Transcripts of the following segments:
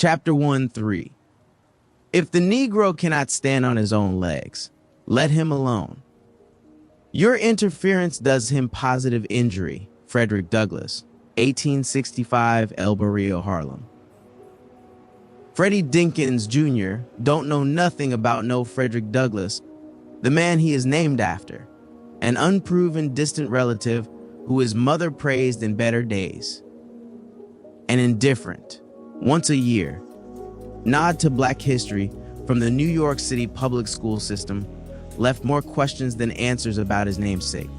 Chapter 1-3. If the Negro cannot stand on his own legs, let him alone. Your interference does him positive injury. Frederick Douglass, 1865, El Barrio, Harlem. Freddie Dinkins Jr. don't know nothing about no Frederick Douglass, the man he is named after, an unproven distant relative who his mother praised in better days. An indifferent, once a year, nod to Black history from the New York City public school system left more questions than answers about his namesake.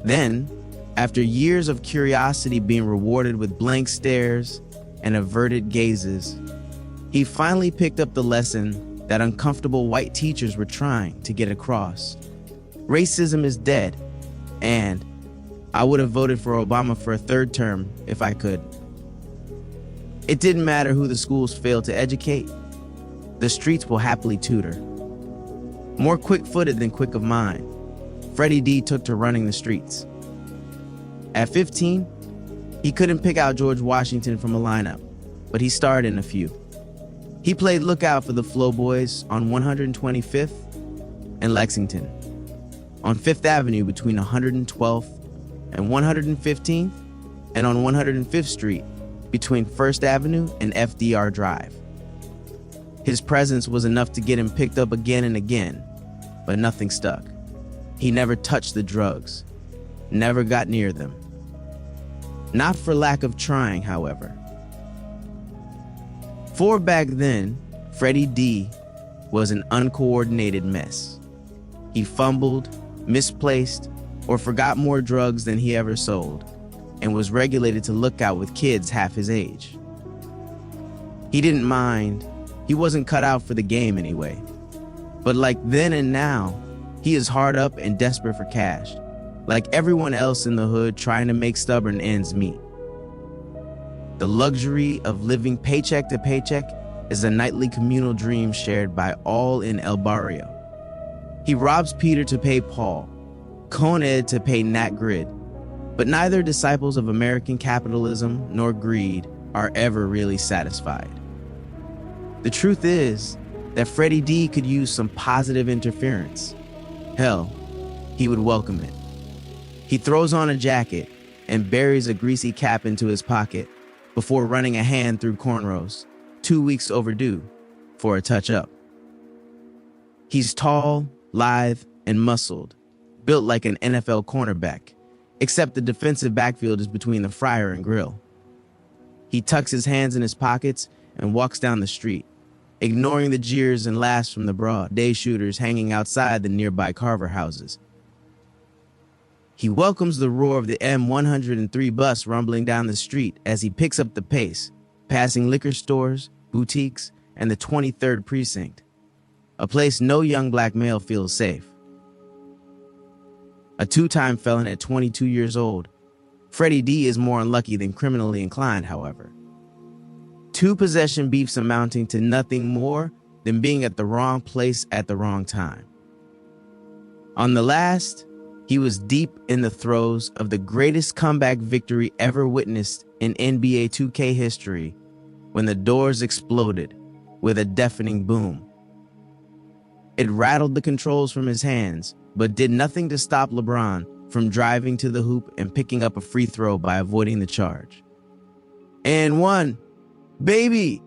Then, after years of curiosity being rewarded with blank stares and averted gazes, he finally picked up the lesson that uncomfortable white teachers were trying to get across. Racism is dead, and I would have voted for Obama for a third term if I could. It didn't matter who the schools failed to educate. The streets will happily tutor. More quick-footed than quick of mind, Freddie D took to running the streets. At 15, he couldn't pick out George Washington from a lineup, but he starred in a few. He played lookout for the Flo Boys on 125th and Lexington, on 5th Avenue between 112th and 115th, and on 105th Street between 1st Avenue and FDR Drive. His presence was enough to get him picked up again and again, but nothing stuck. He never touched the drugs, never got near them. Not for lack of trying, however. For back then, Freddie D was an uncoordinated mess. He fumbled, misplaced, or forgot more drugs than he ever sold, and was regulated to look out with kids half his age. He didn't mind. He wasn't cut out for the game anyway. But like then and now, he is hard up and desperate for cash, like everyone else in the hood trying to make stubborn ends meet. The luxury of living paycheck to paycheck is a nightly communal dream shared by all in El Barrio. He robs Peter to pay Paul, Con Ed to pay Nat Grid, but neither disciples of American capitalism nor greed are ever really satisfied. The truth is that Freddie D could use some positive interference. Hell, he would welcome it. He throws on a jacket and buries a greasy cap into his pocket before running a hand through cornrows, 2 weeks overdue for a touch-up. He's tall, lithe, and muscled, built like an NFL cornerback, except the defensive backfield is between the fryer and grill. He tucks his hands in his pockets and walks down the street, ignoring the jeers and laughs from the broad day shooters hanging outside the nearby Carver houses. He welcomes the roar of the M103 bus rumbling down the street as he picks up the pace, passing liquor stores, boutiques, and the 23rd Precinct, a place no young Black male feels safe. A two-time felon at 22 years old, Freddie D is more unlucky than criminally inclined, however. Two possession beefs amounting to nothing more than being at the wrong place at the wrong time. On the last, he was deep in the throes of the greatest comeback victory ever witnessed in NBA 2K history when the doors exploded with a deafening boom. It rattled the controls from his hands, but did nothing to stop LeBron from driving to the hoop and picking up a free throw by avoiding the charge. And one, baby!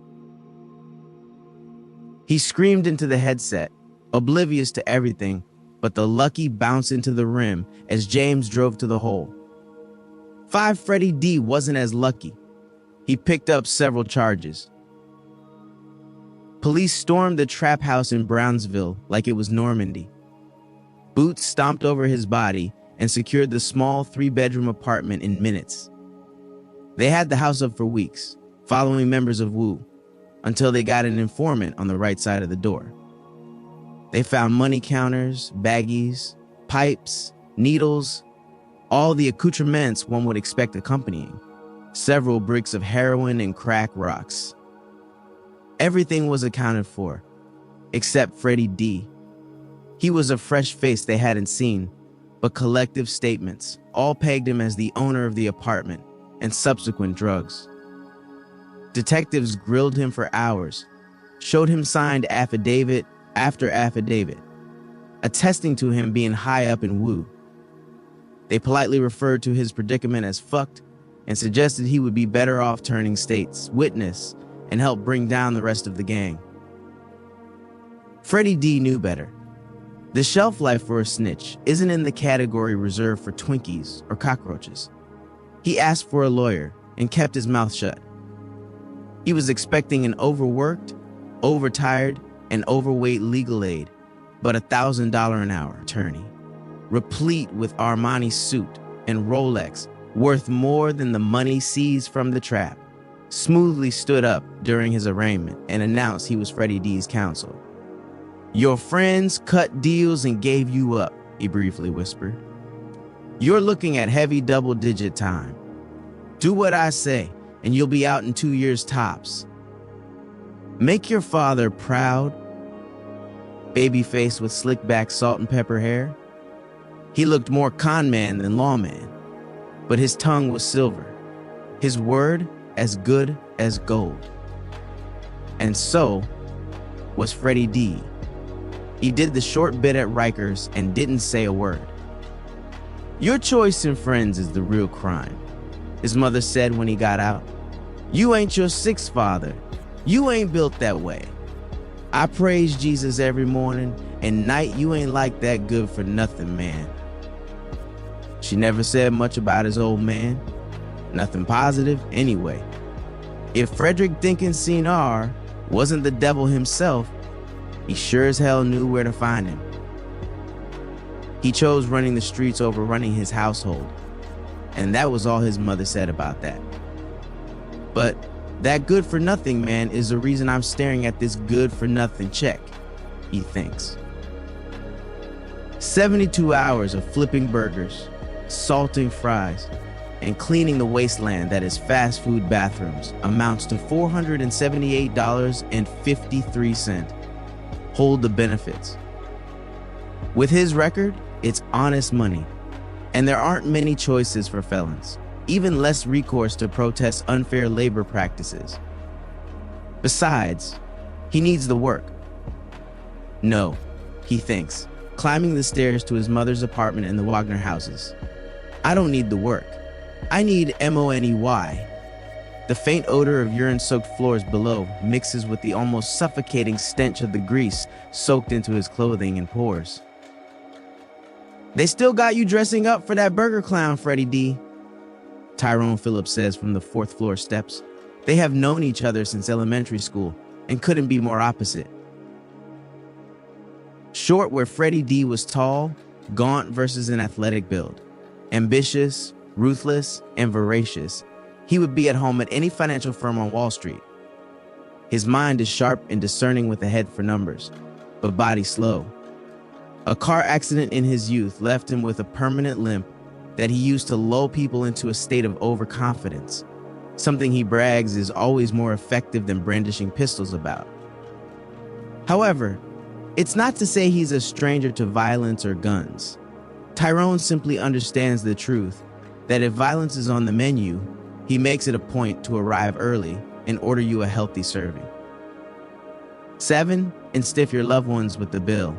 He screamed into the headset, oblivious to everything but the lucky bounce into the rim as James drove to the hole. 5 Freddie D wasn't as lucky. He picked up several charges. Police stormed the trap house in Brownsville like it was Normandy. Boots stomped over his body and secured the small 3-bedroom apartment in minutes. They had the house up for weeks, following members of Wu, until they got an informant on the right side of the door. They found money counters, baggies, pipes, needles, all the accoutrements one would expect accompanying, several bricks of heroin and crack rocks. Everything was accounted for, except Freddie D. He was a fresh face they hadn't seen, but collective statements all pegged him as the owner of the apartment and subsequent drugs. Detectives grilled him for hours, showed him signed affidavit after affidavit, attesting to him being high up in woo. They politely referred to his predicament as fucked and suggested he would be better off turning state's witness and help bring down the rest of the gang. Freddie D knew better. The shelf life for a snitch isn't in the category reserved for Twinkies or cockroaches. He asked for a lawyer and kept his mouth shut. He was expecting an overworked, overtired, and overweight legal aid, but a $1,000 an hour attorney, replete with Armani suit and Rolex, worth more than the money seized from the trap, smoothly stood up during his arraignment and announced he was Freddie D's counsel. "Your friends cut deals and gave you up," he briefly whispered. "You're looking at heavy double-digit time. Do what I say, and you'll be out in 2 years tops. Make your father proud." Baby-faced with slick-back salt and pepper hair, he looked more con man than lawman, but his tongue was silver, his word as good as gold. And so was Freddie D. He did the short bit at Rikers and didn't say a word. "Your choice in friends is the real crime," his mother said when he got out. "You ain't your sixth father. You ain't built that way. I praise Jesus every morning and night. You ain't like that good for nothing man." She never said much about his old man. Nothing positive anyway. If Frederick Dinkins Sr. wasn't the devil himself, he sure as hell knew where to find him. He chose running the streets over running his household, and that was all his mother said about that. But that good-for-nothing man is the reason I'm staring at this good-for-nothing check, he thinks. 72 hours of flipping burgers, salting fries, and cleaning the wasteland that is fast food bathrooms amounts to $478.53. Hold the benefits. With his record, it's honest money, and there aren't many choices for felons, even less recourse to protest unfair labor practices. Besides, he needs the work. No, he thinks, climbing the stairs to his mother's apartment in the Wagner houses. I don't need the work. I need money. The faint odor of urine-soaked floors below mixes with the almost suffocating stench of the grease soaked into his clothing and pores. "They still got you dressing up for that burger clown, Freddie D," Tyrone Phillips says from the 4th floor steps. They have known each other since elementary school and couldn't be more opposite. Short where Freddie D was tall, gaunt versus an athletic build. Ambitious, ruthless, and voracious, he would be at home at any financial firm on Wall Street. His mind is sharp and discerning with a head for numbers, but body slow. A car accident in his youth left him with a permanent limp that he used to lull people into a state of overconfidence, something he brags is always more effective than brandishing pistols about. However, it's not to say he's a stranger to violence or guns. Tyrone simply understands the truth that if violence is on the menu, he makes it a point to arrive early and order you a healthy serving. 7, and stiff your loved ones with the bill.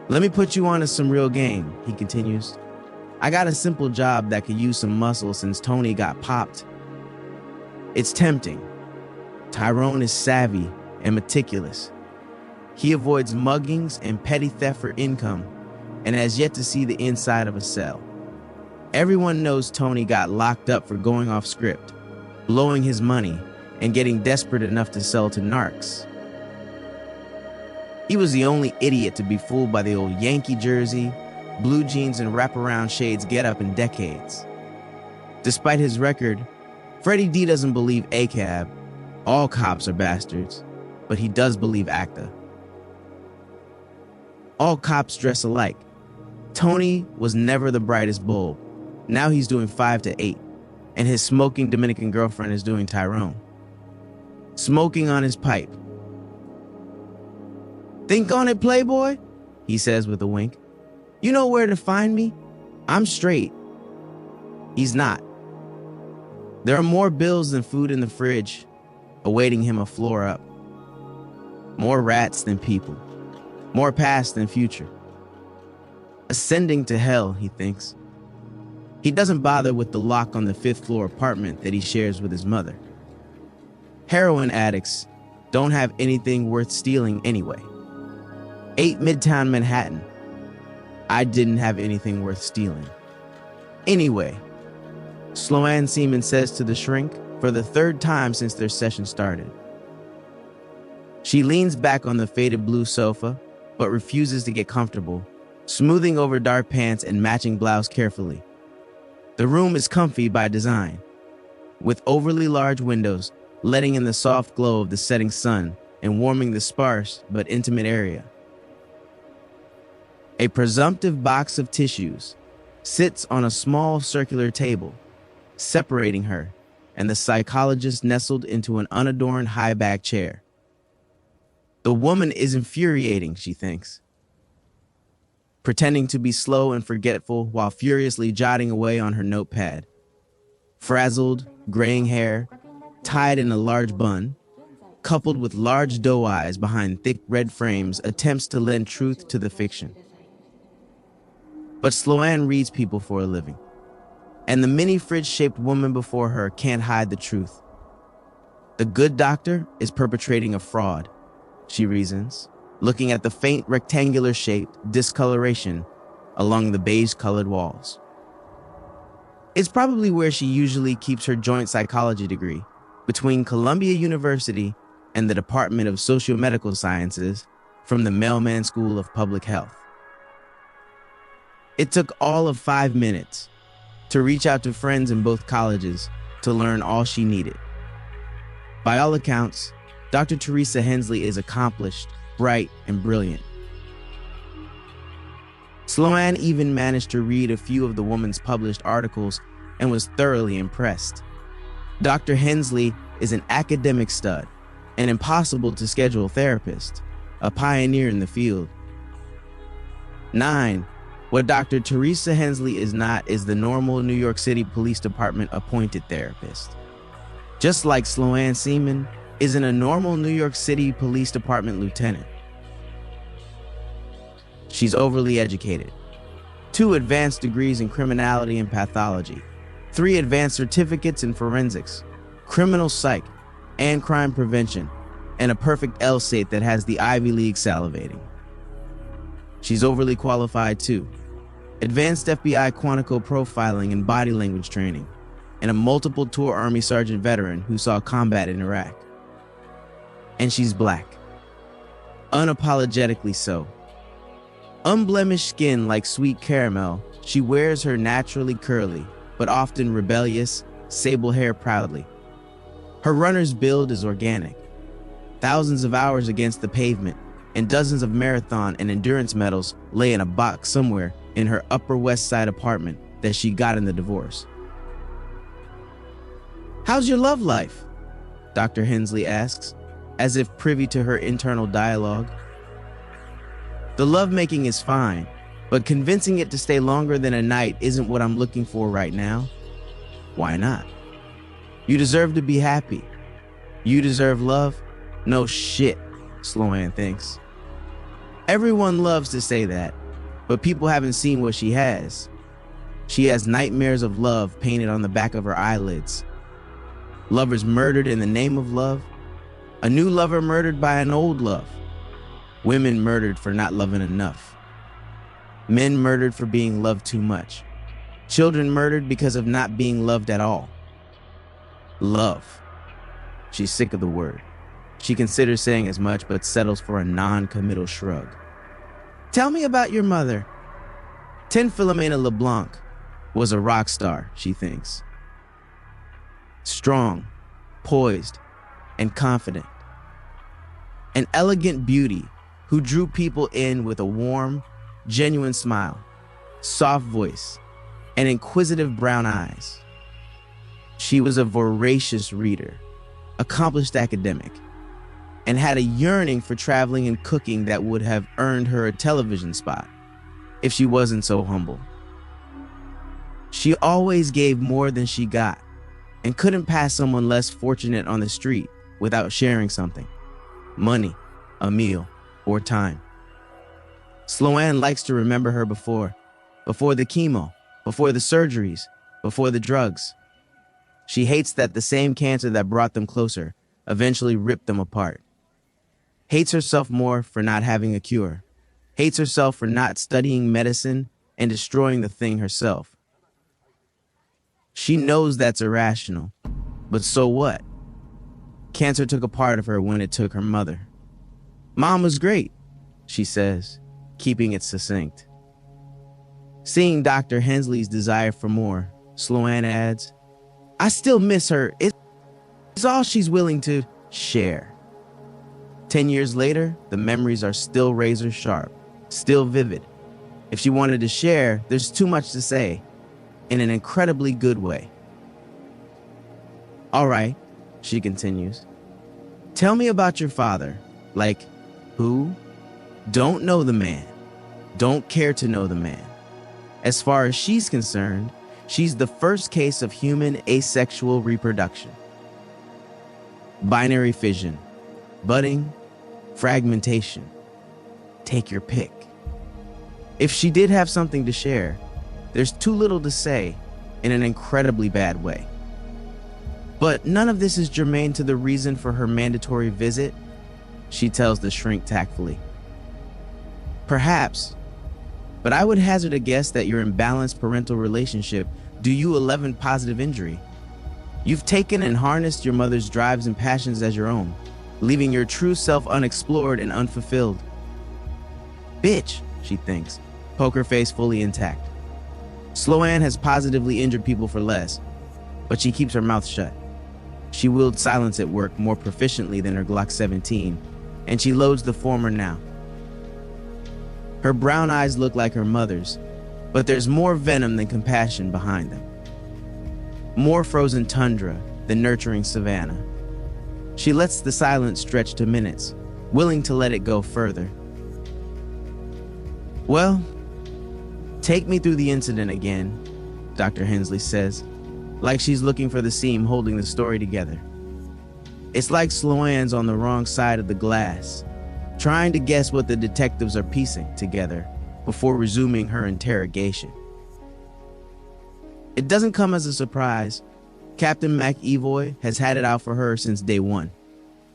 Let me put you on to some real game, he continues. I got a simple job that could use some muscle since Tony got popped. It's tempting. Tyrone is savvy and meticulous. He avoids muggings and petty theft for income and has yet to see the inside of a cell. Everyone knows Tony got locked up for going off script, blowing his money, and getting desperate enough to sell to narcs. He was the only idiot to be fooled by the old Yankee jersey, blue jeans, and wraparound shades getup in decades. Despite his record, Freddie D doesn't believe ACAB. All cops are bastards, but he does believe ACTA. All cops dress alike. Tony was never the brightest bulb. Now he's doing 5 to 8, and his smoking Dominican girlfriend is doing Tyrone. Smoking on his pipe. Think on it, playboy, he says with a wink. You know where to find me? I'm straight. He's not. There are more bills than food in the fridge, awaiting him a floor up. More rats than people. More past than future. Ascending to hell, he thinks. He doesn't bother with the lock on the 5th floor apartment that he shares with his mother. Heroin addicts don't have anything worth stealing anyway. 8 Midtown Manhattan. I didn't have anything worth stealing. Anyway, Sloan Seaman says to the shrink for the 3rd time since their session started. She leans back on the faded blue sofa, but refuses to get comfortable, smoothing over dark pants and matching blouse carefully. The room is comfy by design, with overly large windows letting in the soft glow of the setting sun and warming the sparse but intimate area. A presumptive box of tissues sits on a small circular table, separating her and the psychologist nestled into an unadorned high-back chair. The woman is infuriating, she thinks, pretending to be slow and forgetful while furiously jotting away on her notepad. Frazzled, graying hair, tied in a large bun, coupled with large doe eyes behind thick red frames, attempts to lend truth to the fiction. But Sloan reads people for a living, and the mini fridge-shaped woman before her can't hide the truth. The good doctor is perpetrating a fraud, she reasons, looking at the faint rectangular-shaped discoloration along the beige-colored walls. It's probably where she usually keeps her joint psychology degree, between Columbia University and the Department of Socio-Medical Sciences from the Mailman School of Public Health. It took all of 5 minutes to reach out to friends in both colleges to learn all she needed. By all accounts, Dr. Teresa Hensley is accomplished, bright, and brilliant. Sloan even managed to read a few of the woman's published articles and was thoroughly impressed. Dr. Hensley is an academic stud, an impossible to schedule therapist, a pioneer in the field. 9. What Dr. Teresa Hensley is not is the normal New York City Police Department appointed therapist. Just like Sloan Seaman isn't a normal New York City Police Department lieutenant. She's overly educated. 2 advanced degrees in criminality and pathology, 3 advanced certificates in forensics, criminal psych, and crime prevention, and a perfect LSAT that has the Ivy League salivating. She's overly qualified too. Advanced FBI Quantico profiling and body language training, and a multiple tour Army Sergeant veteran who saw combat in Iraq. And she's black. Unapologetically so. Unblemished skin like sweet caramel, she wears her naturally curly, but often rebellious, sable hair proudly. Her runner's build is organic. Thousands of hours against the pavement, and dozens of marathon and endurance medals lay in a box somewhere in her Upper West Side apartment that she got in the divorce. "How's your love life?" Dr. Hensley asks, as if privy to her internal dialogue. "The lovemaking is fine, but convincing it to stay longer than a night isn't what I'm looking for right now." "Why not?" "You deserve to be happy. You deserve love." "No shit," Sloan thinks. Everyone loves to say that, but people haven't seen what she has. She has nightmares of love painted on the back of her eyelids. Lovers murdered in the name of love. A new lover murdered by an old love. Women murdered for not loving enough. Men murdered for being loved too much. Children murdered because of not being loved at all. Love. She's sick of the word. She considers saying as much, but settles for a non-committal shrug. "Tell me about your mother." 10 Philomena LeBlanc was a rock star, she thinks. Strong, poised, and confident. An elegant beauty who drew people in with a warm, genuine smile, soft voice, and inquisitive brown eyes. She was a voracious reader, accomplished academic, and had a yearning for traveling and cooking that would have earned her a television spot if she wasn't so humble. She always gave more than she got and couldn't pass someone less fortunate on the street without sharing something: money, a meal, or time. Sloan likes to remember her before the chemo, before the surgeries, before the drugs. She hates that the same cancer that brought them closer eventually ripped them apart. Hates herself more for not having a cure. Hates herself for not studying medicine and destroying the thing herself. She knows that's irrational, but so what? Cancer took a part of her when it took her mother. Mom was great, she says, keeping it succinct. Seeing Dr. Hensley's desire for more, Sloan adds, I still miss her. It's all she's willing to share. 10 years later, the memories are still razor sharp, still vivid. If she wanted to share, there's too much to say, in an incredibly good way. All right, she continues. Tell me about your father. Like, who? Don't know the man. Don't care to know the man. As far as she's concerned, she's the first case of human asexual reproduction. Binary fission, budding, fragmentation. Take your pick. If she did have something to share, there's too little to say in an incredibly bad way. But none of this is germane to the reason for her mandatory visit, she tells the shrink tactfully. Perhaps, but I would hazard a guess that your imbalanced parental relationship do you 11 positive injury. You've taken and harnessed your mother's drives and passions as your own, leaving your true self unexplored and unfulfilled. Bitch, she thinks, poker face fully intact. Sloan has positively injured people for less, but she keeps her mouth shut. She wields silence at work more proficiently than her Glock 17, and she loads the former now. Her brown eyes look like her mother's, but there's more venom than compassion behind them. More frozen tundra than nurturing savanna. She lets the silence stretch to minutes, willing to let it go further. Well, take me through the incident again, Dr. Hensley says, like she's looking for the seam holding the story together. It's like Sloan's on the wrong side of the glass, trying to guess what the detectives are piecing together before resuming her interrogation. It doesn't come as a surprise. Captain McEvoy has had it out for her since day one,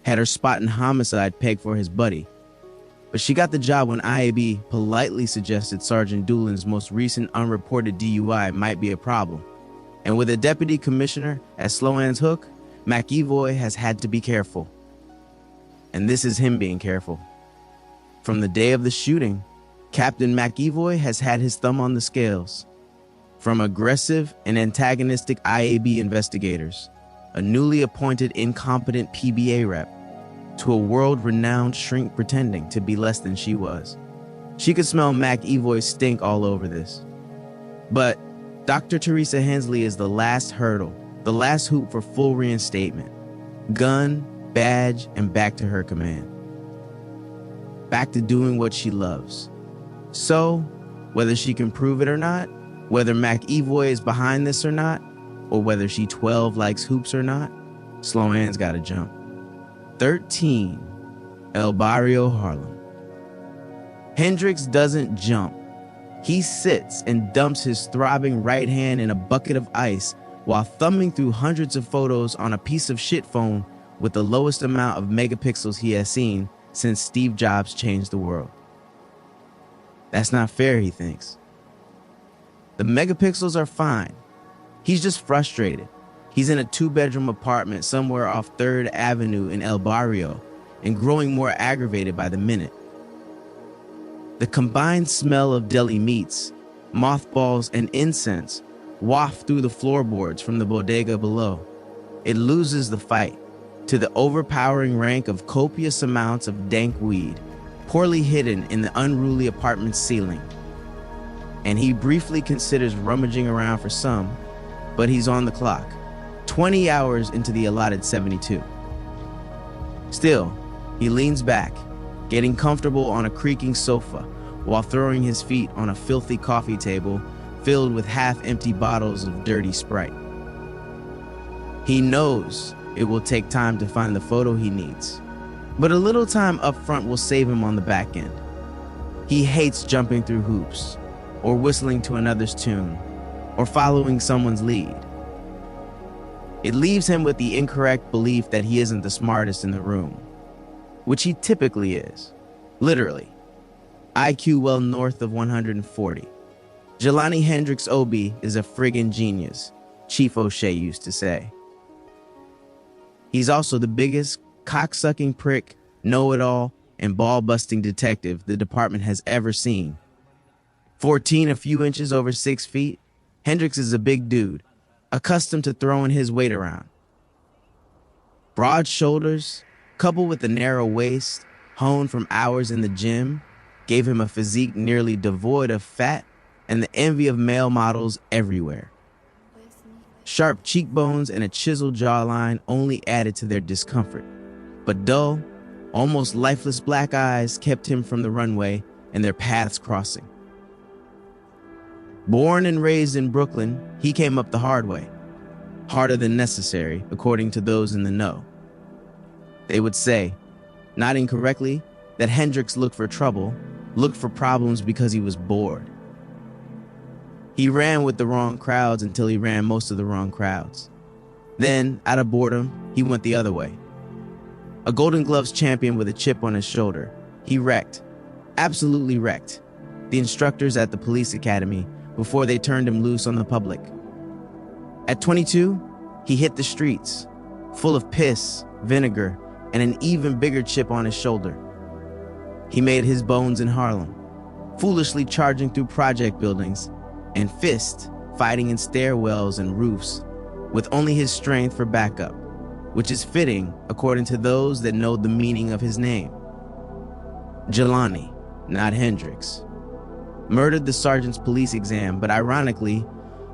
had her spotting homicide pegged for his buddy. But she got the job when IAB politely suggested Sergeant Doolin's most recent unreported DUI might be a problem. And with a deputy commissioner at Sloan's hook, McEvoy has had to be careful. And this is him being careful. From the day of the shooting, Captain McEvoy has had his thumb on the scales. From aggressive and antagonistic IAB investigators, a newly appointed incompetent PBA rep, to a world-renowned shrink pretending to be less than she was. She could smell McEvoy's stink all over this. But Dr. Teresa Hensley is the last hurdle, the last hoop for full reinstatement. Gun, badge, and back to her command. Back to doing what she loves. So, whether she can prove it or not, whether McEvoy is behind this or not, or whether she 12 likes hoops or not, Sloan's gotta jump. 13, El Barrio, Harlem. Hendricks doesn't jump. He sits and dumps his throbbing right hand in a bucket of ice while thumbing through hundreds of photos on a piece of shit phone with the lowest amount of megapixels he has seen since Steve Jobs changed the world. That's not fair, he thinks. The megapixels are fine. He's just frustrated. He's in a 2-bedroom apartment somewhere off 3rd Avenue in El Barrio and growing more aggravated by the minute. The combined smell of deli meats, mothballs, and incense waft through the floorboards from the bodega below. It loses the fight to the overpowering rank of copious amounts of dank weed, poorly hidden in the unruly apartment's ceiling. And he briefly considers rummaging around for some, but he's on the clock, 20 hours into the allotted 72. Still, he leans back, getting comfortable on a creaking sofa while throwing his feet on a filthy coffee table filled with half-empty bottles of dirty Sprite. He knows It will take time to find the photo he needs, but a little time up front will save him on the back end. He hates jumping through hoops, or whistling to another's tune, or following someone's lead. It leaves him with the incorrect belief that he isn't the smartest in the room, which he typically is. Literally. IQ well north of 140. Jelani Hendrix Obi is a friggin' genius, Chief O'Shea used to say. He's also the biggest cocksucking prick, know-it-all, and ball-busting detective the department has ever seen. 14 a few inches over 6 feet, Hendrix is a big dude, accustomed to throwing his weight around. Broad shoulders, coupled with a narrow waist, honed from hours in the gym, gave him a physique nearly devoid of fat and the envy of male models everywhere. Sharp cheekbones and a chiseled jawline only added to their discomfort, but dull, almost lifeless black eyes kept him from the runway and their paths crossing. Born and raised in Brooklyn, he came up the hard way, harder than necessary, according to those in the know. They would say, not incorrectly, that Hendrix looked for trouble, looked for problems because he was bored. He ran with the wrong crowds until he ran most of the wrong crowds. Then, out of boredom, he went the other way. A Golden Gloves champion with a chip on his shoulder, he wrecked, absolutely wrecked, the instructors at the police academy before they turned him loose on the public. At 22, he hit the streets, full of piss, vinegar, and an even bigger chip on his shoulder. He made his bones in Harlem, foolishly charging through project buildings and fist fighting in stairwells and roofs with only his strength for backup, which is fitting according to those that know the meaning of his name. Jelani, not Hendrix. Murdered the sergeant's police exam, but ironically,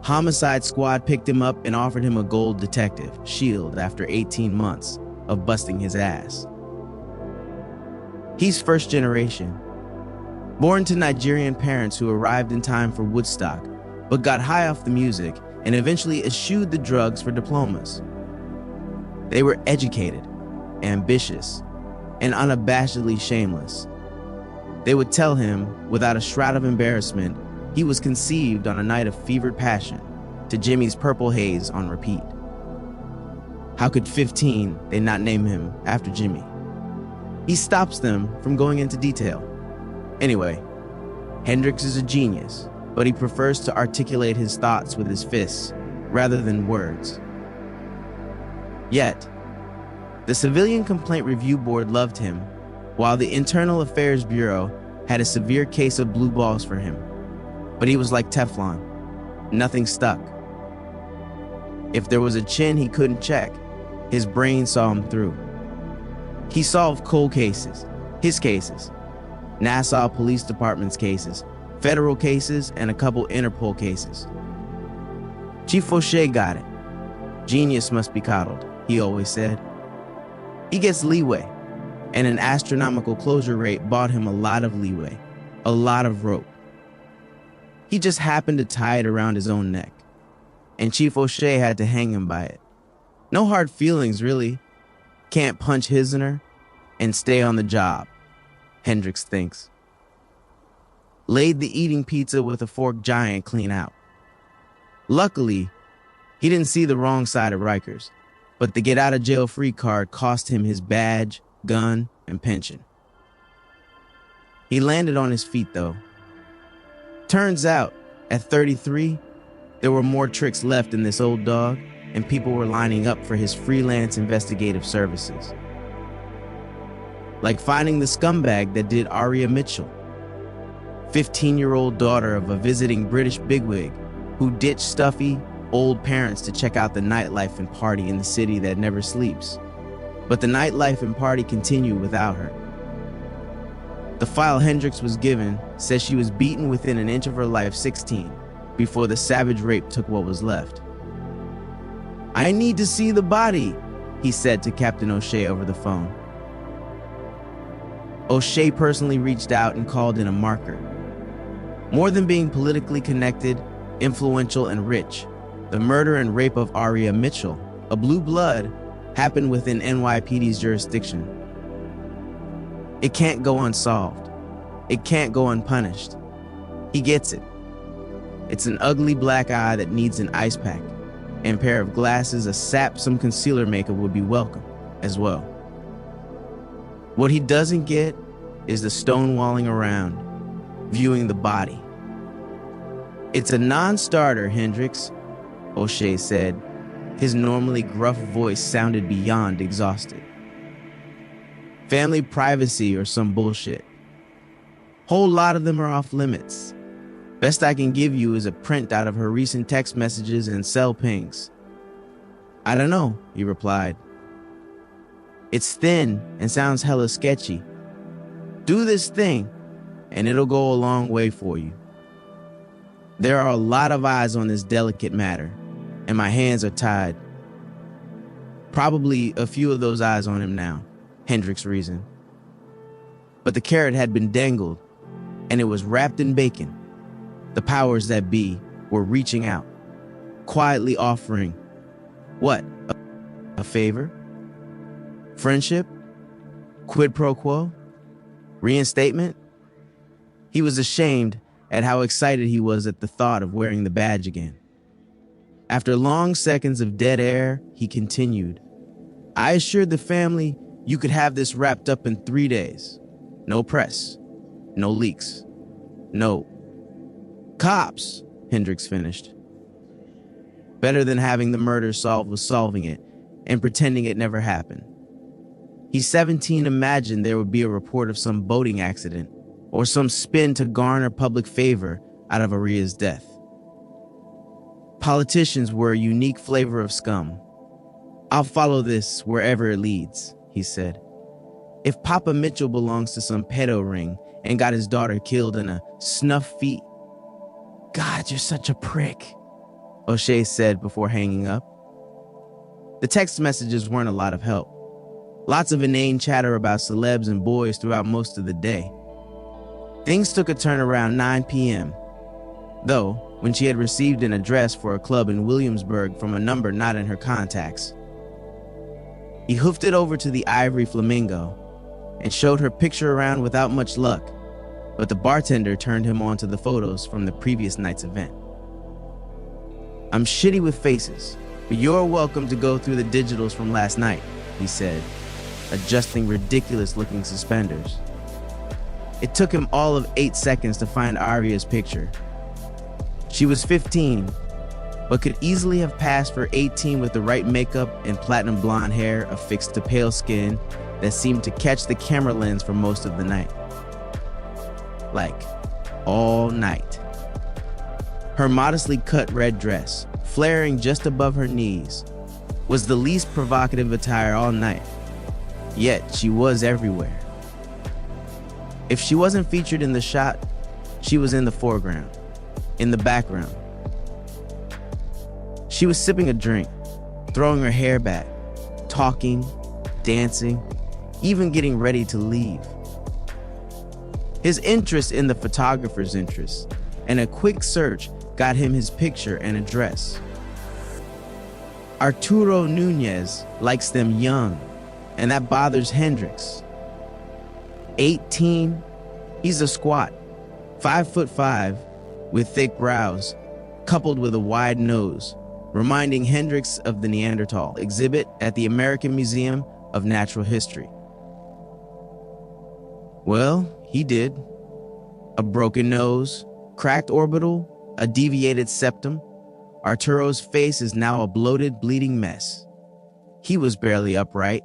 Homicide Squad picked him up and offered him a gold detective shield after 18 months of busting his ass. He's first generation. Born to Nigerian parents who arrived in time for Woodstock, but got high off the music and eventually eschewed the drugs for diplomas. They were educated, ambitious, and unabashedly shameless. They would tell him, without a shroud of embarrassment, he was conceived on a night of fevered passion to Jimmy's Purple Haze on repeat. How could 15 they not name him after Jimmy? He stops them from going into detail. Anyway, Hendrix is a genius, but he prefers to articulate his thoughts with his fists rather than words. Yet, the Civilian Complaint Review Board loved him, while the Internal Affairs Bureau had a severe case of blue balls for him. But he was like Teflon. Nothing stuck. If there was a chin he couldn't check, his brain saw him through. He solved cold cases, his cases, Nassau Police Department's cases, federal cases, and a couple Interpol cases. Chief O'Shea got it. Genius must be coddled, he always said. He gets leeway, and an astronomical closure rate bought him a lot of leeway, a lot of rope. He just happened to tie it around his own neck, and Chief O'Shea had to hang him by it. No hard feelings, really. Can't punch his in her and stay on the job, Hendrix thinks. Laid the eating pizza with a fork giant clean out. Luckily, he didn't see the wrong side of Rikers, but the get-out-of-jail-free card cost him his badge, gun, and pension. He landed on his feet, though. Turns out, at 33, there were more tricks left in this old dog, and people were lining up for his freelance investigative services. Like finding the scumbag that did Aria Mitchell, 15-year-old daughter of a visiting British bigwig who ditched stuffy, old parents to check out the nightlife and party in the city that never sleeps. But the nightlife and party continue without her. The file Hendrix was given says she was beaten within an inch of her life 16 before the savage rape took what was left. "I need to see the body," he said to Captain O'Shea over the phone. O'Shea personally reached out and called in a marker. More than being politically connected, influential, and rich, the murder and rape of Aria Mitchell, a blue blood, happened within NYPD's jurisdiction. It can't go unsolved. It can't go unpunished. He gets it. It's an ugly black eye that needs an ice pack, and a pair of glasses a sap some concealer makeup would be welcome as well. What he doesn't get is the stonewalling around, viewing the body. It's a non-starter, Hendricks, O'Shea said. His normally gruff voice sounded beyond exhausted. Family privacy or some bullshit. Whole lot of them are off limits. Best I can give you is a printout of her recent text messages and cell pings. I don't know, he replied. It's thin and sounds hella sketchy. Do this thing, and it'll go a long way for you. There are a lot of eyes on this delicate matter, and my hands are tied. Probably a few of those eyes on him now, Hendricks reasoned. But the carrot had been dangled, and it was wrapped in bacon. The powers that be were reaching out, quietly offering, what, a favor? Friendship? Quid pro quo? Reinstatement? He was ashamed at how excited he was at the thought of wearing the badge again. After long seconds of dead air, he continued, I assured the family you could have this wrapped up in 3 days. No press, no leaks, no cops, Hendricks finished. Better than having the murder solved was solving it and pretending it never happened. He 17 imagined there would be a report of some boating accident or some spin to garner public favor out of Aria's death. Politicians were a unique flavor of scum. I'll follow this wherever it leads, he said. If Papa Mitchell belongs to some pedo ring and got his daughter killed in a snuff feat. God, you're such a prick, O'Shea said before hanging up. The text messages weren't a lot of help. Lots of inane chatter about celebs and boys throughout most of the day. Things took a turn around 9 p.m., though, when she had received an address for a club in Williamsburg from a number not in her contacts. He hoofed it over to the Ivory Flamingo and showed her picture around without much luck, but the bartender turned him on to the photos from the previous night's event. I'm shitty with faces, but you're welcome to go through the digitals from last night, he said, adjusting ridiculous-looking suspenders. It took him all of 8 seconds to find Aria's picture. She was 15, but could easily have passed for 18 with the right makeup and platinum blonde hair affixed to pale skin that seemed to catch the camera lens for most of the night. Like, all night. Her modestly cut red dress, flaring just above her knees, was the least provocative attire all night. Yet, she was everywhere. If she wasn't featured in the shot, she was in the foreground, in the background. She was sipping a drink, throwing her hair back, talking, dancing, even getting ready to leave. His interest in the photographer's interest, and a quick search got him his picture and address. Arturo Nunez likes them young, and that bothers Hendricks. 18, he's a squat, 5'5", with thick brows, coupled with a wide nose, reminding Hendricks of the Neanderthal exhibit at the American Museum of Natural History. Well, he did. A broken nose, cracked orbital, a deviated septum. Arturo's face is now a bloated, bleeding mess. He was barely upright,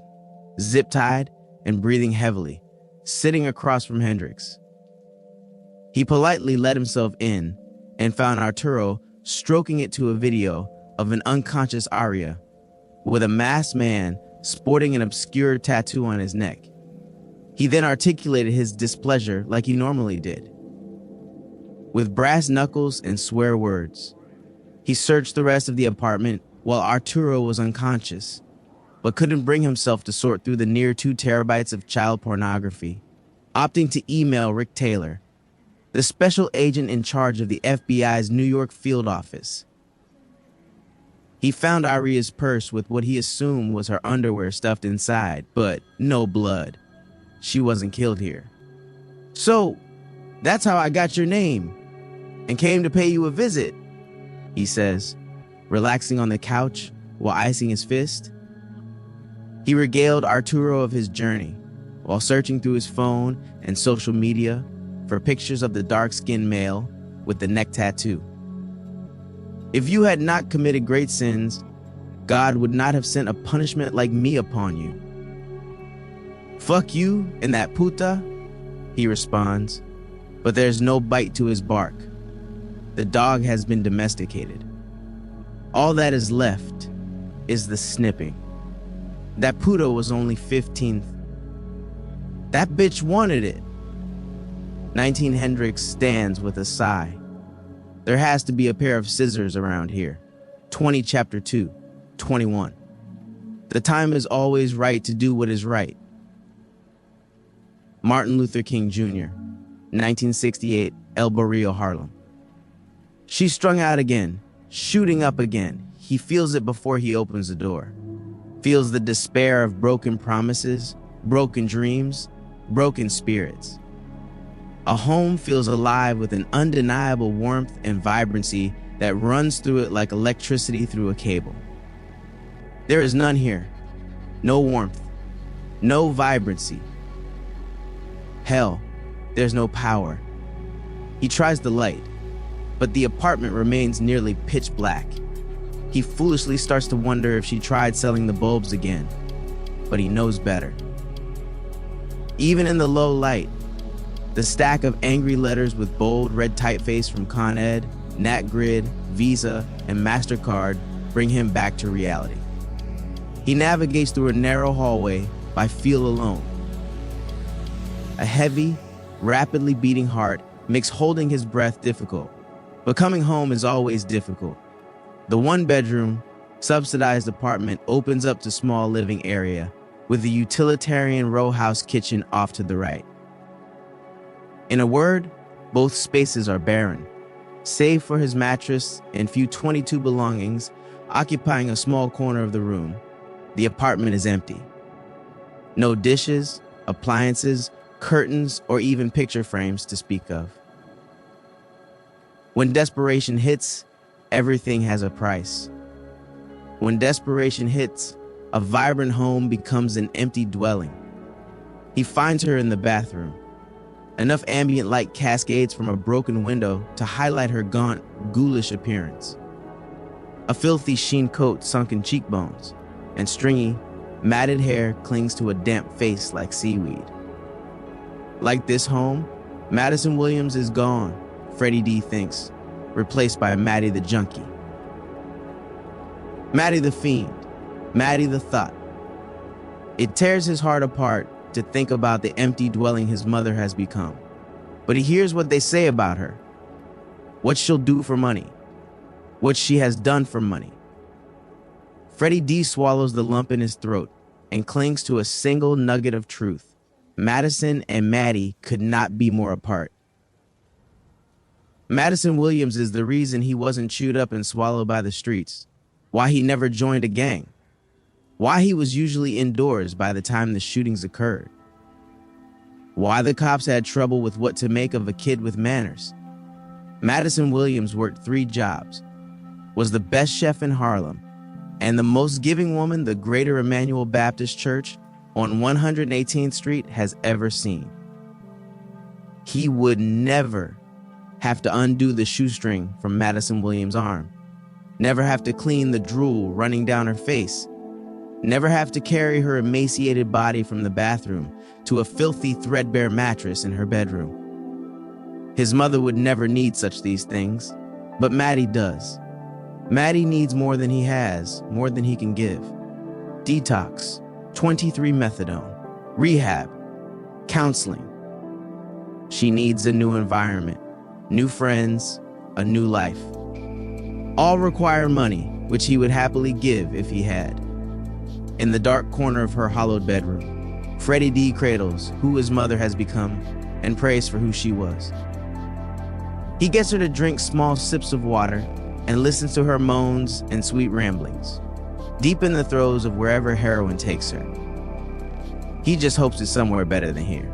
zip-tied, and breathing heavily, sitting across from Hendricks. He politely let himself in and found Arturo stroking it to a video of an unconscious Aria with a masked man sporting an obscure tattoo on his neck. He then articulated his displeasure like he normally did. With brass knuckles and swear words, he searched the rest of the apartment while Arturo was unconscious, but couldn't bring himself to sort through the near 2 terabytes of child pornography, opting to email Rick Taylor, the special agent in charge of the FBI's New York field office. He found Aria's purse with what he assumed was her underwear stuffed inside, but no blood. She wasn't killed here. "So, that's how I got your name and came to pay you a visit," he says, relaxing on the couch while icing his fist. He regaled Arturo of his journey while searching through his phone and social media for pictures of the dark-skinned male with the neck tattoo. "If you had not committed great sins, God would not have sent a punishment like me upon you." "Fuck you and that puta," he responds, but there's no bite to his bark. The dog has been domesticated. All that is left is the snipping. That puta was only 15th. That bitch wanted it. 19 Hendricks stands with a sigh. There has to be a pair of scissors around here. 20 Chapter 2, 21. The time is always right to do what is right. Martin Luther King Jr., 1968, El Barrio, Harlem. She's strung out again, shooting up again. He feels it before he opens the door. Feels the despair of broken promises, broken dreams, broken spirits. A home feels alive with an undeniable warmth and vibrancy that runs through it like electricity through a cable. There is none here. No warmth. No vibrancy. Hell, there's no power. He tries the light, but the apartment remains nearly pitch black. He foolishly starts to wonder if she tried selling the bulbs again, but he knows better. Even in the low light, the stack of angry letters with bold red typeface from Con Ed, NatGrid, Visa, and MasterCard bring him back to reality. He navigates through a narrow hallway by feel alone. A heavy, rapidly beating heart makes holding his breath difficult, but coming home is always difficult. The one-bedroom, subsidized apartment opens up to small living area with a utilitarian row house kitchen off to the right. In a word, both spaces are barren, save for his mattress and few 22 belongings occupying a small corner of the room. The apartment is empty. No dishes, appliances, curtains, or even picture frames to speak of. When desperation hits, everything has a price. When desperation hits, a vibrant home becomes an empty dwelling. He finds her in the bathroom. Enough ambient light cascades from a broken window to highlight her gaunt, ghoulish appearance. A filthy sheen coat, sunken cheekbones, and stringy, matted hair clings to a damp face like seaweed. Like this home, Madison Williams is gone, Freddie D thinks, replaced by Maddie the junkie. Maddie the fiend, Maddie the thought. It tears his heart apart to think about the empty dwelling his mother has become. But he hears what they say about her, what she'll do for money, what she has done for money. Freddie D swallows the lump in his throat and clings to a single nugget of truth. Madison and Maddie could not be more apart. Madison Williams is the reason he wasn't chewed up and swallowed by the streets, why he never joined a gang, why he was usually indoors by the time the shootings occurred, why the cops had trouble with what to make of a kid with manners. Madison Williams worked 3 jobs, was the best chef in Harlem, and the most giving woman the Greater Emmanuel Baptist Church on 118th Street has ever seen. He would never have to undo the shoestring from Madison Williams' arm, never have to clean the drool running down her face, never have to carry her emaciated body from the bathroom to a filthy, threadbare mattress in her bedroom. His mother would never need such these things, but Maddie does. Maddie needs more than he has, more than he can give. Detox, 23 methadone, rehab, counseling. She needs a new environment, new friends, a new life. All require money, which he would happily give if he had. In the dark corner of her hollowed bedroom, Freddie D cradles who his mother has become and prays for who she was. He gets her to drink small sips of water, and listens to her moans and sweet ramblings, deep in the throes of wherever heroin takes her. He just hopes it's somewhere better than here.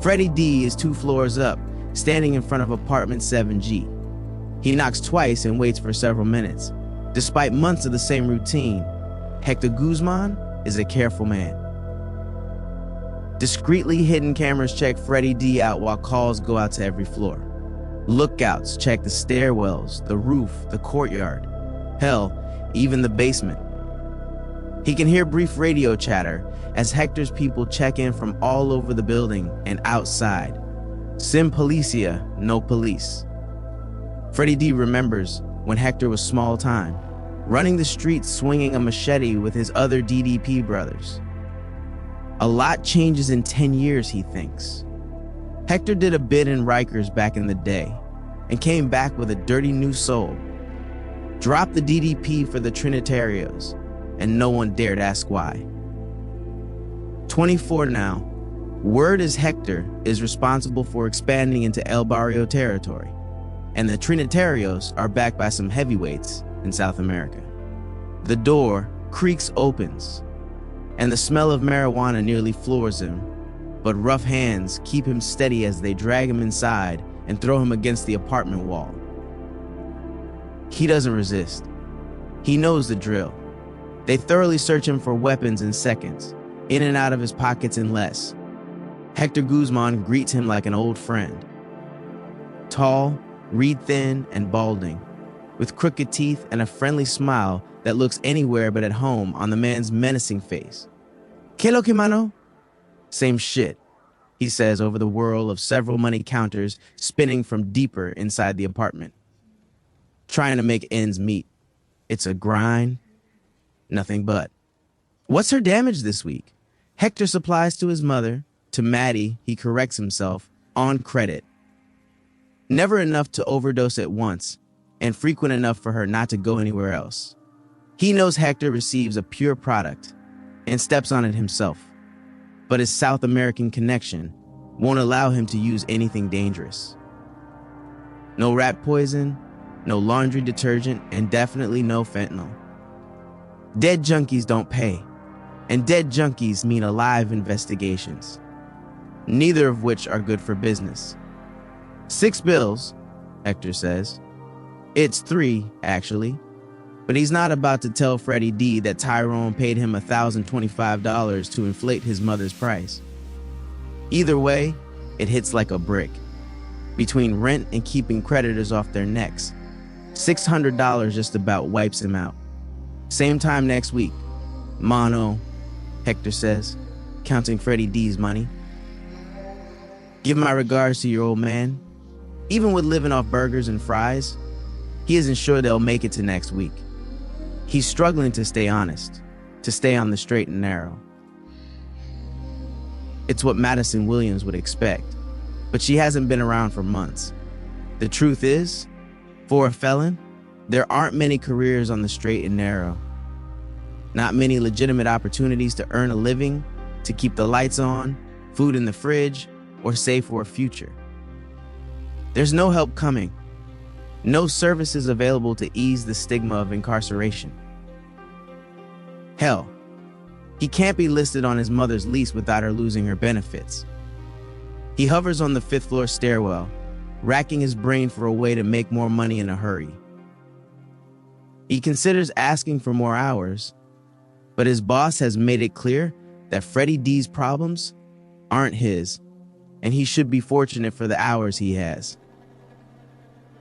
Freddie D is 2 floors up, standing in front of apartment 7G. He knocks twice and waits for several minutes. Despite months of the same routine, Hector Guzman is a careful man. Discreetly hidden cameras check Freddie D out while calls go out to every floor. Lookouts check the stairwells, the roof, the courtyard, hell, even the basement. He can hear brief radio chatter as Hector's people check in from all over the building and outside. Sim policia, no police. Freddie D remembers when Hector was small time, running the streets swinging a machete with his other DDP brothers. A lot changes in 10 years, he thinks. Hector did a bid in Rikers back in the day and came back with a dirty new soul. Dropped the DDP for the Trinitarios, and no one dared ask why. 24 now, word is Hector is responsible for expanding into El Barrio territory, and the Trinitarios are backed by some heavyweights in South America. The door creaks opens, and the smell of marijuana nearly floors him, but rough hands keep him steady as they drag him inside and throw him against the apartment wall. He doesn't resist. He knows the drill. They thoroughly search him for weapons in seconds, in and out of his pockets in less. Hector Guzman greets him like an old friend. Tall, reed-thin, and balding, with crooked teeth and a friendly smile that looks anywhere but at home on the man's menacing face. "Que lo que, mano?" "Same shit," he says over the whirl of several money counters spinning from deeper inside the apartment. Trying to make ends meet. It's a grind. Nothing but. What's her damage this week? Hector supplies to his mother. To Maddie, he corrects himself, on credit. Never enough to overdose at once, and frequent enough for her not to go anywhere else. He knows Hector receives a pure product and steps on it himself, but his South American connection won't allow him to use anything dangerous. No rat poison, no laundry detergent, and definitely no fentanyl. Dead junkies don't pay, and dead junkies mean alive investigations, neither of which are good for business. 6 bills, Hector says. It's 3, actually, but he's not about to tell Freddie D that Tyrone paid him $1,025 to inflate his mother's price. Either way, it hits like a brick. Between rent and keeping creditors off their necks, $600 just about wipes him out. Same time next week. Mono, Hector says, counting Freddie D's money. Give my regards to your old man. Even with living off burgers and fries, he isn't sure they'll make it to next week. He's struggling to stay honest, to stay on the straight and narrow. It's what Madison Williams would expect, but she hasn't been around for months. The truth is, for a felon, there aren't many careers on the straight and narrow. Not many legitimate opportunities to earn a living, to keep the lights on, food in the fridge, or save for a future. There's no help coming. No services available to ease the stigma of incarceration. Hell, he can't be listed on his mother's lease without her losing her benefits. He hovers on the 5th floor stairwell, racking his brain for a way to make more money in a hurry. He considers asking for more hours, but his boss has made it clear that Freddie D's problems aren't his, and he should be fortunate for the hours he has.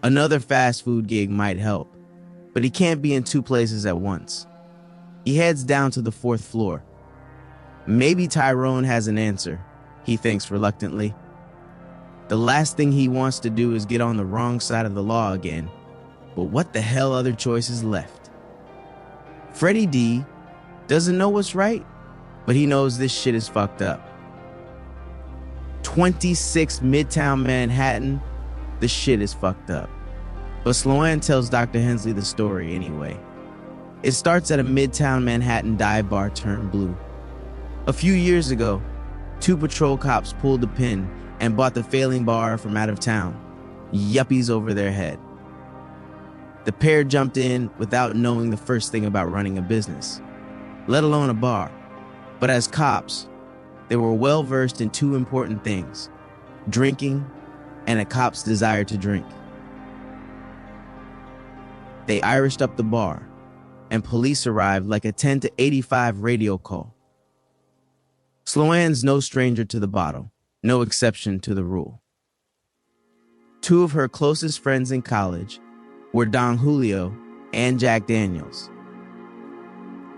Another fast food gig might help, but he can't be in 2 places at once. He heads down to the 4th floor. Maybe Tyrone has an answer, he thinks reluctantly. The last thing he wants to do is get on the wrong side of the law again, but what the hell other choice is left? Freddie D doesn't know what's right, but he knows this shit is fucked up. 26 Midtown Manhattan, the shit is fucked up. But Sloan tells Dr. Hensley the story anyway. It starts at a Midtown Manhattan dive bar turned blue. A few years ago, 2 patrol cops pulled the pin and bought the failing bar from out of town. Yuppies over their head. The pair jumped in without knowing the first thing about running a business, let alone a bar. But as cops, they were well versed in two important things: drinking and a cop's desire to drink. They Irished up the bar, and police arrived like a 10 to 85 radio call. Sloan's no stranger to the bottle, no exception to the rule. Two of her closest friends in college were Don Julio and Jack Daniels.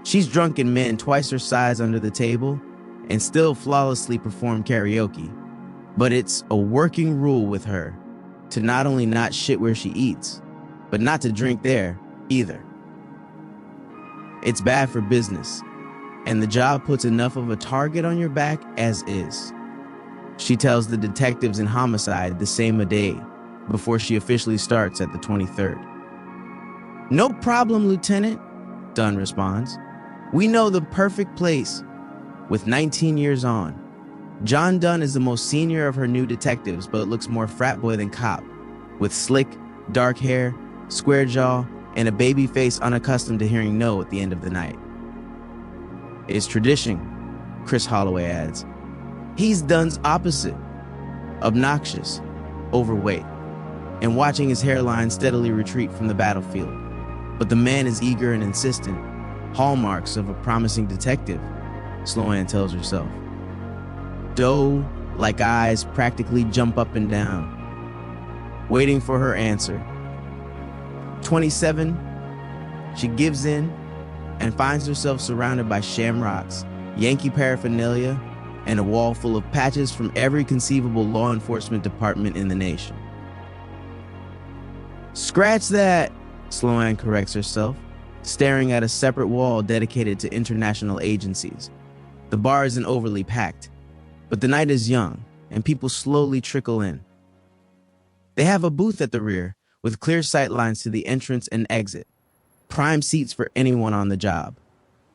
She's drunken men twice her size under the table and still flawlessly perform karaoke, but it's a working rule with her to not only not shit where she eats, but not to drink there either. It's bad for business, and the job puts enough of a target on your back as is. She tells the detectives in homicide the same a day before she officially starts at the 23rd. "No problem, Lieutenant," Dunn responds. "We know the perfect place." With 19 years on, John Dunn is the most senior of her new detectives, but looks more frat boy than cop, with slick, dark hair, square jaw, and a baby face unaccustomed to hearing no at the end of the night. "It's tradition," Chris Holloway adds. He's Dunn's opposite: obnoxious, overweight, and watching his hairline steadily retreat from the battlefield. But the man is eager and insistent, hallmarks of a promising detective, Sloan tells herself. Doe-like eyes practically jump up and down, waiting for her answer. 27, she gives in and finds herself surrounded by shamrocks, Yankee paraphernalia, and a wall full of patches from every conceivable law enforcement department in the nation. "Scratch that," Sloan corrects herself, staring at a separate wall dedicated to international agencies. The bar isn't overly packed, but the night is young, and people slowly trickle in. They have a booth at the rear, with clear sight lines to the entrance and exit, prime seats for anyone on the job.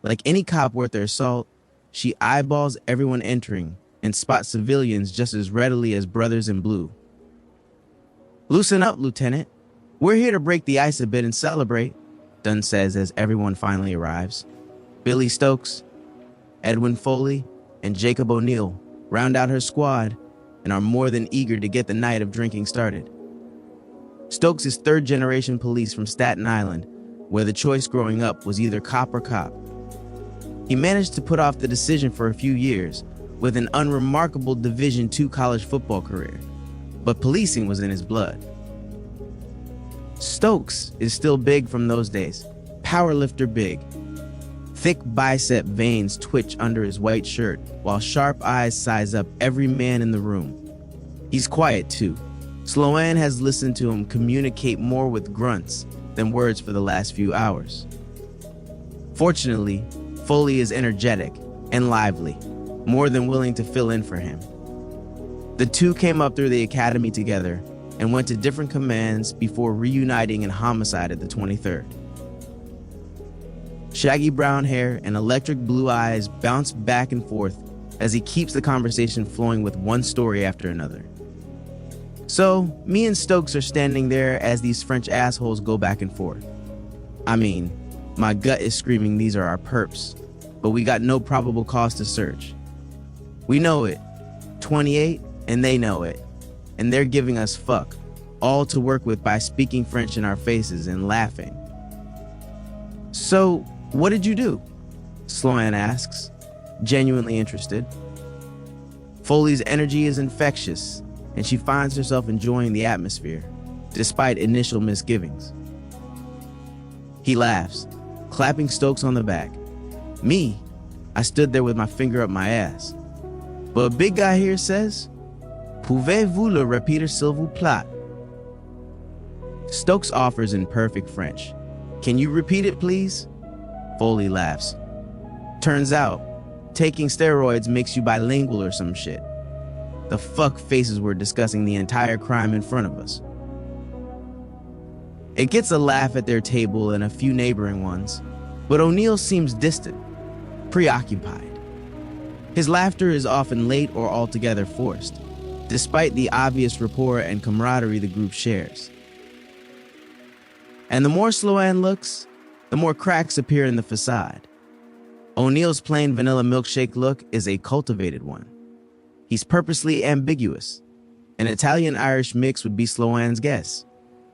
Like any cop worth their salt, she eyeballs everyone entering and spots civilians just as readily as brothers in blue. "Loosen up, Lieutenant. We're here to break the ice a bit and celebrate," Dunn says as everyone finally arrives. Billy Stokes, Edwin Foley, and Jacob O'Neill round out her squad and are more than eager to get the night of drinking started. Stokes is third-generation police from Staten Island, where the choice growing up was either cop or cop. He managed to put off the decision for a few years with an unremarkable Division II college football career, but policing was in his blood. Stokes is still big from those days, powerlifter big. Thick bicep veins twitch under his white shirt, while sharp eyes size up every man in the room. He's quiet too. Sloan has listened to him communicate more with grunts than words for the last few hours. Fortunately, Foley is energetic and lively, more than willing to fill in for him. The two came up through the academy together and went to different commands before reuniting in homicide at the 23rd. Shaggy brown hair and electric blue eyes bounce back and forth as he keeps the conversation flowing with one story after another. So, me and Stokes are standing there as these French assholes go back and forth. I mean, my gut is screaming these are our perps, but we got no probable cause to search. We know it, 28, and they know it, and they're giving us fuck, all to work with by speaking French in our faces and laughing. "So, what did you do?" Sloan asks, genuinely interested. Foley's energy is infectious, and she finds herself enjoying the atmosphere, despite initial misgivings. He laughs, clapping Stokes on the back. Me, I stood there with my finger up my ass. But a big guy here says, "Pouvez-vous le répéter s'il vous plaît?" Stokes offers in perfect French. "Can you repeat it, please?" Foley laughs. Turns out, taking steroids makes you bilingual or some shit. The fuck faces were discussing the entire crime in front of us. It gets a laugh at their table and a few neighboring ones, but O'Neill seems distant, preoccupied. His laughter is often late or altogether forced, despite the obvious rapport and camaraderie the group shares. And the more Sloan looks, the more cracks appear in the facade. O'Neill's plain vanilla milkshake look is a cultivated one. He's purposely ambiguous. An Italian-Irish mix would be Sloan's guess.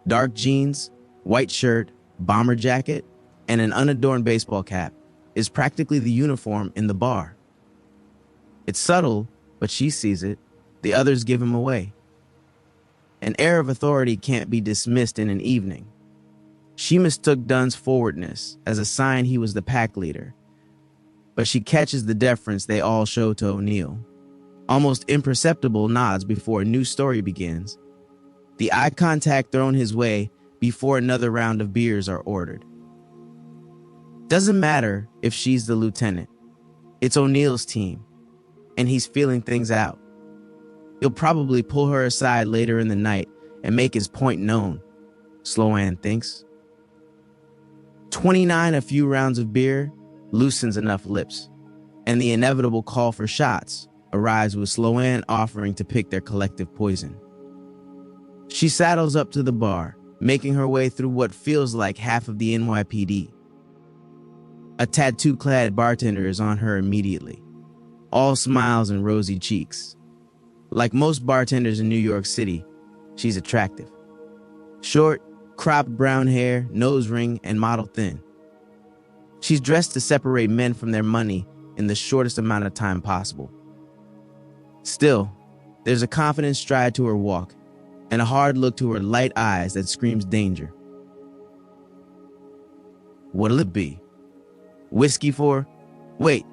Dark jeans, white shirt, bomber jacket, and an unadorned baseball cap is practically the uniform in the bar. It's subtle, but she sees it. The others give him away. An air of authority can't be dismissed in an evening. She mistook Dunn's forwardness as a sign he was the pack leader, but she catches the deference they all show to O'Neill. Almost imperceptible nods before a new story begins. The eye contact thrown his way before another round of beers are ordered. Doesn't matter if she's the lieutenant. It's O'Neill's team, and he's feeling things out. He'll probably pull her aside later in the night and make his point known, Sloan thinks. 29 a few rounds of beer loosens enough lips, and the inevitable call for shots arrives with Sloan offering to pick their collective poison. She saddles up to the bar, making her way through what feels like half of the NYPD. A tattoo-clad bartender is on her immediately, all smiles and rosy cheeks. Like most bartenders in New York City, she's attractive. Short, cropped brown hair, nose ring, and model thin. She's dressed to separate men from their money in the shortest amount of time possible. Still, there's a confident stride to her walk and a hard look to her light eyes that screams danger. What'll it be? Whiskey for? Wait,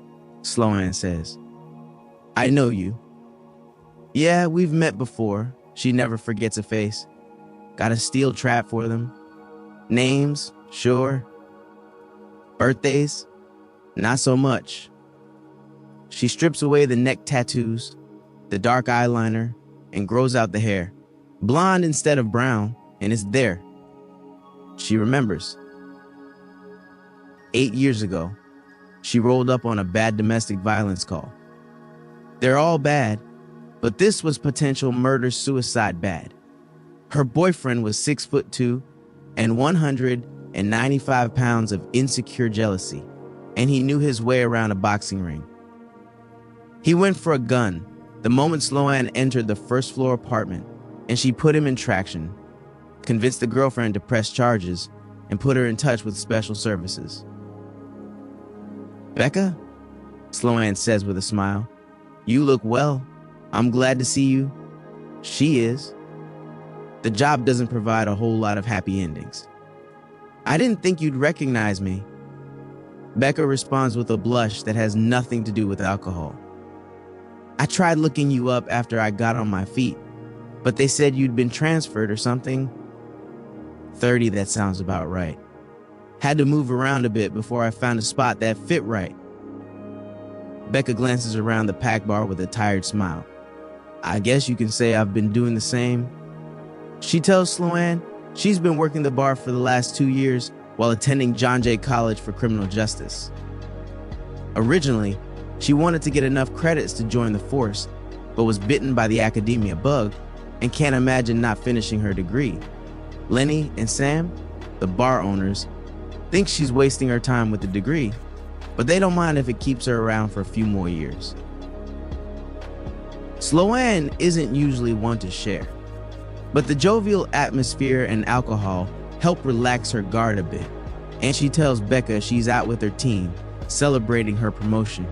Sloan says. I know you. Yeah, we've met before. She never forgets a face. Got a steel trap for them. Names, sure. Birthdays, not so much. She strips away the neck tattoos, the dark eyeliner, and grows out the hair. Blonde instead of brown, and it's there. She remembers. 8 years ago, she rolled up on a bad domestic violence call. They're all bad, but this was potential murder-suicide bad. Her boyfriend was 6'2" and 195 pounds of insecure jealousy, and he knew his way around a boxing ring. He went for a gun the moment Sloan entered the first-floor apartment, and she put him in traction, convinced the girlfriend to press charges, and put her in touch with special services. Becca? Sloan says with a smile. You look well. I'm glad to see you. She is. The job doesn't provide a whole lot of happy endings. I didn't think you'd recognize me. Becca responds with a blush that has nothing to do with alcohol. I tried looking you up after I got on my feet, but they said you'd been transferred or something. 30, that sounds about right. Had to move around a bit before I found a spot that fit right. Becca glances around the pack bar with a tired smile. I guess you can say I've been doing the same. She tells Sloan she's been working the bar for the last 2 years while attending John Jay College for Criminal Justice. Originally, she wanted to get enough credits to join the force, but was bitten by the academia bug and can't imagine not finishing her degree. Lenny and Sam, the bar owners, think she's wasting her time with the degree, but they don't mind if it keeps her around for a few more years. Sloan isn't usually one to share, but the jovial atmosphere and alcohol help relax her guard a bit, and she tells Becca she's out with her team, celebrating her promotion.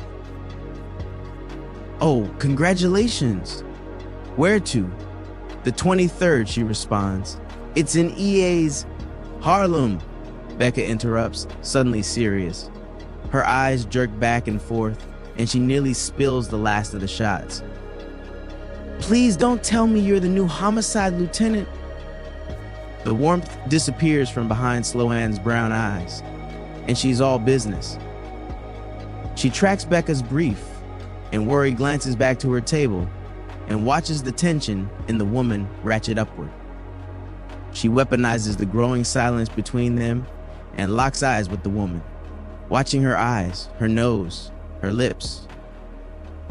Oh, congratulations! Where to? The 23rd, she responds. It's in EA's Harlem, Becca interrupts, suddenly serious. Her eyes jerk back and forth, and she nearly spills the last of the shots. Please don't tell me you're the new homicide lieutenant. The warmth disappears from behind Sloan's brown eyes, and she's all business. She tracks Becca's brief, and worry glances back to her table and watches the tension in the woman ratchet upward. She weaponizes the growing silence between them and locks eyes with the woman, watching her eyes, her nose, her lips.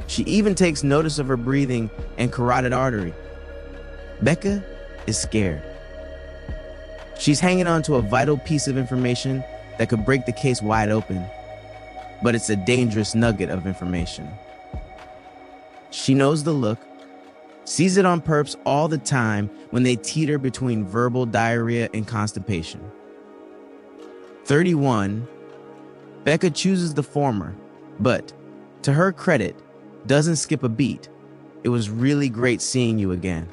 She even takes notice of her breathing and carotid artery. Becca is scared. She's hanging on to a vital piece of information that could break the case wide open, but it's a dangerous nugget of information. She knows the look, sees it on perps all the time when they teeter between verbal diarrhea and constipation. 31, Becca chooses the former, but, to her credit, doesn't skip a beat. "It was really great seeing you again,"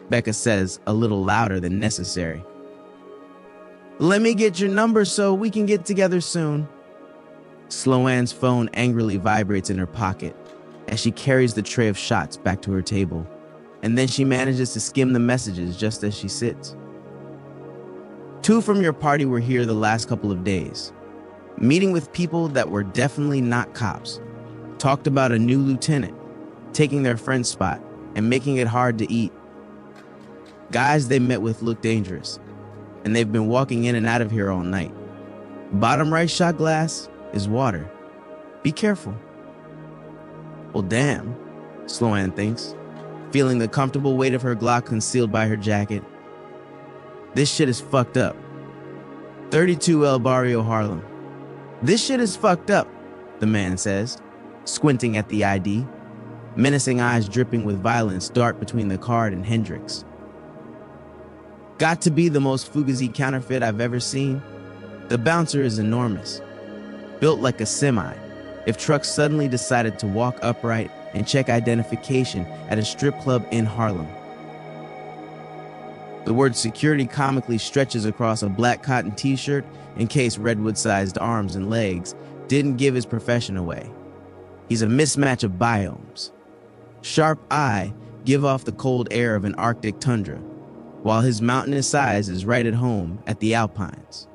Becca says a little louder than necessary. "Let me get your number so we can get together soon." Sloan's phone angrily vibrates in her pocket as she carries the tray of shots back to her table, and then she manages to skim the messages just as she sits. "Two from your party were here the last couple of days. Meeting with people that were definitely not cops. Talked about a new lieutenant, taking their friend's spot, and making it hard to eat. Guys they met with look dangerous, and they've been walking in and out of here all night. Bottom right shot glass is water. Be careful." Well, damn, Sloan thinks, feeling the comfortable weight of her Glock concealed by her jacket. This shit is fucked up. 32 El Barrio, Harlem. "This shit is fucked up," the man says, squinting at the ID. Menacing eyes dripping with violence dart between the card and Hendrix. "Got to be the most Fugazi counterfeit I've ever seen. The bouncer is enormous, built like a semi. If trucks suddenly decided to walk upright and check identification at a strip club in Harlem." The word security comically stretches across a black cotton t-shirt in case redwood-sized arms and legs didn't give his profession away. He's a mismatch of biomes. Sharp eye give off the cold air of an Arctic tundra, while his mountainous size is right at home at the Alpines.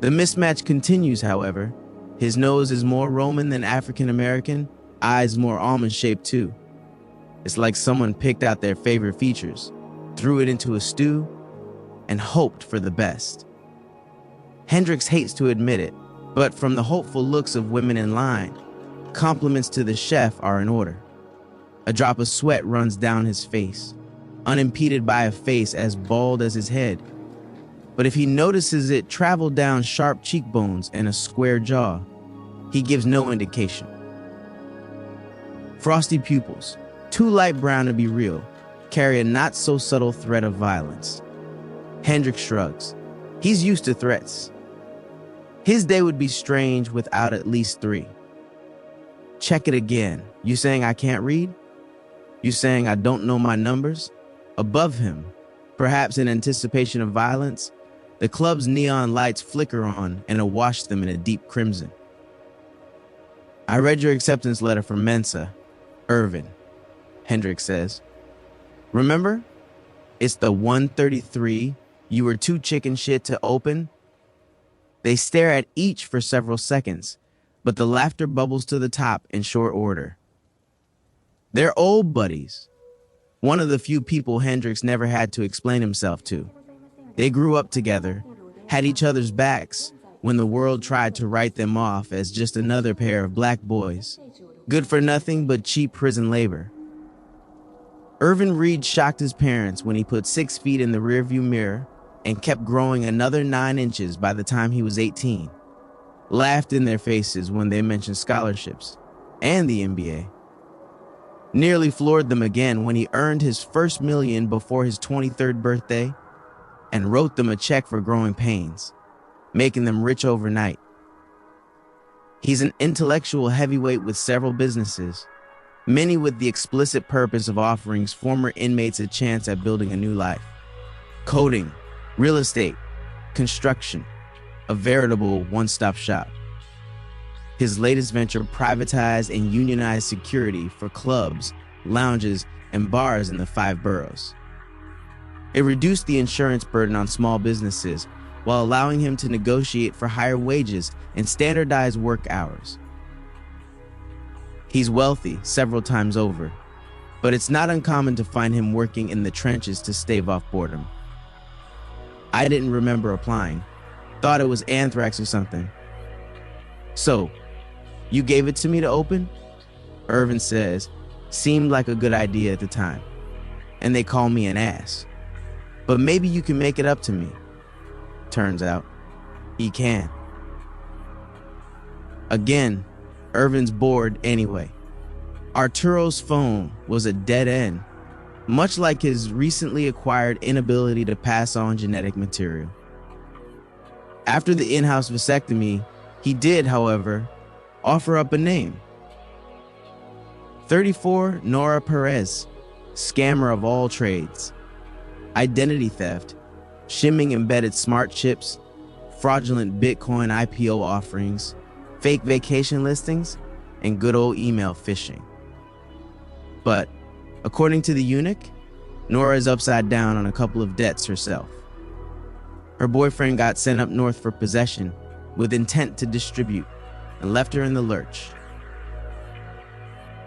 The mismatch continues, however. His nose is more Roman than African American, eyes more almond-shaped too. It's like someone picked out their favorite features, threw it into a stew, and hoped for the best. Hendrix hates to admit it, but from the hopeful looks of women in line, compliments to the chef are in order. A drop of sweat runs down his face, unimpeded by a face as bald as his head. But if he notices it travel down sharp cheekbones and a square jaw, he gives no indication. Frosty pupils, too light brown to be real, carry a not-so-subtle threat of violence. Hendrix shrugs. He's used to threats. His day would be strange without at least 3. "Check it again. You saying I can't read? You saying I don't know my numbers?" Above him, perhaps in anticipation of violence, the club's neon lights flicker on and awash them in a deep crimson. "I read your acceptance letter from Mensa, Irvin," Hendrix says. "Remember? It's the 133 you were too chicken shit to open." They stare at each for several seconds, but the laughter bubbles to the top in short order. They're old buddies. One of the few people Hendrix never had to explain himself to. They grew up together, had each other's backs when the world tried to write them off as just another pair of black boys, good for nothing but cheap prison labor. Irvin Reed shocked his parents when he put 6 feet in the rearview mirror and kept growing another 9 inches by the time he was 18. Laughed in their faces when they mentioned scholarships and the NBA. Nearly floored them again when he earned his first million before his 23rd birthday and wrote them a check for growing pains, making them rich overnight. He's an intellectual heavyweight with several businesses, many with the explicit purpose of offering former inmates a chance at building a new life. Coding, real estate, construction, a veritable one-stop shop. His latest venture privatized and unionized security for clubs, lounges, and bars in the 5 boroughs. It reduced the insurance burden on small businesses while allowing him to negotiate for higher wages and standardized work hours. He's wealthy several times over, but it's not uncommon to find him working in the trenches to stave off boredom. I didn't remember applying. Thought it was anthrax or something. "So, you gave it to me to open?" Irvin says, "Seemed like a good idea at the time. And they call me an ass." But maybe you can make it up to me. Turns out, he can. Again, Irvin's bored anyway. Arturo's phone was a dead end, much like his recently acquired inability to pass on genetic material. After the in-house vasectomy, he did, however, offer up a name. 34 Nora Perez, scammer of all trades. Identity theft, shimming embedded smart chips, fraudulent Bitcoin IPO offerings, fake vacation listings, and good old email phishing. But according to the eunuch, Nora is upside down on a couple of debts herself. Her boyfriend got sent up north for possession with intent to distribute and left her in the lurch.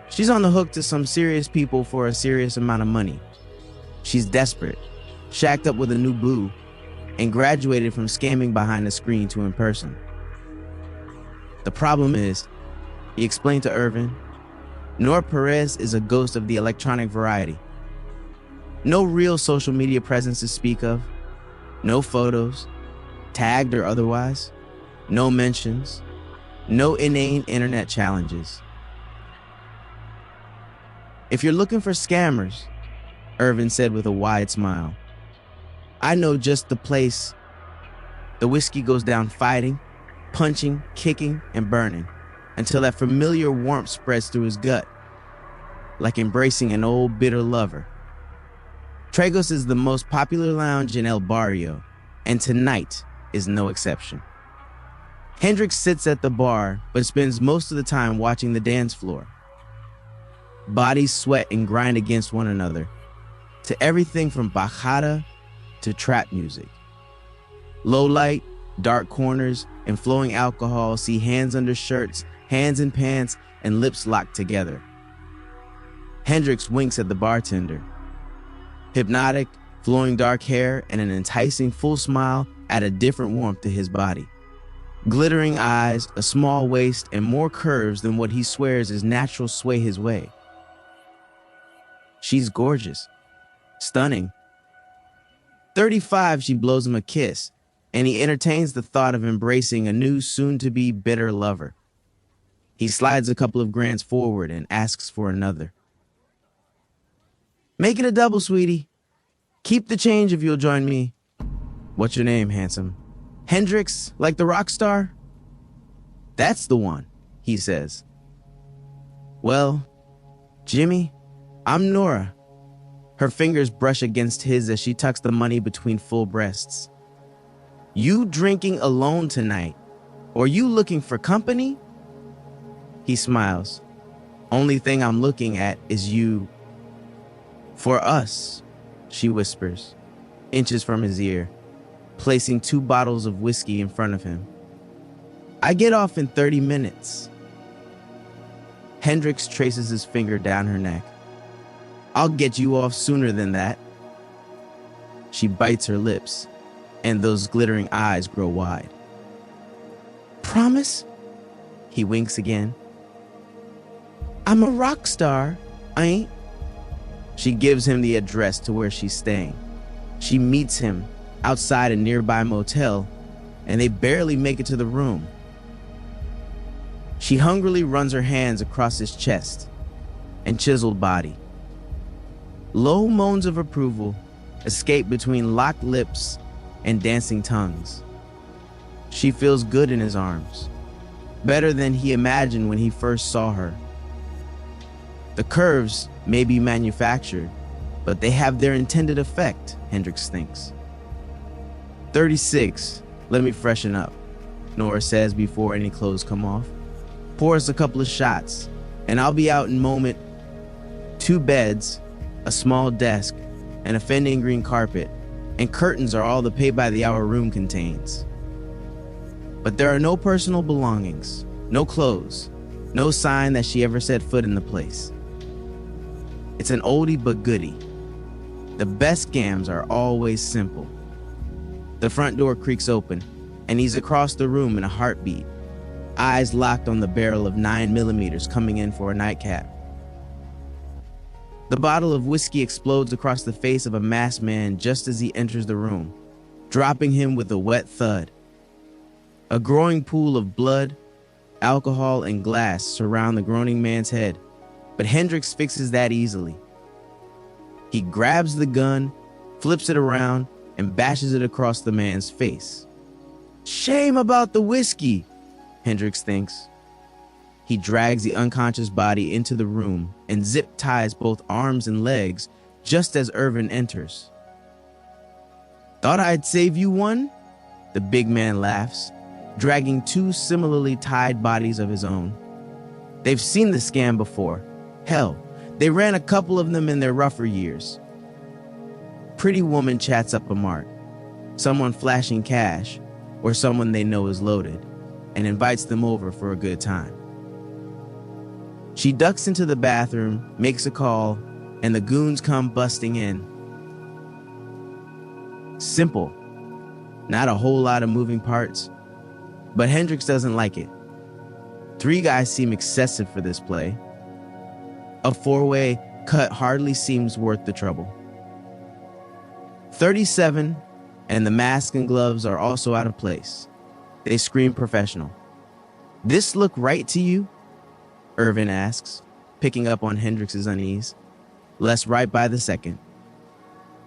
She's on the hook to some serious people for a serious amount of money. She's desperate, shacked up with a new boo, and graduated from scamming behind the screen to in person. The problem is, he explained to Irvin, Nora Perez is a ghost of the electronic variety. No real social media presence to speak of, no photos, tagged or otherwise, no mentions, no inane internet challenges. If you're looking for scammers, Irvin said with a wide smile, I know just the place. The whiskey goes down fighting, punching, kicking, and burning until that familiar warmth spreads through his gut, like embracing an old bitter lover. Tragos is the most popular lounge in El Barrio, and tonight is no exception. Hendrix sits at the bar, but spends most of the time watching the dance floor. Bodies sweat and grind against one another, to everything from bachata to trap music. Low light, dark corners, and flowing alcohol see hands under shirts, hands in pants, and lips locked together. Hendrix winks at the bartender. Hypnotic, flowing dark hair, and an enticing full smile add a different warmth to his body. Glittering eyes, a small waist, and more curves than what he swears is natural sway his way. She's gorgeous, stunning. 35, she blows him a kiss, and he entertains the thought of embracing a new soon-to-be bitter lover. He slides a couple of grands forward and asks for another. Make it a double, sweetie. Keep the change if you'll join me. What's your name, handsome? Hendrix, like the rock star? That's the one, he says. Well, Jimmy, I'm Nora. Her fingers brush against his as she tucks the money between full breasts. You drinking alone tonight? Or you looking for company? He smiles. Only thing I'm looking at is you. For us, she whispers, inches from his ear, placing 2 bottles of whiskey in front of him. I get off in 30 minutes. Hendrix traces his finger down her neck. I'll get you off sooner than that. She bites her lips, and those glittering eyes grow wide. Promise? He winks again. I'm a rock star, ain't? She gives him the address to where she's staying. She meets him outside a nearby motel, and they barely make it to the room. She hungrily runs her hands across his chest and chiseled body. Low moans of approval escape between locked lips and dancing tongues. She feels good in his arms, better than he imagined when he first saw her. The curves may be manufactured, but they have their intended effect, Hendrix thinks. 36, let me freshen up, Nora says before any clothes come off. Pour us a couple of shots, and I'll be out in a moment. 2 beds, a small desk, and a Fendi green carpet, and curtains are all the pay-by-the-hour room contains. But there are no personal belongings, no clothes, no sign that she ever set foot in the place. It's an oldie but goodie. The best scams are always simple. The front door creaks open, and he's across the room in a heartbeat, eyes locked on the barrel of 9mm coming in for a nightcap. The bottle of whiskey explodes across the face of a masked man just as he enters the room, dropping him with a wet thud. A growing pool of blood, alcohol, and glass surround the groaning man's head, but Hendricks fixes that easily. He grabs the gun, flips it around, and bashes it across the man's face. Shame about the whiskey, Hendricks thinks. He drags the unconscious body into the room and zip ties both arms and legs just as Irvin enters. Thought I'd save you one? The big man laughs, dragging two similarly tied bodies of his own. They've seen the scam before. Hell, they ran a couple of them in their rougher years. Pretty woman chats up a mark, someone flashing cash, or someone they know is loaded, and invites them over for a good time. She ducks into the bathroom, makes a call, and the goons come busting in. Simple. Not a whole lot of moving parts, but Hendricks doesn't like it. 3 guys seem excessive for this play. A 4-way cut hardly seems worth the trouble. 37 and the mask and gloves are also out of place. They scream professional. This look right to you? Irvin asks, picking up on Hendricks' unease. Less right by the second.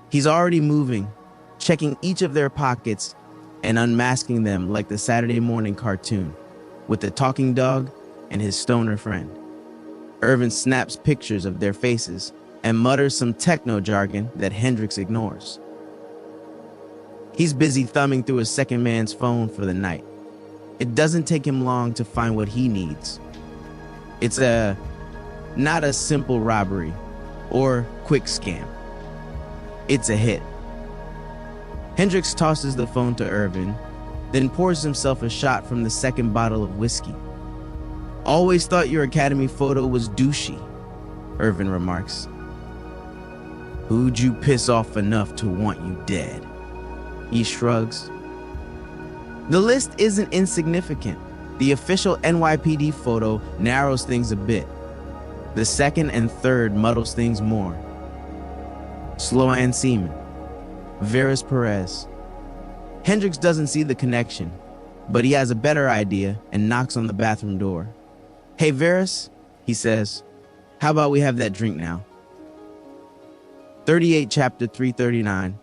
He's already moving, checking each of their pockets and unmasking them like the Saturday morning cartoon, with the talking dog and his stoner friend. Irvin snaps pictures of their faces and mutters some techno jargon that Hendricks ignores. He's busy thumbing through his second man's phone for the night. It doesn't take him long to find what he needs. It's not a simple robbery or quick scam. It's a hit. Hendricks tosses the phone to Irvin, then pours himself a shot from the second bottle of whiskey. Always thought your academy photo was douchey, Irvin remarks. Who'd you piss off enough to want you dead? He shrugs. The list isn't insignificant. The official NYPD photo narrows things a bit. The second and third muddles things more. Sloan Seaman, Veras Perez. Hendricks doesn't see the connection, but he has a better idea and knocks on the bathroom door. Hey, Veras, he says, how about we have that drink now? 38 chapter 339.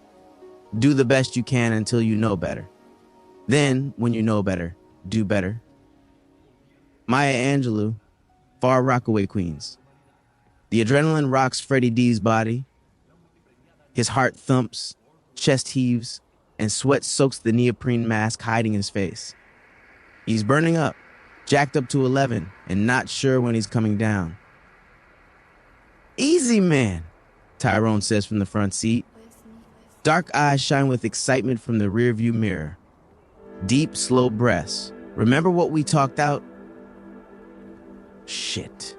Do the best you can until you know better. Then, when you know better, do better. Maya Angelou, Far Rockaway, Queens. The adrenaline rocks Freddie D's body. His heart thumps, chest heaves, and sweat soaks the neoprene mask hiding his face. He's burning up, jacked up to 11, and not sure when he's coming down. Easy, man, Tyrone says from the front seat. Dark eyes shine with excitement from the rearview mirror. Deep, slow breaths. Remember what we talked out? Shit.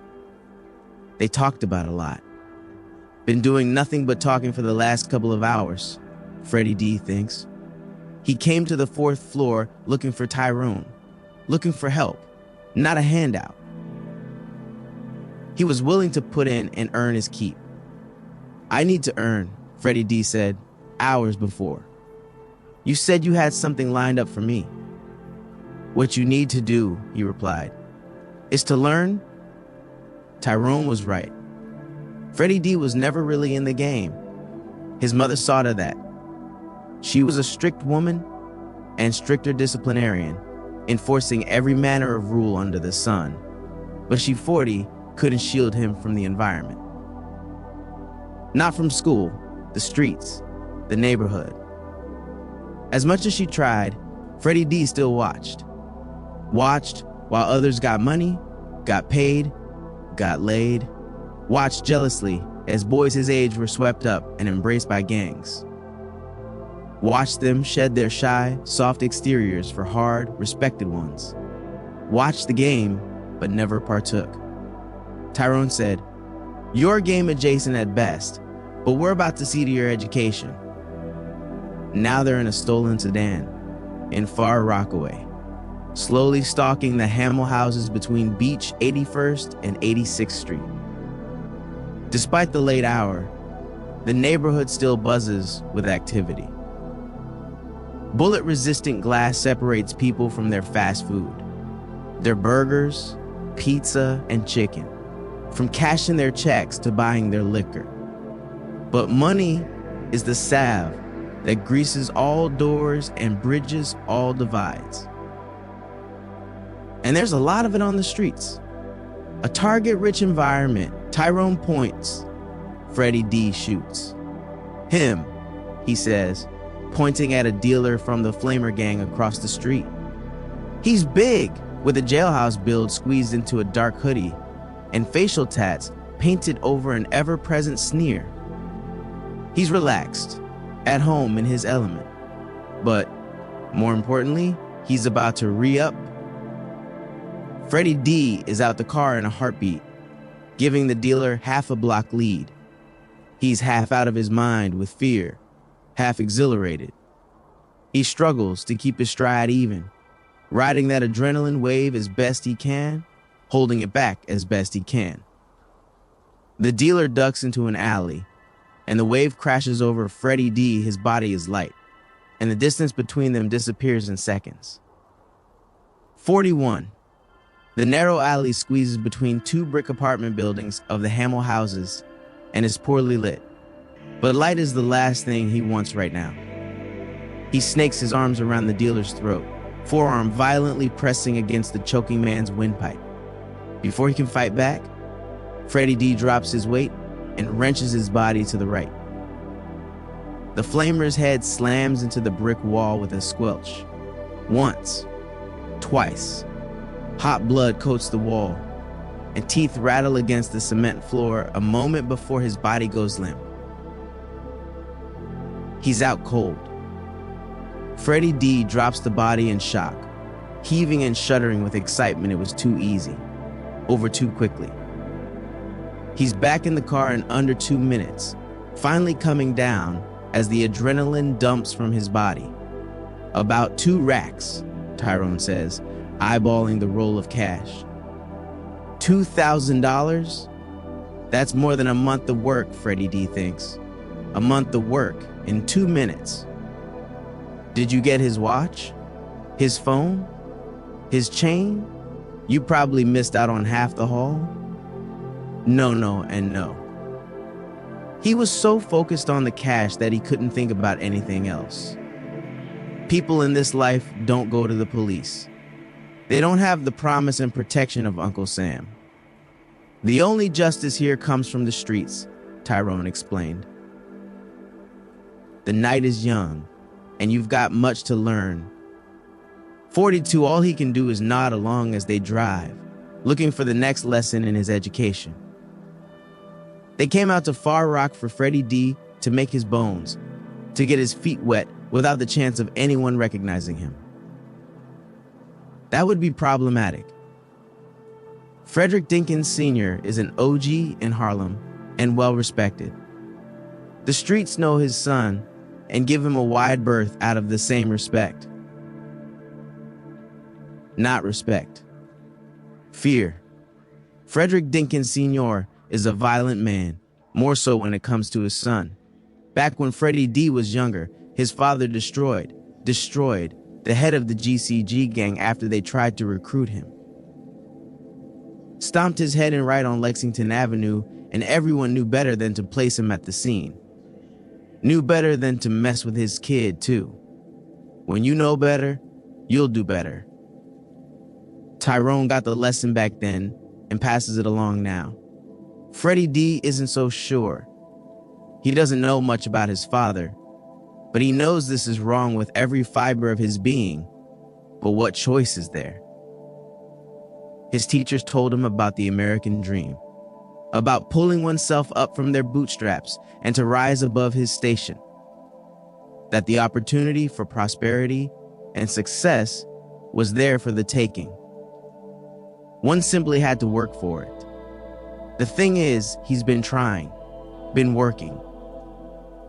They talked about a lot. Been doing nothing but talking for the last couple of hours, Freddie D thinks. He came to the 4th floor looking for Tyrone, looking for help, not a handout. He was willing to put in and earn his keep. I need to earn, Freddie D said, hours before. You said you had something lined up for me. What you need to do, he replied, is to learn. Tyrone was right. Freddie D was never really in the game. His mother saw to that. She was a strict woman and stricter disciplinarian, enforcing every manner of rule under the sun. But she, 40, couldn't shield him from the environment. Not from school, the streets, the neighborhood. As much as she tried, Freddie D still watched. Watched while others got money, got paid, got laid. Watched jealously as boys his age were swept up and embraced by gangs. Watched them shed their shy, soft exteriors for hard, respected ones. Watched the game, but never partook. Tyrone said, "You're game adjacent at best, but we're about to see to your education." Now they're in a stolen sedan in Far Rockaway, slowly stalking the Hamel houses between Beach 81st and 86th Street. Despite the late hour, the neighborhood still buzzes with activity. Bullet-resistant glass separates people from their fast food, their burgers, pizza, and chicken, from cashing their checks to buying their liquor. But money is the salve that greases all doors and bridges all divides. And there's a lot of it on the streets. A target-rich environment. Tyrone points. Freddie D shoots. Him, he says, pointing at a dealer from the Flamer gang across the street. He's big, with a jailhouse build squeezed into a dark hoodie and facial tats painted over an ever-present sneer. He's relaxed, at home in his element. But, more importantly, he's about to re-up. Freddie D is out the car in a heartbeat, giving the dealer half a block lead. He's half out of his mind with fear, half exhilarated. He struggles to keep his stride even, riding that adrenaline wave as best he can, holding it back as best he can. The dealer ducks into an alley, and the wave crashes over Freddie D. His body is light, and the distance between them disappears in seconds. 41. The narrow alley squeezes between two brick apartment buildings of the Hamill houses and is poorly lit. But light is the last thing he wants right now. He snakes his arms around the dealer's throat, forearm violently pressing against the choking man's windpipe. Before he can fight back, Freddie D drops his weight and wrenches his body to the right. The Flamer's head slams into the brick wall with a squelch. Once, twice. Hot blood coats the wall, and teeth rattle against the cement floor a moment before his body goes limp. He's out cold. Freddie D drops the body in shock, heaving and shuddering with excitement. It was too easy, over too quickly. He's back in the car in under 2 minutes, finally coming down as the adrenaline dumps from his body. About 2 racks, Tyrone says, eyeballing the roll of cash. $2,000? That's more than a month of work, Freddie D thinks. A month of work in 2 minutes. Did you get his watch? His phone? His chain? You probably missed out on half the haul. No, and no. He was so focused on the cash that he couldn't think about anything else. People in this life don't go to the police. They don't have the promise and protection of Uncle Sam. The only justice here comes from the streets, Tyrone explained. The night is young, and you've got much to learn. 42, all he can do is nod along as they drive, looking for the next lesson in his education. They came out to Far Rock for Freddie D to make his bones, to get his feet wet without the chance of anyone recognizing him. That would be problematic. Frederick Dinkins Sr. is an OG in Harlem and well respected. The streets know his son and give him a wide berth out of the same respect. Not respect. Fear. Frederick Dinkins Sr. is a violent man, more so when it comes to his son. Back when Freddie D was younger, his father destroyed the head of the GCG gang after they tried to recruit him. Stomped his head in right on Lexington Avenue, and everyone knew better than to place him at the scene. Knew better than to mess with his kid, too. When you know better, you'll do better. Tyrone got the lesson back then and passes it along now. Freddie D isn't so sure. He doesn't know much about his father, but he knows this is wrong with every fiber of his being. But what choice is there? His teachers told him about the American dream, about pulling oneself up from their bootstraps and to rise above his station. That the opportunity for prosperity and success was there for the taking. One simply had to work for it. The thing is, he's been trying, been working.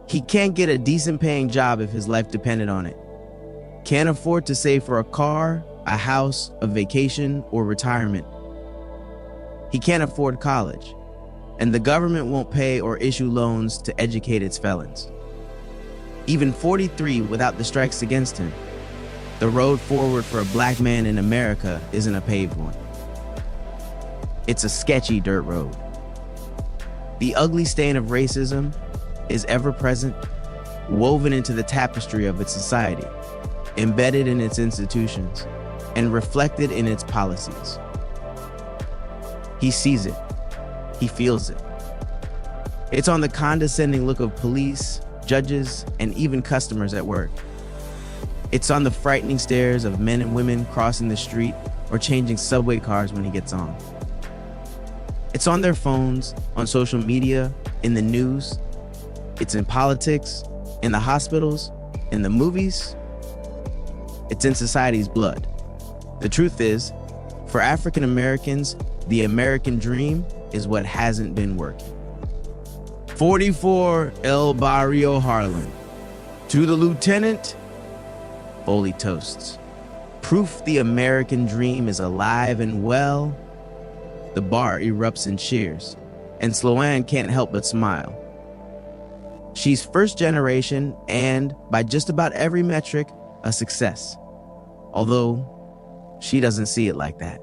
He can't get a decent paying job if his life depended on it. Can't afford to save for a car, a house, a vacation, or retirement. He can't afford college. and the government won't pay or issue loans to educate its felons. Even 43 without the strikes against him. The road forward for a black man in America isn't a paved one. It's a sketchy dirt road. The ugly stain of racism is ever present, woven into the tapestry of its society, embedded in its institutions, and reflected in its policies. He sees it. He feels it. It's on the condescending look of police, judges, and even customers at work. It's on the frightening stares of men and women crossing the street or changing subway cars when he gets on. It's on their phones, on social media, in the news. It's in politics, in the hospitals, in the movies. It's in society's blood. The truth is, for African Americans, the American dream is what hasn't been working. 44 El Barrio Harlem. To the lieutenant, Foley toasts. Proof the American dream is alive and well. The bar erupts in cheers, and Sloan can't help but smile. She's first generation and, by just about every metric, a success. Although, she doesn't see it like that.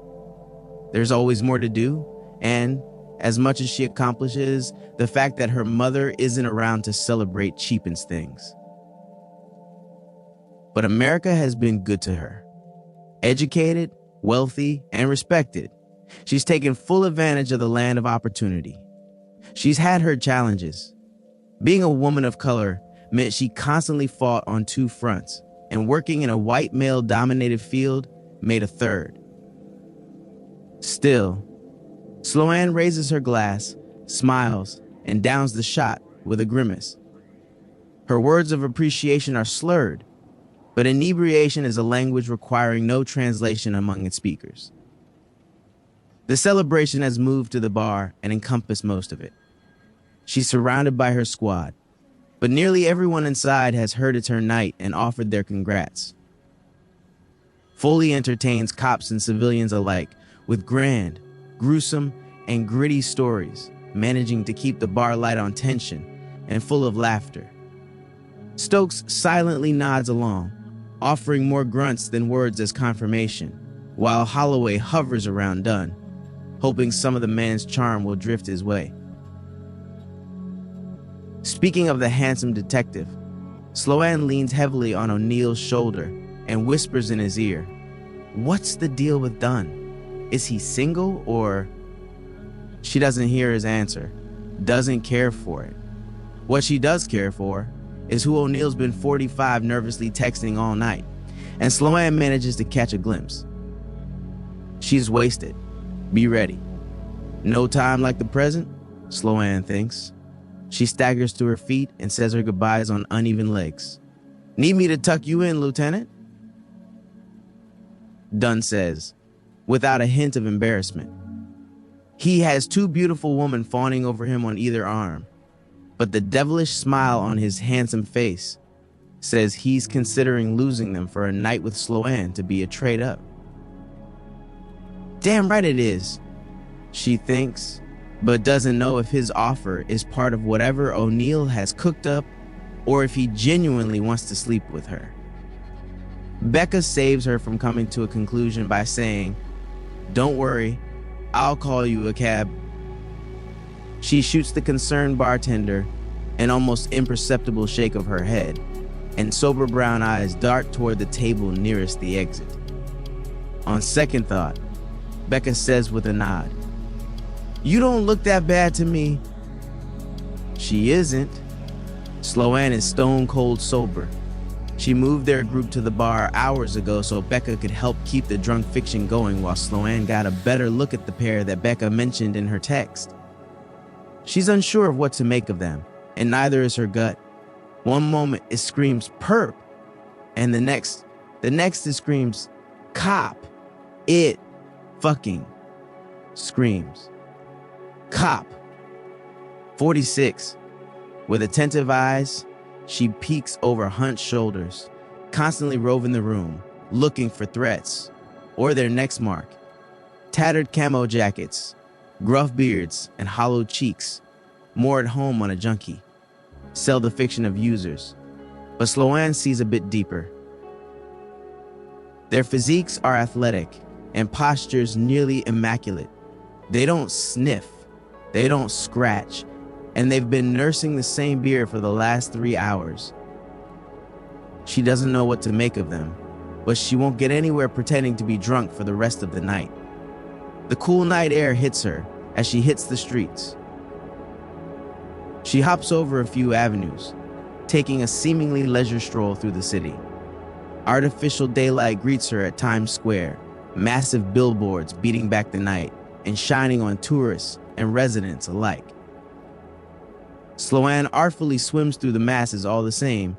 There's always more to do, and as much as she accomplishes, the fact that her mother isn't around to celebrate cheapens things. But America has been good to her. Educated, wealthy, and respected. She's taken full advantage of the land of opportunity. She's had her challenges. Being a woman of color meant she constantly fought on two fronts, and working in a white male-dominated field made a third. Still, Sloan raises her glass, smiles, and downs the shot with a grimace. Her words of appreciation are slurred, but inebriation is a language requiring no translation among its speakers. The celebration has moved to the bar and encompassed most of it. She's surrounded by her squad, but nearly everyone inside has heard it's her night and offered their congrats. Foley entertains cops and civilians alike with grand, gruesome, and gritty stories, managing to keep the bar light on tension and full of laughter. Stokes silently nods along, offering more grunts than words as confirmation, while Holloway hovers around Dunn, hoping some of the man's charm will drift his way. Speaking of the handsome detective, Sloan leans heavily on O'Neill's shoulder and whispers in his ear, "What's the deal with Dunn? Is he single or?" She doesn't hear his answer, doesn't care for it. What she does care for is who O'Neill's been 45 nervously texting all night, and Sloan manages to catch a glimpse. She's wasted. Be ready. No time like the present, Sloan thinks. She staggers to her feet and says her goodbyes on uneven legs. "Need me to tuck you in, Lieutenant?" Dunn says, without a hint of embarrassment. He has two beautiful women fawning over him on either arm, but the devilish smile on his handsome face says he's considering losing them for a night with Sloan to be a trade up. Damn right it is, she thinks, but doesn't know if his offer is part of whatever O'Neill has cooked up or if he genuinely wants to sleep with her. Becca saves her from coming to a conclusion by saying, "Don't worry, I'll call you a cab." She shoots the concerned bartender an almost imperceptible shake of her head, and sober brown eyes dart toward the table nearest the exit. On second thought, Becca says with a nod, "You don't look that bad to me." She isn't. Sloan is stone cold sober. She moved their group to the bar hours ago so Becca could help keep the drunk fiction going while Sloan got a better look at the pair that Becca mentioned in her text. She's unsure of what to make of them, and neither is her gut. One moment it screams perp, and the next it screams cop. It fucking screams cop. 46. With attentive eyes, she peeks over hunched shoulders, constantly roving the room, looking for threats or their next mark. Tattered camo jackets, Gruff beards and hollow cheeks, more at home on a junkie, sell the fiction of users. But Sloan sees a bit deeper. Their physiques are athletic and postures nearly immaculate. They don't sniff, they don't scratch, and they've been nursing the same beer for the last 3 hours. She doesn't know what to make of them, but she won't get anywhere pretending to be drunk for the rest of the night. The cool night air hits her as she hits the streets. She hops over a few avenues, taking a seemingly leisure stroll through the city. Artificial daylight greets her at Times Square, massive billboards beating back the night and shining on tourists and residents alike. Sloan artfully swims through the masses all the same.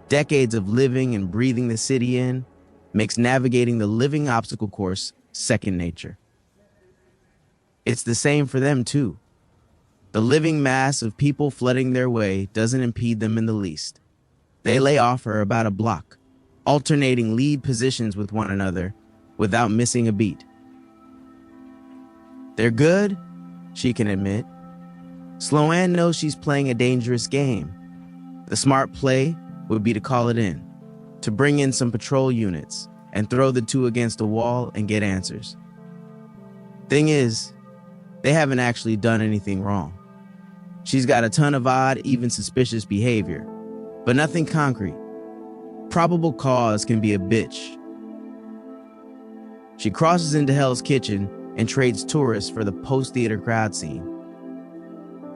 Decades of living and breathing the city in makes navigating the living obstacle course second nature. It's the same for them too. The living mass of people flooding their way doesn't impede them in the least. They lay off her about a block, alternating lead positions with one another without missing a beat. They're good, she can admit. Sloan knows she's playing a dangerous game. The smart play would be to call it in, to bring in some patrol units and throw the two against a wall and get answers. Thing is, they haven't actually done anything wrong. She's got a ton of odd, even suspicious behavior, but nothing concrete. Probable cause can be a bitch. She crosses into Hell's Kitchen and trades tourists for the post-theater crowd scene.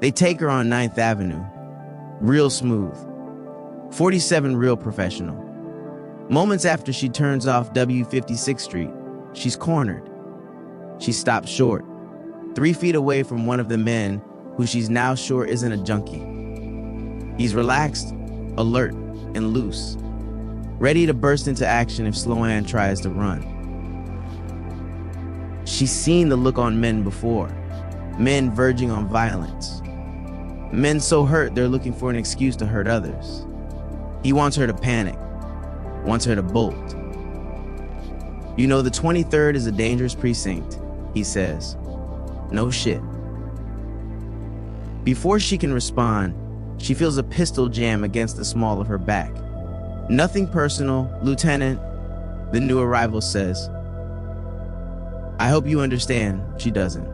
They take her on 9th Avenue, real smooth, 47 real professional. Moments after she turns off W56th Street, she's cornered. She stops short, 3 feet away from one of the men who she's now sure isn't a junkie. He's relaxed, alert, and loose, ready to burst into action if Sloan tries to run. She's seen the look on men before, men verging on violence. Men so hurt they're looking for an excuse to hurt others. He wants her to panic, wants her to bolt. You know, the 23rd is a dangerous precinct, he says. No shit. Before she can respond, she feels a pistol jam against the small of her back. Nothing personal, Lieutenant, the new arrival says. I hope you understand, she doesn't.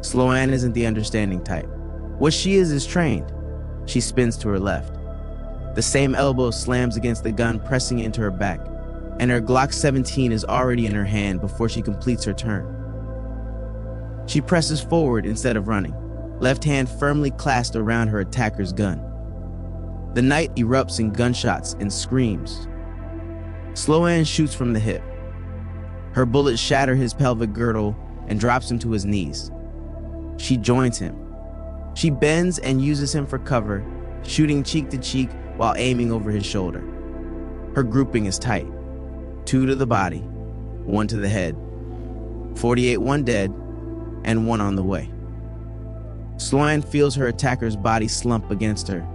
Sloan isn't the understanding type. What she is trained. She spins to her left. The same elbow slams against the gun, pressing it into her back, and her Glock 17 is already in her hand before she completes her turn. She presses forward instead of running, left hand firmly clasped around her attacker's gun. The night erupts in gunshots and screams. Sloan shoots from the hip. Her bullets shatter his pelvic girdle and drops him to his knees. She joins him. She bends and uses him for cover, shooting cheek to cheek while aiming over his shoulder. Her grouping is tight. 2 to the body, 1 to the head. 48, 1 dead, and 1 on the way. Sloan feels her attacker's body slump against her.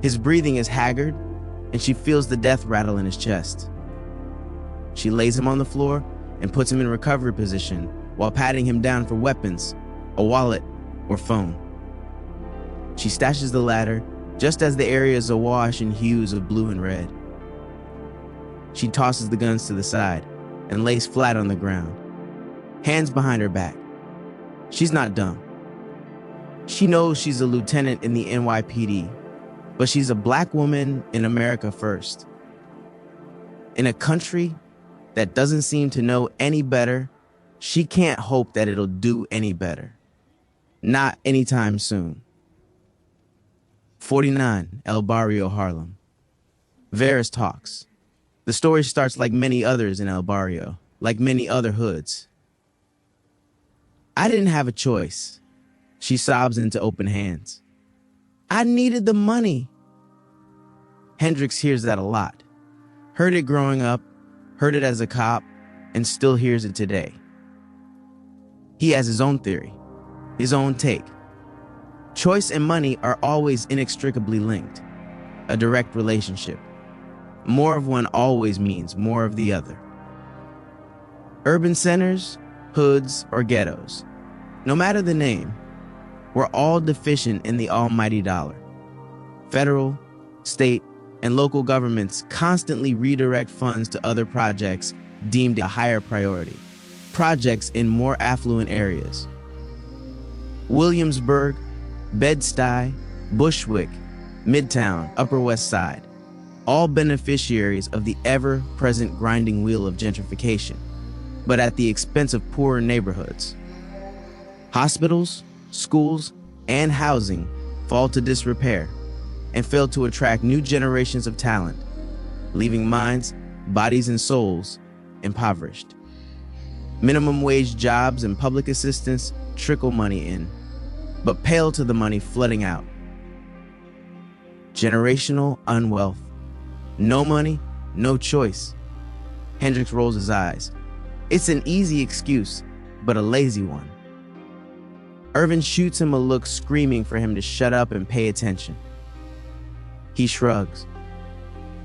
His breathing is haggard, and she feels the death rattle in his chest. She lays him on the floor and puts him in recovery position while patting him down for weapons, a wallet, or phone. She stashes the latter just as the area is awash in hues of blue and red. She tosses the guns to the side and lays flat on the ground, hands behind her back. She's not dumb. She knows she's a lieutenant in the NYPD, but she's a black woman in America first. In a country that doesn't seem to know any better, she can't hope that it'll do any better. Not anytime soon. 49 El Barrio, Harlem. Varys talks. The story starts like many others in El Barrio, like many other hoods. I didn't have a choice. She sobs into open hands. I needed the money. Hendrix hears that a lot. Heard it growing up, heard it as a cop, and still hears it today. He has his own theory, his own take. Choice and money are always inextricably linked, a direct relationship. More of one always means more of the other. Urban centers, hoods, or ghettos. No matter the name, we're all deficient in the almighty dollar. Federal, state, and local governments constantly redirect funds to other projects deemed a higher priority, projects in more affluent areas. Williamsburg, Bed-Stuy, Bushwick, Midtown, Upper West Side, all beneficiaries of the ever-present grinding wheel of gentrification, but at the expense of poorer neighborhoods. Hospitals, schools, and housing fall to disrepair and fail to attract new generations of talent, leaving minds, bodies, and souls impoverished. Minimum wage jobs and public assistance trickle money in, but pale to the money flooding out. Generational unwealth. No money, no choice. Hendricks rolls his eyes. It's an easy excuse, but a lazy one. Irvin shoots him a look, screaming for him to shut up and pay attention. He shrugs.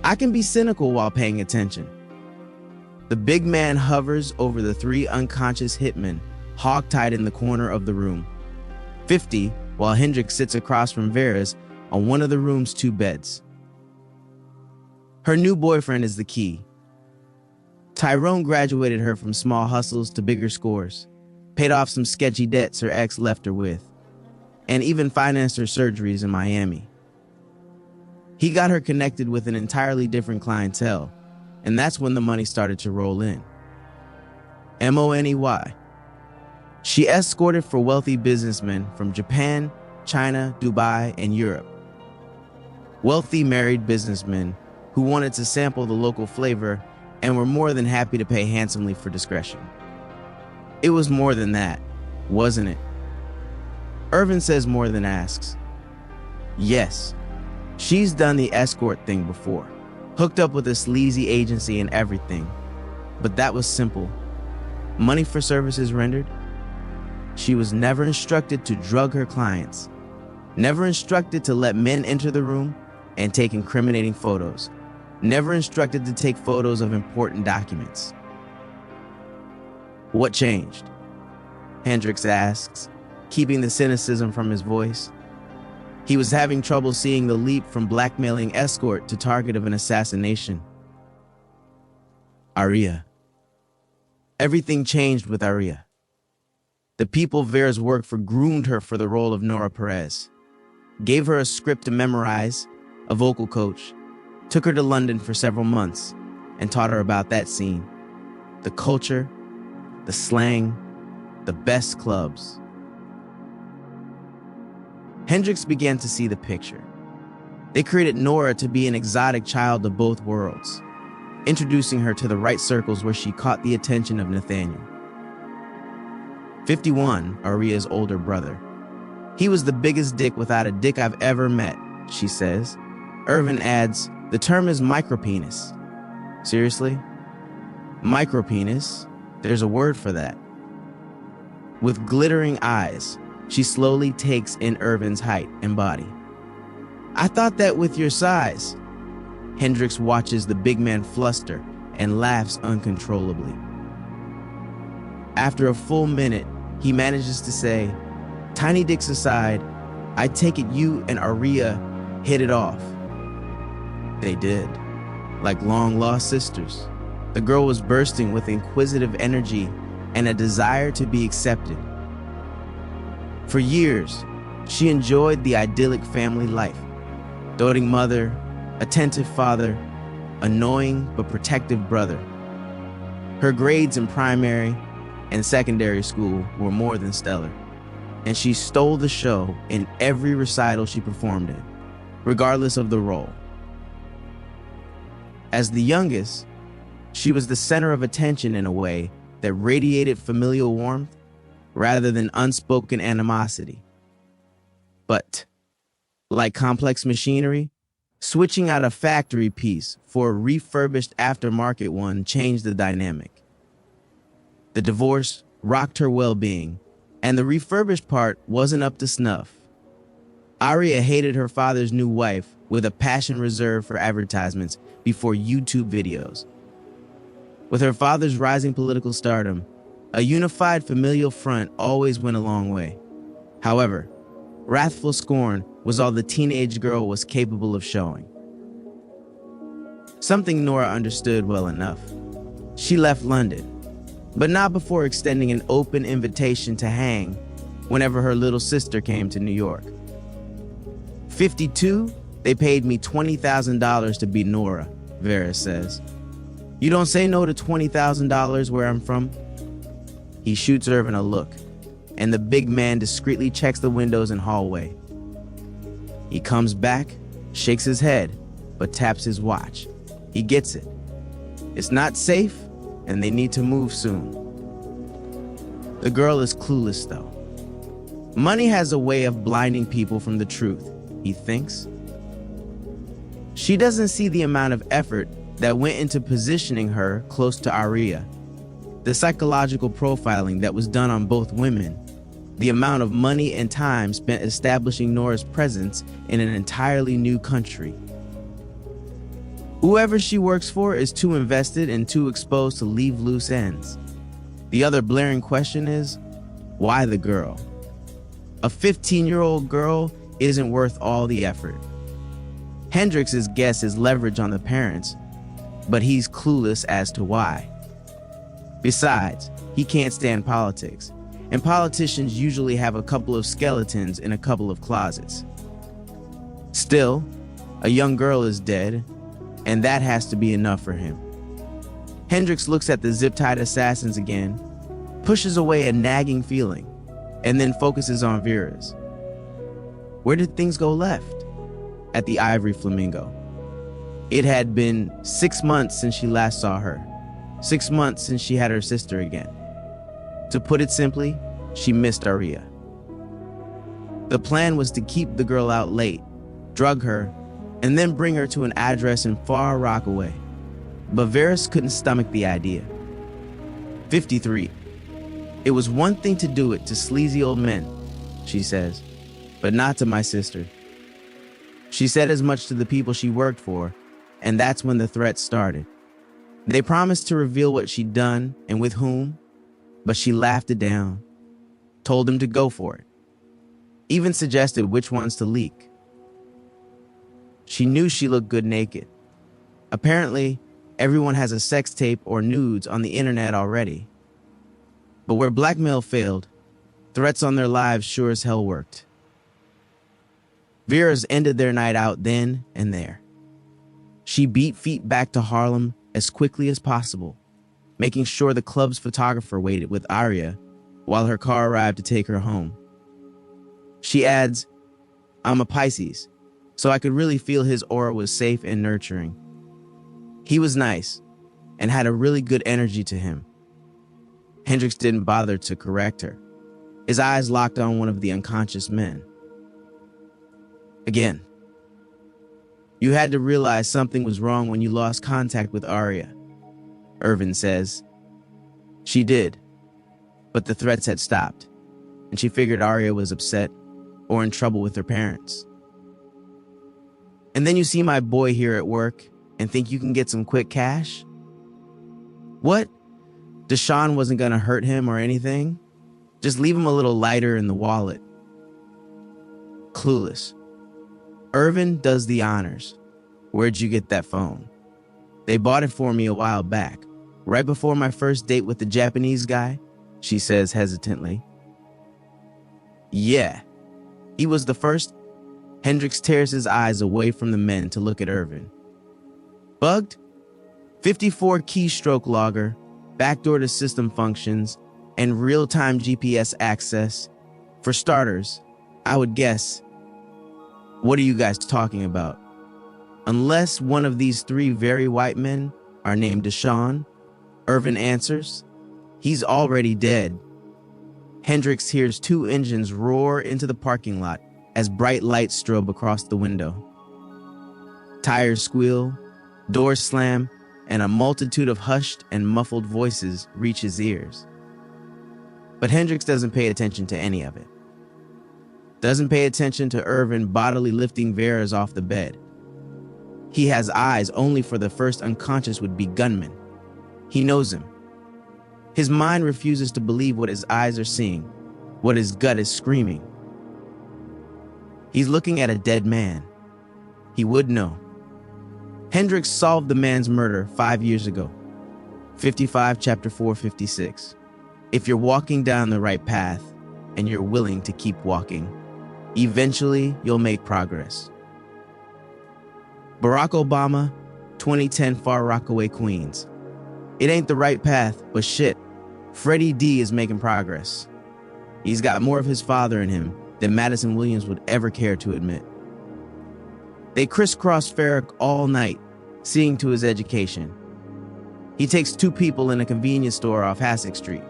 I can be cynical while paying attention. The big man hovers over the three unconscious hitmen, hog-tied in the corner of the room. 50, while Hendricks sits across from Vera's on one of the room's two beds. Her new boyfriend is the key. Tyrone graduated her from small hustles to bigger scores, paid off some sketchy debts her ex left her with, and even financed her surgeries in Miami. He got her connected with an entirely different clientele, and that's when the money started to roll in. Money. She escorted for wealthy businessmen from Japan, China, Dubai, and Europe. Wealthy married businessmen who wanted to sample the local flavor and were more than happy to pay handsomely for discretion. It was more than that, wasn't it? Irvin says more than asks. Yes, she's done the escort thing before, hooked up with a sleazy agency and everything, but that was simple. Money for services rendered. She was never instructed to drug her clients, never instructed to let men enter the room and take incriminating photos, never instructed to take photos of important documents. What changed? Hendricks asks, keeping the cynicism from his voice. He was having trouble seeing the leap from blackmailing escort to target of an assassination. Aria. Everything changed with Aria. The people Vera's worked for groomed her for the role of Nora Perez, gave her a script to memorize, a vocal coach, took her to London for several months, and taught her about that scene, the culture, the slang, the best clubs. Hendricks began to see the picture. They created Nora to be an exotic child of both worlds, introducing her to the right circles where she caught the attention of Nathaniel. 51, Aria's older brother. He was the biggest dick without a dick I've ever met, she says. Irvin adds, the term is micropenis. Seriously? Micropenis? There's a word for that. With glittering eyes, she slowly takes in Irvin's height and body. I thought that with your size. Hendricks watches the big man fluster and laughs uncontrollably. After a full minute, he manages to say, tiny dicks aside, I take it you and Aria hit it off. They did, like long-lost sisters. The girl was bursting with inquisitive energy and a desire to be accepted. For years, she enjoyed the idyllic family life. Doting mother, attentive father, annoying but protective brother. Her grades in primary and secondary school were more than stellar, and she stole the show in every recital she performed in, regardless of the role. As the youngest, she was the center of attention in a way that radiated familial warmth rather than unspoken animosity. But, like complex machinery, switching out a factory piece for a refurbished aftermarket one changed the dynamic. The divorce rocked her well-being, and the refurbished part wasn't up to snuff. Aria hated her father's new wife with a passion reserved for advertisements before YouTube videos. With her father's rising political stardom, A unified familial front always went a long way. However, wrathful scorn was all the teenage girl was capable of showing. Something Nora understood well enough. She left London, but not before extending an open invitation to hang whenever her little sister came to New York. 52, they paid me $20,000 to be Nora, Vera says. You don't say no to $20,000 where I'm from? He shoots Irvin a look, and the big man discreetly checks the windows and hallway. He comes back, shakes his head, but taps his watch. He gets it. It's not safe, and they need to move soon. The girl is clueless, though. Money has a way of blinding people from the truth, he thinks. She doesn't see the amount of effort that went into positioning her close to Aria, the psychological profiling that was done on both women, the amount of money and time spent establishing Nora's presence in an entirely new country. Whoever she works for is too invested and too exposed to leave loose ends. The other blaring question is, why the girl? A 15-year-old girl isn't worth all the effort. Hendrix's guess is leverage on the parents, but he's clueless as to why. Besides, he can't stand politics, and politicians usually have a couple of skeletons in a couple of closets. Still, a young girl is dead, and that has to be enough for him. Hendrix looks at the zip-tied assassins again, pushes away a nagging feeling, and then focuses on Vera's. Where did things go left? At the Ivory Flamingo. It had been 6 months since she last saw her. 6 months since she had her sister again. To put it simply, she missed Aria. The plan was to keep the girl out late, drug her, and then bring her to an address in Far Rockaway. But Varys couldn't stomach the idea. 53. It was one thing to do it to sleazy old men, she says, but not to my sister. She said as much to the people she worked for, and that's when the threat started. They promised to reveal what she'd done and with whom, but she laughed it down, told them to go for it, even suggested which ones to leak. She knew she looked good naked. Apparently, everyone has a sex tape or nudes on the internet already. But where blackmail failed, threats on their lives sure as hell worked. Vera's ended their night out then and there. She beat feet back to Harlem as quickly as possible, making sure the club's photographer waited with Aria while her car arrived to take her home. She adds, I'm a Pisces, so I could really feel his aura was safe and nurturing. He was nice and had a really good energy to him. Hendrix didn't bother to correct her. His eyes locked on one of the unconscious men. Again, you had to realize something was wrong when you lost contact with Aria, Irvin says. She did, but the threats had stopped, and she figured Aria was upset or in trouble with her parents. And then you see my boy here at work and think you can get some quick cash? What? Deshaun wasn't gonna hurt him or anything? Just leave him a little lighter in the wallet. Clueless. Irvin does the honors. Where'd you get that phone? They bought it for me a while back, right before my first date with the Japanese guy, she says hesitantly. Yeah, he was the first. Hendrix tears his eyes away from the men to look at Irvin. Bugged? 54 keystroke logger, backdoor to system functions, and real-time GPS access. For starters, I would guess. What are you guys talking about? Unless one of these three very white men are named Deshaun, Irvin answers, he's already dead. Hendrix hears 2 engines roar into the parking lot as bright lights strobe across the window. Tires squeal, doors slam, and a multitude of hushed and muffled voices reach his ears. But Hendrix doesn't pay attention to any of it. Doesn't pay attention to Irvin bodily lifting Veras off the bed. He has eyes only for the first unconscious would-be gunman. He knows him. His mind refuses to believe what his eyes are seeing, what his gut is screaming. He's looking at a dead man. He would know. Hendricks solved the man's murder 5 years ago. 55, chapter 456. If you're walking down the right path and you're willing to keep walking, eventually you'll make progress. Barack Obama, 2010, Far Rockaway, Queens. It ain't the right path, but shit, Freddie D is making progress. He's got more of his father in him than Madison Williams would ever care to admit. They crisscross Farrick all night, seeing to his education. He takes 2 people in a convenience store off Hassock Street,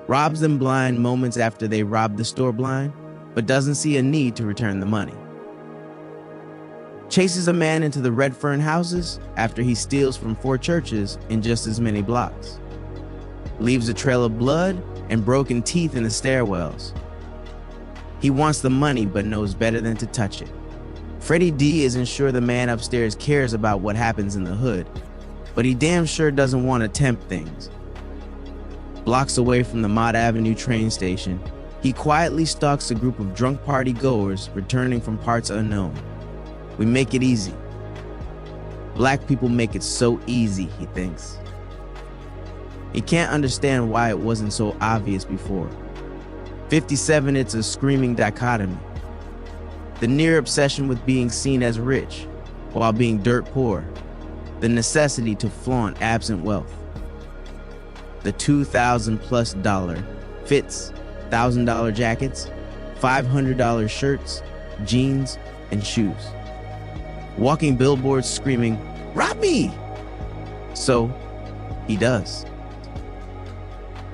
robs them blind moments after they robbed the store blind, but doesn't see a need to return the money. Chases a man into the Redfern houses after he steals from 4 churches in just as many blocks. Leaves a trail of blood and broken teeth in the stairwells. He wants the money but knows better than to touch it. Freddie D isn't sure the man upstairs cares about what happens in the hood, but he damn sure doesn't want to tempt things. Blocks away from the Mott Avenue train station, he quietly stalks a group of drunk party goers returning from parts unknown. We make it easy. Black people make it so easy, he thinks. He can't understand why it wasn't so obvious before. 57, it's a screaming dichotomy. The near obsession with being seen as rich while being dirt poor. The necessity to flaunt absent wealth. The $2,000+ fits, $1,000 jackets, $500 shirts, jeans, and shoes. Walking billboards screaming, "Rob me!" So, he does.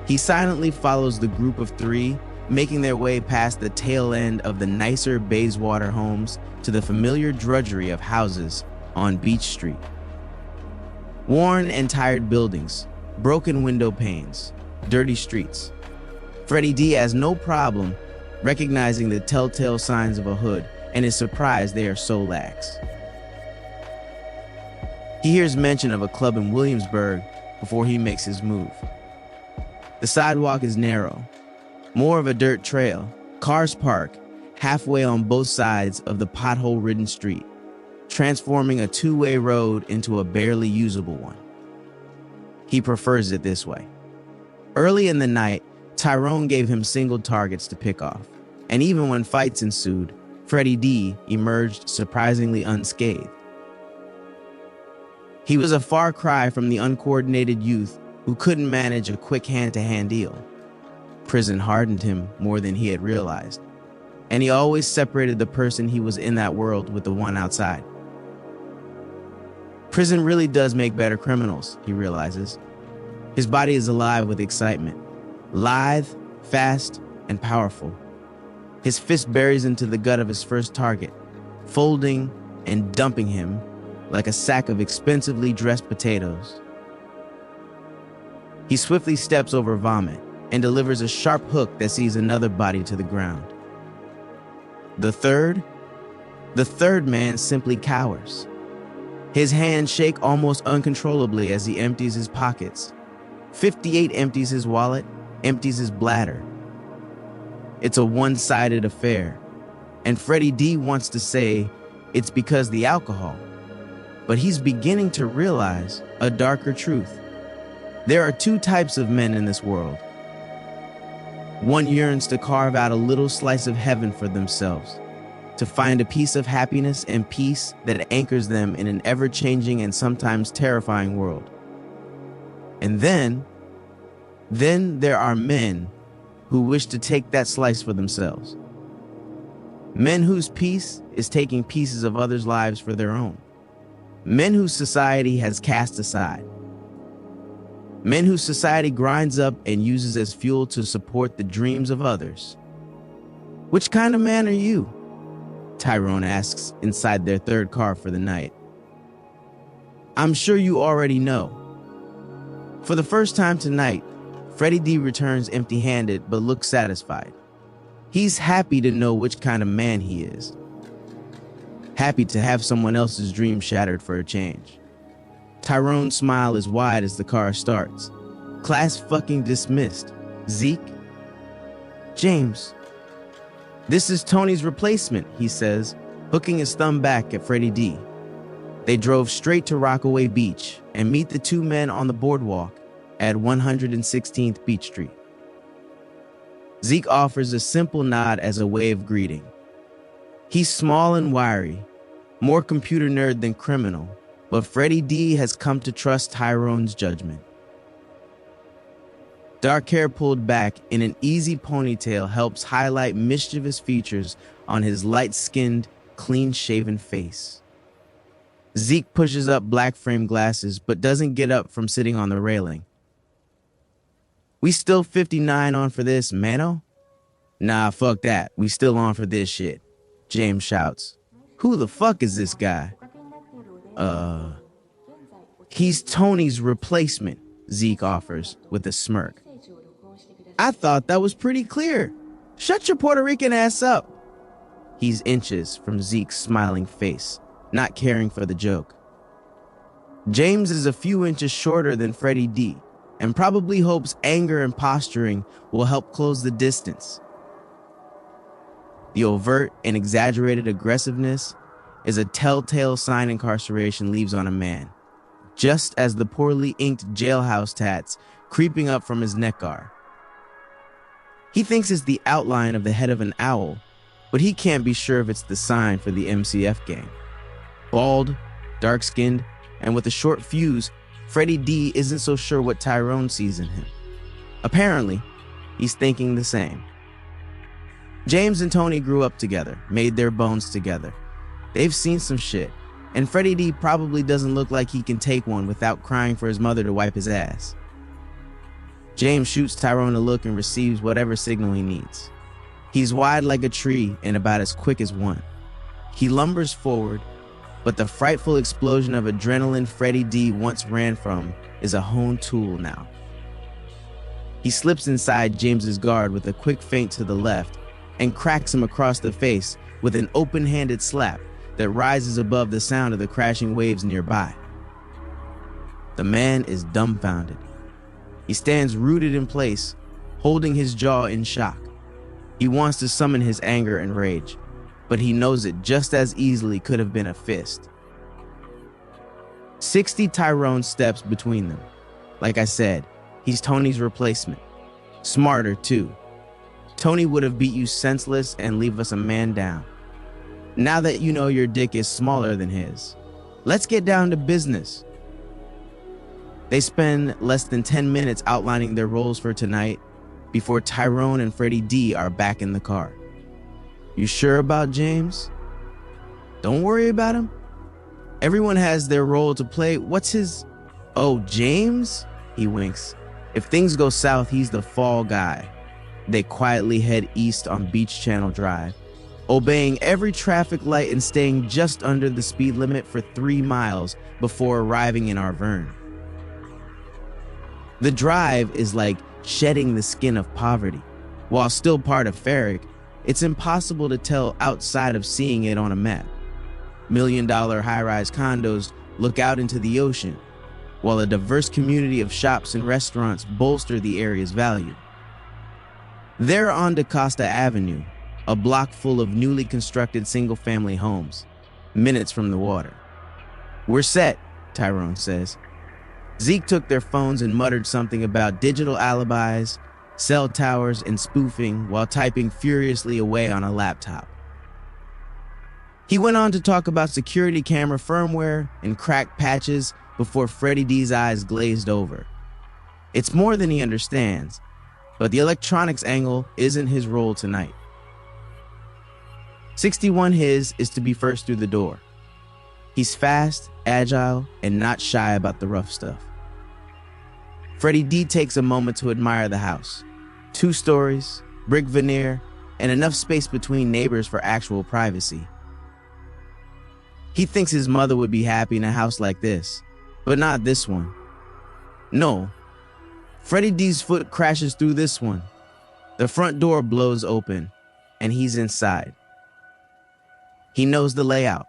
He silently follows the group of 3, making their way past the tail end of the nicer Bayswater homes to the familiar drudgery of houses on Beach Street. Worn and tired buildings, broken window panes, dirty streets. Freddie D has no problem recognizing the telltale signs of a hood and is surprised they are so lax. He hears mention of a club in Williamsburg before he makes his move. The sidewalk is narrow, more of a dirt trail. Cars park halfway on both sides of the pothole-ridden street, transforming a 2-way road into a barely usable one. He prefers it this way. Early in the night, Tyrone gave him single targets to pick off, and even when fights ensued, Freddie D emerged surprisingly unscathed. He was a far cry from the uncoordinated youth who couldn't manage a quick hand-to-hand deal. Prison hardened him more than he had realized, and he always separated the person he was in that world with the one outside. Prison really does make better criminals, he realizes. His body is alive with excitement, lithe, fast, and powerful. His fist buries into the gut of his first target, folding and dumping him like a sack of expensively dressed potatoes. He swiftly steps over vomit and delivers a sharp hook that sees another body to the ground. The third man simply cowers. His hands shake almost uncontrollably as he empties his pockets. 58 empties his wallet, empties his bladder. It's a one-sided affair, and Freddie D wants to say it's because the alcohol, but he's beginning to realize a darker truth. There are 2 types of men in this world. One yearns to carve out a little slice of heaven for themselves, to find a piece of happiness and peace that anchors them in an ever-changing and sometimes terrifying world. And then there are men who wish to take that slice for themselves. Men whose peace is taking pieces of others' lives for their own. Men whose society has cast aside. Men whose society grinds up and uses as fuel to support the dreams of others. Which kind of man are you? Tyrone asks inside their third car for the night. I'm sure you already know. For the first time tonight, Freddie D returns empty-handed but looks satisfied. He's happy to know which kind of man he is. Happy to have someone else's dream shattered for a change. Tyrone's smile is wide as the car starts, Class fucking dismissed. Zeke? James. This is Tony's replacement, he says, hooking his thumb back at Freddie D. They drove straight to Rockaway Beach and meet the two men on the boardwalk at 116th Beach Street. Zeke offers a simple nod as a way of greeting. He's small and wiry, more computer nerd than criminal, but Freddie D has come to trust Tyrone's judgment. Dark hair pulled back in an easy ponytail helps highlight mischievous features on his light-skinned, clean-shaven face. Zeke pushes up black frame glasses but doesn't get up from sitting on the railing. We still 59 on for this, mano? Nah, fuck that. We still on for this shit, James shouts. Who the fuck is this guy? He's Tony's replacement, Zeke offers with a smirk. I thought that was pretty clear. Shut your Puerto Rican ass up. He's inches from Zeke's smiling face, not caring for the joke. James is a few inches shorter than Freddie D, and probably hopes anger and posturing will help close the distance. The overt and exaggerated aggressiveness is a telltale sign incarceration leaves on a man, just as the poorly inked jailhouse tats creeping up from his neck are. He thinks it's the outline of the head of an owl, but he can't be sure if it's the sign for the MCF gang. Bald, dark-skinned, and with a short fuse, Freddie D isn't so sure what Tyrone sees in him. Apparently, he's thinking the same. James and Tony grew up together, made their bones together. They've seen some shit, and Freddie D probably doesn't look like he can take one without crying for his mother to wipe his ass. James shoots Tyrone a look and receives whatever signal he needs. He's wide like a tree and about as quick as one. He lumbers forward, but the frightful explosion of adrenaline Freddie D once ran from is a honed tool now. He slips inside James's guard with a quick feint to the left and cracks him across the face with an open-handed slap that rises above the sound of the crashing waves nearby. The man is dumbfounded. He stands rooted in place, holding his jaw in shock. He wants to summon his anger and rage, but he knows it just as easily could have been a fist. 60 Tyrone steps between them. Like I said, he's Tony's replacement. Smarter, too. Tony would have beat you senseless and leave us a man down. Now that you know your dick is smaller than his, let's get down to business. They spend less than 10 minutes outlining their roles for tonight before Tyrone and Freddie D are back in the car. You sure about James? Don't worry about him. Everyone has their role to play. What's his... Oh, James? He winks. If things go south, he's the fall guy. They quietly head east on Beach Channel Drive, obeying every traffic light and staying just under the speed limit for 3 miles before arriving in Arverne. The drive is like shedding the skin of poverty. While still part of Ferric, it's impossible to tell outside of seeing it on a map. $1-million high-rise condos look out into the ocean, while a diverse community of shops and restaurants bolster the area's value. They're on DaCosta Avenue, a block full of newly constructed single-family homes, minutes from the water. We're set, Tyrone says. Zeke took their phones and muttered something about digital alibis, cell towers, and spoofing while typing furiously away on a laptop. He went on to talk about security camera firmware and cracked patches before Freddie D's eyes glazed over. It's more than he understands, but the electronics angle isn't his role tonight. 61 his is to be first through the door. He's fast, agile, and not shy about the rough stuff. Freddie D takes a moment to admire the house. 2 stories, brick veneer, and enough space between neighbors for actual privacy. He thinks his mother would be happy in a house like this, but not this one. No, Freddie D's foot crashes through this one. The front door blows open, and he's inside. He knows the layout.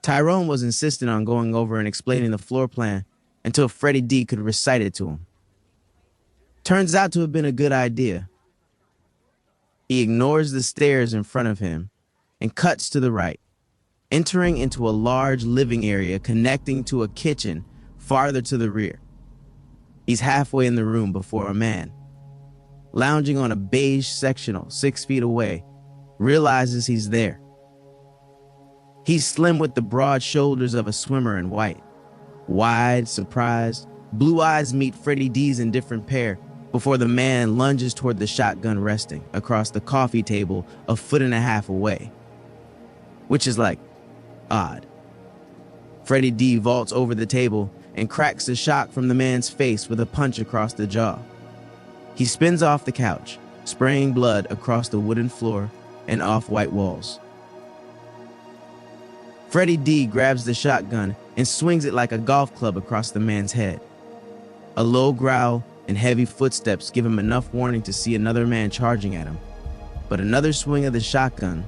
Tyrone was insistent on going over and explaining the floor plan until Freddie D could recite it to him. Turns out to have been a good idea. He ignores the stairs in front of him and cuts to the right, entering into a large living area connecting to a kitchen farther to the rear. He's halfway in the room before a man, lounging on a beige sectional 6 feet away, realizes he's there. He's slim with the broad shoulders of a swimmer in white. Wide, surprised, blue eyes meet Freddie D's indifferent pair before the man lunges toward the shotgun resting across the coffee table a foot and a half away. Which is like, odd. Freddie D vaults over the table and cracks the shock from the man's face with a punch across the jaw. He spins off the couch, spraying blood across the wooden floor and off-white walls. Freddie D grabs the shotgun and swings it like a golf club across the man's head. A low growl and heavy footsteps give him enough warning to see another man charging at him, but another swing of the shotgun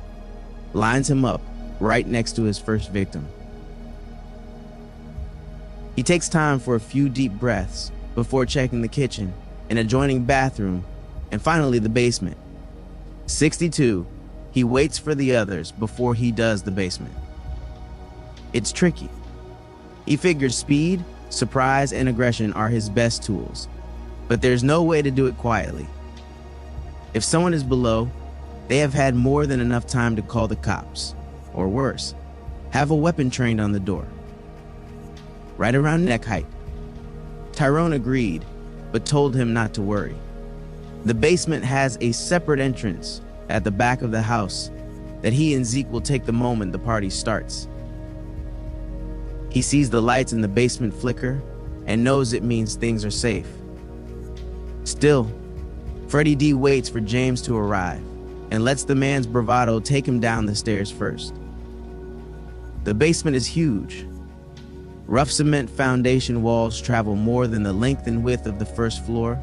lines him up right next to his first victim. He takes time for a few deep breaths before checking the kitchen, an adjoining bathroom, and finally the basement. 62, he waits for the others before he does the basement. It's tricky. He figures speed, surprise, and aggression are his best tools, but there's no way to do it quietly. If someone is below, they have had more than enough time to call the cops, or worse, have a weapon trained on the door. Right around neck height. Tyrone agreed, but told him not to worry. The basement has a separate entrance at the back of the house that he and Zeke will take the moment the party starts. He sees the lights in the basement flicker and knows it means things are safe. Still, Freddie D waits for James to arrive and lets the man's bravado take him down the stairs first. The basement is huge. Rough cement foundation walls travel more than the length and width of the first floor,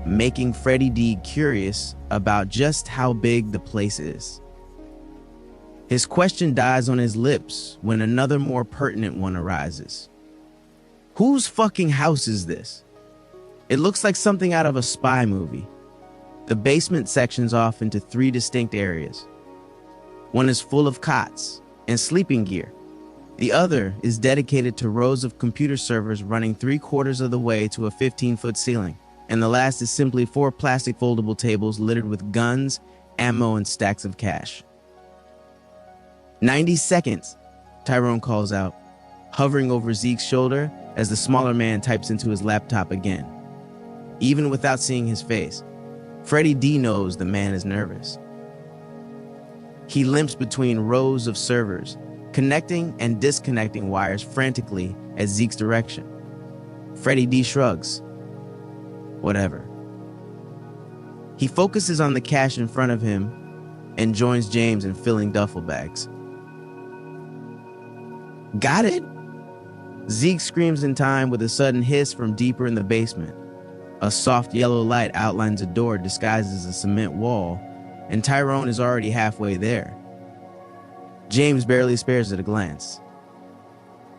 making Freddie D curious about just how big the place is. His question dies on his lips when another more pertinent one arises. Whose fucking house is this? It looks like something out of a spy movie. The basement sections off into 3 distinct areas. One is full of cots and sleeping gear. The other is dedicated to rows of computer servers running 3/4 of the way to a 15-foot ceiling. And the last is simply 4 plastic foldable tables littered with guns, ammo, and stacks of cash. 90 seconds, Tyrone calls out, hovering over Zeke's shoulder as the smaller man types into his laptop again. Even without seeing his face, Freddie D knows the man is nervous. He limps between rows of servers, connecting and disconnecting wires frantically at Zeke's direction. Freddie D shrugs. Whatever. He focuses on the cash in front of him and joins James in filling duffel bags. Got it? Zeke screams in time with a sudden hiss from deeper in the basement. A soft yellow light outlines a door disguised as a cement wall, and Tyrone is already halfway there. James barely spares it a glance.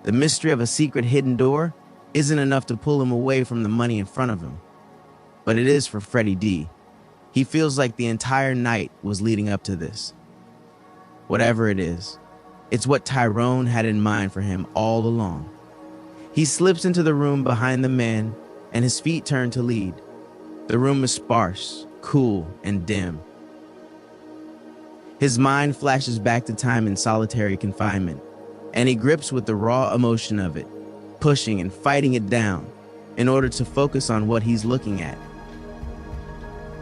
The mystery of a secret hidden door isn't enough to pull him away from the money in front of him, but it is for Freddie D. He feels like the entire night was leading up to this. Whatever it is, it's what Tyrone had in mind for him all along. He slips into the room behind the man, and his feet turn to lead. The room is sparse, cool, and dim. His mind flashes back to time in solitary confinement, and he grips with the raw emotion of it, pushing and fighting it down in order to focus on what he's looking at.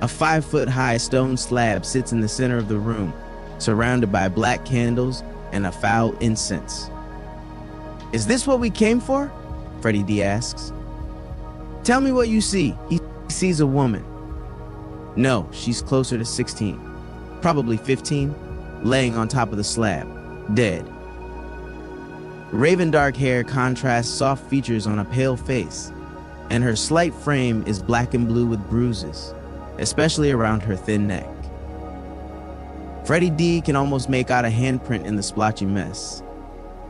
A 5-foot-high stone slab sits in the center of the room, surrounded by black candles and a foul incense. Is this what we came for? Freddie D asks. Tell me what you see. He sees a woman. No, she's closer to 16, probably 15, laying on top of the slab, dead. Raven dark hair contrasts soft features on a pale face, and her slight frame is black and blue with bruises, especially around her thin neck. Freddie D can almost make out a handprint in the splotchy mess.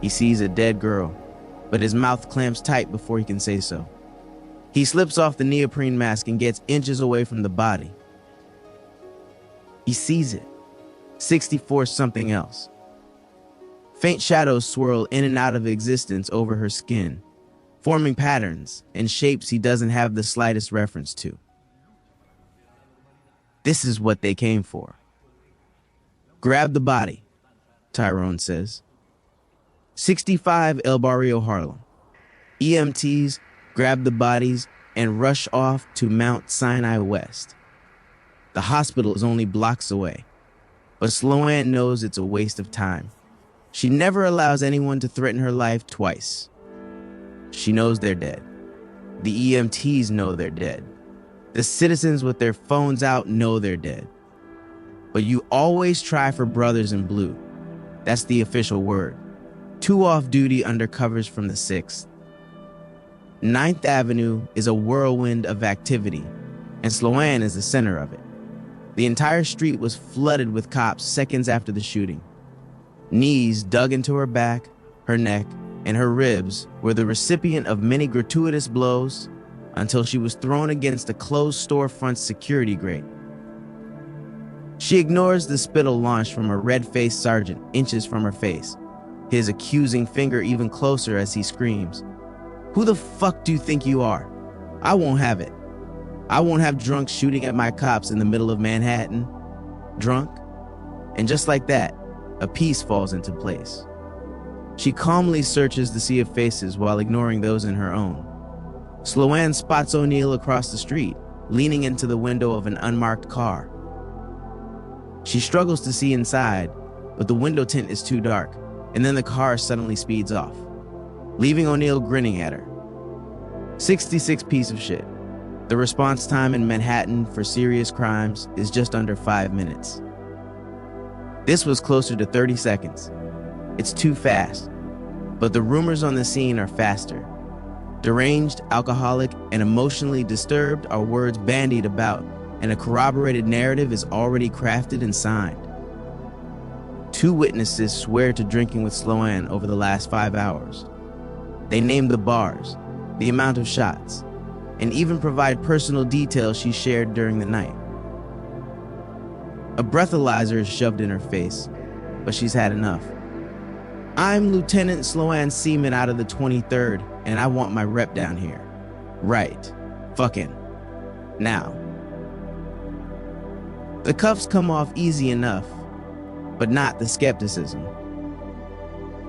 He sees a dead girl, but his mouth clamps tight before he can say so. He slips off the neoprene mask and gets inches away from the body. He sees it. 64 something else. Faint shadows swirl in and out of existence over her skin, forming patterns and shapes he doesn't have the slightest reference to. This is what they came for. Grab the body, Tyrone says. 65 El Barrio, Harlem. EMTs grab the bodies and rush off to Mount Sinai West. The hospital is only blocks away, but Sloan knows it's a waste of time. She never allows anyone to threaten her life twice. She knows they're dead. The EMTs know they're dead. The citizens with their phones out know they're dead. But you always try for brothers in blue. That's the official word. 2 off-duty undercovers from the 6th. 9th Avenue is a whirlwind of activity, and Sloan is the center of it. The entire street was flooded with cops seconds after the shooting. Knees dug into her back, her neck, and her ribs were the recipient of many gratuitous blows until she was thrown against a closed storefront's security grate. She ignores the spittle launched from a red-faced sergeant inches from her face, his accusing finger even closer as he screams, "Who the fuck do you think you are? I won't have it. I won't have drunks shooting at my cops in the middle of Manhattan." Drunk. And just like that, a piece falls into place. She calmly searches the sea of faces while ignoring those in her own. Sloan spots O'Neill across the street, leaning into the window of an unmarked car. She struggles to see inside, but the window tint is too dark, and then the car suddenly speeds off, leaving O'Neill grinning at her. 66 piece of shit. The response time in Manhattan for serious crimes is just under 5 minutes. This was closer to 30 seconds. It's too fast, but the rumors on the scene are faster. Deranged, alcoholic, and emotionally disturbed are words bandied about, and a corroborated narrative is already crafted and signed. 2 witnesses swear to drinking with Sloan over the last 5 hours. They name the bars, the amount of shots, and even provide personal details she shared during the night. A breathalyzer is shoved in her face, but she's had enough. "I'm Lieutenant Sloan Seaman out of the 23rd, and I want my rep down here. Right. Fucking. Now." The cuffs come off easy enough, but not the skepticism.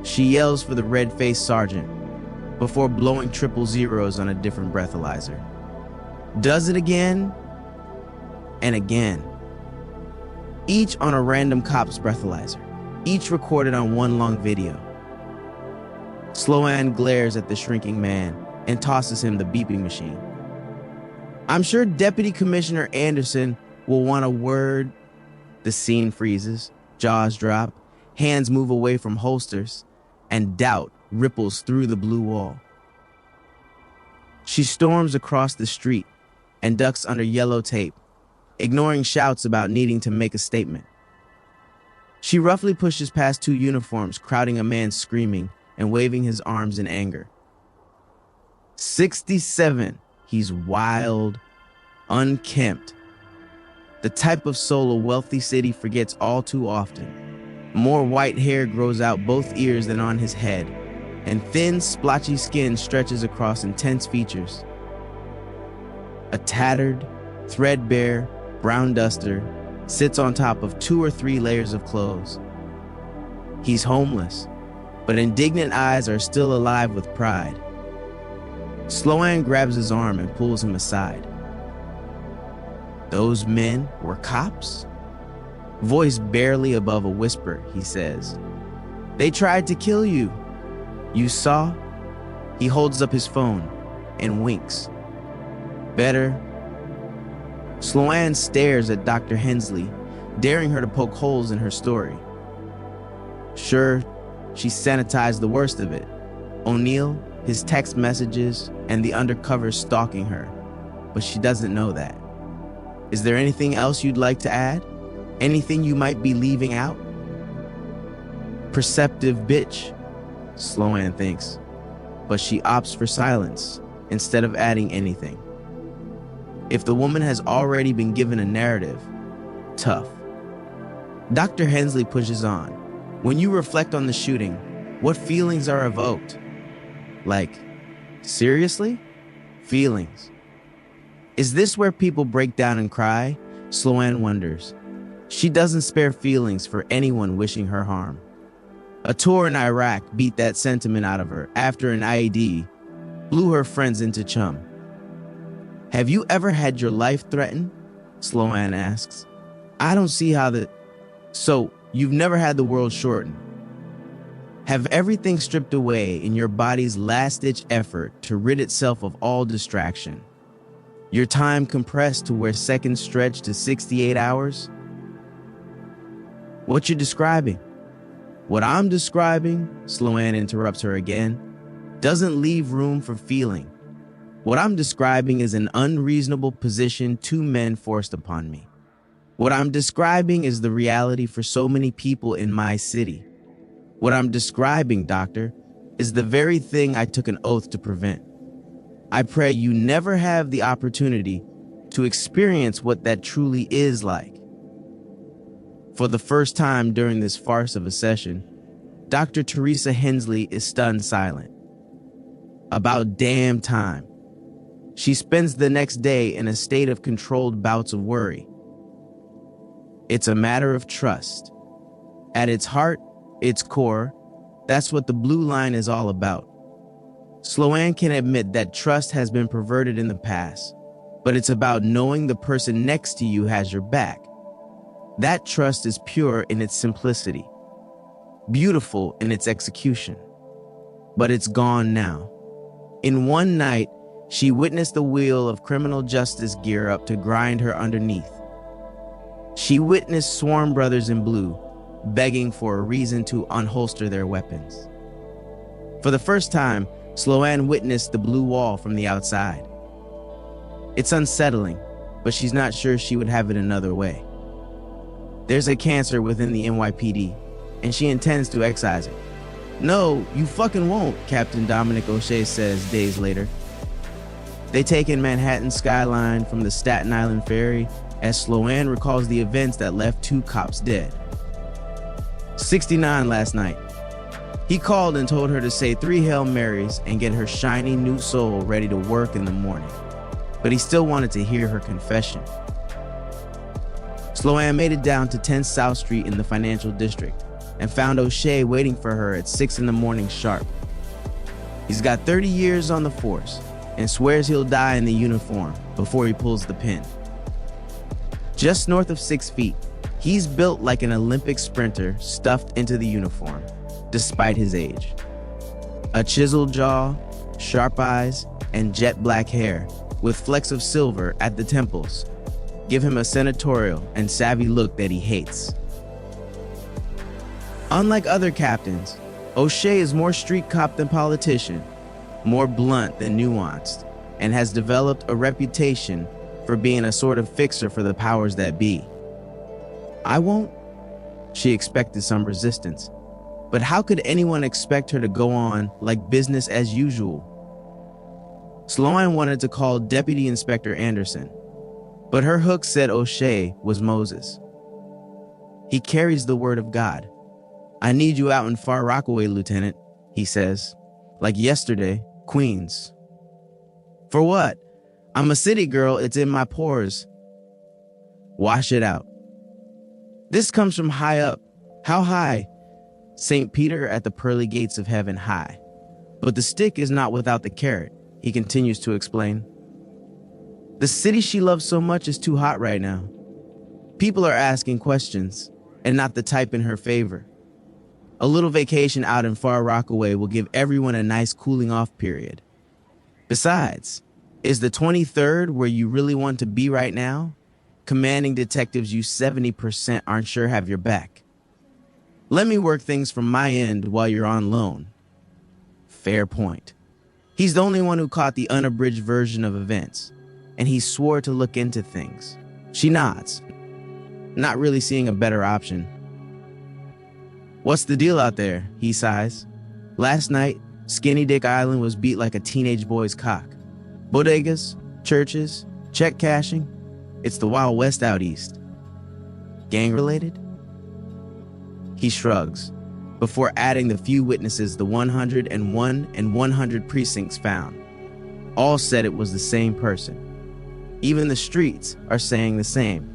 She yells for the red-faced sergeant before blowing triple zeros on a different breathalyzer. Does it again and again. Each on a random cop's breathalyzer, each recorded on one long video. Sloan glares at the shrinking man and tosses him the beeping machine. "I'm sure Deputy Commissioner Anderson will want a word." The scene freezes, jaws drop, hands move away from holsters, and doubt ripples through the blue wall. She storms across the street and ducks under yellow tape, ignoring shouts about needing to make a statement. She roughly pushes past 2 uniforms crowding a man screaming and waving his arms in anger. 67. He's wild, unkempt. The type of soul a wealthy city forgets all too often. More white hair grows out both ears than on his head, and thin, splotchy skin stretches across intense features. A tattered, threadbare, brown duster sits on top of 2 or 3 layers of clothes. He's homeless, but indignant eyes are still alive with pride. Sloan grabs his arm and pulls him aside. "Those men were cops?" Voice barely above a whisper, he says. "They tried to kill you. You saw?" He holds up his phone and winks. "Better." Sloan stares at Dr. Hensley, daring her to poke holes in her story. Sure, she sanitized the worst of it. O'Neill, his text messages, and the undercover stalking her. But she doesn't know that. Is there anything else you'd like to add? Anything you might be leaving out? Perceptive bitch, Sloan thinks, but she opts for silence instead of adding anything. If the woman has already been given a narrative, tough. Dr. Hensley pushes on. When you reflect on the shooting, what feelings are evoked? Like, seriously? Feelings. Is this where people break down and cry? Sloan wonders. She doesn't spare feelings for anyone wishing her harm. A tour in Iraq beat that sentiment out of her after an IED blew her friends into chum. Have you ever had your life threatened? Sloan asks. I don't see how So, you've never had the world shortened. Have everything stripped away in your body's last-ditch effort to rid itself of all distraction. Your time compressed to where seconds stretch to 68 hours? What you're describing? What I'm describing, Sloan interrupts her again, doesn't leave room for feeling. What I'm describing is an unreasonable position two men forced upon me. What I'm describing is the reality for so many people in my city. What I'm describing, doctor, is the very thing I took an oath to prevent. I pray you never have the opportunity to experience what that truly is like. For the first time during this farce of a session, Dr. Teresa Hensley is stunned silent. About damn time. She spends the next day in a state of controlled bouts of worry. It's a matter of trust. At its heart, its core, that's what the blue line is all about. Sloan can admit that trust has been perverted in the past, but it's about knowing the person next to you has your back. That trust is pure in its simplicity, beautiful in its execution, but it's gone now. In one night, she witnessed the wheel of criminal justice gear up to grind her underneath. She witnessed sworn brothers in blue begging for a reason to unholster their weapons. For the first time, Sloan witnessed the blue wall from the outside. It's unsettling, but she's not sure she would have it another way. There's a cancer within the NYPD, and she intends to excise it. No, you fucking won't, Captain Dominic O'Shea says days later. They take in Manhattan's skyline from the Staten Island ferry as Sloan recalls the events that left two cops dead. 69 last night. He called and told her to say 3 Hail Marys and get her shiny new soul ready to work in the morning. But he still wanted to hear her confession. Sloan made it down to 10 South Street in the financial district and found O'Shea waiting for her at 6 in the morning sharp. He's got 30 years on the force and swears he'll die in the uniform before he pulls the pin. Just north of 6 feet, he's built like an Olympic sprinter stuffed into the uniform, despite his age. A chiseled jaw, sharp eyes, and jet black hair with flecks of silver at the temples give him a senatorial and savvy look that he hates. Unlike other captains, O'Shea is more street cop than politician, more blunt than nuanced, and has developed a reputation for being a sort of fixer for the powers that be. I won't? She expected some resistance, but how could anyone expect her to go on like business as usual? Sloan wanted to call Deputy Inspector Anderson, but her hook said O'Shea was Moses. He carries the word of God. I need you out in Far Rockaway, Lieutenant, he says. Like yesterday, Queens. For what? I'm a city girl, it's in my pores. Wash it out. This comes from high up. How high? St. Peter at the pearly gates of heaven high. But the stick is not without the carrot, he continues to explain. The city she loves so much is too hot right now. People are asking questions, and not the type in her favor. A little vacation out in Far Rockaway will give everyone a nice cooling off period. Besides, is the 23rd where you really want to be right now? Commanding detectives you 70% aren't sure have your back. Let me work things from my end while you're on loan. Fair point. He's the only one who caught the unabridged version of events, and he swore to look into things. She nods, not really seeing a better option. What's the deal out there? He sighs. Last night, Skinny Dick Island was beat like a teenage boy's cock. Bodegas, churches, check cashing. It's the Wild West out east. Gang related? He shrugs, before adding the few witnesses the 101 and 100 precincts found. All said it was the same person. Even the streets are saying the same.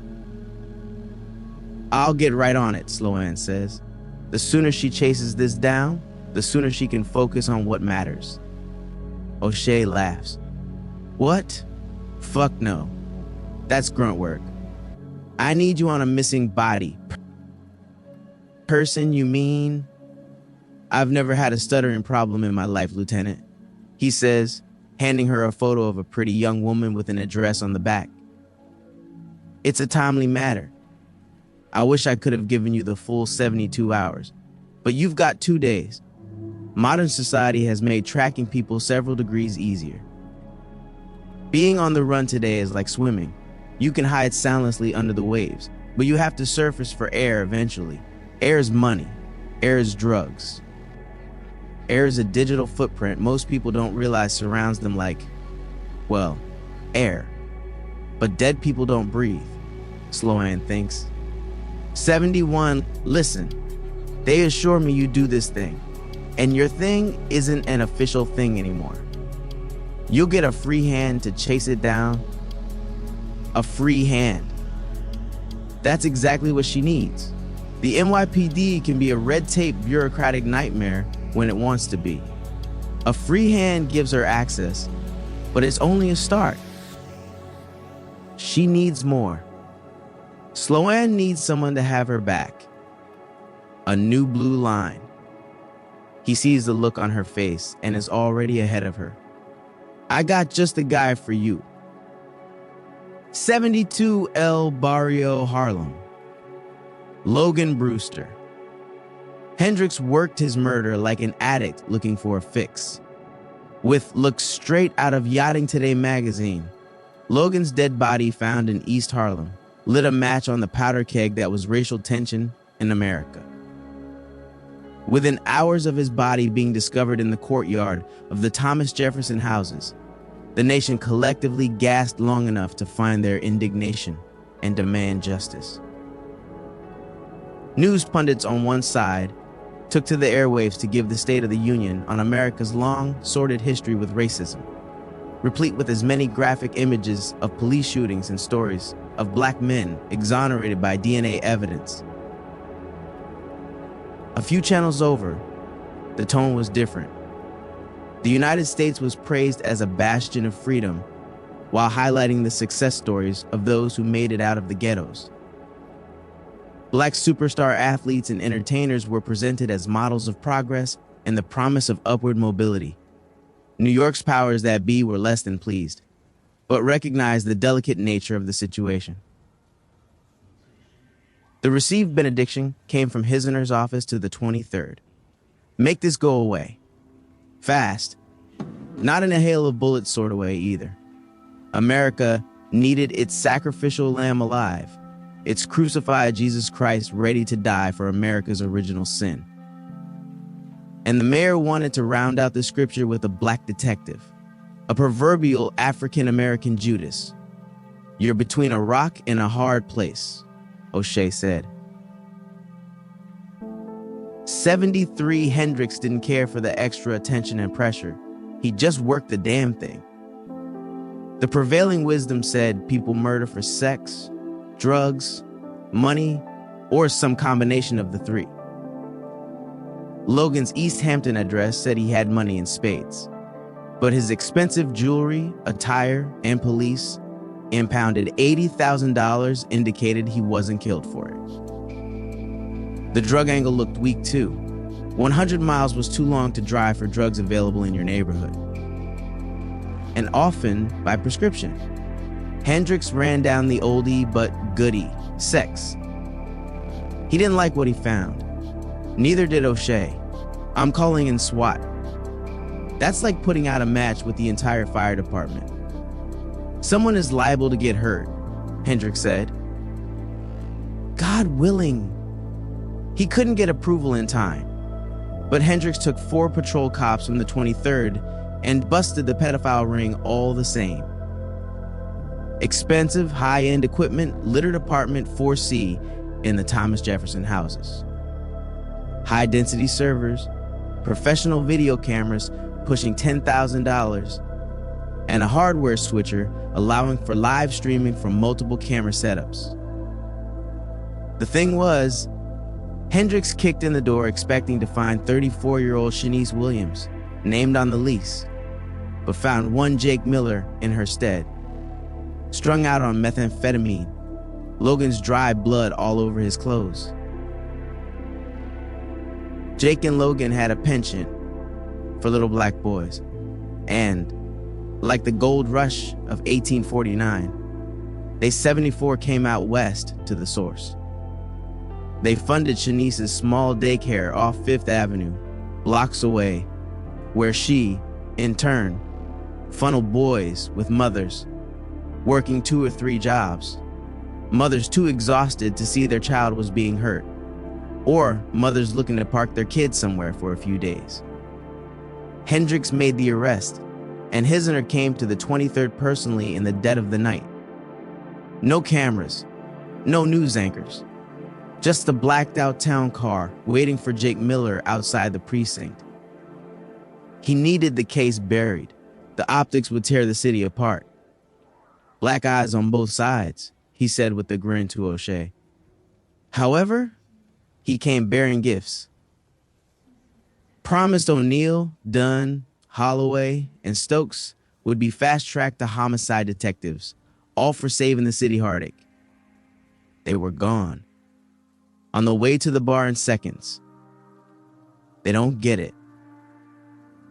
I'll get right on it, Sloan says. The sooner she chases this down, the sooner she can focus on what matters. O'Shea laughs. What? Fuck no. That's grunt work. I need you on a missing body. Person, you mean? I've never had a stuttering problem in my life, Lieutenant, he says, handing her a photo of a pretty young woman with an address on the back. It's a timely matter. I wish I could have given you the full 72 hours, but you've got 2 days. Modern society has made tracking people several degrees easier. Being on the run today is like swimming. You can hide soundlessly under the waves, but you have to surface for air eventually. Air is money. Air is drugs. Air is a digital footprint most people don't realize surrounds them like, well, air. But dead people don't breathe, Sloan thinks. 71, listen, they assure me you do this thing, and your thing isn't an official thing anymore. You'll get a free hand to chase it down. A free hand. That's exactly what she needs. The NYPD can be a red tape bureaucratic nightmare when it wants to be. A free hand gives her access, but it's only a start. She needs more. Sloan needs someone to have her back. A new blue line. He sees the look on her face and is already ahead of her. I got just the guy for you. 72 El Barrio, Harlem. Logan Brewster. Hendricks worked his murder like an addict looking for a fix. With looks straight out of Yachting Today magazine, Logan's dead body found in East Harlem lit a match on the powder keg that was racial tension in America. Within hours of his body being discovered in the courtyard of the Thomas Jefferson houses, the nation collectively gasped long enough to find their indignation and demand justice. News pundits on one side took to the airwaves to give the State of the Union on America's long, sordid history with racism, replete with as many graphic images of police shootings and stories of black men exonerated by DNA evidence. A few channels over, the tone was different. The United States was praised as a bastion of freedom while highlighting the success stories of those who made it out of the ghettos. Black superstar athletes and entertainers were presented as models of progress and the promise of upward mobility. New York's powers that be were less than pleased, but recognized the delicate nature of the situation. The received benediction came from Hisner's office to the 23rd. Make this go away. Fast. Not in a hail of bullets sort of way either. America needed its sacrificial lamb alive, its crucified Jesus Christ ready to die for America's original sin. And the mayor wanted to round out the scripture with a black detective, a proverbial African-American Judas. You're between a rock and a hard place, O'Shea said. 73 Hendricks didn't care for the extra attention and pressure. He just worked the damn thing. The prevailing wisdom said people murder for sex, drugs, money, or some combination of the three. Logan's East Hampton address said he had money in spades, but his expensive jewelry, attire, and police impounded $80,000 indicated he wasn't killed for it. The drug angle looked weak too. 100 miles was too long to drive for drugs available in your neighborhood, and often by prescription. Hendricks ran down the oldie but goodie, sex. He didn't like what he found. Neither did O'Shea. I'm calling in SWAT. That's like putting out a match with the entire fire department. Someone is liable to get hurt, Hendricks said. God willing. He couldn't get approval in time, but Hendricks took 4 patrol cops from the 23rd and busted the pedophile ring all the same. Expensive, high-end equipment littered apartment 4C in the Thomas Jefferson houses. High-density servers, professional video cameras pushing $10,000, and a hardware switcher allowing for live streaming from multiple camera setups. The thing was, Hendricks kicked in the door expecting to find 34-year-old Shanice Williams, named on the lease, but found one Jake Miller in her stead. Strung out on methamphetamine, Logan's dry blood all over his clothes. Jake and Logan had a penchant for little black boys, and, like the gold rush of 1849, they 74 came out west to the source. They funded Shanice's small daycare off Fifth Avenue, blocks away, where she, in turn, funneled boys with mothers, working 2 or 3 jobs, mothers too exhausted to see their child was being hurt, or mothers looking to park their kids somewhere for a few days. Hendricks made the arrest, and Hisner came to the 23rd personally in the dead of the night. No cameras, no news anchors, just a blacked-out town car waiting for Jake Miller outside the precinct. He needed the case buried. The optics would tear the city apart. Black eyes on both sides, he said with a grin to O'Shea. However, he came bearing gifts. Promised O'Neill, Dunn, Holloway, and Stokes would be fast-tracked to homicide detectives, all for saving the city heartache. They were gone. On the way to the bar in seconds. They don't get it.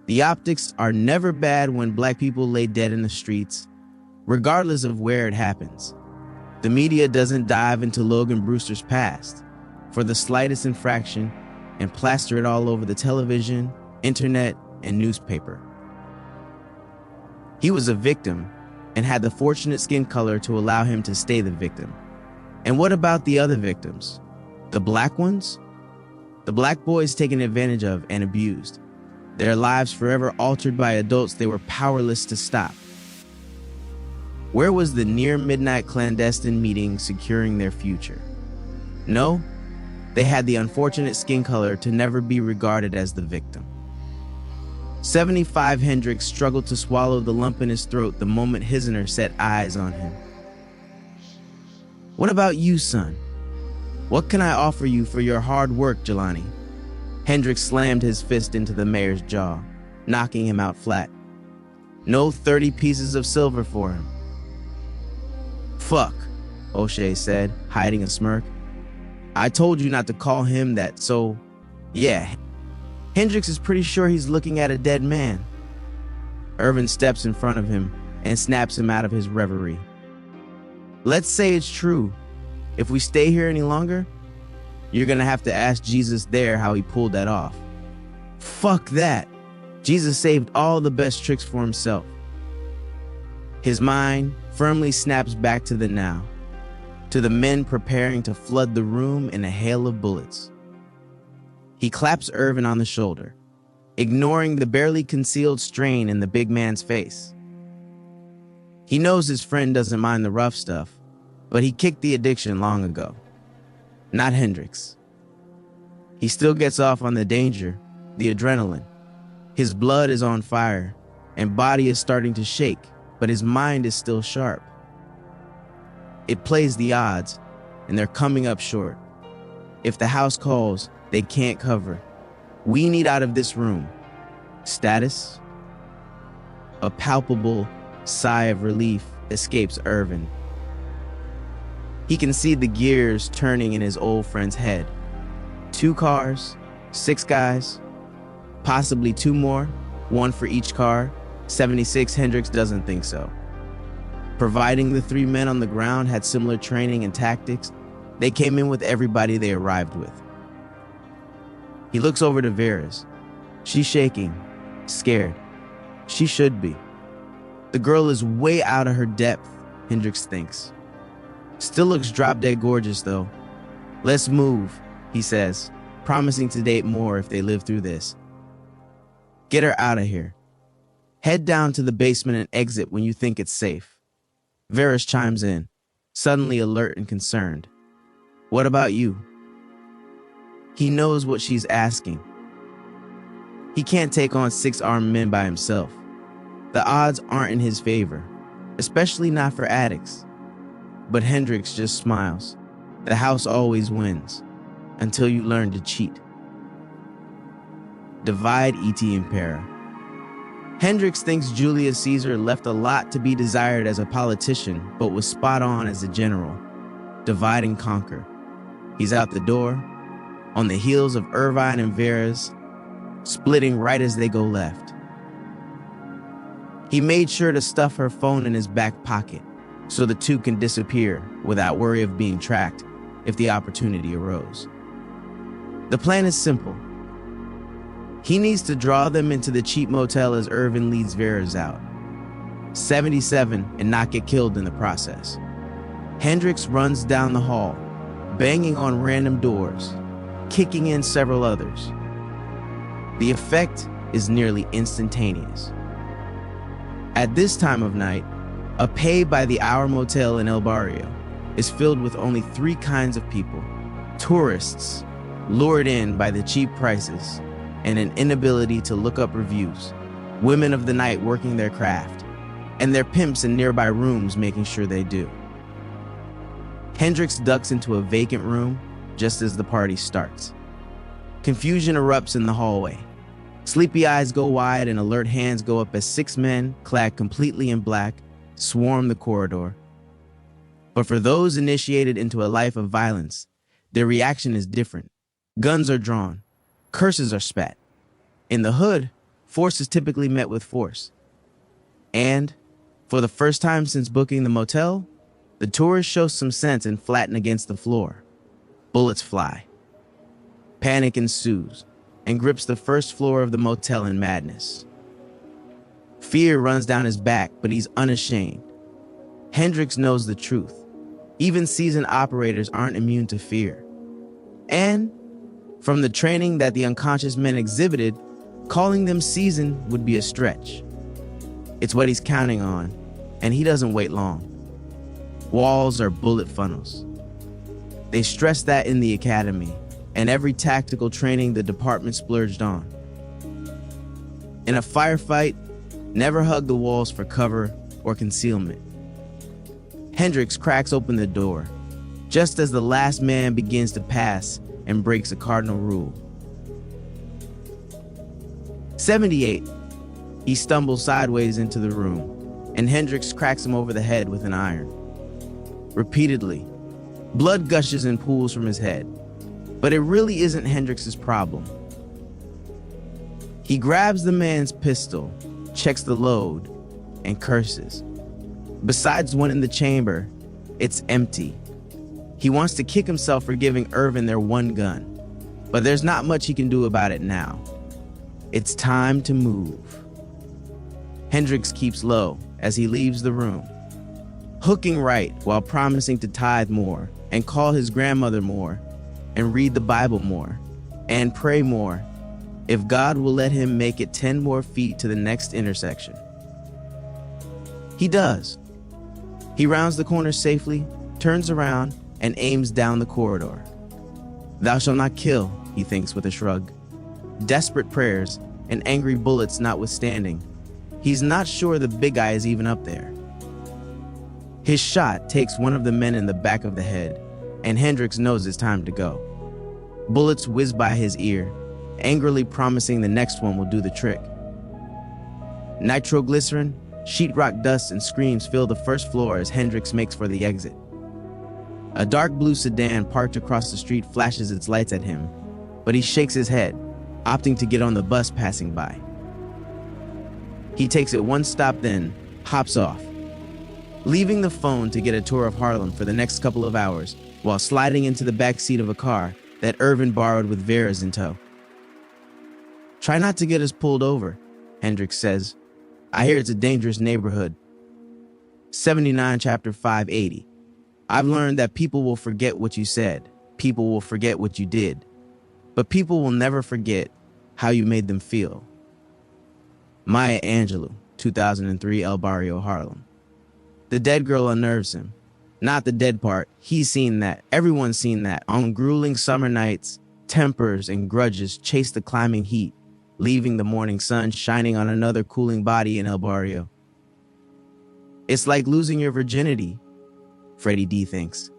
The optics are never bad when black people lay dead in the streets, regardless of where it happens. The media doesn't dive into Logan Brewster's past for the slightest infraction and plaster it all over the television, internet, and newspaper. He was a victim and had the fortunate skin color to allow him to stay the victim. And what about the other victims? The black ones? The black boys taken advantage of and abused. Their lives forever altered by adults they were powerless to stop. Where was the near-midnight clandestine meeting securing their future? No, they had the unfortunate skin color to never be regarded as the victim. 75 Hendricks struggled to swallow the lump in his throat the moment Hisner set eyes on him. What about you, son? What can I offer you for your hard work, Jelani? Hendricks slammed his fist into the mayor's jaw, knocking him out flat. No 30 pieces of silver for him. Fuck, O'Shea said, hiding a smirk. I told you not to call him that, so yeah. Hendricks is pretty sure he's looking at a dead man. Irvin steps in front of him and snaps him out of his reverie. Let's say it's true. If we stay here any longer, you're gonna have to ask Jesus there how he pulled that off. Fuck that. Jesus saved all the best tricks for himself. His mind firmly snaps back to the now, to the men preparing to flood the room in a hail of bullets. He claps Irvin on the shoulder, ignoring the barely concealed strain in the big man's face. He knows his friend doesn't mind the rough stuff, but he kicked the addiction long ago. Not Hendricks. He still gets off on the danger, the adrenaline. His blood is on fire, and body is starting to shake, but his mind is still sharp. It plays the odds, and they're coming up short. If the house calls, they can't cover. We need out of this room. Status? A palpable sigh of relief escapes Irvin. He can see the gears turning in his old friend's head. 2 cars, 6 guys, possibly 2 more, 1 for each car. 76 Hendricks doesn't think so. Providing the 3 men on the ground had similar training and tactics, they came in with everybody they arrived with. He looks over to Vera's. She's shaking, scared. She should be. The girl is way out of her depth, Hendricks thinks. Still looks drop-dead gorgeous, though. Let's move, he says, promising to date more if they live through this. Get her out of here. Head down to the basement and exit when you think it's safe. Varys chimes in, suddenly alert and concerned. What about you? He knows what she's asking. He can't take on 6 armed men by himself. The odds aren't in his favor, especially not for addicts. But Hendricks just smiles. The house always wins, until you learn to cheat. Divide et impera. Hendricks thinks Julius Caesar left a lot to be desired as a politician, but was spot on as a general. Divide and conquer. He's out the door, on the heels of Irvine and Varys, splitting right as they go left. He made sure to stuff her phone in his back pocket, so the two can disappear without worry of being tracked if the opportunity arose. The plan is simple. He needs to draw them into the cheap motel as Irvin leads Varys out. 77 and not get killed in the process. Hendricks runs down the hall, banging on random doors, kicking in several others. The effect is nearly instantaneous. At this time of night, a pay-by-the-hour motel in El Barrio is filled with only 3 kinds of people: tourists, lured in by the cheap prices and an inability to look up reviews, women of the night working their craft, and their pimps in nearby rooms making sure they do. Hendricks ducks into a vacant room just as the party starts. Confusion erupts in the hallway. Sleepy eyes go wide and alert hands go up as 6 men, clad completely in black, swarm the corridor. But for those initiated into a life of violence, their reaction is different. Guns are drawn. Curses are spat. In the hood, force is typically met with force. And, for the first time since booking the motel, the tourists show some sense and flatten against the floor. Bullets fly. Panic ensues and grips the first floor of the motel in madness. Fear runs down his back, but he's unashamed. Hendricks knows the truth. Even seasoned operators aren't immune to fear. And, from the training that the unconscious men exhibited, calling them seasoned would be a stretch. It's what he's counting on, and he doesn't wait long. Walls are bullet funnels. They stress that in the academy, and every tactical training the department splurged on. In a firefight, never hug the walls for cover or concealment. Hendricks cracks open the door, just as the last man begins to pass and breaks a cardinal rule. 78. He stumbles sideways into the room, and Hendricks cracks him over the head with an iron. Repeatedly, blood gushes and pools from his head, but it really isn't Hendricks' problem. He grabs the man's pistol, checks the load, and curses. Besides one in the chamber, it's empty. He wants to kick himself for giving Irvin their one gun, but there's not much he can do about it now. It's time to move. Hendricks keeps low as he leaves the room, hooking right while promising to tithe more and call his grandmother more and read the Bible more and pray more if God will let him make it 10 more feet to the next intersection. He does. He rounds the corner safely, turns around, and aims down the corridor. Thou shalt not kill, he thinks with a shrug. Desperate prayers and angry bullets notwithstanding, he's not sure the big guy is even up there. His shot takes one of the men in the back of the head, and Hendricks knows it's time to go. Bullets whiz by his ear, angrily promising the next one will do the trick. Nitroglycerin, sheetrock dust, and screams fill the first floor as Hendricks makes for the exit. A dark blue sedan parked across the street flashes its lights at him, but he shakes his head, opting to get on the bus passing by. He takes it one stop, then hops off, leaving the phone to get a tour of Harlem for the next couple of hours while sliding into the back seat of a car that Irvin borrowed with Varys in tow. Try not to get us pulled over, Hendricks says. I hear it's a dangerous neighborhood. 79 chapter 580. I've learned that people will forget what you said. People will forget what you did. But people will never forget how you made them feel. Maya Angelou, 2003 El Barrio, Harlem. The dead girl unnerves him. Not the dead part. He's seen that. Everyone's seen that. On grueling summer nights, tempers and grudges chase the climbing heat, leaving the morning sun shining on another cooling body in El Barrio. It's like losing your virginity, Freddie D thinks.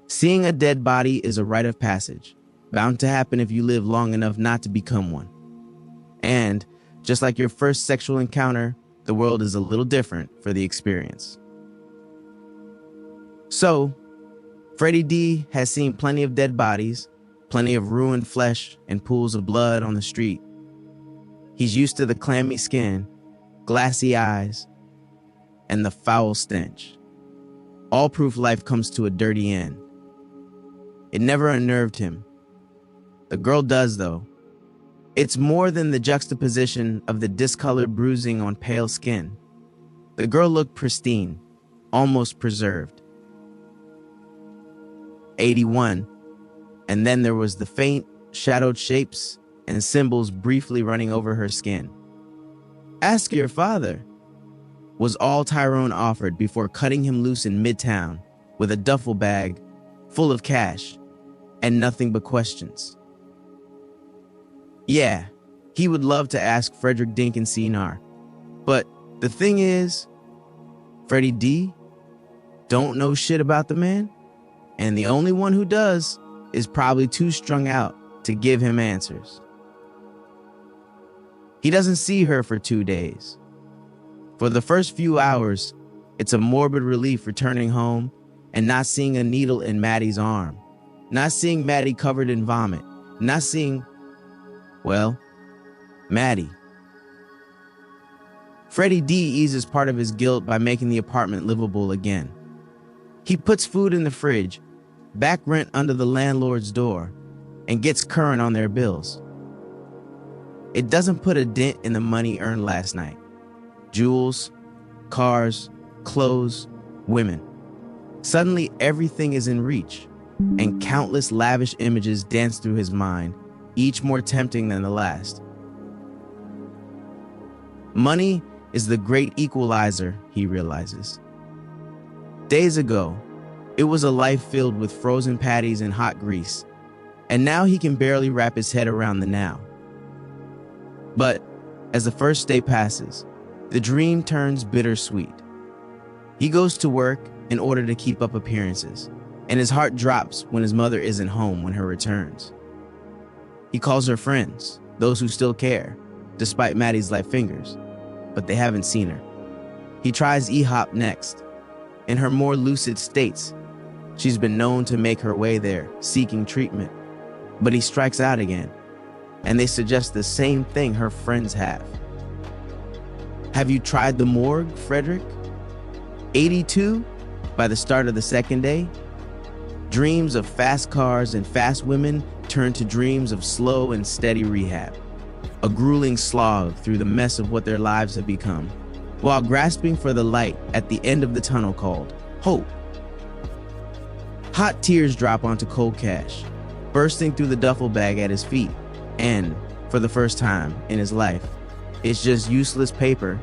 Seeing a dead body is a rite of passage, bound to happen if you live long enough not to become one. And, just like your first sexual encounter, the world is a little different for the experience. So, Freddie D has seen plenty of dead bodies, plenty of ruined flesh and pools of blood on the street. He's used to the clammy skin, glassy eyes, and the foul stench. All proof life comes to a dirty end. It never unnerved him. The girl does, though. It's more than the juxtaposition of the discolored bruising on pale skin. The girl looked pristine, almost preserved. 81. And then there was the faint, shadowed shapes and symbols briefly running over her skin. "Ask your father," was all Tyrone offered before cutting him loose in Midtown with a duffel bag full of cash and nothing but questions. Yeah, he would love to ask Frederick Dinkin Sr., but the thing is, Freddie D don't know shit about the man, and the only one who does is probably too strung out to give him answers. He doesn't see her for 2 days. For the first few hours, it's a morbid relief returning home and not seeing a needle in Maddie's arm, not seeing Maddie covered in vomit, not seeing, well, Maddie. Freddie D eases part of his guilt by making the apartment livable again. He puts food in the fridge, back rent under the landlord's door, and gets current on their bills. It doesn't put a dent in the money earned last night. Jewels, cars, clothes, women. Suddenly everything is in reach, and countless lavish images dance through his mind, each more tempting than the last. Money is the great equalizer, he realizes. Days ago, it was a life filled with frozen patties and hot grease, and now he can barely wrap his head around the now. But as the first day passes, the dream turns bittersweet. He goes to work in order to keep up appearances, and his heart drops when his mother isn't home when her returns. He calls her friends, those who still care, despite Maddie's light fingers, but they haven't seen her. He tries E-hop next. In her more lucid states, she's been known to make her way there, seeking treatment, but he strikes out again, and they suggest the same thing her friends have. Have you tried the morgue, Frederick? 82 by the start of the second day? Dreams of fast cars and fast women turn to dreams of slow and steady rehab, a grueling slog through the mess of what their lives have become, while grasping for the light at the end of the tunnel called hope. Hot tears drop onto cold cash, bursting through the duffel bag at his feet, and, for the first time in his life, it's just useless paper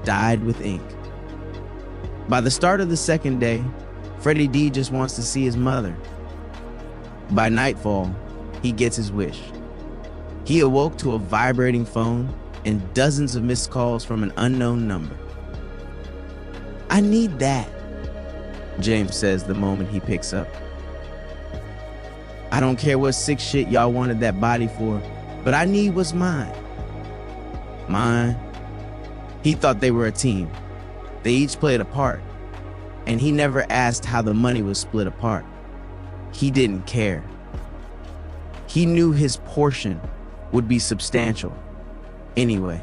dyed with ink. By the start of the second day, Freddie D just wants to see his mother. By nightfall, he gets his wish. He awoke to a vibrating phone and dozens of missed calls from an unknown number. "I need that," James says the moment he picks up. "I don't care what sick shit y'all wanted that body for, but I need what's mine." Mine? He thought they were a team. They each played a part, and he never asked how the money was split apart. He didn't care. He knew his portion would be substantial. Anyway,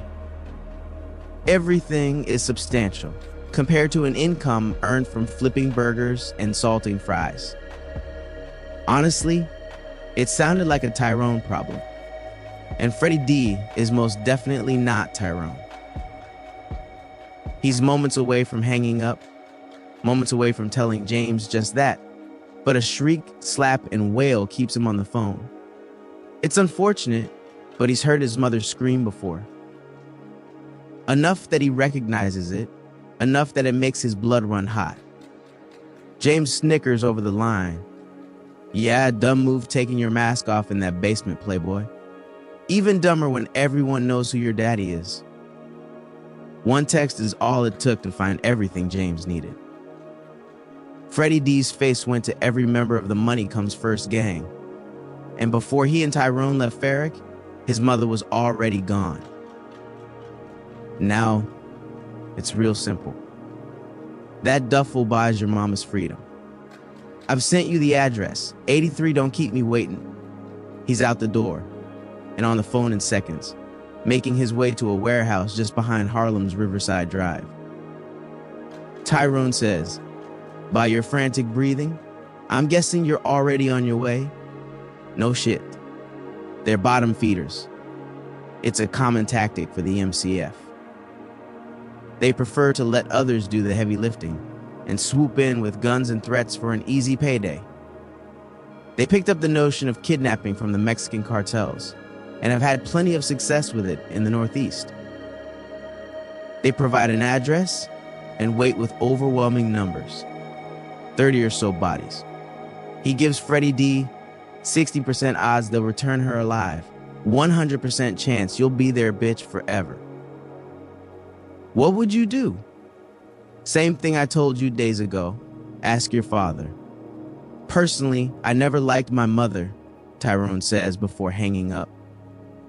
everything is substantial compared to an income earned from flipping burgers and salting fries. Honestly, it sounded like a Tyrone problem. And Freddie D is most definitely not Tyrone. He's moments away from hanging up, moments away from telling James just that, but a shriek, slap, and wail keeps him on the phone. It's unfortunate, but he's heard his mother scream before. Enough that he recognizes it, enough that it makes his blood run hot. James snickers over the line. Yeah, dumb move taking your mask off in that basement, playboy. Even dumber when everyone knows who your daddy is. One text is all it took to find everything James needed. Freddie D's face went to every member of the Money Comes First gang. And before he and Tyrone left Farrick, his mother was already gone. Now, it's real simple. That duffel buys your mama's freedom. I've sent you the address. 83 Don't Keep Me Waiting. He's out the door and on the phone in seconds, making his way to a warehouse just behind Harlem's Riverside Drive. Tyrone says, by your frantic breathing, I'm guessing you're already on your way. No shit. They're bottom feeders. It's a common tactic for the MCF. They prefer to let others do the heavy lifting and swoop in with guns and threats for an easy payday. They picked up the notion of kidnapping from the Mexican cartels and have had plenty of success with it in the Northeast. They provide an address and wait with overwhelming numbers, 30 or so bodies. He gives Freddie D 60% odds they'll return her alive, 100% chance you'll be their bitch forever. What would you do? Same thing I told you days ago. Ask your father. Personally, I never liked my mother, Tyrone says before hanging up.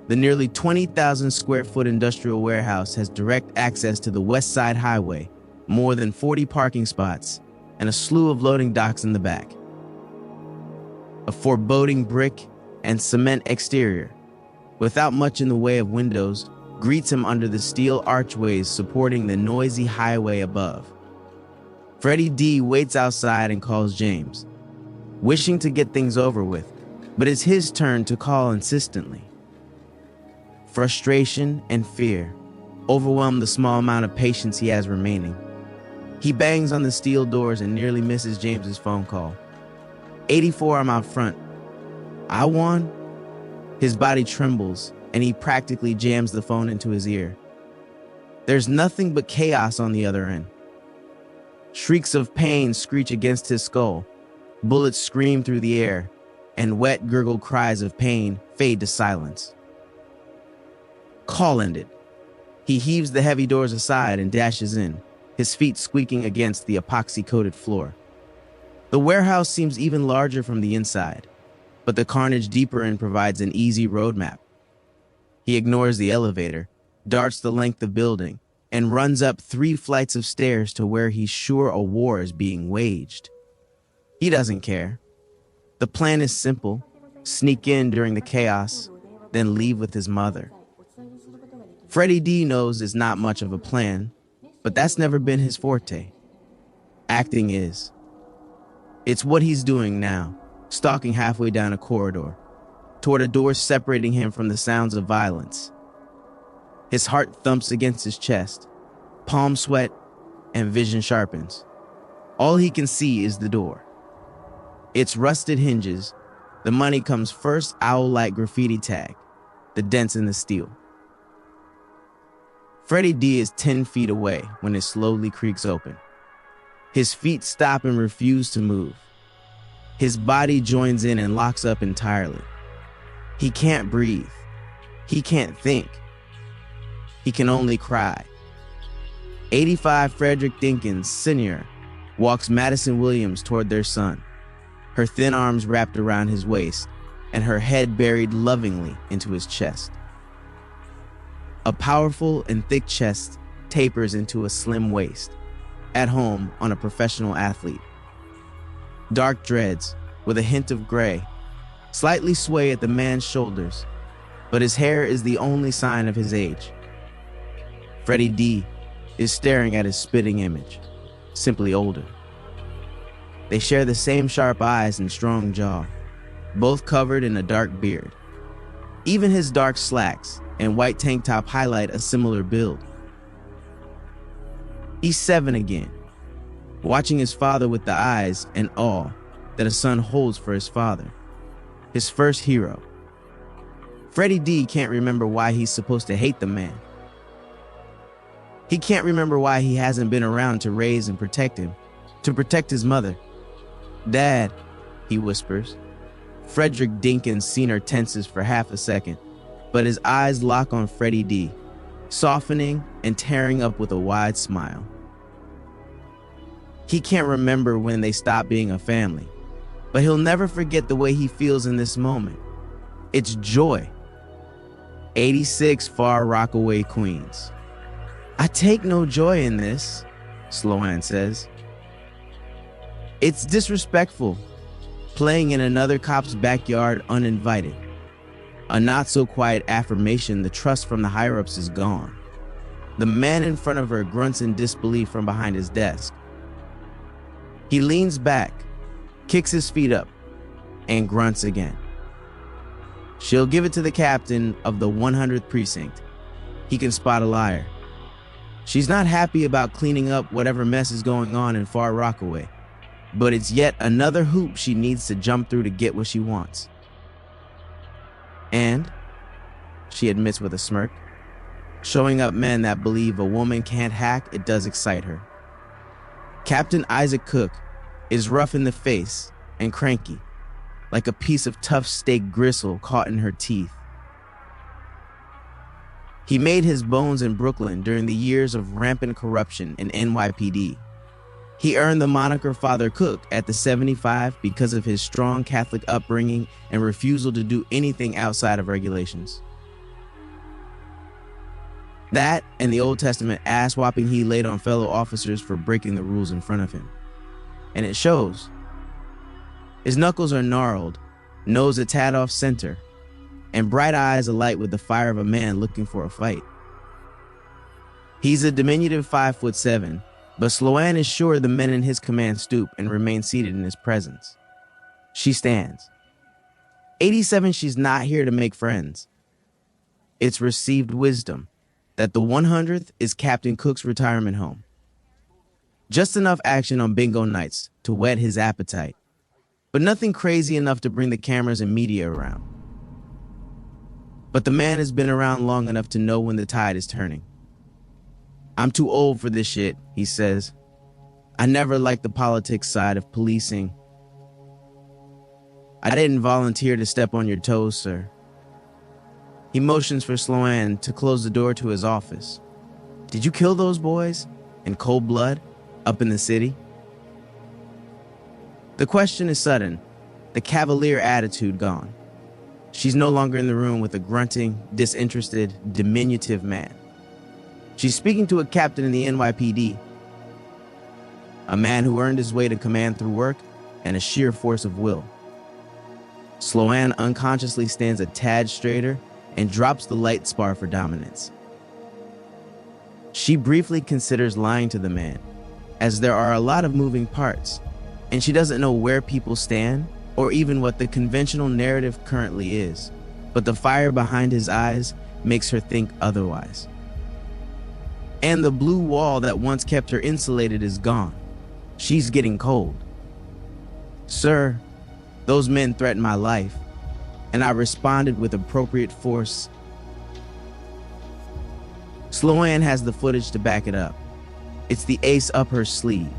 The nearly 20,000 square foot industrial warehouse has direct access to the West Side Highway, more than 40 parking spots, and a slew of loading docks in the back. A foreboding brick and cement exterior, without much in the way of windows, greets him under the steel archways supporting the noisy highway above. Freddie D waits outside and calls James, wishing to get things over with, but it's his turn to call insistently. Frustration and fear overwhelm the small amount of patience he has remaining. He bangs on the steel doors and nearly misses James's phone call. 84, I'm out front. I won? His body trembles, and he practically jams the phone into his ear. There's nothing but chaos on the other end. Shrieks of pain screech against his skull, bullets scream through the air, and wet gurgled cries of pain fade to silence. Call ended. He heaves the heavy doors aside and dashes in, his feet squeaking against the epoxy-coated floor. The warehouse seems even larger from the inside, but the carnage deeper in provides an easy roadmap. He ignores the elevator, darts the length of building, and runs up 3 flights of stairs to where he's sure a war is being waged. He doesn't care. The plan is simple: sneak in during the chaos, then leave with his mother. Freddie D knows it's not much of a plan, but that's never been his forte. Acting is. It's what he's doing now, stalking halfway down a corridor, toward a door separating him from the sounds of violence. His heart thumps against his chest, palms sweat, and vision sharpens. All he can see is the door. Its rusted hinges, the Money Comes First owl-like graffiti tag, the dents in the steel. Freddie D is 10 feet away when it slowly creaks open. His feet stop and refuse to move. His body joins in and locks up entirely. He can't breathe. He can't think. He can only cry. 85 Frederick Dinkins, Sr. walks Madison Williams toward their son, her thin arms wrapped around his waist and her head buried lovingly into his chest. A powerful and thick chest tapers into a slim waist, at home on a professional athlete. Dark dreads, with a hint of gray, slightly sway at the man's shoulders, but his hair is the only sign of his age. Freddie D is staring at his spitting image, simply older. They share the same sharp eyes and strong jaw, both covered in a dark beard. Even his dark slacks and white tank top highlight a similar build. He's 7 again, watching his father with the eyes and awe that a son holds for his father, his first hero. Freddie D can't remember why he's supposed to hate the man. He can't remember why he hasn't been around to raise and protect him, to protect his mother. "Dad," he whispers. Frederick Dinkins Sr. tenses for half a second, but his eyes lock on Freddie D, softening and tearing up with a wide smile. He can't remember when they stopped being a family, but he'll never forget the way he feels in this moment. It's joy. 86 Far Rockaway, Queens. "I take no joy in this," Sloan says. "It's disrespectful, playing in another cop's backyard uninvited." A not-so-quiet affirmation the trust from the higher-ups is gone. The man in front of her grunts in disbelief from behind his desk. He leans back, kicks his feet up, and grunts again. "She'll give it to the captain of the 100th precinct. He can spot a liar. She's not happy about cleaning up whatever mess is going on in Far Rockaway, but it's yet another hoop she needs to jump through to get what she wants. And," she admits with a smirk, "showing up men that believe a woman can't hack, it does excite her." Captain Isaac Cook is rough in the face and cranky, like a piece of tough steak gristle caught in her teeth. He made his bones in Brooklyn during the years of rampant corruption in NYPD. He earned the moniker Father Cook at the 75 because of his strong Catholic upbringing and refusal to do anything outside of regulations. That and the Old Testament ass-whopping he laid on fellow officers for breaking the rules in front of him. And it shows. His knuckles are gnarled, nose a tad off center, and bright eyes alight with the fire of a man looking for a fight. He's a diminutive 5'7", but Sloan is sure the men in his command stoop and remain seated in his presence. She stands. 87, she's not here to make friends. It's received wisdom that the 100th is Captain Cook's retirement home. Just enough action on bingo nights to whet his appetite, but nothing crazy enough to bring the cameras and media around. But the man has been around long enough to know when the tide is turning. "I'm too old for this shit," he says. "I never liked the politics side of policing. I didn't volunteer to step on your toes, sir." He motions for Sloan to close the door to his office. "Did you kill those boys? In cold blood? Up in the city?" The question is sudden, the cavalier attitude gone. She's no longer in the room with a grunting, disinterested, diminutive man. She's speaking to a captain in the NYPD, a man who earned his way to command through work and a sheer force of will. Sloan unconsciously stands a tad straighter and drops the light spar for dominance. She briefly considers lying to the man, as there are a lot of moving parts, and she doesn't know where people stand or even what the conventional narrative currently is, but the fire behind his eyes makes her think otherwise. And the blue wall that once kept her insulated is gone. She's getting cold. "Sir, those men threatened my life, and I responded with appropriate force." Sloan has the footage to back it up. It's the ace up her sleeve.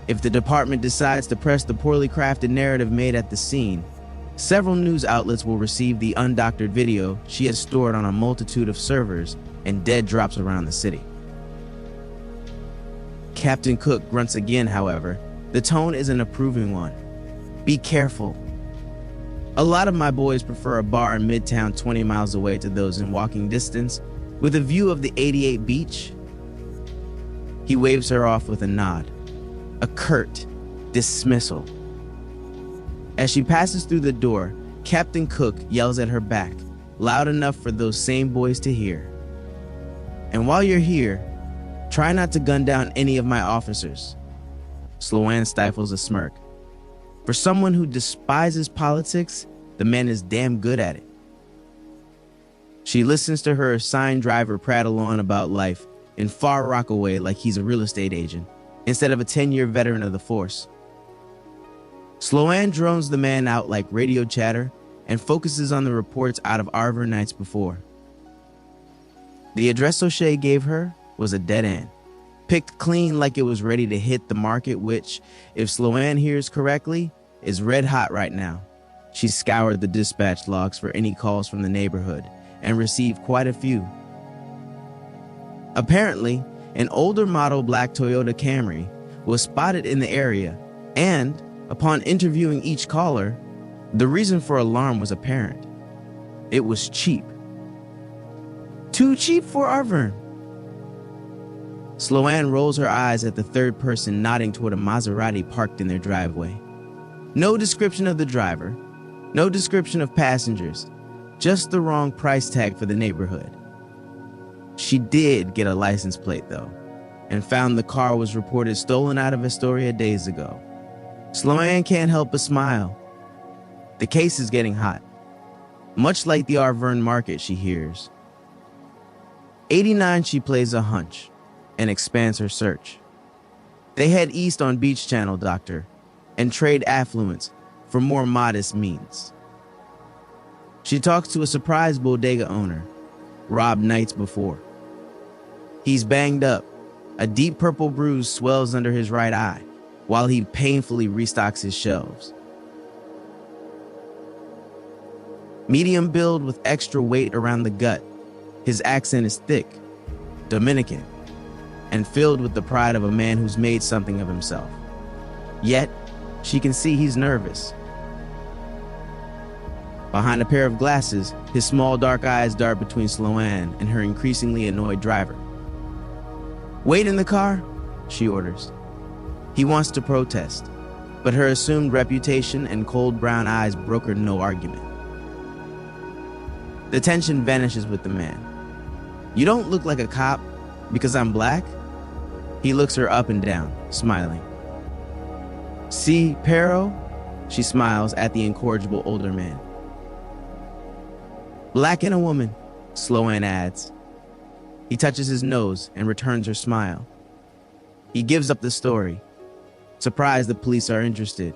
If the department decides to press the poorly crafted narrative made at the scene, several news outlets will receive the undoctored video she has stored on a multitude of servers and dead drops around the city. Captain Cook grunts again, however. The tone is an approving one. "Be careful. A lot of my boys prefer a bar in Midtown 20 miles away to those in walking distance, with a view of the 88 beach." He waves her off with a nod, a curt dismissal. As she passes through the door, Captain Cook yells at her back, loud enough for those same boys to hear. "And while you're here, try not to gun down any of my officers." Sloan stifles a smirk. For someone who despises politics, the man is damn good at it. She listens to her assigned driver prattle on about life in Far Rockaway like he's a real estate agent, instead of a 10-year veteran of the force. Sloan drones the man out like radio chatter and focuses on the reports out of Arbor nights before. The address O'Shea gave her was a dead end, picked clean like it was ready to hit the market, which, if Sloan hears correctly, is red hot right now. She scoured the dispatch logs for any calls from the neighborhood and received quite a few. Apparently, an older model black Toyota Camry was spotted in the area, and upon interviewing each caller, the reason for alarm was apparent. It was cheap. Too cheap for Arvern. Sloan rolls her eyes at the third person nodding toward a Maserati parked in their driveway. No description of the driver, no description of passengers, just the wrong price tag for the neighborhood. She did get a license plate though, and found the car was reported stolen out of Astoria days ago. Sloan can't help but smile. The case is getting hot, much like the Arvern market, she hears. 89, she plays a hunch and expands her search. They head east on Beach Channel, Doctor, and trade affluence for more modest means. She talks to a surprised bodega owner, robbed nights before. He's banged up. A deep purple bruise swells under his right eye while he painfully restocks his shelves. Medium build with extra weight around the gut, his accent is thick, Dominican, and filled with the pride of a man who's made something of himself. Yet, she can see he's nervous. Behind a pair of glasses, his small dark eyes dart between Sloan and her increasingly annoyed driver. "Wait in the car," she orders. He wants to protest, but her assumed reputation and cold brown eyes broker no argument. The tension vanishes with the man. "You don't look like a cop because I'm black?" He looks her up and down, smiling. "See, Pero?" She smiles at the incorrigible older man. "Black and a woman," Sloan adds. He touches his nose and returns her smile. He gives up the story, surprised the police are interested.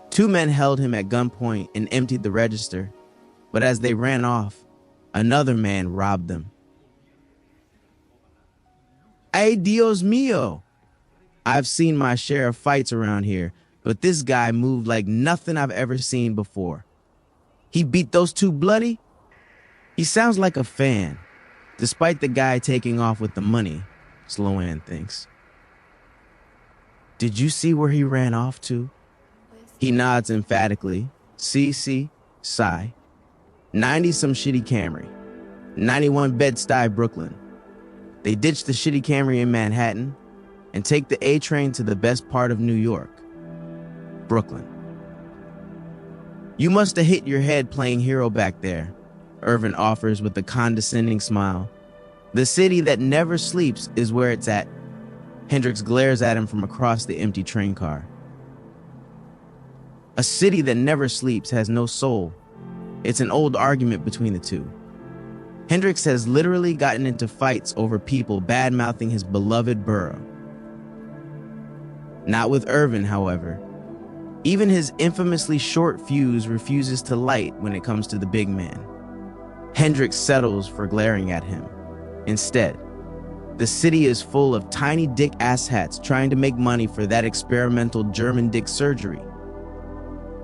2 men held him at gunpoint and emptied the register, but as they ran off, another man robbed them. "Ay, Dios mío!" I've seen my share of fights around here, but this guy moved like nothing I've ever seen before. He beat those 2 bloody? He sounds like a fan, despite the guy taking off with the money, Sloan thinks. "Did you see where he ran off to?" He nods emphatically. See, sigh. 90 some shitty Camry. 91 Bed-Stuy, Brooklyn. They ditch the shitty Camry in Manhattan and take the A train to the best part of New York, Brooklyn. "You must have hit your head playing hero back there," Irvin offers with a condescending smile. "The city that never sleeps is where it's at." Hendricks glares at him from across the empty train car. A city that never sleeps has no soul. It's an old argument between the two. Hendricks has literally gotten into fights over people bad-mouthing his beloved borough. Not with Irvin, however. Even his infamously short fuse refuses to light when it comes to the big man. Hendricks settles for glaring at him. Instead, the city is full of tiny dick asshats trying to make money for that experimental German dick surgery.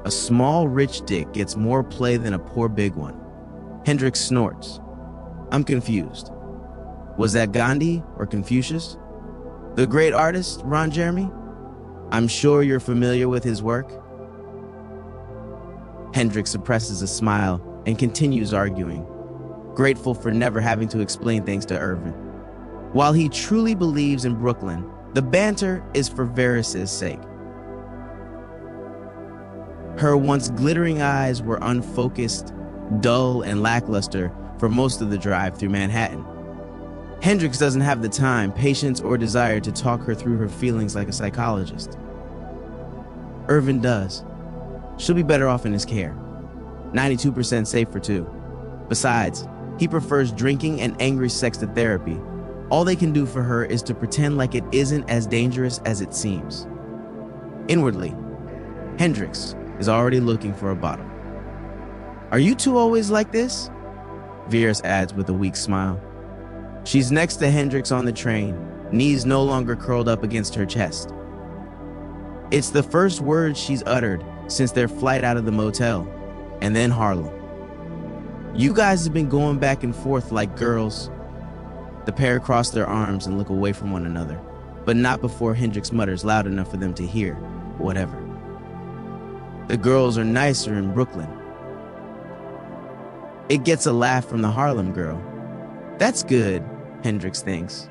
A small rich dick gets more play than a poor big one. Hendricks snorts. "I'm confused. Was that Gandhi or Confucius? The great artist, Ron Jeremy? I'm sure you're familiar with his work." Hendricks suppresses a smile and continues arguing, grateful for never having to explain things to Irvin. While he truly believes in Brooklyn, the banter is for Varys' sake. Her once glittering eyes were unfocused, dull, and lackluster for most of the drive through Manhattan. Hendricks doesn't have the time, patience, or desire to talk her through her feelings like a psychologist. Irvin does. She'll be better off in his care. 92% safer too. Besides, he prefers drinking and angry sex to therapy. All they can do for her is to pretend like it isn't as dangerous as it seems. Inwardly, Hendricks is already looking for a bottle. "Are you two always like this?" Veers adds with a weak smile. She's next to Hendrix on the train, knees no longer curled up against her chest. It's the first word she's uttered since their flight out of the motel, and then Harlem. You guys have been going back and forth like girls. The pair cross their arms and look away from one another, but not before Hendrix mutters loud enough for them to hear, whatever. The girls are nicer in Brooklyn. It gets a laugh from the Harlem girl. That's good, Hendrix thinks.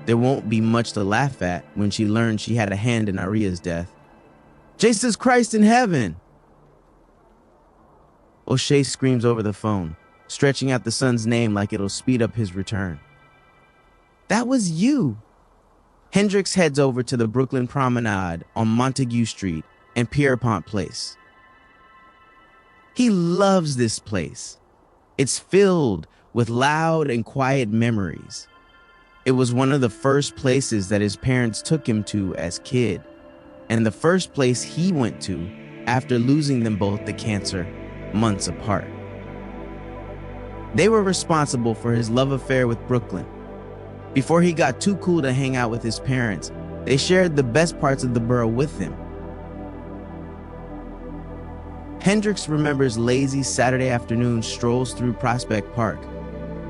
There won't be much to laugh at when she learns she had a hand in Aria's death. Jesus Christ in heaven! O'Shea screams over the phone, stretching out the son's name like it'll speed up his return. That was you! Hendrix heads over to the Brooklyn Promenade on Montague Street and Pierpont Place. He loves this place. It's filled with loud and quiet memories. It was one of the first places that his parents took him to as kid, and the first place he went to after losing them both to cancer months apart. They were responsible for his love affair with Brooklyn. Before he got too cool to hang out with his parents, they shared the best parts of the borough with him. Hendrix remembers lazy Saturday afternoon strolls through Prospect Park,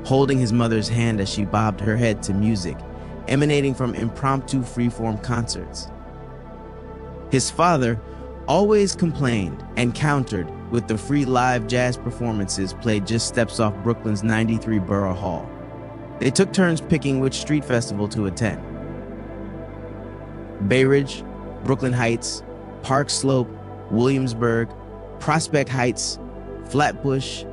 holding his mother's hand as she bobbed her head to music emanating from impromptu freeform concerts. His father always complained and countered with the free live jazz performances played just steps off Brooklyn's 93 Borough Hall. They took turns picking which street festival to attend. Bay Ridge, Brooklyn Heights, Park Slope, Williamsburg, Prospect Heights, Flatbush,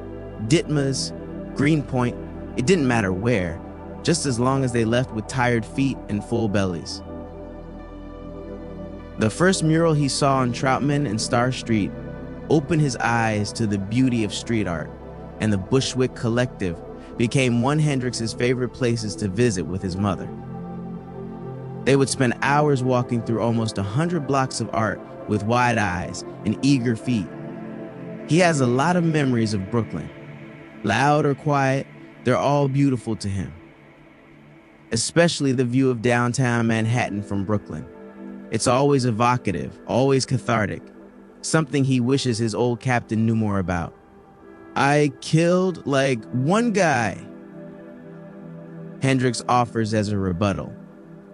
Ditmas, Greenpoint, it didn't matter where, just as long as they left with tired feet and full bellies. The first mural he saw on Troutman and Star Street opened his eyes to the beauty of street art, and the Bushwick Collective became one Hendrix's favorite places to visit with his mother. They would spend hours walking through almost 100 blocks of art with wide eyes and eager feet. He has a lot of memories of Brooklyn. Loud or quiet, they're all beautiful to him. Especially the view of downtown Manhattan from Brooklyn. It's always evocative, always cathartic, something he wishes his old captain knew more about. I killed, like, one guy, Hendrix offers as a rebuttal.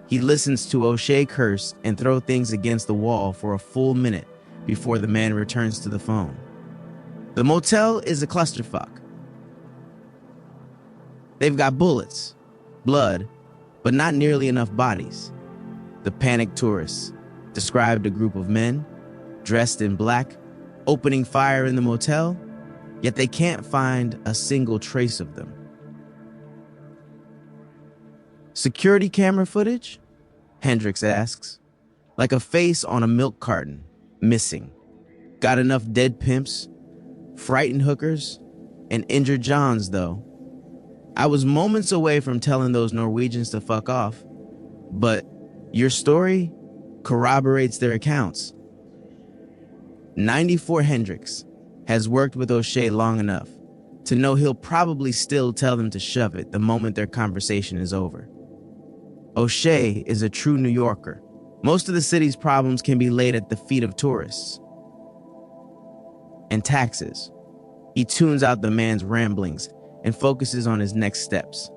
He listens to O'Shea curse and throw things against the wall for a full minute before the man returns to the phone. The motel is a clusterfuck. They've got bullets, blood, but not nearly enough bodies. The panicked tourists described a group of men, dressed in black, opening fire in the motel, yet they can't find a single trace of them. Security camera footage? Hendrix asks. Like a face on a milk carton, missing. Got enough dead pimps, frightened hookers, and injured Johns, though. I was moments away from telling those Norwegians to fuck off, but your story corroborates their accounts. 94 Hendrix has worked with O'Shea long enough to know he'll probably still tell them to shove it the moment their conversation is over. O'Shea is a true New Yorker. Most of the city's problems can be laid at the feet of tourists. And taxes. He tunes out the man's ramblings and focuses on his next steps.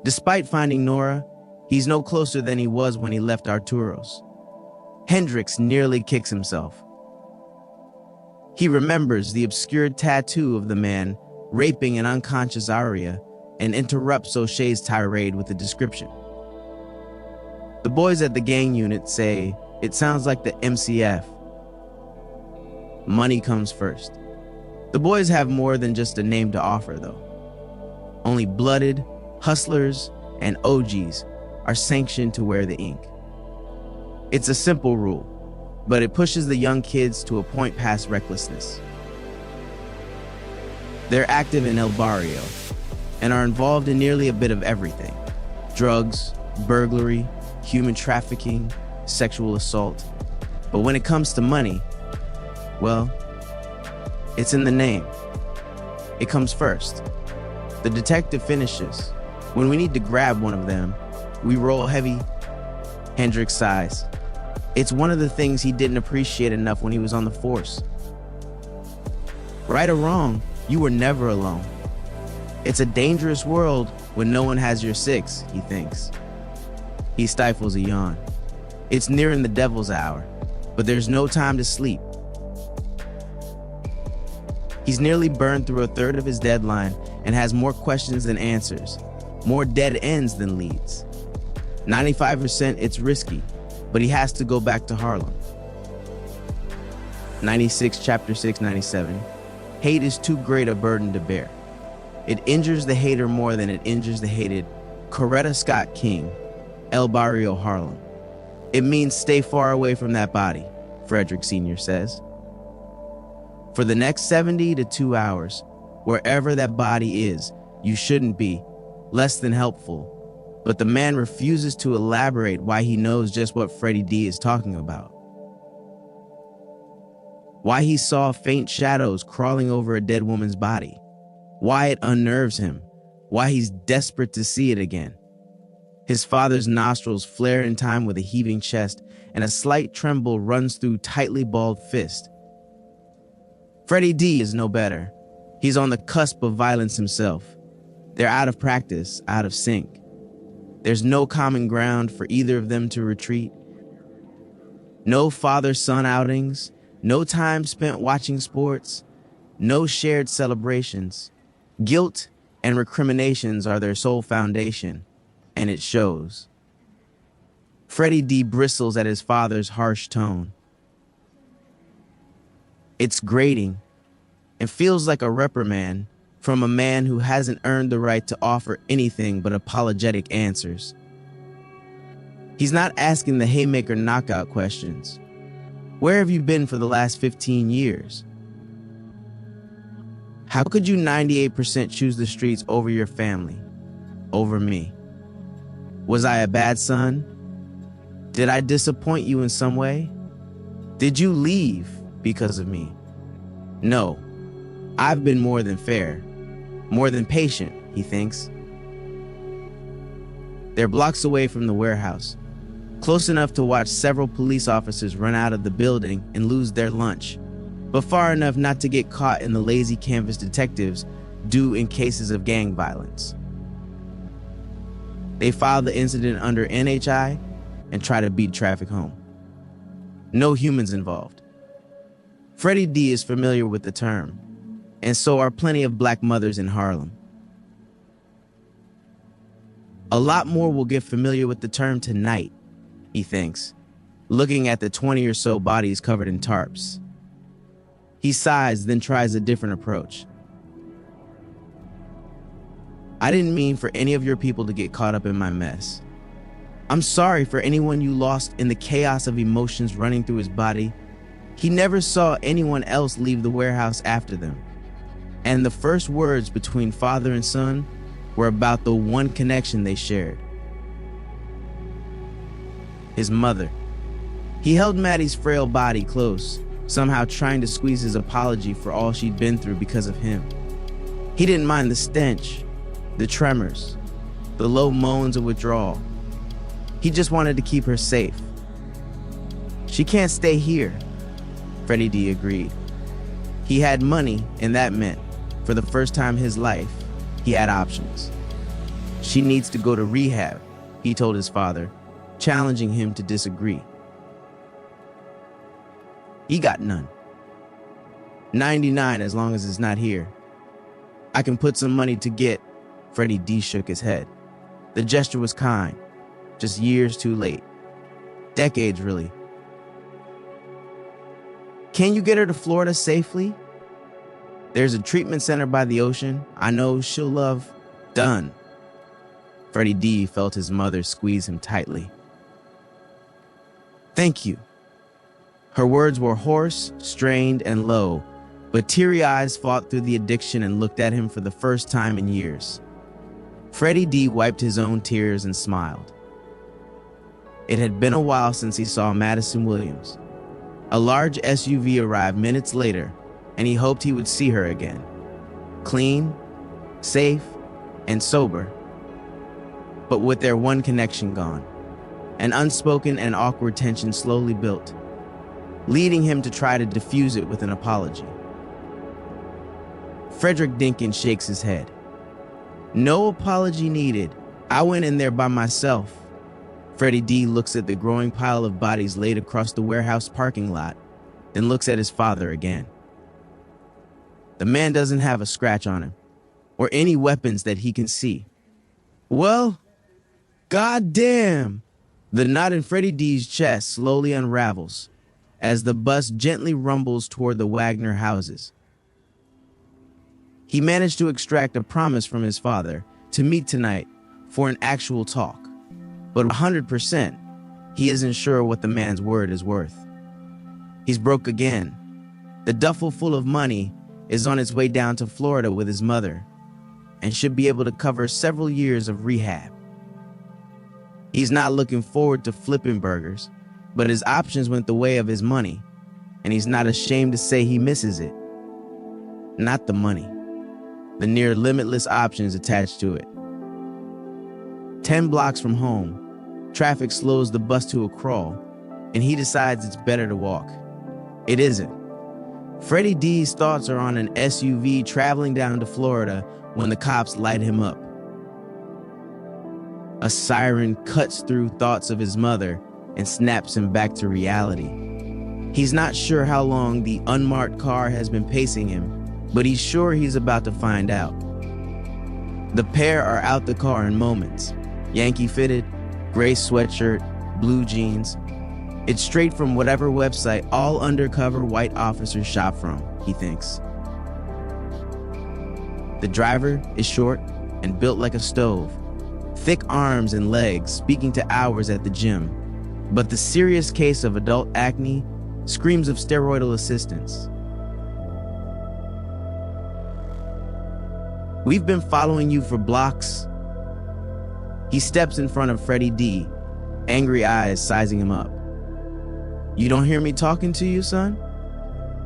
Despite finding Nora, he's no closer than he was when he left Arturo's. Hendrix nearly kicks himself. He remembers the obscured tattoo of the man raping an unconscious Aria and interrupts O'Shea's tirade with a description. The boys at the gang unit say it sounds like the MCF. Money comes first. The boys have more than just a name to offer, though. Only blooded, hustlers, and OGs are sanctioned to wear the ink. It's a simple rule, but it pushes the young kids to a point past recklessness. They're active in El Barrio and are involved in nearly a bit of everything. Drugs, burglary, human trafficking, sexual assault. But when it comes to money, well, it's in the name. It comes first. The detective finishes, When we need to grab one of them, we roll heavy. Hendrik sighs. It's one of the things he didn't appreciate enough when he was on the force. Right or wrong, you were never alone. It's a dangerous world when no one has your six, he thinks. He stifles a yawn. It's nearing the devil's hour, but there's no time to sleep. He's nearly burned through a third of his deadline and has more questions than answers, more dead ends than leads. 95% it's risky, but he has to go back to Harlem. 96, chapter 697. Hate is too great a burden to bear. It injures the hater more than it injures the hated. Coretta Scott King, El Barrio, Harlem. It means stay far away from that body, Frederick Sr. says. For the next 70 to 2 hours, wherever that body is, you shouldn't be. Less than helpful. But the man refuses to elaborate why he knows just what Freddie D is talking about. Why he saw faint shadows crawling over a dead woman's body. Why it unnerves him. Why he's desperate to see it again. His father's nostrils flare in time with a heaving chest, and a slight tremble runs through tightly balled fist. Freddie D is no better. He's on the cusp of violence himself. They're out of practice, out of sync. There's no common ground for either of them to retreat. No father-son outings, no time spent watching sports, no shared celebrations. Guilt and recriminations are their sole foundation, and it shows. Freddie D bristles at his father's harsh tone. It's grating and feels like a reprimand from a man who hasn't earned the right to offer anything but apologetic answers. He's not asking the haymaker knockout questions. Where have you been for the last 15 years? How could you 98% choose the streets over your family, over me? Was I a bad son? Did I disappoint you in some way? Did you leave because of me? No, I've been more than fair, more than patient, he thinks. They're blocks away from the warehouse, close enough to watch several police officers run out of the building and lose their lunch, but far enough not to get caught in the lazy canvas detectives do in cases of gang violence. They file the incident under NHI and try to beat traffic home. No humans involved. Freddie D is familiar with the term, and so are plenty of black mothers in Harlem. A lot more will get familiar with the term tonight, he thinks, looking at the 20 or so bodies covered in tarps. He sighs, then tries a different approach. I didn't mean for any of your people to get caught up in my mess. I'm sorry for anyone you lost in the chaos of emotions running through his body. He never saw anyone else leave the warehouse after them. And the first words between father and son were about the one connection they shared. His mother. He held Maddie's frail body close, somehow trying to squeeze his apology for all she'd been through because of him. He didn't mind the stench, the tremors, the low moans of withdrawal. He just wanted to keep her safe. She can't stay here, Freddie D agreed. He had money, and that meant, for the first time in his life, he had options. She needs to go to rehab, he told his father, challenging him to disagree. He got none. 99 as long as it's not here. I can put some money to get. Freddie D shook his head. The gesture was kind, just years too late. Decades, really. Can you get her to Florida safely? There's a treatment center by the ocean. I know she'll love. Done. Freddie D felt his mother squeeze him tightly. Thank you. Her words were hoarse, strained, and low, but teary eyes fought through the addiction and looked at him for the first time in years. Freddie D wiped his own tears and smiled. It had been a while since he saw Madison Williams. A large SUV arrived minutes later, and he hoped he would see her again. Clean, safe, and sober. but with their one connection gone, an unspoken and awkward tension slowly built, leading him to try to diffuse it with an apology. Frederick Dinkins shakes his head. No apology needed. I went in there by myself. Freddie D looks at the growing pile of bodies laid across the warehouse parking lot, then looks at his father again. The man doesn't have a scratch on him, or any weapons that he can see. Well, goddamn! The knot in Freddie D's chest slowly unravels as the bus gently rumbles toward the Wagner houses. He managed to extract a promise from his father to meet tonight for an actual talk, but 100%, he isn't sure what the man's word is worth. He's broke again. The duffel full of money is on its way down to Florida with his mother and should be able to cover several years of rehab. He's not looking forward to flipping burgers, but his options went the way of his money, and he's not ashamed to say he misses it. Not the money, the near limitless options attached to it. 10 blocks from home, traffic slows the bus to a crawl, and he decides it's better to walk. It isn't. Freddie D's thoughts are on an SUV traveling down to Florida when the cops light him up. A siren cuts through thoughts of his mother and snaps him back to reality. He's not sure how long the unmarked car has been pacing him, but he's sure he's about to find out. The pair are out the car in moments. Yankee fitted, gray sweatshirt, blue jeans. It's straight from whatever website all undercover white officers shop from, he thinks. The driver is short and built like a stove, thick arms and legs speaking to hours at the gym, but the serious case of adult acne screams of steroidal assistance. We've been following you for blocks. He steps in front of Freddie D, angry eyes sizing him up. You don't hear me talking to you, son?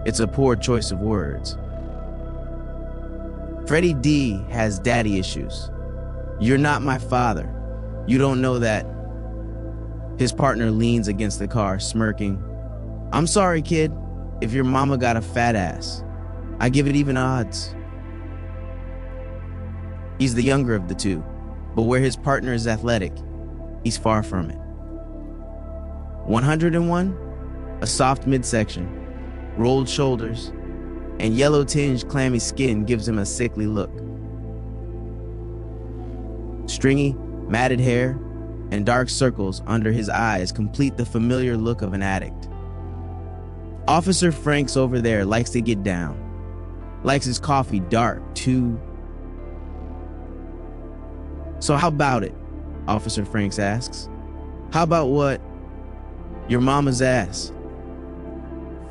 It's a poor choice of words. Freddie D has daddy issues. You're not my father. You don't know that. His partner leans against the car, smirking. I'm sorry, kid, if your mama got a fat ass. I give it even odds. He's the younger of the two, but where his partner is athletic, he's far from it. 101? A soft midsection, rolled shoulders, and yellow-tinged clammy skin gives him a sickly look. Stringy, matted hair and dark circles under his eyes complete the familiar look of an addict. Officer Franks over there likes to get down, likes his coffee dark, too. So how about it? Officer Franks asks. How about what? Your mama's ass.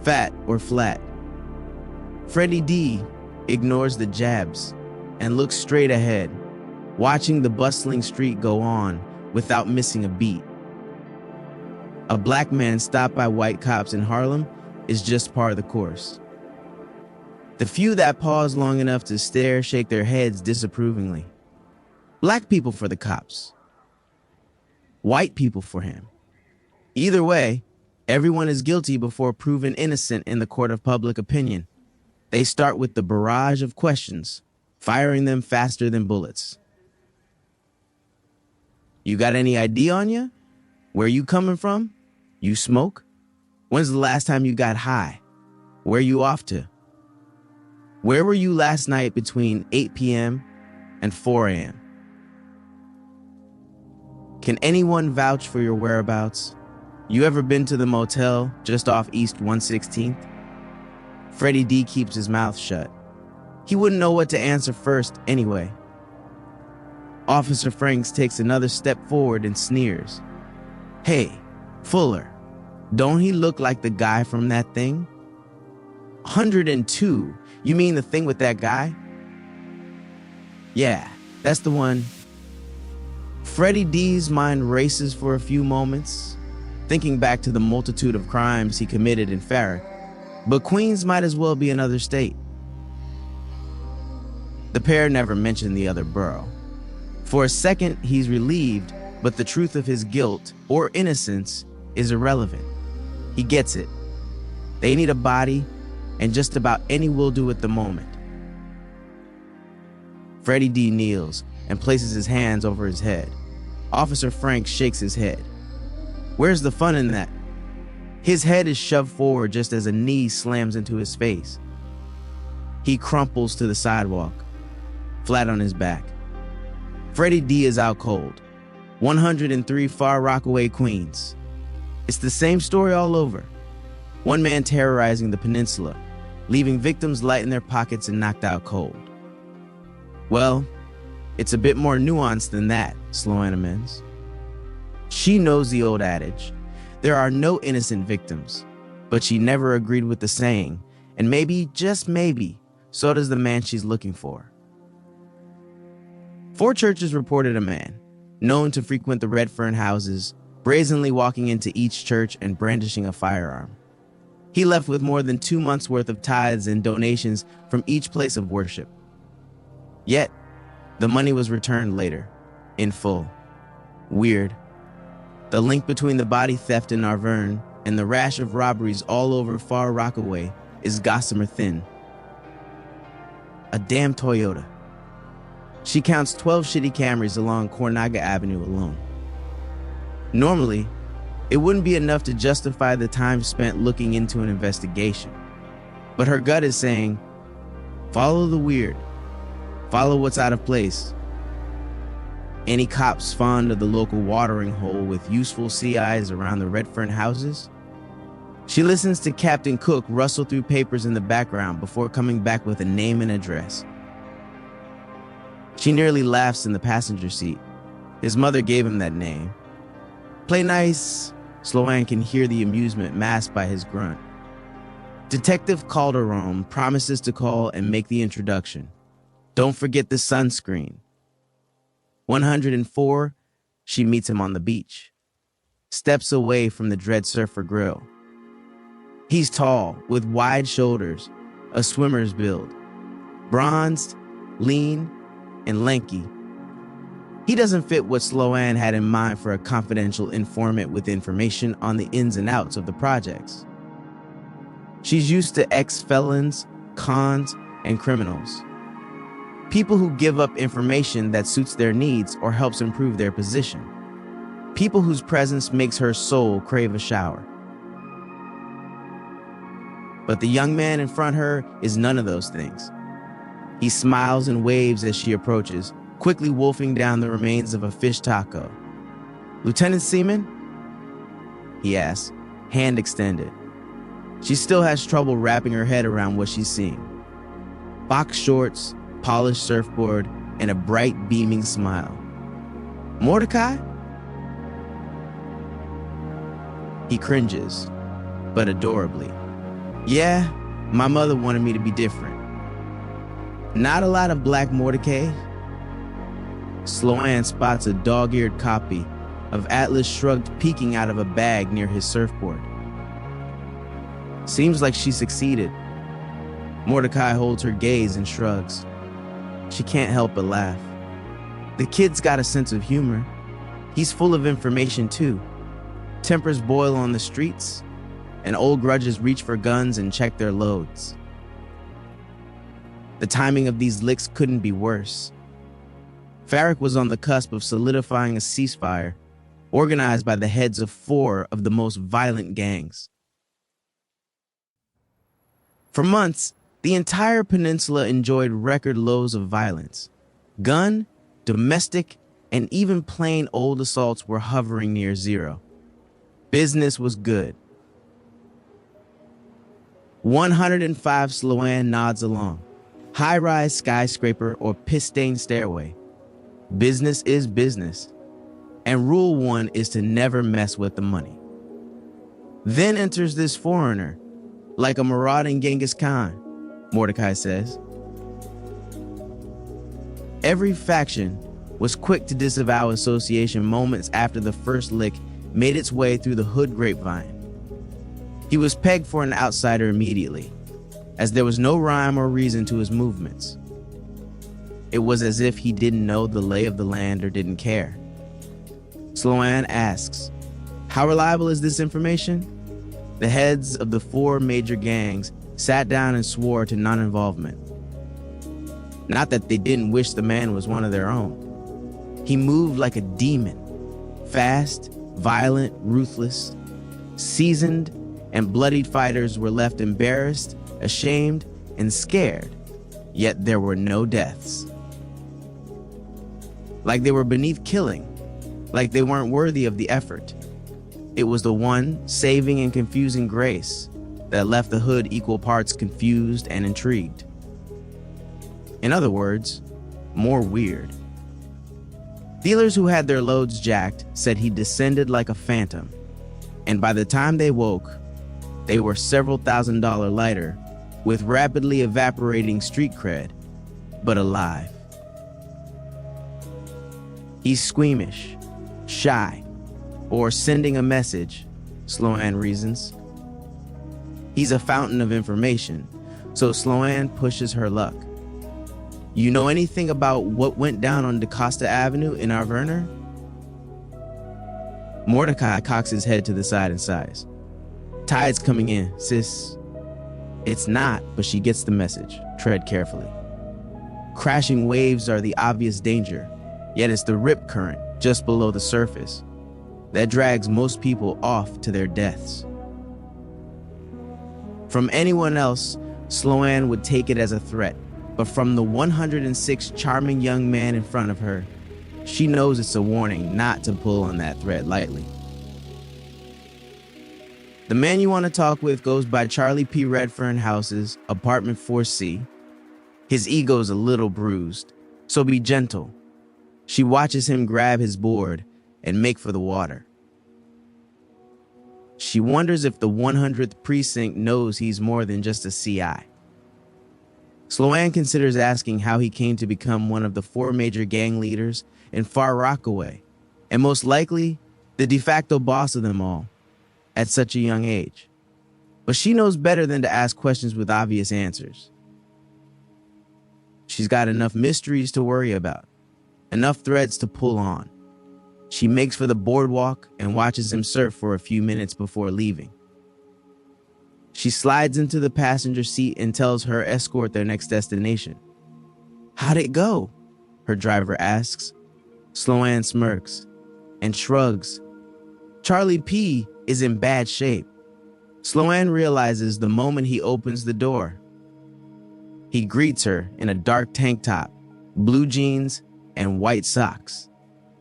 Fat or flat? Freddie D ignores the jabs and looks straight ahead, watching the bustling street go on without missing a beat. A black man stopped by white cops in Harlem is just part of the course. The few that pause long enough to stare shake their heads disapprovingly. Black people for the cops. White people for him. Either way, everyone is guilty before proven innocent in the court of public opinion. They start with the barrage of questions, firing them faster than bullets. You got any ID on you? Where you coming from? You smoke? When's the last time you got high? Where you off to? Where were you last night between 8 p.m. and 4 a.m.? Can anyone vouch for your whereabouts? You ever been to the motel just off East 116th? Freddie D keeps his mouth shut. He wouldn't know what to answer first anyway. Officer Franks takes another step forward and sneers. Hey, Fuller, don't he look like the guy from that thing? 102, you mean the thing with that guy? Yeah, that's the one. Freddie D's mind races for a few moments, thinking back to the multitude of crimes he committed in Farragut, but Queens might as well be another state. The pair never mentioned the other borough. For a second, he's relieved, but the truth of his guilt or innocence is irrelevant. He gets it. They need a body, and just about any will do at the moment. Freddie D kneels and places his hands over his head. Officer Frank shakes his head. Where's the fun in that? His head is shoved forward just as a knee slams into his face. He crumples to the sidewalk, flat on his back. Freddie D is out cold. 103 Far Rockaway, Queens. It's the same story all over. One man terrorizing the peninsula, leaving victims light in their pockets and knocked out cold. Well, it's a bit more nuanced than that, Sloan amends. She knows the old adage, there are no innocent victims, but she never agreed with the saying, and maybe, just maybe, so does the man she's looking for. 4 churches reported a man, known to frequent the Redfern houses, brazenly walking into each church and brandishing a firearm. He left with more than 2 months' worth of tithes and donations from each place of worship. Yet, the money was returned later, in full. Weird. The link between the body theft in Arverne and the rash of robberies all over Far Rockaway is gossamer thin. A damn Toyota. She counts 12 shitty Camrys along Cornaga Avenue alone. Normally, it wouldn't be enough to justify the time spent looking into an investigation. But her gut is saying, follow the weird. Follow what's out of place. Any cops fond of the local watering hole with useful CIs around the Redfern houses? She listens to Captain Cook rustle through papers in the background before coming back with a name and address. She nearly laughs in the passenger seat. His mother gave him that name. Play nice. Sloan can hear the amusement masked by his grunt. Detective Calderon promises to call and make the introduction. Don't forget the sunscreen. 104, she meets him on the beach. Steps away from the Dread Surfer grill. He's tall, with wide shoulders, a swimmer's build. Bronzed, lean, and lanky. He doesn't fit what Sloan had in mind for a confidential informant with information on the ins and outs of the projects. She's used to ex-felons, cons, and criminals. People who give up information that suits their needs or helps improve their position. People whose presence makes her soul crave a shower. But the young man in front of her is none of those things. He smiles and waves as she approaches, quickly wolfing down the remains of a fish taco. Lieutenant Seaman? He asks, hand extended. She still has trouble wrapping her head around what she's seeing. Box shorts, polished surfboard, and a bright, beaming smile. Mordecai? He cringes, but adorably. Yeah, my mother wanted me to be different. Not a lot of black Mordecai. Sloan spots a dog-eared copy of Atlas Shrugged peeking out of a bag near his surfboard. Seems like she succeeded. Mordecai holds her gaze and shrugs. She can't help but laugh. The kid's got a sense of humor. He's full of information too. Tempers boil on the streets, and old grudges reach for guns and check their loads. The timing of these licks couldn't be worse. Farrick was on the cusp of solidifying a ceasefire, organized by the heads of 4 of the most violent gangs. For months, the entire peninsula enjoyed record lows of violence. Gun, domestic, and even plain old assaults were hovering near zero. Business was good. 105 Sloan nods along. High-rise skyscraper or piss-stained stairway. Business is business. And rule 1 is to never mess with the money. Then enters this foreigner, like a marauding Genghis Khan, Mordecai says. Every faction was quick to disavow association moments after the first lick made its way through the hood grapevine. He was pegged for an outsider immediately, as there was no rhyme or reason to his movements. It was as if he didn't know the lay of the land or didn't care. Sloan asks, "How reliable is this information?" The heads of the 4 major gangs sat down and swore to non-involvement. Not that they didn't wish the man was one of their own. He moved like a demon, fast, violent, ruthless. Seasoned and bloodied fighters were left embarrassed, ashamed, and scared, yet there were no deaths. Like they were beneath killing, like they weren't worthy of the effort. It was the one saving and confusing grace that left the hood equal parts confused and intrigued. In other words, more weird. Dealers who had their loads jacked said he descended like a phantom, and by the time they woke, they were several $1,000s lighter, with rapidly evaporating street cred, but alive. He's squeamish, shy, or sending a message, Sloan reasons. He's a fountain of information, so Sloan pushes her luck. "You know anything about what went down on DaCosta Avenue in Arverner?" Mordecai cocks his head to the side and sighs. "Tide's coming in, sis." It's not, but she gets the message. Tread carefully. Crashing waves are the obvious danger, yet it's the rip current just below the surface that drags most people off to their deaths. From anyone else, Sloan would take it as a threat, but from the 106 charming young man in front of her, she knows it's a warning not to pull on that thread lightly. The man you want to talk with goes by Charlie P. Redfern House's apartment 4C. His ego's a little bruised, so be gentle. She watches him grab his board and make for the water. She wonders if the 100th precinct knows he's more than just a CI. Sloan considers asking how he came to become one of the 4 major gang leaders in Far Rockaway, and most likely the de facto boss of them all, at such a young age. But she knows better than to ask questions with obvious answers. She's got enough mysteries to worry about, enough threads to pull on. She makes for the boardwalk and watches him surf for a few minutes before leaving. She slides into the passenger seat and tells her escort their next destination. "How'd it go?" her driver asks. Sloan smirks and shrugs. Charlie P. is in bad shape. Sloan realizes the moment he opens the door. He greets her in a dark tank top, blue jeans, and white socks.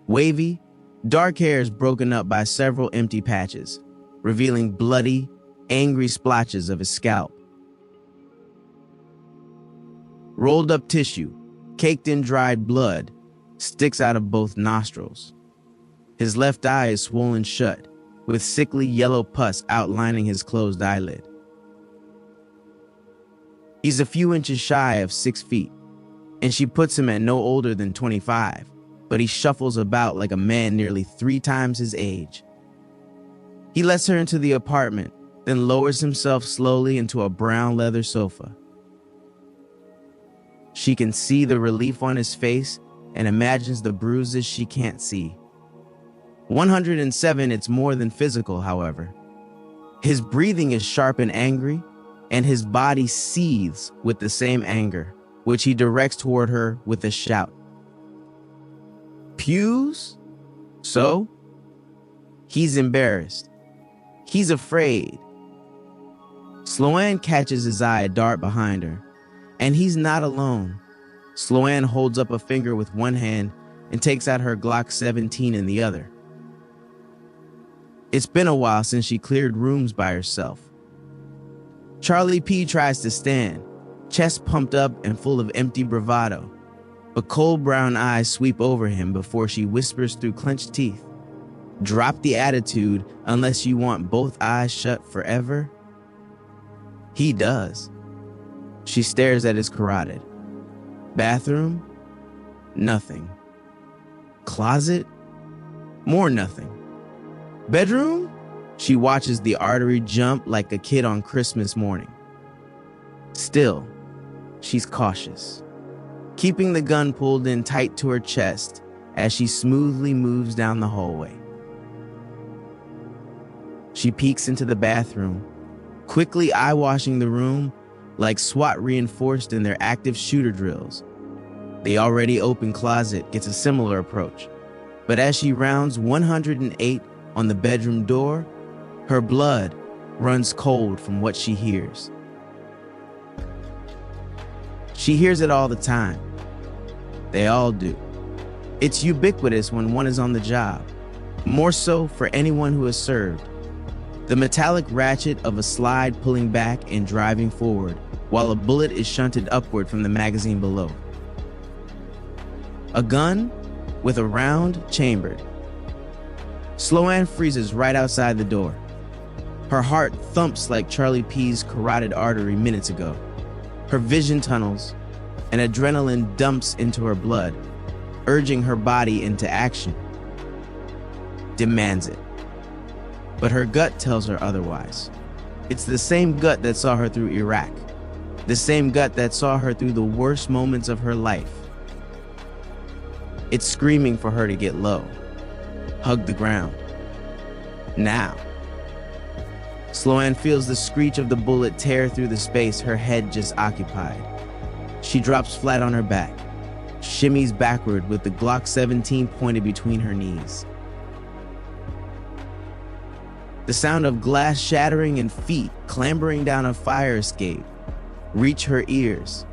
Wavy, dark hair is broken up by several empty patches, revealing bloody, angry splotches of his scalp. Rolled up tissue, caked in dried blood, sticks out of both nostrils. His left eye is swollen shut, with sickly yellow pus outlining his closed eyelid. He's a few inches shy of 6 feet, and she puts him at no older than 25, but he shuffles about like a man nearly 3 times his age. He lets her into the apartment, then lowers himself slowly into a brown leather sofa. She can see the relief on his face and imagines the bruises she can't see. 107, it's more than physical, however. His breathing is sharp and angry, and his body seethes with the same anger, which he directs toward her with a shout. "Pews?" "So?" He's embarrassed. He's afraid. Sloan catches his eye dart behind her, and he's not alone. Sloan holds up a finger with one hand and takes out her Glock 17 in the other. It's been a while since she cleared rooms by herself. Charlie P. tries to stand, chest pumped up and full of empty bravado, but cold brown eyes sweep over him before she whispers through clenched teeth, "Drop the attitude unless you want both eyes shut forever." He does. She stares at his carotid. Bathroom? Nothing. Closet? More nothing. Bedroom? She watches the artery jump like a kid on Christmas morning. Still, she's cautious. keeping the gun pulled in tight to her chest as she smoothly moves down the hallway. She peeks into the bathroom, quickly eye-washing the room like SWAT reinforced in their active shooter drills. The already open closet gets a similar approach, but as she rounds 108 on the bedroom door, her blood runs cold from what she hears. She hears it all the time. They all do. It's ubiquitous when one is on the job, more so for anyone who has served. The metallic ratchet of a slide pulling back and driving forward, while a bullet is shunted upward from the magazine below. A gun with a round chambered. Sloan freezes right outside the door. Her heart thumps like Charlie P's carotid artery minutes ago. Her vision tunnels, and adrenaline dumps into her blood, urging her body into action. Demands it. But her gut tells her otherwise. It's the same gut that saw her through Iraq. The same gut that saw her through the worst moments of her life. It's screaming for her to get low. Hug the ground. Now. Sloan feels the screech of the bullet tear through the space her head just occupied. She drops flat on her back, shimmies backward with the Glock 17 pointed between her knees. The sound of glass shattering and feet clambering down a fire escape reach her ears,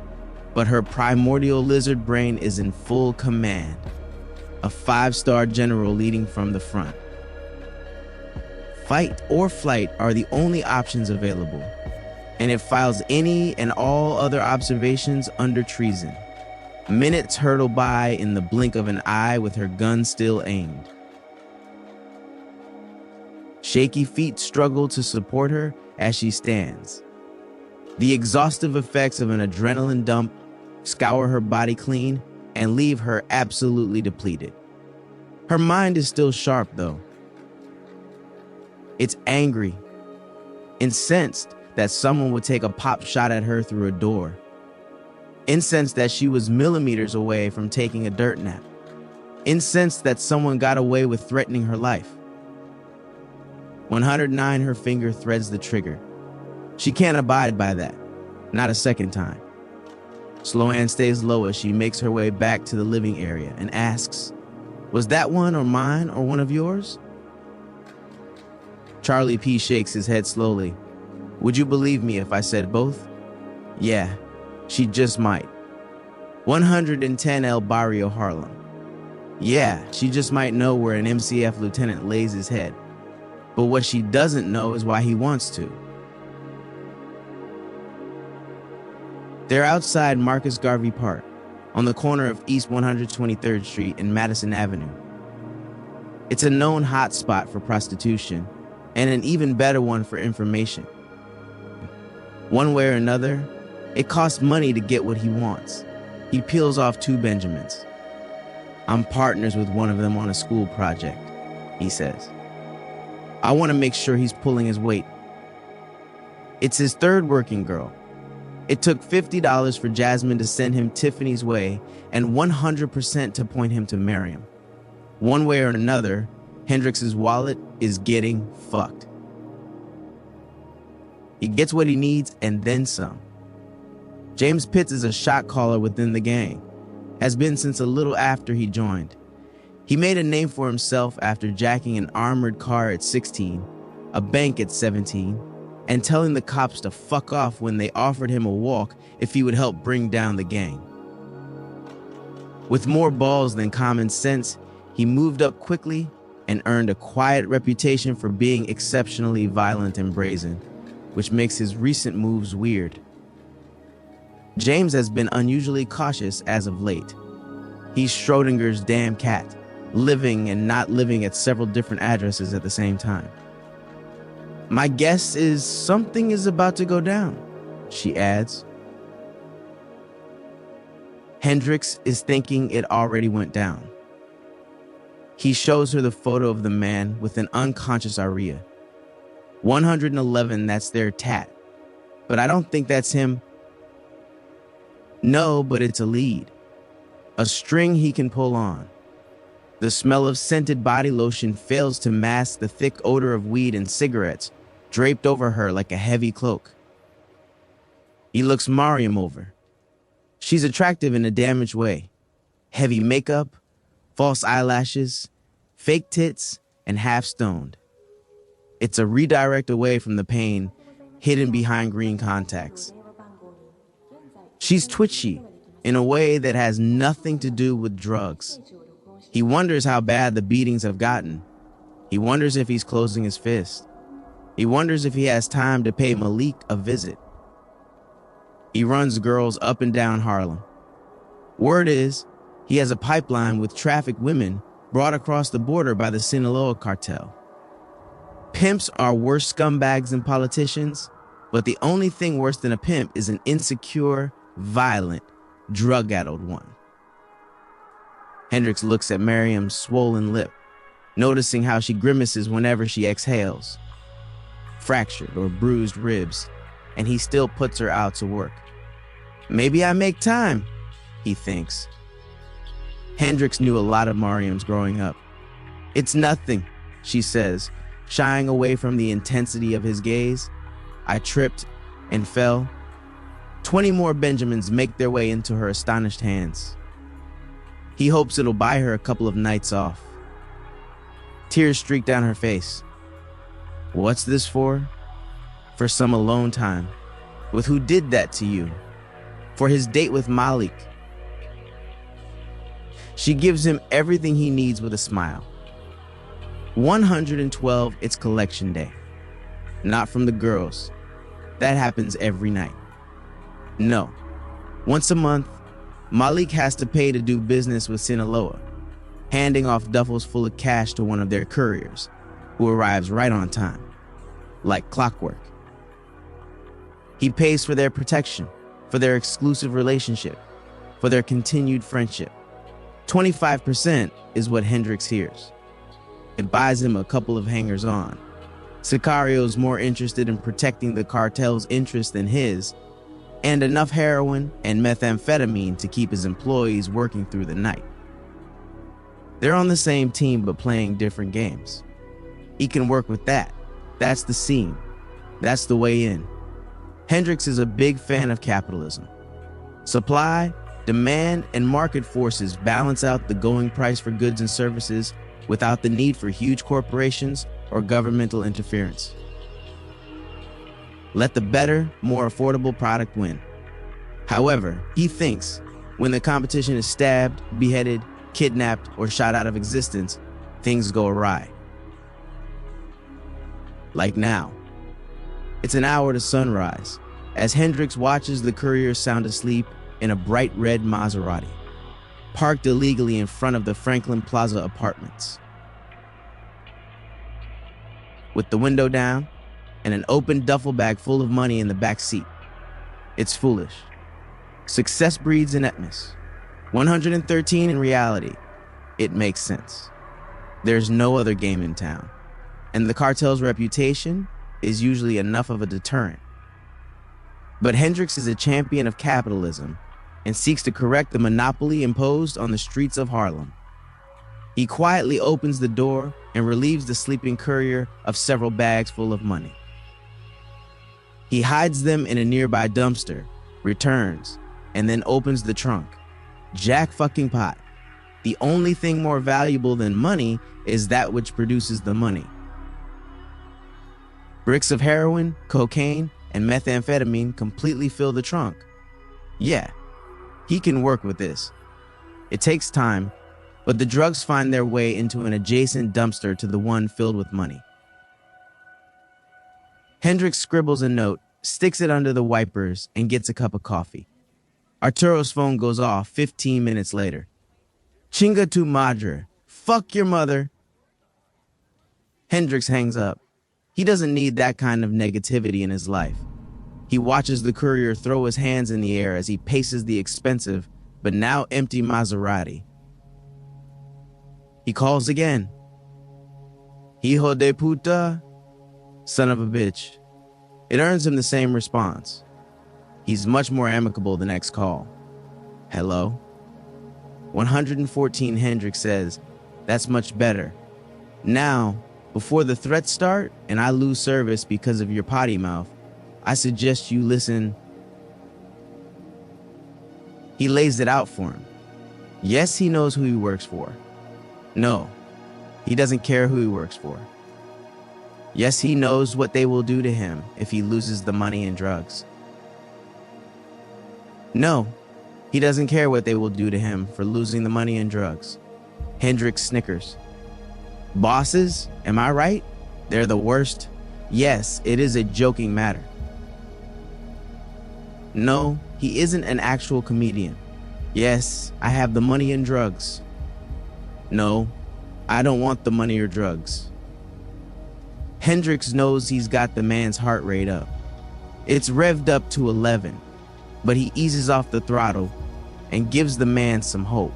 but her primordial lizard brain is in full command, a 5-star general leading from the front. Fight or flight are the only options available, and it files any and all other observations under treason. Minutes hurtle by in the blink of an eye with her gun still aimed. Shaky feet struggle to support her as she stands. The exhaustive effects of an adrenaline dump scour her body clean and leave her absolutely depleted. Her mind is still sharp, though. It's angry, incensed that someone would take a pop shot at her through a door, incensed that she was millimeters away from taking a dirt nap, incensed that someone got away with threatening her life. 109, her finger threads the trigger. She can't abide by that, not a second time. Sloan stays low as she makes her way back to the living area and asks, "Was that one or mine or one of yours?" Charlie P shakes his head slowly. "Would you believe me if I said both?" "Yeah, she just might." 110 El Barrio, Harlem. "Yeah, she just might know where an MCF lieutenant lays his head. But what she doesn't know is why he wants to." They're outside Marcus Garvey Park, on the corner of East 123rd Street and Madison Avenue. It's a known hotspot for prostitution, and an even better one for information. One way or another, it costs money to get what he wants. He peels off 2 Benjamins. "I'm partners with one of them on a school project," he says. "I want to make sure he's pulling his weight." It's his 3rd working girl. It took $50 for Jasmine to send him Tiffany's way and 100% to point him to Miriam. One way or another, Hendrix's wallet is getting fucked. He gets what he needs and then some. James Pitts is a shot caller within the gang, has been since a little after he joined. He made a name for himself after jacking an armored car at 16, a bank at 17, and telling the cops to fuck off when they offered him a walk if he would help bring down the gang. With more balls than common sense, he moved up quickly and earned a quiet reputation for being exceptionally violent and brazen, which makes his recent moves weird. James has been unusually cautious as of late. He's Schrodinger's damn cat, living and not living at several different addresses at the same time. "My guess is something is about to go down," she adds. Hendrix is thinking it already went down. He shows her the photo of the man with an unconscious Aria. 111, that's their tat. But I don't think that's him. No, but it's a lead. a string he can pull on. The smell of scented body lotion fails to mask the thick odor of weed and cigarettes draped over her like a heavy cloak. He looks Mariam over. She's attractive in a damaged way. Heavy makeup, false eyelashes, fake tits, and half-stoned. It's a redirect away from the pain hidden behind green contacts. She's twitchy in a way that has nothing to do with drugs. He wonders how bad the beatings have gotten. He wonders if he's closing his fist. He wonders if he has time to pay Malik a visit. He runs girls up and down Harlem. Word is, he has a pipeline with trafficked women brought across the border by the Sinaloa cartel. Pimps are worse scumbags than politicians, but the only thing worse than a pimp is an insecure, violent, drug-addled one. Hendricks looks at Miriam's swollen lip, noticing how she grimaces whenever she exhales. Fractured or bruised ribs, and he still puts her out to work. Maybe I make time, he thinks. Hendricks knew a lot of Mariam's growing up. It's nothing, she says, shying away from the intensity of his gaze. I tripped and fell. 20 more Benjamins make their way into her astonished hands. He hopes it'll buy her a couple of nights off. Tears streak down her face. What's this for? For some alone time. With who did that to you? For his date with Malik. She gives him everything he needs with a smile. 112, it's collection day. Not from the girls. That happens every night. No. Once a month, Malik has to pay to do business with Sinaloa, handing off duffels full of cash to one of their couriers, who arrives right on time, like clockwork. He pays for their protection, for their exclusive relationship, for their continued friendship. 25% is what Hendricks hears. It buys him a couple of hangers-on. Sicarios more interested in protecting the cartel's interest than his, and enough heroin and methamphetamine to keep his employees working through the night. They're on the same team but playing different games. He can work with that. That's the scene. That's the way in. Hendricks is a big fan of capitalism. Supply, demand, and market forces balance out the going price for goods and services without the need for huge corporations or governmental interference. Let the better, more affordable product win. However, he thinks when the competition is stabbed, beheaded, kidnapped, or shot out of existence, things go awry. Like now. It's an hour to sunrise, as Hendricks watches the courier sound asleep in a bright red Maserati, parked illegally in front of the Franklin Plaza apartments. With the window down and an open duffel bag full of money in the back seat. It's foolish. Success breeds ineptness. 113 in reality. It makes sense. There's no other game in town, and the cartel's reputation is usually enough of a deterrent. But Hendricks is a champion of capitalism and seeks to correct the monopoly imposed on the streets of Harlem. He quietly opens the door and relieves the sleeping courier of several bags full of money. He hides them in a nearby dumpster, returns, and then opens the trunk. Jack fucking pot. The only thing more valuable than money is that which produces the money. Bricks of heroin, cocaine, and methamphetamine completely fill the trunk. Yeah, he can work with this. It takes time, but the drugs find their way into an adjacent dumpster to the one filled with money. Hendricks scribbles a note, sticks it under the wipers, and gets a cup of coffee. Arturo's phone goes off 15 minutes later. Chinga tu madre. Fuck your mother. Hendricks hangs up. He doesn't need that kind of negativity in his life. He watches the courier throw his hands in the air as he paces the expensive, but now empty Maserati. He calls again. Hijo de puta. Son of a bitch. It earns him the same response. He's much more amicable the next call. Hello? 114 Hendricks says, "That's much better. Now, before the threats start and I lose service because of your potty mouth, I suggest you listen." He lays it out for him. Yes, he knows who he works for. No, he doesn't care who he works for. Yes, he knows what they will do to him if he loses the money and drugs. No, he doesn't care what they will do to him for losing the money and drugs. Hendricks snickers. Bosses, am I right? They're the worst. Yes, it is a joking matter. No, he isn't an actual comedian. Yes, I have the money and drugs. No, I don't want the money or drugs. Hendricks knows he's got the man's heart rate up. It's revved up to 11, but he eases off the throttle and gives the man some hope.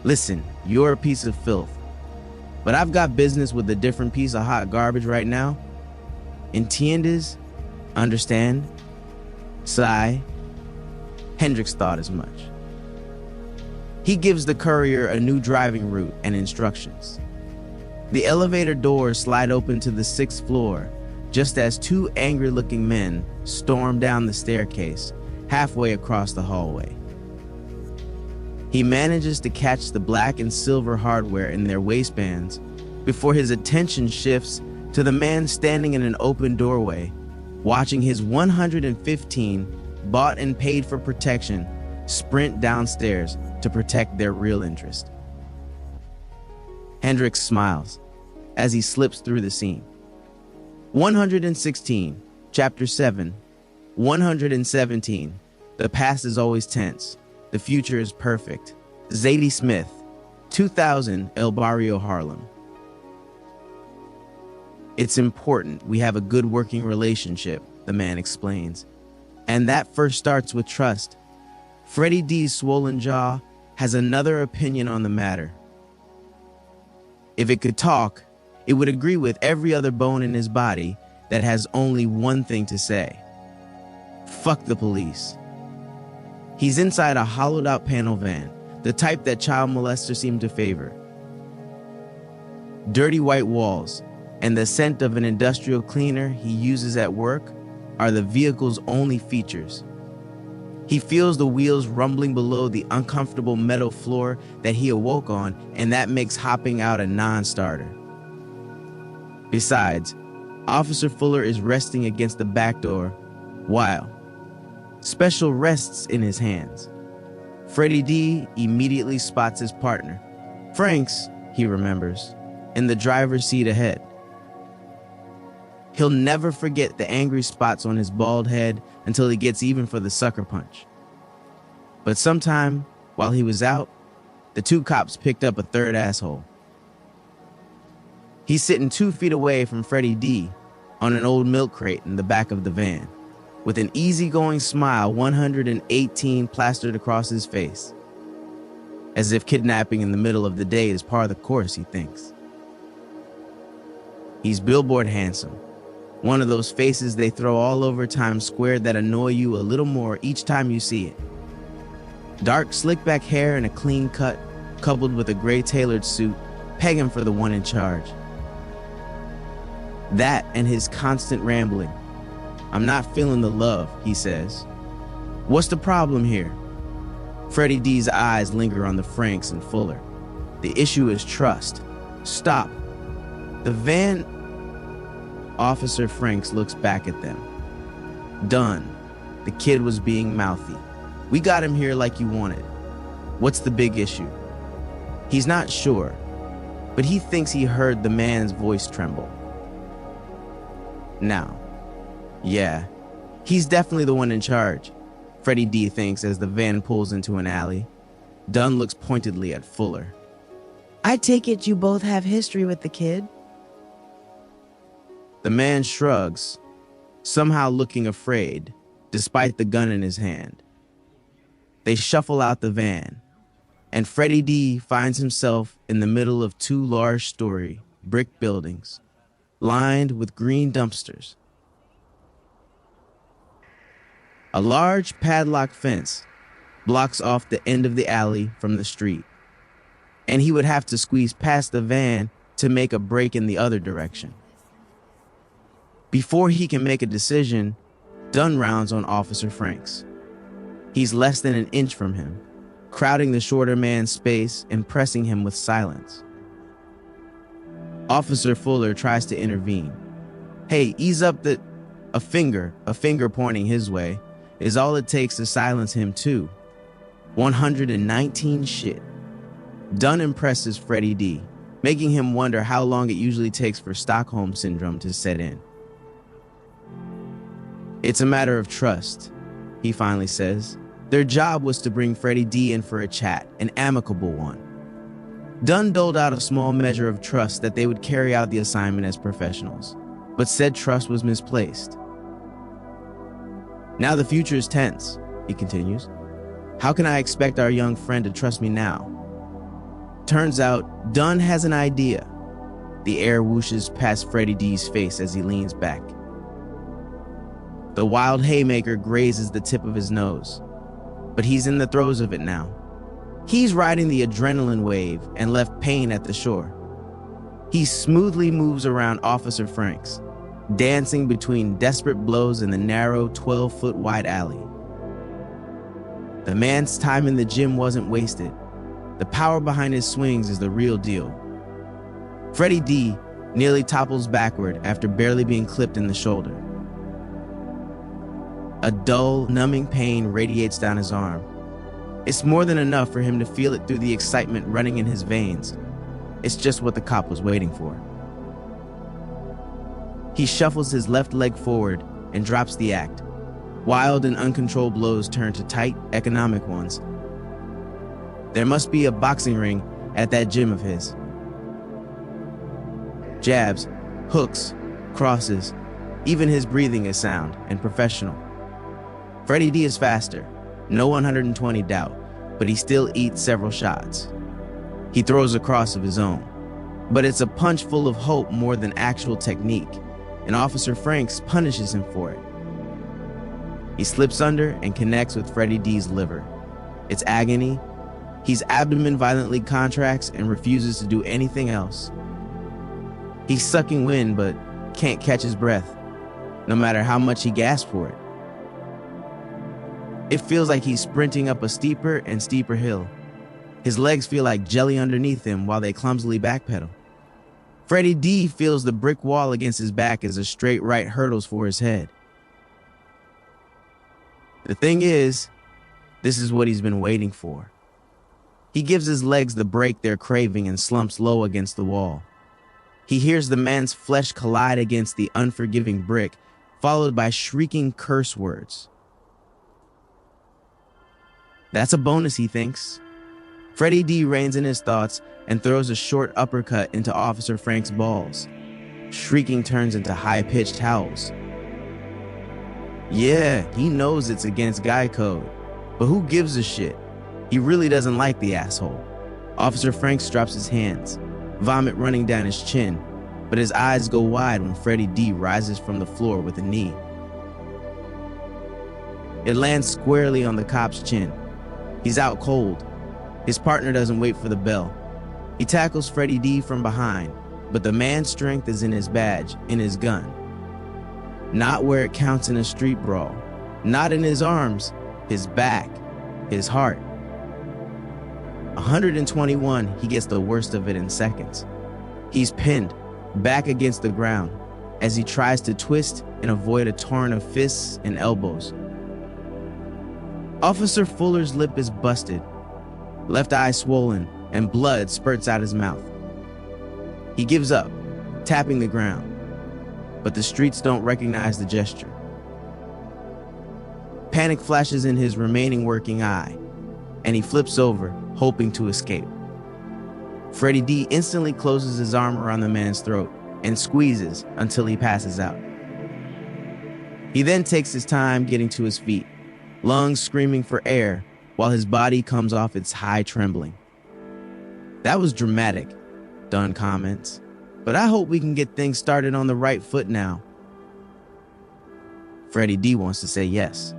Listen, you're a piece of filth, but I've got business with a different piece of hot garbage right now. Entiendes? Understand? Sigh. Hendricks thought as much. He gives the courier a new driving route and instructions. The elevator doors slide open to the 6th floor, just as two angry-looking men storm down the staircase, halfway across the hallway. He manages to catch the black and silver hardware in their waistbands before his attention shifts to the man standing in an open doorway, watching his 115 bought and paid for protection sprint downstairs to protect their real interest. Hendricks smiles as he slips through the scene. 116, Chapter 7, 117. The past is always tense. The future is perfect. Zadie Smith, 2000, El Barrio, Harlem. It's important we have a good working relationship, the man explains. And that first starts with trust. Freddie D's swollen jaw has another opinion on the matter. If it could talk, it would agree with every other bone in his body that has only one thing to say. Fuck the police. He's inside a hollowed-out panel van, the type that child molesters seem to favor. Dirty white walls and the scent of an industrial cleaner he uses at work are the vehicle's only features. He feels the wheels rumbling below the uncomfortable metal floor that he awoke on, and that makes hopping out a non-starter. Besides, Officer Fuller is resting against the back door while special rests in his hands. Freddie D immediately spots his partner, Frank's, he remembers, in the driver's seat ahead. He'll never forget the angry spots on his bald head until he gets even for the sucker punch. But sometime, while he was out, the two cops picked up a third asshole. He's sitting 2 feet away from Freddie D on an old milk crate in the back of the van, with an easygoing smile 118 plastered across his face. As if kidnapping in the middle of the day is par the course, he thinks. He's billboard handsome. One of those faces they throw all over Times Square that annoy you a little more each time you see it. Dark, slick-back hair and a clean cut, coupled with a gray tailored suit, peg him for the one in charge. That and his constant rambling. I'm not feeling the love, he says. What's the problem here? Freddie D's eyes linger on the Franks and Fuller. The issue is trust. Stop. The van... Officer Franks looks back at them. Done. The kid was being mouthy. We got him here like you wanted. What's the big issue? He's not sure, but he thinks he heard the man's voice tremble. Now, yeah, he's definitely the one in charge, Freddie D thinks as the van pulls into an alley. Dunn looks pointedly at Fuller. I take it you both have history with the kid? The man shrugs, somehow looking afraid, despite the gun in his hand. They shuffle out the van, and Freddie D finds himself in the middle of 2 large-story brick buildings, lined with green dumpsters. A large padlock fence blocks off the end of the alley from the street, and he would have to squeeze past the van to make a break in the other direction. Before he can make a decision, Dunn rounds on Officer Franks. He's less than an inch from him, crowding the shorter man's space and pressing him with silence. Officer Fuller tries to intervene. Hey, ease up the... A finger pointing his way, is all it takes to silence him too. 119 shit. Dunn impresses Freddie D, making him wonder how long it usually takes for Stockholm Syndrome to set in. It's a matter of trust, he finally says. Their job was to bring Freddie D in for a chat, an amicable one. Dunn doled out a small measure of trust that they would carry out the assignment as professionals, but said trust was misplaced. Now the future is tense, he continues. How can I expect our young friend to trust me now? Turns out, Dunn has an idea. The air whooshes past Freddie D's face as he leans back. The wild haymaker grazes the tip of his nose, but he's in the throes of it now. He's riding the adrenaline wave and left pain at the shore. He smoothly moves around Officer Franks, dancing between desperate blows in the narrow 12-foot wide alley. The man's time in the gym wasn't wasted. The power behind his swings is the real deal. Freddie D nearly topples backward after barely being clipped in the shoulder. A dull, numbing pain radiates down his arm. It's more than enough for him to feel it through the excitement running in his veins. It's just what the cop was waiting for. He shuffles his left leg forward and drops the act. Wild and uncontrolled blows turn to tight, economic ones. There must be a boxing ring at that gym of his. Jabs, hooks, crosses, even his breathing is sound and professional. Freddie D is faster, no 120 doubt, but he still eats several shots. He throws a cross of his own, but it's a punch full of hope more than actual technique, and Officer Franks punishes him for it. He slips under and connects with Freddie D's liver. It's agony. His abdomen violently contracts and refuses to do anything else. He's sucking wind but can't catch his breath, no matter how much he gasps for it. It feels like he's sprinting up a steeper and steeper hill. His legs feel like jelly underneath him while they clumsily backpedal. Freddie D feels the brick wall against his back as a straight right hurdles for his head. The thing is, this is what he's been waiting for. He gives his legs the break they're craving and slumps low against the wall. He hears the man's flesh collide against the unforgiving brick, followed by shrieking curse words. That's a bonus, he thinks. Freddie D reins in his thoughts and throws a short uppercut into Officer Frank's balls. Shrieking turns into high-pitched howls. Yeah, he knows it's against guy code, but who gives a shit? He really doesn't like the asshole. Officer Franks drops his hands, vomit running down his chin, but his eyes go wide when Freddie D rises from the floor with a knee. It lands squarely on the cop's chin. He's out cold. His partner doesn't wait for the bell. He tackles Freddie D from behind, but the man's strength is in his badge, in his gun. Not where it counts in a street brawl. Not in his arms, his back, his heart. 121, he gets the worst of it in seconds. He's pinned, back against the ground, as he tries to twist and avoid a torrent of fists and elbows. Officer Fuller's lip is busted, left eye swollen, and blood spurts out his mouth. He gives up, tapping the ground, but the streets don't recognize the gesture. Panic flashes in his remaining working eye, and he flips over, hoping to escape. Freddie D instantly closes his arm around the man's throat and squeezes until he passes out. He then takes his time getting to his feet, lungs screaming for air while his body comes off its high trembling. That was dramatic, Dunn comments, but I hope we can get things started on the right foot now. Freddie D wants to say yes.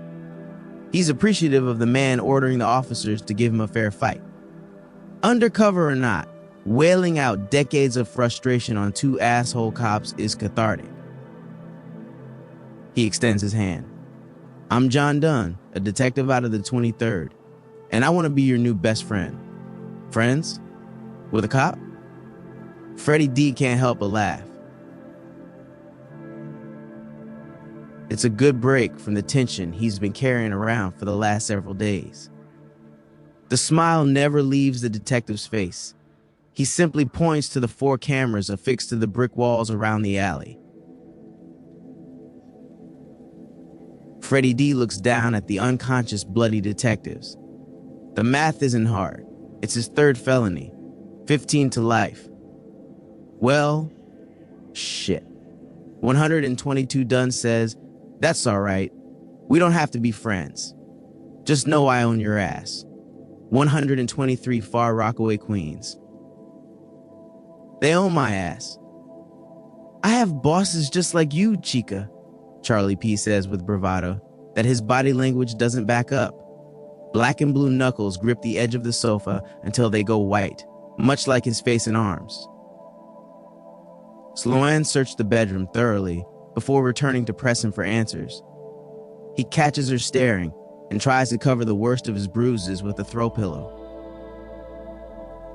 He's appreciative of the man ordering the officers to give him a fair fight. Undercover or not, wailing out decades of frustration on two asshole cops is cathartic. He extends his hand. I'm John Dunn, a detective out of the 23rd, and I want to be your new best friend. Friends? With a cop? Freddie D can't help but laugh. It's a good break from the tension he's been carrying around for the last several days. The smile never leaves the detective's face. He simply points to the 4 cameras affixed to the brick walls around the alley. Freddie D looks down at the unconscious, bloody detectives. The math isn't hard. It's his 3rd felony, 15 to life. Well, shit. 122 Dunn says, that's all right. We don't have to be friends. Just know I own your ass. 123 Far Rockaway, Queens. They own my ass. I have bosses just like you, Chica, Charlie P says with bravado that his body language doesn't back up. Black and blue knuckles grip the edge of the sofa until they go white, much like his face and arms. Sloan searched the bedroom thoroughly before returning to press him for answers. He catches her staring and tries to cover the worst of his bruises with a throw pillow.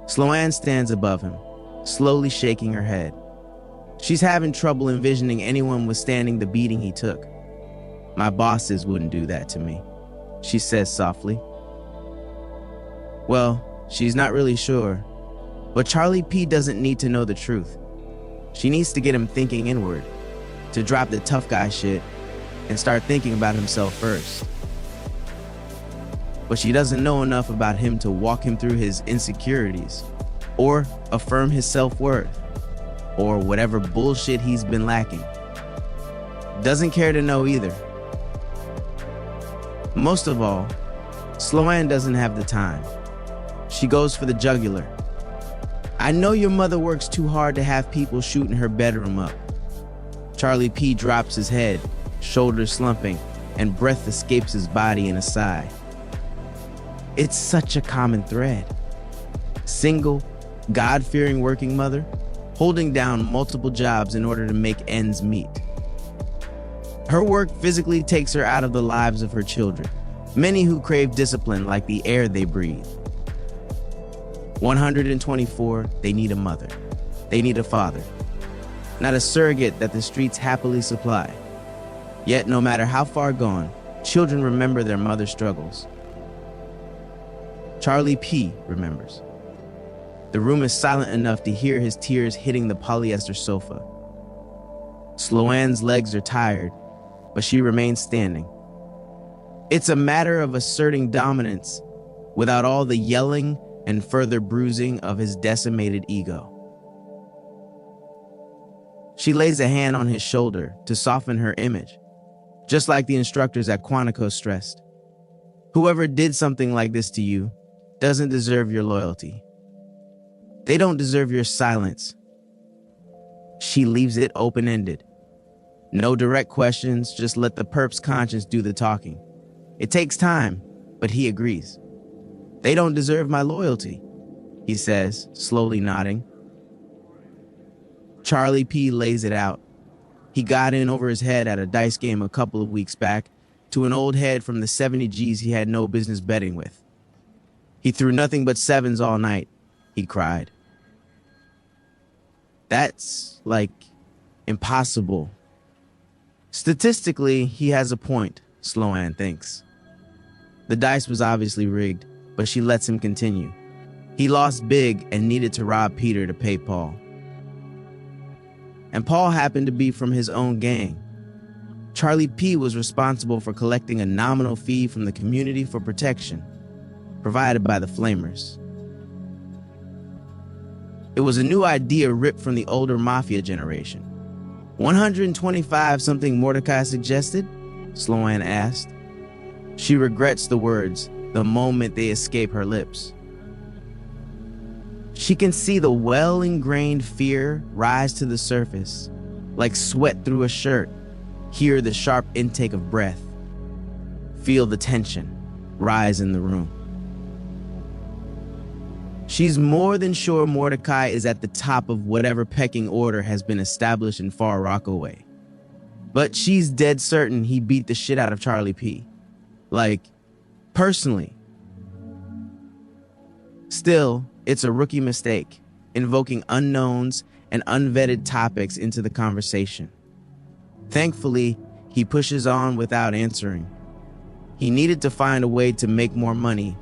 Sloan stands above him, slowly shaking her head. She's having trouble envisioning anyone withstanding the beating he took. My bosses wouldn't do that to me, she says softly. Well, she's not really sure, but Charlie P doesn't need to know the truth. She needs to get him thinking inward, to drop the tough guy shit and start thinking about himself first. But she doesn't know enough about him to walk him through his insecurities or affirm his self-worth or whatever bullshit he's been lacking. Doesn't care to know either. Most of all, Sloan doesn't have the time. She goes for the jugular. I know your mother works too hard to have people shooting her bedroom up. Charlie P drops his head, shoulders slumping, and breath escapes his body in a sigh. It's such a common thread. Single, God-fearing working mother, holding down multiple jobs in order to make ends meet. Her work physically takes her out of the lives of her children, many who crave discipline like the air they breathe. 124, they need a mother. They need a father. Not a surrogate that the streets happily supply. Yet, no matter how far gone, children remember their mother's struggles. Charlie P remembers. The room is silent enough to hear his tears hitting the polyester sofa. Sloan's legs are tired, but she remains standing. It's a matter of asserting dominance without all the yelling and further bruising of his decimated ego. She lays a hand on his shoulder to soften her image, just like the instructors at Quantico stressed. Whoever did something like this to you doesn't deserve your loyalty. They don't deserve your silence. She leaves it open-ended. No direct questions, just let the perp's conscience do the talking. It takes time, but he agrees. They don't deserve my loyalty, he says, slowly nodding. Charlie P lays it out. He got in over his head at a dice game a couple of weeks back to an old head from the 70 G's he had no business betting with. He threw nothing but sevens all night, he cried. That's, like, impossible. Statistically, he has a point, Sloan thinks. The dice was obviously rigged, but she lets him continue. He lost big and needed to rob Peter to pay Paul. And Paul happened to be from his own gang. Charlie P was responsible for collecting a nominal fee from the community for protection, provided by the Flamers. It was a new idea ripped from the older mafia generation. 125 something Mordecai suggested? Sloan asked. She regrets the words the moment they escape her lips. She can see the well-ingrained fear rise to the surface, like sweat through a shirt, hear the sharp intake of breath. feel the tension rise in the room. She's more than sure Mordecai is at the top of whatever pecking order has been established in Far Rockaway. But she's dead certain he beat the shit out of Charlie P. Like, personally. Still, it's a rookie mistake, invoking unknowns and unvetted topics into the conversation. Thankfully, he pushes on without answering. He needed to find a way to make more money,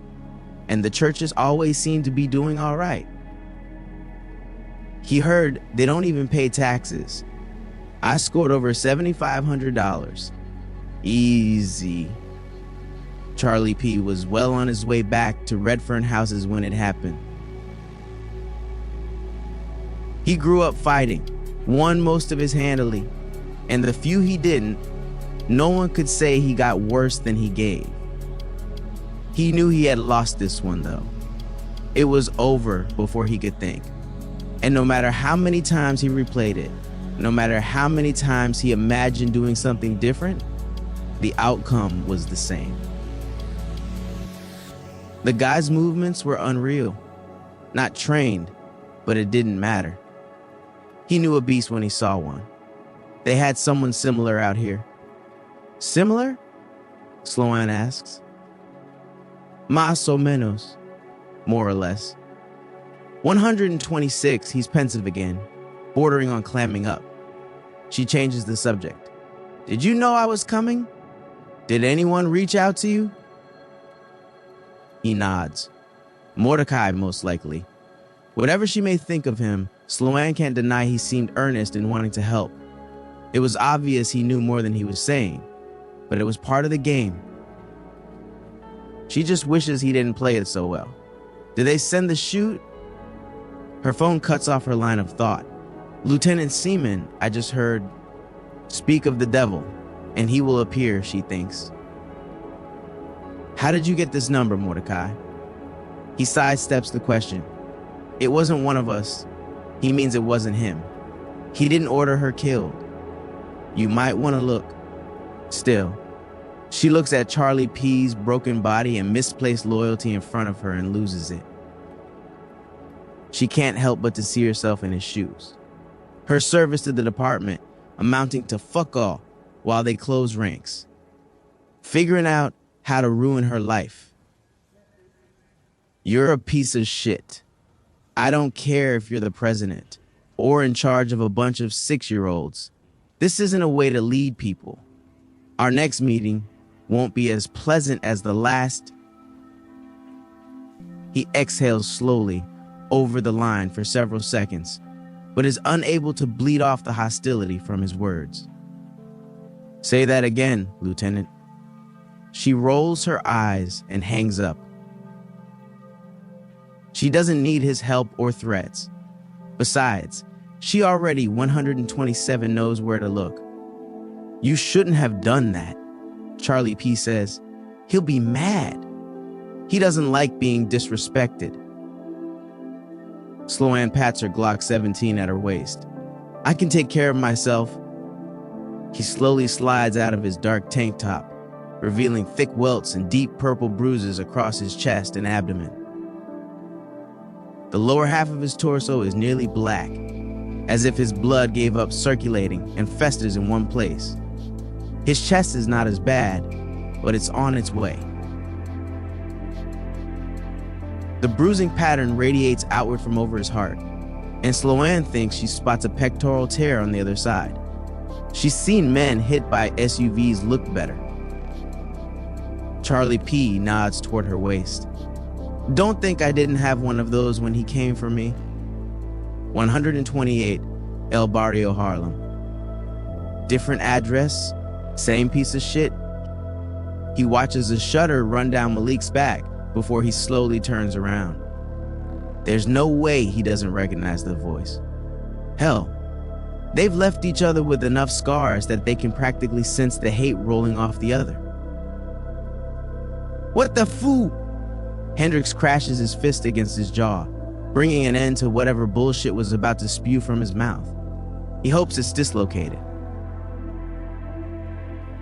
and the churches always seem to be doing all right. He heard they don't even pay taxes. I scored over $7,500. Easy. Charlie P. was well on his way back to Redfern houses when it happened. He grew up fighting, won most of his handily, and the few he didn't, no one could say he got worse than he gave. He knew he had lost this one though. It was over before he could think. And no matter how many times he replayed it, no matter how many times he imagined doing something different, the outcome was the same. The guy's movements were unreal. Not trained, but it didn't matter. He knew a beast when he saw one. They had someone similar out here. Similar? Sloan asks. Más o menos, more or less. 126, he's pensive again, bordering on clamming up. She changes the subject. Did you know I was coming? Did anyone reach out to you? He nods. Mordecai, most likely. Whatever she may think of him, Sloan can't deny he seemed earnest in wanting to help. It was obvious he knew more than he was saying, but it was part of the game. She just wishes he didn't play it so well. Did they send the chute? Her phone cuts off her line of thought. Lieutenant Seaman, I just heard, speak of the devil, and he will appear, she thinks. How did you get this number, Mordecai? He sidesteps the question. It wasn't one of us. He means it wasn't him. He didn't order her killed. You might want to look. Still, she looks at Charlie P.'s broken body and misplaced loyalty in front of her and loses it. She can't help but to see herself in his shoes. Her service to the department amounting to fuck all while they close ranks. Figuring out how to ruin her life. You're a piece of shit. I don't care if you're the president or in charge of a bunch of 6-year-olds. This isn't a way to lead people. Our next meeting won't be as pleasant as the last. He exhales slowly over the line for several seconds, but is unable to bleed off the hostility from his words. Say that again, Lieutenant. She rolls her eyes and hangs up. She doesn't need his help or threats. Besides, she already 127 knows where to look. You shouldn't have done that, Charlie P. says. He'll be mad. He doesn't like being disrespected. Sloan pats her Glock 17 at her waist. I can take care of myself. He slowly slides out of his dark tank top, revealing thick welts and deep purple bruises across his chest and abdomen. The lower half of his torso is nearly black, as if his blood gave up circulating and festers in one place. His chest is not as bad, but it's on its way. The bruising pattern radiates outward from over his heart, and Sloan thinks she spots a pectoral tear on the other side. She's seen men hit by SUVs look better. Charlie P. nods toward her waist. Don't think I didn't have one of those when he came for me. 128 El Barrio, Harlem. Different address, same piece of shit. He watches a shudder run down Malik's back before he slowly turns around. There's no way he doesn't recognize the voice. Hell, they've left each other with enough scars that they can practically sense the hate rolling off the other. What the foo? Hendricks crashes his fist against his jaw, bringing an end to whatever bullshit was about to spew from his mouth. He hopes it's dislocated.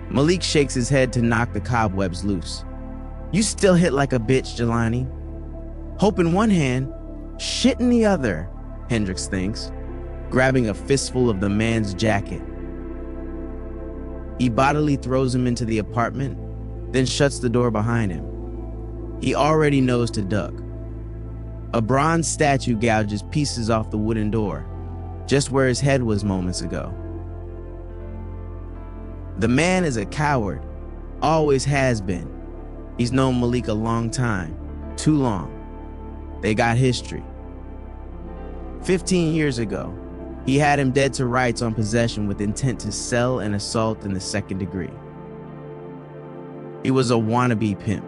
Malik shakes his head to knock the cobwebs loose. You still hit like a bitch, Jelani. Hope in one hand, shit in the other, Hendricks thinks, grabbing a fistful of the man's jacket. He bodily throws him into the apartment, then shuts the door behind him. He already knows to duck. A bronze statue gouges pieces off the wooden door, just where his head was moments ago. The man is a coward, always has been. He's known Malik a long time, too long. They got history. 15 years ago, he had him dead to rights on possession with intent to sell and assault in the second degree. He was a wannabe pimp,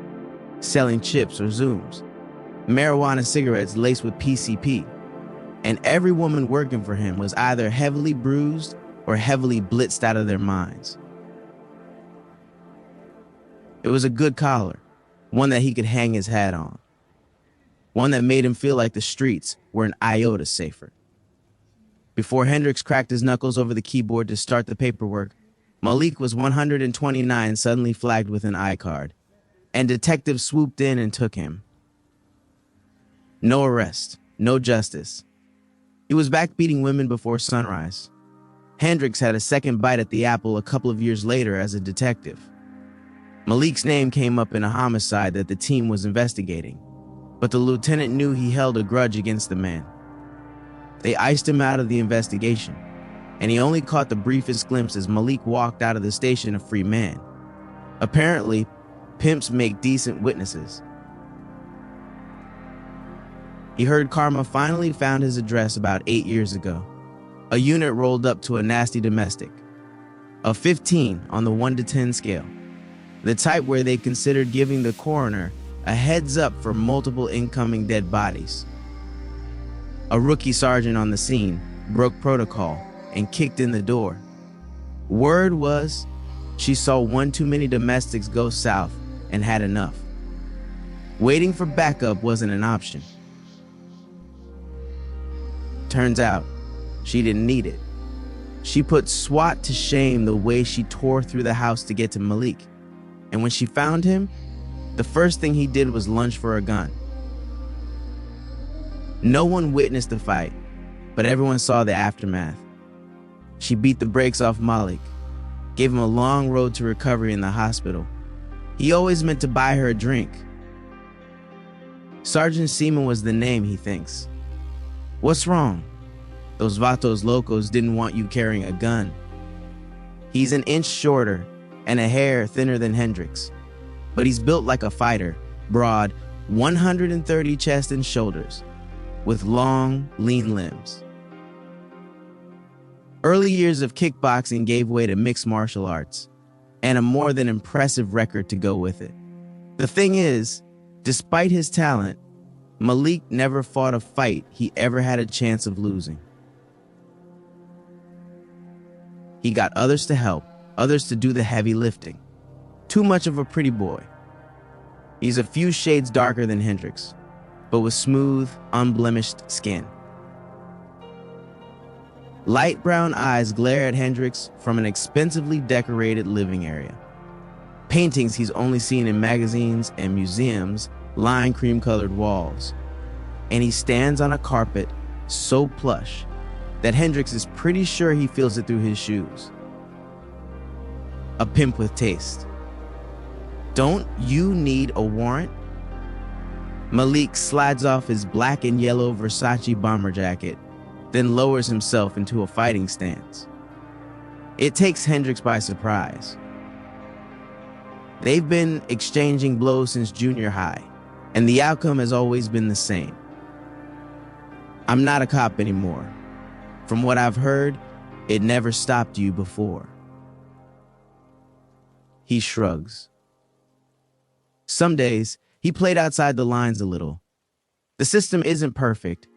selling chips or Zooms, marijuana cigarettes laced with PCP, and every woman working for him was either heavily bruised or heavily blitzed out of their minds. It was a good collar, one that he could hang his hat on, one that made him feel like the streets were an iota safer. Before Hendricks cracked his knuckles over the keyboard to start the paperwork, Malik was 129 suddenly flagged with an I-card, and detectives swooped in and took him. No arrest, no justice. He was back beating women before sunrise. Hendricks had a second bite at the apple a couple of years later as a detective. Malik's name came up in a homicide that the team was investigating, but the lieutenant knew he held a grudge against the man. They iced him out of the investigation, and he only caught the briefest glimpse as Malik walked out of the station a free man. Apparently, pimps make decent witnesses. He heard Karma finally found his address about 8 years ago. A unit rolled up to a nasty domestic. A 15 on the 1 to 10 scale. The type where they considered giving the coroner a heads up for multiple incoming dead bodies. A rookie sergeant on the scene broke protocol and kicked in the door. Word was she saw one too many domestics go south and had enough. Waiting for backup wasn't an option. Turns out, she didn't need it. She put SWAT to shame the way she tore through the house to get to Malik. And when she found him, the first thing he did was lunge for a gun. No one witnessed the fight, but everyone saw the aftermath. She beat the brakes off Malik, gave him a long road to recovery in the hospital. He always meant to buy her a drink. Sergeant Seaman was the name, he thinks. What's wrong? Those Vatos Locos didn't want you carrying a gun. He's an inch shorter and a hair thinner than Hendricks, but he's built like a fighter, broad, 130 chest and shoulders, with long, lean limbs. Early years of kickboxing gave way to mixed martial arts, and a more than impressive record to go with it. The thing is, despite his talent, Malik never fought a fight he ever had a chance of losing. He got others to help, others to do the heavy lifting. Too much of a pretty boy. He's a few shades darker than Hendricks, but with smooth, unblemished skin. Light brown eyes glare at Hendricks from an expensively decorated living area. Paintings he's only seen in magazines and museums line cream-colored walls. And he stands on a carpet so plush that Hendricks is pretty sure he feels it through his shoes. A pimp with taste. Don't you need a warrant? Malik slides off his black and yellow Versace bomber jacket, then lowers himself into a fighting stance. It takes Hendricks by surprise. They've been exchanging blows since junior high, and the outcome has always been the same. I'm not a cop anymore. From what I've heard, it never stopped you before. He shrugs. Some days, he played outside the lines a little. The system isn't perfect,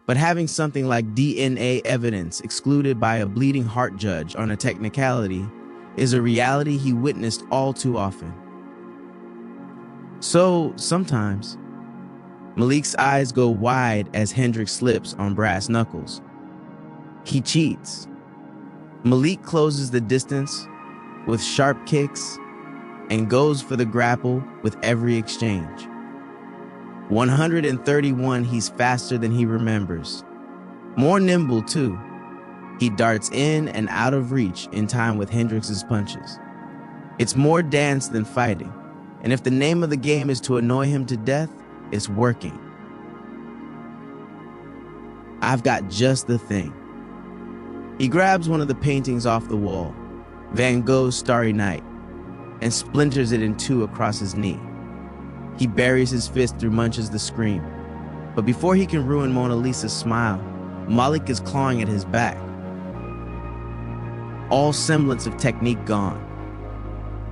but having something like DNA evidence excluded by a bleeding heart judge on a technicality is a reality he witnessed all too often. So, sometimes, Malik's eyes go wide as Hendricks slips on brass knuckles. He cheats. Malik closes the distance, with sharp kicks and goes for the grapple with every exchange. 131, he's faster than he remembers. More nimble, too. He darts in and out of reach in time with Hendrix's punches. It's more dance than fighting, and if the name of the game is to annoy him to death, it's working. I've got just the thing. He grabs one of the paintings off the wall, Van Gogh's Starry Night, and splinters it in two across his knee. He buries his fist through Munch's scream, but before he can ruin Mona Lisa's smile, Malik is clawing at his back. All semblance of technique gone.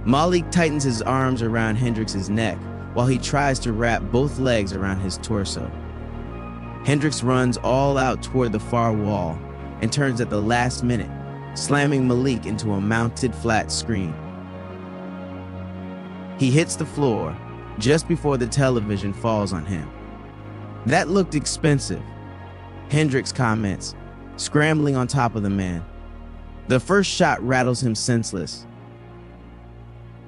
Malik tightens his arms around Hendrix's neck while he tries to wrap both legs around his torso. Hendrix runs all out toward the far wall and turns at the last minute, slamming Malik into a mounted flat screen. He hits the floor just before the television falls on him. "That looked expensive," Hendrix comments, scrambling on top of the man. The first shot rattles him senseless.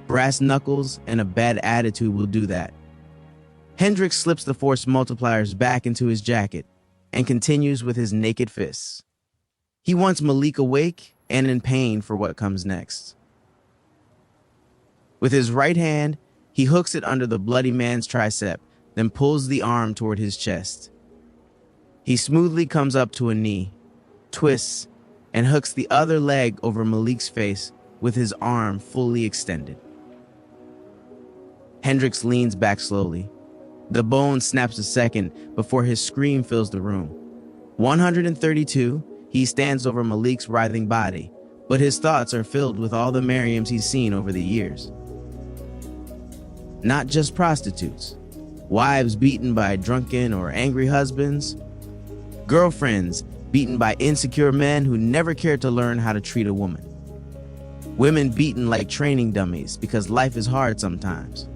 Brass knuckles and a bad attitude will do that. Hendrix slips the force multipliers back into his jacket and continues with his naked fists. He wants Malik awake and in pain for what comes next. With his right hand, he hooks it under the bloody man's tricep, then pulls the arm toward his chest. He smoothly comes up to a knee, twists, and hooks the other leg over Malik's face with his arm fully extended. Hendrix leans back slowly. The bone snaps a second before his scream fills the room. 132, he stands over Malik's writhing body, but his thoughts are filled with all the Miriams he's seen over the years. Not just prostitutes, wives beaten by drunken or angry husbands, girlfriends beaten by insecure men who never cared to learn how to treat a woman, women beaten like training dummies because life is hard sometimes.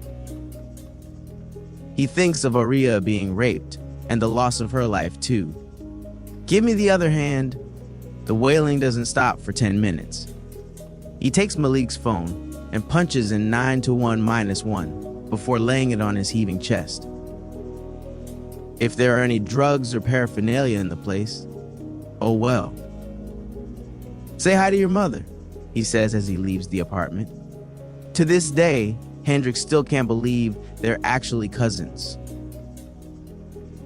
He thinks of Aria being raped and the loss of her life too. Give me the other hand. The wailing doesn't stop for 10 minutes. He takes Malik's phone and punches in 9 to 1 minus 1 before laying it on his heaving chest. If there are any drugs or paraphernalia in the place, oh well. Say hi to your mother, he says as he leaves the apartment. To this day, Hendrix still can't believe they're actually cousins.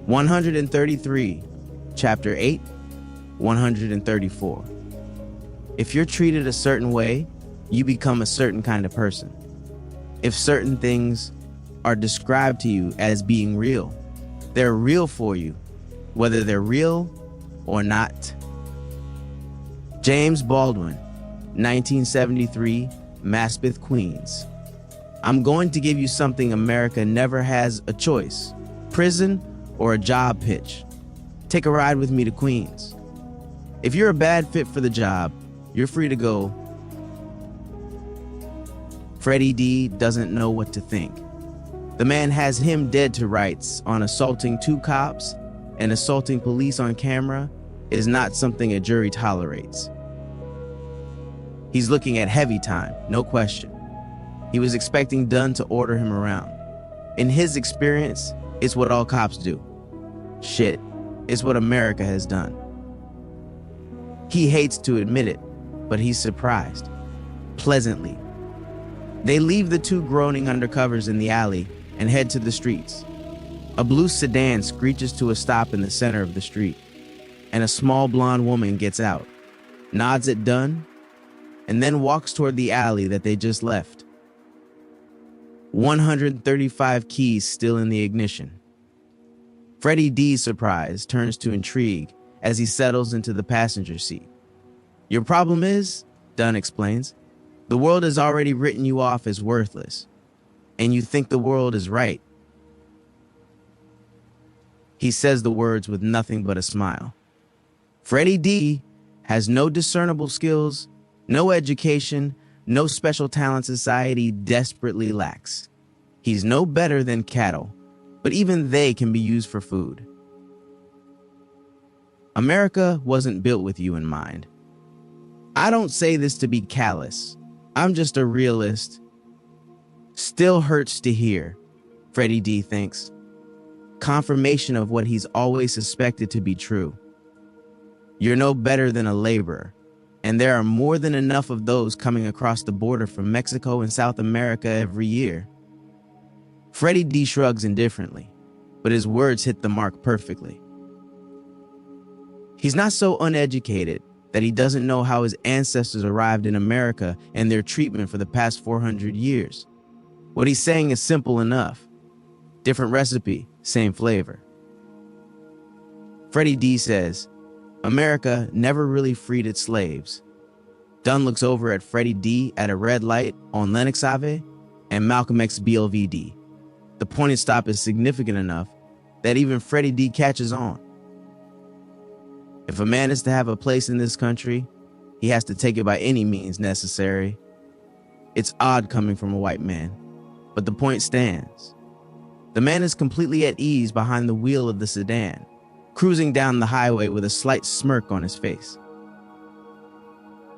133, Chapter 8, 134. If you're treated a certain way, you become a certain kind of person. If certain things are described to you as being real, they're real for you, whether they're real or not. James Baldwin, 1973, Maspeth, Queens. I'm going to give you something America never has a choice: prison or a job pitch. Take a ride with me to Queens. If you're a bad fit for the job, you're free to go. Freddie D doesn't know what to think. The man has him dead to rights on assaulting 2 cops, and assaulting police on camera is not something a jury tolerates. He's looking at heavy time, no question. He was expecting Dunn to order him around. In his experience, it's what all cops do. Shit, it's what America has done. He hates to admit it, but he's surprised. Pleasantly. They leave the 2 groaning undercovers in the alley and head to the streets. A blue sedan screeches to a stop in the center of the street, and a small blonde woman gets out, nods at Dunn, and then walks toward the alley that they just left. 135 keys still in the ignition. Freddie D's surprise turns to intrigue as he settles into the passenger seat. Your problem is, Dunn explains, the world has already written you off as worthless, and you think the world is right. He says the words with nothing but a smile. Freddie D has no discernible skills, no education, no special talent society desperately lacks. He's no better than cattle, but even they can be used for food. America wasn't built with you in mind. I don't say this to be callous. I'm just a realist. Still hurts to hear, Freddie D thinks. Confirmation of what he's always suspected to be true. You're no better than a laborer, and there are more than enough of those coming across the border from Mexico and South America every year. Freddie D shrugs indifferently, but his words hit the mark perfectly. He's not so uneducated that he doesn't know how his ancestors arrived in America and their treatment for the past 400 years. What he's saying is simple enough. Different recipe, same flavor. Freddie D says, America never really freed its slaves. Dunn looks over at Freddie D at a red light on Lennox Ave and Malcolm X BLVD. The pointed stop is significant enough that even Freddie D catches on. If a man is to have a place in this country, he has to take it by any means necessary. It's odd coming from a white man, but the point stands. The man is completely at ease behind the wheel of the sedan, cruising down the highway with a slight smirk on his face.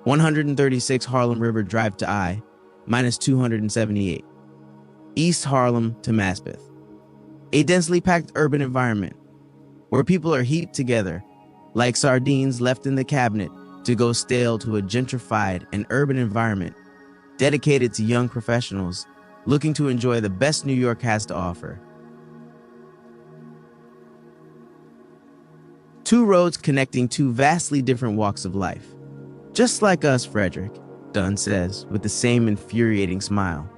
136 Harlem River Drive to I, minus 278. East Harlem to Maspeth. A densely packed urban environment where people are heaped together like sardines left in the cabinet to go stale to a gentrified and urban environment dedicated to young professionals looking to enjoy the best New York has to offer. Two roads connecting two vastly different walks of life. Just like us, Frederick, Dunn says with the same infuriating smile.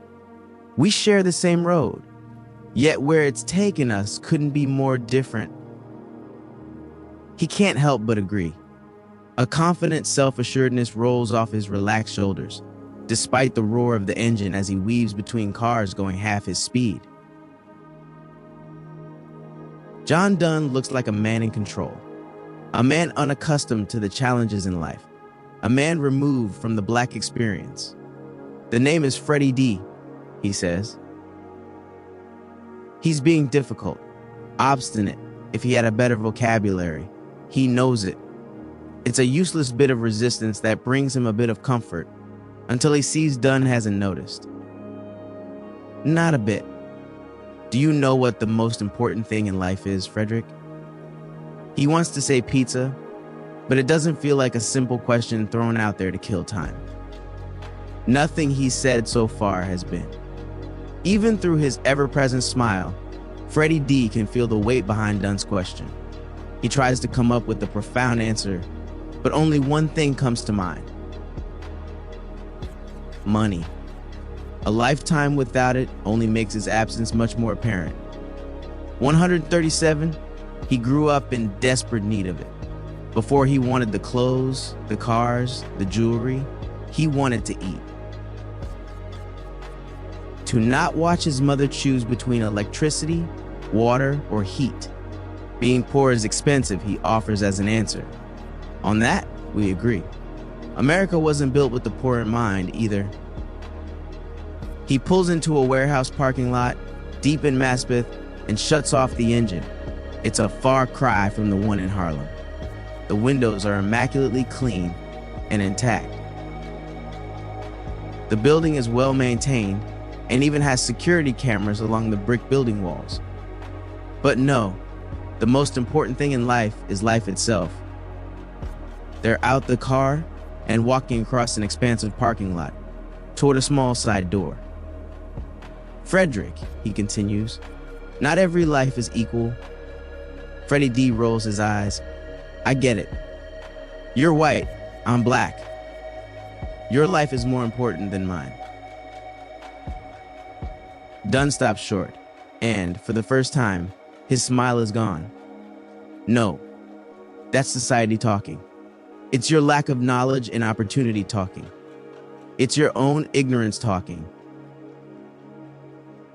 We share the same road, yet where it's taken us couldn't be more different. He can't help but agree. A confident self-assuredness rolls off his relaxed shoulders, despite the roar of the engine as he weaves between cars going half his speed. John Dunn looks like a man in control, a man unaccustomed to the challenges in life, a man removed from the black experience. The name is Freddie D, he says. He's being difficult, obstinate. If he had a better vocabulary, he knows it. It's a useless bit of resistance that brings him a bit of comfort until he sees Dunn hasn't noticed. Not a bit. Do you know what the most important thing in life is, Frederick? He wants to say pizza, but it doesn't feel like a simple question thrown out there to kill time. Nothing he's said so far has been. Even through his ever-present smile, Freddie D can feel the weight behind Dunn's question. He tries to come up with a profound answer, but only one thing comes to mind. Money. A lifetime without it only makes his absence much more apparent. 137, he grew up in desperate need of it. Before he wanted the clothes, the cars, the jewelry, he wanted to eat. To not watch his mother choose between electricity, water, or heat. Being poor is expensive, he offers as an answer. On that, we agree. America wasn't built with the poor in mind either. He pulls into a warehouse parking lot deep in Maspeth and shuts off the engine. It's a far cry from the one in Harlem. The windows are immaculately clean and intact. The building is well maintained and even has security cameras along the brick building walls. But no, the most important thing in life is life itself. They're out the car and walking across an expansive parking lot toward a small side door. Frederick, he continues, not every life is equal. Freddie D rolls his eyes. I get it. You're white, I'm black. Your life is more important than mine. Dunn stops short, and for the first time, his smile is gone. No, that's society talking. It's your lack of knowledge and opportunity talking. It's your own ignorance talking.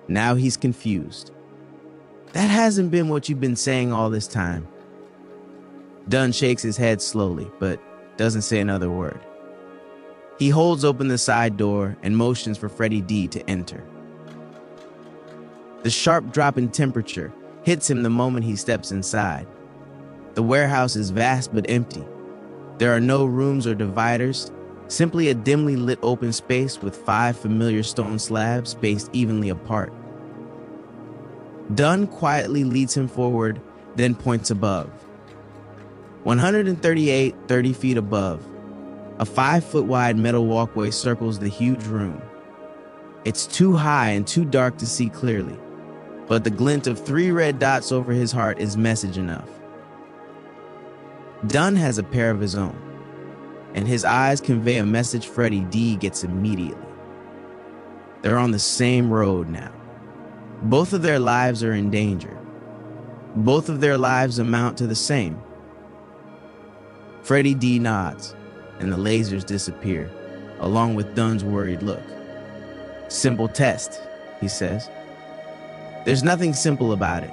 Now he's confused. That hasn't been what you've been saying all this time. Dunn shakes his head slowly, but doesn't say another word. He holds open the side door and motions for Freddie D to enter. The sharp drop in temperature hits him the moment he steps inside. The warehouse is vast but empty. There are no rooms or dividers, Simply a dimly lit open space with 5 familiar stone slabs spaced evenly apart. Dunn quietly leads him forward, then points above. 138, 30 feet above, a 5-foot wide metal walkway circles the huge room. It's too high and too dark to see clearly, but the glint of 3 red dots over his heart is message enough. Dunn has a pair of his own, and his eyes convey a message Freddie D gets immediately. They're on the same road now. Both of their lives are in danger. Both of their lives amount to the same. Freddie D nods, and the lasers disappear, along with Dunn's worried look. Simple test, he says. There's nothing simple about it,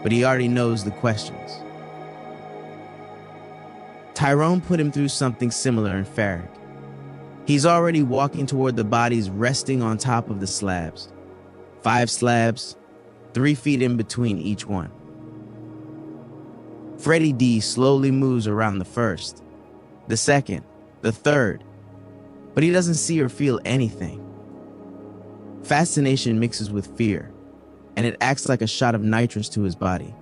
but he already knows the questions. Tyrone put him through something similar in Farrick. He's already walking toward the bodies resting on top of the slabs. 5 slabs, 3 feet in between each one. Freddie D slowly moves around the first, the second, the third, but he doesn't see or feel anything. Fascination mixes with fear, and it acts like a shot of nitrous to his body.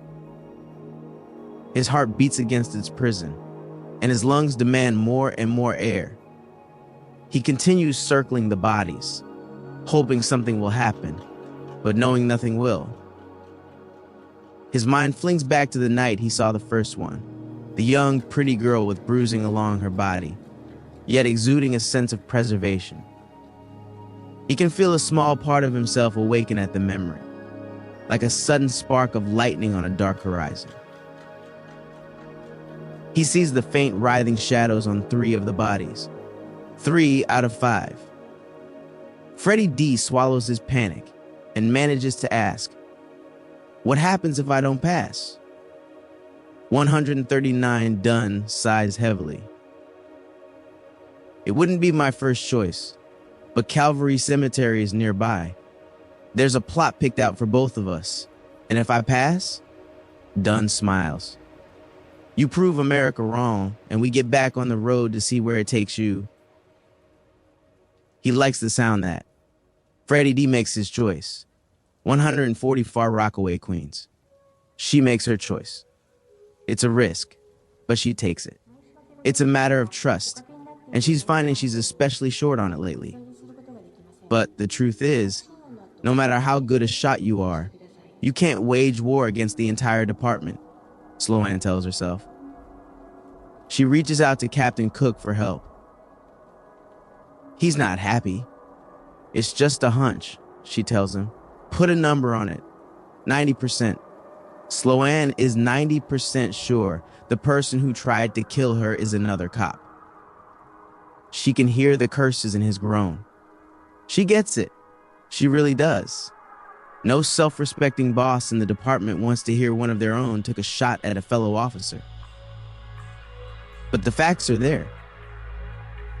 His heart beats against its prison, and his lungs demand more and more air. He continues circling the bodies, hoping something will happen, but knowing nothing will. His mind flings back to the night he saw the first one, the young, pretty girl with bruising along her body, yet exuding a sense of preservation. He can feel a small part of himself awaken at the memory, like a sudden spark of lightning on a dark horizon. He sees the faint writhing shadows on 3 of the bodies, 3 out of 5. Freddie D swallows his panic and manages to ask, "What happens if I don't pass?" 139 Dunn sighs heavily. "It wouldn't be my first choice, but Calvary Cemetery is nearby. There's a plot picked out for both of us, and if I pass..." Dunn smiles. "You prove America wrong, and we get back on the road to see where it takes you." He likes the sound that. Freddie D makes his choice. 140 Far Rockaway, Queens. She makes her choice. It's a risk, but she takes it. It's a matter of trust, and she's finding she's especially short on it lately. But the truth is, no matter how good a shot you are, you can't wage war against the entire department, Sloan tells herself. She reaches out to Captain Cook for help. He's not happy. "It's just a hunch," she tells him. "Put a number on it. 90%. Sloan is 90% sure the person who tried to kill her is another cop." She can hear the curses in his groan. She gets it. She really does. No self-respecting boss in the department wants to hear one of their own took a shot at a fellow officer. But the facts are there.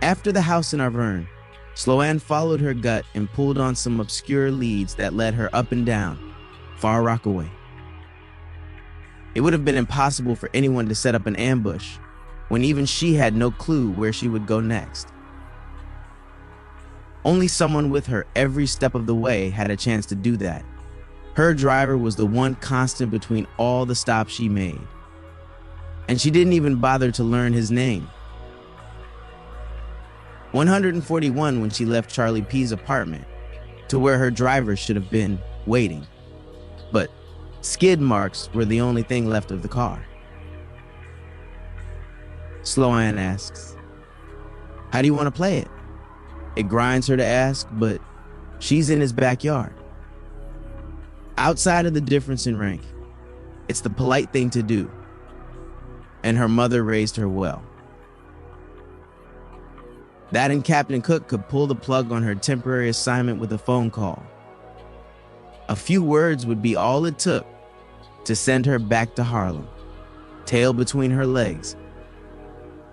After the house in Arverne, Sloan followed her gut and pulled on some obscure leads that led her up and down, Far Rockaway. It would have been impossible for anyone to set up an ambush when even she had no clue where she would go next. Only someone with her every step of the way had a chance to do that. Her driver was the one constant between all the stops she made. And she didn't even bother to learn his name. 141 when she left Charlie P's apartment, to where her driver should have been waiting. But skid marks were the only thing left of the car. Sloan asks, "How do you want to play it?" It grinds her to ask, but she's in his backyard. Outside of the difference in rank, it's the polite thing to do. And her mother raised her well. That and Captain Cook could pull the plug on her temporary assignment with a phone call. A few words would be all it took to send her back to Harlem, tail between her legs,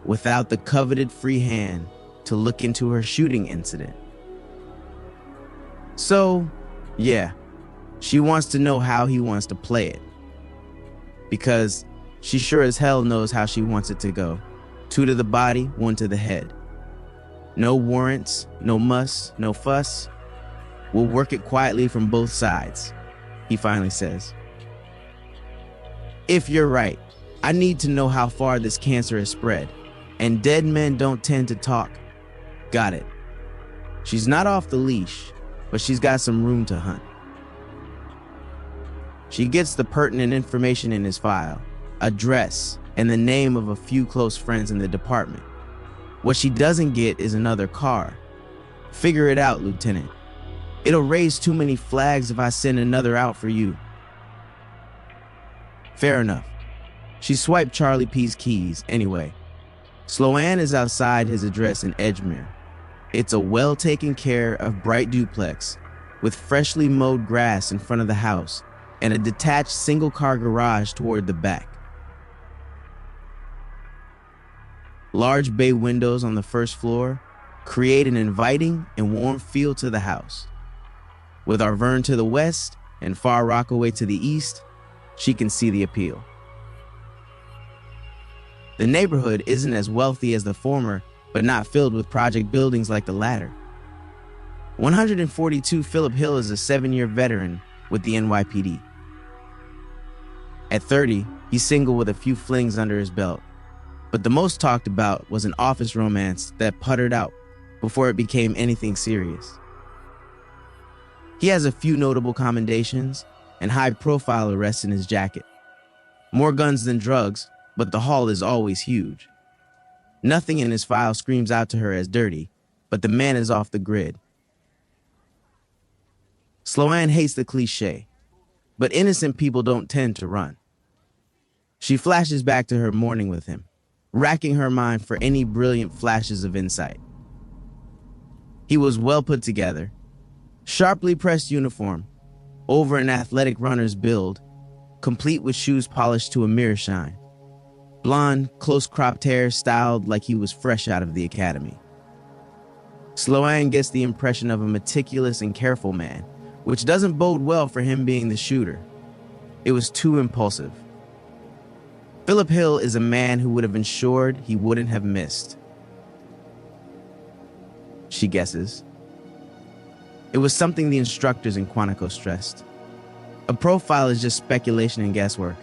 without the coveted free hand to look into her shooting incident. So, yeah, she wants to know how he wants to play it. Because she sure as hell knows how she wants it to go. 2 to the body, 1 to the head. No warrants, no muss, no fuss. We'll work it quietly from both sides, he finally says. If you're right, I need to know how far this cancer has spread, and dead men don't tend to talk. Got it. She's not off the leash, but she's got some room to hunt. She gets the pertinent information in his file, address, and the name of a few close friends in the department. What she doesn't get is another car. Figure it out, Lieutenant. It'll raise too many flags if I send another out for you. Fair enough. She swiped Charlie P's keys anyway. Sloan is outside his address in Edgemere. It's a well taken care of bright duplex with freshly mowed grass in front of the house and a detached single-car garage toward the back. Large bay windows on the first floor create an inviting and warm feel to the house. With Arverne to the west and Far Rockaway to the east, she can see the appeal. The neighborhood isn't as wealthy as the former, but not filled with project buildings like the latter. 142 Philip Hill is a 7-year veteran with the NYPD. At 30, he's single with a few flings under his belt, but the most talked about was an office romance that puttered out before it became anything serious. He has a few notable commendations and high-profile arrests in his jacket. More guns than drugs, but the haul is always huge. Nothing in his file screams out to her as dirty, but the man is off the grid. Sloan hates the cliche, but innocent people don't tend to run. She flashes back to her morning with him, racking her mind for any brilliant flashes of insight. He was well put together, sharply pressed uniform, over an athletic runner's build, complete with shoes polished to a mirror shine. Blonde, close-cropped hair styled like he was fresh out of the academy. Sloan gets the impression of a meticulous and careful man, which doesn't bode well for him being the shooter. It was too impulsive. Philip Hill is a man who would have ensured he wouldn't have missed. She guesses. It was something the instructors in Quantico stressed. A profile is just speculation and guesswork.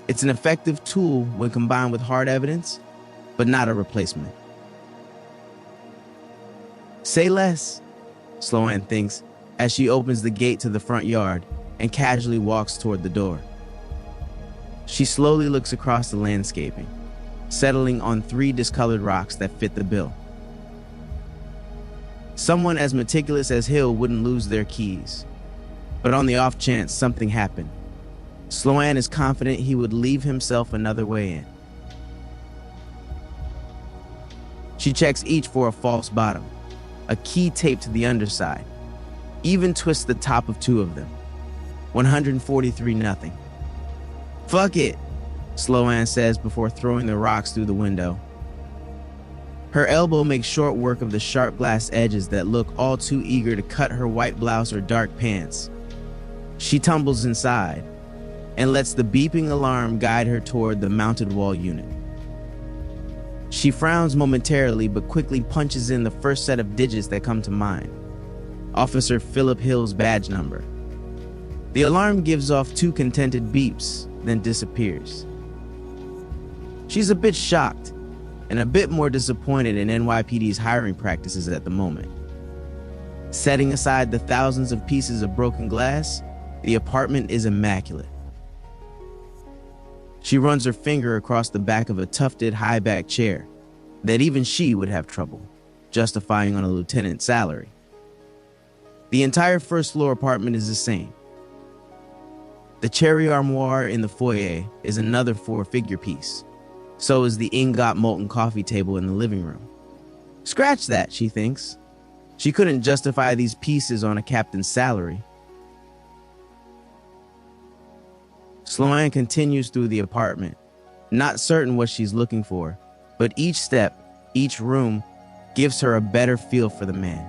It's an effective tool when combined with hard evidence, but not a replacement. Say less, Sloan thinks as she opens the gate to the front yard and casually walks toward the door. She slowly looks across the landscaping, settling on 3 discolored rocks that fit the bill. Someone as meticulous as Hill wouldn't lose their keys, but on the off chance something happened, Sloan is confident he would leave himself another way in. She checks each for a false bottom, a key taped to the underside, even twists the top of 2 of them. 143-0. Fuck it, Sloan says before throwing the rocks through the window. Her elbow makes short work of the sharp glass edges that look all too eager to cut her white blouse or dark pants. She tumbles inside and lets the beeping alarm guide her toward the mounted wall unit. She frowns momentarily but quickly punches in the first set of digits that come to mind. Officer Philip Hill's badge number. The alarm gives off 2 contented beeps, then disappears. She's a bit shocked and a bit more disappointed in NYPD's hiring practices at the moment. Setting aside the thousands of pieces of broken glass, the apartment is immaculate. She runs her finger across the back of a tufted high-back chair that even she would have trouble justifying on a lieutenant's salary. The entire first-floor apartment is the same. The cherry armoire in the foyer is another 4-figure piece. So is the ingot molten coffee table in the living room. Scratch that, she thinks. She couldn't justify these pieces on a captain's salary. Sloan continues through the apartment, not certain what she's looking for, but each step, each room, gives her a better feel for the man.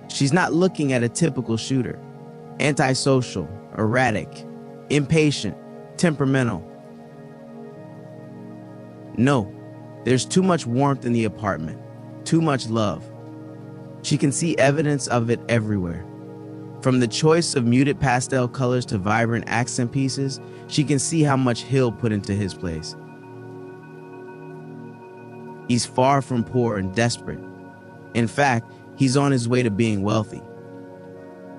She's not looking at a typical shooter. Antisocial, erratic, impatient, temperamental. No, there's too much warmth in the apartment, too much love. She can see evidence of it everywhere. From the choice of muted pastel colors to vibrant accent pieces, she can see how much Hill put into his place. He's far from poor and desperate. In fact, he's on his way to being wealthy.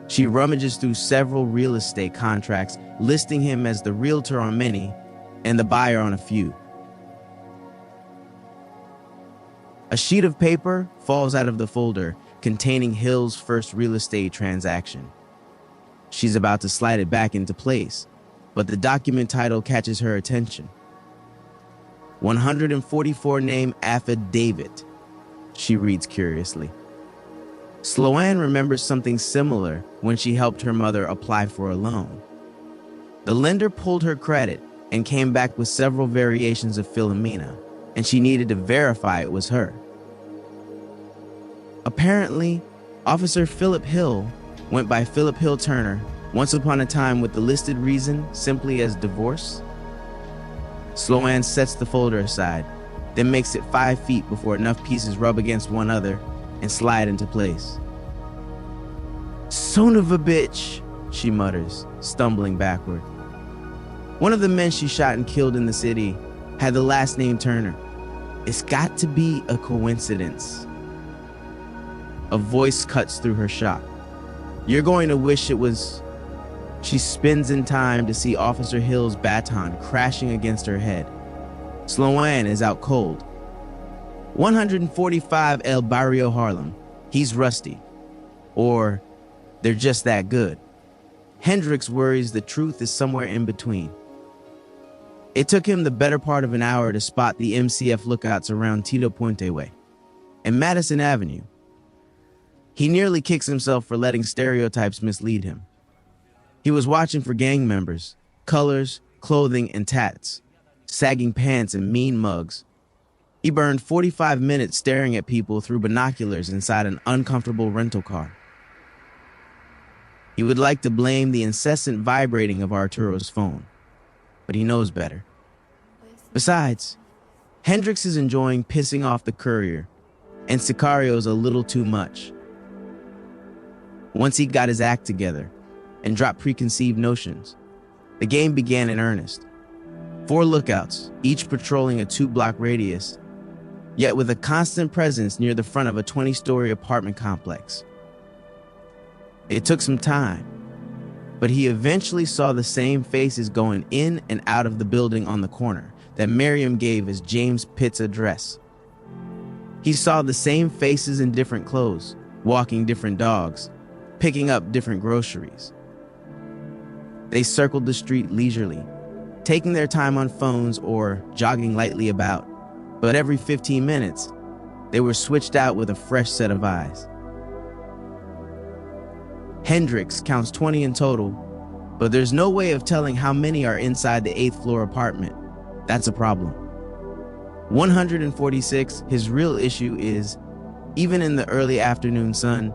She rummages through several real estate contracts, listing him as the realtor on many and the buyer on a few. A sheet of paper falls out of the folder containing Hill's first real estate transaction. She's about to slide it back into place, but the document title catches her attention. 144 name affidavit, she reads curiously. Sloan remembers something similar when she helped her mother apply for a loan. The lender pulled her credit and came back with several variations of Philomena, and she needed to verify it was her. Apparently, Officer Philip Hill went by Philip Hill Turner once upon a time with the listed reason simply as divorce. Sloan sets the folder aside, then makes it 5 feet before enough pieces rub against one another and slide into place. "Son of a bitch," she mutters, stumbling backward. One of the men she shot and killed in the city had the last name Turner. It's got to be a coincidence. A voice cuts through her shock. "You're going to wish it was..." She spins in time to see Officer Hill's baton crashing against her head. Sloan is out cold. 145 El Barrio Harlem. He's rusty. Or they're just that good. Hendricks worries the truth is somewhere in between. It took him the better part of an hour to spot the MCF lookouts around Tito Puente Way and Madison Avenue. He nearly kicks himself for letting stereotypes mislead him. He was watching for gang members, colors, clothing, and tats, sagging pants and mean mugs. He burned 45 minutes staring at people through binoculars inside an uncomfortable rental car. He would like to blame the incessant vibrating of Arturo's phone, but he knows better. Besides, Hendricks is enjoying pissing off the courier, and Sicario's a little too much. Once he got his act together and dropped preconceived notions, the game began in earnest. 4 lookouts, each patrolling a 2-block radius, yet with a constant presence near the front of a 20-story apartment complex. It took some time, but he eventually saw the same faces going in and out of the building on the corner that Miriam gave as James Pitt's address. He saw the same faces in different clothes, walking different dogs, picking up different groceries. They circled the street leisurely, taking their time on phones or jogging lightly about, but every 15 minutes, they were switched out with a fresh set of eyes. Hendricks counts 20 in total, but there's no way of telling how many are inside the 8th floor apartment. That's a problem. 146, his real issue is, even in the early afternoon sun,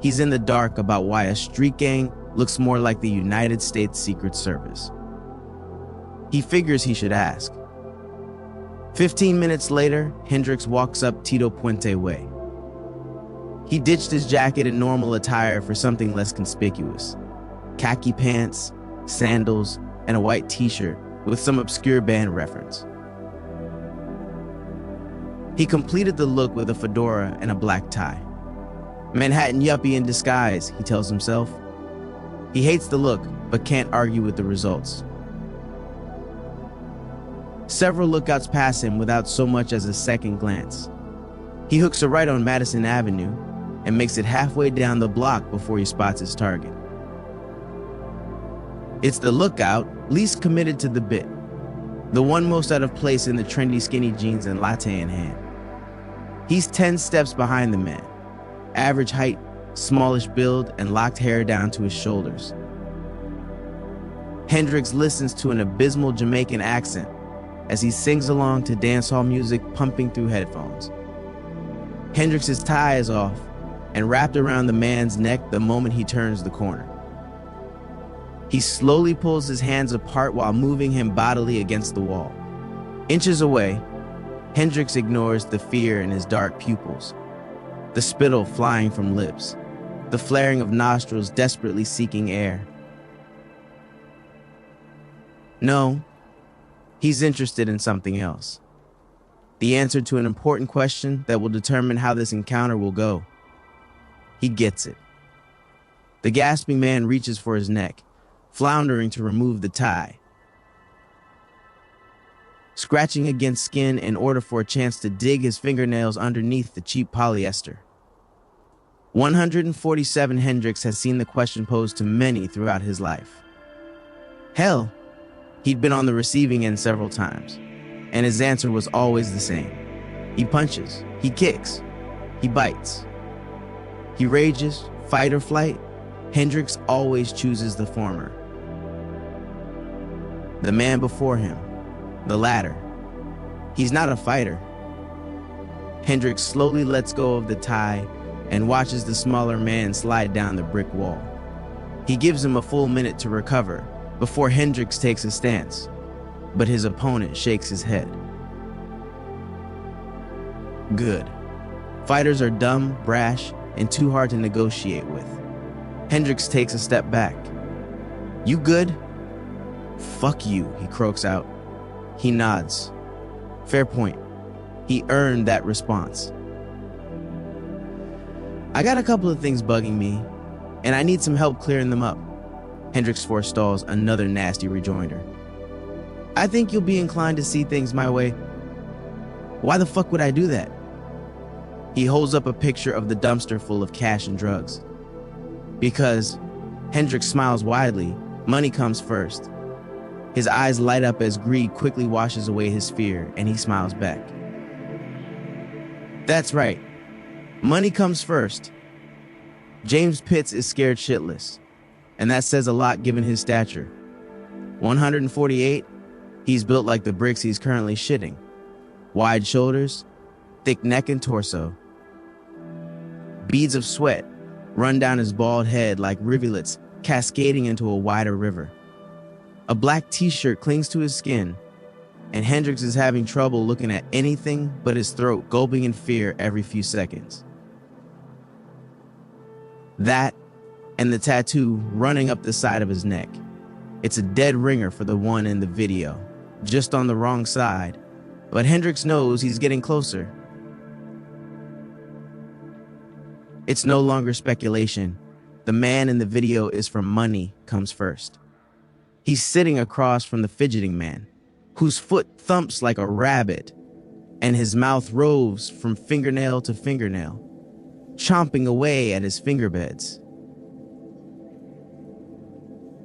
he's in the dark about why a street gang looks more like the United States Secret Service. He figures he should ask. 15 minutes later, Hendricks walks up Tito Puente Way. He ditched his jacket and normal attire for something less conspicuous. Khaki pants, sandals, and a white t-shirt with some obscure band reference. He completed the look with a fedora and a black tie. Manhattan yuppie in disguise, he tells himself. He hates the look, but can't argue with the results. Several lookouts pass him without so much as a second glance. He hooks a right on Madison Avenue and makes it halfway down the block before he spots his target. It's the lookout least committed to the bit, the one most out of place in the trendy skinny jeans and latte in hand. He's 10 steps behind the man, average height, smallish build, and locked hair down to his shoulders. Hendricks listens to an abysmal Jamaican accent as he sings along to dancehall music pumping through headphones. Hendricks' tie is off and wrapped around the man's neck the moment he turns the corner. He slowly pulls his hands apart while moving him bodily against the wall. Inches away, Hendricks ignores the fear in his dark pupils the spittle flying from lips, the flaring of nostrils desperately seeking air. No, he's interested in something else. The answer to an important question that will determine how this encounter will go. He gets it. The gasping man reaches for his neck, floundering to remove the tie, scratching against skin in order for a chance to dig his fingernails underneath the cheap polyester. 147 Hendricks has seen the question posed to many throughout his life. Hell, he'd been on the receiving end several times, and his answer was always the same. He punches, he kicks, he bites. He rages, fight or flight. Hendricks always chooses the former. The man before him, the latter. He's not a fighter. Hendricks slowly lets go of the tie and watches the smaller man slide down the brick wall. He gives him a full minute to recover before Hendricks takes a stance, but his opponent shakes his head. Good. Fighters are dumb, brash, and too hard to negotiate with. Hendricks takes a step back. You good? Fuck you, he croaks out. He nods. Fair point. He earned that response. I got a couple of things bugging me, and I need some help clearing them up. Hendricks forestalls another nasty rejoinder. I think you'll be inclined to see things my way. Why the fuck would I do that? He holds up a picture of the dumpster full of cash and drugs. Because, Hendricks smiles widely, money comes first. His eyes light up as greed quickly washes away his fear, and he smiles back. That's right. Money comes first. James Pitts is scared shitless, and that says a lot given his stature. 148, he's built like the bricks he's currently shitting. Wide shoulders, thick neck and torso. Beads of sweat run down his bald head like rivulets cascading into a wider river. A black t-shirt clings to his skin, and Hendricks is having trouble looking at anything but his throat gulping in fear every few seconds. That and the tattoo running up the side of his neck. It's a dead ringer for the one in the video, just on the wrong side, but Hendricks knows he's getting closer. It's no longer speculation. The man in the video is from money comes first. He's sitting across from the fidgeting man, whose foot thumps like a rabbit, and his mouth roves from fingernail to fingernail, chomping away at his finger beds.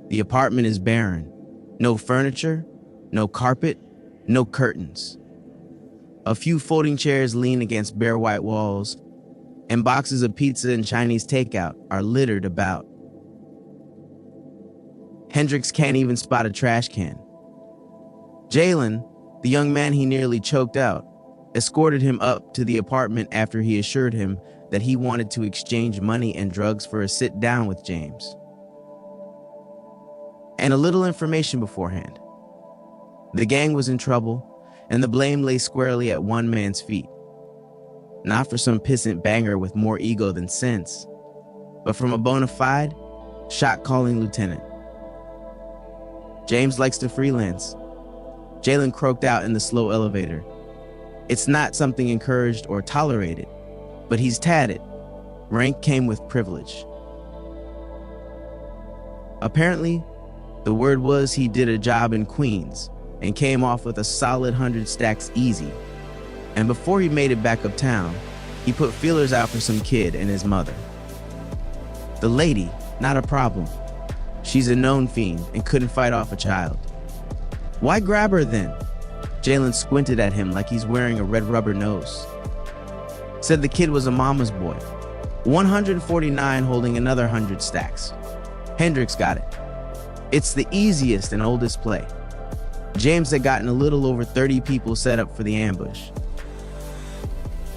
The apartment is barren. No furniture, no carpet, no curtains. A few folding chairs lean against bare white walls, and boxes of pizza and Chinese takeout are littered about. Hendricks can't even spot a trash can. Jalen, the young man he nearly choked out, escorted him up to the apartment after he assured him that he wanted to exchange money and drugs for a sit down with James. And a little information beforehand. The gang was in trouble, and the blame lay squarely at one man's feet. Not for some pissant banger with more ego than sense, but from a bona fide, shot-calling lieutenant. James likes to freelance. Jalen croaked out in the slow elevator. It's not something encouraged or tolerated, but he's tatted. Rank came with privilege. Apparently, the word was he did a job in Queens and came off with a solid 100 stacks easy. And before he made it back uptown, he put feelers out for some kid and his mother. The lady, not a problem. She's a known fiend and couldn't fight off a child. Why grab her then? Jalen squinted at him like he's wearing a red rubber nose. Said the kid was a mama's boy. 149 holding another 100 stacks. Hendricks got it. It's the easiest and oldest play. James had gotten a little over 30 people set up for the ambush.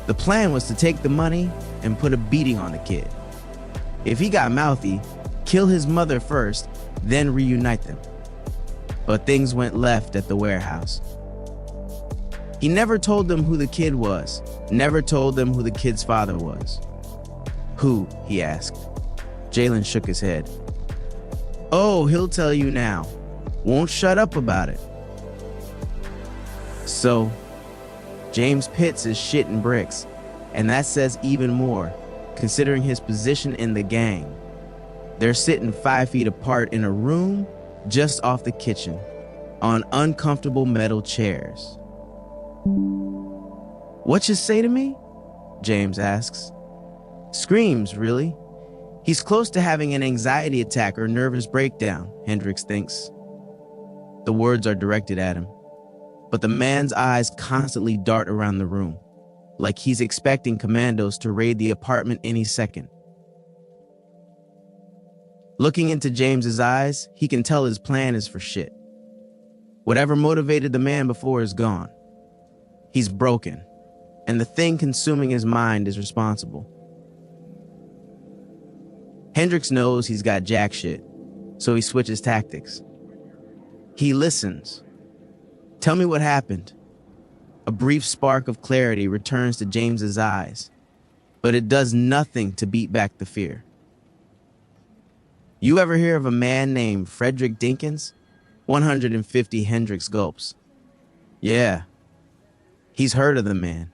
The plan was to take the money and put a beating on the kid. If he got mouthy, kill his mother first, then reunite them. But things went left at the warehouse. He never told them who the kid was, never told them who the kid's father was. Who? He asked. Jalen shook his head. Oh, he'll tell you now. Won't shut up about it. So, James Pitts is shitting bricks, and that says even more, considering his position in the gang. They're sitting 5 feet apart in a room just off the kitchen, on uncomfortable metal chairs. What you say to me? James asks. Screams, really. He's close to having an anxiety attack or nervous breakdown, Hendricks thinks. The words are directed at him, but the man's eyes constantly dart around the room, like he's expecting commandos to raid the apartment any second. Looking into James's eyes, he can tell his plan is for shit. Whatever motivated the man before is gone. He's broken, and the thing consuming his mind is responsible. Hendricks knows he's got jack shit, so he switches tactics. He listens. Tell me what happened. A brief spark of clarity returns to James's eyes, but it does nothing to beat back the fear. You ever hear of a man named Frederick Dinkins? 150 Hendricks gulps. Yeah, he's heard of the man.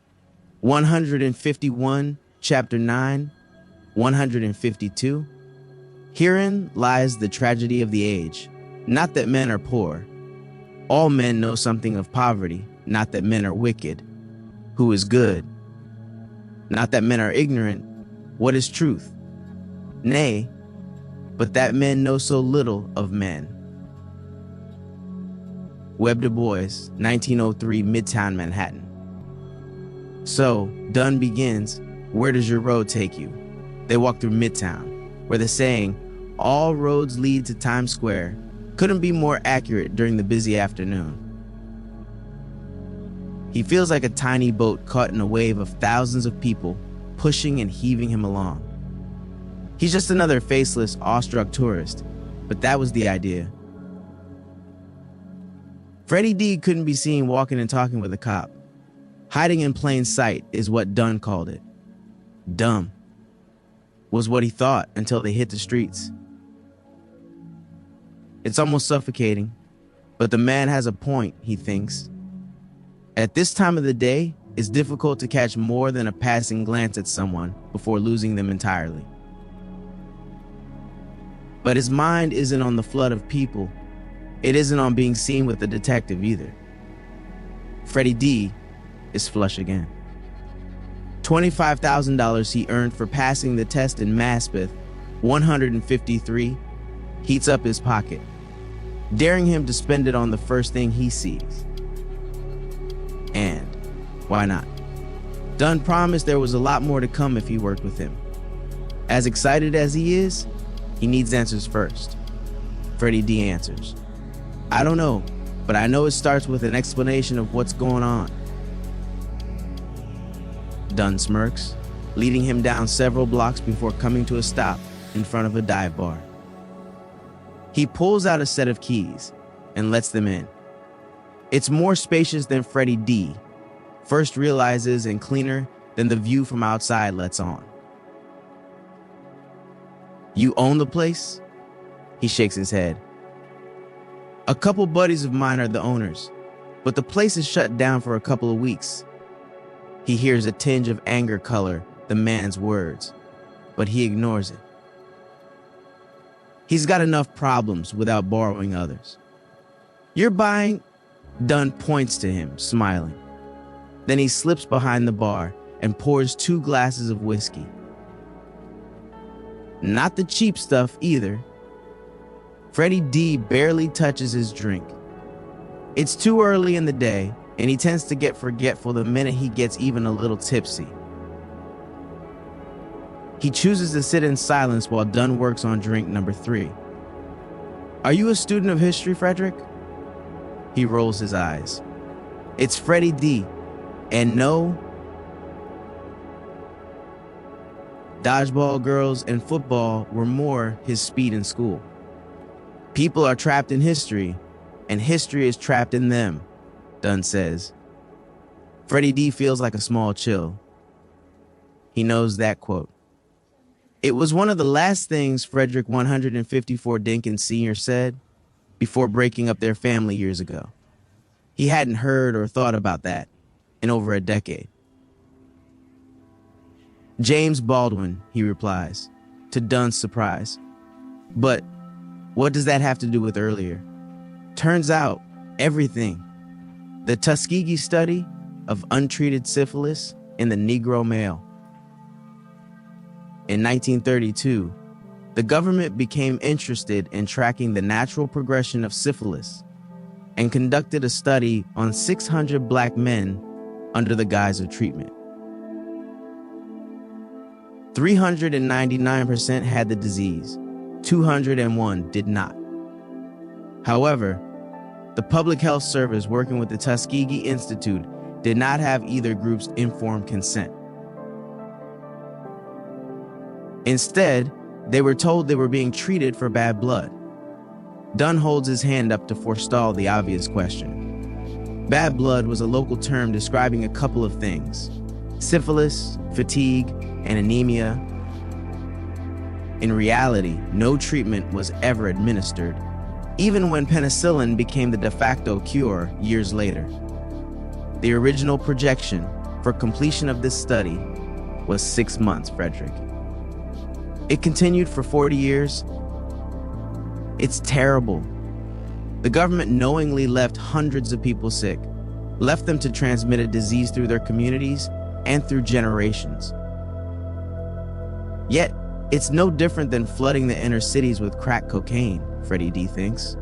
151, chapter 9, 152. Herein lies the tragedy of the age. Not that men are poor. All men know something of poverty, not that men are wicked. Who is good? Not that men are ignorant. What is truth? Nay, but that men know so little of men. Webb Du Bois, 1903, Midtown Manhattan. So, Dunn begins, where does your road take you? They walk through Midtown, where the saying, all roads lead to Times Square, couldn't be more accurate during the busy afternoon. He feels like a tiny boat caught in a wave of thousands of people pushing and heaving him along. He's just another faceless, awestruck tourist, but that was the idea. Freddie D couldn't be seen walking and talking with a cop. Hiding in plain sight is what Dunn called it. Dumb was what he thought until they hit the streets. It's almost suffocating, but the man has a point, he thinks. At this time of the day, it's difficult to catch more than a passing glance at someone before losing them entirely. But his mind isn't on the flood of people. It isn't on being seen with the detective either. Freddie D is flush again. $25,000 he earned for passing the test in Maspeth, 153, heats up his pocket, daring him to spend it on the first thing he sees. And why not? Dunn promised there was a lot more to come if he worked with him. As excited as he is, he needs answers first. Freddie D answers, I don't know, but I know it starts with an explanation of what's going on. Dunn smirks, leading him down several blocks before coming to a stop in front of a dive bar. He pulls out a set of keys and lets them in. It's more spacious than Freddie D first realizes and cleaner than the view from outside lets on. You own the place? He shakes his head. A couple buddies of mine are the owners, but the place is shut down for a couple of weeks. He hears a tinge of anger color the man's words, but he ignores it. He's got enough problems without borrowing others. You're buying? Dunn points to him, smiling. Then he slips behind the bar and pours 2 glasses of whiskey. Not the cheap stuff either. Freddie D barely touches his drink. It's too early in the day, and he tends to get forgetful the minute he gets even a little tipsy. He chooses to sit in silence while Dunn works on drink number 3. Are you a student of history, Frederick? He rolls his eyes. It's Freddie D, and no, dodgeball girls and football were more his speed in school. People are trapped in history, and history is trapped in them, Dunn says. Freddie D feels like a small chill. He knows that quote. It was one of the last things Frederick 154 Dinkins Sr. said before breaking up their family years ago. He hadn't heard or thought about that in over a decade. James Baldwin, he replies, to Dunn's surprise. But what does that have to do with earlier? Turns out, everything. The Tuskegee study of untreated syphilis in the Negro male. In 1932, the government became interested in tracking the natural progression of syphilis and conducted a study on 600 black men under the guise of treatment. 399% had the disease, 201 did not. However, the Public Health Service working with the Tuskegee Institute did not have either group's informed consent. Instead, they were told they were being treated for bad blood. Dunn holds his hand up to forestall the obvious question. Bad blood was a local term describing a couple of things: syphilis, fatigue, and anemia. In reality, no treatment was ever administered, even when penicillin became the de facto cure years later. The original projection for completion of this study was 6 months, Frederick. It continued for 40 years. It's terrible. The government knowingly left hundreds of people sick, left them to transmit a disease through their communities and through generations. Yet, it's no different than flooding the inner cities with crack cocaine, Freddie D thinks.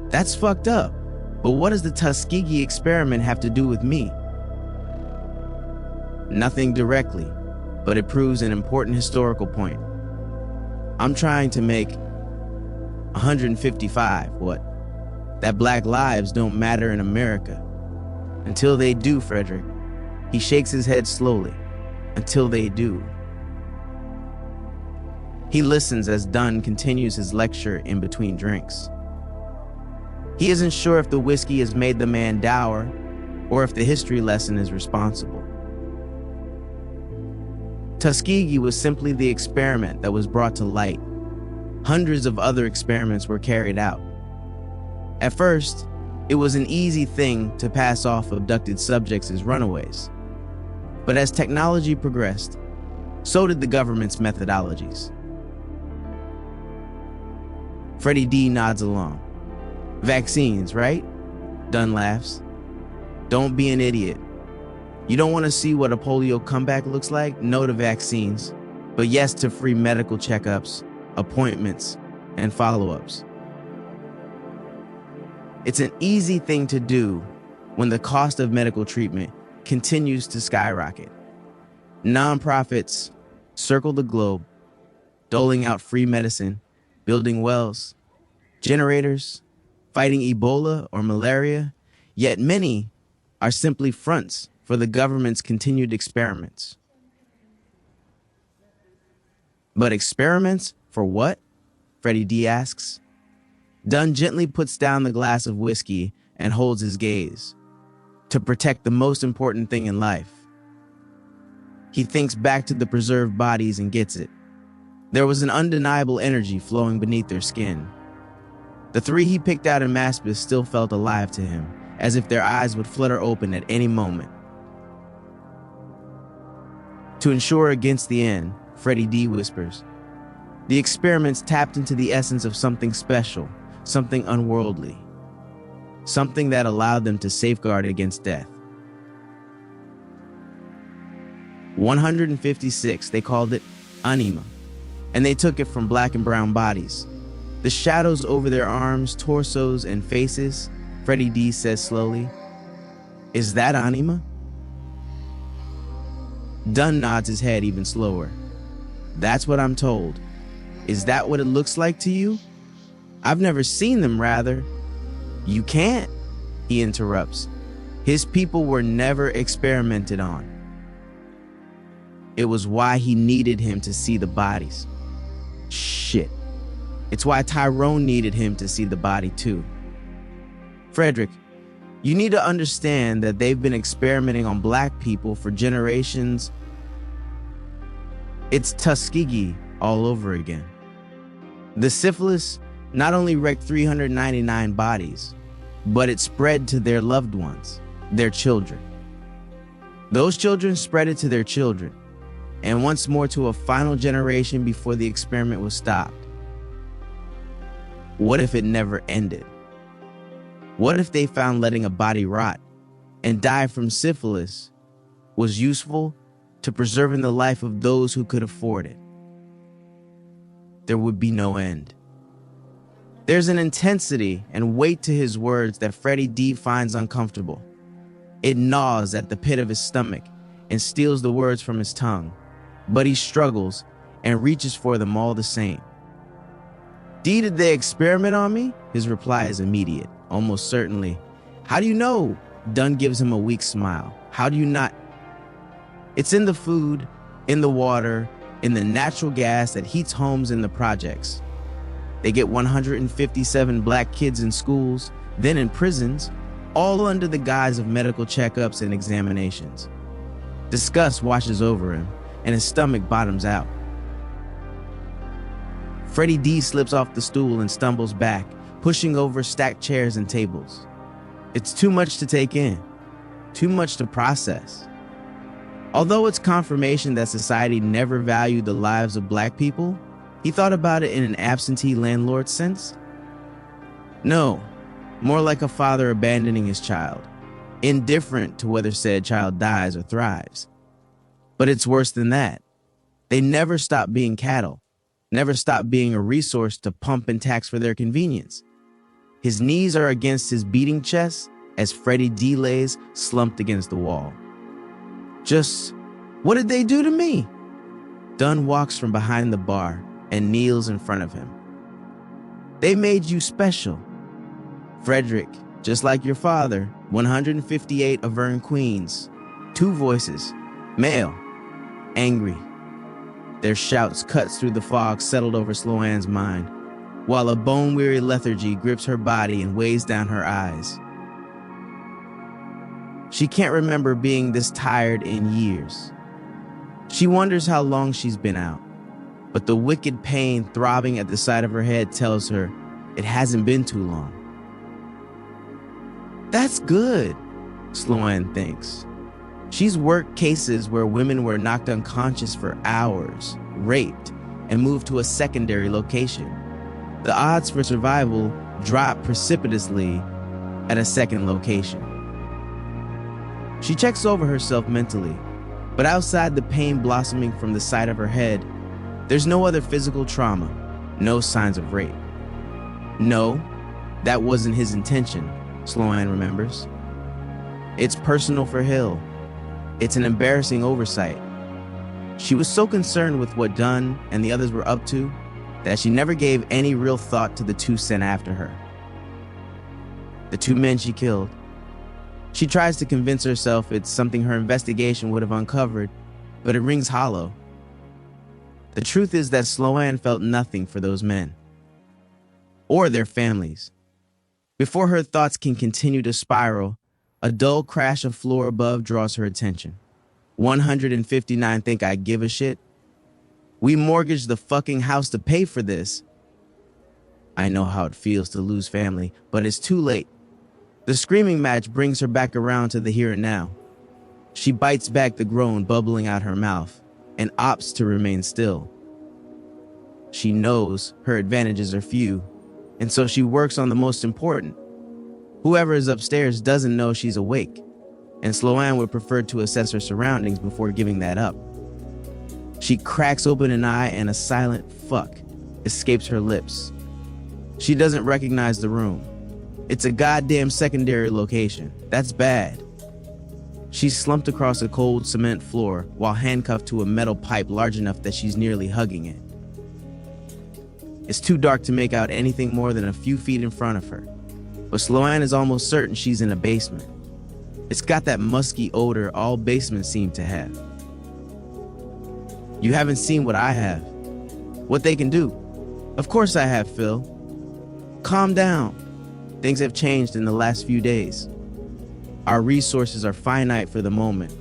That's fucked up, but what does the Tuskegee experiment have to do with me? Nothing directly, but it proves an important historical point. I'm trying to make 155, what? That black lives don't matter in America. Until they do, Frederick. He shakes his head slowly. Until they do. He listens as Dunn continues his lecture in between drinks. He isn't sure if the whiskey has made the man dour or if the history lesson is responsible. Tuskegee was simply the experiment that was brought to light. Hundreds of other experiments were carried out. At first, it was an easy thing to pass off abducted subjects as runaways. But as technology progressed, so did the government's methodologies. Freddie D nods along. Vaccines, right? Dunn laughs. Don't be an idiot. You don't want to see what a polio comeback looks like? No to vaccines, but yes to free medical checkups, appointments, and follow-ups. It's an easy thing to do when the cost of medical treatment continues to skyrocket. Nonprofits circle the globe, doling out free medicine, building wells, generators, fighting Ebola or malaria, yet many are simply fronts for the government's continued experiments. But experiments for what? Freddie D asks. Dunn gently puts down the glass of whiskey and holds his gaze. To protect the most important thing in life. He thinks back to the preserved bodies and gets it. There was an undeniable energy flowing beneath their skin. The three he picked out in Maspis still felt alive to him, as if their eyes would flutter open at any moment. To ensure against the end, Freddie D whispers, the experiments tapped into the essence of something special, something unworldly, something that allowed them to safeguard against death. 156, they called it anima, and they took it from black and brown bodies. The shadows over their arms, torsos, and faces, Freddie D says slowly, is that anima? Dunn nods his head even slower. That's what I'm told. Is that what it looks like to you? I've never seen them, rather. You can't, he interrupts. His people were never experimented on. It was why he needed him to see the bodies. Shit. It's why Tyrone needed him to see the body too. Frederick, you need to understand that they've been experimenting on black people for generations. It's Tuskegee all over again. The syphilis not only wrecked 399 bodies, but it spread to their loved ones, their children. Those children spread it to their children, and once more to a final generation before the experiment was stopped. What if it never ended? What if they found letting a body rot and die from syphilis was useful to preserving the life of those who could afford it? There would be no end. There's an intensity and weight to his words that Freddie D finds uncomfortable. It gnaws at the pit of his stomach and steals the words from his tongue, but he struggles and reaches for them all the same. D, did they experiment on me? His reply is immediate, almost certainly. How do you know? Dunn gives him a weak smile. How do you not? It's in the food, in the water, in the natural gas that heats homes in the projects. They get 157 black kids in schools, then in prisons, all under the guise of medical checkups and examinations. Disgust washes over him, and his stomach bottoms out. Freddie D slips off the stool and stumbles back, pushing over stacked chairs and tables. It's too much to take in, too much to process. Although it's confirmation that society never valued the lives of black people, he thought about it in an absentee landlord sense. No, more like a father abandoning his child, indifferent to whether said child dies or thrives. But it's worse than that. They never stop being cattle, never stop being a resource to pump and tax for their convenience. His knees are against his beating chest as Freddie D lays slumped against the wall. Just, what did they do to me? Dunn walks from behind the bar and kneels in front of him. They made you special. Frederick, just like your father, 158 Auvergne, Queens. 2 voices, male, angry. Their shouts cut through the fog settled over Sloan's mind, while a bone-weary lethargy grips her body and weighs down her eyes. She can't remember being this tired in years. She wonders how long she's been out, but the wicked pain throbbing at the side of her head tells her it hasn't been too long. That's good, Sloan thinks. She's worked cases where women were knocked unconscious for hours, raped, and moved to a secondary location. The odds for survival drop precipitously at a second location. She checks over herself mentally, but outside the pain blossoming from the side of her head, there's no other physical trauma, no signs of rape. No, that wasn't his intention, Sloan remembers. It's personal for Hill. It's an embarrassing oversight. She was so concerned with what Dunn and the others were up to that she never gave any real thought to the 2 sent after her. The 2 men she killed. She tries to convince herself it's something her investigation would have uncovered, but it rings hollow. The truth is that Sloan felt nothing for those men, or their families. Before her thoughts can continue to spiral, a dull crash of floor above draws her attention. 159 think I give a shit? We mortgaged the fucking house to pay for this. I know how it feels to lose family, but it's too late. The screaming match brings her back around to the here and now. She bites back the groan bubbling out her mouth and opts to remain still. She knows her advantages are few, and so she works on the most important. Whoever is upstairs doesn't know she's awake, and Sloan would prefer to assess her surroundings before giving that up. She cracks open an eye and a silent fuck escapes her lips. She doesn't recognize the room. It's a goddamn secondary location. That's bad. She's slumped across a cold cement floor while handcuffed to a metal pipe large enough that she's nearly hugging it. It's too dark to make out anything more than a few feet in front of her, but Sloan is almost certain she's in a basement. It's got that musky odor all basements seem to have. You haven't seen what I have. What they can do. Of course I have, Phil. Calm down. Things have changed in the last few days. Our resources are finite for the moment.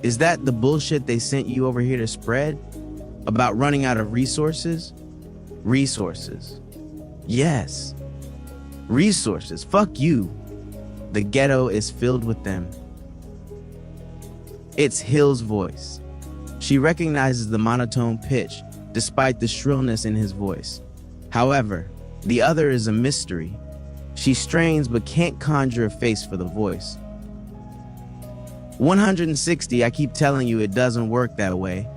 Is that the bullshit they sent you over here to spread? About running out of resources? Resources. Yes. Resources. Fuck you. The ghetto is filled with them. It's Hill's voice. She recognizes the monotone pitch despite the shrillness in his voice. However, the other is a mystery. She strains but can't conjure a face for the voice. 160, I keep telling you it doesn't work that way.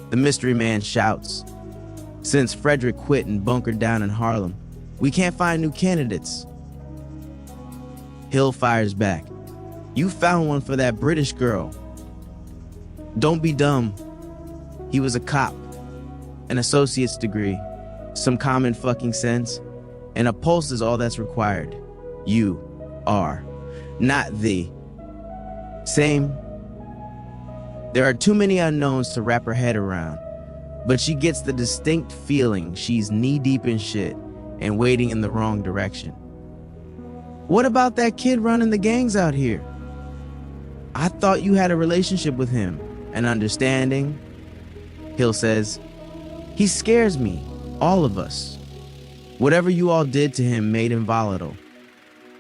The mystery man shouts. Since Frederick quit and bunkered down in Harlem, we can't find new candidates. Hill fires back. You found one for that British girl. Don't be dumb. He was a cop, an associate's degree, some common fucking sense, and a pulse is all that's required. You are not the same. There are too many unknowns to wrap her head around, but she gets the distinct feeling she's knee-deep in shit and wading in the wrong direction. What about that kid running the gangs out here? I thought you had a relationship with him, an understanding. Hill says, he scares me, all of us. Whatever you all did to him made him volatile.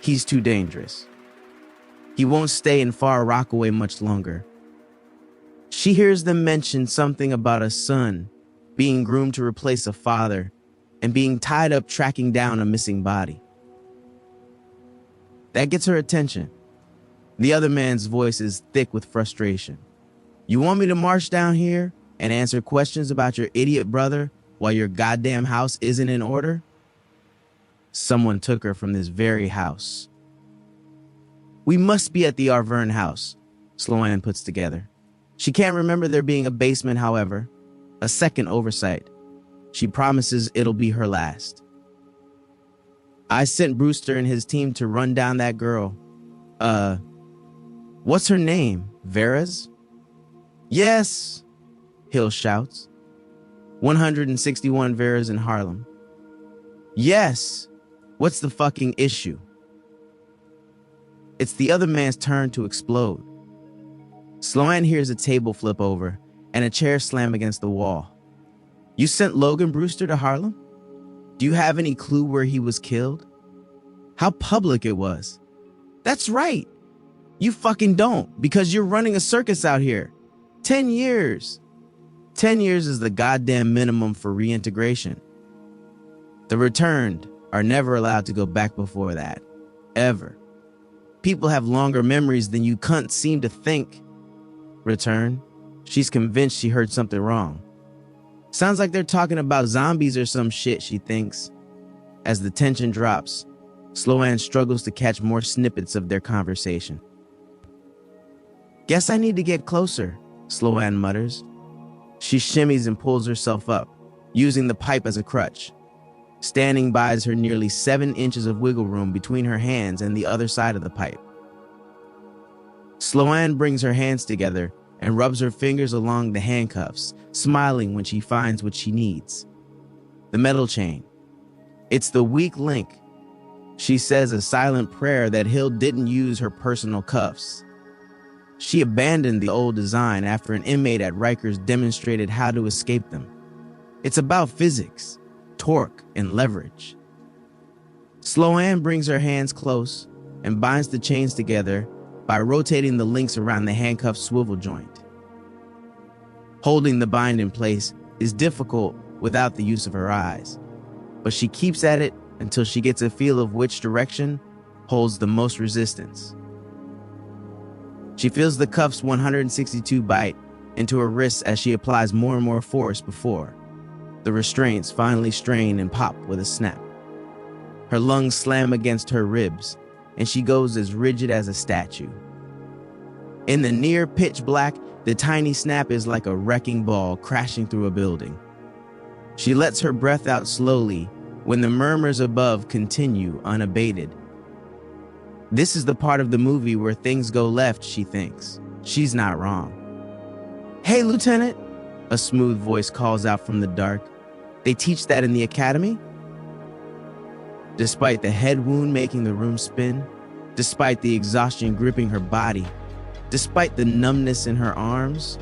He's too dangerous. He won't stay in Far Rockaway much longer. She hears them mention something about a son being groomed to replace a father and being tied up tracking down a missing body. That gets her attention. The other man's voice is thick with frustration. You want me to march down here and answer questions about your idiot brother while your goddamn house isn't in order? Someone took her from this very house. We must be at the Arverne house, Sloane puts together. She can't remember there being a basement, however. A second oversight. She promises it'll be her last. I sent Brewster and his team to run down that girl. What's her name? Vera's? Yes, Hill shouts. 161 Vera's in Harlem. Yes. What's the fucking issue? It's the other man's turn to explode. Sloane hears a table flip over and a chair slam against the wall. You sent Logan Brewster to Harlem? Do you have any clue where he was killed? How public it was? That's right. You fucking don't, because you're running a circus out here. 10 years. 10 years is the goddamn minimum for reintegration. The returned are never allowed to go back before that. Ever. People have longer memories than you cunts seem to think. Return. She's convinced she heard something wrong. Sounds like they're talking about zombies or some shit, she thinks. As the tension drops, Sloane struggles to catch more snippets of their conversation. Guess I need to get closer, Sloane mutters. She shimmies and pulls herself up, using the pipe as a crutch. Standing by is her nearly 7 inches of wiggle room between her hands and the other side of the pipe. Sloane brings her hands together and rubs her fingers along the handcuffs, smiling when she finds what she needs. The metal chain. It's the weak link. She says a silent prayer that Hill didn't use her personal cuffs. She abandoned the old design after an inmate at Rikers demonstrated how to escape them. It's about physics, torque, and leverage. Sloane brings her hands close and binds the chains together by rotating the links around the handcuff swivel joint. Holding the bind in place is difficult without the use of her eyes, but she keeps at it until she gets a feel of which direction holds the most resistance. She feels the cuff's 162 bite into her wrists as she applies more and more force before. The restraints finally strain and pop with a snap. Her lungs slam against her ribs, and she goes as rigid as a statue. In the near pitch black, the tiny snap is like a wrecking ball crashing through a building. She lets her breath out slowly when the murmurs above continue unabated. This is the part of the movie where things go left, she thinks. She's not wrong. Hey, Lieutenant, a smooth voice calls out from the dark. They teach that in the academy? Despite the head wound making the room spin, despite the exhaustion gripping her body, Despite the numbness in her arms,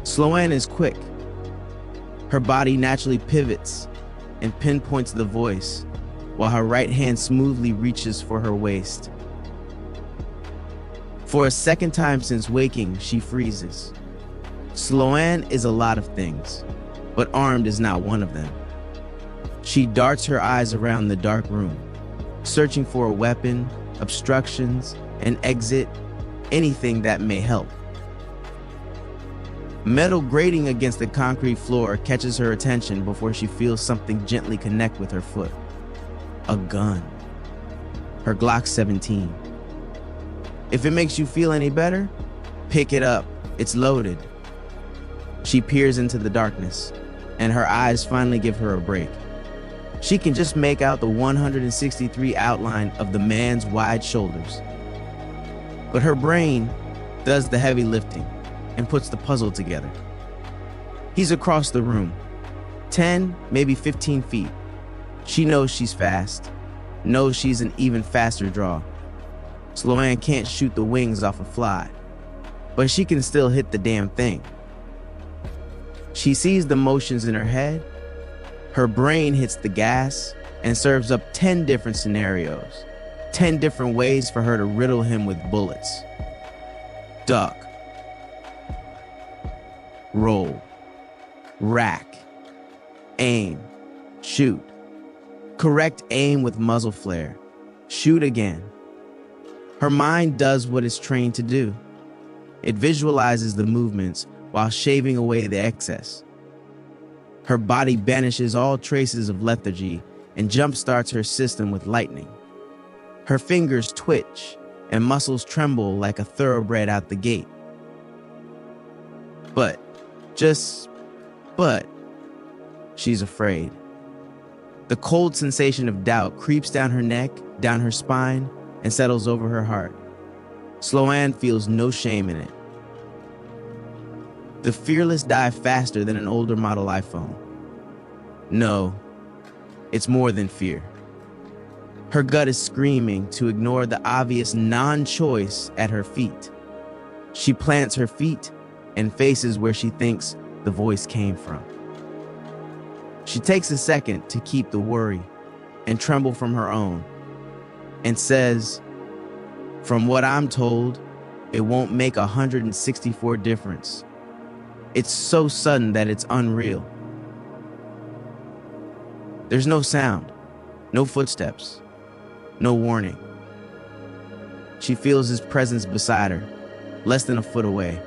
Sloane is quick. Her body naturally pivots and pinpoints the voice, while her right hand smoothly reaches for her waist. For a second time since waking, she freezes. Sloane is a lot of things, but armed is not one of them. She darts her eyes around the dark room, searching for a weapon, obstructions, an exit, anything that may help. Metal grating against the concrete floor catches her attention before she feels something gently connect with her foot. A gun. Her Glock 17. If it makes you feel any better, pick it up. It's loaded. She peers into the darkness, and her eyes finally give her a break. She can just make out the 163 outline of the man's wide shoulders. But her brain does the heavy lifting and puts the puzzle together. He's across the room, 10, maybe 15 feet. She knows she's fast, knows she's an even faster draw. Sloane can't shoot the wings off a fly, but she can still hit the damn thing. She sees the motions in her head. Her brain hits the gas and serves up 10 different scenarios, 10 different ways for her to riddle him with bullets. Duck. Roll. Rack. Aim. Shoot. Correct aim with muzzle flare. Shoot again. Her mind does what it's trained to do. It visualizes the movements while shaving away the excess. Her body banishes all traces of lethargy and jumpstarts her system with lightning. Her fingers twitch and muscles tremble like a thoroughbred out the gate. But she's afraid. The cold sensation of doubt creeps down her neck, down her spine, and settles over her heart. Sloane feels no shame in it. The fearless die faster than an older model iPhone. No, it's more than fear. Her gut is screaming to ignore the obvious non-choice at her feet. She plants her feet and faces where she thinks the voice came from. She takes a second to keep the worry and tremble from her own, and says, "From what I'm told, it won't make 164 difference. It's so sudden that it's unreal." There's no sound, no footsteps, no warning. She feels his presence beside her, less than a foot away.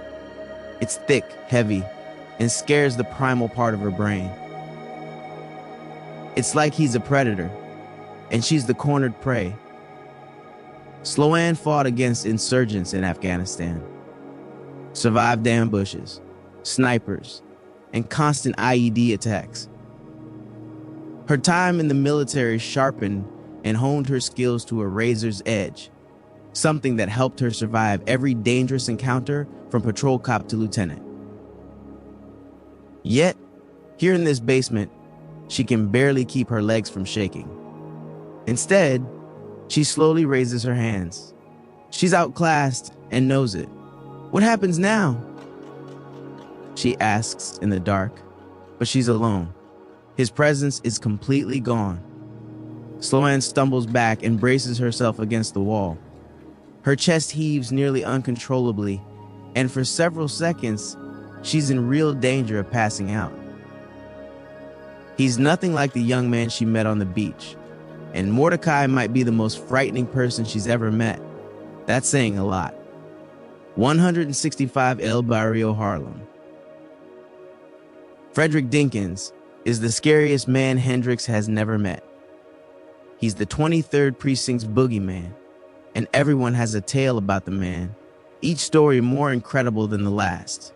It's thick, heavy, and scares the primal part of her brain. It's like he's a predator, and she's the cornered prey. Sloane fought against insurgents in Afghanistan, survived ambushes, snipers, and constant IED attacks. Her time in the military sharpened and honed her skills to a razor's edge, something that helped her survive every dangerous encounter from patrol cop to lieutenant. Yet, here in this basement, she can barely keep her legs from shaking. Instead, she slowly raises her hands. She's outclassed and knows it. What happens now? She asks in the dark, but she's alone. His presence is completely gone. Sloane stumbles back and braces herself against the wall. Her chest heaves nearly uncontrollably, and for several seconds, she's in real danger of passing out. He's nothing like the young man she met on the beach, and Mordecai might be the most frightening person she's ever met. That's saying a lot. 165 El Barrio, Harlem. Frederick Dinkins is the scariest man Hendrix has never met. He's the 23rd Precinct's boogeyman, and everyone has a tale about the man, each story more incredible than the last.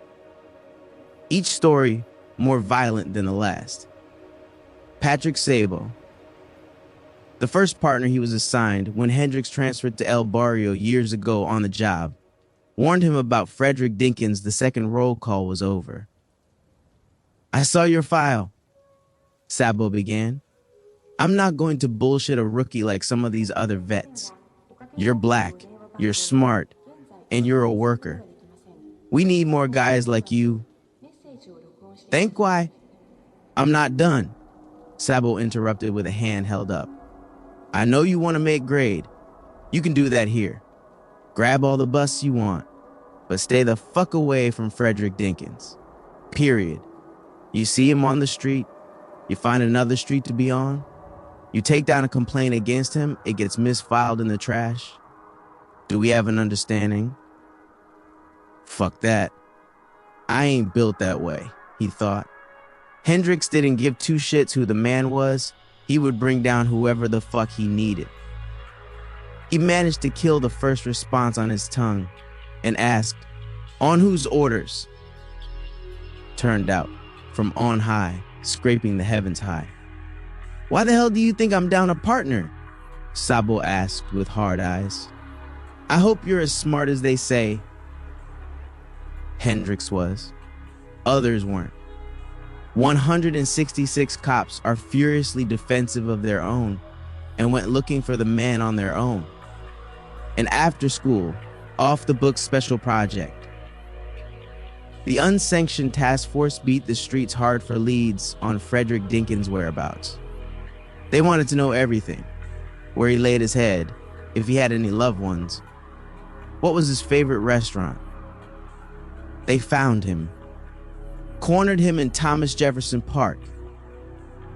Each story more violent than the last. Patrick Sabo, the first partner he was assigned when Hendrix transferred to El Barrio years ago on the job, warned him about Frederick Dinkins the second roll call was over. "I saw your file," Sabo began. "I'm not going to bullshit a rookie like some of these other vets. You're black, you're smart, and you're a worker. We need more guys like you. Think why? I'm not done, Sabo interrupted with a hand held up. I know you want to make grade. You can do that here. Grab all the busts you want, but stay the fuck away from Frederick Dinkins. Period. You see him on the street, you find another street to be on, you take down a complaint against him, it gets misfiled in the trash. Do we have an understanding? Fuck that. I ain't built that way, he thought. Hendricks didn't give two shits who the man was. He would bring down whoever the fuck he needed. He managed to kill the first response on his tongue and asked, "On whose orders?" Turned out, from on high, scraping the heavens high. "Why the hell do you think I'm down a partner?" Sabo asked with hard eyes. "I hope you're as smart as they say." Hendricks was. Others weren't. 166 cops are furiously defensive of their own and went looking for the man on their own. An after-school, off-the-books special project. The unsanctioned task force beat the streets hard for leads on Frederick Dinkins' whereabouts. They wanted to know everything: where he laid his head, if he had any loved ones, what was his favorite restaurant. They found him, cornered him in Thomas Jefferson Park.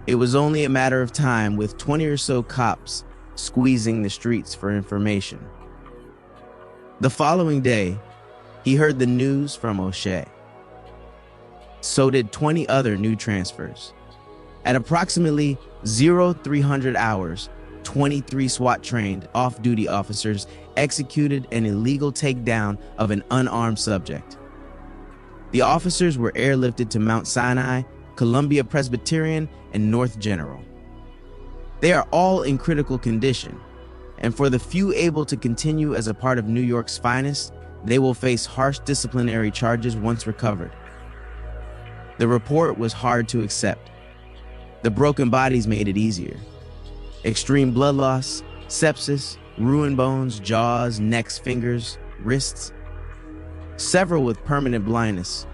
It was only a matter of time, with 20 or so cops squeezing the streets for information. The following day, he heard the news from O'Shea. So did 20 other new transfers. At approximately 0300 hours, 23 SWAT-trained off-duty officers executed an illegal takedown of an unarmed subject. The officers were airlifted to Mount Sinai, Columbia Presbyterian, and North General. They are all in critical condition, and for the few able to continue as a part of New York's finest, they will face harsh disciplinary charges once recovered. The report was hard to accept. The broken bodies made it easier. Extreme blood loss, sepsis, ruined bones, jaws, necks, fingers, wrists. Several with permanent blindness,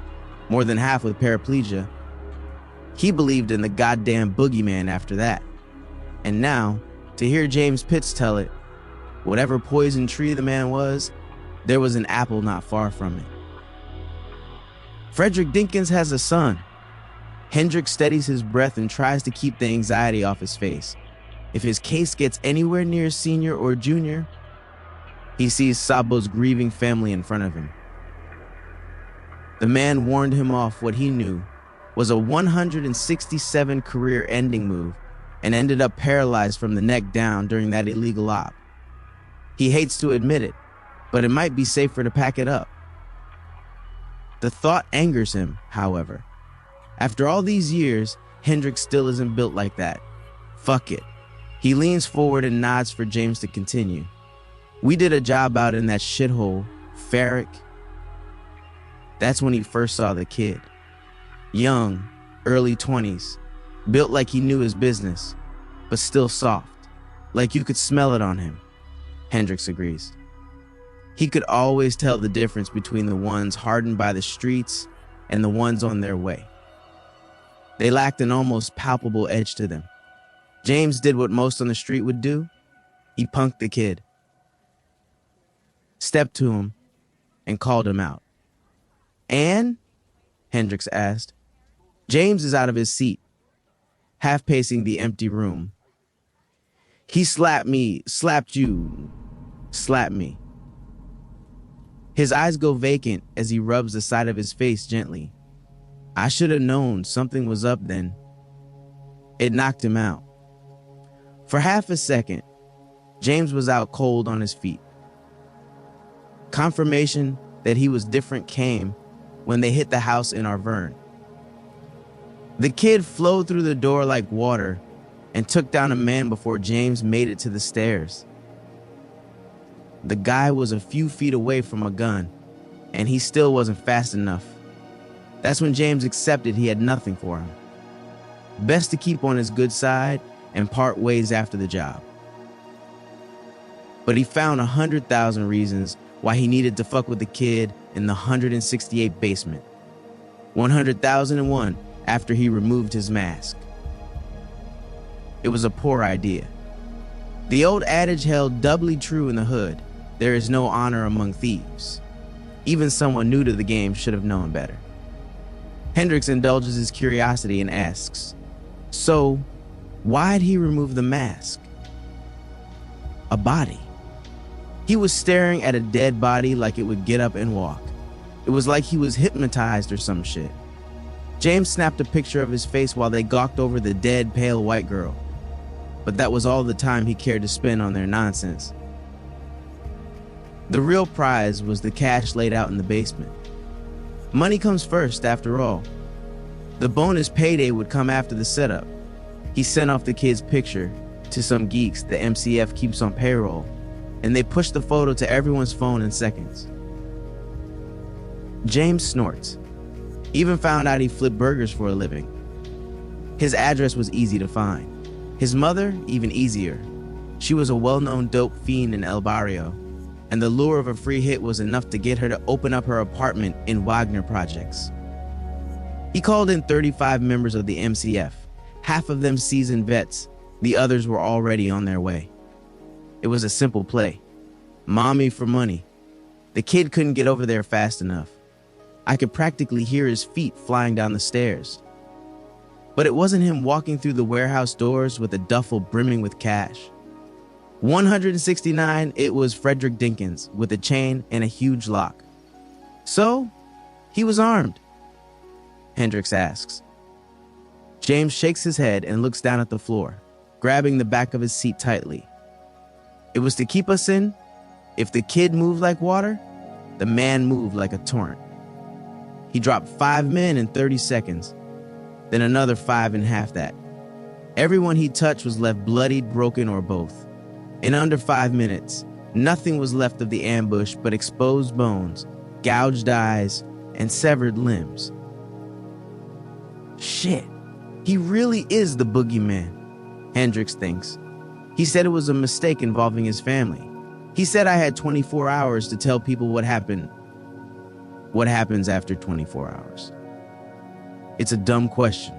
more than half with paraplegia. He believed in the goddamn boogeyman after that. And now, to hear James Pitts tell it, whatever poison tree the man was, there was an apple not far from it. Frederick Dinkins has a son. Hendricks steadies his breath and tries to keep the anxiety off his face. If his case gets anywhere near senior or junior, he sees Sabo's grieving family in front of him. The man warned him off what he knew was a 167 career-ending move and ended up paralyzed from the neck down during that illegal op. He hates to admit it, but it might be safer to pack it up. The thought angers him, however. After all these years, Hendricks still isn't built like that. Fuck it. He leans forward and nods for James to continue. We did a job out in that shithole, Farrick. That's when he first saw the kid. Young, early 20s, built like he knew his business, but still soft, like you could smell it on him. Hendricks agrees. He could always tell the difference between the ones hardened by the streets and the ones on their way. They lacked an almost palpable edge to them. James did what most on the street would do. He punked the kid, stepped to him, and called him out. "Ann?" Hendricks asked. James is out of his seat, half pacing the empty room. "He slapped me, slapped you, slapped me." His eyes go vacant as he rubs the side of his face gently. "I should have known something was up then." It knocked him out. For half a second, James was out cold on his feet. Confirmation that he was different came when they hit the house in Arverne. The kid flowed through the door like water and took down a man before James made it to the stairs. The guy was a few feet away from a gun, and he still wasn't fast enough. That's when James accepted he had nothing for him. Best to keep on his good side and part ways after the job. But he found 100,000 reasons why he needed to fuck with the kid in the 168 basement. 100,001 after he removed his mask. It was a poor idea. The old adage held doubly true in the hood: there is no honor among thieves. Even someone new to the game should have known better. Hendricks indulges his curiosity and asks, so why'd he remove the mask? A body. He was staring at a dead body like it would get up and walk. It was like he was hypnotized or some shit. James snapped a picture of his face while they gawked over the dead, pale white girl. But that was all the time he cared to spend on their nonsense. The real prize was the cash laid out in the basement. Money comes first, after all. The bonus payday would come after the setup. He sent off the kid's picture to some geeks the MCF keeps on payroll, and they pushed the photo to everyone's phone in seconds. James snorts. Even found out he flipped burgers for a living. His address was easy to find. His mother, even easier. She was a well-known dope fiend in El Barrio, and the lure of a free hit was enough to get her to open up her apartment in Wagner Projects. He called in 35 members of the MCF, half of them seasoned vets, the others were already on their way. It was a simple play. Mommy for money. The kid couldn't get over there fast enough. I could practically hear his feet flying down the stairs. But it wasn't him walking through the warehouse doors with a duffel brimming with cash. 169, it was Frederick Dinkins with a chain and a huge lock. So, he was armed? Hendricks asks. James shakes his head and looks down at the floor, grabbing the back of his seat tightly. It was to keep us in. If the kid moved like water, the man moved like a torrent. He dropped 5 men in 30 seconds, then another 5 in half that. Everyone he touched was left bloodied, broken, or both. In under 5 minutes, nothing was left of the ambush but exposed bones, gouged eyes, and severed limbs. Shit, he really is the boogeyman, Hendricks thinks. He said it was a mistake involving his family. He said I had 24 hours to tell people what happened. What happens after 24 hours? It's a dumb question.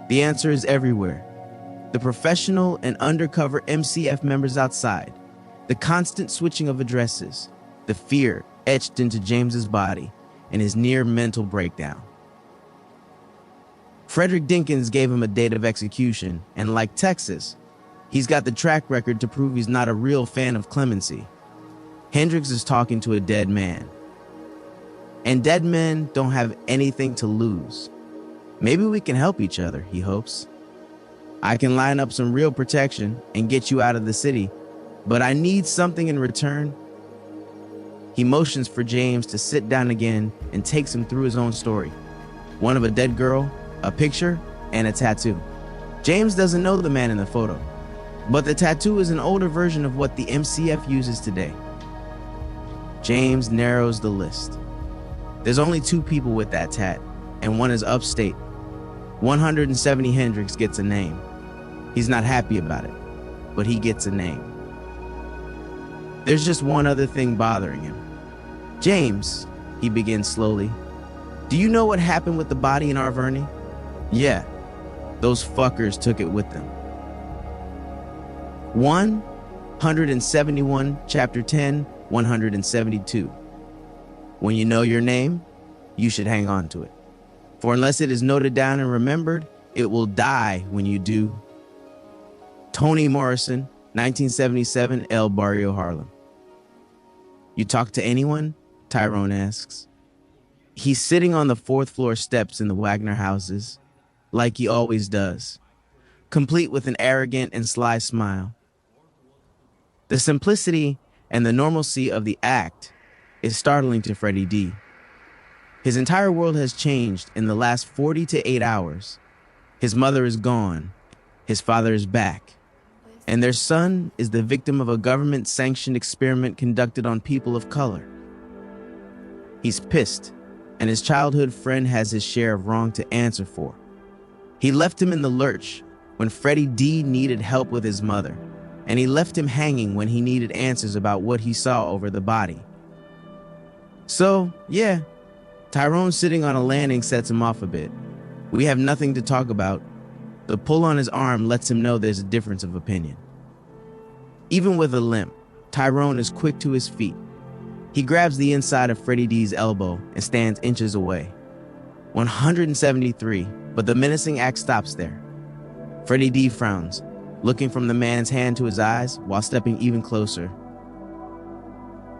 The answer is everywhere. The professional and undercover MCF members outside, the constant switching of addresses, the fear etched into James's body, and his near mental breakdown. Frederick Dinkins gave him a date of execution, and like Texas, he's got the track record to prove he's not a real fan of clemency. Hendricks is talking to a dead man. And dead men don't have anything to lose. Maybe we can help each other, he hopes. I can line up some real protection and get you out of the city, but I need something in return. He motions for James to sit down again and takes him through his own story. One of a dead girl, a picture, and a tattoo. James doesn't know the man in the photo, but the tattoo is an older version of what the MCF uses today. James narrows the list. There's only 2 people with that tat, and one is upstate. 170 Hendricks gets a name. He's not happy about it, but he gets a name. There's just one other thing bothering him. James, he begins slowly, do you know what happened with the body in Arverni? Yeah, those fuckers took it with them. 171, chapter 10, 172. When you know your name, you should hang on to it. For unless it is noted down and remembered, it will die when you do. Toni Morrison, 1977, El Barrio, Harlem. You talk to anyone? Tyrone asks. He's sitting on the 4th floor steps in the Wagner houses, like he always does, complete with an arrogant and sly smile. The simplicity and the normalcy of the act is startling to Freddie D. His entire world has changed in the last 48 hours. His mother is gone, his father is back, and their son is the victim of a government-sanctioned experiment conducted on people of color. He's pissed, and his childhood friend has his share of wrong to answer for. He left him in the lurch when Freddie D needed help with his mother, and he left him hanging when he needed answers about what he saw over the body. So, yeah, Tyrone sitting on a landing sets him off a bit. We have nothing to talk about. The pull on his arm lets him know there's a difference of opinion. Even with a limp, Tyrone is quick to his feet. He grabs the inside of Freddie D's elbow and stands inches away. 173, but the menacing act stops there. Freddie D frowns, looking from the man's hand to his eyes while stepping even closer.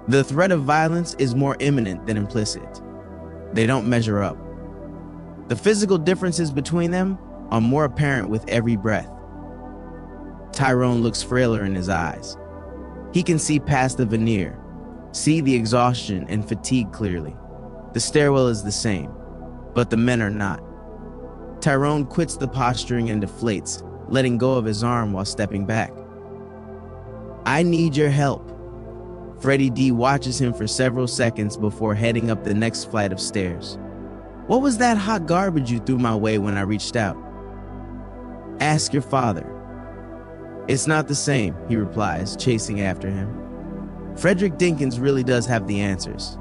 The threat of violence is more imminent than implicit. They don't measure up. The physical differences between them are more apparent with every breath. Tyrone looks frailer in his eyes. He can see past the veneer, see the exhaustion and fatigue clearly. The stairwell is the same, but the men are not. Tyrone quits the posturing and deflates, letting go of his arm while stepping back. I need your help. Freddie D watches him for several seconds before heading up the next flight of stairs. What was that hot garbage you threw my way when I reached out? Ask your father. It's not the same, he replies, chasing after him. Frederick Dinkins really does have the answers,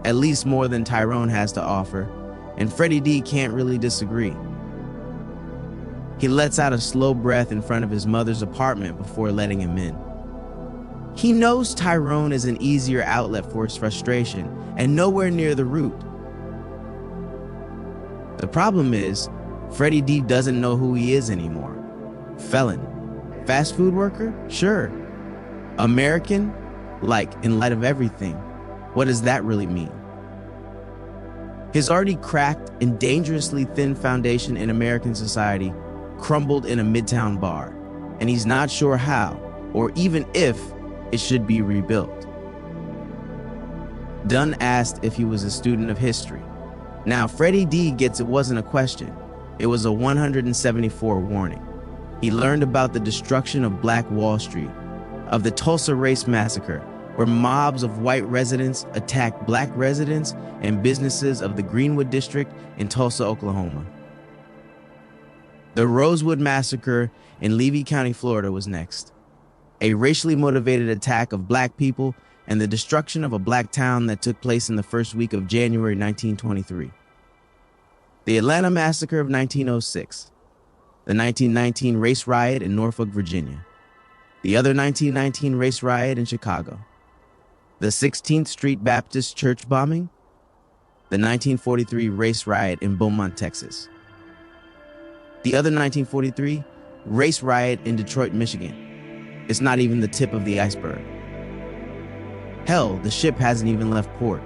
at least more than Tyrone has to offer, and Freddie D can't really disagree. He lets out a slow breath in front of his mother's apartment before letting him in. He knows Tyrone is an easier outlet for his frustration and nowhere near the root. The problem is, Freddie D doesn't know who he is anymore. Felon. Fast food worker? Sure. American? Like, in light of everything, what does that really mean? His already cracked and dangerously thin foundation in American society crumbled in a midtown bar, and he's not sure how, or even if, it should be rebuilt. Dunn asked if he was a student of history. Now, Freddie D gets it wasn't a question. It was a 174 warning. He learned about the destruction of Black Wall Street, of the Tulsa Race Massacre, where mobs of white residents attacked Black residents and businesses of the Greenwood District in Tulsa, Oklahoma. The Rosewood Massacre in Levy County, Florida was next. A racially motivated attack of Black people and the destruction of a Black town that took place in the first week of January 1923. The Atlanta Massacre of 1906. The 1919 race riot in Norfolk, Virginia. The other 1919 race riot in Chicago. The 16th Street Baptist Church bombing. The 1943 race riot in Beaumont, Texas. The other 1943 race riot in Detroit, Michigan. It's not even the tip of the iceberg. Hell, the ship hasn't even left port.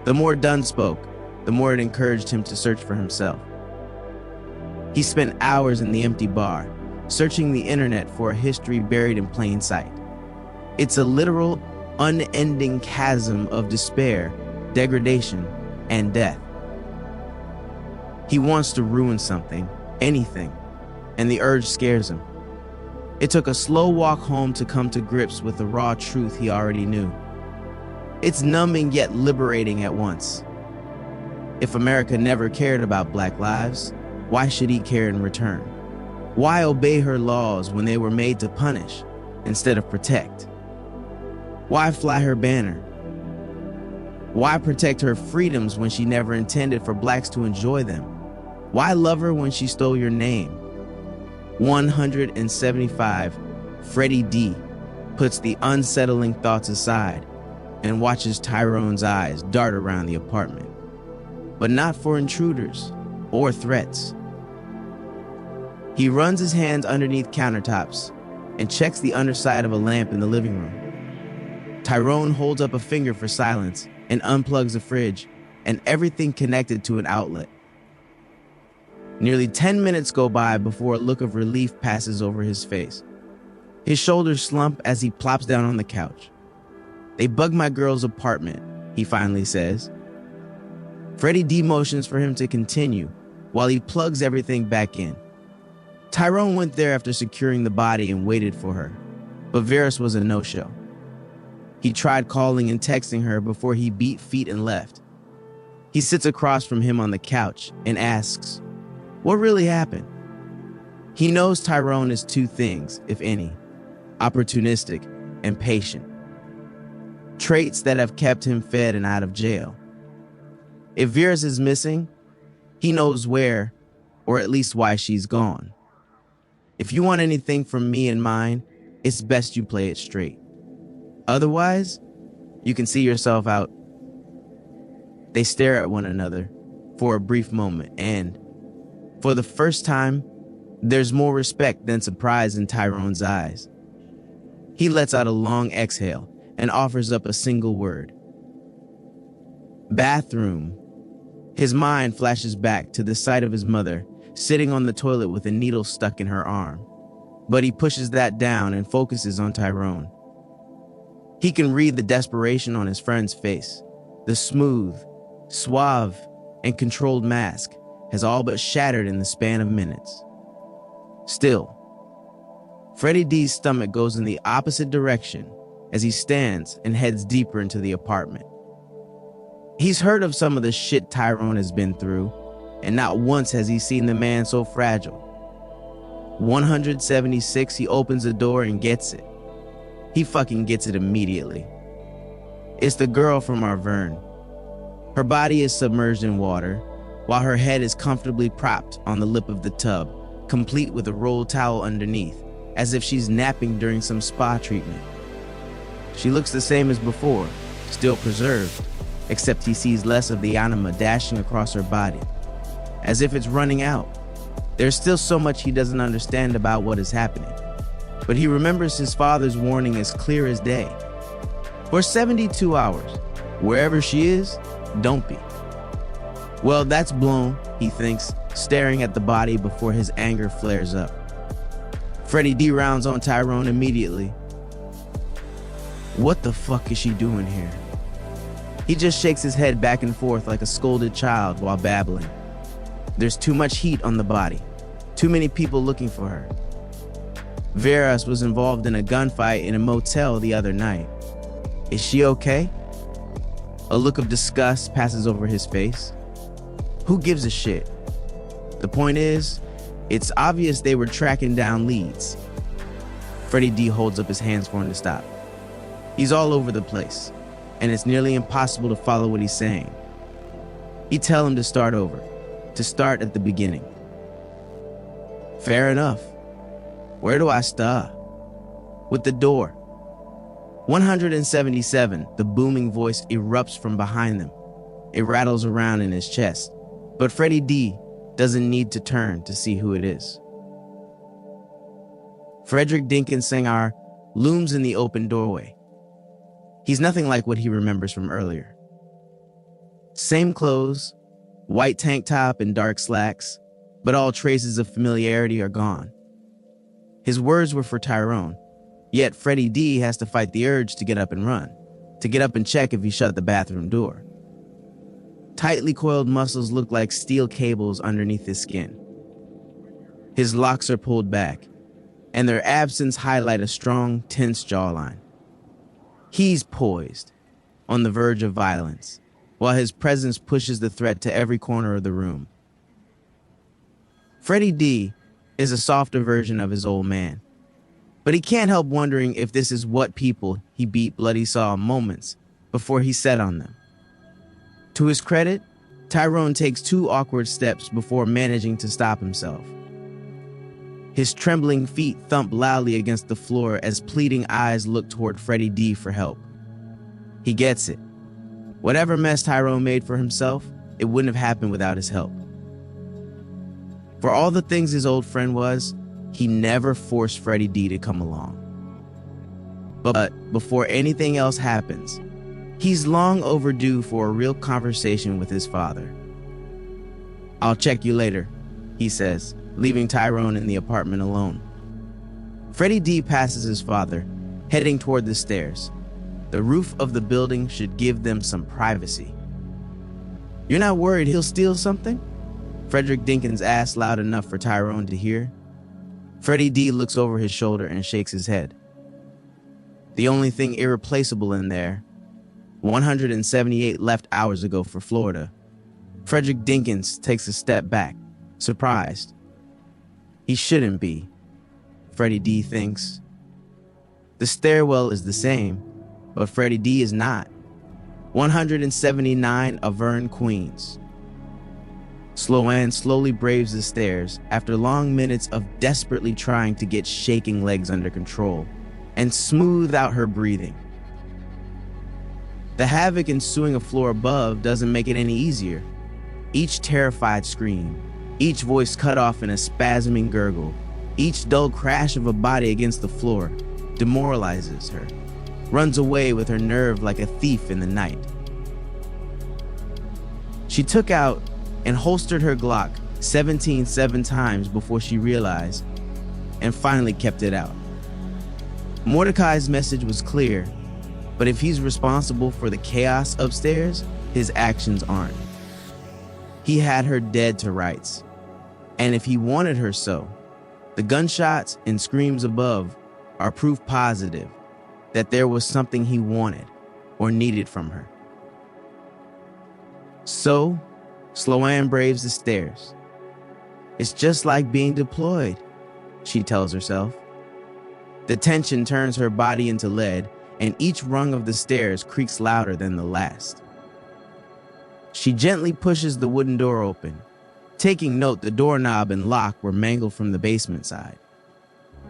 The more Dunn spoke, the more it encouraged him to search for himself. He spent hours in the empty bar, searching the internet for a history buried in plain sight. It's a literal, unending chasm of despair, degradation, and death. He wants to ruin something, anything, and the urge scares him. It took a slow walk home to come to grips with the raw truth he already knew. It's numbing yet liberating at once. If America never cared about Black lives, why should he care in return? Why obey her laws when they were made to punish instead of protect? Why fly her banner? Why protect her freedoms when she never intended for Blacks to enjoy them? Why love her when she stole your name? 175, Freddie D puts the unsettling thoughts aside and watches Tyrone's eyes dart around the apartment, but not for intruders or threats. He runs his hands underneath countertops and checks the underside of a lamp in the living room. Tyrone holds up a finger for silence and unplugs the fridge and everything connected to an outlet. Nearly 10 minutes go by before a look of relief passes over his face. His shoulders slump as he plops down on the couch. They bug my girl's apartment, he finally says. Freddie D motions for him to continue while he plugs everything back in. Tyrone went there after securing the body and waited for her, but Veris was a no-show. He tried calling and texting her before he beat feet and left. He sits across from him on the couch and asks, what really happened? He knows Tyrone is two things, if any, opportunistic and patient. traits that have kept him fed and out of jail. If Veras is missing, he knows where, or at least why she's gone. If you want anything from me and mine, it's best you play it straight. Otherwise, you can see yourself out. They stare at one another for a brief moment, and for the first time, there's more respect than surprise in Tyrone's eyes. He lets out a long exhale and offers up a single word. Bathroom. His mind flashes back to the sight of his mother sitting on the toilet with a needle stuck in her arm. But he pushes that down and focuses on Tyrone. He can read the desperation on his friend's face. The smooth, suave, and controlled mask has all but shattered in the span of minutes. Still, Freddie D's stomach goes in the opposite direction as he stands and heads deeper into the apartment. He's heard of some of the shit Tyrone has been through, and not once has he seen the man so fragile. 176, he opens the door and gets it. He fucking gets it immediately. It's the girl from Arverne. Her body is submerged in water, while her head is comfortably propped on the lip of the tub, complete with a rolled towel underneath, as if she's napping during some spa treatment. She looks the same as before, still preserved, except he sees less of the anima dashing across her body, as if it's running out. There's still so much he doesn't understand about what is happening, but he remembers his father's warning as clear as day. For 72 hours, wherever she is, don't be. Well, that's blown, he thinks, staring at the body before his anger flares up. Freddie D rounds on Tyrone immediately. What the fuck is she doing here? He just shakes his head back and forth like a scolded child while babbling. There's too much heat on the body. Too many people looking for her. Veras was involved in a gunfight in a motel the other night. Is she okay? A look of disgust passes over his face. Who gives a shit? The point is, it's obvious they were tracking down leads. Freddie D holds up his hands for him to stop. He's all over the place, and it's nearly impossible to follow what he's saying. He tells him to start over, to start at the beginning. Fair enough. Where do I start? With the door. 177, the booming voice erupts from behind them. It rattles around in his chest, but Freddie D doesn't need to turn to see who it is. Frederick Dinkinsengar looms in the open doorway. He's nothing like what he remembers from earlier. Same clothes, white tank top and dark slacks, but all traces of familiarity are gone. His words were for Tyrone, yet Freddie D has to fight the urge to get up and run, to get up and check if he shut the bathroom door. Tightly coiled muscles look like steel cables underneath his skin. His locks are pulled back, and their absence highlight a strong, tense jawline. He's poised, on the verge of violence, while his presence pushes the threat to every corner of the room. Freddie D is a softer version of his old man, but he can't help wondering if this is what people he beat Bloody saw moments before he set on them. To his credit, Tyrone takes 2 awkward steps before managing to stop himself. His trembling feet thump loudly against the floor as pleading eyes look toward Freddie D for help. He gets it. Whatever mess Tyrone made for himself, it wouldn't have happened without his help. For all the things his old friend was, he never forced Freddie D to come along. But before anything else happens, he's long overdue for a real conversation with his father. I'll check you later, he says, leaving Tyrone in the apartment alone. Freddie D passes his father, heading toward the stairs. The roof of the building should give them some privacy. You're not worried he'll steal something? Frederick Dinkins asked loud enough for Tyrone to hear. Freddie D looks over his shoulder and shakes his head. The only thing irreplaceable in there, 178 left hours ago for Florida. Frederick Dinkins takes a step back, surprised. He shouldn't be, Freddie D thinks. The stairwell is the same, but Freddie D is not. 179 Auvergne, Queens. Sloane slowly braves the stairs after long minutes of desperately trying to get shaking legs under control and smooth out her breathing. The havoc ensuing a floor above doesn't make it any easier. Each terrified scream, each voice cut off in a spasming gurgle, each dull crash of a body against the floor demoralizes her, runs away with her nerve like a thief in the night. She took out and holstered her Glock 17 7 times before she realized, and finally kept it out. Mordecai's message was clear, but if he's responsible for the chaos upstairs, his actions aren't. He had her dead to rights, and if he wanted her so, the gunshots and screams above are proof positive that there was something he wanted or needed from her. So, Sloane braves the stairs. It's just like being deployed, she tells herself. The tension turns her body into lead, and each rung of the stairs creaks louder than the last. She gently pushes the wooden door open, taking note the doorknob and lock were mangled from the basement side.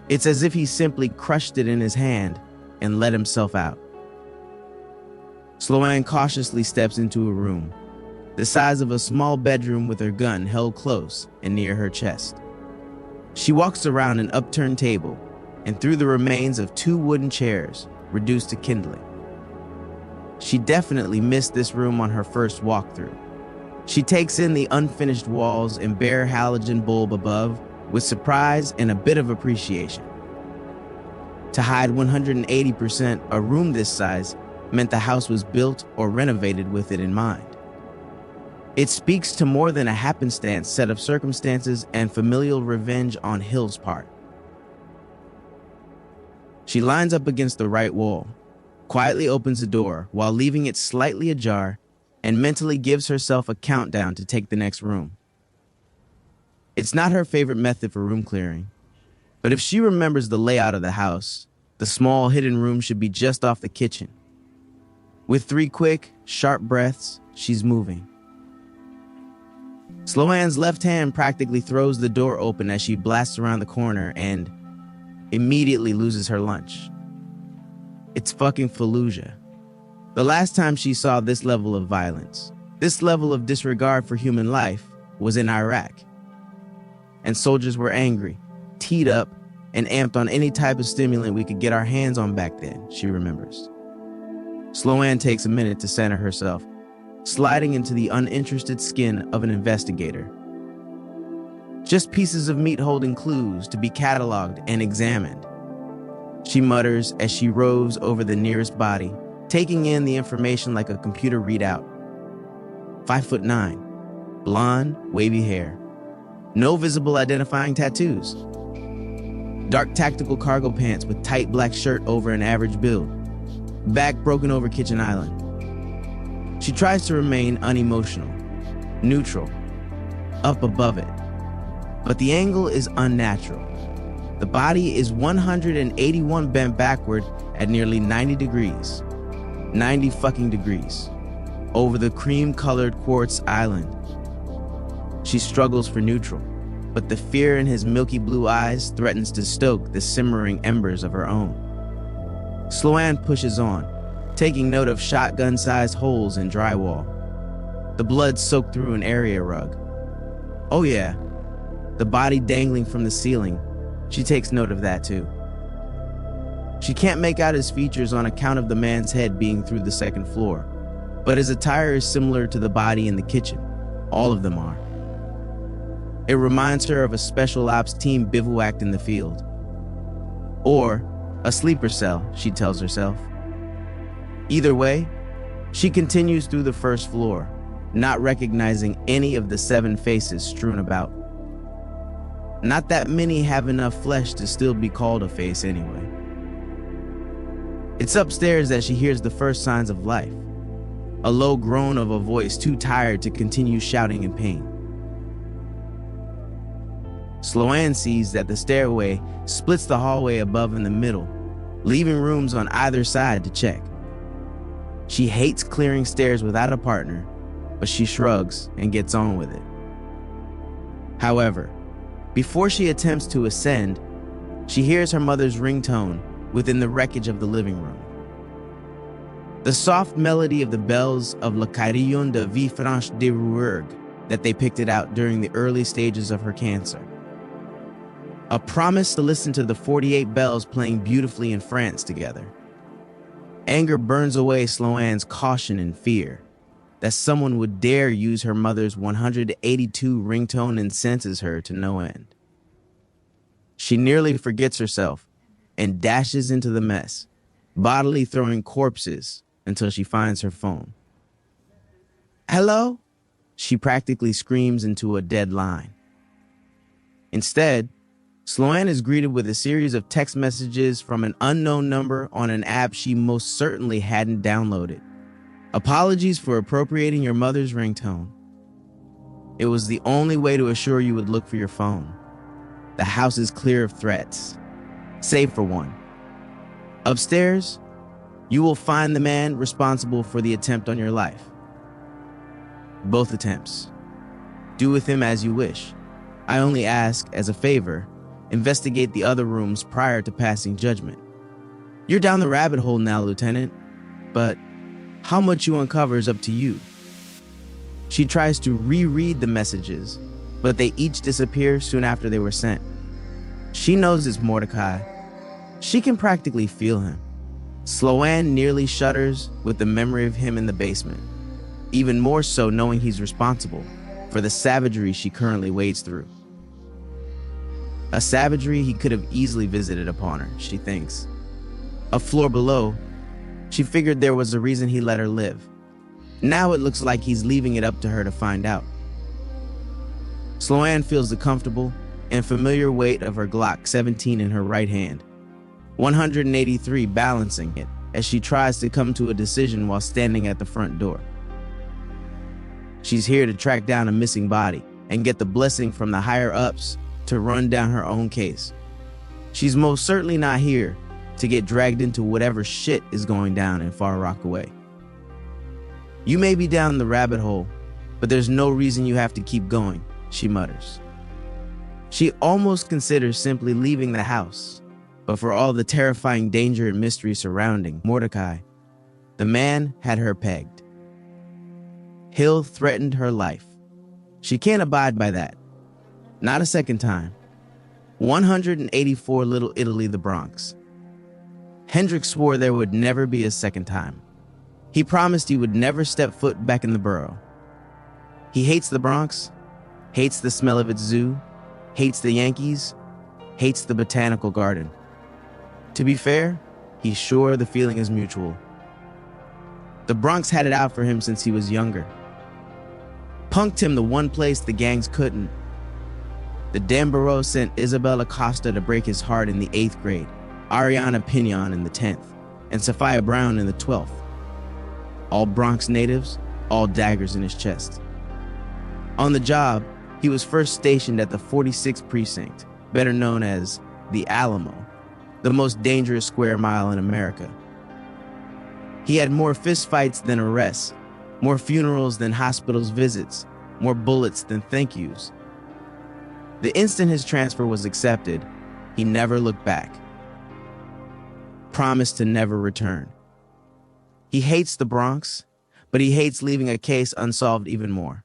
It's as if he simply crushed it in his hand and let himself out. Sloane cautiously steps into a room, the size of a small bedroom with her gun held close and near her chest. She walks around an upturned table and through the remains of 2 wooden chairs reduced to kindling. She definitely missed this room on her first walkthrough. She takes in the unfinished walls and bare halogen bulb above with surprise and a bit of appreciation. To hide 180% a room this size meant the house was built or renovated with it in mind. It speaks to more than a happenstance set of circumstances and familial revenge on Hill's part. She lines up against the right wall, quietly opens the door while leaving it slightly ajar, and mentally gives herself a countdown to take the next room. It's not her favorite method for room clearing, but if she remembers the layout of the house, the small hidden room should be just off the kitchen. With 3 quick, sharp breaths, she's moving. Sloane's left hand practically throws the door open as she blasts around the corner and immediately loses her lunch. It's fucking Fallujah. The last time she saw this level of violence, this level of disregard for human life, was in Iraq. And soldiers were angry, teed up, and amped on any type of stimulant we could get our hands on back then, she remembers. Sloane takes a minute to center herself, sliding into the uninterested skin of an investigator. Just pieces of meat holding clues to be cataloged and examined. She mutters as she roves over the nearest body, taking in the information like a computer readout. 5'9", blonde, wavy hair. No visible identifying tattoos. Dark tactical cargo pants with tight black shirt over an average build. Back broken over kitchen island. She tries to remain unemotional, neutral, up above it. But the angle is unnatural. The body is 181 bent backward at nearly 90 degrees. 90 fucking degrees. Over the cream-colored quartz island. She struggles for neutral, but the fear in his milky blue eyes threatens to stoke the simmering embers of her own. Sloane pushes on, taking note of shotgun-sized holes in drywall. The blood soaked through an area rug. Oh yeah, the body dangling from the ceiling. She takes note of that too. She can't make out his features on account of the man's head being through the 2nd floor, but his attire is similar to the body in the kitchen. All of them are. It reminds her of a special ops team bivouacked in the field. Or a sleeper cell, she tells herself. Either way, she continues through the 1st floor, not recognizing any of the 7 faces strewn about. Not that many have enough flesh to still be called a face anyway. It's upstairs that she hears the first signs of life. A low groan of a voice too tired to continue shouting in pain. Sloane sees that the stairway splits the hallway above in the middle, leaving rooms on either side to check. She hates clearing stairs without a partner, but she shrugs and gets on with it. However, before she attempts to ascend, she hears her mother's ringtone within the wreckage of the living room. The soft melody of the bells of Le Carillon de Villefranche de Rouergue that they picked it out during the early stages of her cancer. A promise to listen to the 48 bells playing beautifully in France together. Anger burns away Sloane's caution and fear that someone would dare use her mother's 182 ringtone incenses her to no end. She nearly forgets herself and dashes into the mess, bodily throwing corpses until she finds her phone. "Hello?" She practically screams into a dead line. Instead, Sloane is greeted with a series of text messages from an unknown number on an app she most certainly hadn't downloaded. "Apologies for appropriating your mother's ringtone. It was the only way to assure you would look for your phone. The house is clear of threats, save for one. Upstairs, you will find the man responsible for the attempt on your life. Both attempts. Do with him as you wish. I only ask, as a favor, investigate the other rooms prior to passing judgment. You're down the rabbit hole now, Lieutenant, but how much you uncover is up to you." She tries to reread the messages, but they each disappear soon after they were sent. She knows it's Mordecai. She can practically feel him. Sloane nearly shudders with the memory of him in the basement, even more so knowing he's responsible for the savagery she currently wades through. A savagery he could have easily visited upon her, she thinks. A floor below, she figured there was a reason he let her live. Now it looks like he's leaving it up to her to find out. Sloane feels the comfortable and familiar weight of her Glock 17 in her right hand, 183 balancing it as she tries to come to a decision while standing at the front door. She's here to track down a missing body and get the blessing from the higher-ups to run down her own case. She's most certainly not here to get dragged into whatever shit is going down in Far Rockaway. "You may be down the rabbit hole, but there's no reason you have to keep going," she mutters. She almost considers simply leaving the house, but for all the terrifying danger and mystery surrounding Mordecai, the man had her pegged. Hill threatened her life. She can't abide by that. Not a second time. 184 Little Italy, the Bronx. Hendricks swore there would never be a second time. He promised he would never step foot back in the borough. He hates the Bronx, hates the smell of its zoo, hates the Yankees, hates the botanical garden. To be fair, he's sure the feeling is mutual. The Bronx had it out for him since he was younger. Punked him the one place the gangs couldn't. The Danborough sent Isabel Acosta to break his heart in the 8th grade, Ariana Pinion in the 10th, and Sophia Brown in the 12th. All Bronx natives, all daggers in his chest. On the job, he was first stationed at the 46th Precinct, better known as the Alamo, the most dangerous square mile in America. He had more fistfights than arrests, more funerals than hospitals visits, more bullets than thank yous. The instant his transfer was accepted, he never looked back. Promised to never return. He hates the Bronx, but he hates leaving a case unsolved even more.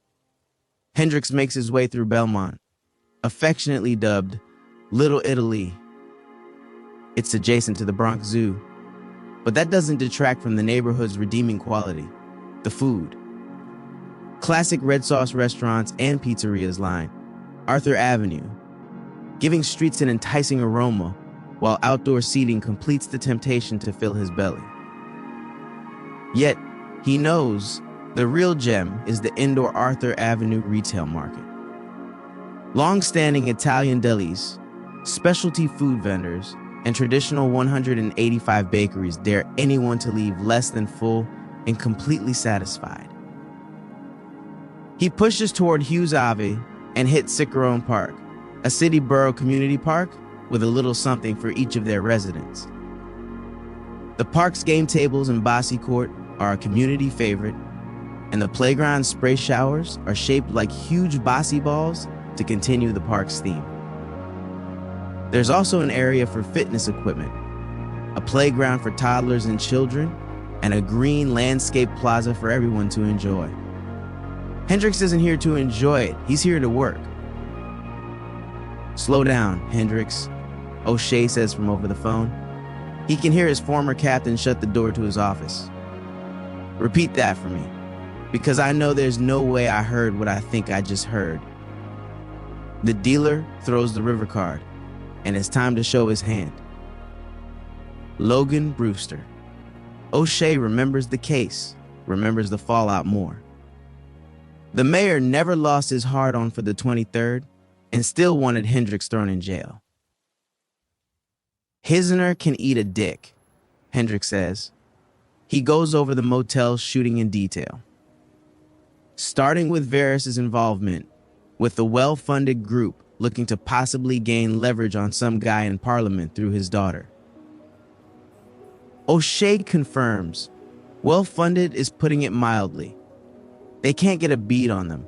Hendricks makes his way through Belmont, affectionately dubbed Little Italy. It's adjacent to the Bronx Zoo, but that doesn't detract from the neighborhood's redeeming quality, the food. Classic red sauce restaurants and pizzerias line Arthur Avenue, giving streets an enticing aroma while outdoor seating completes the temptation to fill his belly. Yet, he knows the real gem is the indoor Arthur Avenue retail market. Long-standing Italian delis, specialty food vendors, and traditional 185 bakeries dare anyone to leave less than full and completely satisfied. He pushes toward Hughes Ave and hits Cicerone Park, a city borough community park with a little something for each of their residents. The park's game tables and Bossy Court are a community favorite, and the playground spray showers are shaped like huge bossy balls to continue the park's theme. There's also an area for fitness equipment, a playground for toddlers and children, and a green landscape plaza for everyone to enjoy. Hendrix isn't here to enjoy it, he's here to work. "Slow down, Hendrix," O'Shea says from over the phone. He can hear his former captain shut the door to his office. "Repeat that for me, because I know there's no way I heard what I think I just heard." The dealer throws the river card, and it's time to show his hand. Logan Brewster. O'Shea remembers the case, remembers the fallout more. The mayor never lost his hard-on for the 23rd and still wanted Hendrix thrown in jail. Hisner can eat a dick, Hendrix says. He goes over the motel's shooting in detail, starting with Varys' involvement with the well-funded group looking to possibly gain leverage on some guy in Parliament through his daughter. O'Shea confirms, well-funded is putting it mildly. They can't get a beat on them,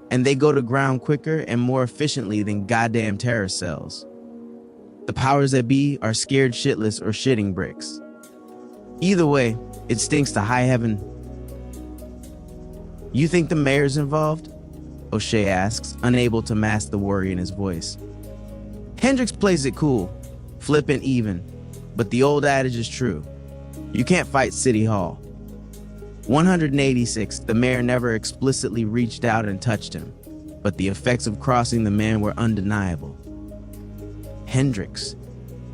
and they go to ground quicker and more efficiently than goddamn terror cells. The powers that be are scared shitless or shitting bricks. Either way, it stinks to high heaven. "You think the mayor's involved?" O'Shea asks, unable to mask the worry in his voice. Hendrix plays it cool, flippant even, but the old adage is true. You can't fight City Hall. 186, the mayor never explicitly reached out and touched him, but the effects of crossing the man were undeniable. Hendrix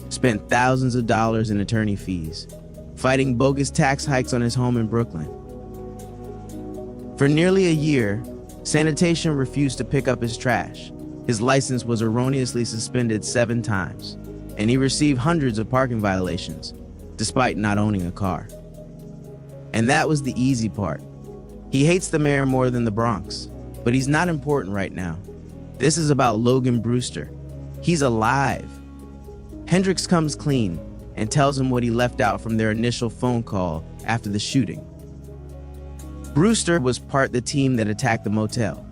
spent thousands of dollars in attorney fees, fighting bogus tax hikes on his home in Brooklyn. For nearly a year, sanitation refused to pick up his trash. His license was erroneously suspended 7 times, and he received hundreds of parking violations, despite not owning a car. And that was the easy part. He hates the mayor more than the Bronx, but he's not important right now. This is about Logan Brewster. He's alive. Hendrix comes clean and tells him what he left out from their initial phone call after the shooting. Brewster was part the team that attacked the motel,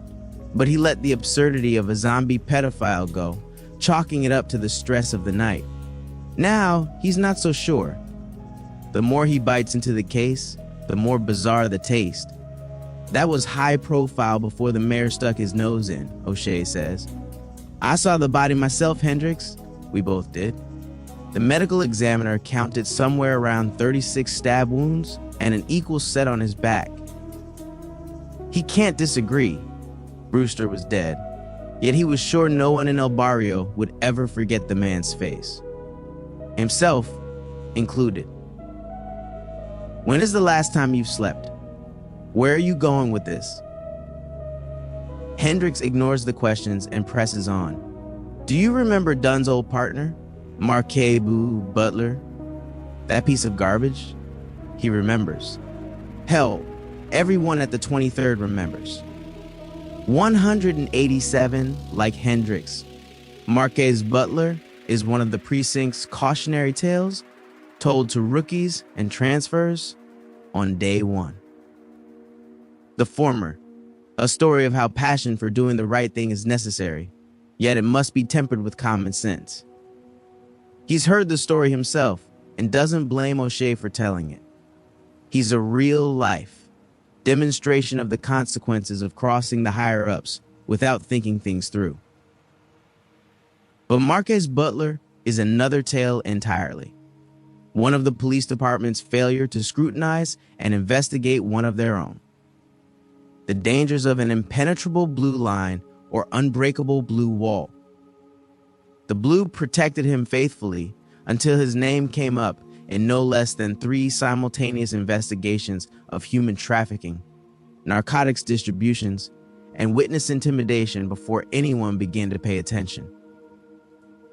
but he let the absurdity of a zombie pedophile go, chalking it up to the stress of the night. Now, he's not so sure. The more he bites into the case, the more bizarre the taste. That was high profile before the mayor stuck his nose in, O'Shea says. "I saw the body myself, Hendrix." We both did. The medical examiner counted somewhere around 36 stab wounds and an equal set on his back. He can't disagree. Brewster was dead, yet he was sure no one in El Barrio would ever forget the man's face, himself included. "When is the last time you've slept? Where are you going with this?" Hendrix ignores the questions and presses on. "Do you remember Dunn's old partner, Marquet Boo Butler? That piece of garbage?" He remembers. Hell, everyone at the 23rd remembers. 187, like Hendrix. Marquet's Butler is one of the precinct's cautionary tales told to rookies and transfers on day one. The former, a story of how passion for doing the right thing is necessary, yet it must be tempered with common sense. He's heard the story himself and doesn't blame O'Shea for telling it. He's a real-life demonstration of the consequences of crossing the higher-ups without thinking things through. But Marquez Butler is another tale entirely. One of the police department's failure to scrutinize and investigate one of their own. The dangers of an impenetrable blue line or unbreakable blue wall. The blue protected him faithfully until his name came up in no less than 3 simultaneous investigations of human trafficking, narcotics distributions, and witness intimidation before anyone began to pay attention.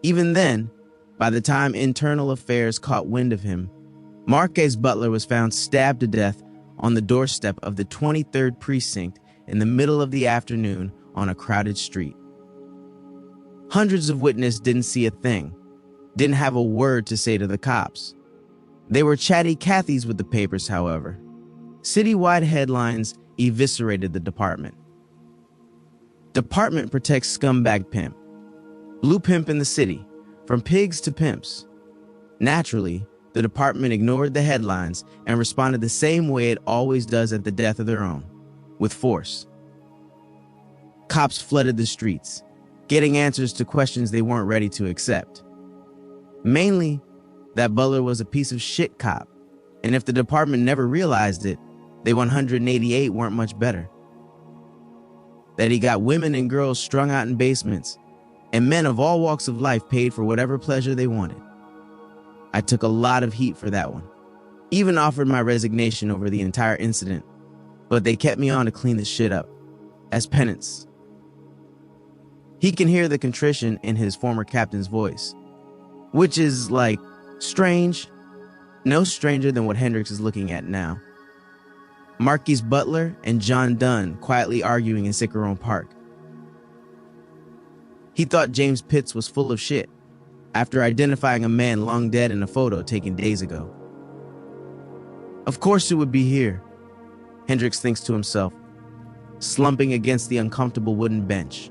Even then, by the time Internal Affairs caught wind of him, Marquez Butler was found stabbed to death on the doorstep of the 23rd Precinct in the middle of the afternoon on a crowded street. Hundreds of witnesses didn't see a thing, didn't have a word to say to the cops. They were chatty Cathys with the papers, however. Citywide headlines eviscerated the department. Department protects scumbag pimp. Blue pimp in the city, from pigs to pimps. Naturally, the department ignored the headlines and responded the same way it always does at the death of their own, with force. Cops flooded the streets, getting answers to questions they weren't ready to accept. Mainly, that Butler was a piece of shit cop, and if the department never realized it, they 188 weren't much better. That he got women and girls strung out in basements, and men of all walks of life paid for whatever pleasure they wanted. I took a lot of heat for that one. Even offered my resignation over the entire incident, but they kept me on to clean the shit up, as penance. He can hear the contrition in his former captain's voice, which is like strange, no stranger than what Hendricks is looking at now. Marquise Butler and John Dunn quietly arguing in Sycamore Park. He thought James Pitts was full of shit after identifying a man long dead in a photo taken days ago. Of course it would be here, Hendricks thinks to himself, slumping against the uncomfortable wooden bench.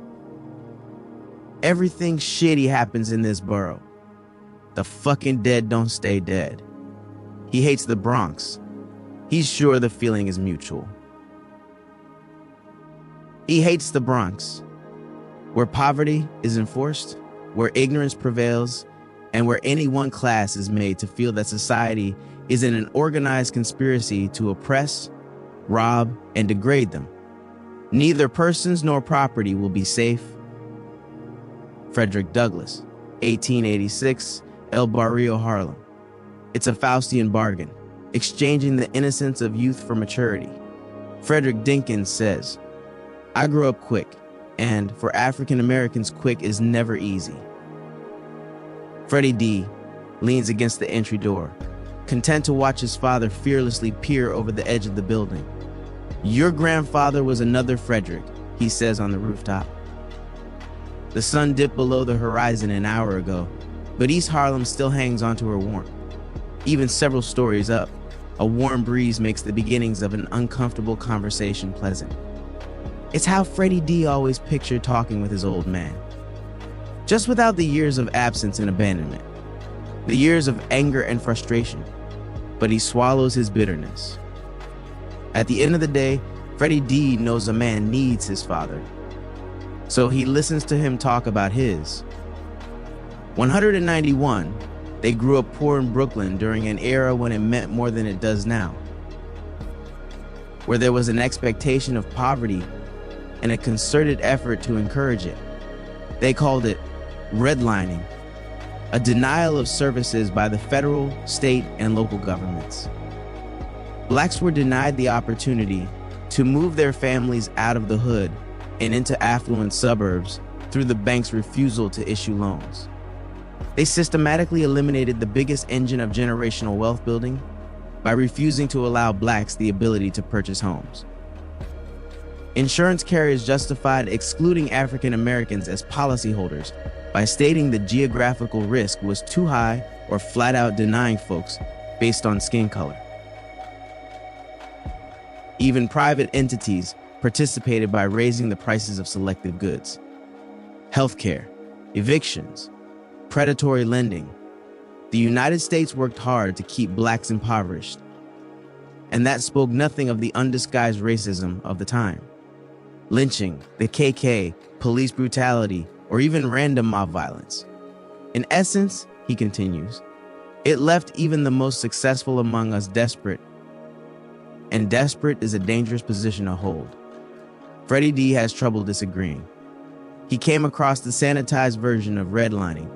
Everything shitty happens in this borough. The fucking dead don't stay dead. He hates the Bronx. He's sure the feeling is mutual. He hates the Bronx, where poverty is enforced, where ignorance prevails, and where any one class is made to feel that society is in an organized conspiracy to oppress, rob, and degrade them. Neither persons nor property will be safe. Frederick Douglass, 1886, El Barrio, Harlem. It's a Faustian bargain, exchanging the innocence of youth for maturity. Frederick Dinkins says, "I grew up quick, and for African Americans, quick is never easy." Freddie D leans against the entry door, content to watch his father fearlessly peer over the edge of the building. "Your grandfather was another Frederick," he says on the rooftop. The sun dipped below the horizon an hour ago, but East Harlem still hangs onto her warmth. Even several stories up, a warm breeze makes the beginnings of an uncomfortable conversation pleasant. It's how Freddie D always pictured talking with his old man. Just without the years of absence and abandonment, the years of anger and frustration, but he swallows his bitterness. At the end of the day, Freddie D knows a man needs his father, so he listens to him talk about his. 191, they grew up poor in Brooklyn during an era when it meant more than it does now, where there was an expectation of poverty and a concerted effort to encourage it. They called it redlining, a denial of services by the federal, state, and local governments. Blacks were denied the opportunity to move their families out of the hood and into affluent suburbs through the bank's refusal to issue loans. They systematically eliminated the biggest engine of generational wealth building by refusing to allow blacks the ability to purchase homes. Insurance carriers justified excluding African Americans as policyholders by stating the geographical risk was too high or flat out denying folks based on skin color. Even private entities participated by raising the prices of selective goods. Healthcare, evictions, predatory lending. The United States worked hard to keep blacks impoverished, and that spoke nothing of the undisguised racism of the time. Lynching, the KK, police brutality, or even random mob violence. In essence, he continues, it left even the most successful among us desperate, and desperate is a dangerous position to hold. Freddie D has trouble disagreeing. He came across the sanitized version of redlining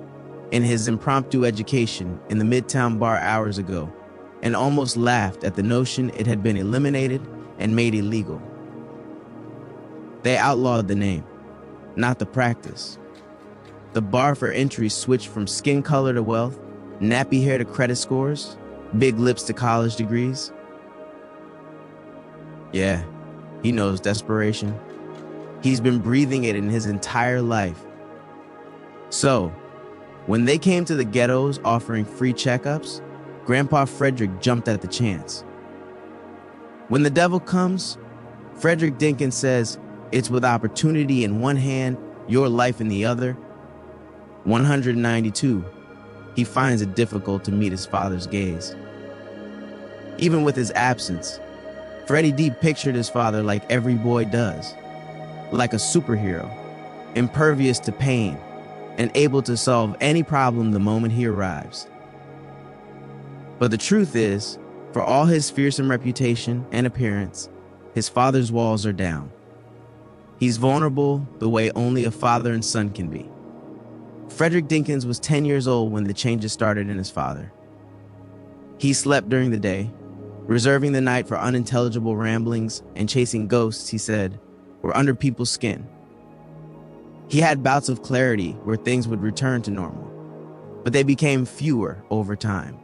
in his impromptu education in the Midtown bar hours ago and almost laughed at the notion it had been eliminated and made illegal. They outlawed the name, not the practice. The bar for entry switched from skin color to wealth, nappy hair to credit scores, big lips to college degrees. Yeah, he knows desperation. He's been breathing it in his entire life. So, when they came to the ghettos offering free checkups, Grandpa Frederick jumped at the chance. When the devil comes, Frederick Dinkins says, it's with opportunity in one hand, your life in the other. 192, he finds it difficult to meet his father's gaze. Even with his absence, Freddie D pictured his father like every boy does, like a superhero, impervious to pain, and able to solve any problem the moment he arrives. But the truth is, for all his fearsome reputation and appearance, his father's walls are down. He's vulnerable the way only a father and son can be. Frederick Dinkins was 10 years old when the changes started in his father. He slept during the day, reserving the night for unintelligible ramblings and chasing ghosts, he said, were under people's skin. He had bouts of clarity where things would return to normal, but they became fewer over time.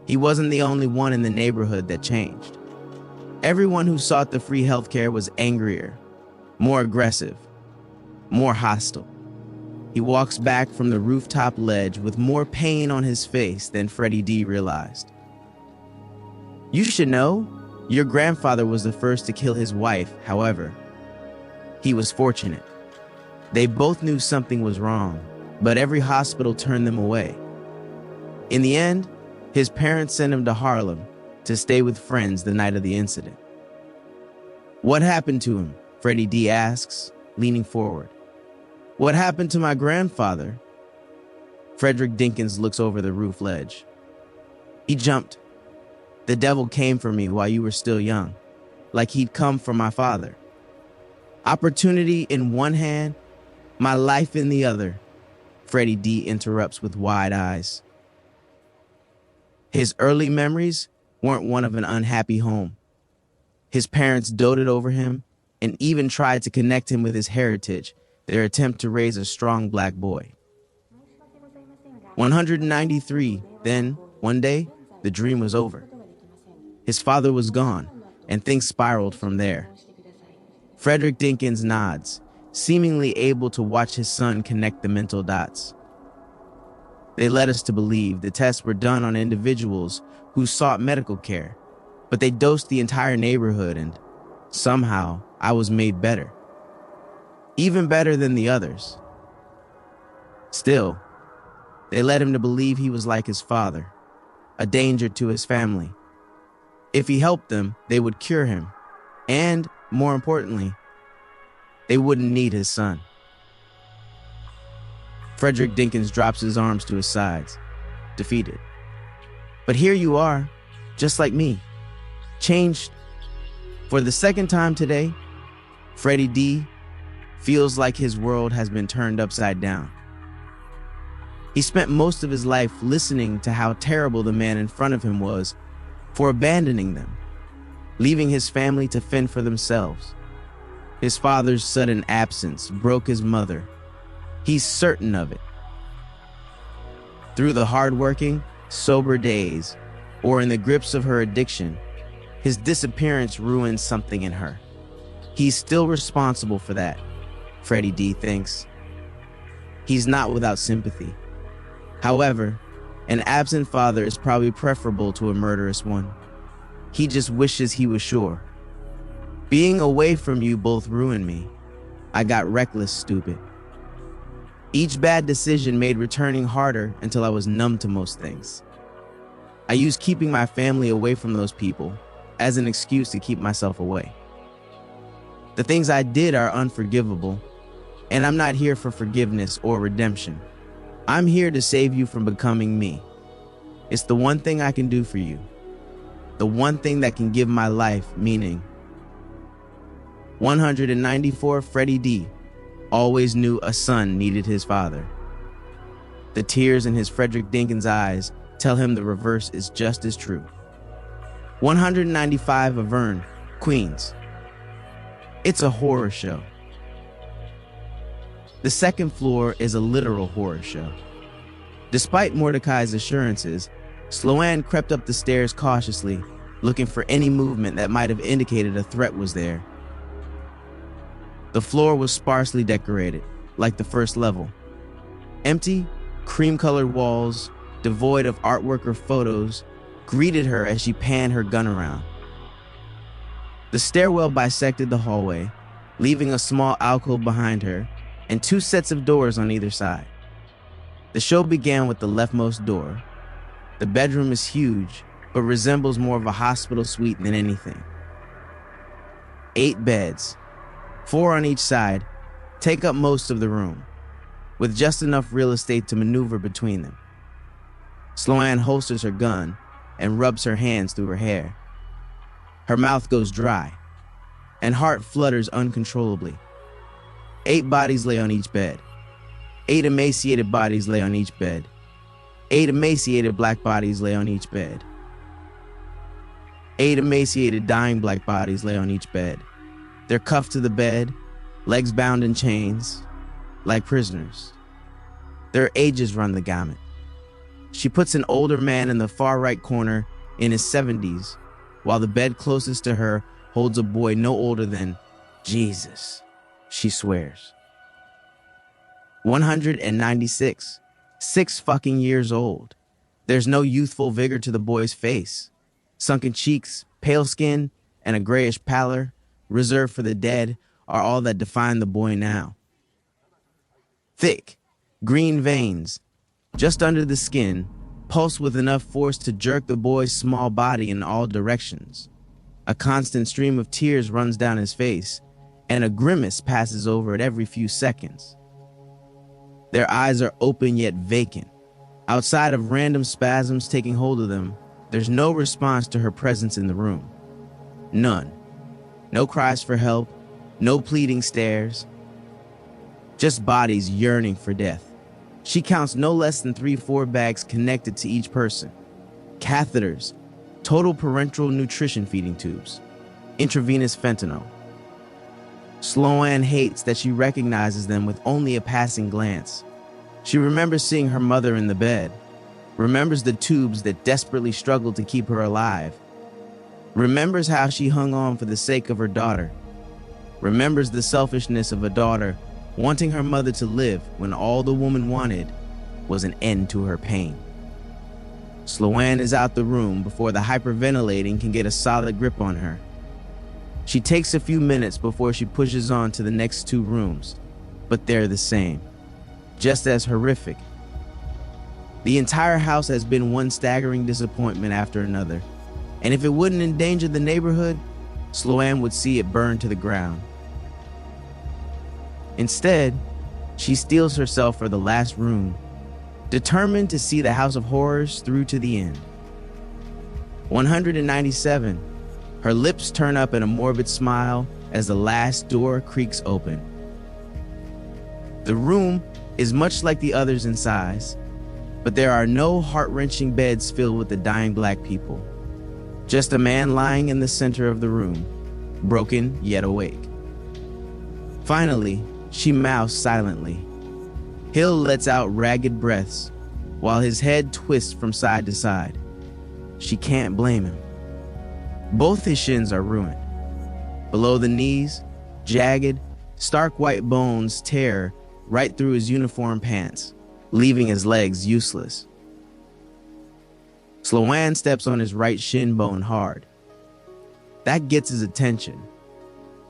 He wasn't the only one in the neighborhood that changed. Everyone who sought the free healthcare was angrier, more aggressive, more hostile. He walks back from the rooftop ledge with more pain on his face than Freddie D realized. You should know, your grandfather was the first to kill his wife, however. He was fortunate. They both knew something was wrong, but every hospital turned them away. In the end, his parents sent him to Harlem to stay with friends the night of the incident. What happened to him? Freddie D asks, leaning forward. What happened to my grandfather? Frederick Dinkins looks over the roof ledge. He jumped. The devil came for me while you were still young, like he'd come for my father. Opportunity in one hand, my life in the other, Freddie D interrupts with wide eyes. His early memories weren't one of an unhappy home. His parents doted over him and even tried to connect him with his heritage, their attempt to raise a strong black boy. 193, then, one day, the dream was over. His father was gone, and things spiraled from there. Frederick Dinkins nods, seemingly able to watch his son connect the mental dots. They led us to believe the tests were done on individuals who sought medical care, but they dosed the entire neighborhood, and somehow I was made better. Even better than the others. Still, they led him to believe he was like his father, a danger to his family. If he helped them, they would cure him, and, more importantly, they wouldn't need his son. Frederick Dinkins drops his arms to his sides, defeated. But here you are, just like me, changed. For the second time today, Freddie D feels like his world has been turned upside down. He spent most of his life listening to how terrible the man in front of him was for abandoning them, leaving his family to fend for themselves. His father's sudden absence broke his mother. He's certain of it. Through the hardworking, sober days, or in the grips of her addiction, his disappearance ruined something in her. He's still responsible for that, Freddie D thinks. He's not without sympathy. However, an absent father is probably preferable to a murderous one. He just wishes he was sure. Being away from you both ruined me. I got reckless, stupid. Each bad decision made returning harder until I was numb to most things. I used keeping my family away from those people as an excuse to keep myself away. The things I did are unforgivable, and I'm not here for forgiveness or redemption. I'm here to save you from becoming me. It's the one thing I can do for you. The one thing that can give my life meaning. 194, Freddie D always knew a son needed his father. The tears in his Frederick Dinkins eyes tell him the reverse is just as true. 195, Avern, Queens. It's a horror show. The second floor is a literal horror show. Despite Mordecai's assurances, Sloan crept up the stairs cautiously, looking for any movement that might have indicated a threat was there. The floor was sparsely decorated, like the first level. Empty, cream-colored walls, devoid of artwork or photos, greeted her as she panned her gun around. The stairwell bisected the hallway, leaving a small alcove behind her and two sets of doors on either side. The show began with the leftmost door. The bedroom is huge, but resembles more of a hospital suite than anything. 8 beds, 4 on each side, take up most of the room, with just enough real estate to maneuver between them. Sloane holsters her gun and rubs her hands through her hair. Her mouth goes dry, and heart flutters uncontrollably. 8 bodies lay on each bed. 8 emaciated bodies lay on each bed. 8 emaciated black bodies lay on each bed. 8 emaciated dying black bodies lay on each bed. They're cuffed to the bed, legs bound in chains, like prisoners. Their ages run the gamut. She puts an older man in the far right corner in his 70s, while the bed closest to her holds a boy no older than Jesus, she swears. 196, 6 fucking years old. There's no youthful vigor to the boy's face. Sunken cheeks, pale skin, and a grayish pallor, reserved for the dead, are all that define the boy now. Thick, green veins, just under the skin, pulse with enough force to jerk the boy's small body in all directions. A constant stream of tears runs down his face, and a grimace passes over it every few seconds. Their eyes are open yet vacant. Outside of random spasms taking hold of them, there's no response to her presence in the room. None. No cries for help, no pleading stares. Just bodies yearning for death. She counts no less than 3-4 bags connected to each person. Catheters, total parenteral nutrition feeding tubes, intravenous fentanyl. Sloane hates that she recognizes them with only a passing glance. She remembers seeing her mother in the bed, remembers the tubes that desperately struggled to keep her alive, remembers how she hung on for the sake of her daughter, remembers the selfishness of a daughter wanting her mother to live when all the woman wanted was an end to her pain. Sloane is out the room before the hyperventilating can get a solid grip on her. She takes a few minutes before she pushes on to the next 2 rooms, but they're the same, just as horrific. The entire house has been one staggering disappointment after another, and if it wouldn't endanger the neighborhood, Sloane would see it burn to the ground. Instead, she steels herself for the last room, determined to see the House of Horrors through to the end. 197. Her lips turn up in a morbid smile as the last door creaks open. The room is much like the others in size, but there are no heart-wrenching beds filled with the dying black people. Just a man lying in the center of the room, broken yet awake. Finally, she mouths silently. Hill lets out ragged breaths while his head twists from side to side. She can't blame him. Both his shins are ruined. Below the knees, jagged, stark white bones tear right through his uniform pants, leaving his legs useless. Sloane steps on his right shin bone hard. That gets his attention.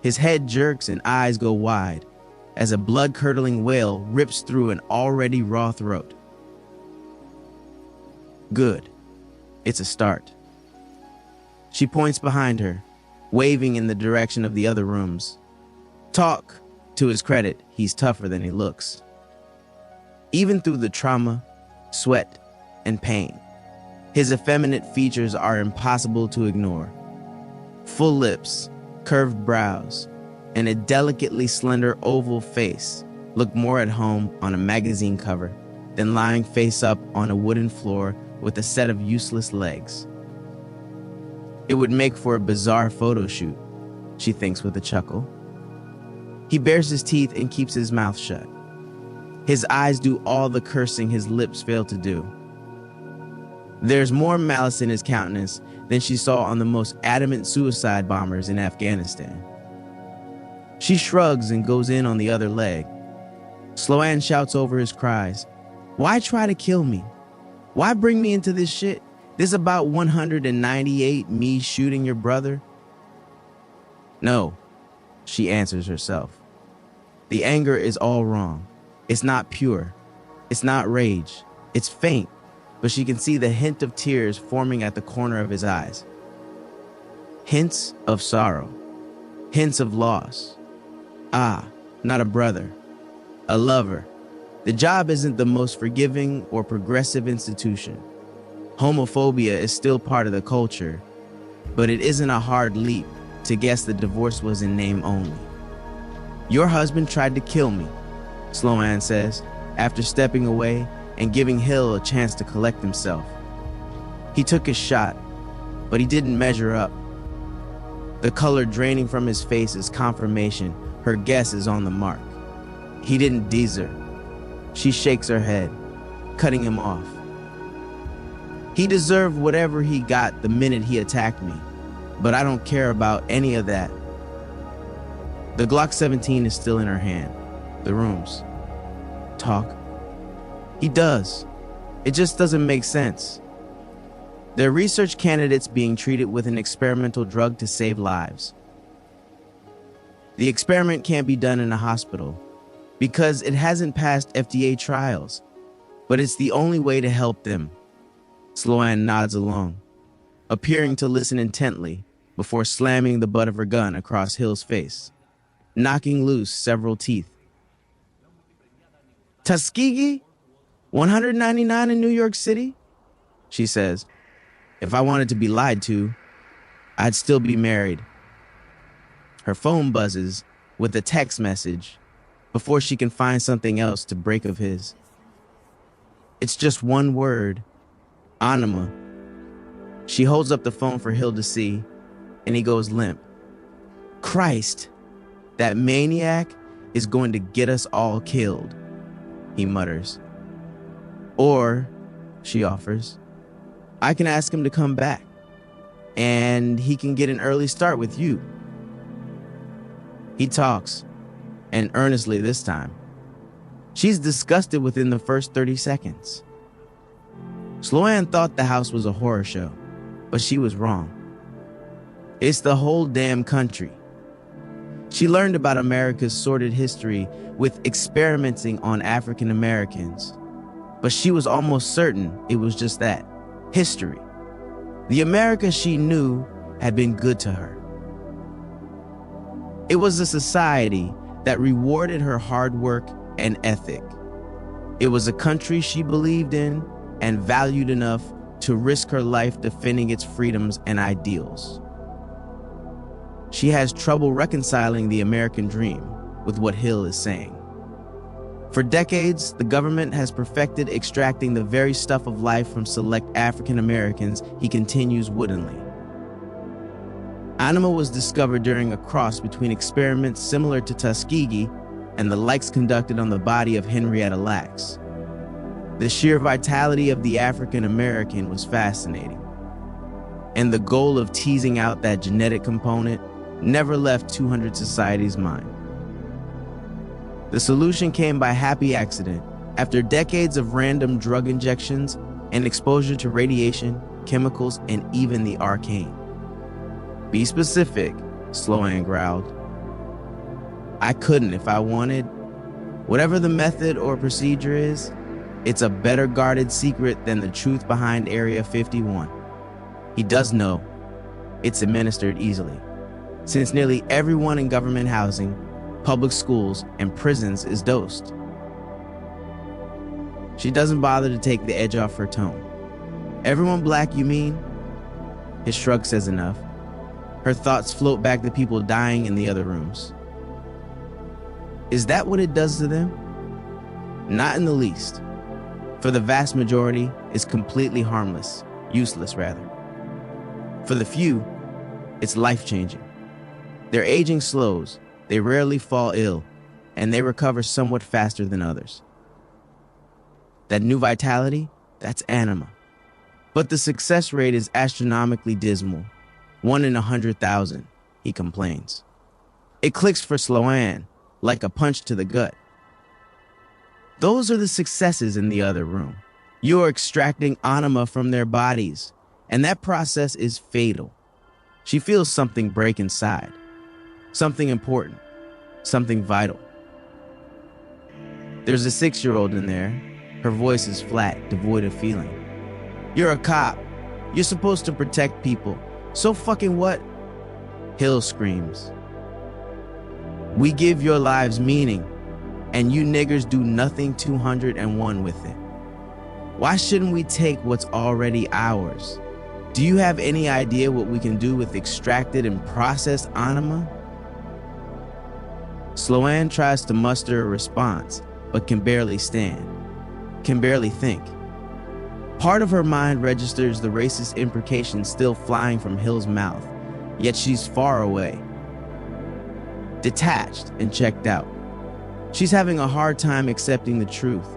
His head jerks and eyes go wide as a blood-curdling wail rips through an already raw throat. Good. It's a start. She points behind her, waving in the direction of the other rooms. Talk. To his credit, he's tougher than he looks. Even through the trauma, sweat, and pain, his effeminate features are impossible to ignore. Full lips, curved brows, and a delicately slender oval face look more at home on a magazine cover than lying face up on a wooden floor with a set of useless legs. It would make for a bizarre photo shoot, she thinks with a chuckle. He bares his teeth and keeps his mouth shut. His eyes do all the cursing his lips fail to do. There's more malice in his countenance than she saw on the most adamant suicide bombers in Afghanistan. She shrugs and goes in on the other leg. Sloane shouts over his cries, "Why try to kill me? Why bring me into this shit? This about 198 me shooting your brother?" No, she answers herself. The anger is all wrong. It's not pure. It's not rage. It's faint, but she can see the hint of tears forming at the corner of his eyes. Hints of sorrow. Hints of loss. Ah, not a brother. A lover. The job isn't the most forgiving or progressive institution. Homophobia is still part of the culture, but it isn't a hard leap to guess the divorce was in name only. Your husband tried to kill me, Sloan says, after stepping away and giving Hill a chance to collect himself. He took his shot, but he didn't measure up. The color draining from his face is confirmation her guess is on the mark. He didn't tease her. She shakes her head, cutting him off. He deserved whatever he got the minute he attacked me, but I don't care about any of that. The Glock 17 is still in her hand. The rooms. Talk. He does. It just doesn't make sense. They're research candidates being treated with an experimental drug to save lives. The experiment can't be done in a hospital because it hasn't passed FDA trials, but it's the only way to help them. Sloan nods along, appearing to listen intently before slamming the butt of her gun across Hill's face, knocking loose several teeth. Tuskegee? 199 in New York City? She says. If I wanted to be lied to, I'd still be married. Her phone buzzes with a text message before she can find something else to break of his. It's just one word, Anima. She holds up the phone for Hill to see, and he goes limp. Christ, that maniac is going to get us all killed, he mutters. Or, she offers, I can ask him to come back, and he can get an early start with you. He talks, and earnestly this time. She's disgusted within the first 30 seconds. Sloan thought the house was a horror show, but she was wrong. It's the whole damn country. She learned about America's sordid history with experimenting on African Americans, but she was almost certain it was just that, history. The America she knew had been good to her. It was a society that rewarded her hard work and ethic. It was a country she believed in and valued enough to risk her life defending its freedoms and ideals. She has trouble reconciling the American dream with what Hill is saying. For decades, the government has perfected extracting the very stuff of life from select African Americans, he continues woodenly. Anima was discovered during a cross between experiments similar to Tuskegee and the likes conducted on the body of Henrietta Lacks. The sheer vitality of the African American was fascinating, and the goal of teasing out that genetic component never left 200 Society's mind. The solution came by happy accident after decades of random drug injections and exposure to radiation, chemicals, and even the arcane. Be specific, Sloan growled. I couldn't if I wanted. Whatever the method or procedure is, it's a better guarded secret than the truth behind Area 51. He does know it's administered easily, since nearly everyone in government housing, public schools, and prisons is dosed. She doesn't bother to take the edge off her tone. Everyone black, you mean? His shrug says enough. Her thoughts float back to people dying in the other rooms. Is that what it does to them? Not in the least. For the vast majority, it's completely harmless, useless rather. For the few, it's life-changing. Their aging slows, they rarely fall ill, and they recover somewhat faster than others. That new vitality, that's Anima. But the success rate is astronomically dismal. 1 in 100,000, he complains. It clicks for Sloan, like a punch to the gut. Those are the successes in the other room. You're extracting Anima from their bodies, and that process is fatal. She feels something break inside. Something important, something vital. There's a 6-year-old in there. Her voice is flat, devoid of feeling. You're a cop. You're supposed to protect people. So fucking what? Hill screams. We give your lives meaning, and you niggers do nothing 201 with it. Why shouldn't we take what's already ours? Do you have any idea what we can do with extracted and processed anima? Sloan tries to muster a response, but can barely stand, can barely think. Part of her mind registers the racist imprecations still flying from Hill's mouth, yet she's far away, detached and checked out. She's having a hard time accepting the truth,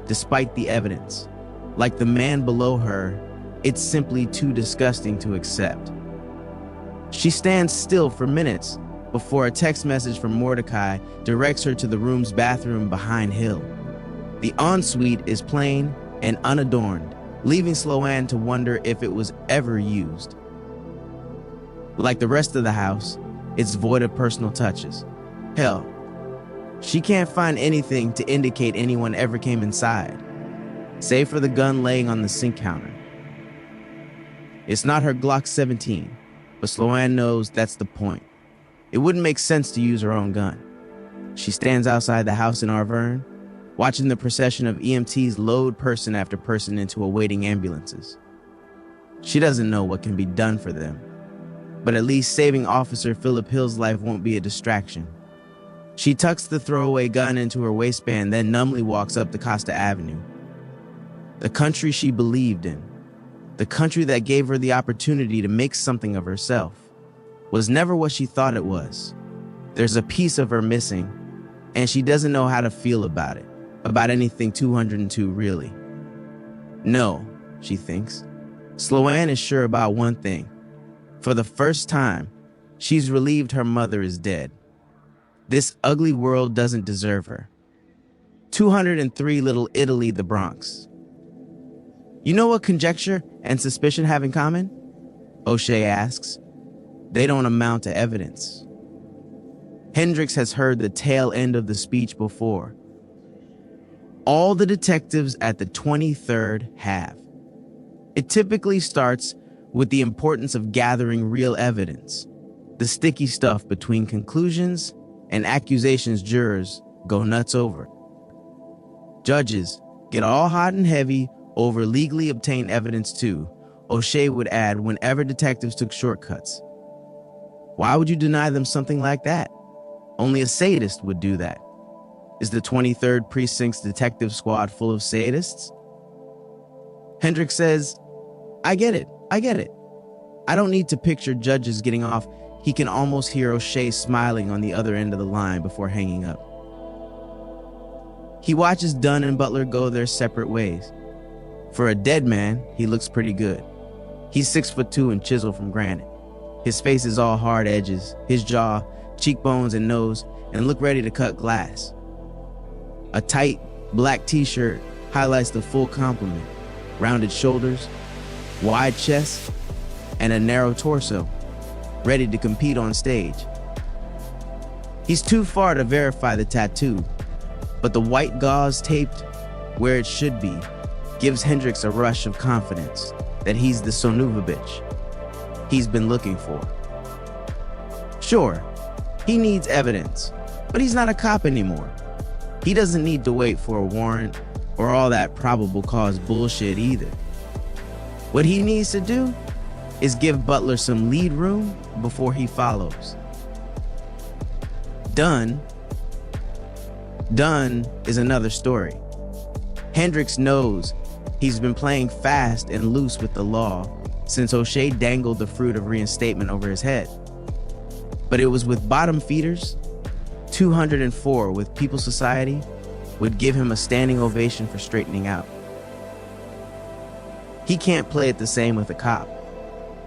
despite the evidence. Like the man below her, it's simply too disgusting to accept. She stands still for minutes before a text message from Mordecai directs her to the room's bathroom behind Hill. The ensuite is plain and unadorned, leaving Sloan to wonder if it was ever used. Like the rest of the house, it's void of personal touches. Hell, she can't find anything to indicate anyone ever came inside, save for the gun laying on the sink counter. It's not her Glock 17, but Sloan knows that's the point. It wouldn't make sense to use her own gun. She stands outside the house in Arverne, watching the procession of EMTs load person after person into awaiting ambulances. She doesn't know what can be done for them, but at least saving Officer Philip Hill's life won't be a distraction. She tucks the throwaway gun into her waistband, then numbly walks up DaCosta Avenue. The country she believed in, the country that gave her the opportunity to make something of herself, was never what she thought it was. There's a piece of her missing, and she doesn't know how to feel about it, about anything 202 really. No, she thinks. Sloan is sure about one thing. For the first time, she's relieved her mother is dead. This ugly world doesn't deserve her. 203 Little Italy, the Bronx. You know what conjecture and suspicion have in common? O'Shea asks. They don't amount to evidence. Hendricks has heard the tail end of the speech before. All the detectives at the 23rd have. It typically starts with the importance of gathering real evidence, the sticky stuff between conclusions and accusations jurors go nuts over. Judges get all hot and heavy over legally obtained evidence too, O'Shea would add whenever detectives took shortcuts. Why would you deny them something like that? Only a sadist would do that. Is the 23rd Precinct's detective squad full of sadists? Hendricks says, I get it. I don't need to picture judges getting off. He can almost hear O'Shea smiling on the other end of the line before hanging up. He watches Dunn and Butler go their separate ways. For a dead man, he looks pretty good. He's 6'2" and chiseled from granite. His face is all hard edges, his jaw, cheekbones, and nose, and look ready to cut glass. A tight, black t-shirt highlights the full complement: rounded shoulders, wide chest, and a narrow torso, ready to compete on stage. He's too far to verify the tattoo, but the white gauze taped where it should be gives Hendricks a rush of confidence that he's the Sonunovich he's been looking for. Sure, he needs evidence, but he's not a cop anymore. He doesn't need to wait for a warrant or all that probable cause bullshit either. What he needs to do is give Butler some lead room before he follows. Dunn is another story. Hendricks knows he's been playing fast and loose with the law since O'Shea dangled the fruit of reinstatement over his head. But it was with bottom feeders, 204 with People's Society would give him a standing ovation for straightening out. He can't play it the same with a cop,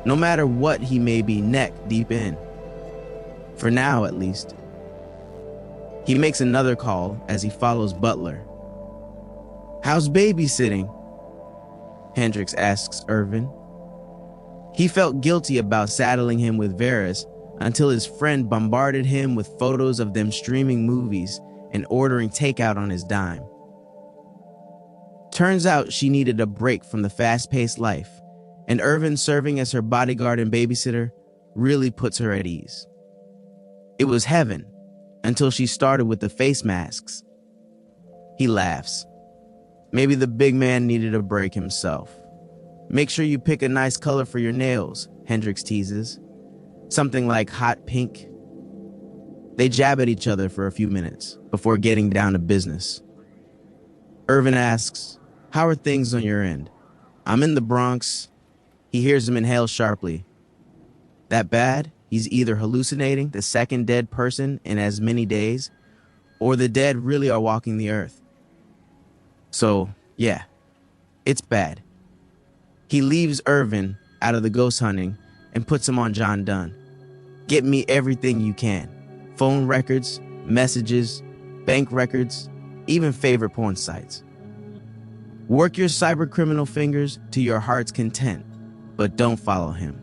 no matter what he may be neck deep in. For now, at least. He makes another call as he follows Butler. How's babysitting? Hendricks asks Irvin. He felt guilty about saddling him with Varys until his friend bombarded him with photos of them streaming movies and ordering takeout on his dime. Turns out she needed a break from the fast-paced life, and Irvin serving as her bodyguard and babysitter really puts her at ease. It was heaven until she started with the face masks. He laughs. Maybe the big man needed a break himself. Make sure you pick a nice color for your nails, Hendrix teases. Something like hot pink. They jab at each other for a few minutes before getting down to business. Irvin asks, "How are things on your end?" "I'm in the Bronx." He hears him inhale sharply. That bad? He's either hallucinating the second dead person in as many days, or the dead really are walking the earth. So, yeah, it's bad. He leaves Irvin out of the ghost hunting and puts him on John Dunn. Get me everything you can. Phone records, messages, bank records, even favorite porn sites. Work your cybercriminal fingers to your heart's content, but don't follow him.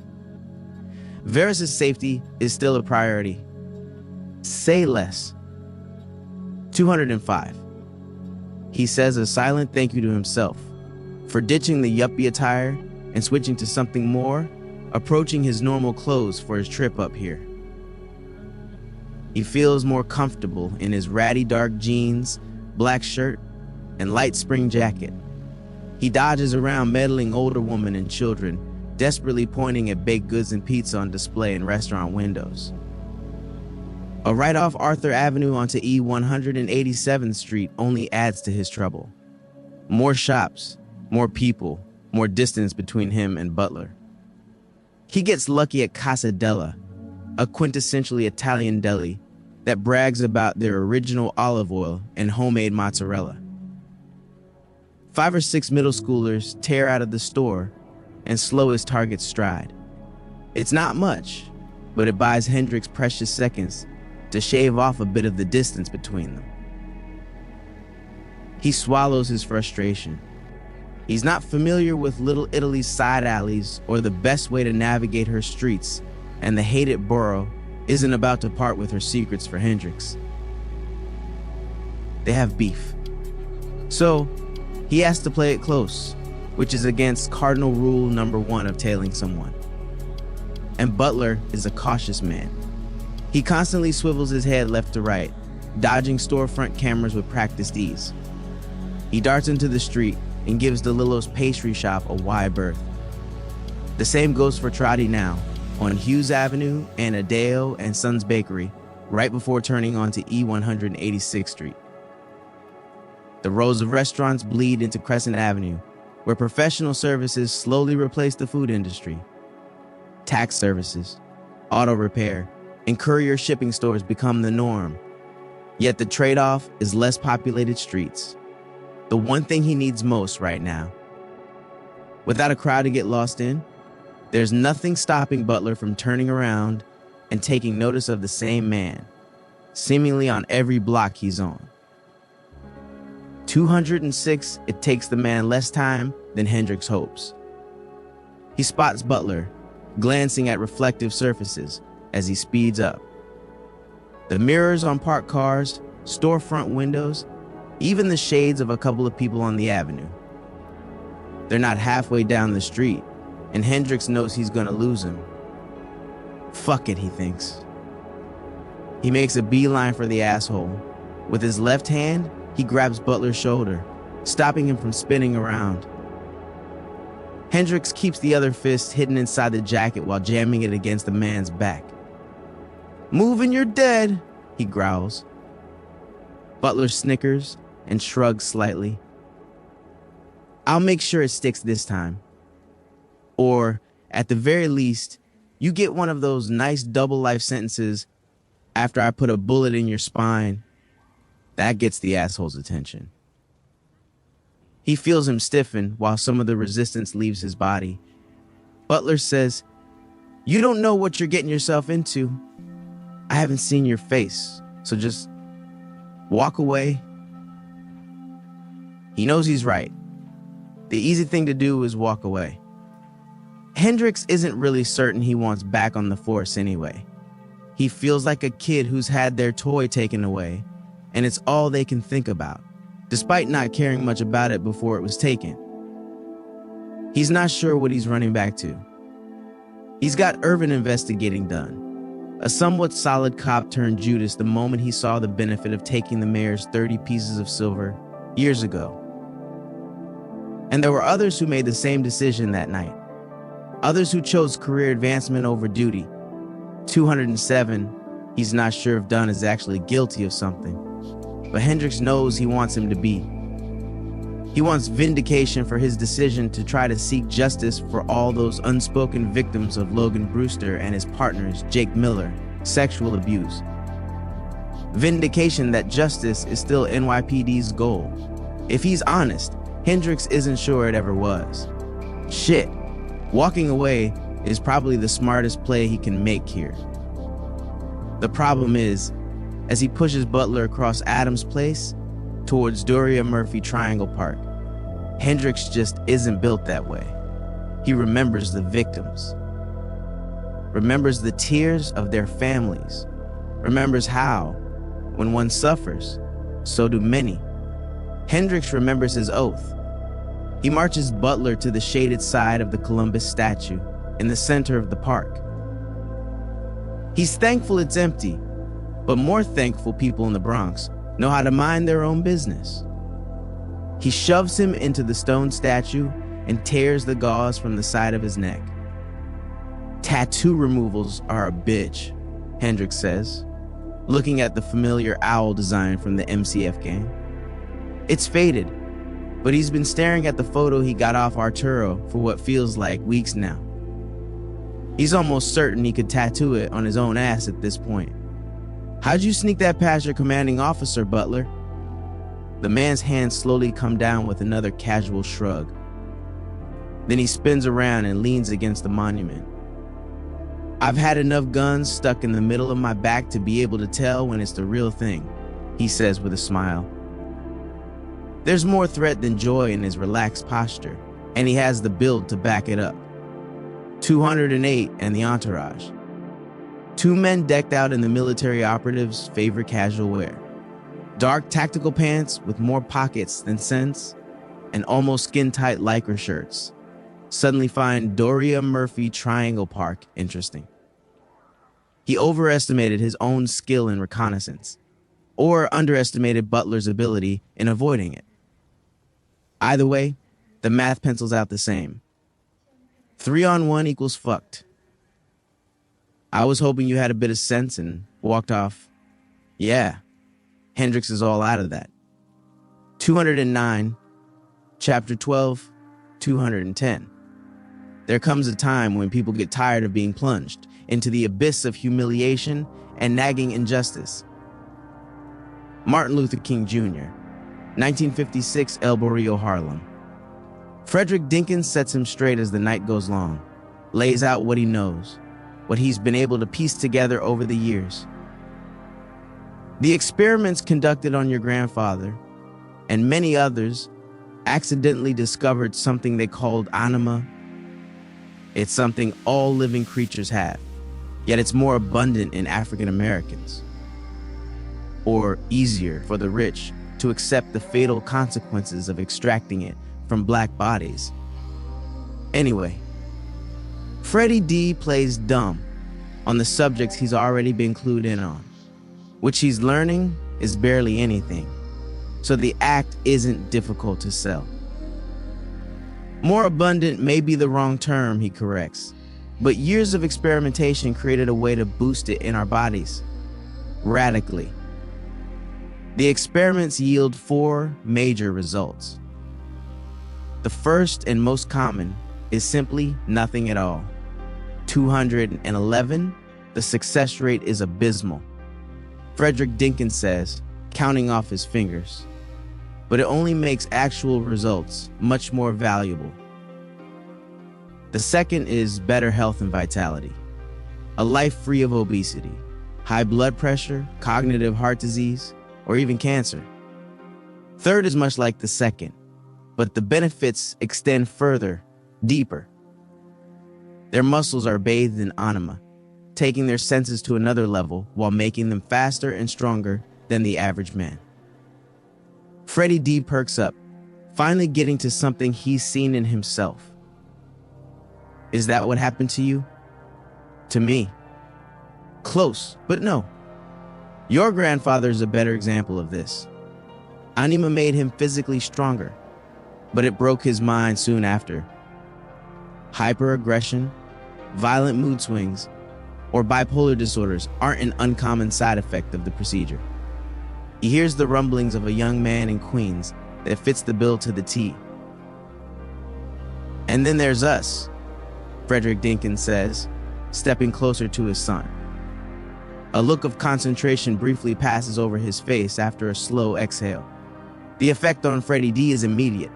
Varys' safety is still a priority. Say less. 205. He says a silent thank you to himself for ditching the yuppie attire and switching to something more, approaching his normal clothes for his trip up here. He feels more comfortable in his ratty dark jeans, black shirt, and light spring jacket. He dodges around meddling older women and children, desperately pointing at baked goods and pizza on display in restaurant windows. A ride off Arthur Avenue onto E187th Street only adds to his trouble. More shops, more people, more distance between him and Butler. He gets lucky at Casa Della, a quintessentially Italian deli that brags about their original olive oil and homemade mozzarella. 5 or 6 middle schoolers tear out of the store and slow his target's stride. It's not much, but it buys Hendrix precious seconds to shave off a bit of the distance between them. He swallows his frustration. He's not familiar with Little Italy's side alleys or the best way to navigate her streets, and the hated borough isn't about to part with her secrets for Hendrix. They have beef. So, he has to play it close, which is against cardinal rule number 1 of tailing someone. And Butler is a cautious man. He constantly swivels his head left to right, dodging storefront cameras with practiced ease. He darts into the street and gives DeLillo's pastry shop a wide berth. The same goes for Trotty now, on Hughes Avenue and Adeo and Sons Bakery, right before turning onto E186th Street. The rows of restaurants bleed into Crescent Avenue, where professional services slowly replace the food industry. Tax services, auto repair, and courier shipping stores become the norm. Yet the trade-off is less populated streets. The one thing he needs most right now. Without a crowd to get lost in, there's nothing stopping Butler from turning around and taking notice of the same man, seemingly on every block he's on. 206, it takes the man less time than Hendrix hopes. He spots Butler, glancing at reflective surfaces as he speeds up. The mirrors on parked cars, storefront windows, even the shades of a couple of people on the avenue. They're not halfway down the street, and Hendrix knows he's gonna lose him. Fuck it, he thinks. He makes a beeline for the asshole. With his left hand, he grabs Butler's shoulder, stopping him from spinning around. Hendrix keeps the other fist hidden inside the jacket while jamming it against the man's back. "Move and you're dead," he growls. Butler snickers and shrugs slightly. "I'll make sure it sticks this time. Or, at the very least, you get one of those nice double life sentences after I put a bullet in your spine." That gets the asshole's attention. He feels him stiffen while some of the resistance leaves his body. Butler says, "You don't know what you're getting yourself into. I haven't seen your face, so just walk away." He knows he's right. The easy thing to do is walk away. Hendrix isn't really certain he wants back on the force anyway. He feels like a kid who's had their toy taken away, and it's all they can think about, despite not caring much about it before it was taken. He's not sure what he's running back to. He's got urban investigating done. A somewhat solid cop turned Judas the moment he saw the benefit of taking the mayor's 30 pieces of silver years ago. And there were others who made the same decision that night. Others who chose career advancement over duty. 207, he's not sure if Dunn is actually guilty of something, but Hendricks knows he wants him to be. He wants vindication for his decision to try to seek justice for all those unspoken victims of Logan Brewster and his partner's Jake Miller sexual abuse. Vindication that justice is still NYPD's goal. If he's honest, Hendricks isn't sure it ever was. Shit, walking away is probably the smartest play he can make here. The problem is, as he pushes Butler across Adams Place towards Doria Murphy Triangle Park, Hendricks just isn't built that way. He remembers the victims, remembers the tears of their families, remembers how, when one suffers, so do many. Hendricks remembers his oath. He marches Butler to the shaded side of the Columbus statue in the center of the park. He's thankful it's empty, but more thankful people in the Bronx know how to mind their own business. He shoves him into the stone statue and tears the gauze from the side of his neck. Tattoo removals are a bitch, Hendricks says, looking at the familiar owl design from the MCF game. It's faded, but he's been staring at the photo he got off Arturo for what feels like weeks now. He's almost certain he could tattoo it on his own ass at this point. How'd you sneak that past your commanding officer, Butler? The man's hands slowly come down with another casual shrug. Then he spins around and leans against the monument. I've had enough guns stuck in the middle of my back to be able to tell when it's the real thing, he says with a smile. There's more threat than joy in his relaxed posture, and he has the build to back it up. 208 and the entourage. Two men decked out in the military operative's favorite casual wear. Dark tactical pants with more pockets than sense, and almost skin-tight lycra shirts. Suddenly find Doria Murphy Triangle Park interesting. He overestimated his own skill in reconnaissance, or underestimated Butler's ability in avoiding it. Either way, the math pencils out the same. 3-on-1 equals fucked. I was hoping you had a bit of sense and walked off. Yeah, Hendricks is all out of that. 209, Chapter 12, 210. There comes a time when people get tired of being plunged into the abyss of humiliation and nagging injustice. Martin Luther King Jr., 1956, El Barrio, Harlem. Frederick Dinkins sets him straight as the night goes long, lays out what he knows, what he's been able to piece together over the years. The experiments conducted on your grandfather and many others accidentally discovered something they called anima. It's something all living creatures have, yet it's more abundant in African Americans, or easier for the rich to accept the fatal consequences of extracting it from black bodies. Anyway, Freddie D plays dumb on the subjects he's already been clued in on, which he's learning is barely anything, so the act isn't difficult to sell. More abundant may be the wrong term, he corrects, but years of experimentation created a way to boost it in our bodies, radically. The experiments yield 4 major results. The first and most common is simply nothing at all. 211, the success rate is abysmal. Frederick Dinkins says, counting off his fingers. But it only makes actual results much more valuable. The second is better health and vitality. A life free of obesity, high blood pressure, cognitive heart disease, or even cancer. Third is much like the second, but the benefits extend further, deeper. Their muscles are bathed in anima, taking their senses to another level while making them faster and stronger than the average man. Freddie D perks up, finally getting to something he's seen in himself. Is that what happened to you? To me. Close, but no. Your grandfather is a better example of this. Anima made him physically stronger, but it broke his mind soon after. Hyperaggression, violent mood swings, or bipolar disorders aren't an uncommon side effect of the procedure. He hears the rumblings of a young man in Queens that fits the bill to the T. And then there's us, Frederick Dinkins says, stepping closer to his son. A look of concentration briefly passes over his face after a slow exhale. The effect on Freddie D is immediate.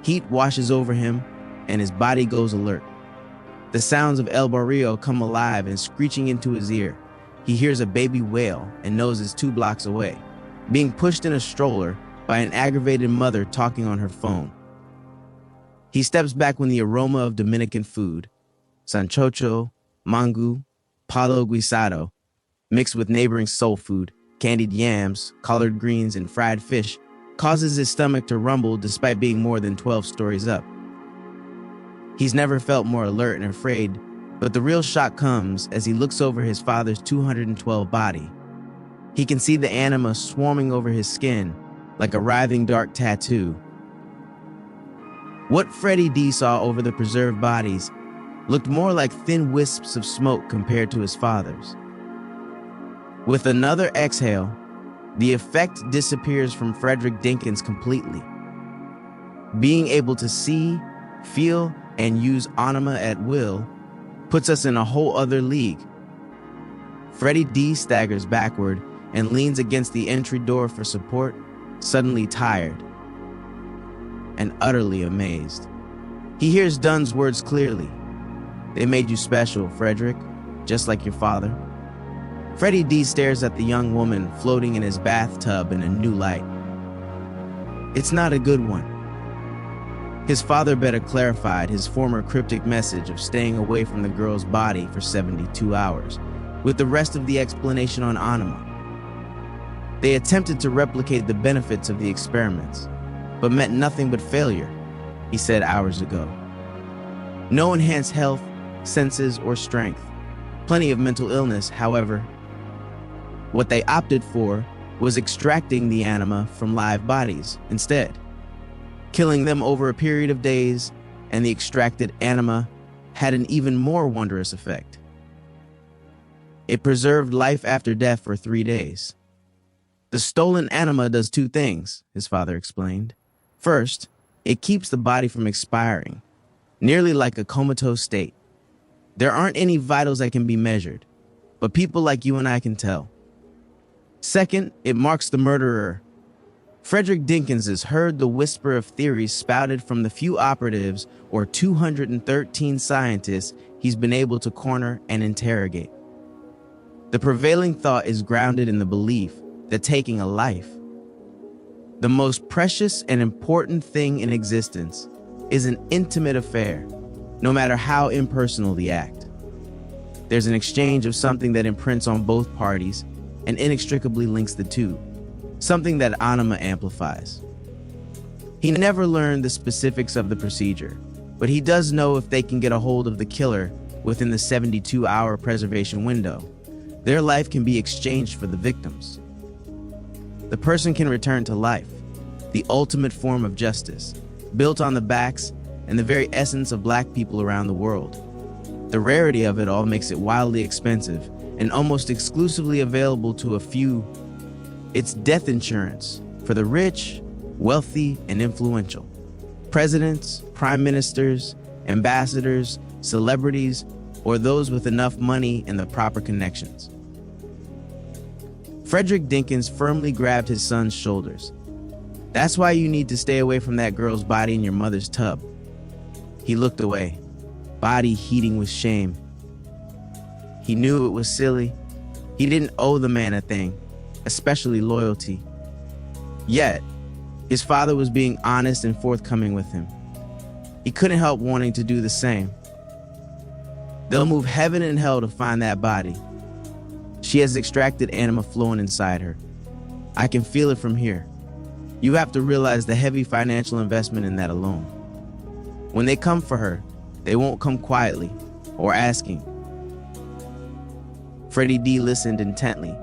Heat washes over him, and his body goes alert. The sounds of El Barrio come alive and screeching into his ear. He hears a baby wail and knows it's 2 blocks away, being pushed in a stroller by an aggravated mother talking on her phone. He steps back when the aroma of Dominican food, sancocho, mango, palo guisado, mixed with neighboring soul food, candied yams, collard greens, and fried fish, causes his stomach to rumble despite being more than 12 stories up. He's never felt more alert and afraid, but the real shock comes as he looks over his father's 212 body. He can see the anima swarming over his skin like a writhing dark tattoo. What Freddie D saw over the preserved bodies looked more like thin wisps of smoke compared to his father's. With another exhale, the effect disappears from Frederick Dinkins completely. Being able to see, feel, and use anima at will puts us in a whole other league. Freddie D staggers backward and leans against the entry door for support, suddenly tired and utterly amazed. He hears Dunn's words clearly. They made you special, Frederick, just like your father. Freddie D stares at the young woman floating in his bathtub in a new light. It's not a good one. His father better clarified his former cryptic message of staying away from the girl's body for 72 hours, with the rest of the explanation on anima. They attempted to replicate the benefits of the experiments, but met nothing but failure, he said hours ago. No enhanced health, senses, or strength. Plenty of mental illness, however. What they opted for was extracting the anima from live bodies instead, killing them over a period of days, and the extracted anima had an even more wondrous effect. It preserved life after death for 3 days. The stolen anima does 2 things, his father explained. First, it keeps the body from expiring, nearly like a comatose state. There aren't any vitals that can be measured, but people like you and I can tell. Second, it marks the murderer. Frederick Dinkins has heard the whisper of theories spouted from the few operatives or 213 scientists he's been able to corner and interrogate. The prevailing thought is grounded in the belief that taking a life, the most precious and important thing in existence, is an intimate affair, no matter how impersonal the act. There's an exchange of something that imprints on both parties and inextricably links the two, something that anima amplifies. He never learned the specifics of the procedure, but he does know if they can get a hold of the killer within the 72-hour preservation window, their life can be exchanged for the victim's. The person can return to life, the ultimate form of justice, built on the backs and the very essence of Black people around the world. The rarity of it all makes it wildly expensive and almost exclusively available to a few. It's death insurance for the rich, wealthy, and influential. Presidents, prime ministers, ambassadors, celebrities, or those with enough money and the proper connections. Frederick Dinkins firmly grabbed his son's shoulders. That's why you need to stay away from that girl's body in your mother's tub. He looked away, body heating with shame. He knew it was silly. He didn't owe the man a thing, especially loyalty. Yet, his father was being honest and forthcoming with him. He couldn't help wanting to do the same. They'll move heaven and hell to find that body. She has extracted anima flowing inside her. I can feel it from here. You have to realize the heavy financial investment in that alone. When they come for her, they won't come quietly or asking. Freddie D listened intently,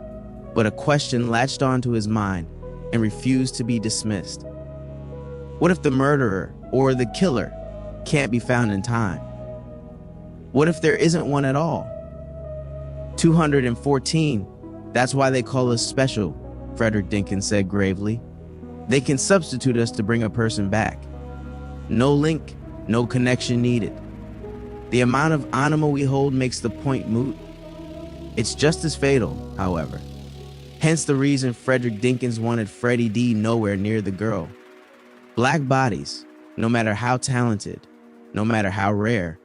but a question latched onto his mind and refused to be dismissed. What if the murderer or the killer can't be found in time? What if there isn't one at all? 214, that's why they call us special, Frederick Dinkins said gravely. They can substitute us to bring a person back. No link, no connection needed. The amount of anima we hold makes the point moot. It's just as fatal, however. Hence the reason Frederick Dinkins wanted Freddie D nowhere near the girl. Black bodies, no matter how talented, no matter how rare,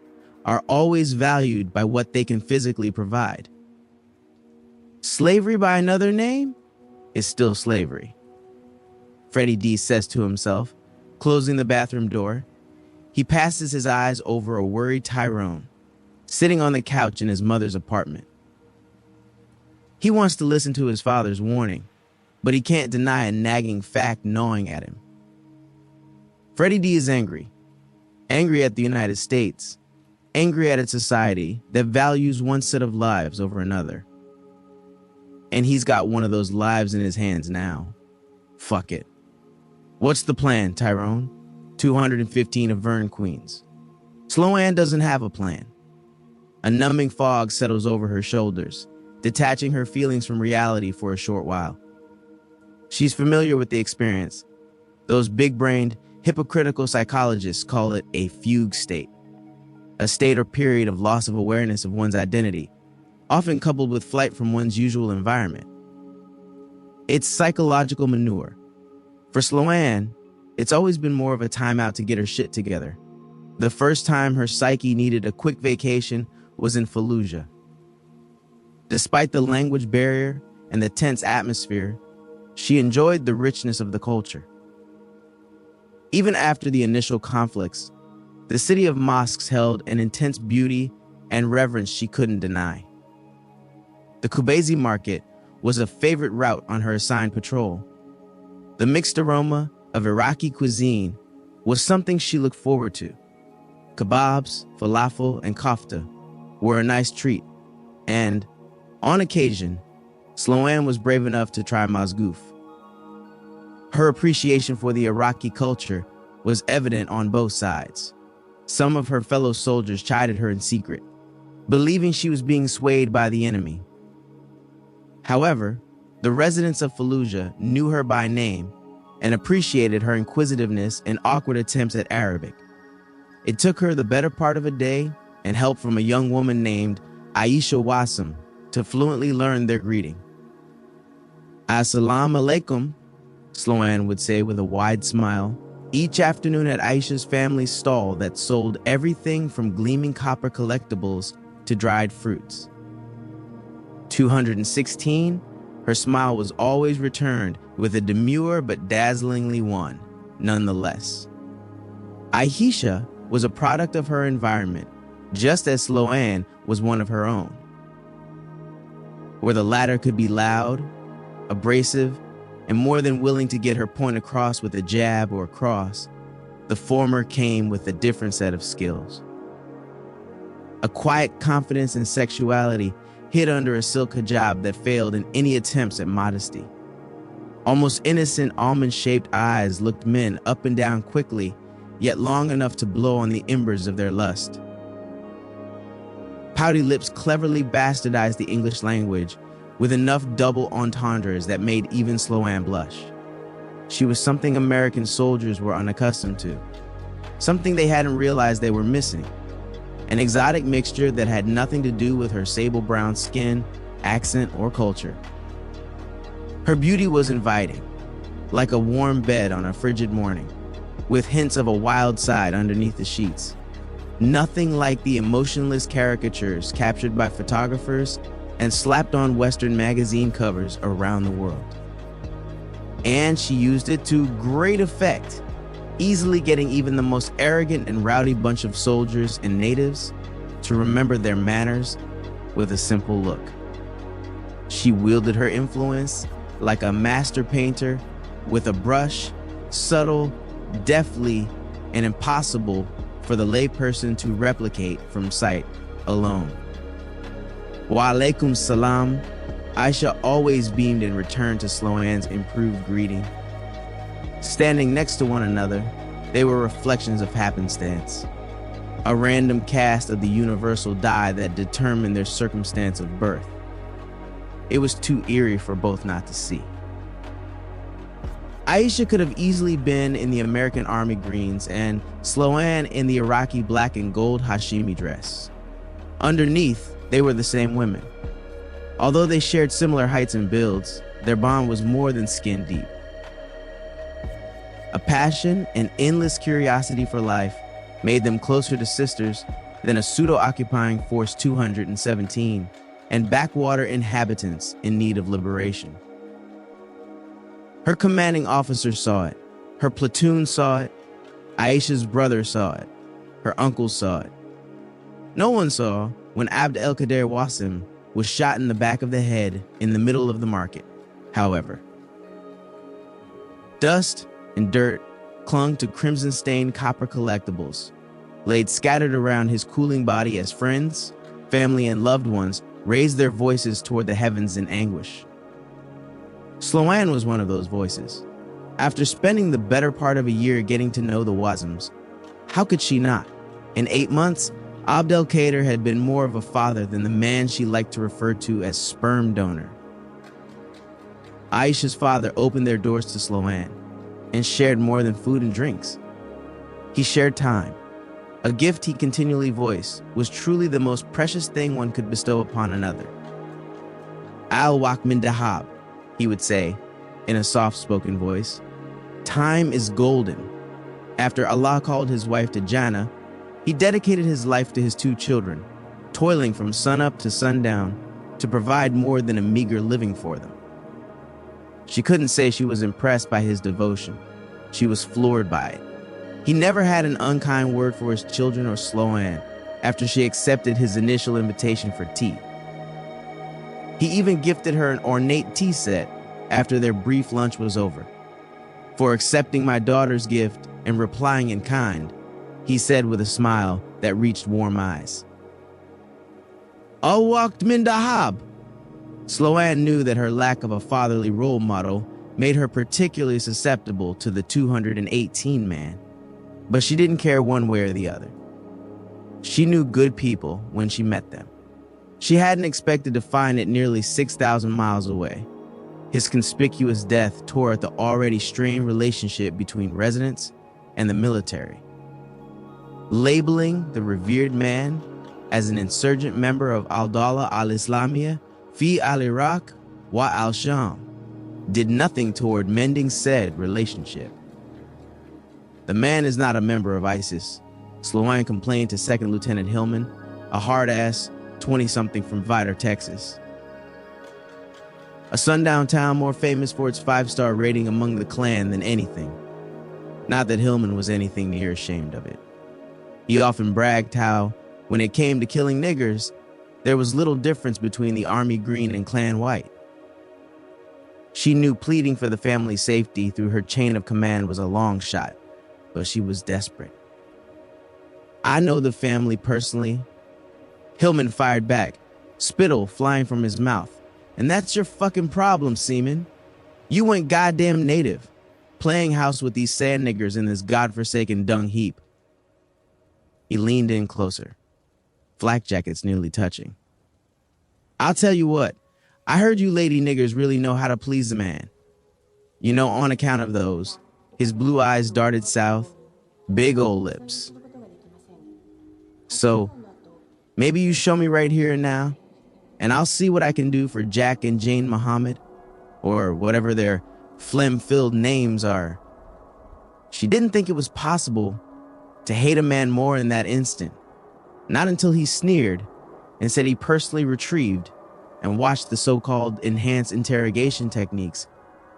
are always valued by what they can physically provide. Slavery by another name is still slavery, Freddie D says to himself, closing the bathroom door. He passes his eyes over a worried Tyrone, sitting on the couch in his mother's apartment. He wants to listen to his father's warning, but he can't deny a nagging fact gnawing at him. Freddie D is angry. Angry at the United States. Angry at its society that values one set of lives over another. And he's got one of those lives in his hands now. Fuck it. What's the plan, Tyrone? 215 of Vern, Queens. Sloan doesn't have a plan. A numbing fog settles over her shoulders, detaching her feelings from reality for a short while. She's familiar with the experience. Those big-brained, hypocritical psychologists call it a fugue state. A state or period of loss of awareness of one's identity, often coupled with flight from one's usual environment. It's psychological manure. For Sloan, it's always been more of a timeout to get her shit together. The first time her psyche needed a quick vacation was in Fallujah. Despite the language barrier and the tense atmosphere, she enjoyed the richness of the culture. Even after the initial conflicts, the city of mosques held an intense beauty and reverence she couldn't deny. The Kubezi market was a favorite route on her assigned patrol. The mixed aroma of Iraqi cuisine was something she looked forward to. Kebabs, falafel, and kofta were a nice treat, and, on occasion, Sloan was brave enough to try mazgoof. Her appreciation for the Iraqi culture was evident on both sides. Some of her fellow soldiers chided her in secret, believing she was being swayed by the enemy. However, the residents of Fallujah knew her by name and appreciated her inquisitiveness and awkward attempts at Arabic. It took her the better part of a day and help from a young woman named Aisha Wasim to fluently learn their greeting. Assalamu alaikum, Sloan would say with a wide smile, each afternoon at Aisha's family's stall that sold everything from gleaming copper collectibles to dried fruits. 216, her smile was always returned with a demure but dazzlingly one, nonetheless. Aisha was a product of her environment, just as Sloan was one of her own. Where the latter could be loud, abrasive, and more than willing to get her point across with a jab or a cross, the former came with a different set of skills. A quiet confidence in sexuality hid under a silk hijab that failed in any attempts at modesty. Almost innocent almond-shaped eyes looked men up and down quickly, yet long enough to blow on the embers of their lust. Pouty lips cleverly bastardized the English language with enough double entendres that made even Sloan blush. She was something American soldiers were unaccustomed to, something they hadn't realized they were missing, an exotic mixture that had nothing to do with her sable brown skin, accent, or culture. Her beauty was inviting, like a warm bed on a frigid morning, with hints of a wild side underneath the sheets. Nothing like the emotionless caricatures captured by photographers and slapped on Western magazine covers around the world. And she used it to great effect, easily getting even the most arrogant and rowdy bunch of soldiers and natives to remember their manners with a simple look. She wielded her influence like a master painter with a brush, subtle, deftly, and impossible for the layperson to replicate from sight alone. Wa alaikum salam, Aisha always beamed in return to Sloan's improved greeting. Standing next to one another, they were reflections of happenstance, a random cast of the universal die that determined their circumstance of birth. It was too eerie for both not to see. Aisha could have easily been in the American Army Greens and Sloan in the Iraqi black and gold Hashimi dress. Underneath, they were the same women. Although they shared similar heights and builds, their bond was more than skin deep. A passion and endless curiosity for life made them closer to sisters than a pseudo-occupying Force 217 and backwater inhabitants in need of liberation. Her commanding officer saw it, her platoon saw it, Aisha's brother saw it, her uncle saw it. No one saw when Abd el-Qadir Wasim was shot in the back of the head in the middle of the market, however. Dust and dirt clung to crimson-stained copper collectibles, laid scattered around his cooling body as friends, family, and loved ones raised their voices toward the heavens in anguish. Sloan was one of those voices. After spending the better part of a year getting to know the Wasims, how could she not? In 8 months, Abd el-Qadir had been more of a father than the man she liked to refer to as sperm donor. Aisha's father opened their doors to Sloan and shared more than food and drinks. He shared time. A gift he continually voiced was truly the most precious thing one could bestow upon another. Al-Waq min Dahab, he would say in a soft-spoken voice. Time is golden. After Allah called his wife to Jannah, he dedicated his life to his 2 children, toiling from sunup to sundown to provide more than a meager living for them. She couldn't say she was impressed by his devotion. She was floored by it. He never had an unkind word for his children or Sloan after she accepted his initial invitation for tea. He even gifted her an ornate tea set after their brief lunch was over. For accepting my daughter's gift and replying in kind, he said with a smile that reached warm eyes. Al-Waqt min Dahab. Sloan knew that her lack of a fatherly role model made her particularly susceptible to the 218 man, but she didn't care one way or the other. She knew good people when she met them. She hadn't expected to find it nearly 6,000 miles away. His conspicuous death tore at the already strained relationship between residents and the military. Labeling the revered man as an insurgent member of Al-Dawla al-Islamiyya fi al-Iraq wa al-Sham did nothing toward mending said relationship. The man is not a member of ISIS, Sloan complained to Second Lieutenant Hillman, a hard-ass 20-something from Viter, Texas. A sundown town more famous for its 5-star rating among the clan than anything. Not that Hillman was anything near ashamed of it. He often bragged how, when it came to killing niggers, there was little difference between the Army Green and Clan White. She knew pleading for the family's safety through her chain of command was a long shot, but she was desperate. I know the family personally. Hillman fired back, spittle flying from his mouth. And that's your fucking problem, Seaman. You went goddamn native, playing house with these sand niggers in this godforsaken dung heap. He leaned in closer, flak jackets nearly touching. I'll tell you what, I heard you lady niggers really know how to please a man. You know, on account of those, his blue eyes darted south, big old lips. So, maybe you show me right here and now, and I'll see what I can do for Jack and Jane Muhammad, or whatever their phlegm-filled names are. She didn't think it was possible to hate a man more in that instant, not until he sneered and said he personally retrieved and watched the so-called enhanced interrogation techniques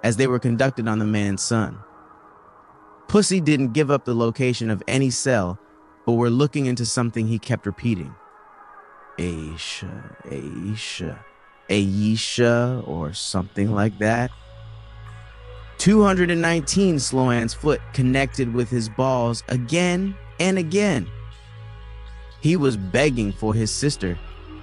as they were conducted on the man's son. Pussy didn't give up the location of any cell, but were looking into something he kept repeating. Aisha, or something like that. 219, Sloan's foot connected with his balls again and again. He was begging for his sister.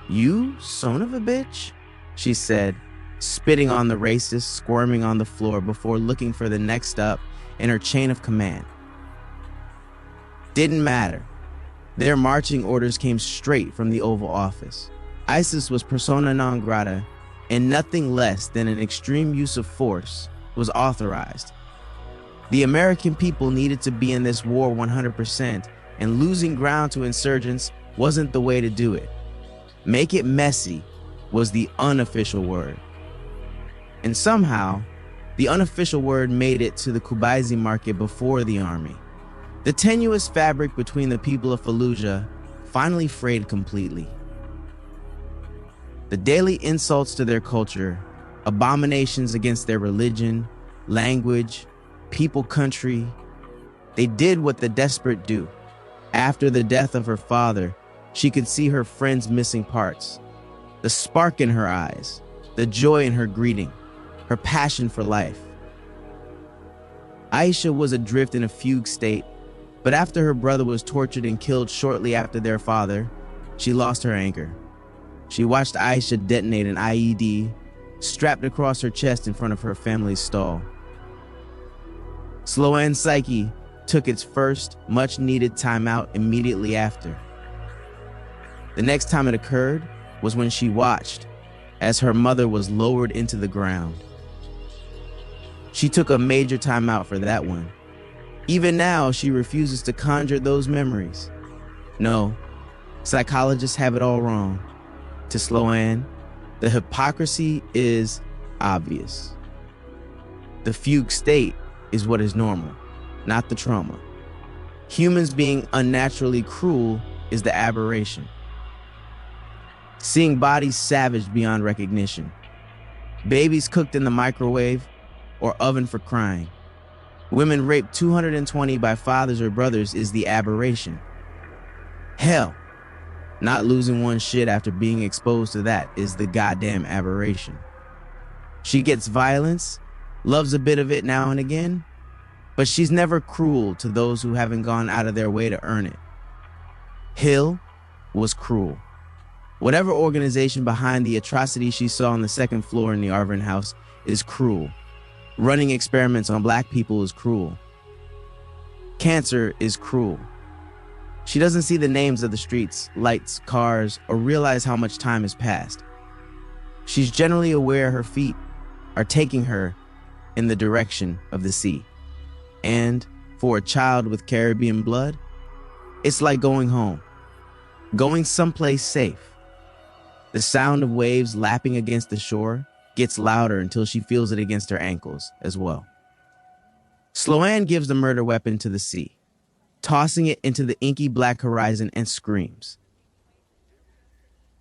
"You son of a bitch," she said, spitting on the racist, squirming on the floor before looking for the next up in her chain of command. Didn't matter. Their marching orders came straight from the Oval Office. ISIS was persona non grata, and nothing less than an extreme use of force was authorized. The American people needed to be in this war 100%, and losing ground to insurgents wasn't the way to do it. Make it messy was the unofficial word. And somehow, the unofficial word made it to the Kubaisi market before the army. The tenuous fabric between the people of Fallujah finally frayed completely. The daily insults to their culture, abominations against their religion, language, people, country, they did what the desperate do. After the death of her father, she could see her friends' missing parts, the spark in her eyes, the joy in her greeting, her passion for life. Aisha was adrift in a fugue state, but after her brother was tortured and killed shortly after their father, she lost her anger. She watched Aisha detonate an IED strapped across her chest in front of her family's stall. Sloan's psyche took its first, much-needed timeout immediately after. The next time it occurred was when she watched as her mother was lowered into the ground. She took a major timeout for that one. Even now, she refuses to conjure those memories. No, psychologists have it all wrong. To Sloan, the hypocrisy is obvious. The fugue state is what is normal, not the trauma. Humans being unnaturally cruel is the aberration. Seeing bodies savaged beyond recognition. Babies cooked in the microwave or oven for crying. Women raped 220 by fathers or brothers is the aberration. Hell, not losing one shit after being exposed to that is the goddamn aberration. She gets violence, loves a bit of it now and again, but she's never cruel to those who haven't gone out of their way to earn it. Hill was cruel. Whatever organization behind the atrocity she saw on the second floor in the Arvin house is cruel. Running experiments on black people is cruel. Cancer is cruel. She doesn't see the names of the streets, lights, cars, or realize how much time has passed. She's generally aware her feet are taking her in the direction of the sea. And for a child with Caribbean blood, it's like going home, going someplace safe. The sound of waves lapping against the shore gets louder until she feels it against her ankles as well. Sloan gives the murder weapon to the sea, tossing it into the inky black horizon, and screams.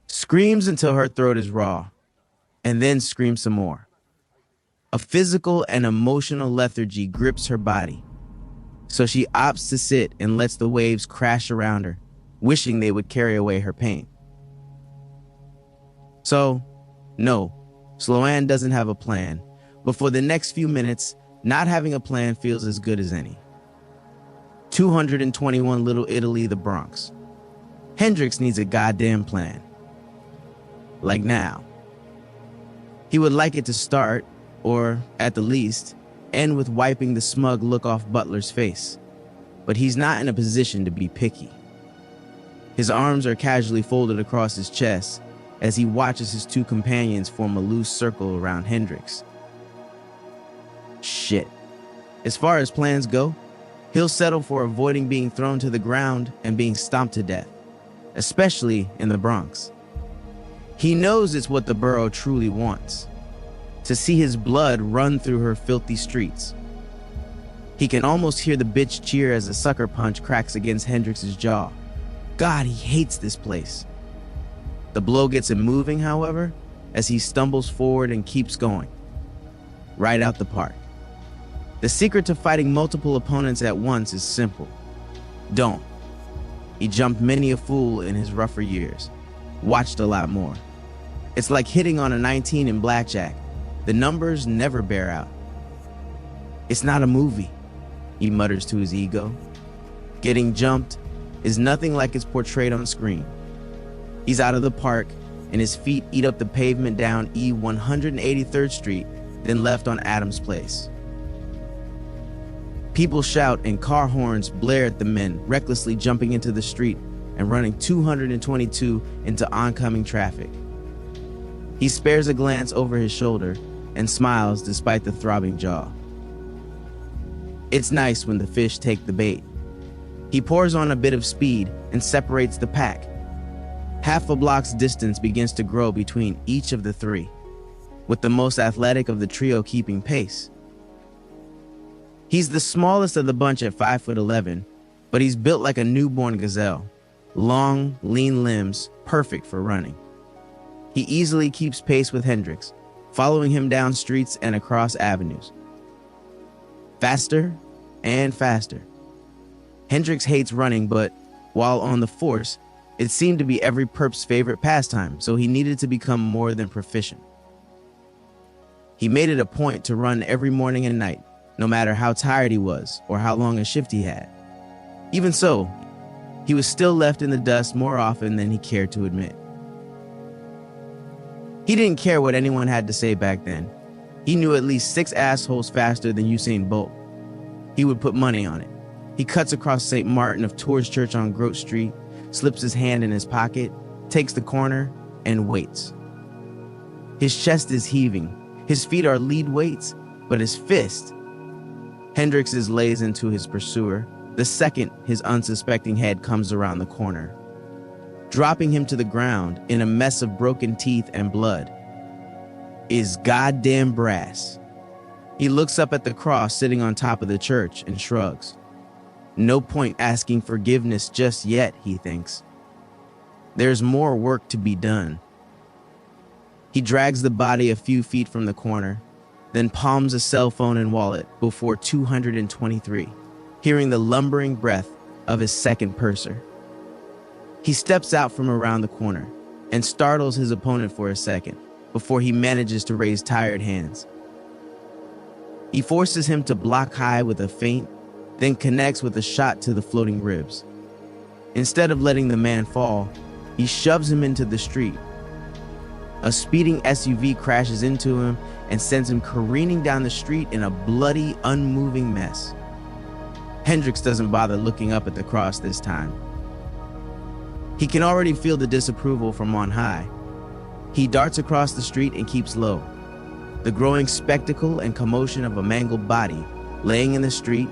Screams until her throat is raw, and then screams some more. A physical and emotional lethargy grips her body, so she opts to sit and lets the waves crash around her, wishing they would carry away her pain. So, no, Sloan doesn't have a plan, but for the next few minutes, not having a plan feels as good as any. 221 Little Italy, the Bronx. Hendrix needs a goddamn plan. Like now. He would like it to start, or at the least, end with wiping the smug look off Butler's face. But he's not in a position to be picky. His arms are casually folded across his chest as he watches his two companions form a loose circle around Hendrix. Shit. As far as plans go, he'll settle for avoiding being thrown to the ground and being stomped to death, especially in the Bronx. He knows it's what the borough truly wants, to see his blood run through her filthy streets. He can almost hear the bitch cheer as a sucker punch cracks against Hendrix's jaw. God, he hates this place. The blow gets him moving, however, as he stumbles forward and keeps going. Right out the park. The secret to fighting multiple opponents at once is simple. Don't. He jumped many a fool in his rougher years. watched a lot more. It's like hitting on a 19 in blackjack. The numbers never bear out. It's not a movie, he mutters to his ego. Getting jumped is nothing like it's portrayed on screen. He's out of the park, and his feet eat up the pavement down E 183rd Street, then left on Adams Place. People shout and car horns blare at the men, recklessly jumping into the street and running 222 into oncoming traffic. He spares a glance over his shoulder and smiles despite the throbbing jaw. It's nice when the fish take the bait. He pours on a bit of speed and separates the pack. Half a block's distance begins to grow between each of the three, with the most athletic of the trio keeping pace. He's the smallest of the bunch at 5'11", but he's built like a newborn gazelle. Long, lean limbs, perfect for running. He easily keeps pace with Hendricks, following him down streets and across avenues. Faster and faster. Hendricks hates running, but while on the force, it seemed to be every perp's favorite pastime, so he needed to become more than proficient. He made it a point to run every morning and night, no matter how tired he was or how long a shift he had. Even so, he was still left in the dust more often than he cared to admit. He didn't care what anyone had to say back then. He knew at least 6 assholes faster than Usain Bolt. He would put money on it. He cuts across St. Martin of Tours Church on Grote Street, slips his hand in his pocket, takes the corner, and waits. His chest is heaving. His feet are lead weights, but his fist. Hendricks lays into his pursuer the second his unsuspecting head comes around the corner, dropping him to the ground in a mess of broken teeth and blood. Is goddamn brass. He looks up at the cross sitting on top of the church and shrugs. No point asking forgiveness just yet, he thinks. There's more work to be done. He drags the body a few feet from the corner, then palms a cell phone and wallet before 223, hearing the lumbering breath of his second purser. He steps out from around the corner and startles his opponent for a second before he manages to raise tired hands. He forces him to block high with a feint, then connects with a shot to the floating ribs. Instead of letting the man fall, he shoves him into the street. A speeding SUV crashes into him and sends him careening down the street in a bloody, unmoving mess. Hendricks doesn't bother looking up at the cross this time. He can already feel the disapproval from on high. He darts across the street and keeps low. The growing spectacle and commotion of a mangled body laying in the street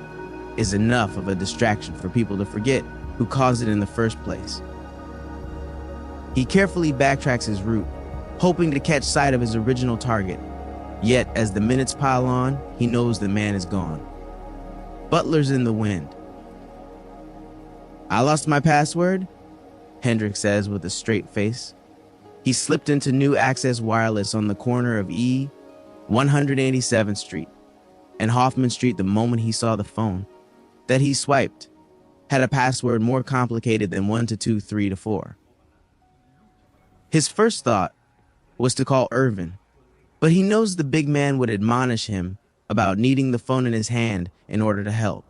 is enough of a distraction for people to forget who caused it in the first place. He carefully backtracks his route, hoping to catch sight of his original target. Yet, as the minutes pile on, he knows the man is gone. Butler's in the wind. I lost my password, Hendricks says with a straight face. He slipped into New Access Wireless on the corner of E 187th Street and Hoffman Street the moment he saw the phone that he swiped had a password more complicated than 1 to 2, 3 to 4. His first thought was to call Irvin, but he knows the big man would admonish him about needing the phone in his hand in order to help.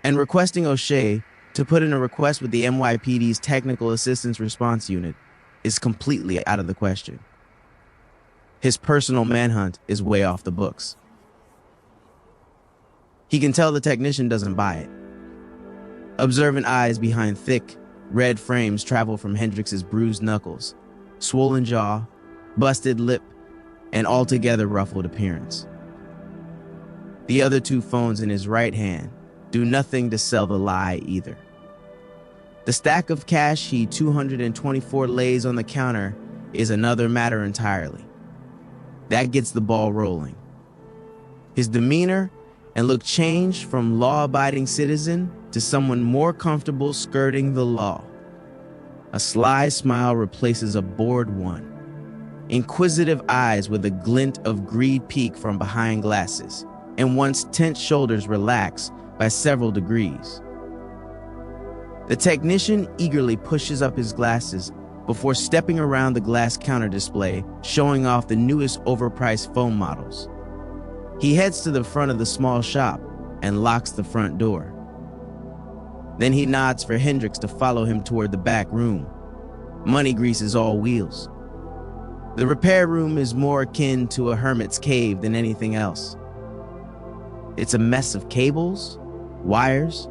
And requesting O'Shea to put in a request with the NYPD's Technical Assistance Response Unit is completely out of the question. His personal manhunt is way off the books. He can tell the technician doesn't buy it. Observant eyes behind thick, red frames travel from Hendricks' bruised knuckles, swollen jaw, busted lip, and altogether ruffled appearance. The other 2 phones in his right hand do nothing to sell the lie either. The stack of cash he 224 lays on the counter is another matter entirely. That gets the ball rolling. His demeanor and look change from law-abiding citizen to someone more comfortable skirting the law. A sly smile replaces a bored one. Inquisitive eyes with a glint of greed peek from behind glasses, and one's tense shoulders relax by several degrees. The technician eagerly pushes up his glasses before stepping around the glass counter display, showing off the newest overpriced phone models. He heads to the front of the small shop and locks the front door. Then he nods for Hendricks to follow him toward the back room. Money greases all wheels. The repair room is more akin to a hermit's cave than anything else. It's a mess of cables, wires,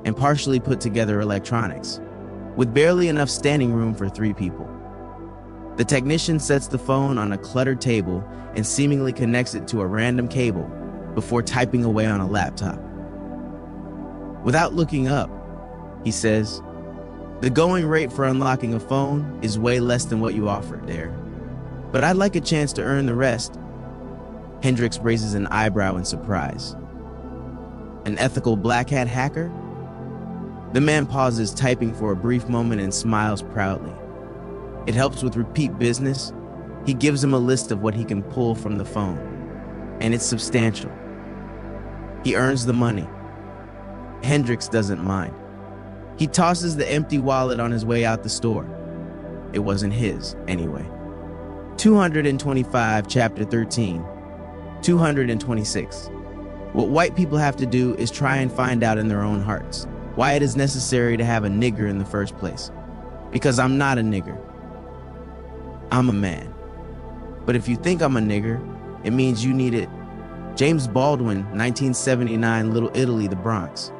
and partially put together electronics, with barely enough standing room for 3 people. The technician sets the phone on a cluttered table and seemingly connects it to a random cable before typing away on a laptop. Without looking up, he says, "The going rate for unlocking a phone is way less than what you offered there, but I'd like a chance to earn the rest." Hendricks raises an eyebrow in surprise. "An ethical black hat hacker?" The man pauses, typing for a brief moment, and smiles proudly. It helps with repeat business. He gives him a list of what he can pull from the phone, and it's substantial. He earns the money. Hendricks doesn't mind. He tosses the empty wallet on his way out the store. It wasn't his, anyway. 225, Chapter 13. 226. What white people have to do is try and find out in their own hearts why it is necessary to have a nigger in the first place. Because I'm not a nigger. I'm a man. But if you think I'm a nigger, it means you need it. James Baldwin, 1979, Little Italy, the Bronx.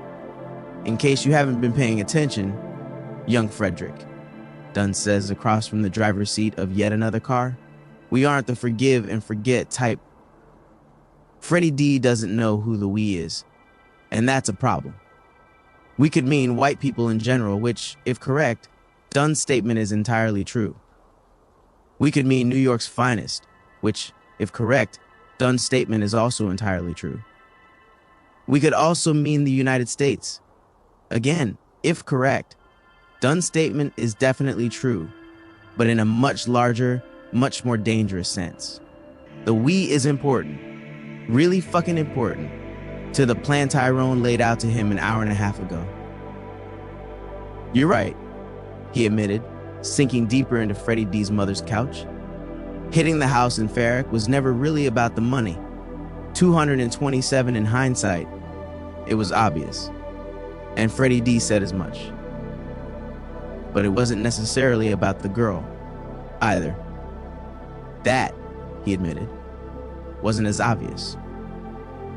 In case you haven't been paying attention, young Frederick, Dunn says across from the driver's seat of yet another car. We aren't the forgive and forget type. Freddie D doesn't know who the we is, and that's a problem. We could mean white people in general, which, if correct, Dunn's statement is entirely true. We could mean New York's finest, which, if correct, Dunn's statement is also entirely true. We could also mean the United States. Again, if correct, Dunn's statement is definitely true, but in a much larger, much more dangerous sense. The we is important, really fucking important, to the plan Tyrone laid out to him an hour and a half ago. You're right, he admitted, sinking deeper into Freddie D's mother's couch. Hitting the house in Farrack was never really about the money. 227 in hindsight, it was obvious. And Freddie D said as much. But it wasn't necessarily about the girl, either. That, he admitted, wasn't as obvious.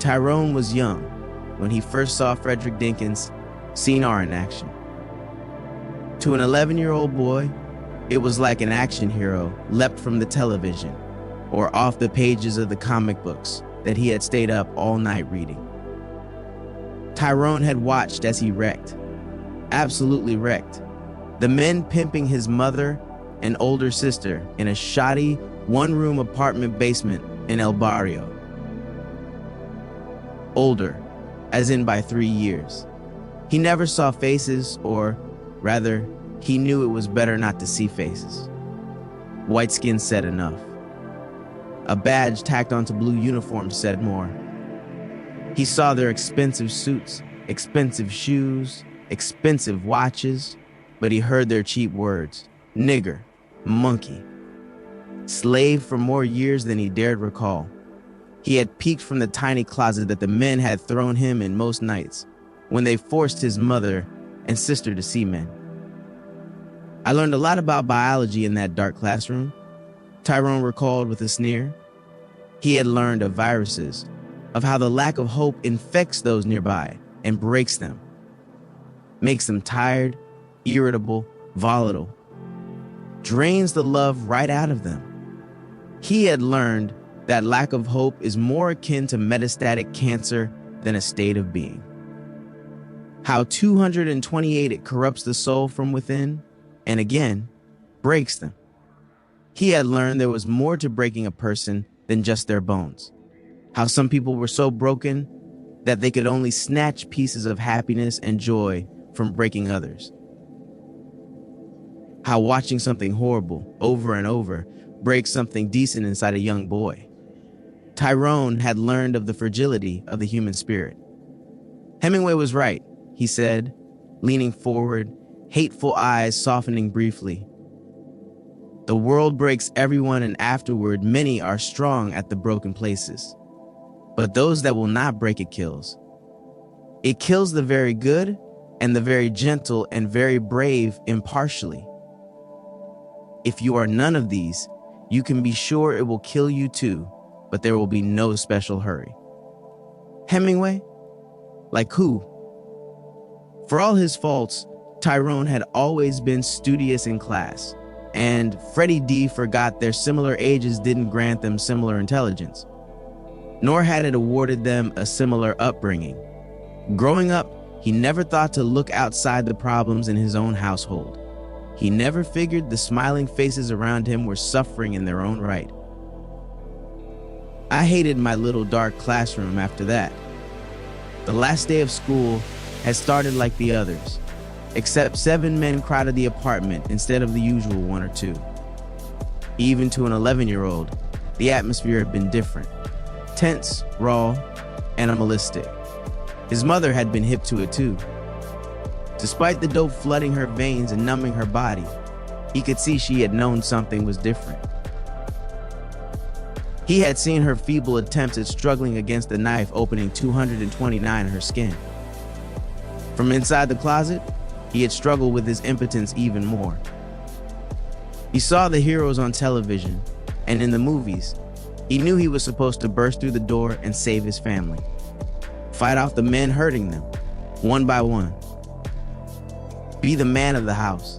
Tyrone was young when he first saw Frederick Dinkins' CNR in action. To an 11-year-old boy, it was like an action hero leapt from the television or off the pages of the comic books that he had stayed up all night reading. Tyrone had watched as he wrecked, absolutely wrecked, the men pimping his mother and older sister in a shoddy one-room apartment basement in El Barrio. Older, as in by 3 years. He never saw faces, or rather, he knew it was better not to see faces. White skin said enough. A badge tacked onto blue uniforms said more. He saw their expensive suits, expensive shoes, expensive watches, but he heard their cheap words: nigger, monkey, slave for more years than he dared recall. He had peeked from the tiny closet that the men had thrown him in most nights when they forced his mother and sister to see men. I learned a lot about biology in that dark classroom, Tyrone recalled with a sneer. He had learned of viruses, of how the lack of hope infects those nearby and breaks them, makes them tired, irritable, volatile, drains the love right out of them. He had learned that lack of hope is more akin to metastatic cancer than a state of being. How 228 it corrupts the soul from within, and again, breaks them. He had learned there was more to breaking a person than just their bones. How some people were so broken that they could only snatch pieces of happiness and joy from breaking others. How watching something horrible over and over breaks something decent inside a young boy. Tyrone had learned of the fragility of the human spirit. Hemingway was right, he said, leaning forward, hateful eyes softening briefly. The world breaks everyone, and afterward many are strong at the broken places. But those that will not break it kills. It kills the very good and the very gentle and very brave impartially. If you are none of these, you can be sure it will kill you too, but there will be no special hurry. Hemingway? Like who? For all his faults, Tyrone had always been studious in class, and Freddie D forgot their similar ages didn't grant them similar intelligence, nor had it awarded them a similar upbringing. Growing up, he never thought to look outside the problems in his own household. He never figured the smiling faces around him were suffering in their own right. I hated my little dark classroom after that. The last day of school had started like the others, except 7 men crowded the apartment instead of the usual 1 or 2. Even to an 11-year-old, the atmosphere had been different. Tense, raw, animalistic. His mother had been hip to it too. Despite the dope flooding her veins and numbing her body, he could see she had known something was different. He had seen her feeble attempts at struggling against the knife opening 229 in her skin. From inside the closet, he had struggled with his impotence even more. He saw the heroes on television, and in the movies, he knew he was supposed to burst through the door and save his family. Fight off the men hurting them, one by one. Be the man of the house.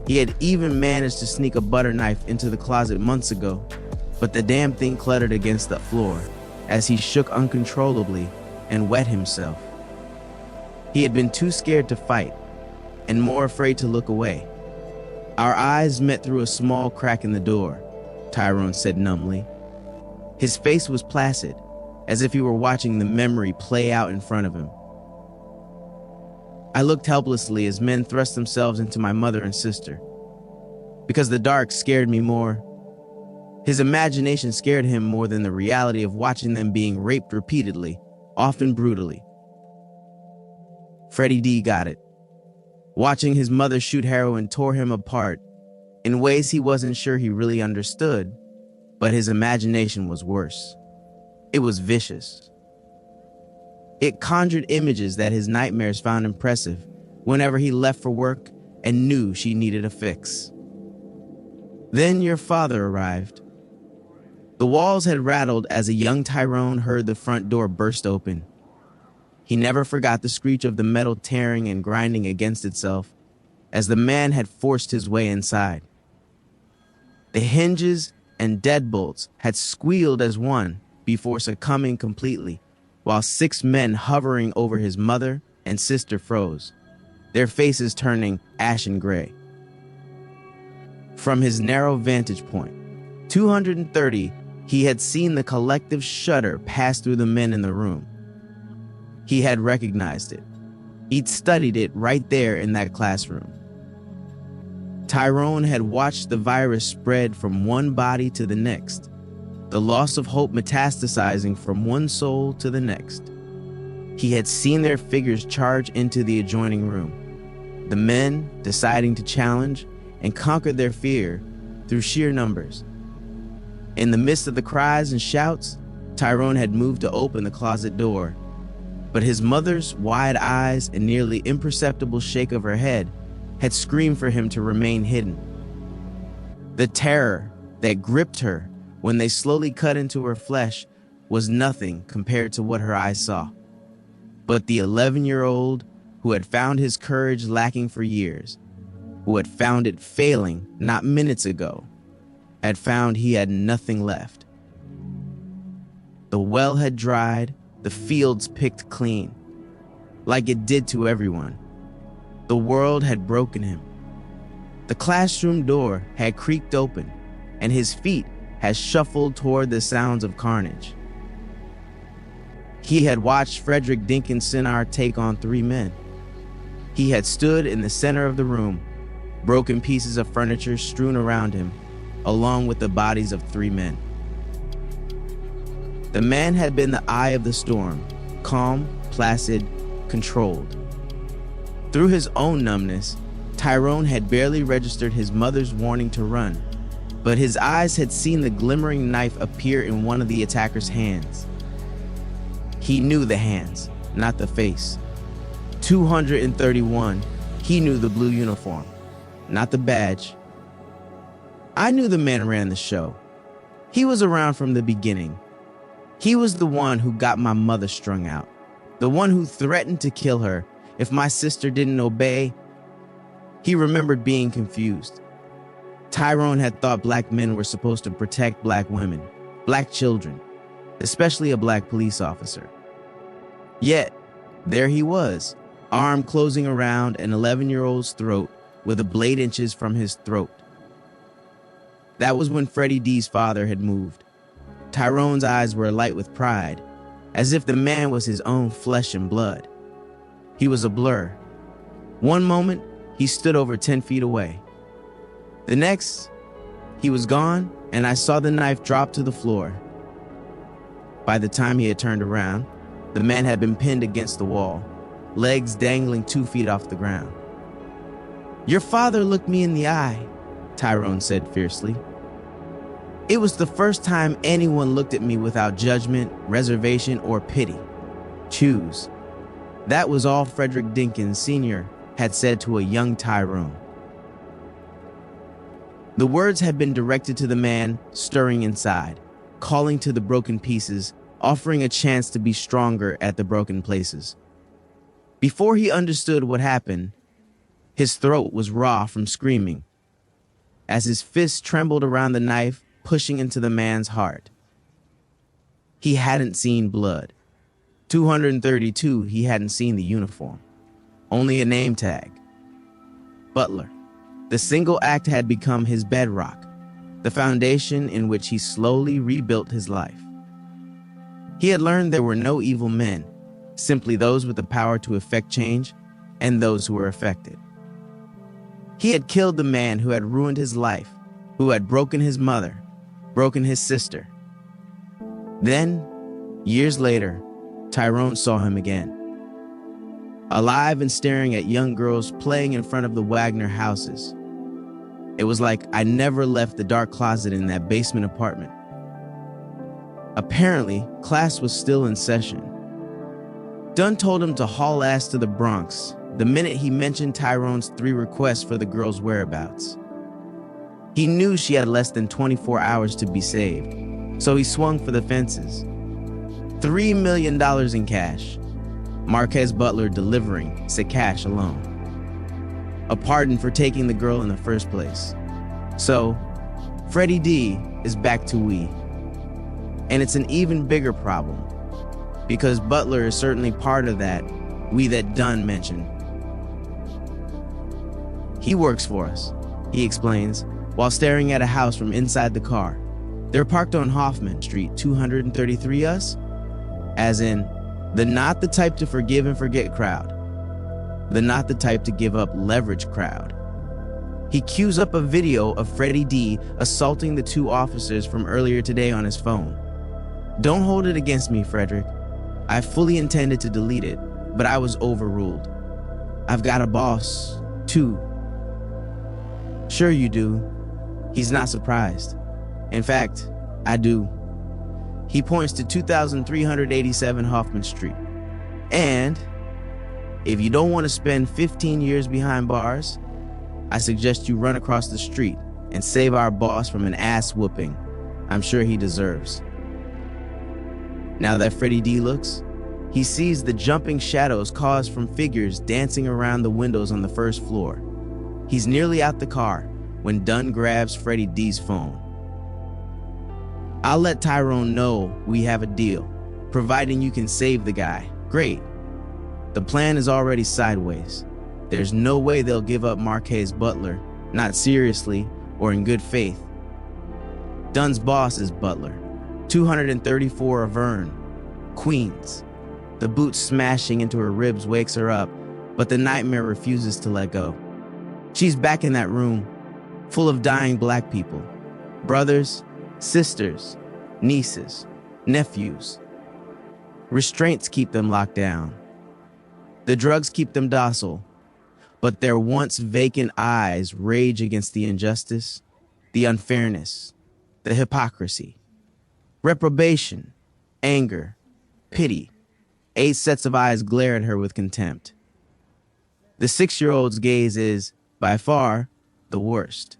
He had even managed to sneak a butter knife into the closet months ago, but the damn thing cluttered against the floor as he shook uncontrollably and wet himself. He had been too scared to fight and more afraid to look away. Our eyes met through a small crack in the door, Tyrone said numbly. His face was placid, as if he were watching the memory play out in front of him. I looked helplessly as men thrust themselves into my mother and sister. Because the dark scared me more. His imagination scared him more than the reality of watching them being raped repeatedly, often brutally. Freddie D got it. Watching his mother shoot heroin tore him apart in ways he wasn't sure he really understood, but his imagination was worse. It was vicious. It conjured images that his nightmares found impressive whenever he left for work and knew she needed a fix. Then your father arrived. The walls had rattled as a young Tyrone heard the front door burst open. He never forgot the screech of the metal tearing and grinding against itself as the man had forced his way inside. The hinges and deadbolts had squealed as one before succumbing completely, while 6 men hovering over his mother and sister froze, their faces turning ashen gray. From his narrow vantage point, 230, he had seen the collective shudder pass through the men in the room. He had recognized it. He'd studied it right there in that classroom. Tyrone had watched the virus spread from one body to the next, the loss of hope metastasizing from one soul to the next. He had seen their figures charge into the adjoining room, the men deciding to challenge and conquer their fear through sheer numbers. In the midst of the cries and shouts, Tyrone had moved to open the closet door, but his mother's wide eyes and nearly imperceptible shake of her head had screamed for him to remain hidden. The terror that gripped her when they slowly cut into her flesh was nothing compared to what her eyes saw. But the 11-year-old who had found his courage lacking for years, who had found it failing not minutes ago, had found he had nothing left. The well had dried, the fields picked clean, like it did to everyone. The world had broken him. The classroom door had creaked open, and his feet had shuffled toward the sounds of carnage. He had watched Frederick Dinkinson take on 3 men. He had stood in the center of the room, broken pieces of furniture strewn around him, along with the bodies of 3 men. The man had been the eye of the storm, calm, placid, controlled. Through his own numbness, Tyrone had barely registered his mother's warning to run but his eyes had seen the glimmering knife appear in one of the attacker's hands. He knew the hands, not the face. 231, he knew the blue uniform, not the badge. I knew the man ran the show. He was around from the beginning. He was the one who got my mother strung out, the one who threatened to kill her if my sister didn't obey. He remembered being confused. Tyrone had thought black men were supposed to protect black women, black children, especially a black police officer. Yet, there he was, arm closing around an 11-year-old's throat with a blade inches from his throat. That was when Freddie D's father had moved. Tyrone's eyes were alight with pride, as if the man was his own flesh and blood. He was a blur. One moment, he stood over 10 feet away. The next, he was gone, and I saw the knife drop to the floor. By the time he had turned around, the man had been pinned against the wall, legs dangling 2 feet off the ground. "Your father looked me in the eye," Tyrone said fiercely. It was the first time anyone looked at me without judgment, reservation, or pity. Choose. That was all Frederick Dinkins Sr. had said to a young Tyrone. The words had been directed to the man stirring inside, calling to the broken pieces, offering a chance to be stronger at the broken places. Before he understood what happened, his throat was raw from screaming, as his fists trembled around the knife, pushing into the man's heart. He hadn't seen blood. 232, he hadn't seen the uniform. Only a name tag. Butler. The single act had become his bedrock, the foundation in which he slowly rebuilt his life. He had learned there were no evil men, simply those with the power to effect change and those who were affected. He had killed the man who had ruined his life, who had broken his mother, broken his sister. Then, years later, Tyrone saw him again. Alive and staring at young girls playing in front of the Wagner houses. It was like I never left the dark closet in that basement apartment. Apparently, class was still in session. Dunn told him to haul ass to the Bronx the minute he mentioned Tyrone's 3 requests for the girl's whereabouts. He knew she had less than 24 hours to be saved, so he swung for the fences. $3 million in cash. Marquez Butler delivering said cash alone. A pardon for taking the girl in the first place. So, Freddie D is back to we. And it's an even bigger problem, because Butler is certainly part of that we that Dunn mentioned. He works for us, he explains, while staring at a house from inside the car. They're parked on Hoffman Street, 233 us, as in the not the type to forgive and forget crowd, the not the type to give up leverage crowd. He cues up a video of Freddie D assaulting the 2 officers from earlier today on his phone. Don't hold it against me, Frederick. I fully intended to delete it, but I was overruled. I've got a boss, too. Sure you do. He's not surprised. In fact, I do. He points to 2387 Hoffman Street. And if you don't want to spend 15 years behind bars, I suggest you run across the street and save our boss from an ass whooping I'm sure he deserves. Now that Freddie D looks, he sees the jumping shadows caused from figures dancing around the windows on the first floor. He's nearly out the car when Dunn grabs Freddie D's phone. I'll let Tyrone know we have a deal, providing you can save the guy. Great. The plan is already sideways. There's no way they'll give up Marquez Butler, not seriously or in good faith. Dunn's boss is Butler, 234 Avern, Queens. The boot smashing into her ribs wakes her up, but the nightmare refuses to let go. She's back in that room, full of dying black people, brothers, sisters, nieces, nephews. Restraints keep them locked down. The drugs keep them docile, but their once vacant eyes rage against the injustice the unfairness, the hypocrisy, reprobation, anger, pity. 8 sets of eyes glare at her with contempt. The 6-year-old's gaze is, by far, the worst.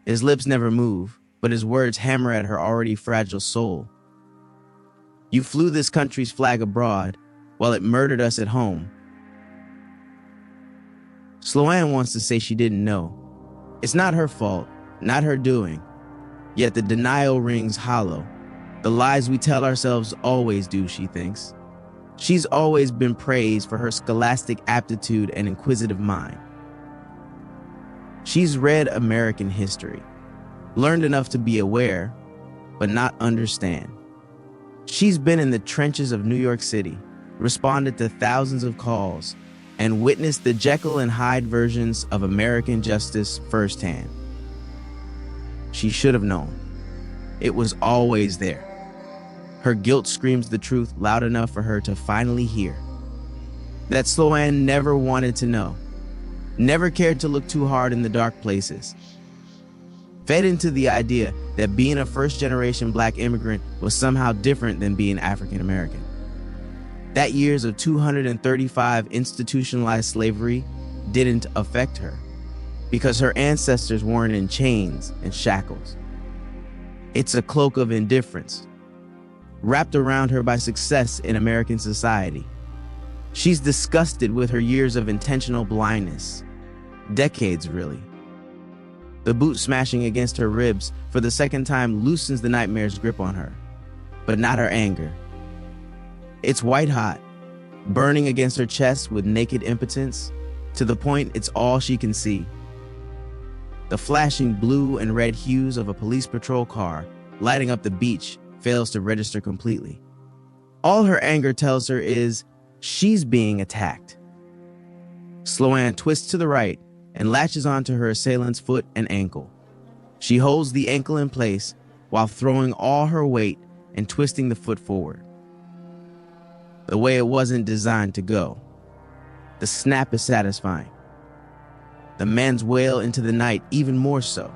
His lips never move, but his words hammer at her already fragile soul. You flew this country's flag abroad, while it murdered us at home. Sloane wants to say she didn't know. It's not her fault, not her doing. Yet the denial rings hollow. The lies we tell ourselves always do, she thinks. She's always been praised for her scholastic aptitude and inquisitive mind. She's read American history, learned enough to be aware, but not understand. She's been in the trenches of New York City, responded to thousands of calls, and witnessed the Jekyll and Hyde versions of American justice firsthand. She should have known. It was always there. Her guilt screams the truth loud enough for her to finally hear. That Sloane never wanted to know, never cared to look too hard in the dark places. Fed into the idea that being a first-generation black immigrant was somehow different than being African American. That years of 235 institutionalized slavery didn't affect her because her ancestors weren't in chains and shackles. It's a cloak of indifference, wrapped around her by success in American society. She's disgusted with her years of intentional blindness. Decades, really. The boot smashing against her ribs for the second time loosens the nightmare's grip on her, but not her anger. It's white hot, burning against her chest with naked impotence, to the point it's all she can see. The flashing blue and red hues of a police patrol car lighting up the beach fails to register completely. All her anger tells her is she's being attacked. Sloane twists to the right and latches onto her assailant's foot and ankle. She holds the ankle in place while throwing all her weight and twisting the foot forward, the way it wasn't designed to go. The snap is satisfying. The man's wail into the night even more so.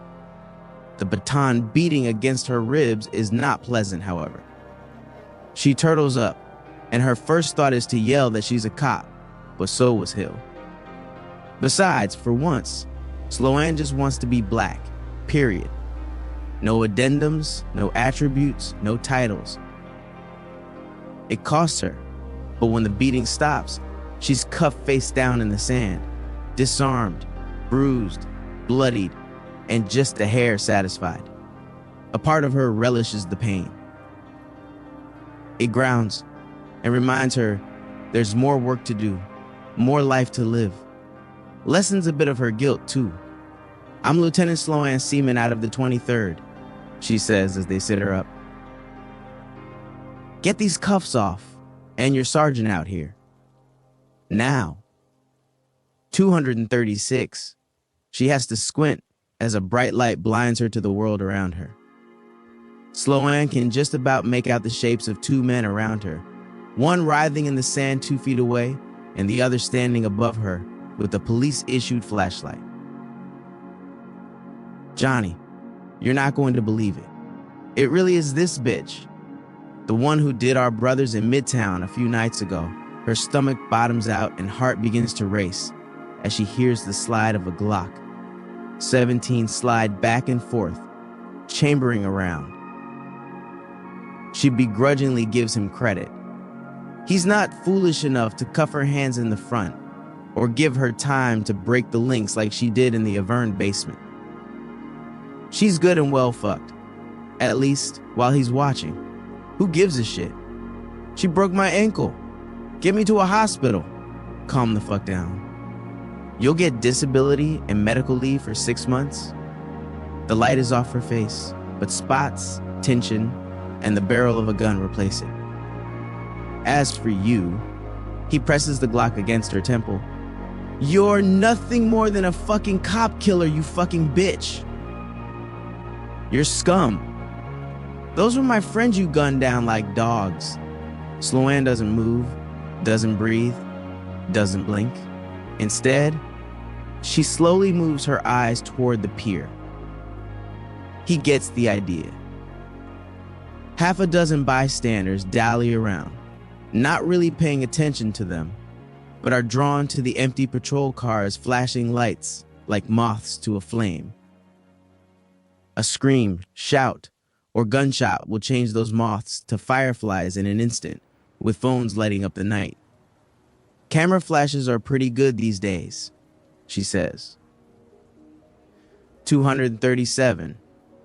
The baton beating against her ribs is not pleasant, however. She turtles up, and her first thought is to yell that she's a cop, but so was Hill. Besides, for once, Sloane just wants to be black, period. No addendums, no attributes, no titles. It costs her, but when the beating stops, she's cuffed face down in the sand, disarmed, bruised, bloodied, and just a hair satisfied. A part of her relishes the pain. It grounds and reminds her there's more work to do, more life to live. Lessens a bit of her guilt, too. I'm Lieutenant Sloane Seaman out of the 23rd, she says as they sit her up. Get these cuffs off, and your sergeant out here. Now. 236. She has to squint as a bright light blinds her to the world around her. Sloane can just about make out the shapes of 2 men around her, one writhing in the sand 2 feet away, and the other standing above her with a police-issued flashlight. Johnny, you're not going to believe it. It really is this bitch. The one who did our brothers in Midtown a few nights ago. Her stomach bottoms out and heart begins to race as she hears the slide of a Glock 17 slide back and forth, chambering around. She begrudgingly gives him credit. He's not foolish enough to cuff her hands in the front or give her time to break the links like she did in the Avern basement. She's good and well fucked, at least while he's watching. Who gives a shit? She broke my ankle. Get me to a hospital. Calm the fuck down. You'll get disability and medical leave for 6 months. The light is off her face, but spots, tension, and the barrel of a gun replace it. As for you, he presses the Glock against her temple. You're nothing more than a fucking cop killer, you fucking bitch. You're scum. Those were my friends you gunned down like dogs. Sloane doesn't move, doesn't breathe, doesn't blink. Instead, she slowly moves her eyes toward the pier. He gets the idea. Half a dozen bystanders dally around, not really paying attention to them, but are drawn to the empty patrol cars flashing lights like moths to a flame. A scream, shout, or gunshot will change those moths to fireflies in an instant, with phones lighting up the night. Camera flashes are pretty good these days, she says. 237.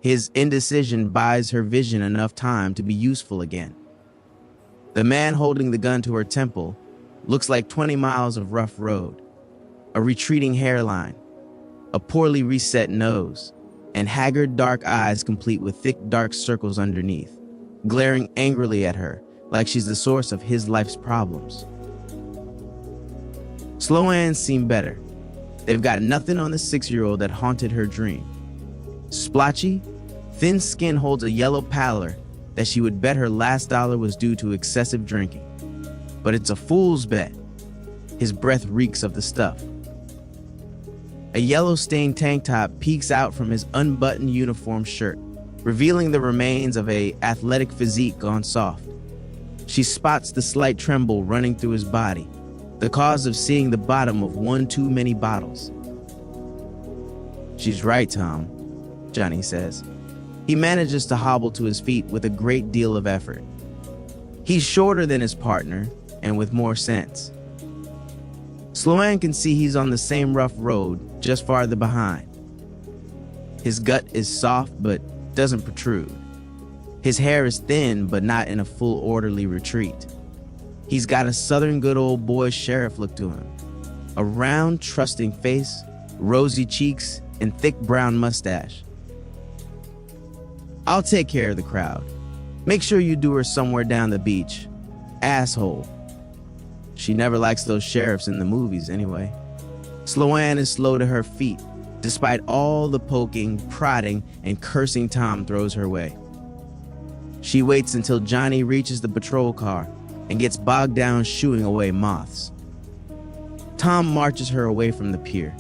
His indecision buys her vision enough time to be useful again. The man holding the gun to her temple looks like 20 miles of rough road, a retreating hairline, a poorly reset nose, and haggard dark eyes complete with thick dark circles underneath, glaring angrily at her like she's the source of his life's problems. Sloan's seem better. They've got nothing on the 6-year-old that haunted her dream. Splotchy, thin skin holds a yellow pallor that she would bet her last dollar was due to excessive drinking. But it's a fool's bet. His breath reeks of the stuff. A yellow-stained tank top peeks out from his unbuttoned uniform shirt, revealing the remains of an athletic physique gone soft. She spots the slight tremble running through his body, the cause of seeing the bottom of one too many bottles. She's right, Tom, Johnny says. He manages to hobble to his feet with a great deal of effort. He's shorter than his partner and with more sense. Sloan can see he's on the same rough road, just farther behind. His gut is soft but doesn't protrude. His hair is thin but not in a full orderly retreat. He's got a southern good old boy sheriff look to him. A round, trusting face, rosy cheeks, and thick brown mustache. I'll take care of the crowd. Make sure you do her somewhere down the beach. Asshole. She never likes those sheriffs in the movies anyway. Sloan is slow to her feet, despite all the poking, prodding, and cursing Tom throws her way. She waits until Johnny reaches the patrol car and gets bogged down shooing away moths. Tom marches her away from the pier,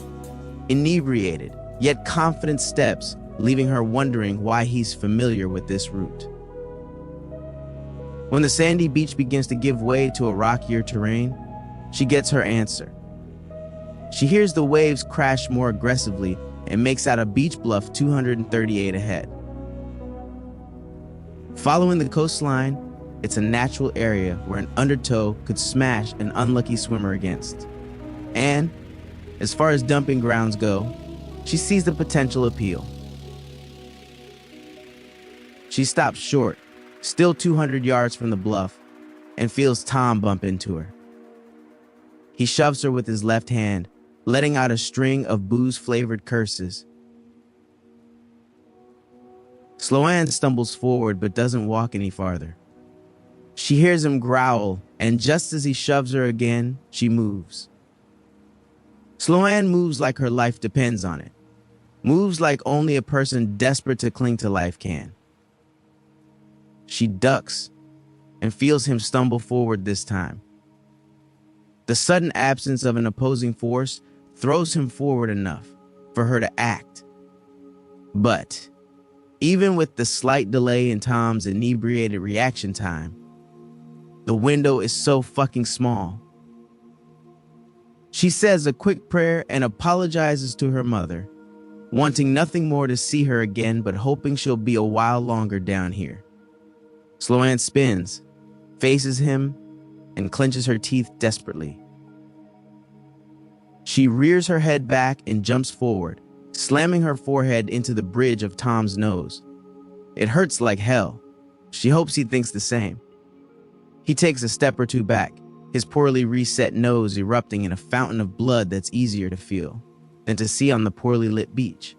inebriated, yet confident steps, leaving her wondering why he's familiar with this route. When the sandy beach begins to give way to a rockier terrain, she gets her answer. She hears the waves crash more aggressively and makes out a beach bluff 238 ahead. Following the coastline, it's a natural area where an undertow could smash an unlucky swimmer against. And, as far as dumping grounds go, she sees the potential appeal. She stops short, still 200 yards from the bluff, and feels Tom bump into her. He shoves her with his left hand, letting out a string of booze-flavored curses. Sloan stumbles forward but doesn't walk any farther. She hears him growl, and just as he shoves her again, she moves. Sloan moves like her life depends on it. Moves like only a person desperate to cling to life can. She ducks and feels him stumble forward this time. The sudden absence of an opposing force throws him forward enough for her to act. But even with the slight delay in Tom's inebriated reaction time, the window is so fucking small. She says a quick prayer and apologizes to her mother, wanting nothing more to see her again but hoping she'll be a while longer down here. Sloan spins, faces him, and clenches her teeth desperately. She rears her head back and jumps forward, slamming her forehead into the bridge of Tom's nose. It hurts like hell. She hopes he thinks the same. He takes a step or two back, his poorly reset nose erupting in a fountain of blood that's easier to feel than to see on the poorly lit beach.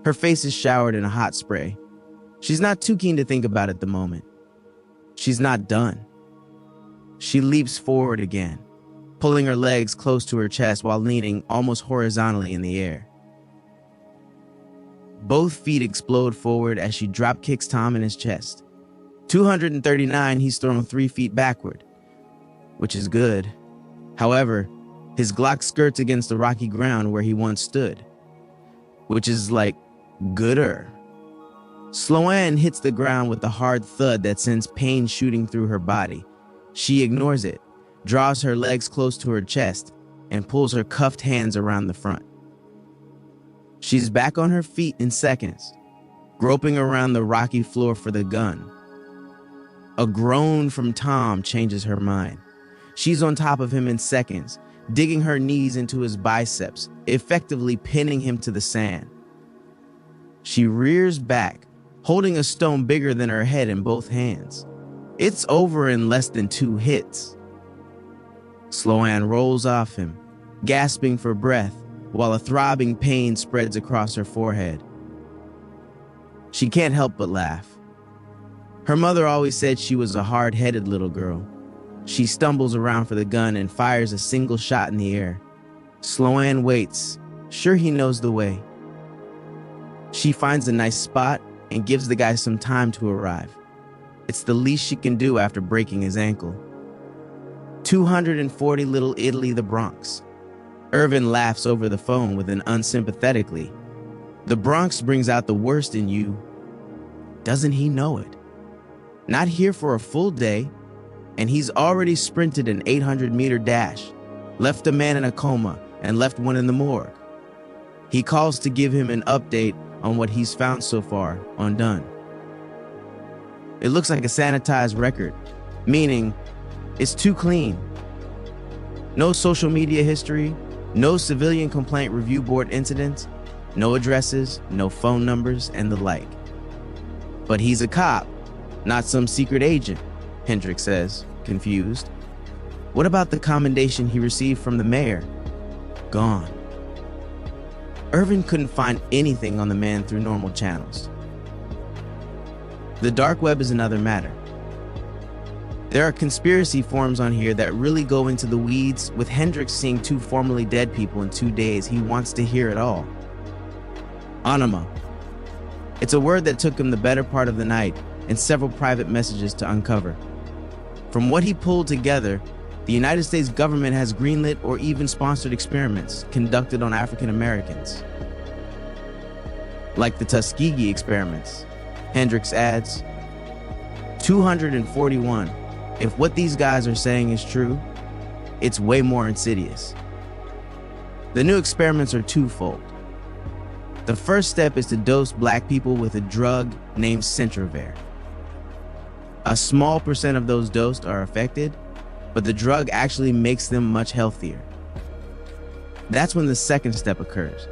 Her face is showered in a hot spray. She's not too keen to think about it at the moment. She's not done. She leaps forward again, pulling her legs close to her chest while leaning almost horizontally in the air. Both feet explode forward as she drop kicks Tom in his chest. 239, he's thrown 3 feet backward, which is good. However, his Glock skirts against the rocky ground where he once stood, which is like Gooder. Sloan hits the ground with a hard thud that sends pain shooting through her body. She ignores it, draws her legs close to her chest, and pulls her cuffed hands around the front. She's back on her feet in seconds, groping around the rocky floor for the gun. A groan from Tom changes her mind. She's on top of him in seconds, digging her knees into his biceps, effectively pinning him to the sand. She rears back, holding a stone bigger than her head in both hands. It's over in less than 2 hits. Sloan rolls off him, gasping for breath, while a throbbing pain spreads across her forehead. She can't help but laugh. Her mother always said she was a hard-headed little girl. She stumbles around for the gun and fires a single shot in the air. Sloan waits, sure he knows the way. She finds a nice spot and gives the guy some time to arrive. It's the least she can do after breaking his ankle. 240 Little Italy, the Bronx. Irvin laughs over the phone with an unsympathetically. The Bronx brings out the worst in you. Doesn't he know it? Not here for a full day, and he's already sprinted an 800-meter dash, left a man in a coma, and left one in the morgue. He calls to give him an update on what he's found so far on Dunn. It looks like a sanitized record, meaning it's too clean. No social media history, no civilian complaint review board incidents, no addresses, no phone numbers, and the like. But he's a cop, not some secret agent, Hendricks says, confused. What about the commendation he received from the mayor? Gone. Irvin couldn't find anything on the man through normal channels. The dark web is another matter. There are conspiracy forums on here that really go into the weeds, with Hendricks seeing 2 formerly dead people in 2 days. He wants to hear it all. Anima. It's a word that took him the better part of the night and several private messages to uncover. From what he pulled together, the United States government has greenlit or even sponsored experiments conducted on African Americans. Like the Tuskegee experiments, Hendricks adds. 241. If what these guys are saying is true, it's way more insidious. The new experiments are twofold. The first step is to dose black people with a drug named Centrovere. A small percent of those dosed are affected, but the drug actually makes them much healthier. That's when the second step occurs.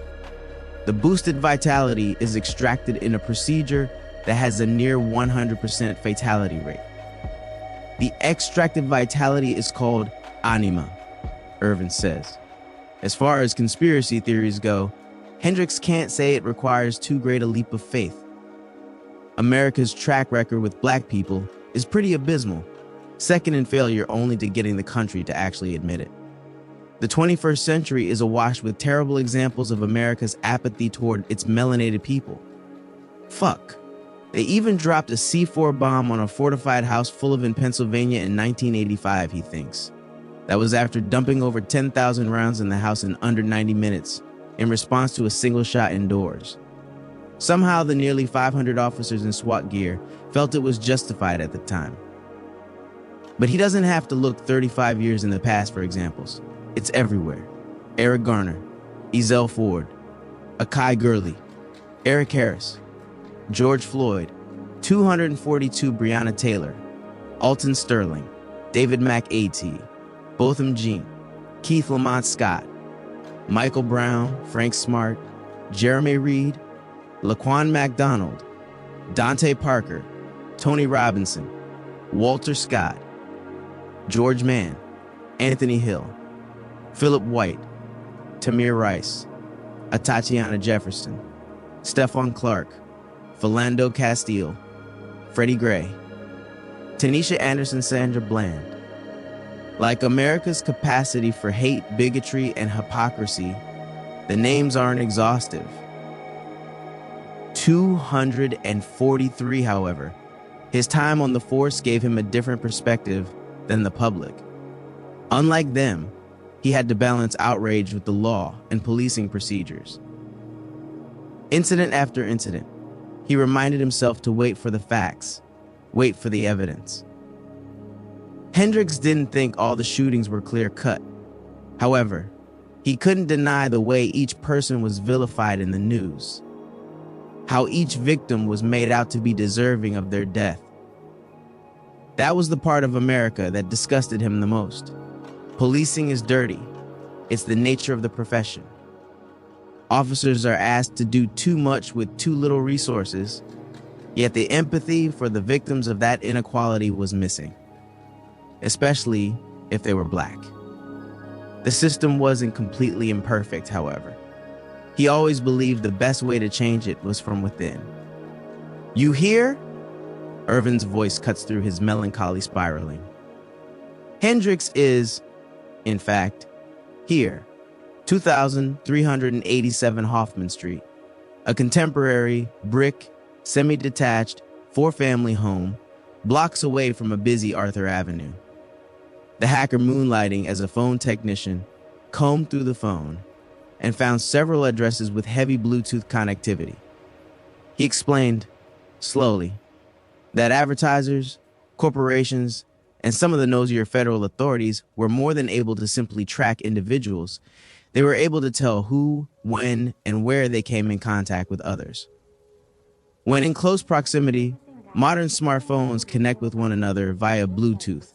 The boosted vitality is extracted in a procedure that has a near 100% fatality rate. The extracted vitality is called anima, Irvin says. As far as conspiracy theories go, Hendricks can't say it requires too great a leap of faith. America's track record with black people is pretty abysmal, second in failure only to getting the country to actually admit it. The 21st century is awash with terrible examples of America's apathy toward its melanated people. Fuck. They even dropped a C4 bomb on a fortified house full of in Pennsylvania in 1985, he thinks. That was after dumping over 10,000 rounds in the house in under 90 minutes in response to a single shot indoors. Somehow the nearly 500 officers in SWAT gear felt it was justified at the time. But he doesn't have to look 35 years in the past for examples. It's everywhere. Eric Garner, Ezell Ford, Akai Gurley, Eric Harris, George Floyd, 242 Breonna Taylor, Alton Sterling, David McAtee, Botham Jean, Keith Lamont Scott, Michael Brown, Frank Smart, Jeremy Reed, Laquan McDonald, Dante Parker, Tony Robinson, Walter Scott, George Mann, Anthony Hill, Philip White, Tamir Rice, Atatiana Jefferson, Stephon Clark, Philando Castile, Freddie Gray, Tanisha Anderson, Sandra Bland. Like America's capacity for hate, bigotry, and hypocrisy, the names aren't exhaustive. 243, however. His time on the force gave him a different perspective than the public. Unlike them, he had to balance outrage with the law and policing procedures. Incident after incident, he reminded himself to wait for the facts, wait for the evidence. Hendricks didn't think all the shootings were clear-cut. However, he couldn't deny the way each person was vilified in the news, how each victim was made out to be deserving of their death. That was the part of America that disgusted him the most. Policing is dirty. It's the nature of the profession. Officers are asked to do too much with too little resources, yet the empathy for the victims of that inequality was missing, especially if they were black. The system wasn't completely imperfect, however. He always believed the best way to change it was from within. You hear? Irvin's voice cuts through his melancholy spiraling. Hendricks is, in fact, here, 2387 Hoffman Street, a contemporary, brick, semi-detached, four-family home, blocks away from a busy Arthur Avenue. The hacker, moonlighting as a phone technician, combed through the phone and found several addresses with heavy Bluetooth connectivity. He explained, slowly, that advertisers, corporations, and some of the nosier federal authorities were more than able to simply track individuals. They were able to tell who, when, and where they came in contact with others. When in close proximity, modern smartphones connect with one another via Bluetooth,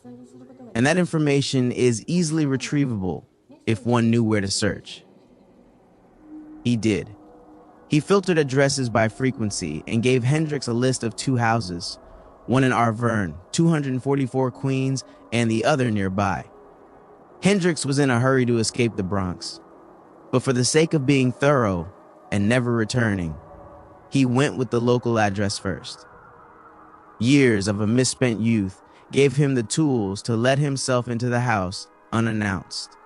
and that information is easily retrievable if one knew where to search. He did. He filtered addresses by frequency and gave Hendricks a list of 2 houses, one in Arverne, 244 Queens, and the other nearby. Hendricks was in a hurry to escape the Bronx, but for the sake of being thorough and never returning, he went with the local address first. Years of a misspent youth gave him the tools to let himself into the house unannounced.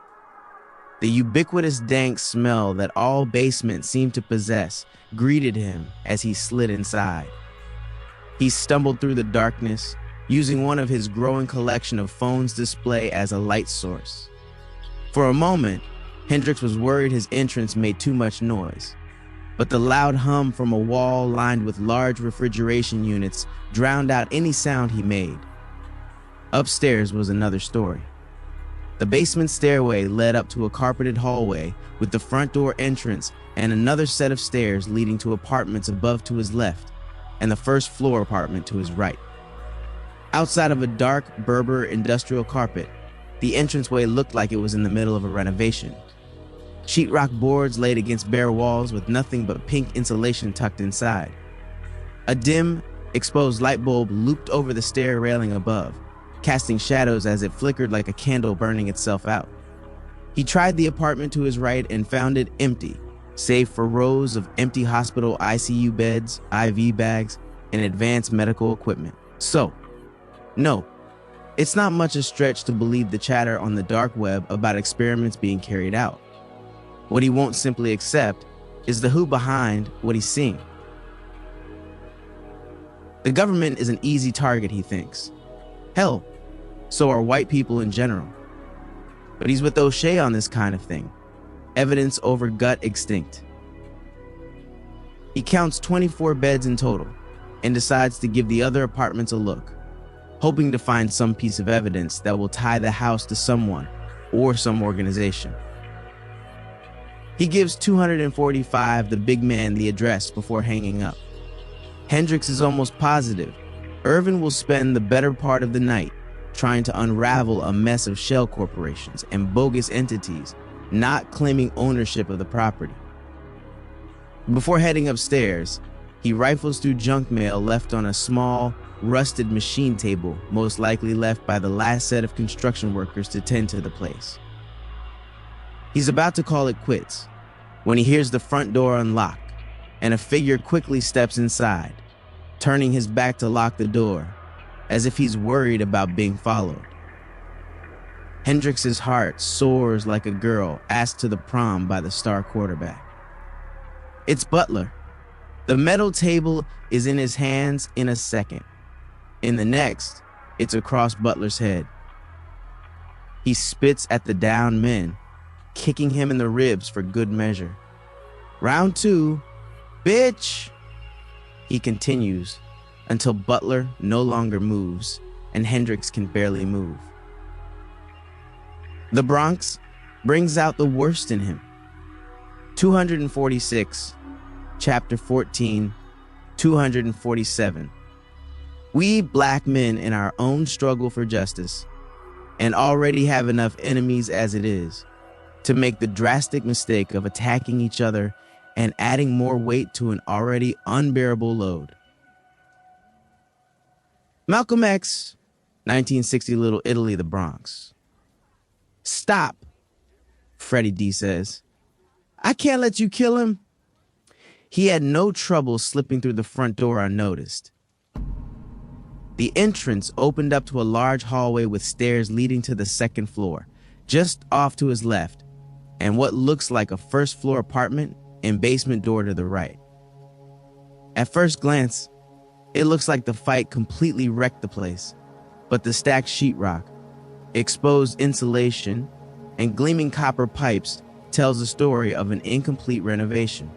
The ubiquitous dank smell that all basements seemed to possess greeted him as he slid inside. He stumbled through the darkness, using one of his growing collection of phones' display as a light source. For a moment, Hendricks was worried his entrance made too much noise, but the loud hum from a wall lined with large refrigeration units drowned out any sound he made. Upstairs was another story. The basement stairway led up to a carpeted hallway with the front door entrance and another set of stairs leading to apartments above to his left and the first floor apartment to his right. Outside of a dark Berber industrial carpet, the entranceway looked like it was in the middle of a renovation. Sheetrock boards laid against bare walls with nothing but pink insulation tucked inside. A dim, exposed light bulb looped over the stair railing above, casting shadows as it flickered like a candle burning itself out. He tried the apartment to his right and found it empty, save for rows of empty hospital ICU beds, IV bags, and advanced medical equipment. So, no, it's not much a stretch to believe the chatter on the dark web about experiments being carried out. What he won't simply accept is the who behind what he's seeing. The government is an easy target, he thinks. Hell, so are white people in general. But he's with O'Shea on this kind of thing. Evidence over gut extinct. He counts 24 beds in total and decides to give the other apartments a look, hoping to find some piece of evidence that will tie the house to someone or some organization. He gives 245 the big man the address before hanging up. Hendricks is almost positive Irvin will spend the better part of the night trying to unravel a mess of shell corporations and bogus entities not claiming ownership of the property. Before heading upstairs, he rifles through junk mail left on a small, rusted machine table, most likely left by the last set of construction workers to tend to the place. He's about to call it quits when he hears the front door unlock and a figure quickly steps inside, turning his back to lock the door, as if he's worried about being followed. Hendricks' heart soars like a girl asked to the prom by the star quarterback. It's Butler. The metal table is in his hands in a second. In the next, it's across Butler's head. He spits at the downed men, kicking him in the ribs for good measure. Round 2, Bitch! He continues until Butler no longer moves and Hendricks can barely move. The Bronx brings out the worst in him. 246, chapter 14, 247. We black men in our own struggle for justice and already have enough enemies as it is to make the drastic mistake of attacking each other and adding more weight to an already unbearable load. Malcolm X, 1960 Little Italy, the Bronx. Stop, Freddie D says. I can't let you kill him. He had no trouble slipping through the front door unnoticed. The entrance opened up to a large hallway with stairs leading to the second floor, just off to his left, and what looks like a first floor apartment and basement door to the right. At first glance, it looks like the fight completely wrecked the place, but the stacked sheetrock, exposed insulation, and gleaming copper pipes tells the story of an incomplete renovation.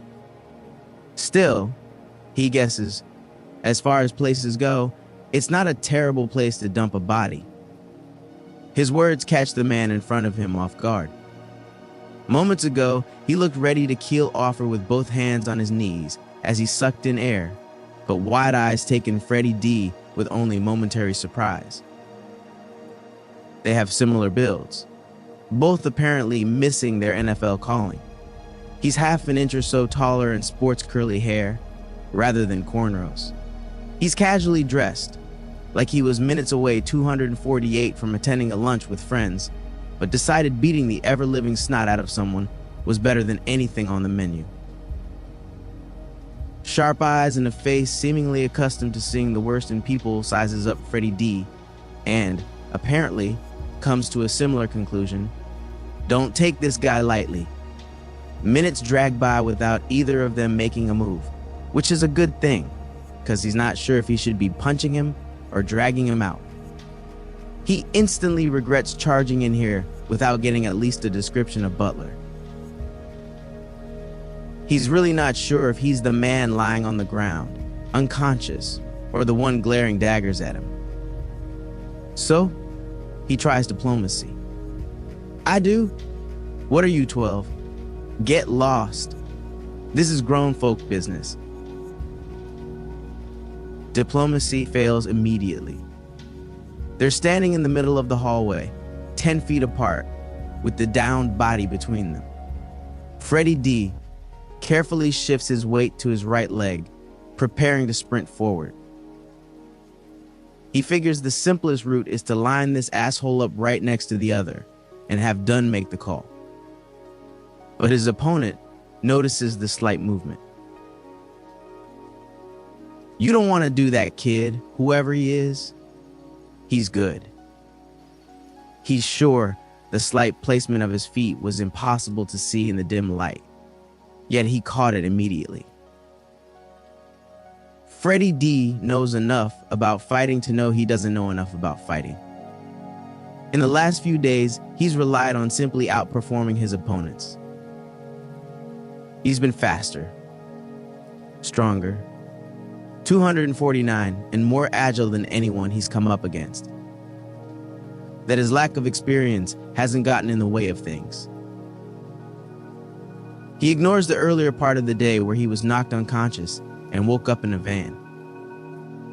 Still, he guesses, as far as places go, it's not a terrible place to dump a body. His words catch the man in front of him off guard. Moments ago, he looked ready to keel Offer with both hands on his knees as he sucked in air, but wide eyes taken Freddie D with only momentary surprise. They have similar builds, both apparently missing their NFL calling. He's half an inch or so taller and sports curly hair rather than cornrows. He's casually dressed, like he was minutes away 248 from attending a lunch with friends, but decided beating the ever-living snot out of someone was better than anything on the menu. Sharp eyes and a face seemingly accustomed to seeing the worst in people sizes up Freddie D and, apparently, comes to a similar conclusion. Don't take this guy lightly. Minutes drag by without either of them making a move, which is a good thing, because he's not sure if he should be punching him or dragging him out. He instantly regrets charging in here without getting at least a description of Butler. He's really not sure if he's the man lying on the ground, unconscious, or the one glaring daggers at him. So, he tries diplomacy. I do. What are you, 12? Get lost. This is grown folk business. Diplomacy fails immediately. They're standing in the middle of the hallway, 10 feet apart, with the downed body between them. Freddie D carefully shifts his weight to his right leg, preparing to sprint forward. He figures the simplest route is to line this asshole up right next to the other and have Dunn make the call. But his opponent notices the slight movement. You don't want to do that, kid, whoever he is. He's good. He's sure the slight placement of his feet was impossible to see in the dim light, yet he caught it immediately. Freddie D knows enough about fighting to know he doesn't know enough about fighting. In the last few days, he's relied on simply outperforming his opponents. He's been faster, stronger, 249, and more agile than anyone he's come up against. That his lack of experience hasn't gotten in the way of things. He ignores the earlier part of the day where he was knocked unconscious and woke up in a van.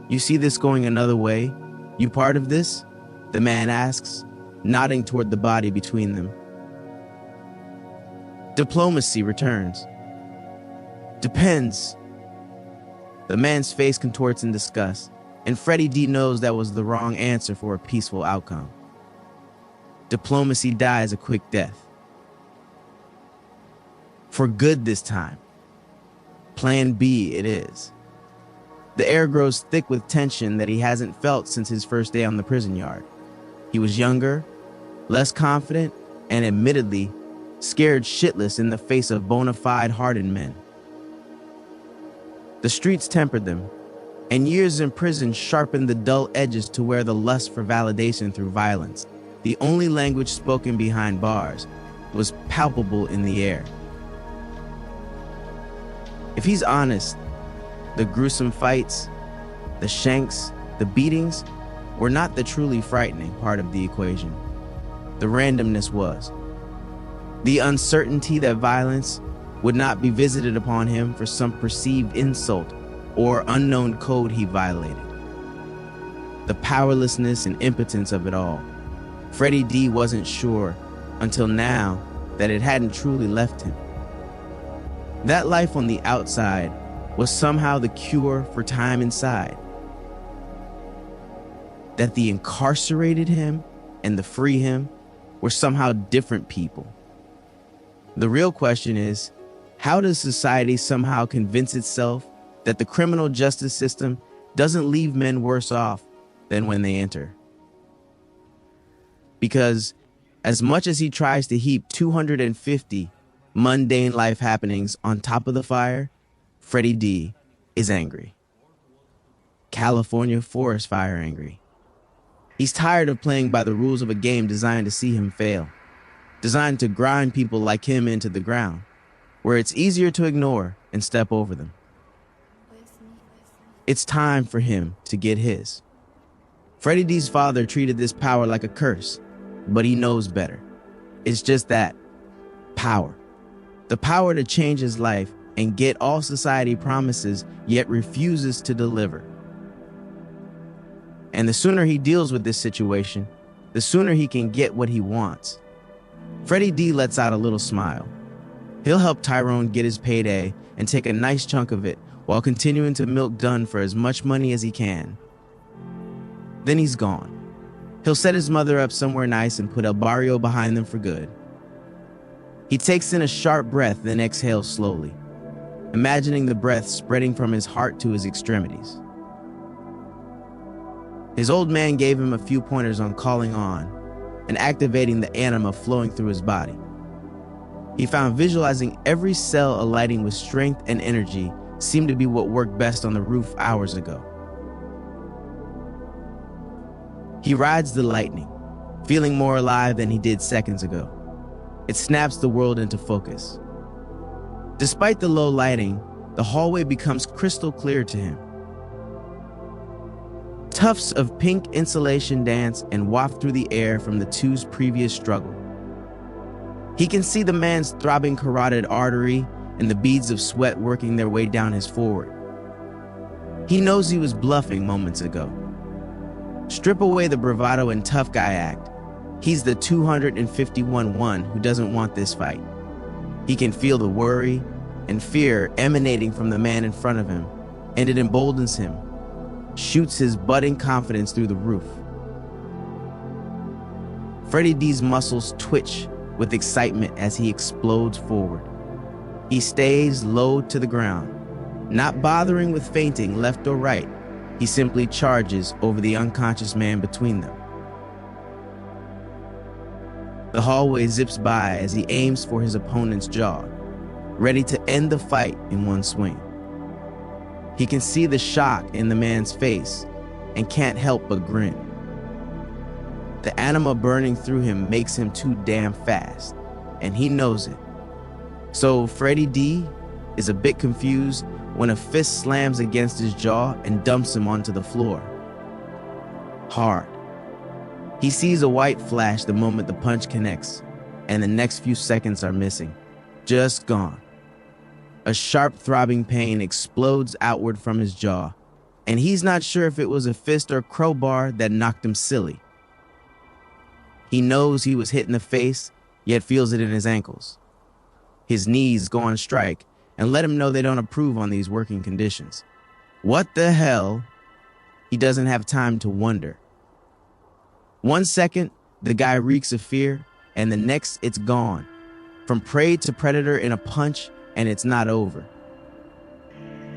You see this going another way? You part of this? The man asks, nodding toward the body between them. Diplomacy returns. Depends. The man's face contorts in disgust, and Freddie D knows that was the wrong answer for a peaceful outcome. Diplomacy dies a quick death. For good this time. Plan B it is. The air grows thick with tension that he hasn't felt since his first day on the prison yard. He was younger, less confident, and admittedly scared shitless in the face of bona fide hardened men. The streets tempered them, and years in prison sharpened the dull edges to where the lust for validation through violence, the only language spoken behind bars, was palpable in the air. If he's honest, the gruesome fights, the shanks, the beatings were not the truly frightening part of the equation. The randomness was. The uncertainty that violence would not be visited upon him for some perceived insult or unknown code he violated. The powerlessness and impotence of it all. Freddie D wasn't sure until now that it hadn't truly left him. That life on the outside was somehow the cure for time inside. That the incarcerated him and the free him were somehow different people. The real question is, how does society somehow convince itself that the criminal justice system doesn't leave men worse off than when they enter? Because as much as he tries to heap 250 mundane life happenings on top of the fire, Freddie D is angry. California forest fire angry. He's tired of playing by the rules of a game designed to see him fail, designed to grind people like him into the ground, where it's easier to ignore and step over them. It's time for him to get his. Freddie D's father treated this power like a curse, but he knows better. It's just that, power. The power to change his life and get all society promises, yet refuses to deliver. And the sooner he deals with this situation, the sooner he can get what he wants. Freddie D lets out a little smile. He'll help Tyrone get his payday and take a nice chunk of it while continuing to milk Dunn for as much money as he can. Then he's gone. He'll set his mother up somewhere nice and put El Barrio behind them for good. He takes in a sharp breath, then exhales slowly, imagining the breath spreading from his heart to his extremities. His old man gave him a few pointers on calling on and activating the anima flowing through his body. He found visualizing every cell alighting with strength and energy seemed to be what worked best on the roof hours ago. He rides the lightning, feeling more alive than he did seconds ago. It snaps the world into focus. Despite the low lighting, the hallway becomes crystal clear to him. Tufts of pink insulation dance and waft through the air from the two's previous struggle. He can see the man's throbbing carotid artery and the beads of sweat working their way down his forehead. He knows he was bluffing moments ago. Strip away the bravado and tough guy act. He's the 251 who doesn't want this fight. He can feel the worry and fear emanating from the man in front of him, and it emboldens him, shoots his budding confidence through the roof. Freddie D's muscles twitch with excitement as he explodes forward. He stays low to the ground, not bothering with feinting left or right. He simply charges over the unconscious man between them. The hallway zips by as he aims for his opponent's jaw, ready to end the fight in one swing. He can see the shock in the man's face and can't help but grin. The anima burning through him makes him too damn fast, and he knows it. So Freddie D is a bit confused when a fist slams against his jaw and dumps him onto the floor. Hard. He sees a white flash the moment the punch connects, and the next few seconds are missing. Just gone. A sharp throbbing pain explodes outward from his jaw, and he's not sure if it was a fist or crowbar that knocked him silly. He knows he was hit in the face, yet feels it in his ankles. His knees go on strike and let him know they don't approve on these working conditions. What the hell? He doesn't have time to wonder. 1 second, the guy reeks of fear, and the next, it's gone. From prey to predator in a punch, and it's not over.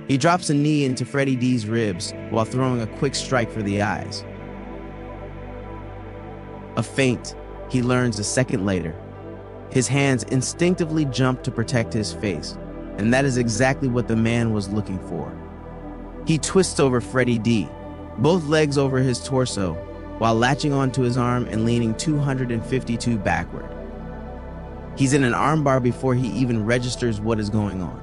He drops a knee into Freddie D's ribs while throwing a quick strike for the eyes. A feint, he learns a second later. His hands instinctively jump to protect his face, and that is exactly what the man was looking for. He twists over Freddie D, both legs over his torso, while latching onto his arm and leaning 252 backward. He's in an armbar before he even registers what is going on.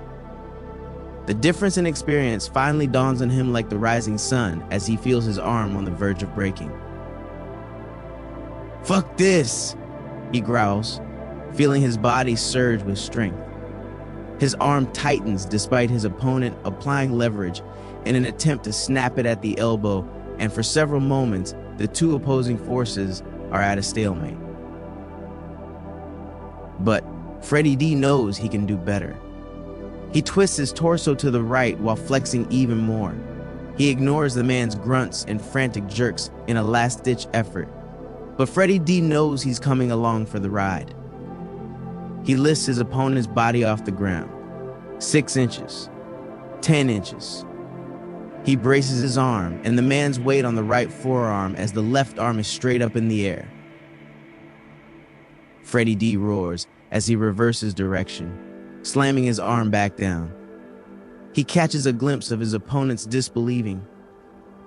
The difference in experience finally dawns on him like the rising sun as he feels his arm on the verge of breaking. "Fuck this," he growls, feeling his body surge with strength. His arm tightens despite his opponent applying leverage in an attempt to snap it at the elbow, and for several moments, the two opposing forces are at a stalemate. But Freddie D knows he can do better. He twists his torso to the right while flexing even more. He ignores the man's grunts and frantic jerks in a last-ditch effort. But Freddie D knows he's coming along for the ride. He lifts his opponent's body off the ground. 6 inches. 10 inches. He braces his arm and the man's weight on the right forearm as the left arm is straight up in the air. Freddie D roars as he reverses direction, slamming his arm back down. He catches a glimpse of his opponent's disbelieving,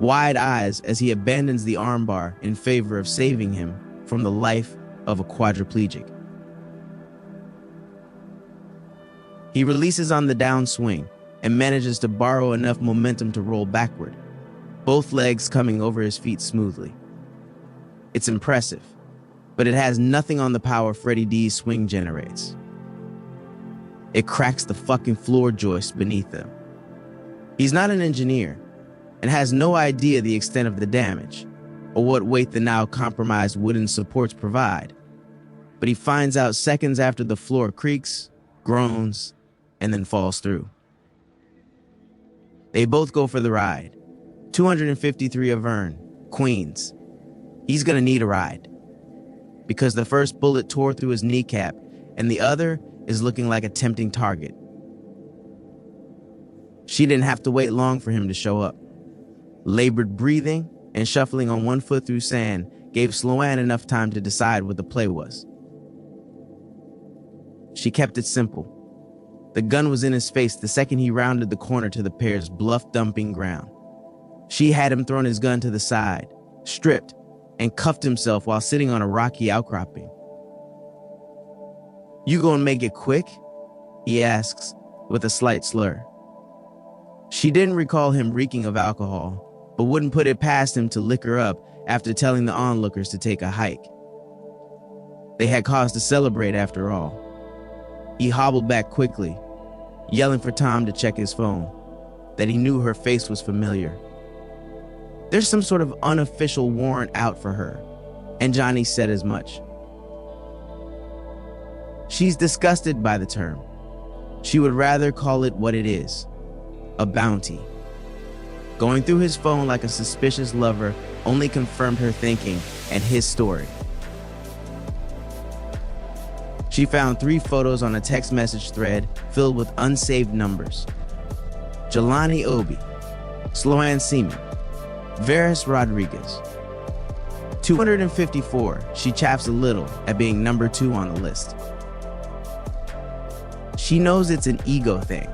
wide eyes as he abandons the armbar in favor of saving him from the life of a quadriplegic. He releases on the downswing and manages to borrow enough momentum to roll backward, both legs coming over his feet smoothly. It's impressive, but it has nothing on the power Freddie D's swing generates. It cracks the fucking floor joists beneath him. He's not an engineer and has no idea the extent of the damage or what weight the now compromised wooden supports provide, but he finds out seconds after the floor creaks, groans, and then falls through. They both go for the ride. 253 Avern, Queens. He's gonna need a ride, because the first bullet tore through his kneecap and the other is looking like a tempting target. She didn't have to wait long for him to show up. Labored breathing and shuffling on one foot through sand gave Sloan enough time to decide what the play was. She kept it simple. The gun was in his face the second he rounded the corner to the pair's bluff-dumping ground. She had him thrown his gun to the side, stripped, and cuffed himself while sitting on a rocky outcropping. "You gonna make it quick?" he asks with a slight slur. She didn't recall him reeking of alcohol, but wouldn't put it past him to liquor up after telling the onlookers to take a hike. They had cause to celebrate after all. He hobbled back quickly, yelling for Tom to check his phone, that he knew her face was familiar. There's some sort of unofficial warrant out for her, and Johnny said as much. She's disgusted by the term. She would rather call it what it is, a bounty. Going through his phone like a suspicious lover only confirmed her thinking and his story. She found 3 photos on a text message thread filled with unsaved numbers. Jelani Obi, Sloan Seaman, Veras Rodriguez. 254, she chaffs a little at being number 2 on the list. She knows it's an ego thing,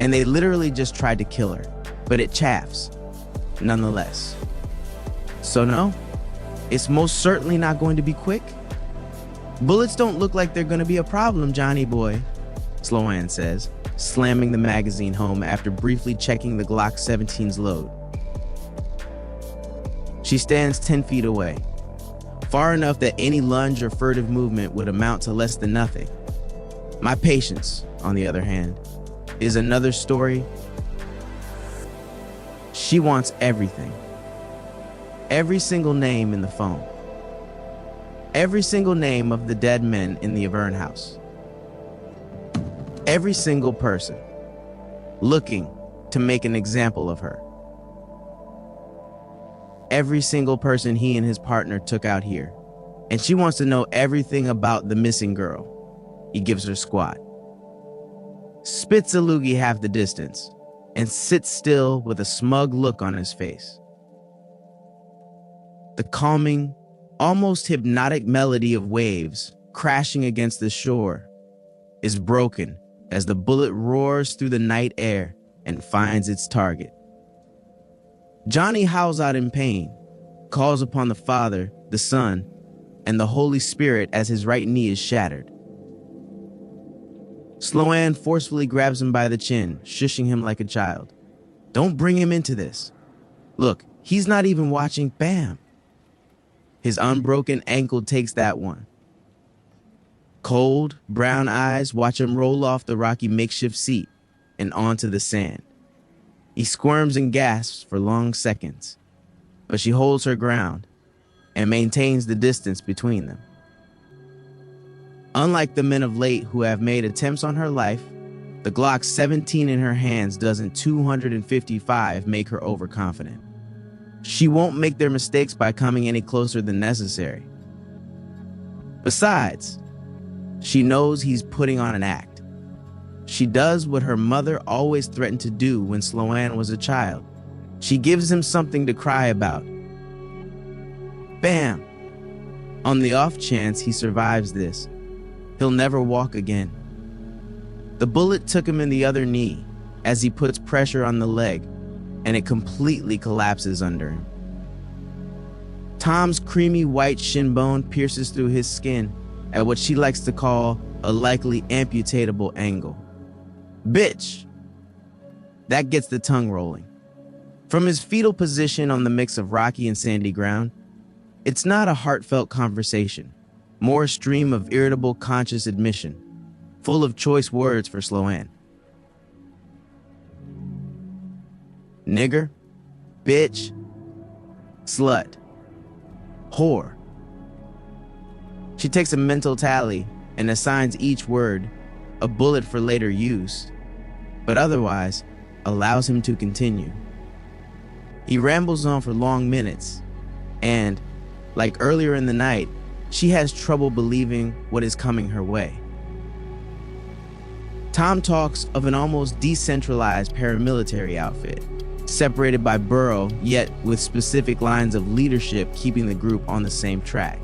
and they literally just tried to kill her, but it chaffs, nonetheless. So no, it's most certainly not going to be quick. Bullets don't look like they're going to be a problem, Johnny boy, Sloan says, slamming the magazine home after briefly checking the Glock 17's load. She stands 10 feet away, far enough that any lunge or furtive movement would amount to less than nothing. My patience, on the other hand, is another story. She wants everything. Every single name in the phone. Every single name of the dead men in the Avern house. Every single person looking to make an example of her. Every single person he and his partner took out here. And she wants to know everything about the missing girl. He gives her squat. Spits a loogie half the distance and sits still with a smug look on his face. The calming, almost hypnotic melody of waves crashing against the shore is broken as the bullet roars through the night air and finds its target. Johnny howls out in pain, calls upon the Father, the Son, and the Holy Spirit as his right knee is shattered. Sloan forcefully grabs him by the chin, shushing him like a child. Don't bring him into this. Look, he's not even watching. Bam! His unbroken ankle takes that one. Cold, brown eyes watch him roll off the rocky makeshift seat and onto the sand. He squirms and gasps for long seconds, but she holds her ground and maintains the distance between them. Unlike the men of late who have made attempts on her life, the Glock 17 in her hands doesn't 255 make her overconfident. She won't make their mistakes by coming any closer than necessary. Besides, she knows he's putting on an act. She does what her mother always threatened to do when Sloan was a child. She gives him something to cry about. Bam! On the off chance he survives this, he'll never walk again. The bullet took him in the other knee as he puts pressure on the leg, and it completely collapses under him. Tom's creamy white shin bone pierces through his skin at what she likes to call a likely amputatable angle. Bitch! That gets the tongue rolling. From his fetal position on the mix of rocky and sandy ground, it's not a heartfelt conversation, more a stream of irritable conscious admission, full of choice words for Sloan. Nigger, bitch, slut, whore. She takes a mental tally and assigns each word a bullet for later use, but otherwise allows him to continue. He rambles on for long minutes, and, like earlier in the night, she has trouble believing what is coming her way. Tom talks of an almost decentralized paramilitary outfit, separated by borough, yet with specific lines of leadership keeping the group on the same track.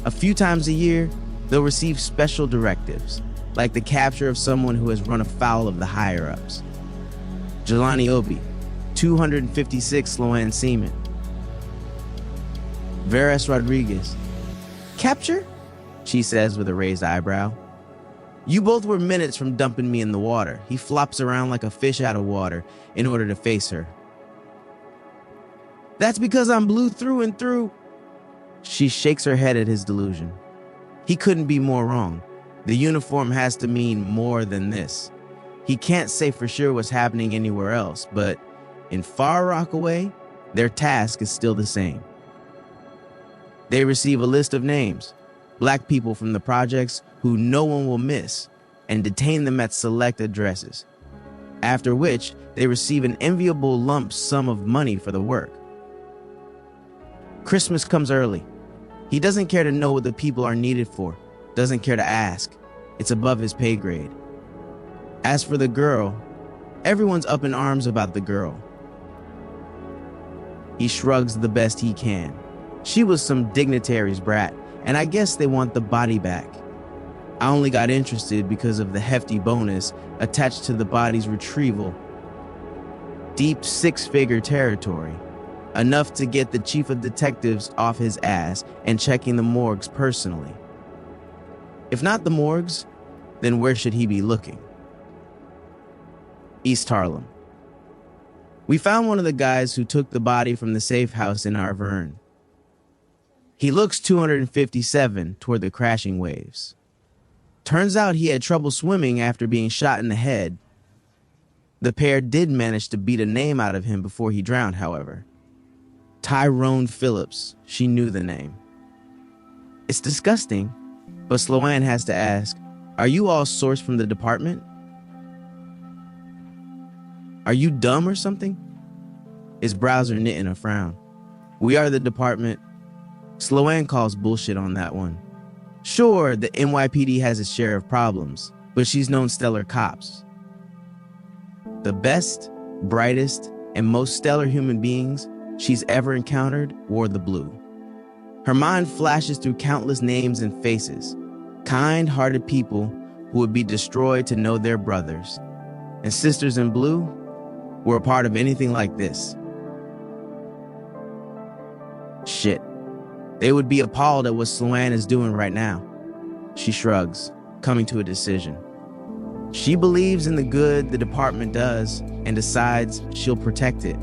A few times a year, they'll receive special directives, like the capture of someone who has run afoul of the higher-ups. Jelani Obi, 256 Sloan seamen. Veras Rodriguez. Capture? She says with a raised eyebrow. You both were minutes from dumping me in the water. He flops around like a fish out of water in order to face her. That's because I'm blue through and through. She shakes her head at his delusion. He couldn't be more wrong. The uniform has to mean more than this. He can't say for sure what's happening anywhere else, but in Far Rockaway, their task is still the same. They receive a list of names, black people from the projects who no one will miss, and detain them at select addresses, after which they receive an enviable lump sum of money for the work. Christmas comes early. He doesn't care to know what the people are needed for, doesn't care to ask. It's above his pay grade. As for the girl, everyone's up in arms about the girl. He shrugs the best he can. She was some dignitary's brat, and I guess they want the body back. I only got interested because of the hefty bonus attached to the body's retrieval. Deep six-figure territory. Enough to get the chief of detectives off his ass and checking the morgues personally. If not the morgues, then where should he be looking? East Harlem. We found one of the guys who took the body from the safe house in Arverne. He looks 257 toward the crashing waves. Turns out he had trouble swimming after being shot in the head. The pair did manage to beat a name out of him before he drowned, however. Tyrone Phillips, she knew the name. It's disgusting, but Sloan has to ask, are you all sourced from the department? Are you dumb or something? His brows are knit in a frown. We are the department. Sloan calls bullshit on that one. Sure, the NYPD has its share of problems, but she's known stellar cops. The best, brightest, and most stellar human beings she's ever encountered wore the blue. Her mind flashes through countless names and faces, kind-hearted people who would be destroyed to know their brothers. And sisters in blue were a part of anything like this. Shit. They would be appalled at what Sloan is doing right now. She shrugs. coming to a decision. She believes in the good the department does and decides she'll protect it.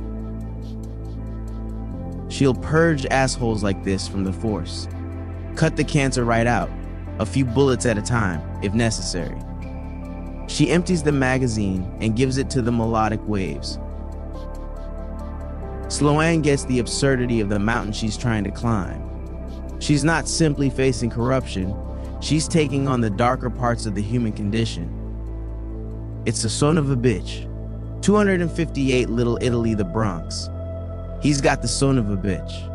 She'll purge assholes like this from the force. Cut the cancer right out, a few bullets at a time, if necessary. She empties the magazine and gives it to the melodic waves. Sloane gets the absurdity of the mountain she's trying to climb. She's not simply facing corruption, she's taking on the darker parts of the human condition. It's a son of a bitch. 258 Little Italy, the Bronx. He's got the son of a bitch.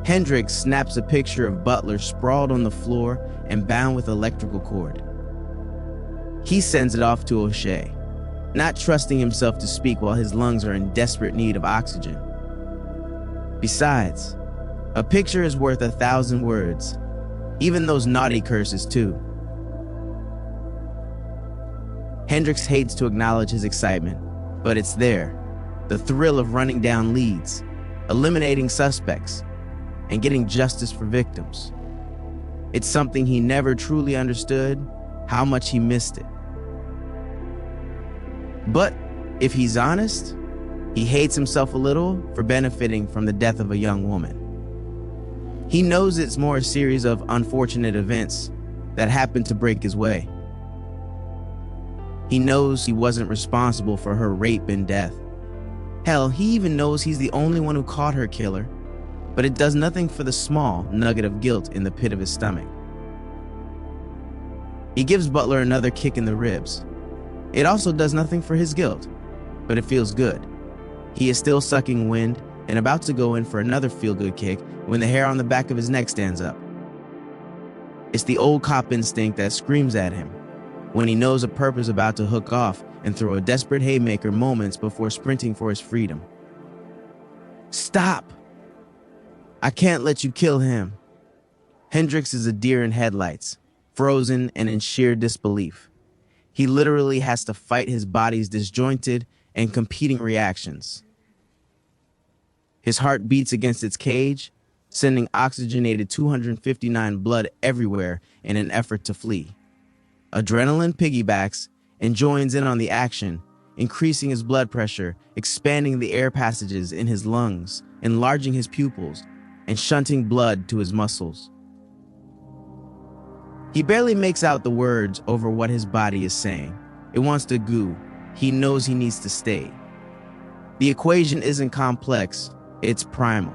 Hendrix snaps a picture of Butler sprawled on the floor and bound with electrical cord. He sends it off to O'Shea, not trusting himself to speak while his lungs are in desperate need of oxygen. Besides, a picture is worth 1,000 words, even those naughty curses too. Hendrix hates to acknowledge his excitement, but it's there. The thrill of running down leads, eliminating suspects, and getting justice for victims. It's something he never truly understood, how much he missed it. But if he's honest, he hates himself a little for benefiting from the death of a young woman. He knows it's more a series of unfortunate events that happened to break his way. He knows he wasn't responsible for her rape and death. Hell, he even knows he's the only one who caught her killer, but it does nothing for the small nugget of guilt in the pit of his stomach. He gives Butler another kick in the ribs. It also does nothing for his guilt, but it feels good. He is still sucking wind and about to go in for another feel-good kick when the hair on the back of his neck stands up. It's the old cop instinct that screams at him when he knows a perp is about to hook off and throw a desperate haymaker moments before sprinting for his freedom. Stop! I can't let you kill him. Hendrix is a deer in headlights, frozen and in sheer disbelief. He literally has to fight his body's disjointed and competing reactions. His heart beats against its cage, sending oxygenated 259 blood everywhere in an effort to flee. Adrenaline piggybacks and joins in on the action, increasing his blood pressure, expanding the air passages in his lungs, enlarging his pupils, and shunting blood to his muscles. He barely makes out the words over what his body is saying. It wants to goo. He knows he needs to stay. The equation isn't complex, it's primal.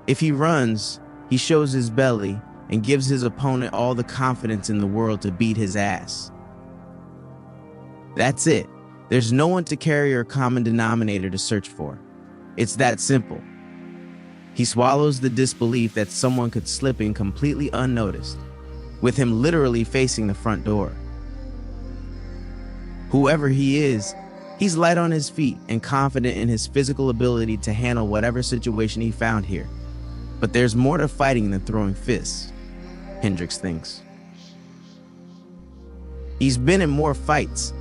If he runs, he shows his belly and gives his opponent all the confidence in the world to beat his ass. That's it. There's no one to carry or common denominator to search for. It's that simple. He swallows the disbelief that someone could slip in completely unnoticed, with him literally facing the front door. Whoever he is, he's light on his feet and confident in his physical ability to handle whatever situation he found here. But there's more to fighting than throwing fists, Hendrix thinks. He's been in more fights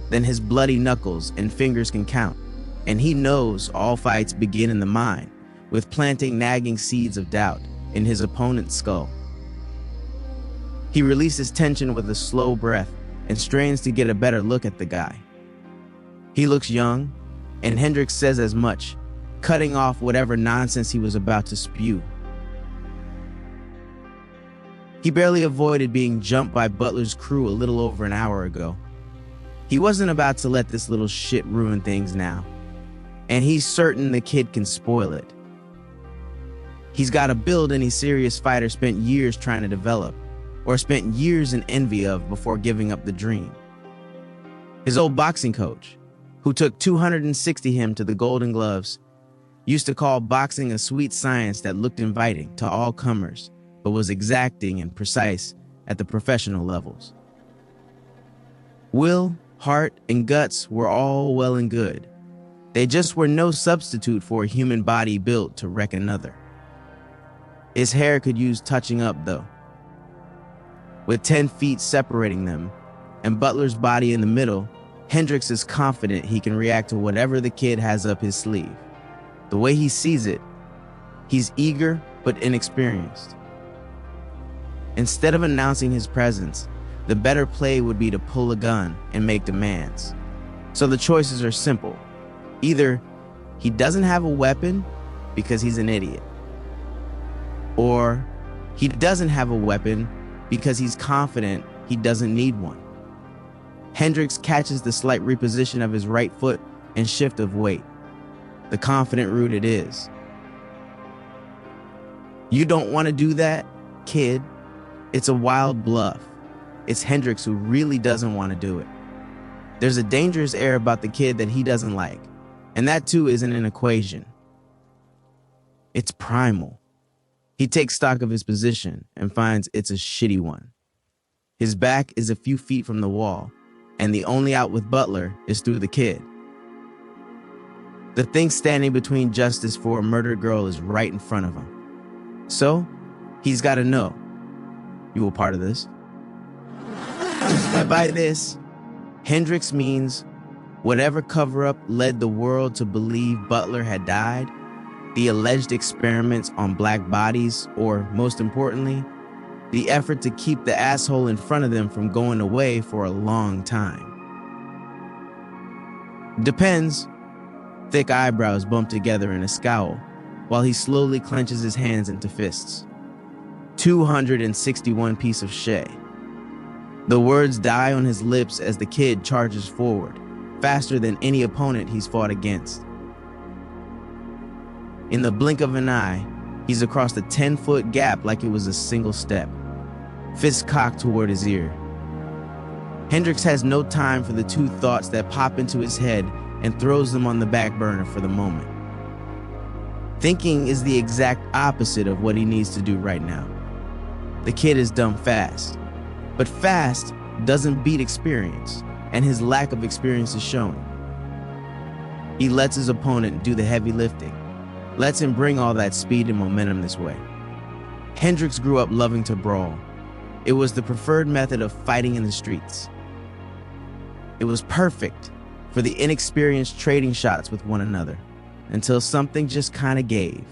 than his bloody knuckles and fingers can count, and he knows all fights begin in the mind, with planting nagging seeds of doubt in his opponent's skull. He releases tension with a slow breath and strains to get a better look at the guy. He looks young, and Hendrix says as much, cutting off whatever nonsense he was about to spew. He barely avoided being jumped by Butler's crew a little over an hour ago. He wasn't about to let this little shit ruin things now, and he's certain the kid can spoil it. He's got a build any serious fighter spent years trying to develop, or spent years in envy of before giving up the dream. His old boxing coach, who took 260 him to the Golden Gloves, used to call boxing a sweet science that looked inviting to all comers, but was exacting and precise at the professional levels. Will, heart, and guts were all well and good. They just were no substitute for a human body built to wreck another. His hair could use touching up though. With 10 feet separating them, and Butler's body in the middle, Hendrix is confident he can react to whatever the kid has up his sleeve. The way he sees it, he's eager but inexperienced. Instead of announcing his presence, the better play would be to pull a gun and make demands. So the choices are simple. Either he doesn't have a weapon because he's an idiot, or he doesn't have a weapon because he's confident he doesn't need one. Hendricks catches the slight reposition of his right foot and shift of weight. The confident route it is. You don't want to do that, kid. It's a wild bluff. It's Hendricks who really doesn't want to do it. There's a dangerous air about the kid that he doesn't like, and that too isn't an equation. It's primal. He takes stock of his position and finds it's a shitty one. His back is a few feet from the wall, and the only out with Butler is through the kid. The thing standing between justice for a murdered girl is right in front of him. So, he's got to know. You were part of this. And by this, Hendricks means whatever cover-up led the world to believe Butler had died, the alleged experiments on black bodies, or most importantly, the effort to keep the asshole in front of them from going away for a long time. Depends. Thick eyebrows bump together in a scowl, while he slowly clenches his hands into fists. 261 piece of shit. The words die on his lips as the kid charges forward, faster than any opponent he's fought against. In the blink of an eye, he's across the 10-foot gap like it was a single step, fist cocked toward his ear. Hendricks has no time for the two thoughts that pop into his head and throws them on the back burner for the moment. Thinking is the exact opposite of what he needs to do right now. The kid is dumb fast, but fast doesn't beat experience, and his lack of experience is showing. He lets his opponent do the heavy lifting, lets him bring all that speed and momentum this way. Hendricks grew up loving to brawl. It was the preferred method of fighting in the streets. It was perfect for the inexperienced trading shots with one another, until something just kind of gave.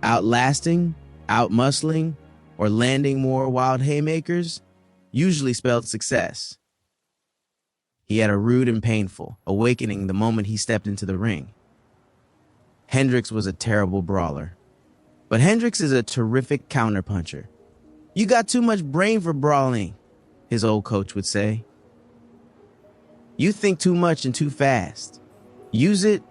Outlasting, outmuscling, or landing more wild haymakers usually spelled success. He had a rude and painful awakening the moment he stepped into the ring. Hendricks was a terrible brawler, but Hendricks is a terrific counterpuncher. "You got too much brain for brawling," his old coach would say. "You think too much and too fast. Use it."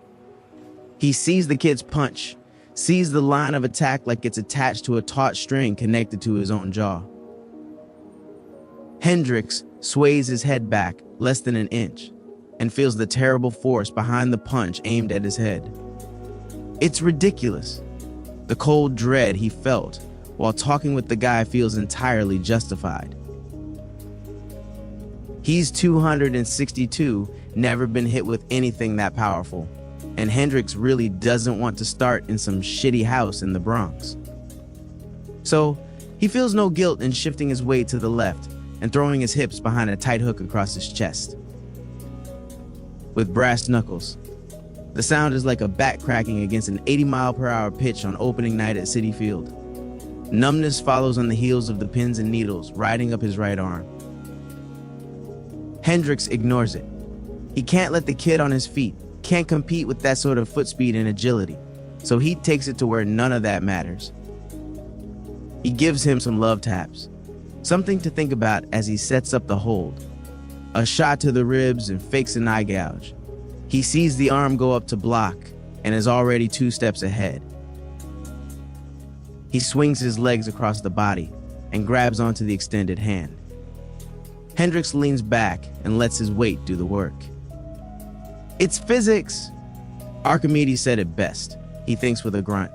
He sees the kid's punch, sees the line of attack like it's attached to a taut string connected to his own jaw. Hendricks sways his head back less than an inch and feels the terrible force behind the punch aimed at his head. It's ridiculous. The cold dread he felt while talking with the guy feels entirely justified. He's 262, never been hit with anything that powerful, and Hendricks really doesn't want to start in some shitty house in the Bronx. So, he feels no guilt in shifting his weight to the left and throwing his hips behind a tight hook across his chest. With brass knuckles, the sound is like a bat cracking against an 80-mile-per-hour pitch on opening night at Citi Field. Numbness follows on the heels of the pins and needles riding up his right arm. Hendricks ignores it. He can't let the kid on his feet, can't compete with that sort of foot speed and agility, so he takes it to where none of that matters. He gives him some love taps, something to think about as he sets up the hold. A shot to the ribs and fakes an eye gouge. He sees the arm go up to block and is already 2 steps ahead. He swings his legs across the body and grabs onto the extended hand. Hendricks leans back and lets his weight do the work. "It's physics." Archimedes said it best, he thinks with a grunt.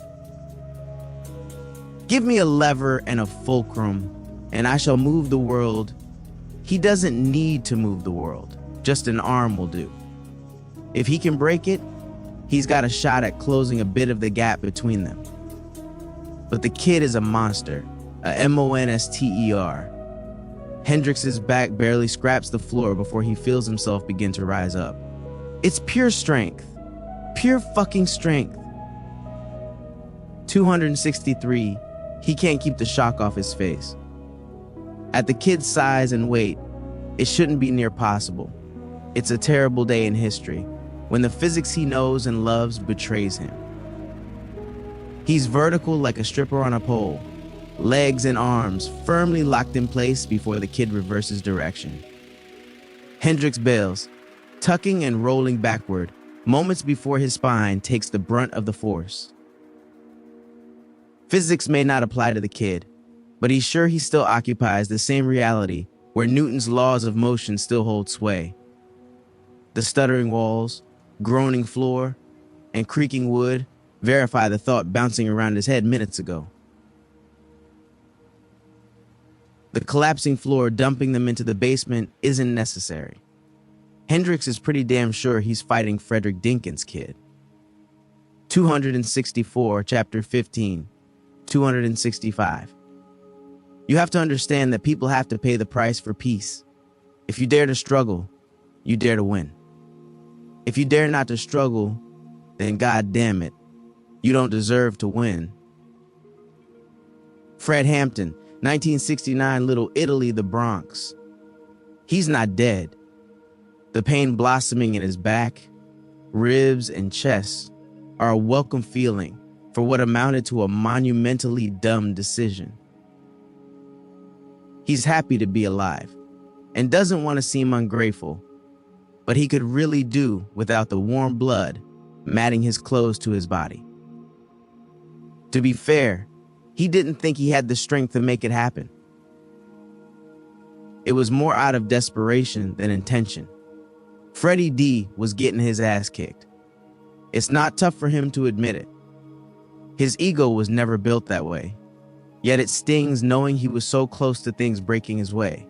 "Give me a lever and a fulcrum, and I shall move the world." He doesn't need to move the world, just an arm will do. If he can break it, he's got a shot at closing a bit of the gap between them. But the kid is a monster, a monster. Hendricks' back barely scraps the floor before he feels himself begin to rise up. It's pure strength. Pure fucking strength. 263, he can't keep the shock off his face. At the kid's size and weight, it shouldn't be near possible. It's a terrible day in history when the physics he knows and loves betrays him. He's vertical like a stripper on a pole, legs and arms firmly locked in place before the kid reverses direction. Hendricks bails, tucking and rolling backward, moments before his spine takes the brunt of the force. Physics may not apply to the kid, but he's sure he still occupies the same reality where Newton's laws of motion still hold sway. The stuttering walls, groaning floor, and creaking wood verify the thought bouncing around his head minutes ago. The collapsing floor dumping them into the basement isn't necessary. Hendricks is pretty damn sure he's fighting Frederick Dinkins' kid. 264, chapter 15, 265. You have to understand that people have to pay the price for peace. If you dare to struggle, you dare to win. If you dare not to struggle, then God damn it, you don't deserve to win. Fred Hampton, 1969, Little Italy, the Bronx. He's not dead. The pain blossoming in his back, ribs, and chest are a welcome feeling for what amounted to a monumentally dumb decision. He's happy to be alive and doesn't want to seem ungrateful, but he could really do without the warm blood matting his clothes to his body. To be fair, he didn't think he had the strength to make it happen. It was more out of desperation than intention. Freddie D was getting his ass kicked. It's not tough for him to admit it. His ego was never built that way, yet it stings knowing he was so close to things breaking his way.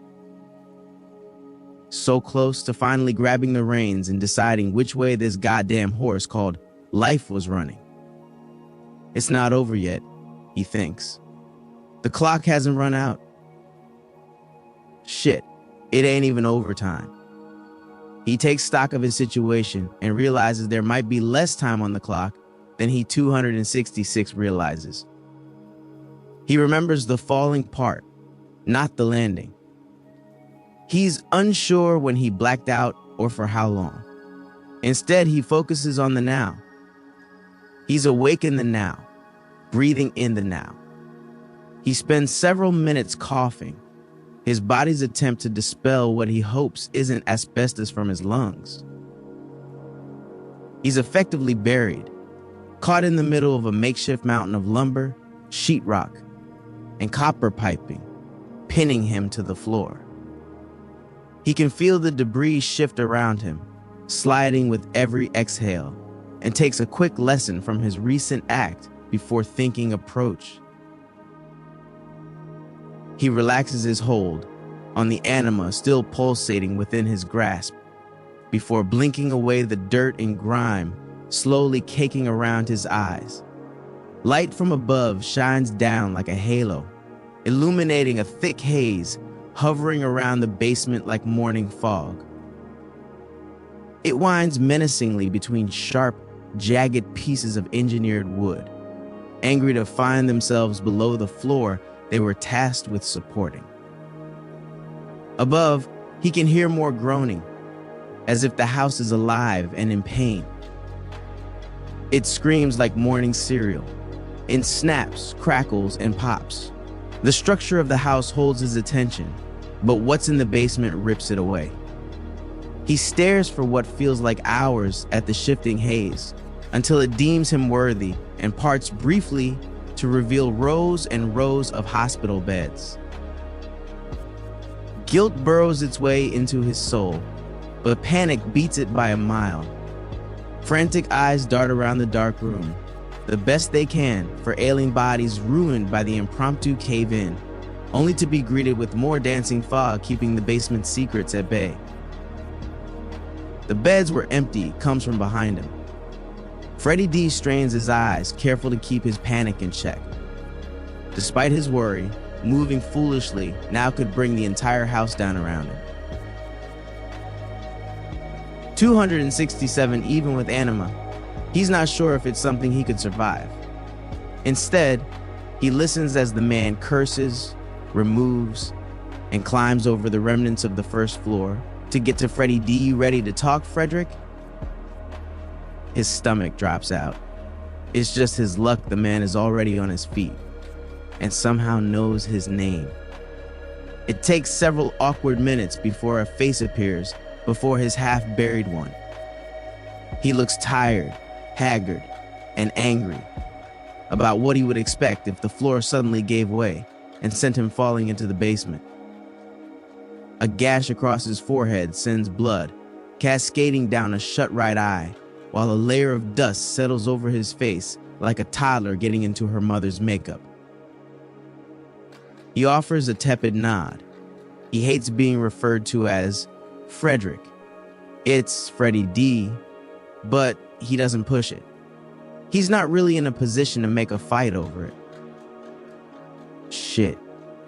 So close to finally grabbing the reins and deciding which way this goddamn horse called life was running. It's not over yet, he thinks. The clock hasn't run out. Shit, it ain't even overtime. He takes stock of his situation and realizes there might be less time on the clock than he 266 realizes. He remembers the falling part, not the landing. He's unsure when he blacked out or for how long. Instead, he focuses on the now. He's awake in the now, breathing in the now. He spends several minutes coughing, his body's attempt to dispel what he hopes isn't asbestos from his lungs. He's effectively buried, caught in the middle of a makeshift mountain of lumber, sheetrock, and copper piping, pinning him to the floor. He can feel the debris shift around him, sliding with every exhale, and takes a quick lesson from his recent act before thinking approach. He relaxes his hold on the anima still pulsating within his grasp before blinking away the dirt and grime slowly caking around his eyes. Light from above shines down like a halo, illuminating a thick haze hovering around the basement like morning fog. It winds menacingly between sharp, jagged pieces of engineered wood, angry to find themselves below the floor they were tasked with supporting. Above, he can hear more groaning, as if the house is alive and in pain. It screams like morning cereal, in snaps, crackles, and pops. The structure of the house holds his attention, but what's in the basement rips it away. He stares for what feels like hours at the shifting haze, until it deems him worthy and parts briefly to reveal rows and rows of hospital beds. Guilt burrows its way into his soul, but panic beats it by a mile. Frantic eyes dart around the dark room, the best they can for ailing bodies ruined by the impromptu cave-in, only to be greeted with more dancing fog keeping the basement's secrets at bay. The beds were empty comes from behind him. Freddie D strains his eyes, careful to keep his panic in check. Despite his worry, moving foolishly now could bring the entire house down around him. 267 even with anima, he's not sure if it's something he could survive. Instead, he listens as the man curses, removes, and climbs over the remnants of the first floor to get to Freddie D. You ready to talk, Frederick? His stomach drops out. It's just his luck the man is already on his feet and somehow knows his name. It takes several awkward minutes before a face appears before his half-buried one. He looks tired, haggard, and angry about what he would expect if the floor suddenly gave way and sent him falling into the basement. A gash across his forehead sends blood cascading down a shut right eye, while a layer of dust settles over his face like a toddler getting into her mother's makeup. He offers a tepid nod. He hates being referred to as Frederick. It's Freddie D, but he doesn't push it. He's not really in a position to make a fight over it. Shit,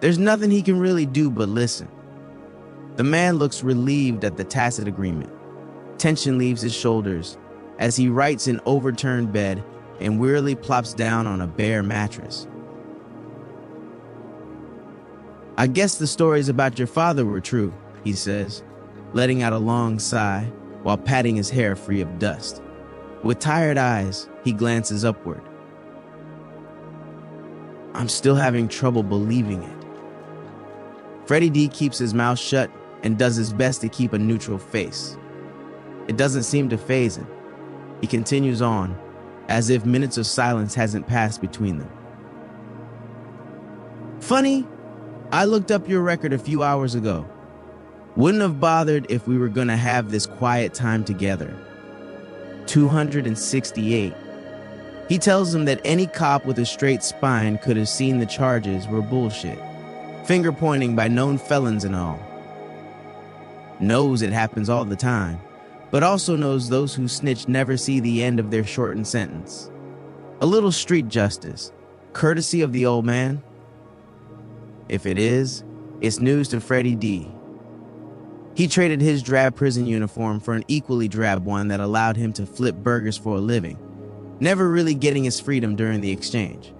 there's nothing he can really do but listen. The man looks relieved at the tacit agreement. Tension leaves his shoulders as he rights an overturned bed and wearily plops down on a bare mattress. I guess the stories about your father were true, he says, letting out a long sigh while patting his hair free of dust. With tired eyes, he glances upward. I'm still having trouble believing it. Freddie D keeps his mouth shut and does his best to keep a neutral face. It doesn't seem to faze him. He continues on, as if minutes of silence hasn't passed between them. Funny, I looked up your record a few hours ago. Wouldn't have bothered if we were gonna have this quiet time together. 268. He tells him that any cop with a straight spine could have seen the charges were bullshit. Finger pointing by known felons and all. Knows it happens all the time, but also knows those who snitch never see the end of their shortened sentence. A little street justice, courtesy of the old man. If it is, it's news to Freddie D. He traded his drab prison uniform for an equally drab one that allowed him to flip burgers for a living, never really getting his freedom during the exchange.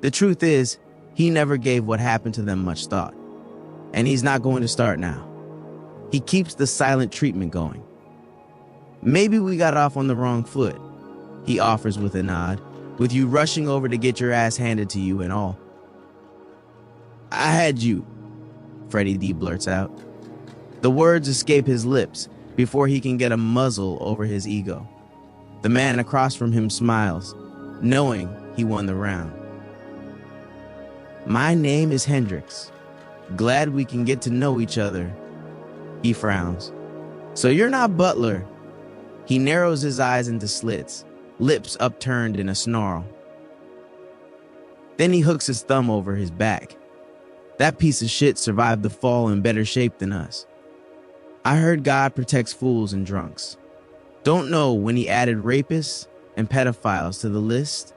The truth is, he never gave what happened to them much thought, and he's not going to start now. He keeps the silent treatment going. Maybe we got off on the wrong foot, he offers with a nod, with you rushing over to get your ass handed to you and all. I had you, Freddie D blurts out. The words escape his lips before he can get a muzzle over his ego. The man across from him smiles, knowing he won the round. My name is Hendricks. Glad we can get to know each other. He frowns. So you're not Butler. He narrows his eyes into slits, lips upturned in a snarl. Then he hooks his thumb over his back. That piece of shit survived the fall in better shape than us. I heard God protects fools and drunks. Don't know when he added rapists and pedophiles to the list.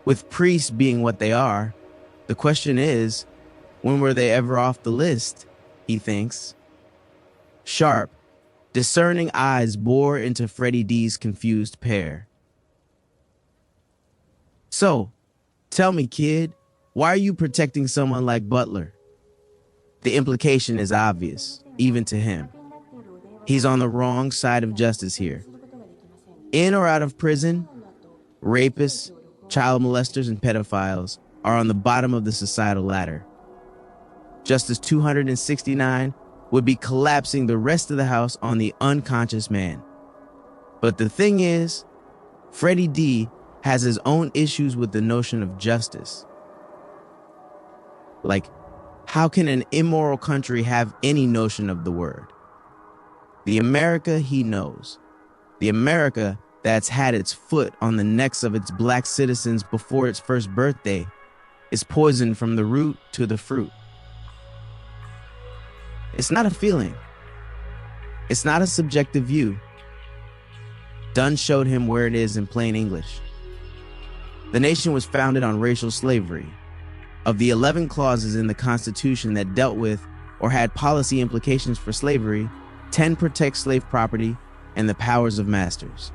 With priests being what they are, the question is, when were they ever off the list? He thinks. Sharp, discerning eyes bore into Freddie D's confused pair. So, tell me, kid, why are you protecting someone like Butler? The implication is obvious, even to him. He's on the wrong side of justice here. In or out of prison, rapists, child molesters, and pedophiles are on the bottom of the societal ladder. Justice 269 would be collapsing the rest of the house on the unconscious man. But the thing is, Freddie D has his own issues with the notion of justice. Like, how can an immoral country have any notion of the word? The America he knows, the America that's had its foot on the necks of its black citizens before its first birthday, is poisoned from the root to the fruit. It's not a feeling. It's not a subjective view. Dunn showed him where it is in plain English. The nation was founded on racial slavery. Of the 11 clauses in the Constitution that dealt with or had policy implications for slavery, 10 protect slave property and the powers of masters.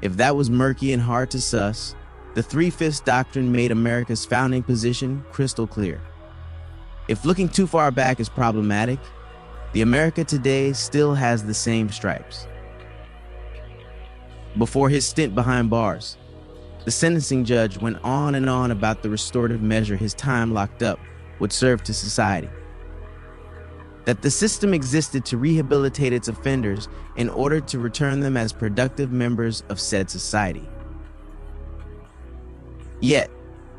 If that was murky and hard to suss, The Three-Fifths Doctrine made America's founding position crystal clear. If looking too far back is problematic, the America today still has the same stripes. Before his stint behind bars, the sentencing judge went on and on about the restorative measure his time locked up would serve to society. That the system existed to rehabilitate its offenders in order to return them as productive members of said society. Yet,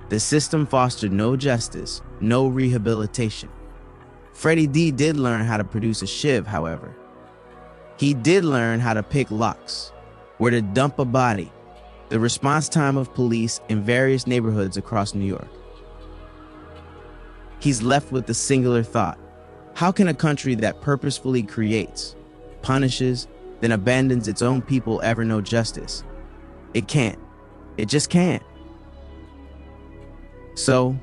the system fostered no justice, no rehabilitation. Freddie D did learn how to produce a shiv, however. He did learn how to pick locks, where to dump a body, the response time of police in various neighborhoods across New York. He's left with the singular thought: how can a country that purposefully creates, punishes, then abandons its own people ever know justice? It can't. It just can't. So,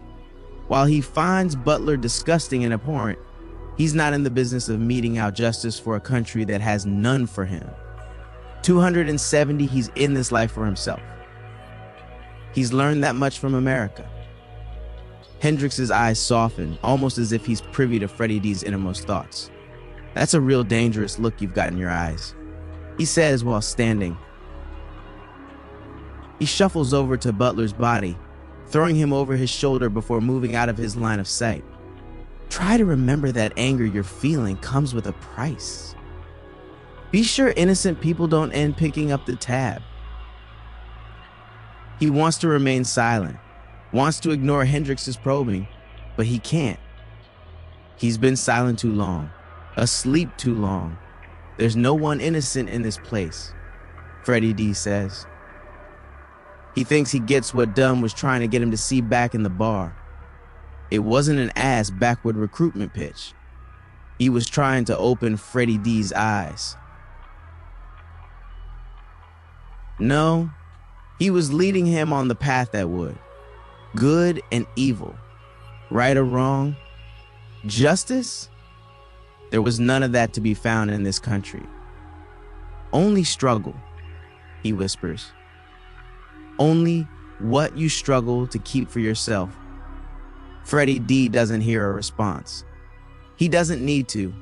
while he finds Butler disgusting and abhorrent, he's not in the business of meting out justice for a country that has none for him. 270, he's in this life for himself. He's learned that much from America. Hendrix's eyes soften, almost as if he's privy to Freddie D's innermost thoughts. That's a real dangerous look you've got in your eyes, he says while standing. He shuffles over to Butler's body, throwing him over his shoulder before moving out of his line of sight. Try to remember that anger you're feeling comes with a price. Be sure innocent people don't end picking up the tab. He wants to remain silent, wants to ignore Hendrix's probing, but he can't. He's been silent too long, asleep too long. There's no one innocent in this place, Freddie D says. He thinks he gets what Dunn was trying to get him to see back in the bar. It wasn't an ass backward recruitment pitch. He was trying to open Freddie D's eyes. No, he was leading him on the path that would. Good and evil, right or wrong, justice? There was none of that to be found in this country. Only struggle, he whispers. Only what you struggle to keep for yourself. Freddie D doesn't hear a response. He doesn't need to.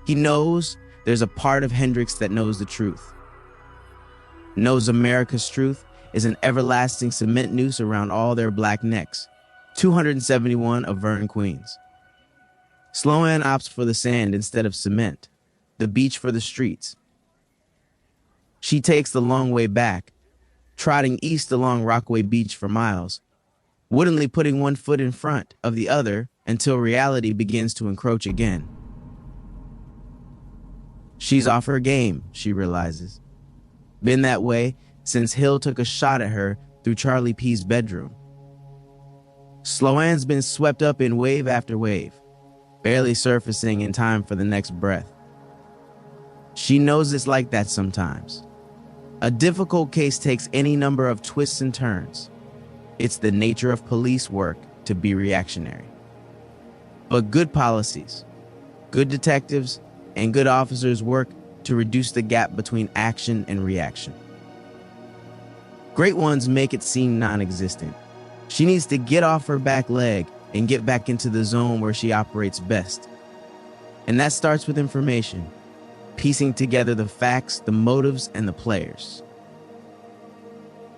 He knows there's a part of Hendrix that knows the truth. Knows America's truth is an everlasting cement noose around all their black necks. 271 of Vernon, Queens. Sloan opts for the sand instead of cement, the beach for the streets. She takes the long way back, trotting east along Rockaway Beach for miles, woodenly putting one foot in front of the other until reality begins to encroach again. She's off her game, she realizes. Been that way since Hill took a shot at her through Charlie P's bedroom. Sloan's been swept up in wave after wave, barely surfacing in time for the next breath. She knows it's like that sometimes. A difficult case takes any number of twists and turns. It's the nature of police work to be reactionary. But good policies, good detectives, and good officers work to reduce the gap between action and reaction. Great ones make it seem non-existent. She needs to get off her back leg and get back into the zone where she operates best. And that starts with information, piecing together the facts, the motives, and the players.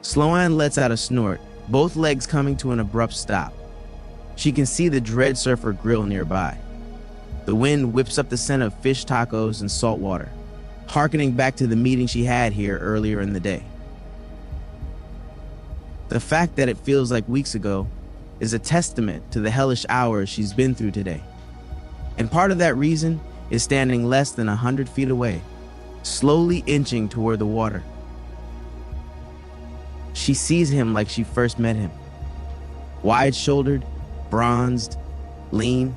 Sloan lets out a snort, both legs coming to an abrupt stop. She can see the Dread Surfer grill nearby. The wind whips up the scent of fish tacos and salt water, hearkening back to the meeting she had here earlier in the day. The fact that it feels like weeks ago is a testament to the hellish hours she's been through today. And part of that reason is standing less than 100 feet away, slowly inching toward the water. She sees him like she first met him. Wide-shouldered, bronzed, lean.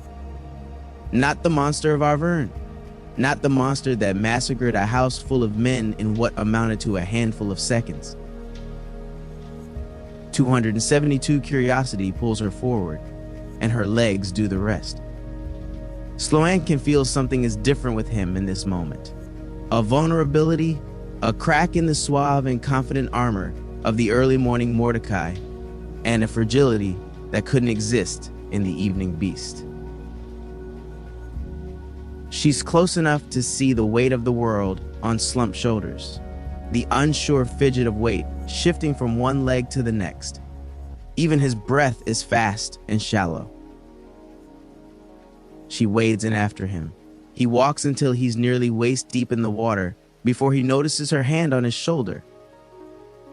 Not the monster of Arverne. Not the monster that massacred a house full of men in what amounted to a handful of seconds. 272 curiosity pulls her forward, and her legs do the rest. Sloan can feel something is different with him in this moment. A vulnerability, a crack in the suave and confident armor of the early morning Mordecai and a fragility that couldn't exist in the evening beast. She's close enough to see the weight of the world on slumped shoulders, the unsure fidget of weight shifting from one leg to the next. Even his breath is fast and shallow. She wades in after him. He walks until he's nearly waist deep in the water before he notices her hand on his shoulder.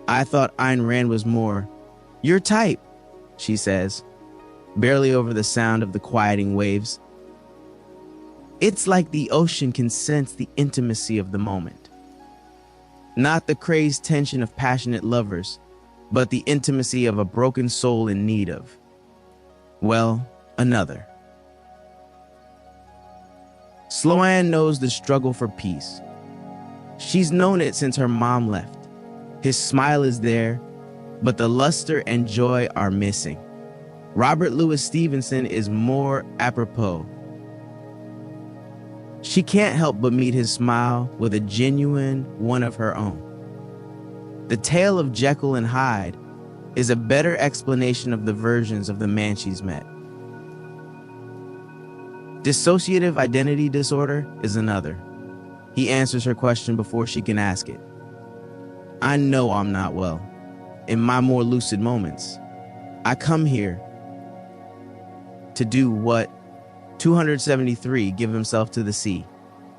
I thought Ayn Rand was more your type, she says, barely over the sound of the quieting waves. It's like the ocean can sense the intimacy of the moment. Not the crazed tension of passionate lovers, but the intimacy of a broken soul in need of, well, another. Sloan knows the struggle for peace. She's known it since her mom left. His smile is there, but the luster and joy are missing. Robert Louis Stevenson is more apropos. She can't help but meet his smile with a genuine one of her own. The tale of Jekyll and Hyde is a better explanation of the versions of the man she's met. Dissociative identity disorder is another. He answers her question before she can ask it. I know I'm not well. In my more lucid moments, I come here to do what 273 give himself to the sea,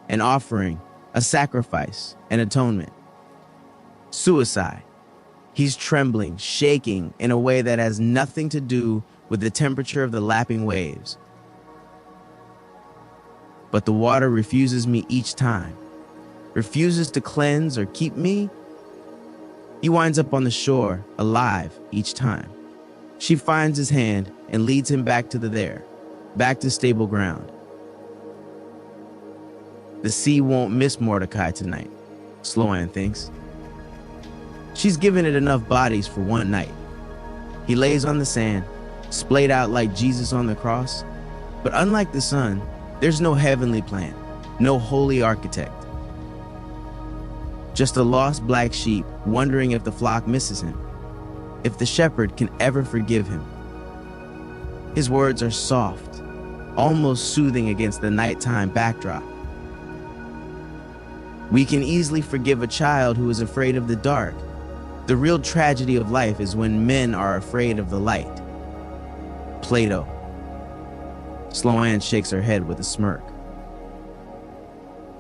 an offering, a sacrifice, an atonement. Suicide. He's trembling, shaking in a way that has nothing to do with the temperature of the lapping waves. But the water refuses me each time, refuses to cleanse or keep me. He winds up on the shore, alive each time. She finds his hand and leads him back to back to stable ground. The sea won't miss Mordecai tonight, Sloan thinks. She's given it enough bodies for one night. He lays on the sand, splayed out like Jesus on the cross. But unlike the sun, there's no heavenly plan, no holy architect. Just a lost black sheep wondering if the flock misses him, if the shepherd can ever forgive him. His words are soft, almost soothing against the nighttime backdrop. We can easily forgive a child who is afraid of the dark. The real tragedy of life is when men are afraid of the light. Plato. Sloan shakes her head with a smirk.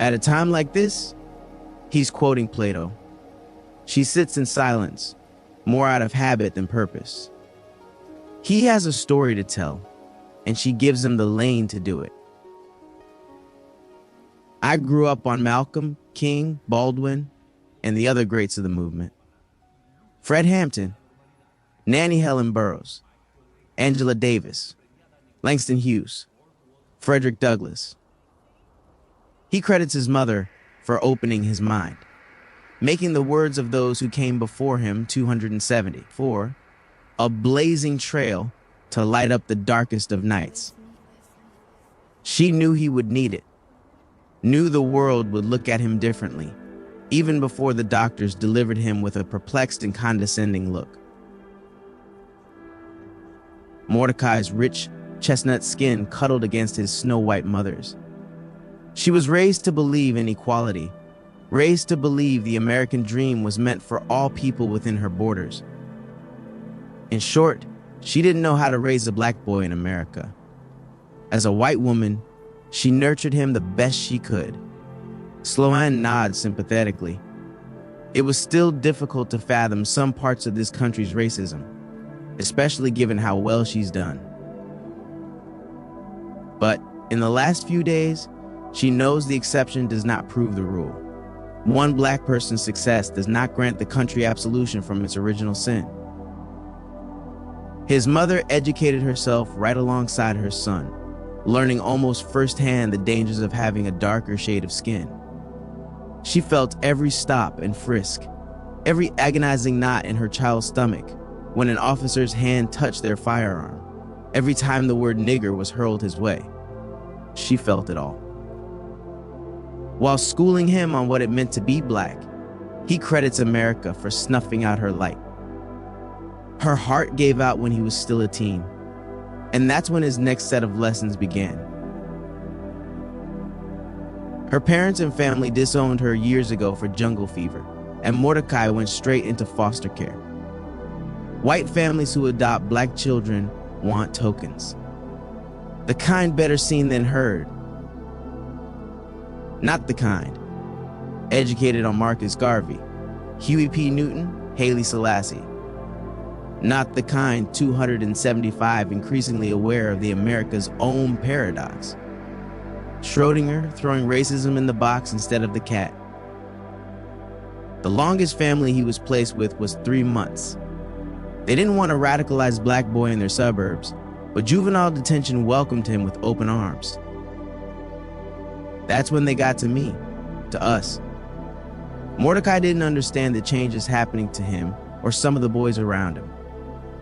At a time like this, he's quoting Plato. She sits in silence, more out of habit than purpose. He has a story to tell, and she gives him the lane to do it. I grew up on Malcolm, King, Baldwin, and the other greats of the movement. Fred Hampton, Nannie Helen Burroughs, Angela Davis, Langston Hughes, Frederick Douglass. He credits his mother for opening his mind, making the words of those who came before him 270 for a blazing trail to light up the darkest of nights. She knew he would need it, knew the world would look at him differently, even before the doctors delivered him with a perplexed and condescending look. Mordecai's rich chestnut skin cuddled against his snow-white mother's. She was raised to believe in equality, raised to believe the American dream was meant for all people within her borders. In short, she didn't know how to raise a black boy in America. As a white woman, she nurtured him the best she could. Sloan nods sympathetically. It was still difficult to fathom some parts of this country's racism, especially given how well she's done. But in the last few days, she knows the exception does not prove the rule. One black person's success does not grant the country absolution from its original sin. His mother educated herself right alongside her son, learning almost firsthand the dangers of having a darker shade of skin. She felt every stop and frisk, every agonizing knot in her child's stomach when an officer's hand touched their firearm, every time the word nigger was hurled his way. She felt it all. While schooling him on what it meant to be black, he credits America for snuffing out her light. Her heart gave out when he was still a teen, and that's when his next set of lessons began. Her parents and family disowned her years ago for jungle fever, and Mordecai went straight into foster care. White families who adopt black children want tokens. The kind better seen than heard. Not the kind educated on Marcus Garvey, Huey P. Newton, Haile Selassie. Not the kind 275 increasingly aware of the America's own paradox. Schrodinger throwing racism in the box instead of the cat. The longest family he was placed with was 3 months. They didn't want a radicalized black boy in their suburbs, but juvenile detention welcomed him with open arms. That's when they got to me, to us. Mordecai didn't understand the changes happening to him or some of the boys around him.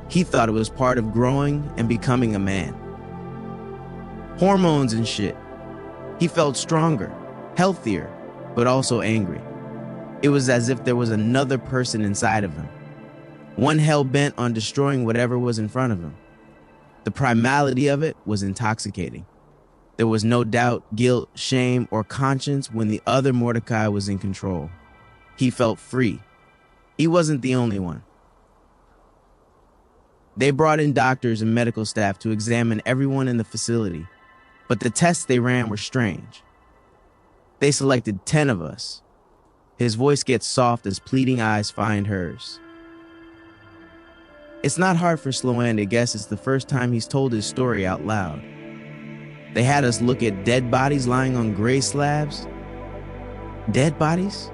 He thought it was part of growing and becoming a man. Hormones and shit. He felt stronger, healthier, but also angry. It was as if there was another person inside of him, one hell-bent on destroying whatever was in front of him. The primality of it was intoxicating. There was no doubt, guilt, shame, or conscience when the other Mordecai was in control. He felt free. He wasn't the only one. They brought in doctors and medical staff to examine everyone in the facility, but the tests they ran were strange. They selected 10 of us. His voice gets soft as pleading eyes find hers. It's not hard for Sloan to guess it's the first time he's told his story out loud. They had us look at dead bodies lying on gray slabs. Dead bodies?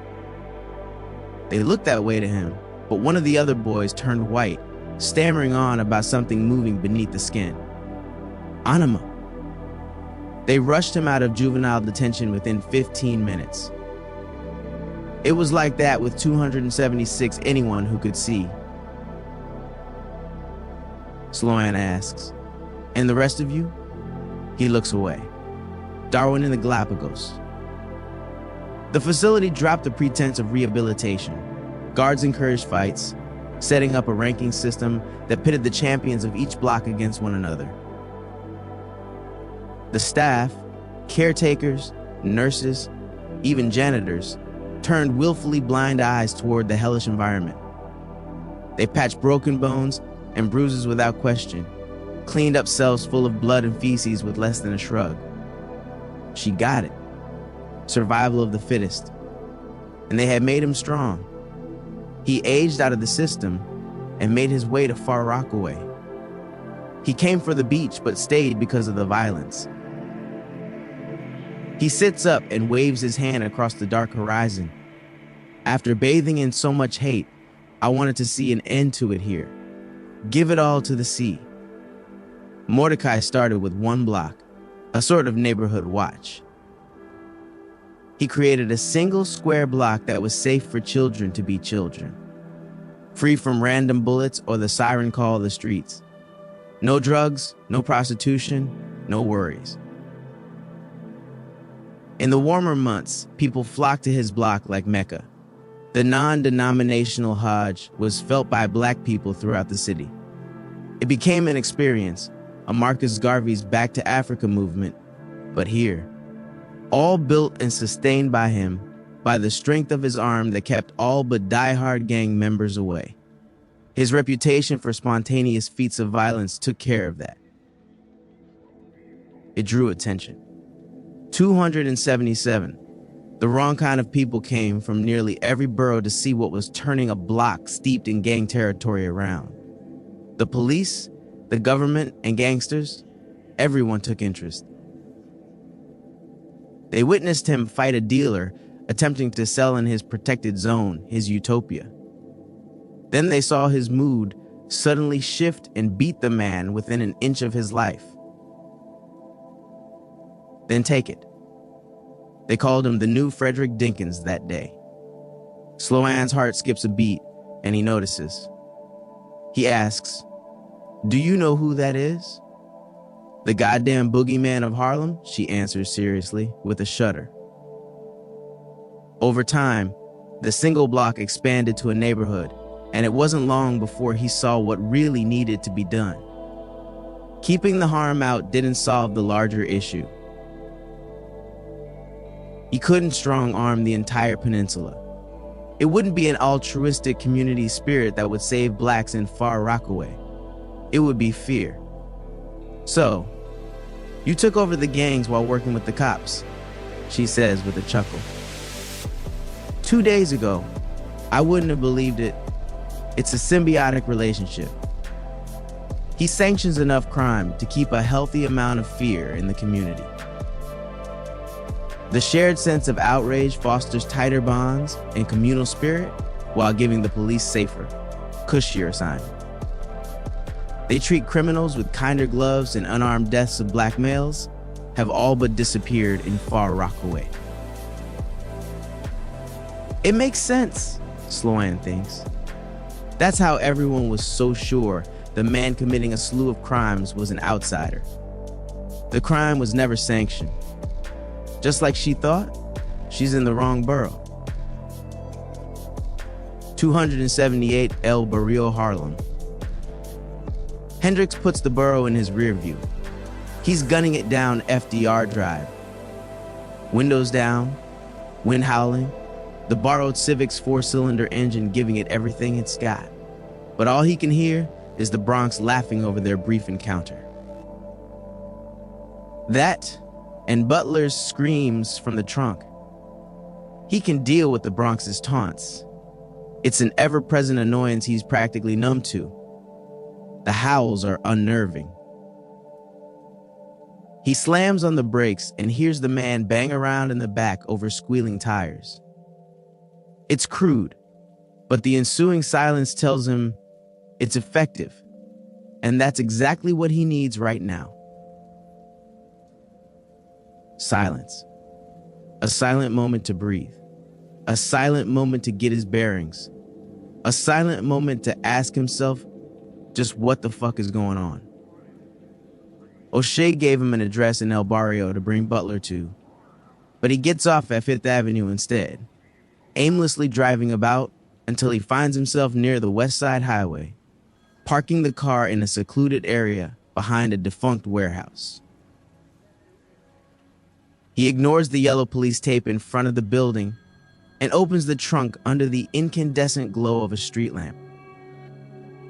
They looked that way to him, but one of the other boys turned white, stammering on about something moving beneath the skin. Anima. They rushed him out of juvenile detention within 15 minutes. It was like that with 276 anyone who could see. Sloan asks, and the rest of you? He looks away. Darwin in the Galapagos. The facility dropped the pretense of rehabilitation. Guards encouraged fights, setting up a ranking system that pitted the champions of each block against one another. The staff, caretakers, nurses, even janitors, turned willfully blind eyes toward the hellish environment. They patched broken bones and bruises without question, cleaned up cells full of blood and feces with less than a shrug. She got it. Survival of the fittest. And they had made him strong. He aged out of the system and made his way to Far Rockaway. He came for the beach but stayed because of the violence. He sits up and waves his hand across the dark horizon. After bathing in so much hate, I wanted to see an end to it here. Give it all to the sea. Mordecai started with 1 block, a sort of neighborhood watch. He created a single square block that was safe for children to be children, free from random bullets or the siren call of the streets. No drugs, no prostitution, no worries. In the warmer months, people flocked to his block like Mecca. The non-denominational Hajj was felt by black people throughout the city. It became an experience, a Marcus Garvey's Back to Africa movement, but here, all built and sustained by him, by the strength of his arm that kept all but die-hard gang members away. His reputation for spontaneous feats of violence took care of that. It drew attention. 277. The wrong kind of people came from nearly every borough to see what was turning a block steeped in gang territory around. The police, the government, and gangsters, everyone took interest. They witnessed him fight a dealer attempting to sell in his protected zone, his utopia. Then they saw his mood suddenly shift and beat the man within an inch of his life. Then take it. They called him the new Frederick Dinkins that day. Sloan's heart skips a beat, and he notices. He asks, "Do you know who that is?" "The goddamn boogeyman of Harlem," she answers seriously, with a shudder. Over time, the single block expanded to a neighborhood, and it wasn't long before he saw what really needed to be done. Keeping the harm out didn't solve the larger issue. He couldn't strong-arm the entire peninsula. It wouldn't be an altruistic community spirit that would save blacks in Far Rockaway. It would be fear. So, you took over the gangs while working with the cops, she says with a chuckle. 2 days ago, I wouldn't have believed it. It's a symbiotic relationship. He sanctions enough crime to keep a healthy amount of fear in the community. The shared sense of outrage fosters tighter bonds and communal spirit while giving the police safer, cushier assignments. They treat criminals with kinder gloves, and unarmed deaths of black males have all but disappeared in Far Rockaway. It makes sense, Sloan thinks. That's how everyone was so sure the man committing a slew of crimes was an outsider. The crime was never sanctioned. Just like she thought, she's in the wrong borough. 278 El Barrio, Harlem. Hendricks puts the borough in his rear view. He's gunning it down FDR Drive. Windows down, wind howling, the borrowed Civic's 4-cylinder engine giving it everything it's got. But all he can hear is the Bronx laughing over their brief encounter. That and Butler's screams from the trunk. He can deal with the Bronx's taunts. It's an ever-present annoyance he's practically numb to. The howls are unnerving. He slams on the brakes and hears the man bang around in the back over squealing tires. It's crude, but the ensuing silence tells him it's effective, and that's exactly what he needs right now. Silence. A silent moment to breathe. A silent moment to get his bearings. A silent moment to ask himself just what the fuck is going on. O'Shea gave him an address in El Barrio to bring Butler to, but he gets off at 5th Avenue instead, aimlessly driving about until he finds himself near the West Side Highway, parking the car in a secluded area behind a defunct warehouse. He ignores the yellow police tape in front of the building and opens the trunk under the incandescent glow of a street lamp.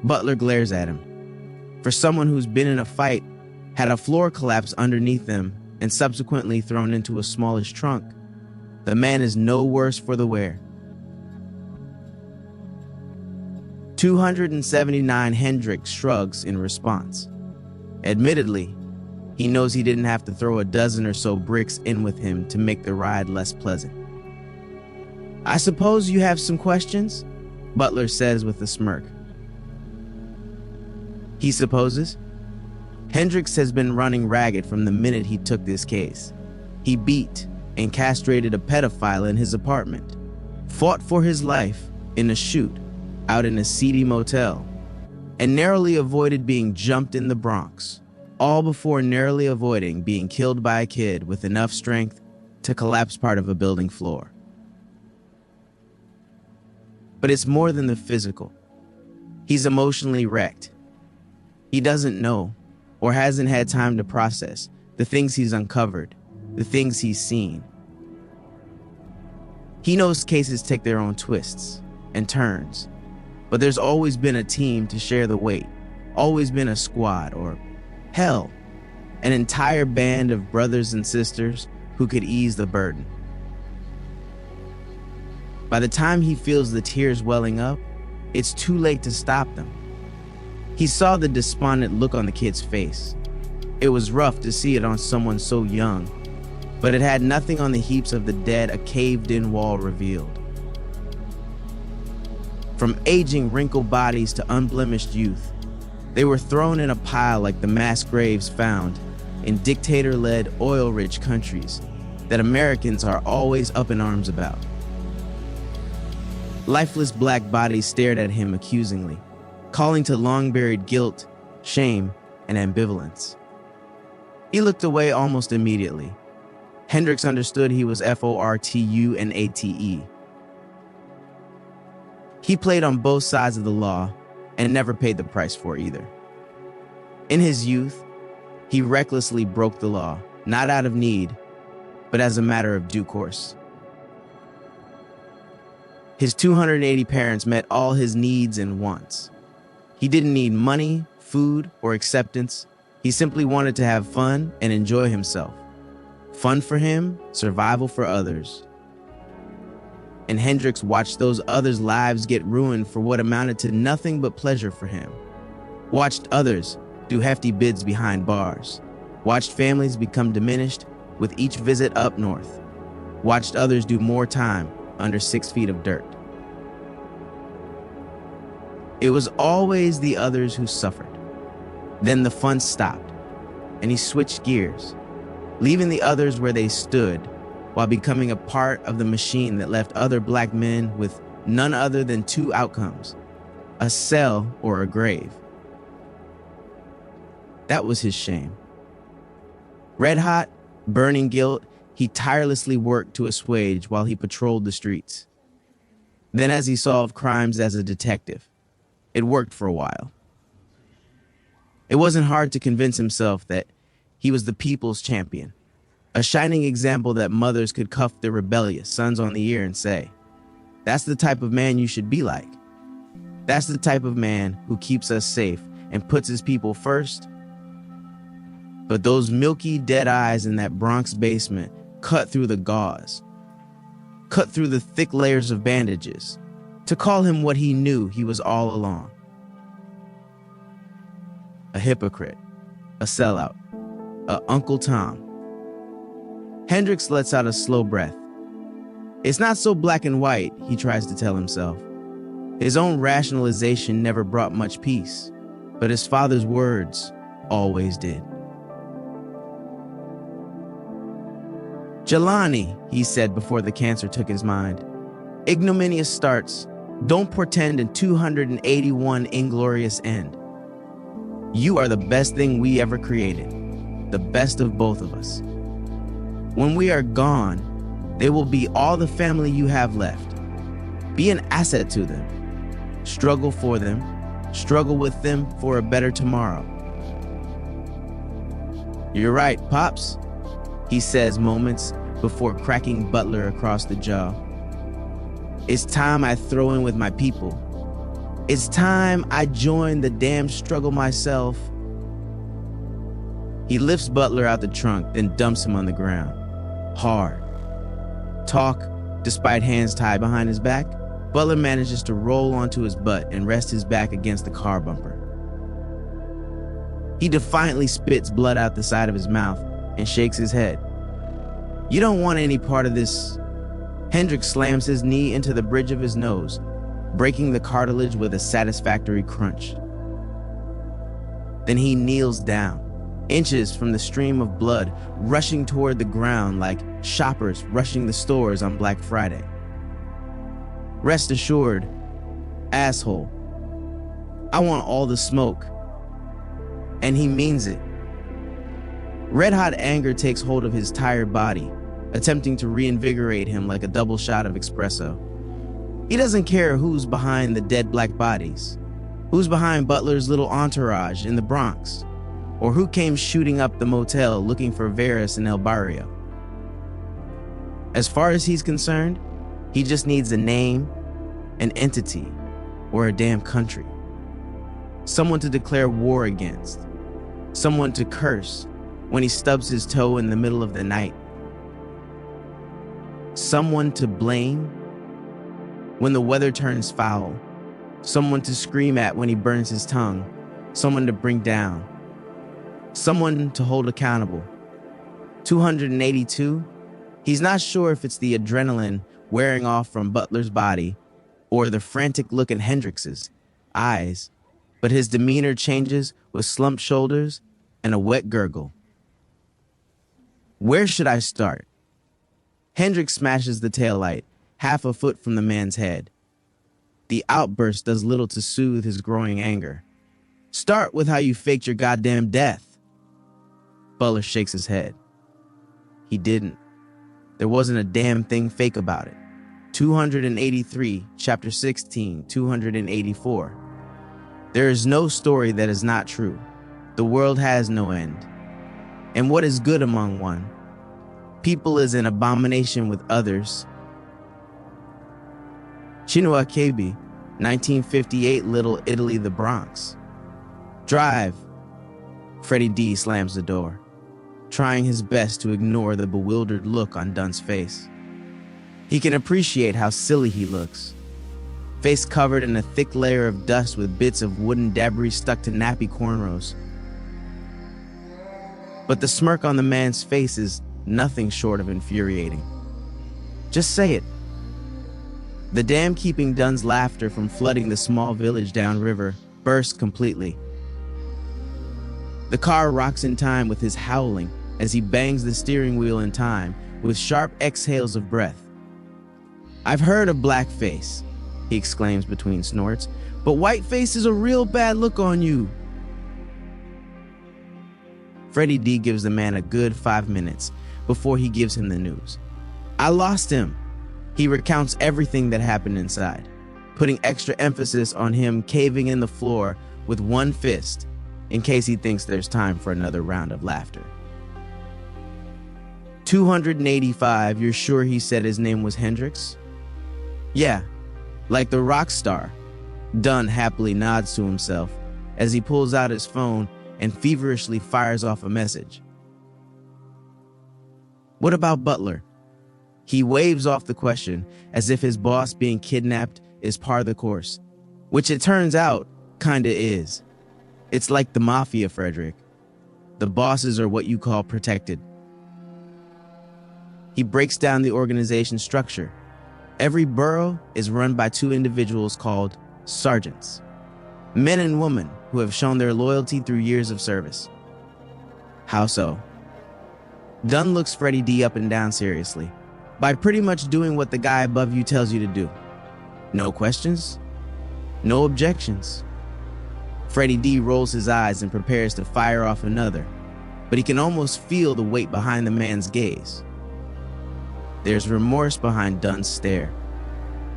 Butler glares at him. For someone who's been in a fight, had a floor collapse underneath them, and subsequently thrown into a smallish trunk, the man is no worse for the wear. 279 Hendricks shrugs in response. Admittedly, he knows he didn't have to throw a dozen or so bricks in with him to make the ride less pleasant. I suppose you have some questions? Butler says with a smirk. He supposes? Hendricks has been running ragged from the minute he took this case. He beat and castrated a pedophile in his apartment, fought for his life in a shoot out in a seedy motel, and narrowly avoided being jumped in the Bronx, all before narrowly avoiding being killed by a kid with enough strength to collapse part of a building floor. But it's more than the physical. He's emotionally wrecked. He doesn't know, or hasn't had time to process, the things he's uncovered, the things he's seen. He knows cases take their own twists and turns, but there's always been a team to share the weight, always been a squad, or hell, an entire band of brothers and sisters who could ease the burden. By the time he feels the tears welling up, it's too late to stop them. He saw the despondent look on the kid's face. It was rough to see it on someone so young, but it had nothing on the heaps of the dead a caved-in wall revealed. From aging, wrinkled bodies to unblemished youth, they were thrown in a pile like the mass graves found in dictator-led, oil-rich countries that Americans are always up in arms about. Lifeless black bodies stared at him accusingly, calling to long-buried guilt, shame, and ambivalence. He looked away almost immediately. Hendricks understood he was FORTU and ATE. He played on both sides of the law and never paid the price for either. In his youth, he recklessly broke the law, not out of need, but as a matter of due course. His 280 parents met all his needs and wants. He didn't need money, food, or acceptance. He simply wanted to have fun and enjoy himself. Fun for him, survival for others. And Hendrix watched those others' lives get ruined for what amounted to nothing but pleasure for him. Watched others do hefty bids behind bars. Watched families become diminished with each visit up north. Watched others do more time under 6 feet of dirt. It was always the others who suffered. Then the fun stopped, and he switched gears, leaving the others where they stood while becoming a part of the machine that left other black men with none other than two outcomes: a cell or a grave. That was his shame. Red hot, burning guilt, he tirelessly worked to assuage while he patrolled the streets. Then as he solved crimes as a detective, it worked for a while. It wasn't hard to convince himself that he was the people's champion, a shining example that mothers could cuff their rebellious sons on the ear and say, "That's the type of man you should be like. That's the type of man who keeps us safe and puts his people first." But those milky dead eyes in that Bronx basement cut through the gauze, cut through the thick layers of bandages, to call him what he knew he was all along: a hypocrite, a sellout, a Uncle Tom. Hendrix lets out a slow breath. It's not so black and white, he tries to tell himself. His own rationalization never brought much peace, but his father's words always did. "Jelani," he said before the cancer took his mind, "ignominious starts don't portend a 281 inglorious end. You are the best thing we ever created, the best of both of us. When we are gone, they will be all the family you have left. Be an asset to them. Struggle for them. Struggle with them for a better tomorrow." "You're right, Pops," he says moments before cracking Butler across the jaw. "It's time I throw in with my people. It's time I join the damn struggle myself." He lifts Butler out the trunk, then dumps him on the ground. Hard. Talk, despite hands tied behind his back, Butler manages to roll onto his butt and rest his back against the car bumper. He defiantly spits blood out the side of his mouth and shakes his head. "You don't want any part of this." Hendrix slams his knee into the bridge of his nose, breaking the cartilage with a satisfactory crunch. Then he kneels down, inches from the stream of blood rushing toward the ground like shoppers rushing the stores on Black Friday. "Rest assured, asshole, I want all the smoke." And he means it. Red-hot anger takes hold of his tired body, attempting to reinvigorate him like a double shot of espresso. He doesn't care who's behind the dead black bodies, who's behind Butler's little entourage in the Bronx, or who came shooting up the motel looking for Varys and El Barrio. As far as he's concerned, he just needs a name, an entity, or a damn country. Someone to declare war against. Someone to curse when he stubs his toe in the middle of the night. Someone to blame when the weather turns foul. Someone to scream at when he burns his tongue. Someone to bring down. Someone to hold accountable. 282? He's not sure if it's the adrenaline wearing off from Butler's body or the frantic look in Hendrix's eyes, but his demeanor changes with slumped shoulders and a wet gurgle. "Where should I start?" Hendrix smashes the taillight, half a foot from the man's head. The outburst does little to soothe his growing anger. "Start with how you faked your goddamn death." Butler shakes his head. He didn't. There wasn't a damn thing fake about it. 283, chapter 16, 284. There is no story that is not true. The world has no end. And what is good among one? People is an abomination with others. Chinua Achebe, 1958, Little Italy, the Bronx. Drive. Freddie D slams the door, trying his best to ignore the bewildered look on Dunn's face. He can appreciate how silly he looks. Face covered in a thick layer of dust with bits of wooden debris stuck to nappy cornrows. But the smirk on the man's face is nothing short of infuriating. Just say it. The dam keeping Dunn's laughter from flooding the small village downriver bursts completely. The car rocks in time with his howling as he bangs the steering wheel in time with sharp exhales of breath. I've heard of blackface, he exclaims between snorts, but whiteface is a real bad look on you. Freddie D gives the man a good 5 minutes before he gives him the news. I lost him. He recounts everything that happened inside, putting extra emphasis on him caving in the floor with one fist in case he thinks there's time for another round of laughter. 285, you're sure he said his name was Hendrix? Yeah, like the rock star. Dunn happily nods to himself as he pulls out his phone and feverishly fires off a message. What about Butler? He waves off the question as if his boss being kidnapped is par the course, which it turns out kinda is. It's like the mafia, Frederick. The bosses are what you call protected. He breaks down the organization's structure. Every borough is run by 2 individuals called sergeants, men and women who have shown their loyalty through years of service. How so? Dunn looks Freddie D up and down seriously. By pretty much doing what the guy above you tells you to do. No questions, no objections. Freddie D rolls his eyes and prepares to fire off another, but he can almost feel the weight behind the man's gaze. There's remorse behind Dunn's stare.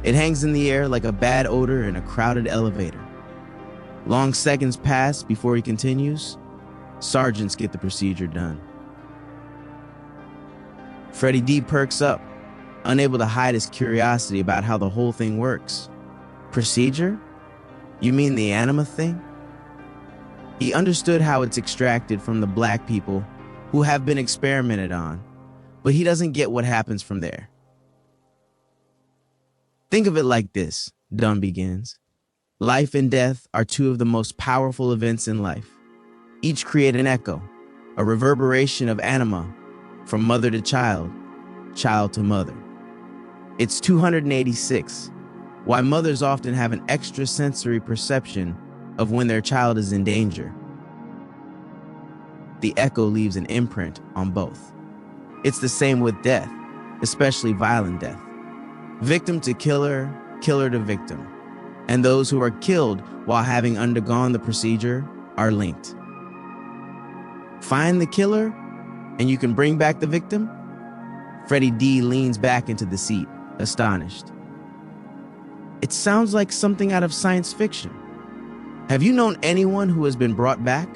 It hangs in the air like a bad odor in a crowded elevator. Long seconds pass before he continues. Sergeants get the procedure done. Freddie D perks up, unable to hide his curiosity about how the whole thing works. Procedure? You mean the anima thing? He understood how it's extracted from the black people who have been experimented on, but he doesn't get what happens from there. Think of it like this, Dunn begins. Life and death are 2 of the most powerful events in life. Each create an echo, a reverberation of anima from mother to child, child to mother. It's 286, why mothers often have an extrasensory perception of when their child is in danger. The echo leaves an imprint on both. It's the same with death, especially violent death. Victim to killer, killer to victim. And those who are killed while having undergone the procedure are linked. Find the killer, and you can bring back the victim? Freddie D leans back into the seat, astonished. It sounds like something out of science fiction. Have you known anyone who has been brought back?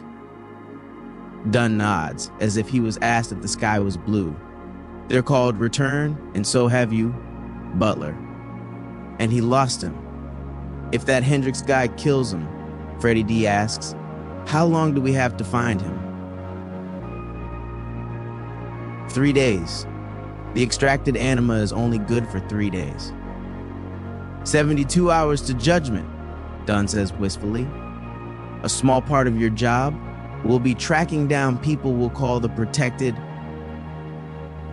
Dunn nods, as if he was asked if the sky was blue. They're called Return, and so have you, Butler. And he lost him. If that Hendrix guy kills him, Freddie D asks, how long do we have to find him? 3 days. The extracted anima is only good for 3 days. 72 hours to judgment, Dunn says wistfully. A small part of your job will be tracking down people we'll call the protected.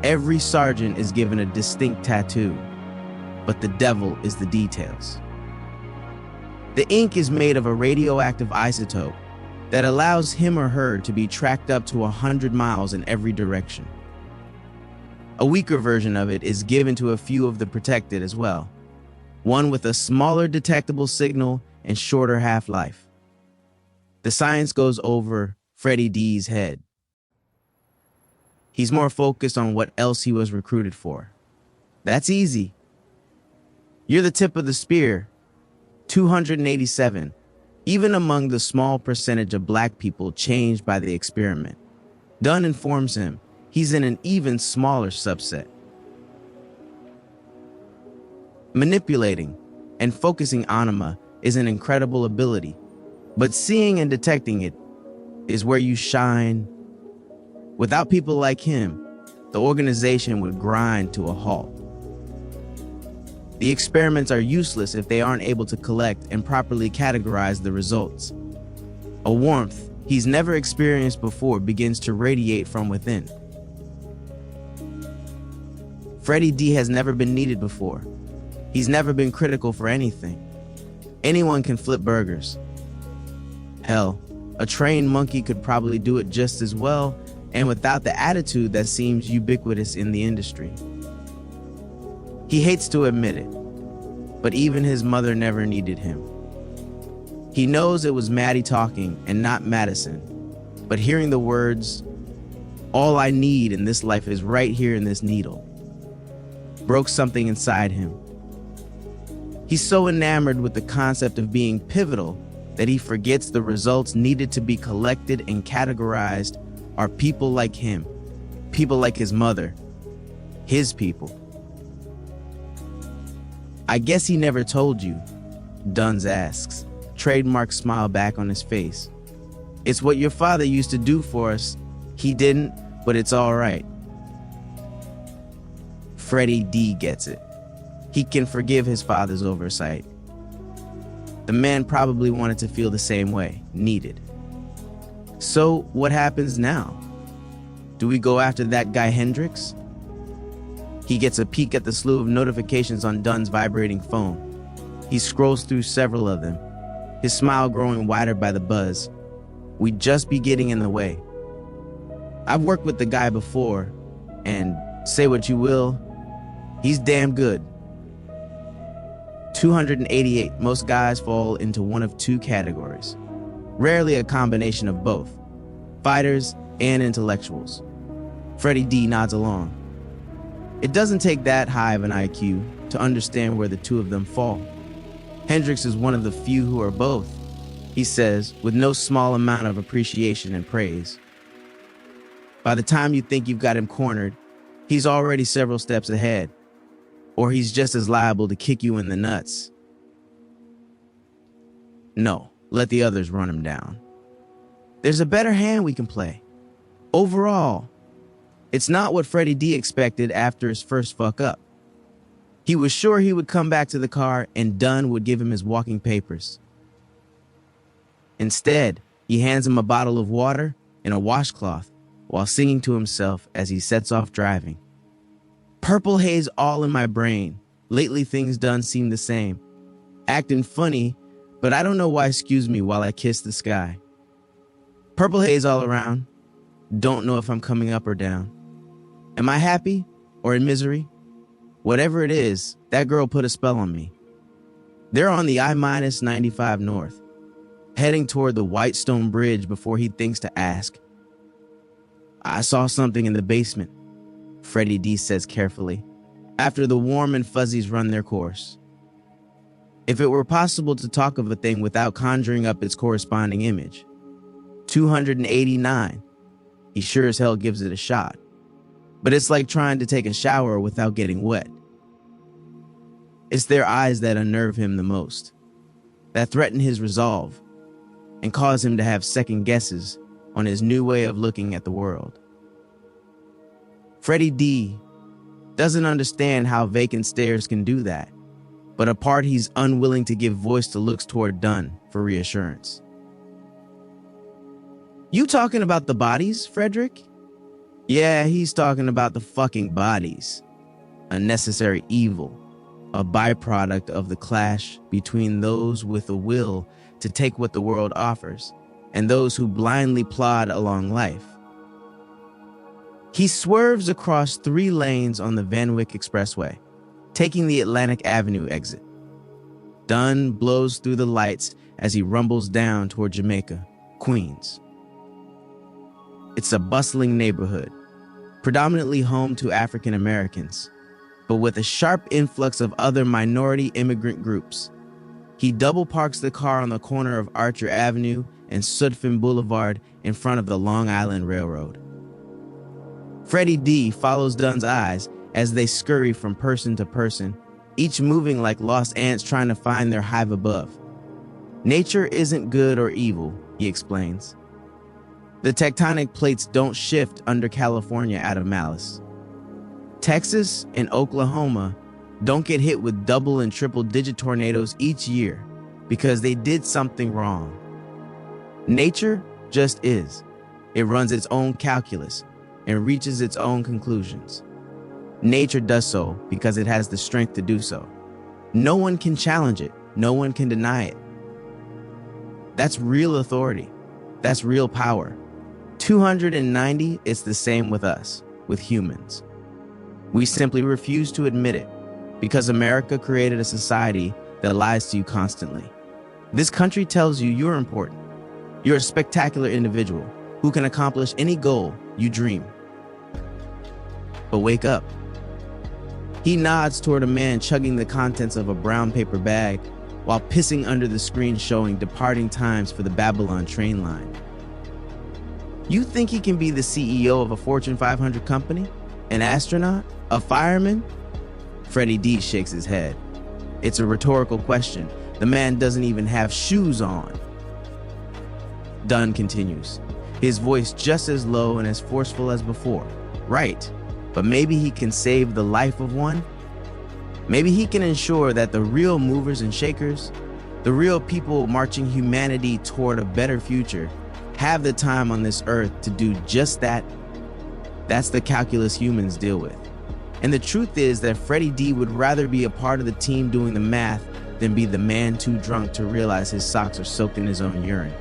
Every sergeant is given a distinct tattoo, but the devil is the details. The ink is made of a radioactive isotope that allows him or her to be tracked up to 100 miles in every direction. A weaker version of it is given to a few of the protected as well, one with a smaller detectable signal and shorter half-life. The science goes over Freddie D's head. He's more focused on what else he was recruited for. That's easy. You're the tip of the spear. 287. Even among the small percentage of black people changed by the experiment. Dunn informs him he's in an even smaller subset. Manipulating and focusing anima is an incredible ability, but seeing and detecting it is where you shine. Without people like him, the organization would grind to a halt. The experiments are useless if they aren't able to collect and properly categorize the results. A warmth he's never experienced before begins to radiate from within. Freddie D has never been needed before. He's never been critical for anything. Anyone can flip burgers. Hell, a trained monkey could probably do it just as well and without the attitude that seems ubiquitous in the industry. He hates to admit it, but even his mother never needed him. He knows it was Maddie talking and not Madison, but hearing the words, "All I need in this life is right here in this needle," broke something inside him. He's so enamored with the concept of being pivotal that he forgets the results needed to be collected and categorized are people like him, people like his mother, his people. "I guess he never told you," Duns asks, trademark smile back on his face. "It's what your father used to do for us. He didn't, but it's all right." Freddie D gets it. He can forgive his father's oversight. The man probably wanted to feel the same way, needed. So what happens now? Do we go after that guy Hendricks? He gets a peek at the slew of notifications on Dunn's vibrating phone. He scrolls through several of them, his smile growing wider by the buzz. We'd just be getting in the way. I've worked with the guy before, and say what you will, he's damn good. 288. Most guys fall into one of two categories, rarely a combination of both, fighters and intellectuals. Freddie D nods along. It doesn't take that high of an IQ to understand where the two of them fall. Hendricks is one of the few who are both, he says, with no small amount of appreciation and praise. By the time you think you've got him cornered, he's already several steps ahead, or he's just as liable to kick you in the nuts. No, let the others run him down. There's a better hand we can play. Overall, it's not what Freddie D expected after his first fuck up. He was sure he would come back to the car and Dunn would give him his walking papers. Instead, he hands him a bottle of water and a washcloth while singing to himself as he sets off driving. Purple haze all in my brain. Lately things done seem the same. Acting funny, but I don't know why. Excuse me while I kiss the sky. Purple haze all around. Don't know if I'm coming up or down. Am I happy or in misery? Whatever it is, that girl put a spell on me. They're on the I-95 north, heading toward the Whitestone Bridge before he thinks to ask. I saw something in the basement, Freddie D says carefully, after the warm and fuzzies run their course. If it were possible to talk of a thing without conjuring up its corresponding image. 289. He sure as hell gives it a shot. But it's like trying to take a shower without getting wet. It's their eyes that unnerve him the most, that threaten his resolve, and cause him to have second guesses on his new way of looking at the world. Freddie D doesn't understand how vacant stares can do that, but apart he's unwilling to give voice to looks toward Dunn for reassurance. You talking about the bodies, Frederick? Yeah, he's talking about the fucking bodies. A necessary evil, a byproduct of the clash between those with a will to take what the world offers and those who blindly plod along life. He swerves across 3 lanes on the Van Wyck Expressway, taking the Atlantic Avenue exit. Dunn blows through the lights as he rumbles down toward Jamaica, Queens. It's a bustling neighborhood, predominantly home to African Americans, but with a sharp influx of other minority immigrant groups. He double parks the car on the corner of Archer Avenue and Sudfin Boulevard in front of the Long Island Railroad. Freddie D follows Dunn's eyes as they scurry from person to person, each moving like lost ants trying to find their hive above. Nature isn't good or evil, he explains. The tectonic plates don't shift under California out of malice. Texas and Oklahoma don't get hit with double and triple digit tornadoes each year because they did something wrong. Nature just is. It runs its own calculus and reaches its own conclusions. Nature does so because it has the strength to do so. No one can challenge it. No one can deny it. That's real authority. That's real power. 290, it's the same with us, with humans. We simply refuse to admit it because America created a society that lies to you constantly. This country tells you you're important. You're a spectacular individual who can accomplish any goal you dream. But wake up. He nods toward a man chugging the contents of a brown paper bag while pissing under the screen showing departing times for the Babylon train line. You think he can be the CEO of a Fortune 500 company? An astronaut? A fireman? Freddie D shakes his head. It's a rhetorical question. The man doesn't even have shoes on. Dunn continues, his voice just as low and as forceful as before. Right, but maybe he can save the life of one? Maybe he can ensure that the real movers and shakers, the real people marching humanity toward a better future, have the time on this earth to do just that. That's the calculus humans deal with. And the truth is that Freddie D would rather be a part of the team doing the math than be the man too drunk to realize his socks are soaked in his own urine.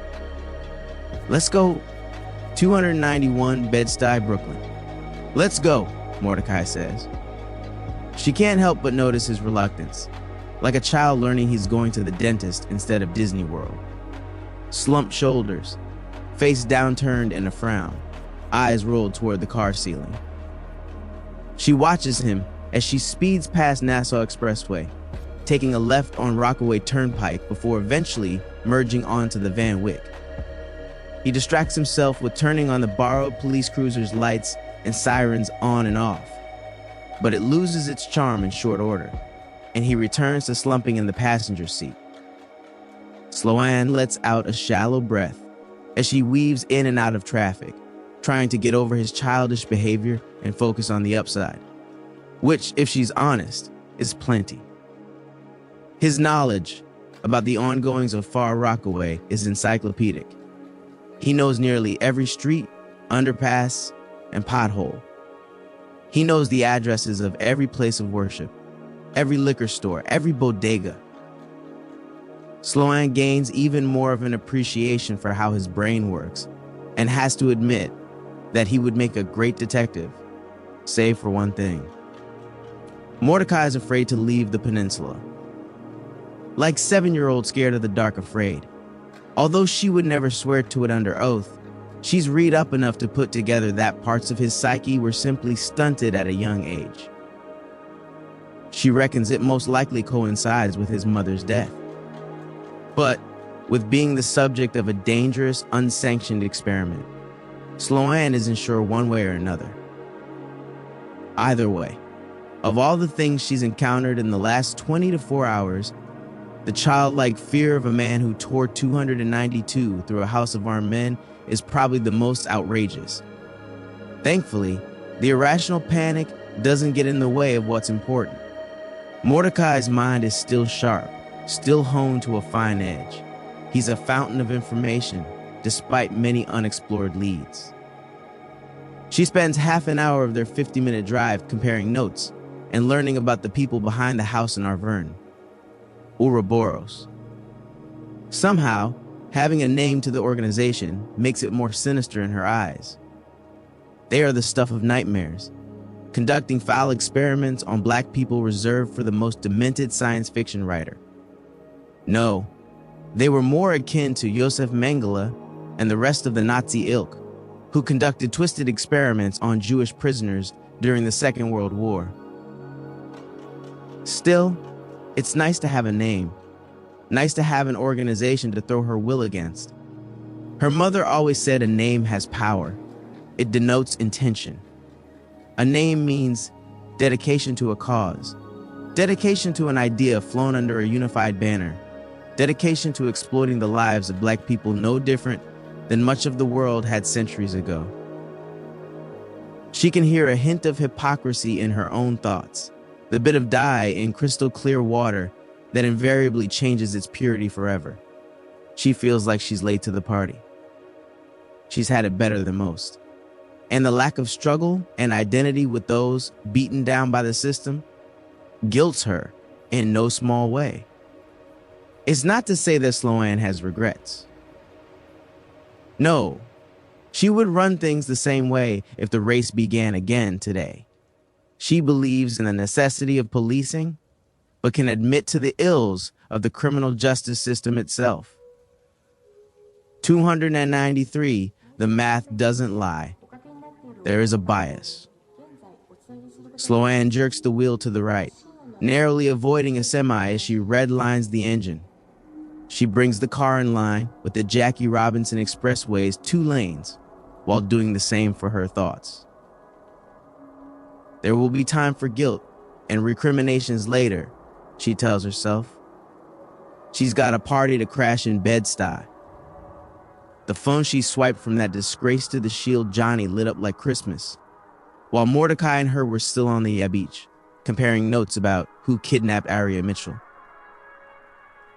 Let's go. 291 Bed-Stuy, Brooklyn. Let's go, Mordecai says. She can't help but notice his reluctance, like a child learning he's going to the dentist instead of Disney World. Slumped shoulders, face downturned in a frown, eyes rolled toward the car ceiling. She watches him as she speeds past Nassau Expressway, taking a left on Rockaway Turnpike before eventually merging onto the Van Wyck. He distracts himself with turning on the borrowed police cruiser's lights and sirens on and off, but it loses its charm in short order, and he returns to slumping in the passenger seat. Sloan lets out a shallow breath as she weaves in and out of traffic, trying to get over his childish behavior and focus on the upside, which, if she's honest, is plenty. His knowledge about the ongoings of Far Rockaway is encyclopedic. He knows nearly every street, underpass, and pothole. He knows the addresses of every place of worship, every liquor store, every bodega. Sloan gains even more of an appreciation for how his brain works and has to admit that he would make a great detective, save for one thing. Mordecai is afraid to leave the peninsula. Like 7-year-old scared of the dark afraid. Although she would never swear to it under oath, she's read up enough to put together that parts of his psyche were simply stunted at a young age. She reckons it most likely coincides with his mother's death. But with being the subject of a dangerous, unsanctioned experiment, Sloan isn't sure one way or another. Either way, of all the things she's encountered in the last 24 hours, the childlike fear of a man who tore 292 through a house of armed men is probably the most outrageous. Thankfully, the irrational panic doesn't get in the way of what's important. Mordecai's mind is still sharp, still honed to a fine edge. He's a fountain of information, despite many unexplored leads. She spends half an hour of their 50-minute drive comparing notes and learning about the people behind the house in Arverne, Ouroboros. Somehow, having a name to the organization makes it more sinister in her eyes. They are the stuff of nightmares, conducting foul experiments on black people reserved for the most demented science fiction writer. No, they were more akin to Josef Mengele and the rest of the Nazi ilk, who conducted twisted experiments on Jewish prisoners during the Second World War. Still, it's nice to have a name, nice to have an organization to throw her will against. Her mother always said a name has power. It denotes intention. A name means dedication to a cause, dedication to an idea flown under a unified banner, dedication to exploiting the lives of Black people no different than much of the world had centuries ago. She can hear a hint of hypocrisy in her own thoughts, the bit of dye in crystal clear water that invariably changes its purity forever. She feels like she's late to the party. She's had it better than most. And the lack of struggle and identity with those beaten down by the system guilts her in no small way. It's not to say that Sloan has regrets. No, she would run things the same way if the race began again today. She believes in the necessity of policing, but can admit to the ills of the criminal justice system itself. 293, the math doesn't lie. There is a bias. Sloan jerks the wheel to the right, narrowly avoiding a semi as she redlines the engine. She brings the car in line with the Jackie Robinson Expressway's 2 lanes, while doing the same for her thoughts. There will be time for guilt and recriminations later, she tells herself. She's got a party to crash in Bed-Stuy. The phone she swiped from that disgrace to the shield Johnny lit up like Christmas, while Mordecai and her were still on the beach, comparing notes about who kidnapped Aria Mitchell.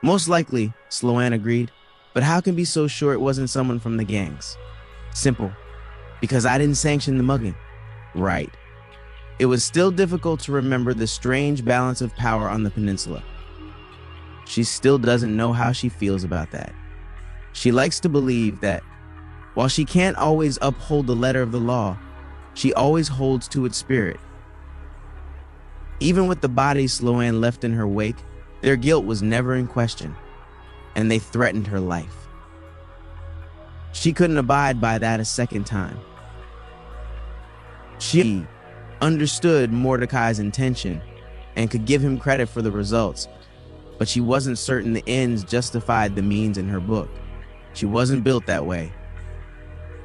Most likely, Sloan agreed, but how can be so sure it wasn't someone from the gangs? Simple, because I didn't sanction the mugging. Right. It was still difficult to remember the strange balance of power on the peninsula. She still doesn't know how she feels about that. She likes to believe that, while she can't always uphold the letter of the law, she always holds to its spirit. Even with the bodies Sloan left in her wake, their guilt was never in question, and they threatened her life. She couldn't abide by that a second time. She understood Mordecai's intention and could give him credit for the results, but she wasn't certain the ends justified the means in her book. She wasn't built that way.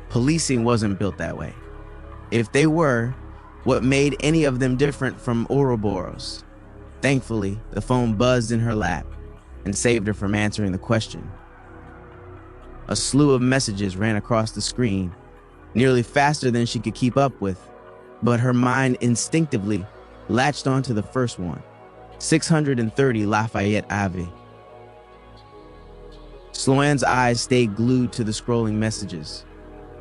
Policing wasn't built that way. If they were, what made any of them different from Ouroboros? Thankfully, the phone buzzed in her lap and saved her from answering the question. A slew of messages ran across the screen, nearly faster than she could keep up with, but her mind instinctively latched onto the first one, 630 Lafayette Ave. Sloan's eyes stayed glued to the scrolling messages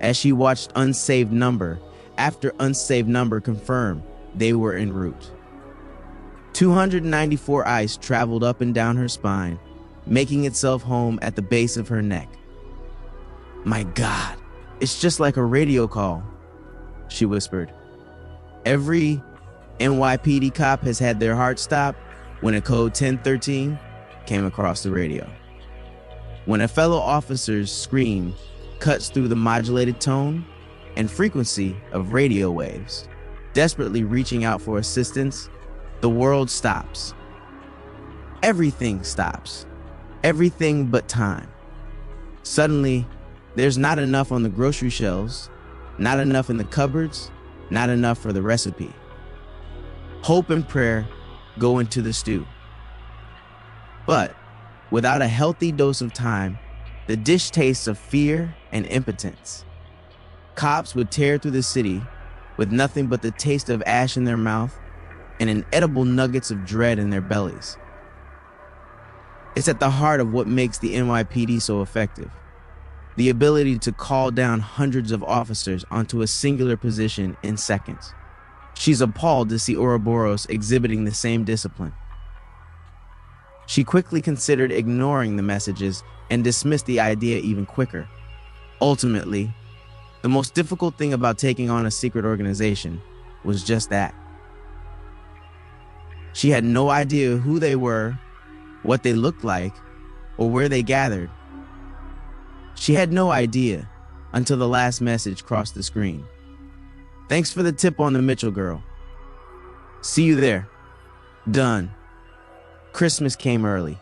as she watched unsaved number after unsaved number confirm they were en route. 294 ice traveled up and down her spine, making itself home at the base of her neck. My God, it's just like a radio call, she whispered. Every NYPD cop has had their heart stop when a code 1013 came across the radio. When a fellow officer's scream cuts through the modulated tone and frequency of radio waves, desperately reaching out for assistance, the world stops. Everything stops. Everything but time. Suddenly, there's not enough on the grocery shelves, not enough in the cupboards, not enough for the recipe. Hope and prayer go into the stew. But without a healthy dose of time, the dish tastes of fear and impotence. Cops would tear through the city with nothing but the taste of ash in their mouth and inedible nuggets of dread in their bellies. It's at the heart of what makes the NYPD so effective. The ability to call down hundreds of officers onto a singular position in seconds. She's appalled to see Ouroboros exhibiting the same discipline. She quickly considered ignoring the messages and dismissed the idea even quicker. Ultimately, the most difficult thing about taking on a secret organization was just that. She had no idea who they were, what they looked like, or where they gathered. She had no idea until the last message crossed the screen. Thanks for the tip on the Mitchell girl. See you there. Done. Christmas came early.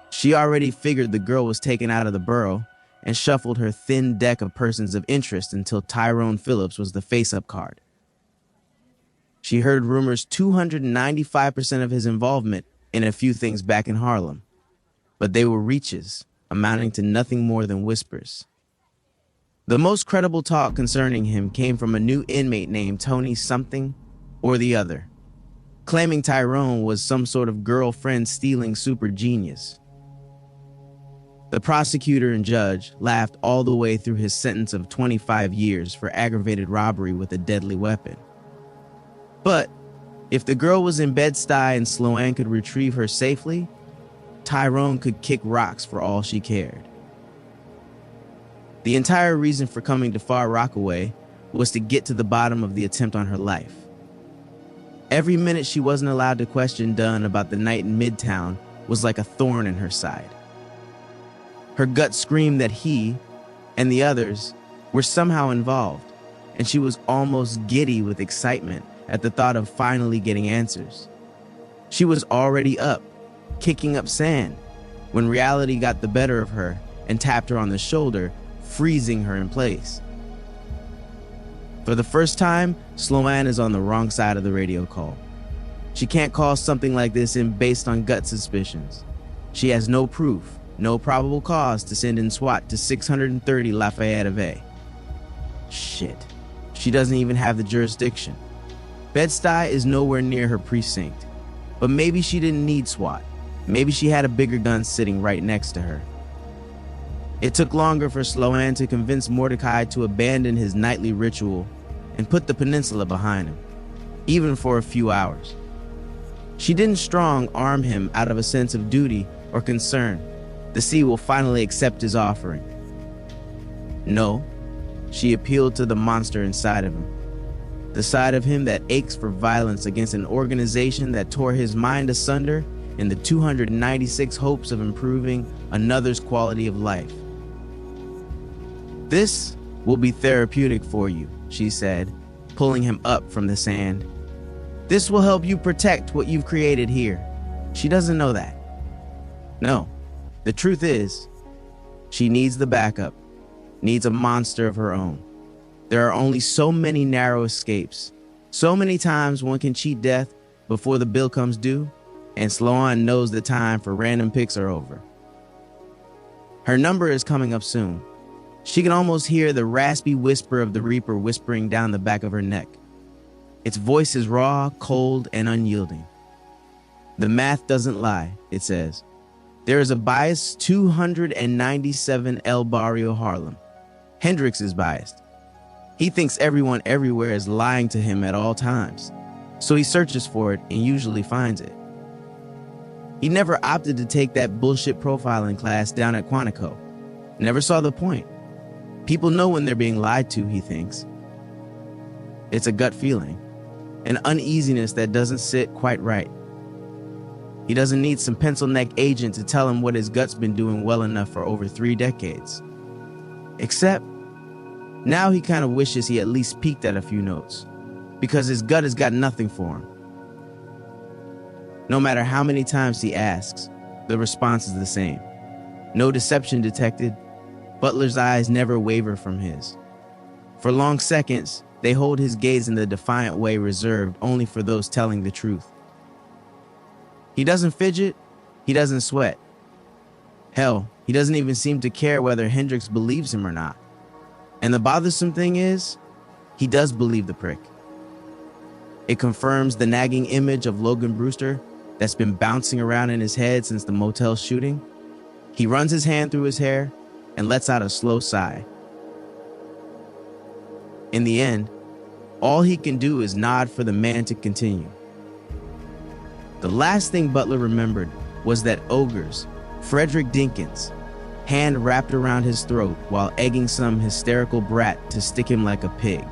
She already figured the girl was taken out of the burrow and shuffled her thin deck of persons of interest until Tyrone Phillips was the face-up card. She heard rumors 295% of his involvement in a few things back in Harlem, but they were reaches, amounting to nothing more than whispers. The most credible talk concerning him came from a new inmate named Tony something or the other, claiming Tyrone was some sort of girlfriend-stealing super genius. The prosecutor and judge laughed all the way through his sentence of 25 years for aggravated robbery with a deadly weapon. But if the girl was in Bed-Stuy and Sloan could retrieve her safely, Tyrone could kick rocks for all she cared. The entire reason for coming to Far Rockaway was to get to the bottom of the attempt on her life. Every minute she wasn't allowed to question Dunn about the night in Midtown was like a thorn in her side. Her gut screamed that he and the others were somehow involved, and she was almost giddy with excitement at the thought of finally getting answers. She was already up, kicking up sand, when reality got the better of her and tapped her on the shoulder, freezing her in place. For the first time, Sloan is on the wrong side of the radio call. She can't call something like this in based on gut suspicions. She has no proof, no probable cause to send in SWAT to 630 Lafayette Ave. Shit, she doesn't even have the jurisdiction. Bed-Stuy is nowhere near her precinct, but maybe she didn't need SWAT. Maybe she had a bigger gun sitting right next to her. It took longer for Sloan to convince Mordecai to abandon his nightly ritual and put the peninsula behind him, even for a few hours. She didn't strong-arm him out of a sense of duty or concern. The sea will finally accept his offering. No, she appealed to the monster inside of him. The side of him that aches for violence against an organization that tore his mind asunder in the 296 hopes of improving another's quality of life. This will be therapeutic for you, she said, pulling him up from the sand. This will help you protect what you've created here. She doesn't know that. No, the truth is, she needs the backup, needs a monster of her own. There are only so many narrow escapes. So many times one can cheat death before the bill comes due, and Sloan knows the time for random picks are over. Her number is coming up soon. She can almost hear the raspy whisper of the Reaper whispering down the back of her neck. Its voice is raw, cold, and unyielding. The math doesn't lie, it says. There is a biased 297 El Barrio Harlem. Hendrix is biased. He thinks everyone everywhere is lying to him at all times, so he searches for it and usually finds it. He never opted to take that bullshit profiling class down at Quantico. Never saw the point. People know when they're being lied to, he thinks. It's a gut feeling, an uneasiness that doesn't sit quite right. He doesn't need some pencil-neck agent to tell him what his gut's been doing well enough for over 3 decades. Except, now he kind of wishes he at least peeked at a few notes, because his gut has got nothing for him. No matter how many times he asks, the response is the same. No deception detected. Butler's eyes never waver from his. For long seconds, they hold his gaze in the defiant way reserved only for those telling the truth. He doesn't fidget, he doesn't sweat. Hell, he doesn't even seem to care whether Hendrix believes him or not. And the bothersome thing is, he does believe the prick. It confirms the nagging image of Logan Brewster that's been bouncing around in his head since the motel shooting. He runs his hand through his hair and lets out a slow sigh. In the end, all he can do is nod for the man to continue. The last thing Butler remembered was that Ogre's, Frederick Dinkins, hand wrapped around his throat while egging some hysterical brat to stick him like a pig.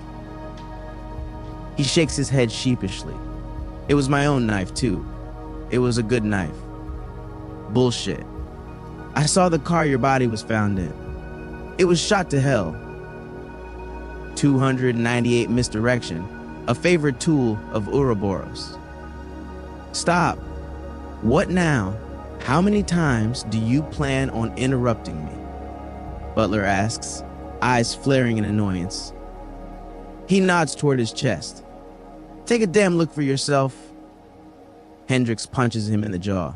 He shakes his head sheepishly. It was my own knife, too. It was a good knife. Bullshit. I saw the car your body was found in. It was shot to hell. 298 misdirection, a favorite tool of Ouroboros. Stop. What now? How many times do you plan on interrupting me? Butler asks, eyes flaring in annoyance. He nods toward his chest. Take a damn look for yourself. Hendricks punches him in the jaw.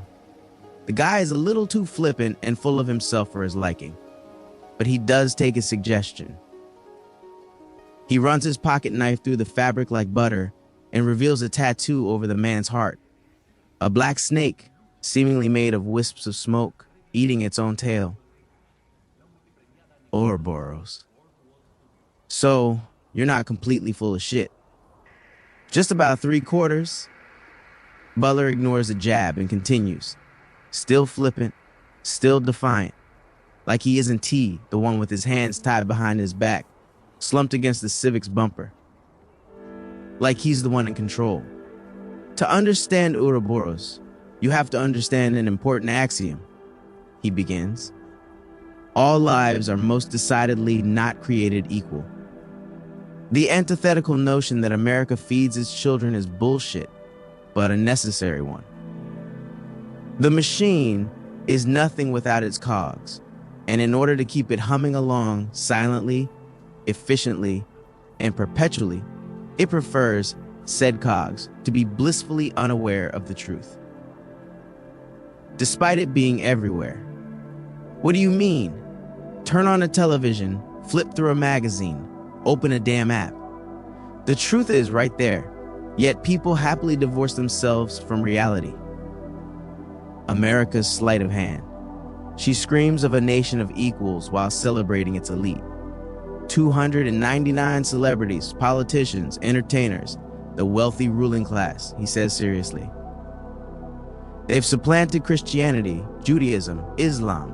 The guy is a little too flippant and full of himself for his liking, but he does take a suggestion. He runs his pocket knife through the fabric like butter and reveals a tattoo over the man's heart. A black snake, seemingly made of wisps of smoke, eating its own tail. Ouroboros. So, you're not completely full of shit. Just about 3/4. Butler ignores the jab and continues, still flippant, still defiant, like he isn't T, the one with his hands tied behind his back, slumped against the Civic's bumper. Like he's the one in control. To understand Ouroboros, you have to understand an important axiom, he begins. All lives are most decidedly not created equal. The antithetical notion that America feeds its children is bullshit, but a necessary one. The machine is nothing without its cogs, and in order to keep it humming along silently, efficiently, and perpetually, it prefers said cogs to be blissfully unaware of the truth. Despite it being everywhere. What do you mean? Turn on a television, flip through a magazine, open a damn app. The truth is right there, yet people happily divorce themselves from reality. America's sleight of hand. She screams of a nation of equals while celebrating its elite. 299 celebrities, politicians, entertainers, the wealthy ruling class, he says seriously. They've supplanted Christianity, Judaism, Islam.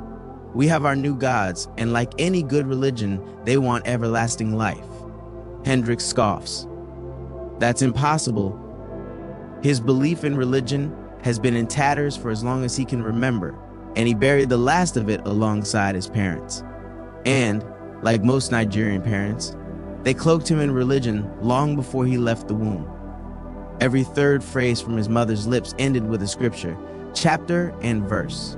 We have our new gods, and like any good religion, they want everlasting life. Hendricks scoffs. That's impossible. His belief in religion has been in tatters for as long as he can remember, and he buried the last of it alongside his parents. And, like most Nigerian parents, they cloaked him in religion long before he left the womb. Every third phrase from his mother's lips ended with a scripture, chapter and verse.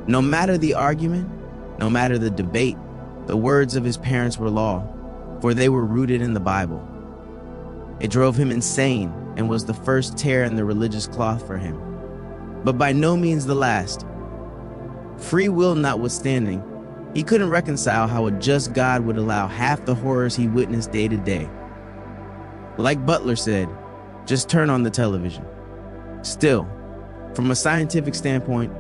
No matter the argument, no matter the debate, the words of his parents were law, for they were rooted in the Bible. It drove him insane and was the first tear in the religious cloth for him, but by no means the last. Free will notwithstanding, he couldn't reconcile how a just God would allow half the horrors he witnessed day to day. Like Butler said, just turn on the television. Still, from a scientific standpoint,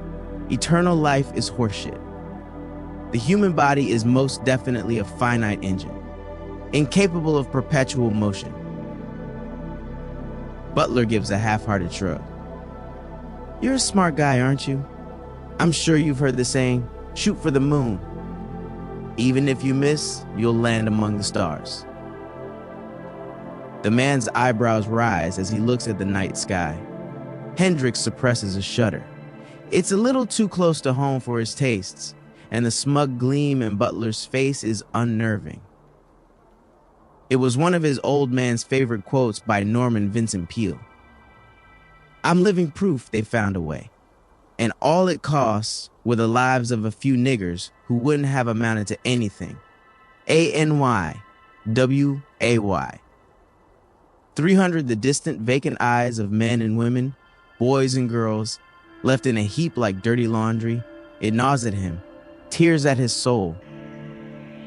eternal life is horseshit. The human body is most definitely a finite engine, incapable of perpetual motion. Butler gives a half-hearted shrug. You're a smart guy, aren't you? I'm sure you've heard the saying, shoot for the moon. Even if you miss, you'll land among the stars. The man's eyebrows rise as he looks at the night sky. Hendricks suppresses a shudder. It's a little too close to home for his tastes, and the smug gleam in Butler's face is unnerving. It was one of his old man's favorite quotes by Norman Vincent Peale. I'm living proof they found a way, and all it costs were the lives of a few niggers who wouldn't have amounted to anything. ANYWAY. 300 the distant vacant eyes of men and women, boys and girls, left in a heap like dirty laundry. It gnaws at him, tears at his soul.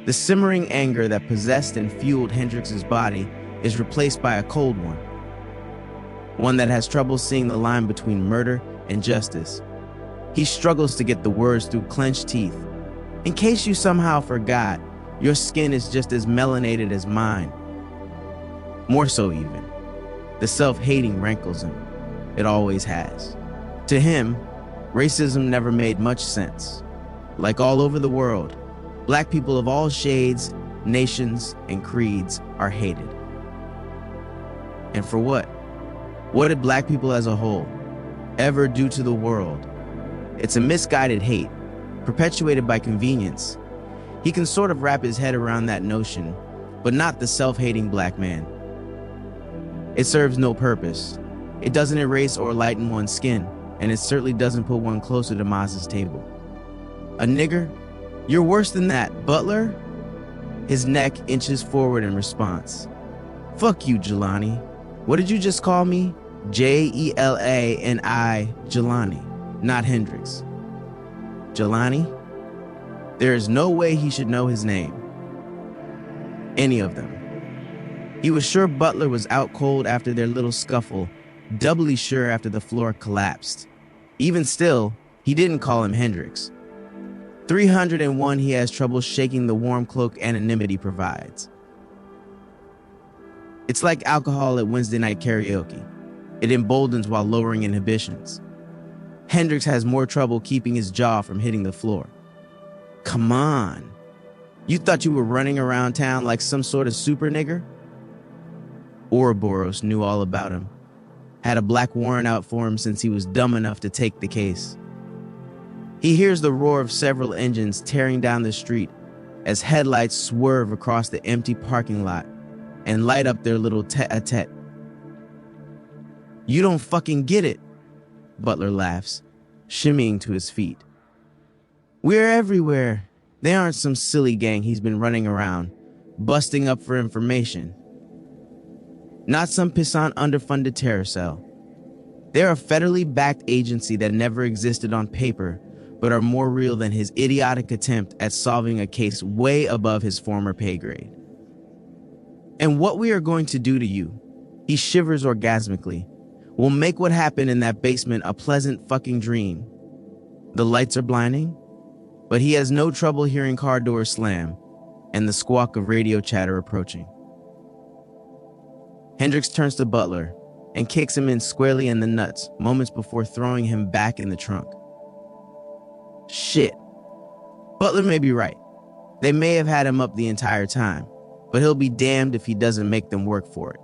The simmering anger that possessed and fueled Hendricks' body is replaced by a cold one that has trouble seeing the line between murder and justice. He struggles to get the words through clenched teeth. In case you somehow forgot, your skin is just as melanated as mine. More so even. The self-hating rankles him. It always has. To him, racism never made much sense. Like all over the world, black people of all shades, nations, and creeds are hated. And for what? What did black people as a whole ever do to the world? It's a misguided hate, perpetuated by convenience. He can sort of wrap his head around that notion, but not the self-hating black man. It serves no purpose. It doesn't erase or lighten one's skin. and it certainly doesn't put one closer to Maz's table. A nigger? You're worse than that, Butler? His neck inches forward in response. Fuck you, Jelani. What did you just call me? Jelani, Jelani, not Hendrix. Jelani? There is no way he should know his name. Any of them. He was sure Butler was out cold after their little scuffle, doubly sure after the floor collapsed. Even still, he didn't call him Hendrix. 301 he has trouble shaking the warm cloak anonymity provides. It's like alcohol at Wednesday night karaoke. It emboldens while lowering inhibitions. Hendrix has more trouble keeping his jaw from hitting the floor. Come on. You thought you were running around town like some sort of super nigger? Ouroboros knew all about him. Had a black warrant out for him since he was dumb enough to take the case. He hears the roar of several engines tearing down the street as headlights swerve across the empty parking lot and light up their little tete-a-tete. You don't fucking get it, Butler laughs, shimmying to his feet. We're everywhere. They aren't some silly gang he's been running around, busting up for information. Not some pissant underfunded terror cell. They're a federally backed agency that never existed on paper, but are more real than his idiotic attempt at solving a case way above his former pay grade. And what we are going to do to you, he shivers orgasmically, will make what happened in that basement a pleasant fucking dream. The lights are blinding, but he has no trouble hearing car doors slam and the squawk of radio chatter approaching. Hendrix turns to Butler and kicks him in squarely in the nuts moments before throwing him back in the trunk. Shit. Butler may be right. They may have had him up the entire time, but he'll be damned if he doesn't make them work for it.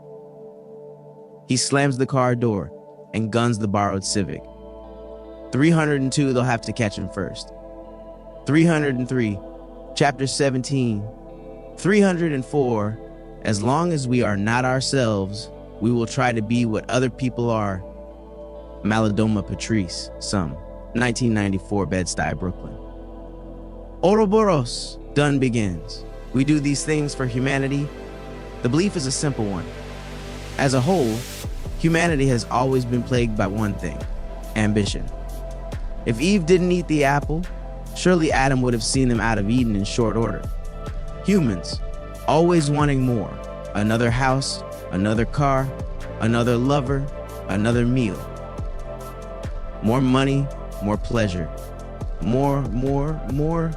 He slams the car door and guns the borrowed Civic. 302, they'll have to catch him first. 303, Chapter 17. 304, as long as we are not ourselves, we will try to be what other people are. Malidoma Patrice, some. 1994, Bed-Stuy, Brooklyn. Ouroboros, done begins. We do these things for humanity. The belief is a simple one. As a whole, humanity has always been plagued by one thing: ambition. If Eve didn't eat the apple, surely Adam would have seen them out of Eden in short order. Humans, always wanting more. Another house, another car, another lover, another meal. More money, more pleasure. More.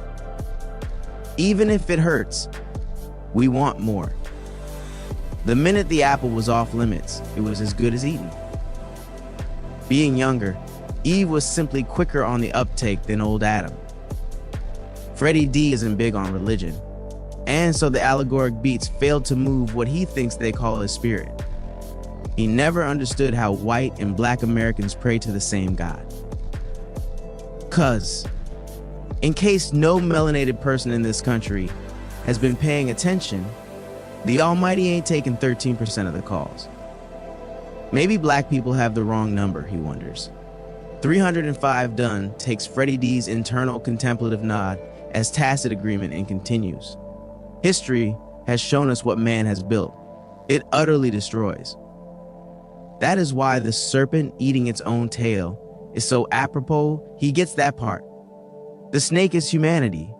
Even if it hurts, we want more. The minute the apple was off limits, it was as good as eaten. Being younger, Eve was simply quicker on the uptake than old Adam. Freddie D isn't big on religion, and so the allegoric beats failed to move what he thinks they call his spirit. He never understood how white and black Americans pray to the same God. 'Cause, in case no melanated person in this country has been paying attention, the Almighty ain't taking 13% of the calls. Maybe black people have the wrong number, he wonders. 305 done takes Freddie D's internal contemplative nod as tacit agreement and continues. History has shown us what man has built. It utterly destroys. That is why the serpent eating its own tail is so apropos. He gets that part. The snake is humanity.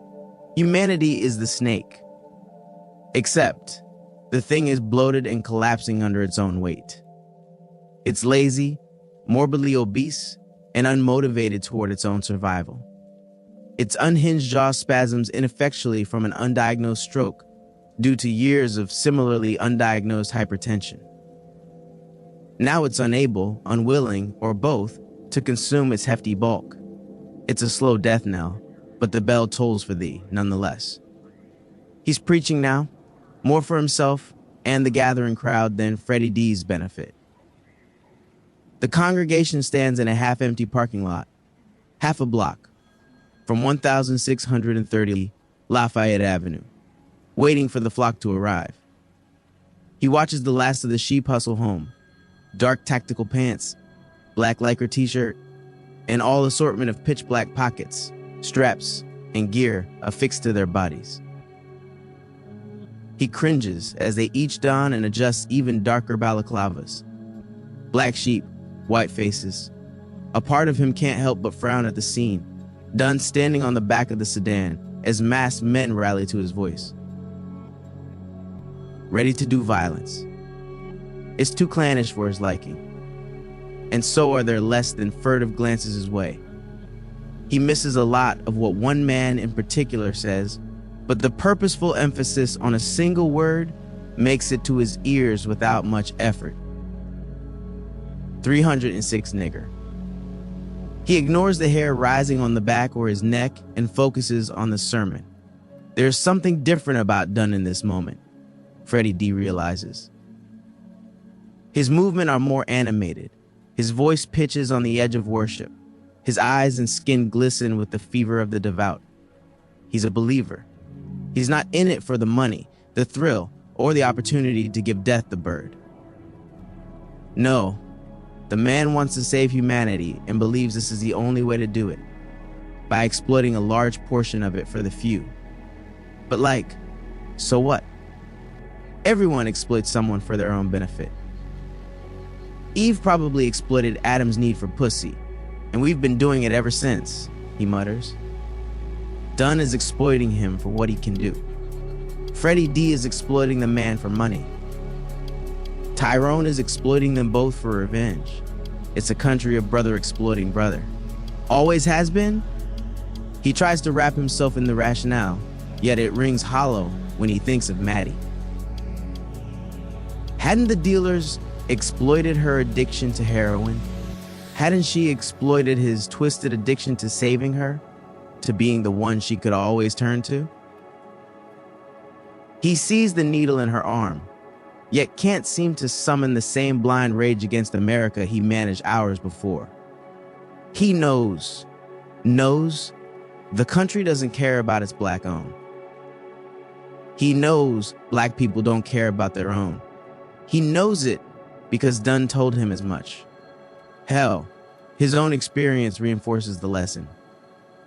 Humanity is the snake. Except, the thing is bloated and collapsing under its own weight. It's lazy, morbidly obese, and unmotivated toward its own survival. Its unhinged jaw spasms ineffectually from an undiagnosed stroke due to years of similarly undiagnosed hypertension. Now it's unable, unwilling, or both to consume its hefty bulk. It's a slow death knell, but the bell tolls for thee nonetheless. He's preaching now, more for himself and the gathering crowd than Freddie D's benefit. The congregation stands in a half-empty parking lot, half a block, from 1630 Lafayette Avenue, waiting for the flock to arrive. He watches the last of the sheep hustle home. Dark tactical pants, black lycra t-shirt, an all assortment of pitch black pockets, straps, and gear affixed to their bodies. He cringes as they each don and adjust even darker balaclavas. Black sheep, white faces. A part of him can't help but frown at the scene, Dunn standing on the back of the sedan as masked men rally to his voice. Ready to do violence. It's too clannish for his liking, and so are their less than furtive glances his way. He misses a lot of what one man in particular says, but the purposeful emphasis on a single word makes it to his ears without much effort. 306 nigger. He ignores the hair rising on the back or his neck and focuses on the sermon. There's something different about Dunn in this moment, Freddie D realizes. His movements are more animated. His voice pitches on the edge of worship. His eyes and skin glisten with the fever of the devout. He's a believer. He's not in it for the money, the thrill, or the opportunity to give death the bird. No, the man wants to save humanity and believes this is the only way to do it, by exploiting a large portion of it for the few. But so what? Everyone exploits someone for their own benefit. Eve probably exploited Adam's need for pussy, and we've been doing it ever since, he mutters. Dunn is exploiting him for what he can do. Freddie D is exploiting the man for money. Tyrone is exploiting them both for revenge. It's a country of brother exploiting brother. Always has been? He tries to wrap himself in the rationale, yet it rings hollow when he thinks of Maddie. Hadn't the dealers exploited her addiction to heroin? Hadn't she exploited his twisted addiction to saving her, to being the one she could always turn to? He sees the needle in her arm, yet can't seem to summon the same blind rage against America he managed hours before. He knows the country doesn't care about its black own. He knows black people don't care about their own. He knows it because Dunn told him as much. Hell, his own experience reinforces the lesson.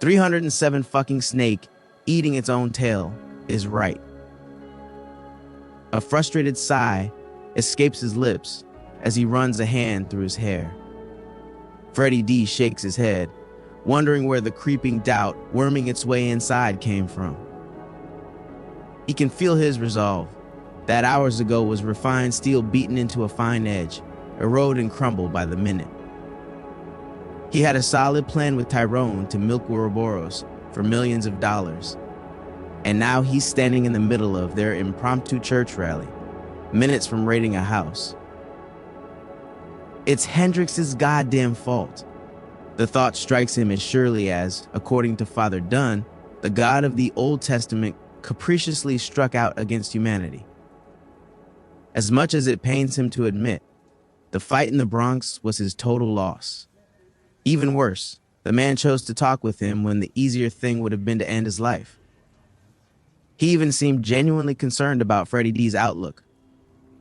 307 fucking snake eating its own tail is right. A frustrated sigh escapes his lips as he runs a hand through his hair. Freddie D shakes his head, wondering where the creeping doubt worming its way inside came from. He can feel his resolve. That hours ago was refined steel beaten into a fine edge, erode and crumble by the minute. He had a solid plan with Tyrone to milk Ouroboros for millions of dollars, and now he's standing in the middle of their impromptu church rally, minutes from raiding a house. It's Hendrix's goddamn fault. The thought strikes him as surely as, according to Father Dunn, the God of the Old Testament capriciously struck out against humanity. As much as it pains him to admit, the fight in the Bronx was his total loss. Even worse, the man chose to talk with him when the easier thing would have been to end his life. He even seemed genuinely concerned about Freddie D's outlook,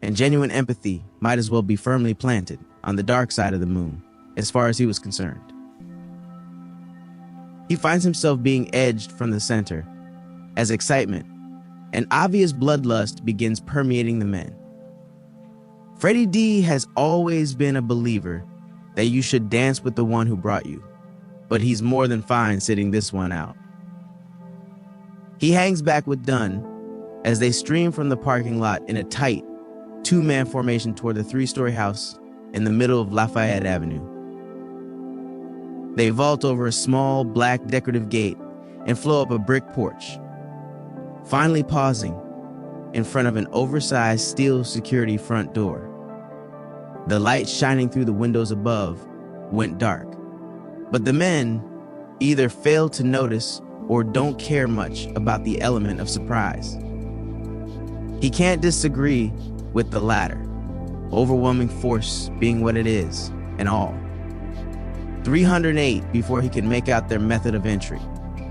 and genuine empathy might as well be firmly planted on the dark side of the moon, as far as he was concerned. He finds himself being edged from the center, as excitement, an obvious bloodlust begins permeating the men. Freddie D has always been a believer that you should dance with the one who brought you, but he's more than fine sitting this one out. He hangs back with Dunn as they stream from the parking lot in a tight, two-man formation toward the three-story house in the middle of Lafayette Avenue. They vault over a small, black decorative gate and flow up a brick porch, finally pausing in front of an oversized steel security front door. The light shining through the windows above went dark, but the men either fail to notice or don't care much about the element of surprise. He can't disagree with the latter, overwhelming force being what it is, and all. 308 before he can make out their method of entry.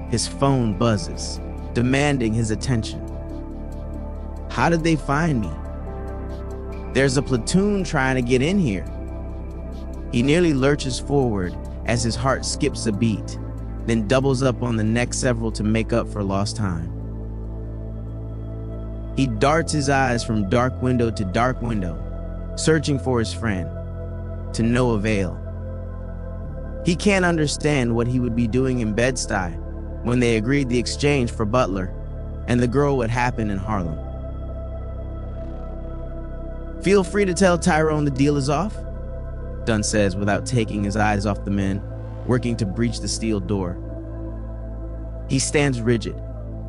His phone buzzes, demanding his attention. How did they find me? There's a platoon trying to get in here. He nearly lurches forward as his heart skips a beat, then doubles up on the next several to make up for lost time. He darts his eyes from dark window to dark window, searching for his friend, to no avail. He can't understand what he would be doing in Bed-Stuy when they agreed the exchange for Butler and the girl would happen in Harlem. "Feel free to tell Tyrone the deal is off," Dunn says without taking his eyes off the men working to breach the steel door. He stands rigid,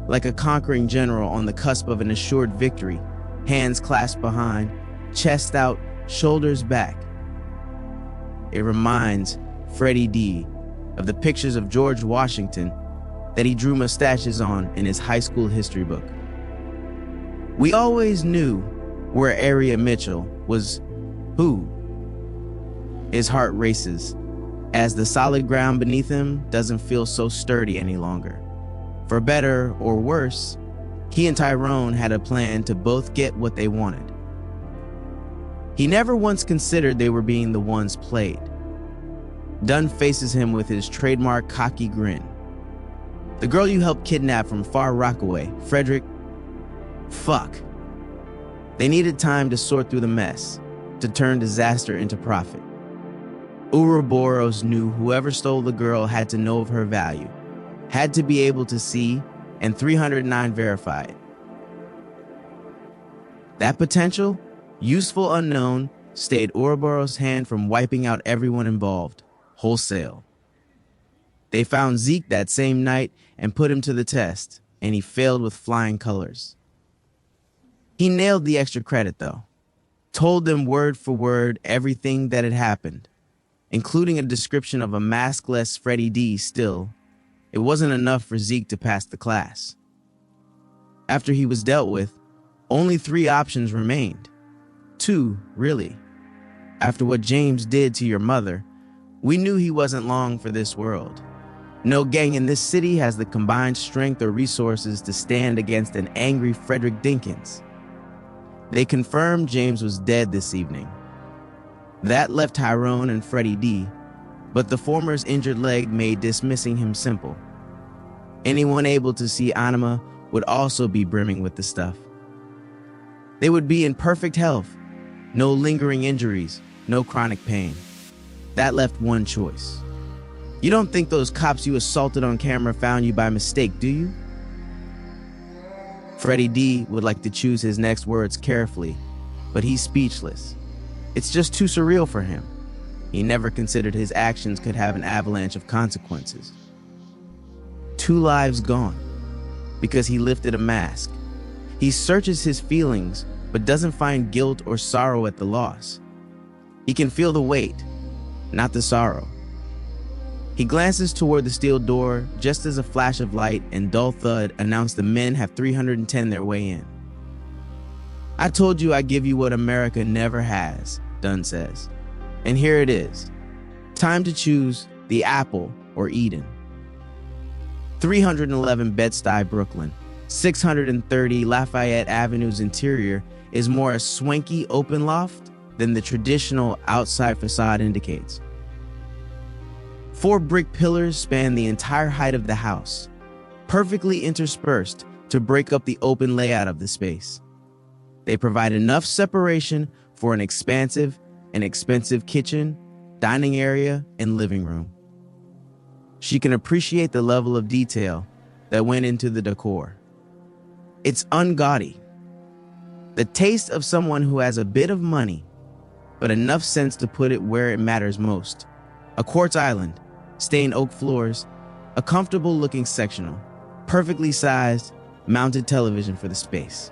like a conquering general on the cusp of an assured victory, hands clasped behind, chest out, shoulders back. It reminds Freddie D of the pictures of George Washington that he drew mustaches on in his high school history book. We always knew where Area Mitchell was who. His heart races as the solid ground beneath him doesn't feel so sturdy any longer. For better or worse, he and Tyrone had a plan to both get what they wanted. He never once considered they were being the ones played. Dunn faces him with his trademark cocky grin. "The girl you helped kidnap from Far Rockaway, Frederick, fuck." They needed time to sort through the mess, to turn disaster into profit. Ouroboros knew whoever stole the girl had to know of her value, had to be able to see, and 309 verify it. That potential, useful unknown, stayed Ouroboros' hand from wiping out everyone involved, wholesale. They found Zeke that same night and put him to the test, and he failed with flying colors. He nailed the extra credit, though. Told them word for word everything that had happened, including a description of a maskless Freddie D. Still, it wasn't enough for Zeke to pass the class. After he was dealt with, only 3 options remained. 2, really. After what James did to your mother, we knew he wasn't long for this world. No gang in this city has the combined strength or resources to stand against an angry Frederick Dinkins. They confirmed James was dead this evening. That left Tyrone and Freddie D, but the former's injured leg made dismissing him simple. Anyone able to see Anima would also be brimming with the stuff. They would be in perfect health, no lingering injuries, no chronic pain. That left one choice. You don't think those cops you assaulted on camera found you by mistake, do you? Freddie D would like to choose his next words carefully, but he's speechless. It's just too surreal for him. He never considered his actions could have an avalanche of consequences. 2 lives gone, because he lifted a mask. He searches his feelings, but doesn't find guilt or sorrow at the loss. He can feel the weight, not the sorrow. He glances toward the steel door just as a flash of light and dull thud announce the men have 310 their way in. "I told you I'd give you what America never has," Dunn says. "And here it is. Time to choose the apple or Eden." 311 Bed-Stuy, Brooklyn, 630 Lafayette Avenue's interior is more a swanky open loft than the traditional outside facade indicates. 4 brick pillars span the entire height of the house, perfectly interspersed to break up the open layout of the space. They provide enough separation for an expansive and expensive kitchen, dining area, and living room. She can appreciate the level of detail that went into the decor. It's ungaudy. The taste of someone who has a bit of money, but enough sense to put it where it matters most. A quartz island, stained oak floors, a comfortable-looking sectional, perfectly sized, mounted television for the space.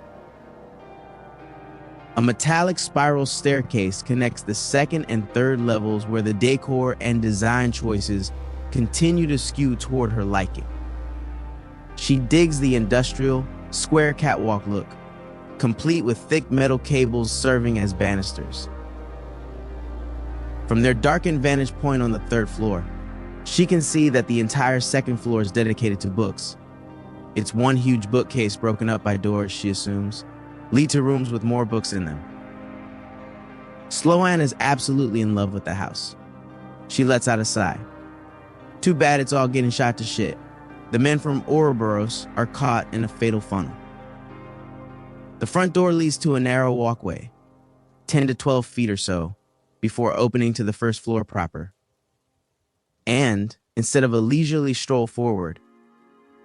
A metallic spiral staircase connects the 2nd and 3rd levels where the decor and design choices continue to skew toward her liking. She digs the industrial, square catwalk look, complete with thick metal cables serving as banisters. From their darkened vantage point on the 3rd floor, she can see that the entire 2nd floor is dedicated to books. It's one huge bookcase broken up by doors, she assumes, lead to rooms with more books in them. Sloan is absolutely in love with the house. She lets out a sigh. Too bad it's all getting shot to shit. The men from Ouroboros are caught in a fatal funnel. The front door leads to a narrow walkway, 10 to 12 feet or so, before opening to the first floor proper. And, instead of a leisurely stroll forward,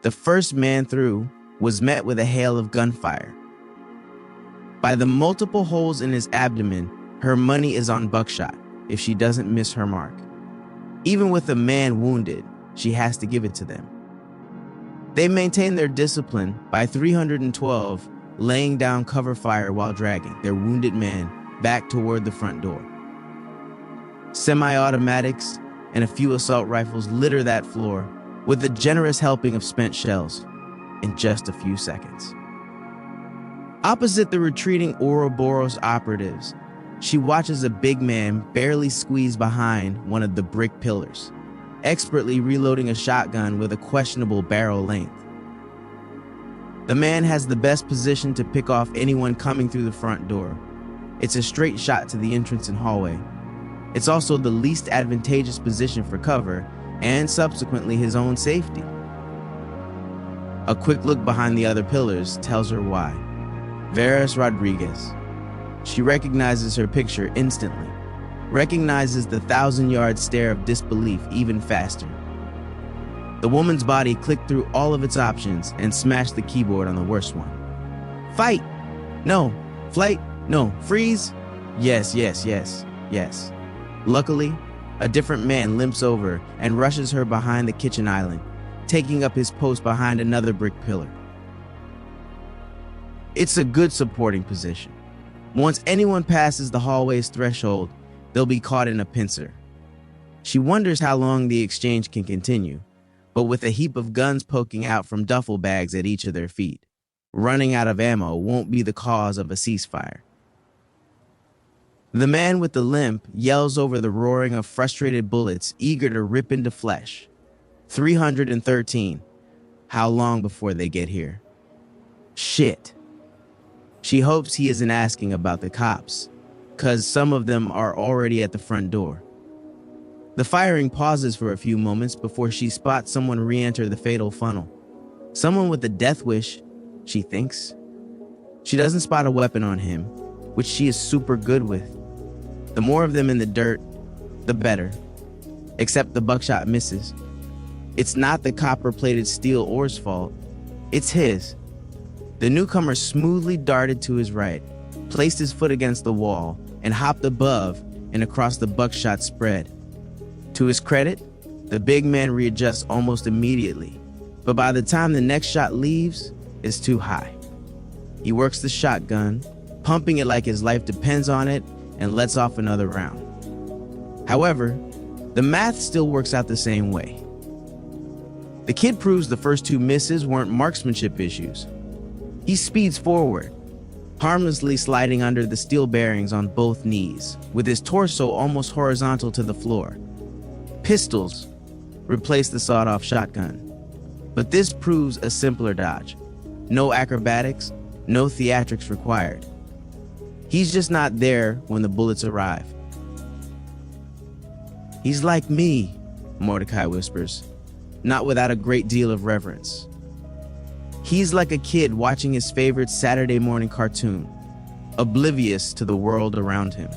the first man through was met with a hail of gunfire. By the multiple holes in his abdomen, her money is on buckshot if she doesn't miss her mark. Even with a man wounded, she has to give it to them. They maintain their discipline by 312 laying down cover fire while dragging their wounded man back toward the front door. Semi-automatics and a few assault rifles litter that floor with a generous helping of spent shells in just a few seconds. Opposite the retreating Ouroboros operatives, she watches a big man barely squeeze behind one of the brick pillars, expertly reloading a shotgun with a questionable barrel length. The man has the best position to pick off anyone coming through the front door. It's a straight shot to the entrance and hallway. It's also the least advantageous position for cover and subsequently his own safety. A quick look behind the other pillars tells her why. Veras Rodriguez. She recognizes her picture instantly, recognizes the 1,000-yard stare of disbelief even faster. The woman's body clicked through all of its options and smashed the keyboard on the worst one. Fight! No. Flight! No. Freeze! Yes, yes, yes, yes. Luckily, a different man limps over and rushes her behind the kitchen island, taking up his post behind another brick pillar. It's a good supporting position. Once anyone passes the hallway's threshold, they'll be caught in a pincer. She wonders how long the exchange can continue, but with a heap of guns poking out from duffel bags at each of their feet, running out of ammo won't be the cause of a ceasefire. The man with the limp yells over the roaring of frustrated bullets eager to rip into flesh. 313. How long before they get here? Shit. She hopes he isn't asking about the cops, 'cause some of them are already at the front door. The firing pauses for a few moments before she spots someone re-enter the fatal funnel. Someone with a death wish, she thinks. She doesn't spot a weapon on him, which she is super good with. The more of them in the dirt, the better. Except the buckshot misses. It's not the copper-plated steel oar's fault. It's his. The newcomer smoothly darted to his right, placed his foot against the wall, and hopped above and across the buckshot spread. To his credit, the big man readjusts almost immediately, but by the time the next shot leaves, it's too high. He works the shotgun, pumping it like his life depends on it, and lets off another round. However, the math still works out the same way. The kid proves the first two misses weren't marksmanship issues. He speeds forward, harmlessly sliding under the steel bearings on both knees, with his torso almost horizontal to the floor. Pistols replace the sawed-off shotgun. But this proves a simpler dodge. No acrobatics, no theatrics required. He's just not there when the bullets arrive. He's like me, Mordecai whispers, not without a great deal of reverence. He's like a kid watching his favorite Saturday morning cartoon, oblivious to the world around him.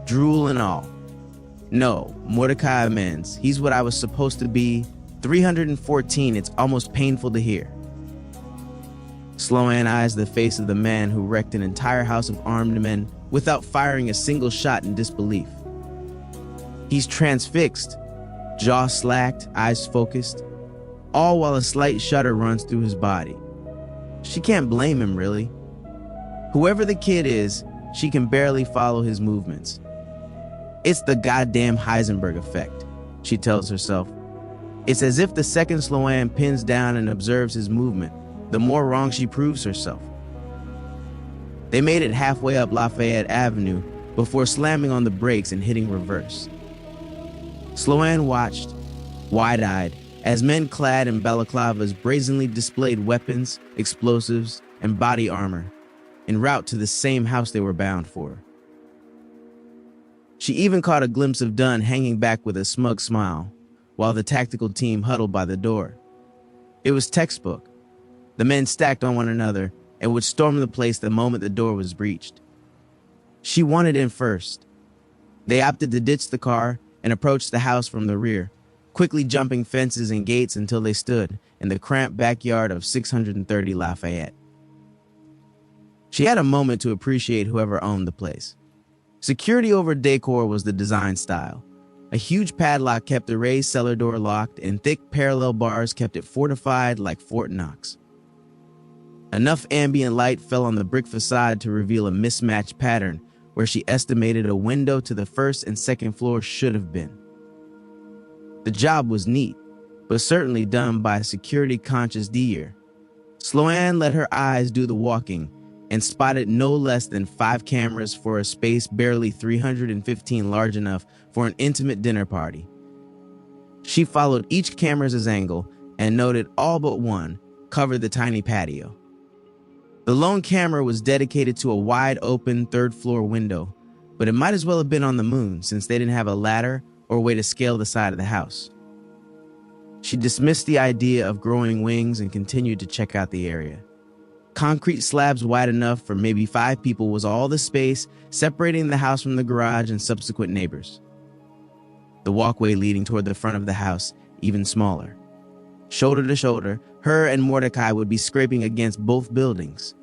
Drool and all. No, Mordecai amends. He's what I was supposed to be. 314, it's almost painful to hear. Sloan eyes the face of the man who wrecked an entire house of armed men without firing a single shot in disbelief. He's transfixed, jaw slacked, eyes focused, all while a slight shudder runs through his body. She can't blame him, really. Whoever the kid is, she can barely follow his movements. It's the goddamn Heisenberg effect, she tells herself. It's as if the second Sloan pins down and observes his movement, the more wrong she proves herself. They made it halfway up Lafayette Avenue before slamming on the brakes and hitting reverse. Sloan watched, wide-eyed, as men clad in balaclavas brazenly displayed weapons, explosives, and body armor, en route to the same house they were bound for. She even caught a glimpse of Dunn hanging back with a smug smile, while the tactical team huddled by the door. It was textbook. The men stacked on one another and would storm the place the moment the door was breached. She wanted in first. They opted to ditch the car and approach the house from the rear, quickly jumping fences and gates until they stood in the cramped backyard of 630 Lafayette. She had a moment to appreciate whoever owned the place. Security over decor was the design style. A huge padlock kept the raised cellar door locked, and thick parallel bars kept it fortified like Fort Knox. Enough ambient light fell on the brick facade to reveal a mismatched pattern where she estimated a window to the first and second floor should have been. The job was neat, but certainly done by a security-conscious deer. Sloan let her eyes do the walking and spotted no less than 5 cameras for a space barely 315 large enough for an intimate dinner party. She followed each camera's angle and noted all but one covered the tiny patio. The lone camera was dedicated to a wide-open third-floor window, but it might as well have been on the moon since they didn't have a ladder or way to scale the side of the house. She dismissed the idea of growing wings and continued to check out the area. Concrete slabs wide enough for maybe 5 people was all the space separating the house from the garage and subsequent neighbors. The walkway leading toward the front of the house even smaller. Shoulder to shoulder, her and Mordecai would be scraping against both buildings.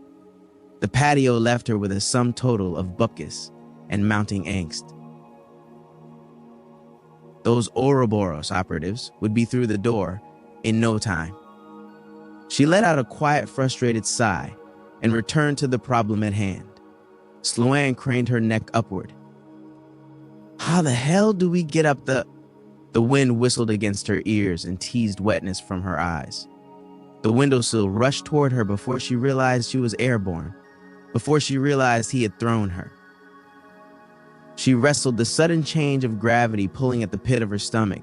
The patio left her with a sum total of bupkis and mounting angst. Those Ouroboros operatives would be through the door in no time. She let out a quiet, frustrated sigh and returned to the problem at hand. Sloan craned her neck upward. How the hell do we get up the... The wind whistled against her ears and teased wetness from her eyes. The windowsill rushed toward her before she realized she was airborne, before she realized he had thrown her. She wrestled the sudden change of gravity pulling at the pit of her stomach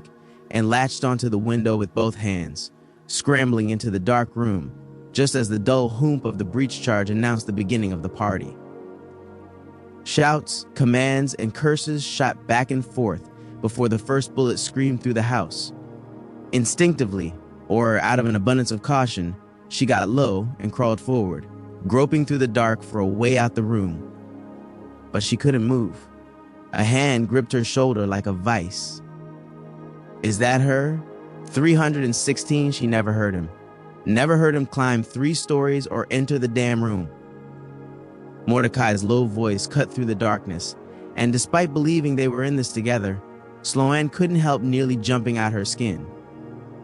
and latched onto the window with both hands, scrambling into the dark room just as the dull hoomp of the breach charge announced the beginning of the party. Shouts, commands, and curses shot back and forth before the first bullet screamed through the house. Instinctively, or out of an abundance of caution, she got low and crawled forward, groping through the dark for a way out the room. But she couldn't move. A hand gripped her shoulder like a vice. Is that her? 316, she never heard him. Never heard him climb 3 stories or enter the damn room. Mordecai's low voice cut through the darkness, and despite believing they were in this together, Sloan couldn't help nearly jumping out her skin.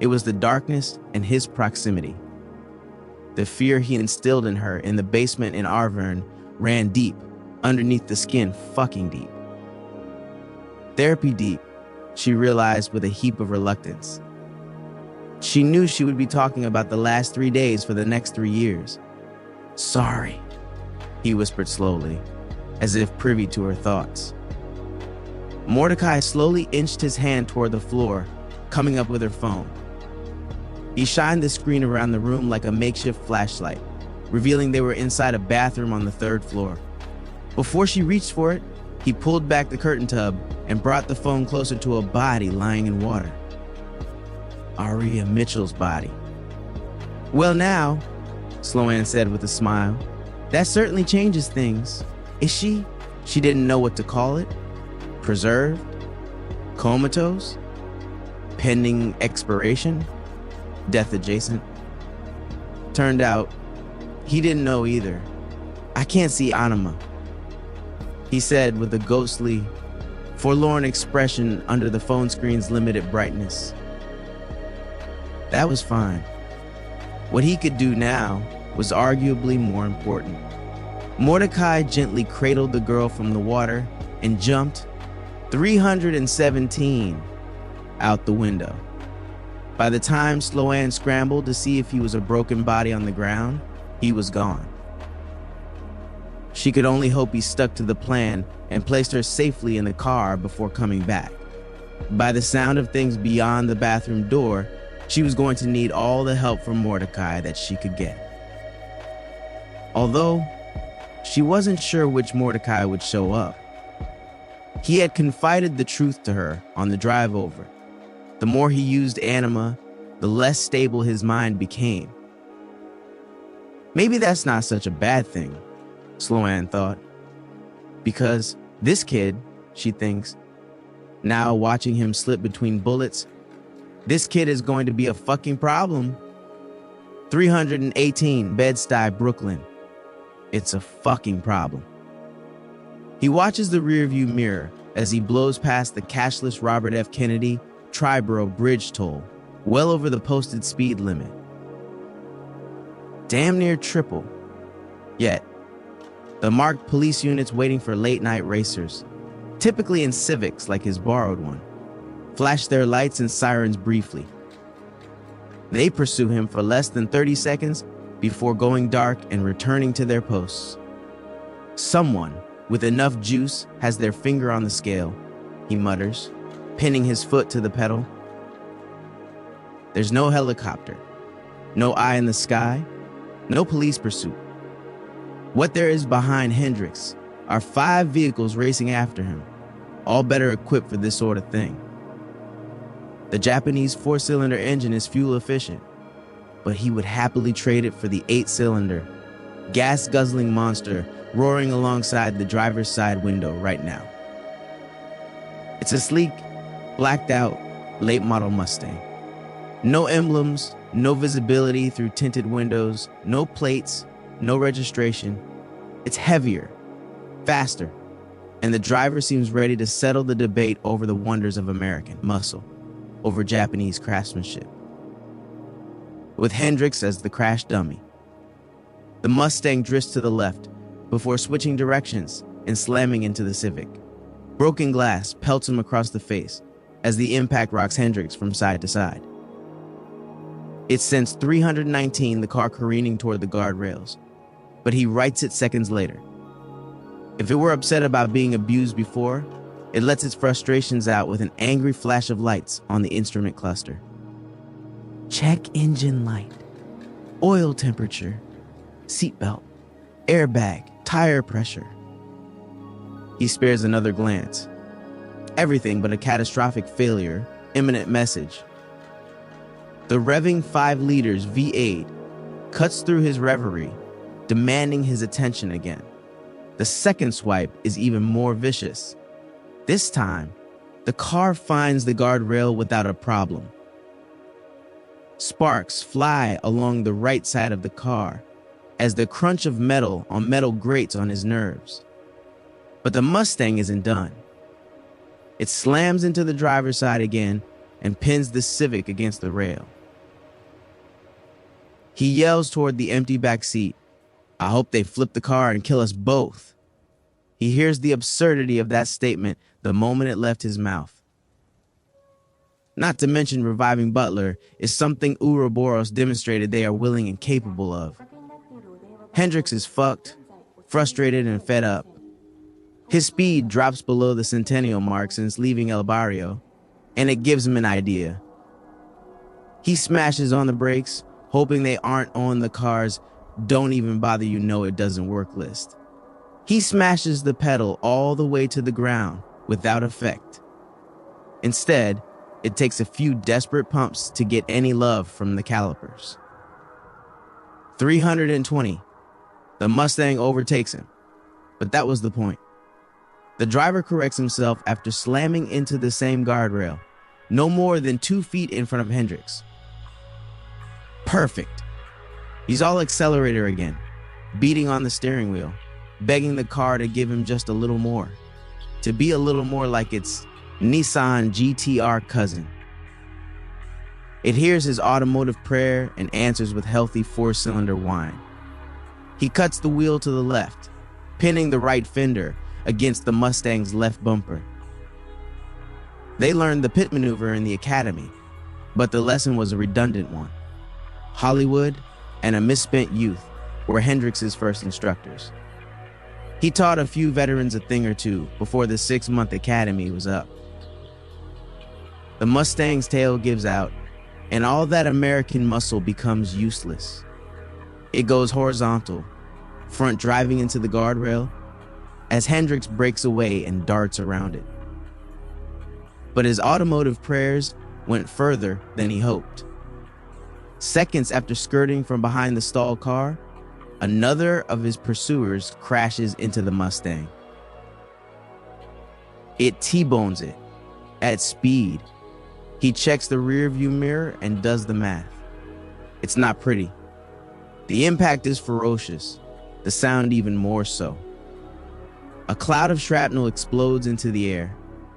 It was the darkness and his proximity. The fear he instilled in her in the basement in Arverne ran deep, underneath the skin, fucking deep. Therapy deep, she realized with a heap of reluctance. She knew she would be talking about the last 3 days for the next 3 years. Sorry, he whispered slowly, as if privy to her thoughts. Mordecai slowly inched his hand toward the floor, coming up with her phone. He shined the screen around the room like a makeshift flashlight, revealing they were inside a bathroom on the 3rd floor. Before she reached for it, he pulled back the curtain tub and brought the phone closer to a body lying in water. Aria Mitchell's body. Well now, Sloan said with a smile, that certainly changes things. Is she? She didn't know what to call it. Preserved? Comatose? Pending expiration? Death adjacent? Turned out, he didn't know either. I can't see anima, he said with a ghostly, forlorn expression under the phone screen's limited brightness. That was fine. What he could do now was arguably more important. Mordecai gently cradled the girl from the water and jumped 317 out the window. By the time Sloan scrambled to see if he was a broken body on the ground, he was gone. She could only hope he stuck to the plan and placed her safely in the car before coming back. By the sound of things beyond the bathroom door, she was going to need all the help from Mordecai that she could get. Although, she wasn't sure which Mordecai would show up. He had confided the truth to her on the drive over. The more he used anima, the less stable his mind became. Maybe that's not such a bad thing, Sloan thought. Because this kid, she thinks, now watching him slip between bullets, this kid is going to be a fucking problem. 318 Bed-Stuy, Brooklyn. It's a fucking problem. He watches the rearview mirror as he blows past the cashless Robert F. Kennedy Triborough Bridge toll, well over the posted speed limit. Damn near triple. Yet, the marked police units waiting for late-night racers, typically in Civics like his borrowed one, flash their lights and sirens briefly. They pursue him for less than 30 seconds before going dark and returning to their posts. Someone with enough juice has their finger on the scale, he mutters, pinning his foot to the pedal. There's no helicopter, no eye in the sky, no police pursuit. What there is behind Hendricks are 5 vehicles racing after him, all better equipped for this sort of thing. The Japanese 4-cylinder engine is fuel efficient, but he would happily trade it for the 8-cylinder, gas-guzzling monster roaring alongside the driver's side window right now. It's a sleek, blacked-out, late-model Mustang. No emblems, no visibility through tinted windows, no plates, no registration. It's heavier, faster, and the driver seems ready to settle the debate over the wonders of American muscle over Japanese craftsmanship, with Hendricks as the crash dummy. The Mustang drifts to the left before switching directions and slamming into the Civic. Broken glass pelts him across the face as the impact rocks Hendricks from side to side. It sends 319 the car careening toward the guardrails, but he rights it seconds later. If it were upset about being abused before, it lets its frustrations out with an angry flash of lights on the instrument cluster. Check engine light, oil temperature, seatbelt, airbag, tire pressure. He spares another glance. Everything but a catastrophic failure, imminent message. The revving 5 liters V8 cuts through his reverie, demanding his attention again. The second swipe is even more vicious. This time, the car finds the guardrail without a problem. Sparks fly along the right side of the car as the crunch of metal on metal grates on his nerves. But the Mustang isn't done. It slams into the driver's side again and pins the Civic against the rail. He yells toward the empty back seat, "I hope they flip the car and kill us both." He hears the absurdity of that statement the moment it left his mouth. Not to mention reviving Butler is something Ouroboros demonstrated they are willing and capable of. Hendricks is fucked, frustrated and fed up. His speed drops below the centennial mark since leaving El Barrio, and it gives him an idea. He smashes on the brakes, hoping they aren't on the car's "don't even bother you know it doesn't work" list. He smashes the pedal all the way to the ground without effect. Instead, it takes a few desperate pumps to get any love from the calipers. 320. The Mustang overtakes him, but that was the point. The driver corrects himself after slamming into the same guardrail, no more than 2 feet in front of Hendricks. Perfect. He's all accelerator again, beating on the steering wheel, begging the car to give him just a little more, to be a little more like its Nissan GTR cousin. It hears his automotive prayer and answers with healthy 4-cylinder whine. He cuts the wheel to the left, pinning the right fender against the Mustang's left bumper. They learned the pit maneuver in the academy, but the lesson was a redundant one. Hollywood and a misspent youth were Hendricks' first instructors. He taught a few veterans a thing or two before the 6-month academy was up. The Mustang's tail gives out, and all that American muscle becomes useless. It goes horizontal, front driving into the guardrail, as Hendricks breaks away and darts around it. But his automotive prayers went further than he hoped. Seconds after skirting from behind the stalled car, another of his pursuers crashes into the Mustang. It T-bones it at speed. He checks the rearview mirror and does the math. It's not pretty. The impact is ferocious, the sound even more so. A cloud of shrapnel explodes into the air,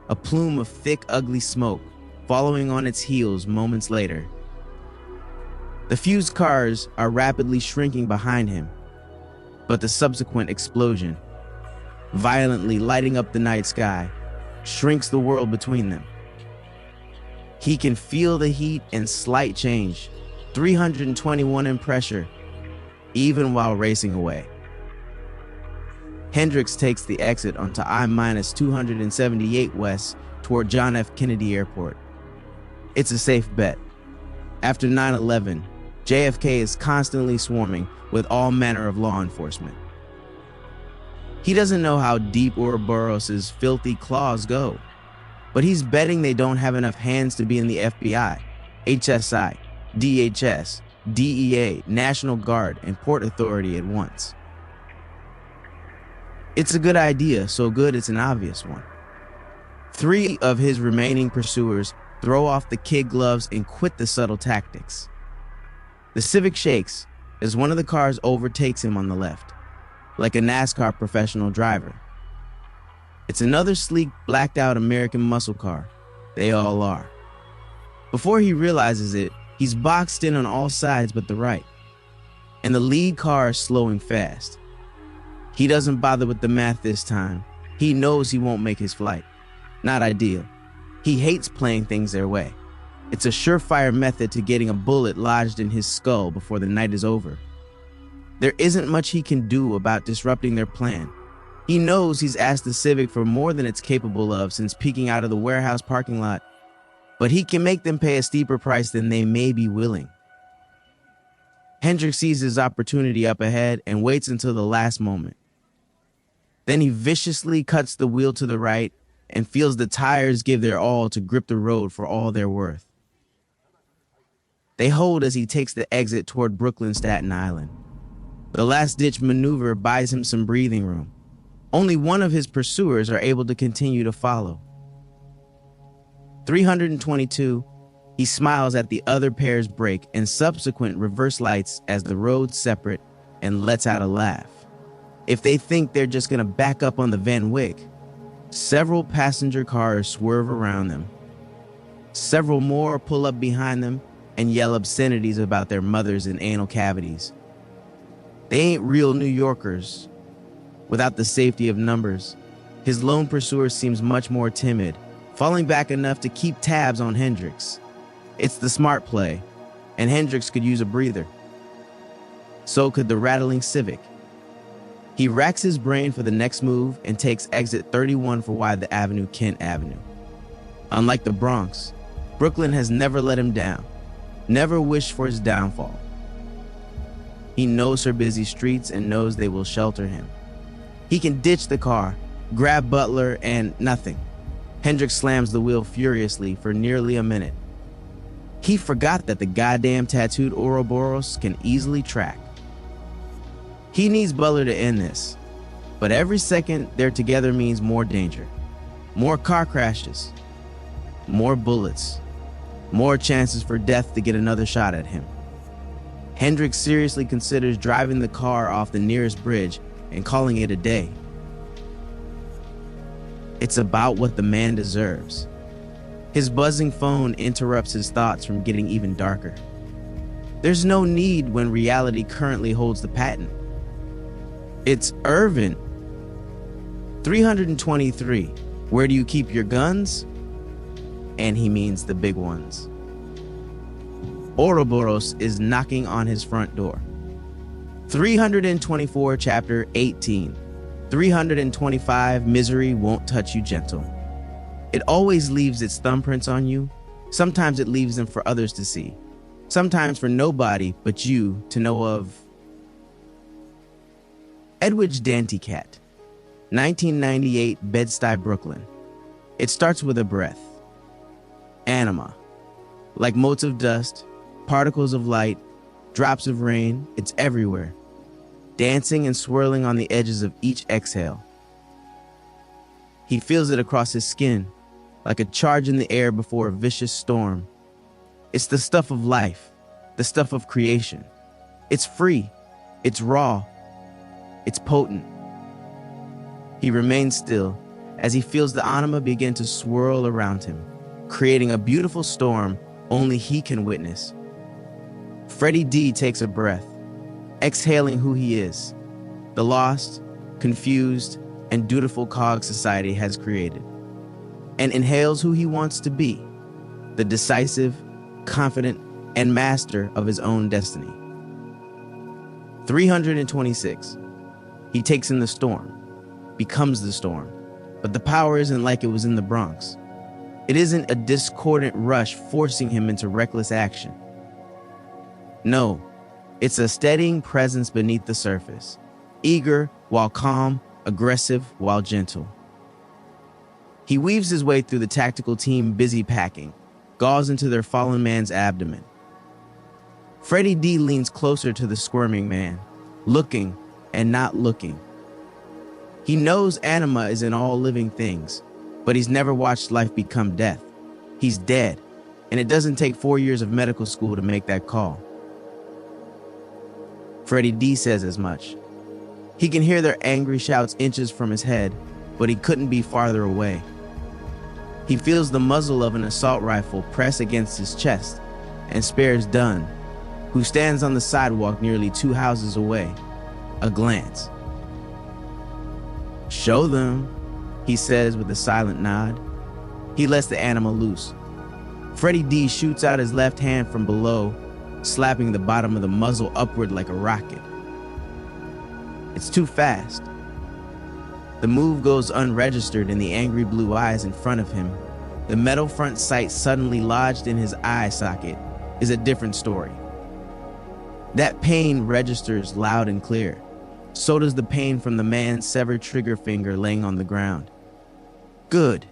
a plume of thick, ugly smoke, following on its heels moments later. The fused cars are rapidly shrinking behind him, but the subsequent explosion, violently lighting up the night sky, shrinks the world between them. He can feel the heat and slight change, 321 in pressure, even while racing away. Hendricks takes the exit onto I-278 west toward John F. Kennedy Airport. It's a safe bet. After 9/11, JFK is constantly swarming with all manner of law enforcement. He doesn't know how deep Ouroboros' filthy claws go, but he's betting they don't have enough hands to be in the FBI, HSI, DHS, DEA, National Guard, and Port Authority at once. It's a good idea, so good it's an obvious one. 3 of his remaining pursuers throw off the kid gloves and quit the subtle tactics. The Civic shakes as one of the cars overtakes him on the left, like a NASCAR professional driver. It's another sleek, blacked-out American muscle car. They all are. Before he realizes it, he's boxed in on all sides but the right, and the lead car is slowing fast. He doesn't bother with the math this time. He knows he won't make his flight. Not ideal. He hates playing things their way. It's a surefire method to getting a bullet lodged in his skull before the night is over. There isn't much he can do about disrupting their plan. He knows he's asked the Civic for more than it's capable of since peeking out of the warehouse parking lot, but he can make them pay a steeper price than they may be willing. Hendricks sees his opportunity up ahead and waits until the last moment. Then he viciously cuts the wheel to the right and feels the tires give their all to grip the road for all they're worth. They hold as he takes the exit toward Brooklyn, Staten Island. The last-ditch maneuver buys him some breathing room. Only one of his pursuers are able to continue to follow. 322, he smiles at the other pair's brake and subsequent reverse lights as the roads separate and lets out a laugh. If they think they're just gonna back up on the Van Wyck, several passenger cars swerve around them. Several more pull up behind them and yell obscenities about their mothers in anal cavities. They ain't real New Yorkers. Without the safety of numbers, his lone pursuer seems much more timid, falling back enough to keep tabs on Hendricks. It's the smart play, and Hendricks could use a breather. So could the rattling Civic. He racks his brain for the next move and takes exit 31 for Wythe Avenue, Kent Avenue. Unlike the Bronx, Brooklyn has never let him down, never wished for his downfall. He knows her busy streets and knows they will shelter him. He can ditch the car, grab Butler, and nothing. Hendricks slams the wheel furiously for nearly a minute. He forgot that the goddamn tattooed Ouroboros can easily track. He needs Butler to end this, but every second they're together means more danger, more car crashes, more bullets, more chances for death to get another shot at him. Hendricks seriously considers driving the car off the nearest bridge and calling it a day. It's about what the man deserves. His buzzing phone interrupts his thoughts from getting even darker. There's no need when reality currently holds the patent. It's Irvin. 323, where do you keep your guns? And he means the big ones. Ouroboros is knocking on his front door. 324, chapter 18. 325, misery won't touch you gentle. It always leaves its thumbprints on you. Sometimes it leaves them for others to see. Sometimes for nobody but you to know of. Edwidge Danticat, 1998, Bed-Stuy, Brooklyn. It starts with a breath. Anima. Like motes of dust, particles of light, drops of rain, it's everywhere, dancing and swirling on the edges of each exhale. He feels it across his skin, like a charge in the air before a vicious storm. It's the stuff of life, the stuff of creation. It's free, it's raw, it's potent. He remains still as he feels the anima begin to swirl around him, creating a beautiful storm only he can witness. Freddie D takes a breath, exhaling who he is, the lost, confused, and dutiful cog society has created, and inhales who he wants to be, the decisive, confident, and master of his own destiny. 326. He takes in the storm, becomes the storm, but the power isn't like it was in the Bronx. It isn't a discordant rush forcing him into reckless action. No, it's a steadying presence beneath the surface, eager while calm, aggressive while gentle. He weaves his way through the tactical team busy packing, gauze into their fallen man's abdomen. Freddie D leans closer to the squirming man, looking and not looking. He knows anima is in all living things, but he's never watched life become death. He's dead, and it doesn't take 4 years of medical school to make that call. Freddie D says as much. He can hear their angry shouts inches from his head, but he couldn't be farther away. He feels the muzzle of an assault rifle press against his chest and spares Dunn, who stands on the sidewalk nearly 2 houses away, a glance. "Show them," he says with a silent nod. He lets the animal loose. Freddie D shoots out his left hand from below, slapping the bottom of the muzzle upward like a rocket. It's too fast. The move goes unregistered in the angry blue eyes in front of him. The metal front sight suddenly lodged in his eye socket is a different story. That pain registers loud and clear. So does the pain from the man's severed trigger finger laying on the ground. Good.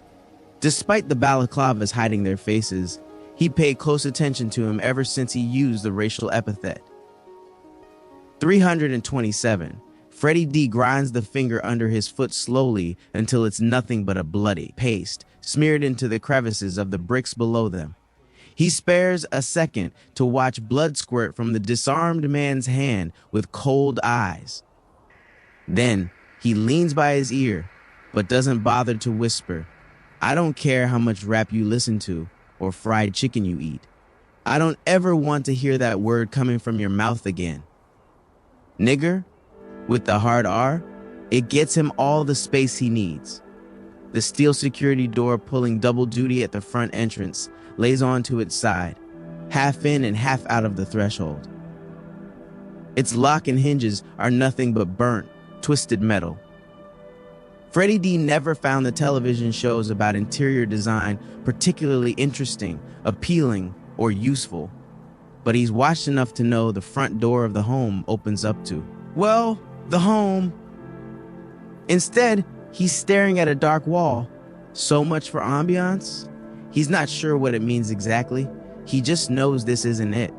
Despite the balaclavas hiding their faces, he paid close attention to him ever since he used the racial epithet. 327. Freddie D grinds the finger under his foot slowly until it's nothing but a bloody paste smeared into the crevices of the bricks below them. He spares a second to watch blood squirt from the disarmed man's hand with cold eyes. Then he leans by his ear, but doesn't bother to whisper, "I don't care how much rap you listen to or fried chicken you eat. I don't ever want to hear that word coming from your mouth again." Nigger, with the hard R, it gets him all the space he needs. The steel security door pulling double duty at the front entrance lays onto its side, half in and half out of the threshold. Its lock and hinges are nothing but burnt, twisted metal. Freddie D never found the television shows about interior design particularly interesting, appealing, or useful, but he's watched enough to know the front door of the home opens up to, well, the home. Instead, he's staring at a dark wall. So much for ambiance? He's not sure what it means exactly. He just knows this isn't it.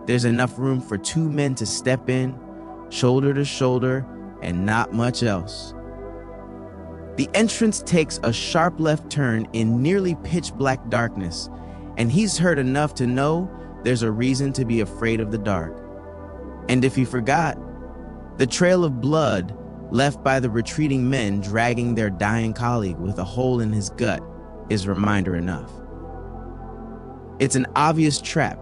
There's enough room for 2 men to step in, shoulder to shoulder, and not much else. The entrance takes a sharp left turn in nearly pitch black darkness, and he's heard enough to know there's a reason to be afraid of the dark. And if he forgot, the trail of blood left by the retreating men dragging their dying colleague with a hole in his gut is reminder enough. It's an obvious trap,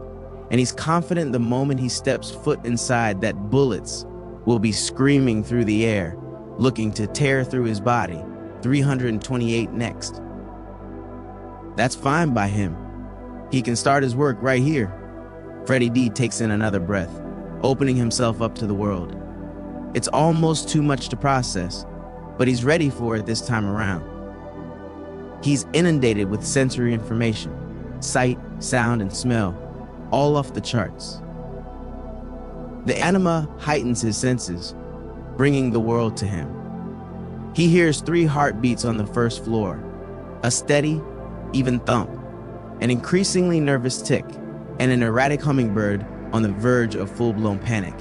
and he's confident the moment he steps foot inside that bullets will be screaming through the air, looking to tear through his body. 328 next. That's fine by him. He can start his work right here. Freddie D takes in another breath, opening himself up to the world. It's almost too much to process, but he's ready for it this time around. He's inundated with sensory information, sight, sound, and smell, all off the charts. The anima heightens his senses, bringing the world to him. He hears 3 heartbeats on the first floor, a steady, even thump, an increasingly nervous tick, and an erratic hummingbird on the verge of full-blown panic.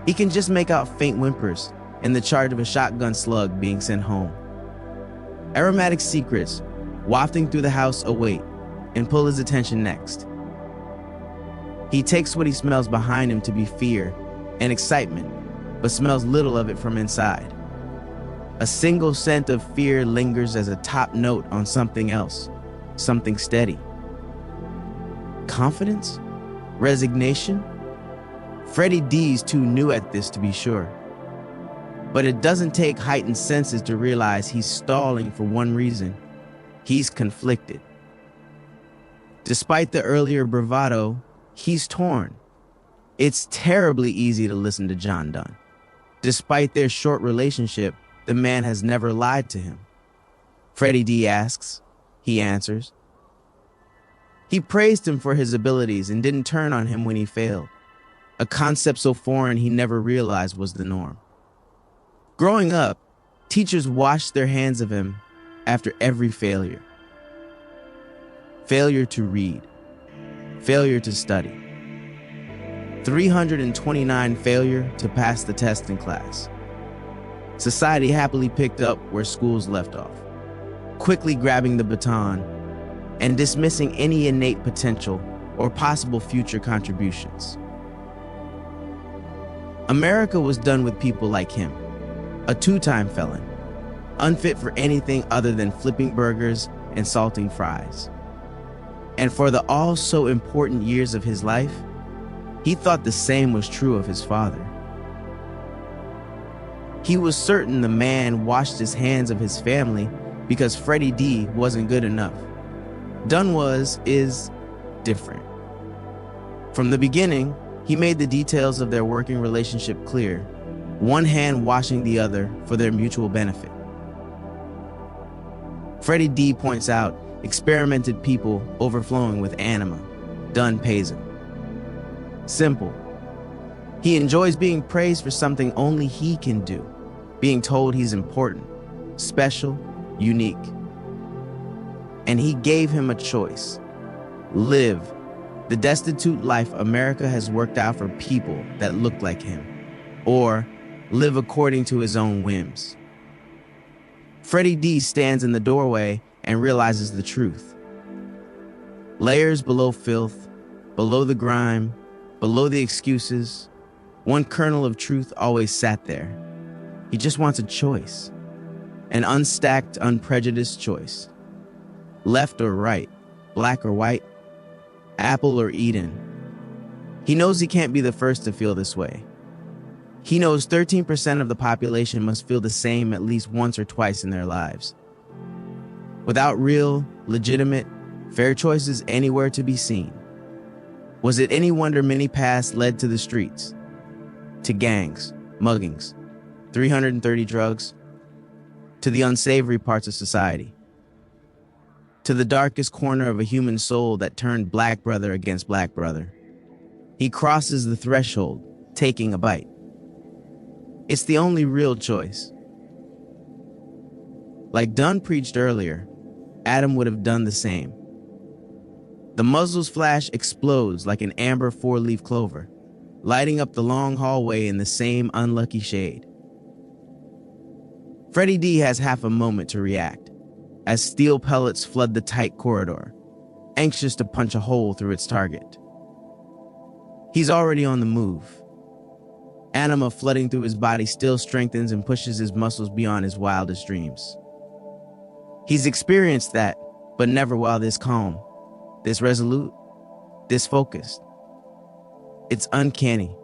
He can just make out faint whimpers and the charge of a shotgun slug being sent home. Aromatic secrets wafting through the house await and pull his attention next. He takes what he smells behind him to be fear and excitement, but smells little of it from inside. A single scent of fear lingers as a top note on something else, something steady. Confidence? Resignation? Freddie D's too new at this to be sure. But it doesn't take heightened senses to realize he's stalling for one reason. He's conflicted. Despite the earlier bravado, he's torn. It's terribly easy to listen to John Donne. Despite their short relationship, the man has never lied to him. Freddie D asks, he answers. He praised him for his abilities and didn't turn on him when he failed, a concept so foreign he never realized was the norm. Growing up, teachers washed their hands of him after every failure. Failure to read, failure to study, 329 failure to pass the test in class. Society happily picked up where schools left off, quickly grabbing the baton and dismissing any innate potential or possible future contributions. America was done with people like him, a two-time felon, unfit for anything other than flipping burgers and salting fries. And for the all so important years of his life, he thought the same was true of his father. He was certain the man washed his hands of his family because Freddie D wasn't good enough. Dunn is different. From the beginning, he made the details of their working relationship clear, one hand washing the other for their mutual benefit. Freddie D points out experimented people overflowing with anima. Dunn pays him. Simple. He enjoys being praised for something only he can do, being told he's important, special, unique. And he gave him a choice. Live the destitute life America has worked out for people that look like him, or live according to his own whims. Freddie D stands in the doorway and realizes the truth. Layers below filth, below the grime, below the excuses, one kernel of truth always sat there. He just wants a choice, an unstacked, unprejudiced choice. Left or right, black or white, apple or Eden. He knows he can't be the first to feel this way. He knows 13% of the population must feel the same at least once or twice in their lives. Without real, legitimate, fair choices anywhere to be seen. Was it any wonder many paths led to the streets, to gangs, muggings, 330 drugs, to the unsavory parts of society, to the darkest corner of a human soul that turned black brother against black brother. He crosses the threshold, taking a bite. It's the only real choice. Like Dunn preached earlier, Adam would have done the same. The muzzle's flash explodes like an amber four-leaf clover, lighting up the long hallway in the same unlucky shade. Freddie D has half a moment to react, as steel pellets flood the tight corridor, anxious to punch a hole through its target. He's already on the move. Anima flooding through his body still strengthens and pushes his muscles beyond his wildest dreams. He's experienced that, but never while this calm, this resolute, this focused. It's uncanny.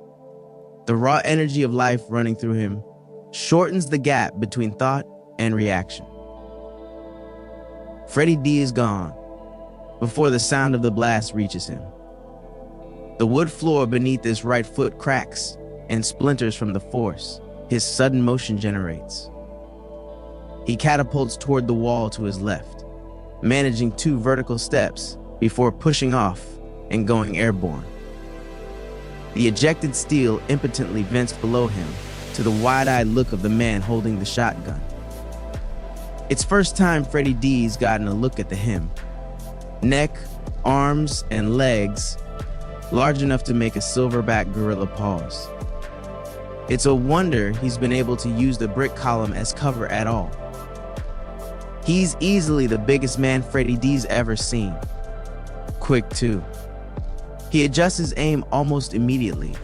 The raw energy of life running through him shortens the gap between thought and reaction. Freddie D is gone before the sound of the blast reaches him. The wood floor beneath his right foot cracks and splinters from the force his sudden motion generates. He catapults toward the wall to his left, managing 2 vertical steps before pushing off and going airborne. The ejected steel impotently vents below him to the wide-eyed look of the man holding the shotgun. It's first time Freddie D's gotten a look at the him. Neck, arms and legs large enough to make a silverback gorilla pause. It's a wonder he's been able to use the brick column as cover at all. He's easily the biggest man Freddy D's ever seen. Quick too. He adjusts his aim almost immediately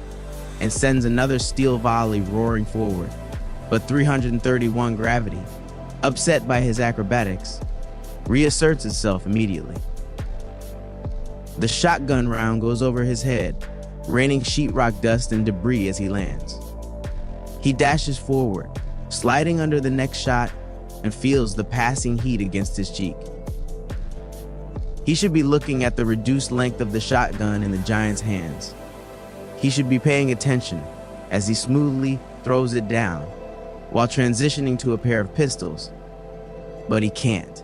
and sends another steel volley roaring forward, but 331 gravity, upset by his acrobatics, reasserts itself immediately. The shotgun round goes over his head, raining sheetrock dust and debris as he lands. He dashes forward, sliding under the next shot, and feels the passing heat against his cheek. He should be looking at the reduced length of the shotgun in the giant's hands. He should be paying attention as he smoothly throws it down while transitioning to a pair of pistols, but he can't.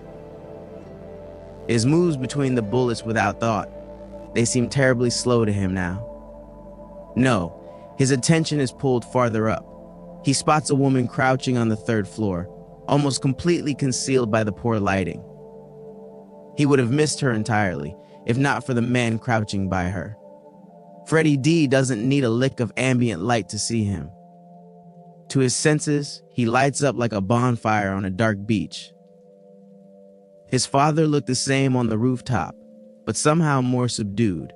His moves between the bullets without thought, they seem terribly slow to him now. No, his attention is pulled farther up. He spots a woman crouching on the third floor, almost completely concealed by the poor lighting. He would have missed her entirely, if not for the man crouching by her. Freddy D doesn't need a lick of ambient light to see him. To his senses, he lights up like a bonfire on a dark beach. His father looked the same on the rooftop, but somehow more subdued.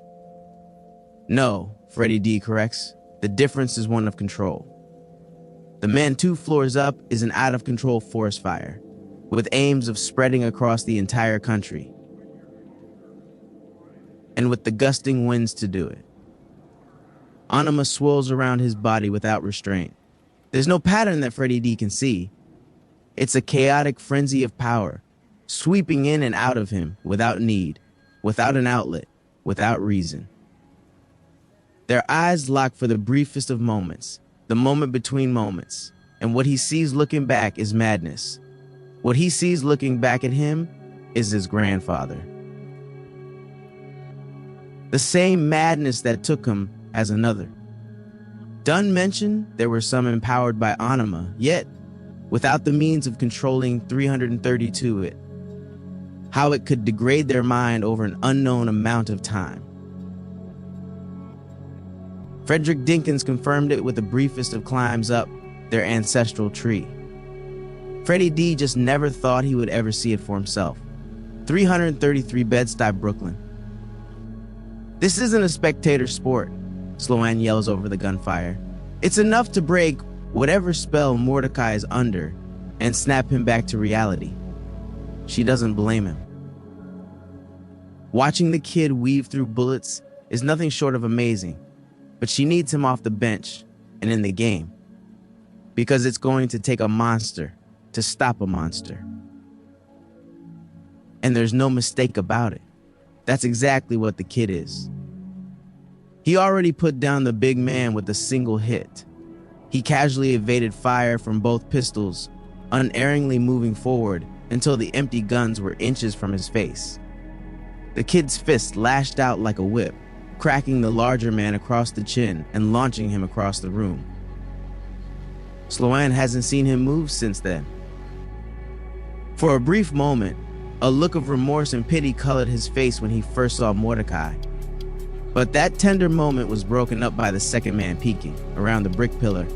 No, Freddy D corrects, the difference is one of control. The man 2 floors up is an out-of-control forest fire, with aims of spreading across the entire country, and with the gusting winds to do it. Anima swirls around his body without restraint. There's no pattern that Freddy D can see. It's a chaotic frenzy of power, sweeping in and out of him without need, without an outlet, without reason. Their eyes lock for the briefest of moments, the moment between moments, and what he sees looking back is madness. What he sees looking back at him is his grandfather. The same madness that took him as another. Dunn mentioned there were some empowered by anima, yet without the means of controlling 332 it. How it could degrade their mind over an unknown amount of time. Frederick Dinkins confirmed it with the briefest of climbs up their ancestral tree. Freddy D just never thought he would ever see it for himself. 333 Bed-Stuy, Brooklyn. This isn't a spectator sport, Sloan yells over the gunfire. It's enough to break whatever spell Mordecai is under and snap him back to reality. She doesn't blame him. Watching the kid weave through bullets is nothing short of amazing, but she needs him off the bench and in the game, because it's going to take a monster to stop a monster. And there's no mistake about it. That's exactly what the kid is. He already put down the big man with a single hit. He casually evaded fire from both pistols, unerringly moving forward until the empty guns were inches from his face. The kid's fist lashed out like a whip, cracking the larger man across the chin and launching him across the room. Sloan hasn't seen him move since then. For a brief moment, a look of remorse and pity colored his face when he first saw Mordecai. But that tender moment was broken up by the second man peeking around the brick pillar,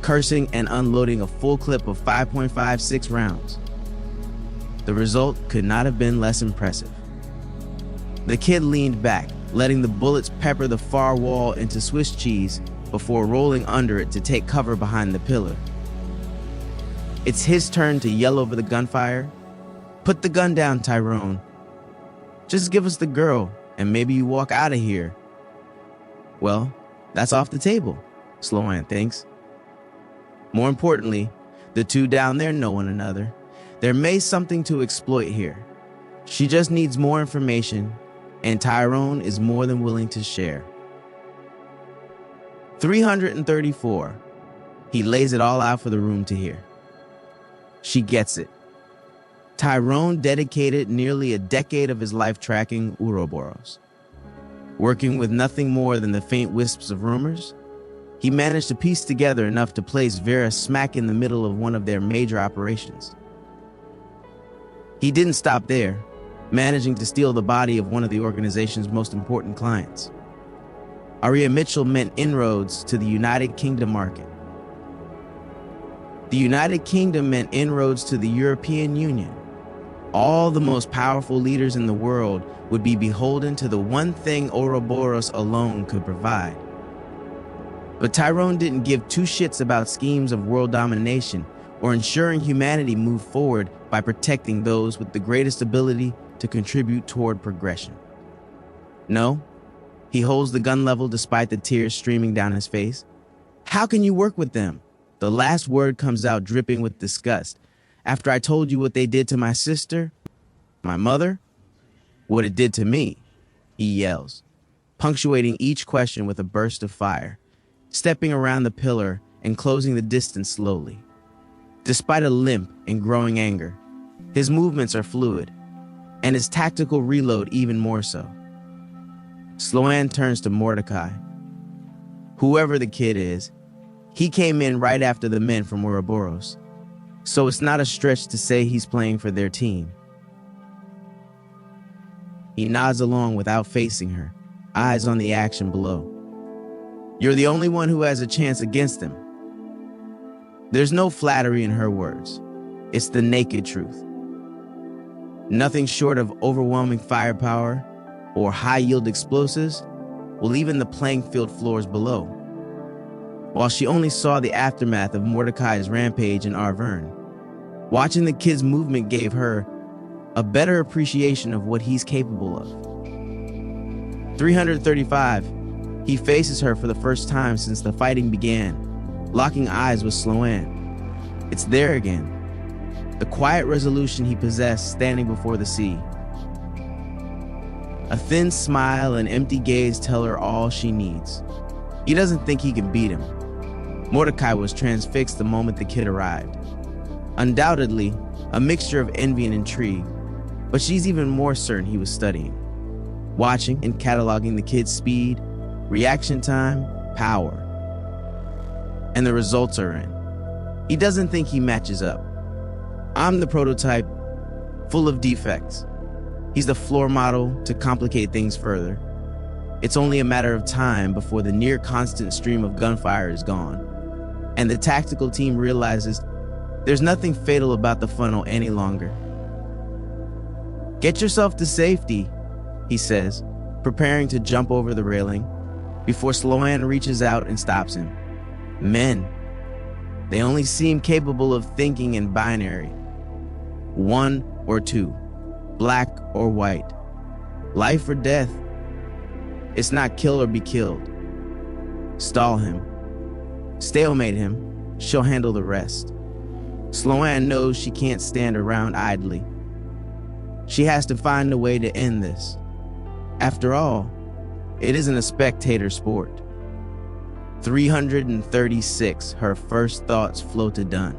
cursing and unloading a full clip of 5.56 rounds. The result could not have been less impressive. The kid leaned back, letting the bullets pepper the far wall into Swiss cheese before rolling under it to take cover behind the pillar. It's his turn to yell over the gunfire. Put the gun down, Tyrone. Just give us the girl, and maybe you walk out of here. Well, that's off the table, Sloan thinks. More importantly, the two down there know one another. There may be something to exploit here. She just needs more information, and Tyrone is more than willing to share. 334. He lays it all out for the room to hear. She gets it. Tyrone dedicated nearly a decade of his life tracking Ouroboros. Working with nothing more than the faint wisps of rumors, he managed to piece together enough to place Vera smack in the middle of one of their major operations. He didn't stop there. managing to steal the body of one of the organization's most important clients. Aria Mitchell meant inroads to the United Kingdom market. The United Kingdom meant inroads to the European Union. All the most powerful leaders in the world would be beholden to the one thing Ouroboros alone could provide. But Tyrone didn't give two shits about schemes of world domination or ensuring humanity moved forward by protecting those with the greatest ability to contribute toward progression. No, he holds the gun level despite the tears streaming down his face. How can you work with them? The last word comes out dripping with disgust. After I told you what they did to my sister, my mother, what it did to me, he yells, punctuating each question with a burst of fire, stepping around the pillar and closing the distance slowly. Despite a limp and growing anger, his movements are fluid, and his tactical reload even more so. Sloan turns to Mordecai. Whoever the kid is, he came in right after the men from Ouroboros, so it's not a stretch to say he's playing for their team. He nods along without facing her, eyes on the action below. You're the only one who has a chance against him. There's no flattery in her words. It's the naked truth. Nothing short of overwhelming firepower or high-yield explosives will even the playing field floors below. While she only saw the aftermath of Mordecai's rampage in Arverne, watching the kid's movement gave her a better appreciation of what he's capable of. 335, he faces her for the first time since the fighting began, locking eyes with Sloan. It's there again. The quiet resolution he possessed standing before the sea. A thin smile and empty gaze tell her all she needs. He doesn't think he can beat him. Mordecai was transfixed the moment the kid arrived. Undoubtedly, a mixture of envy and intrigue, but she's even more certain he was studying, watching and cataloging the kid's speed, reaction time, power. And the results are in. He doesn't think he matches up. I'm the prototype, full of defects. He's the floor model to complicate things further. It's only a matter of time before the near constant stream of gunfire is gone, and the tactical team realizes there's nothing fatal about the funnel any longer. Get yourself to safety, he says, preparing to jump over the railing, before Sloan reaches out and stops him. Men. They only seem capable of thinking in binary. 1 or 2. Black or white. Life or death. It's not kill or be killed. Stall him. Stalemate him. She'll handle the rest. Sloan knows she can't stand around idly. She has to find a way to end this. After all, it isn't a spectator sport. 336, her first thoughts flow to done.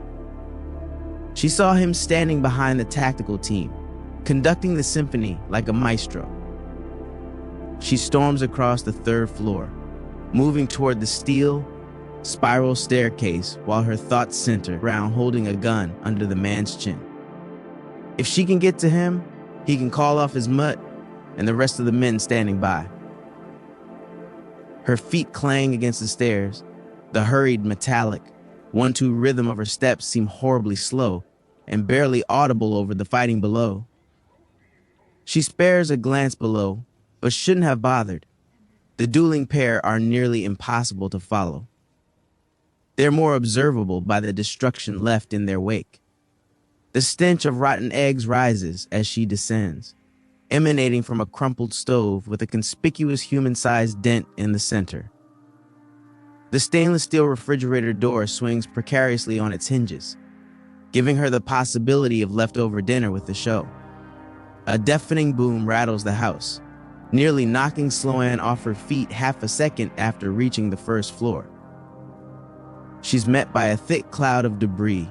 She saw him standing behind the tactical team, conducting the symphony like a maestro. She storms across the 3rd floor, moving toward the steel, spiral staircase while her thoughts center around holding a gun under the man's chin. If she can get to him, he can call off his mutt and the rest of the men standing by. Her feet clang against the stairs. The hurried, metallic, 1-2 rhythm of her steps seem horribly slow and barely audible over the fighting below. She spares a glance below, but shouldn't have bothered. The dueling pair are nearly impossible to follow. They're more observable by the destruction left in their wake. The stench of rotten eggs rises as she descends, emanating from a crumpled stove with a conspicuous human-sized dent in the center. The stainless steel refrigerator door swings precariously on its hinges, giving her the possibility of leftover dinner with the show. A deafening boom rattles the house, nearly knocking Sloan off her feet half a second after reaching the 1st floor. She's met by a thick cloud of debris,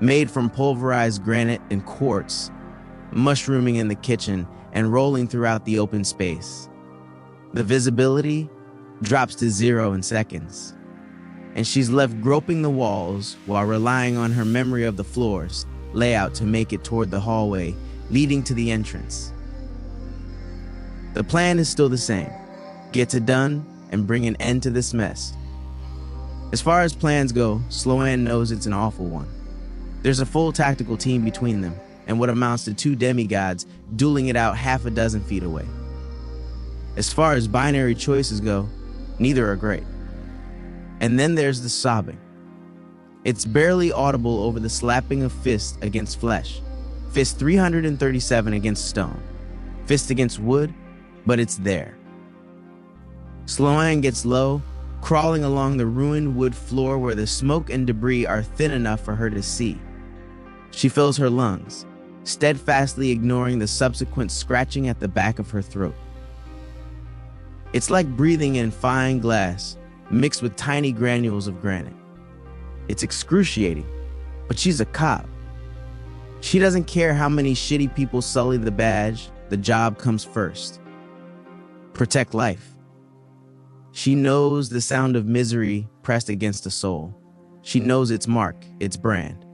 made from pulverized granite and quartz, mushrooming in the kitchen and rolling throughout the open space. The visibility drops to 0 in seconds, and she's left groping the walls while relying on her memory of the floor's layout to make it toward the hallway leading to the entrance. The plan is still the same. Get it done and bring an end to this mess. As far as plans go, Sloan knows it's an awful one. There's a full tactical team between them, and what amounts to two demigods dueling it out half a dozen feet away. As far as binary choices go, neither are great. And then there's the sobbing. It's barely audible over the slapping of fist against flesh. Fist 337 against stone. Fist against wood, but it's there. Sloan gets low, crawling along the ruined wood floor where the smoke and debris are thin enough for her to see. She fills her lungs, steadfastly ignoring the subsequent scratching at the back of her throat. It's like breathing in fine glass mixed with tiny granules of granite. It's excruciating, but she's a cop. She doesn't care how many shitty people sully the badge, the job comes first. Protect life. She knows the sound of misery pressed against a soul. She knows its mark, its brand.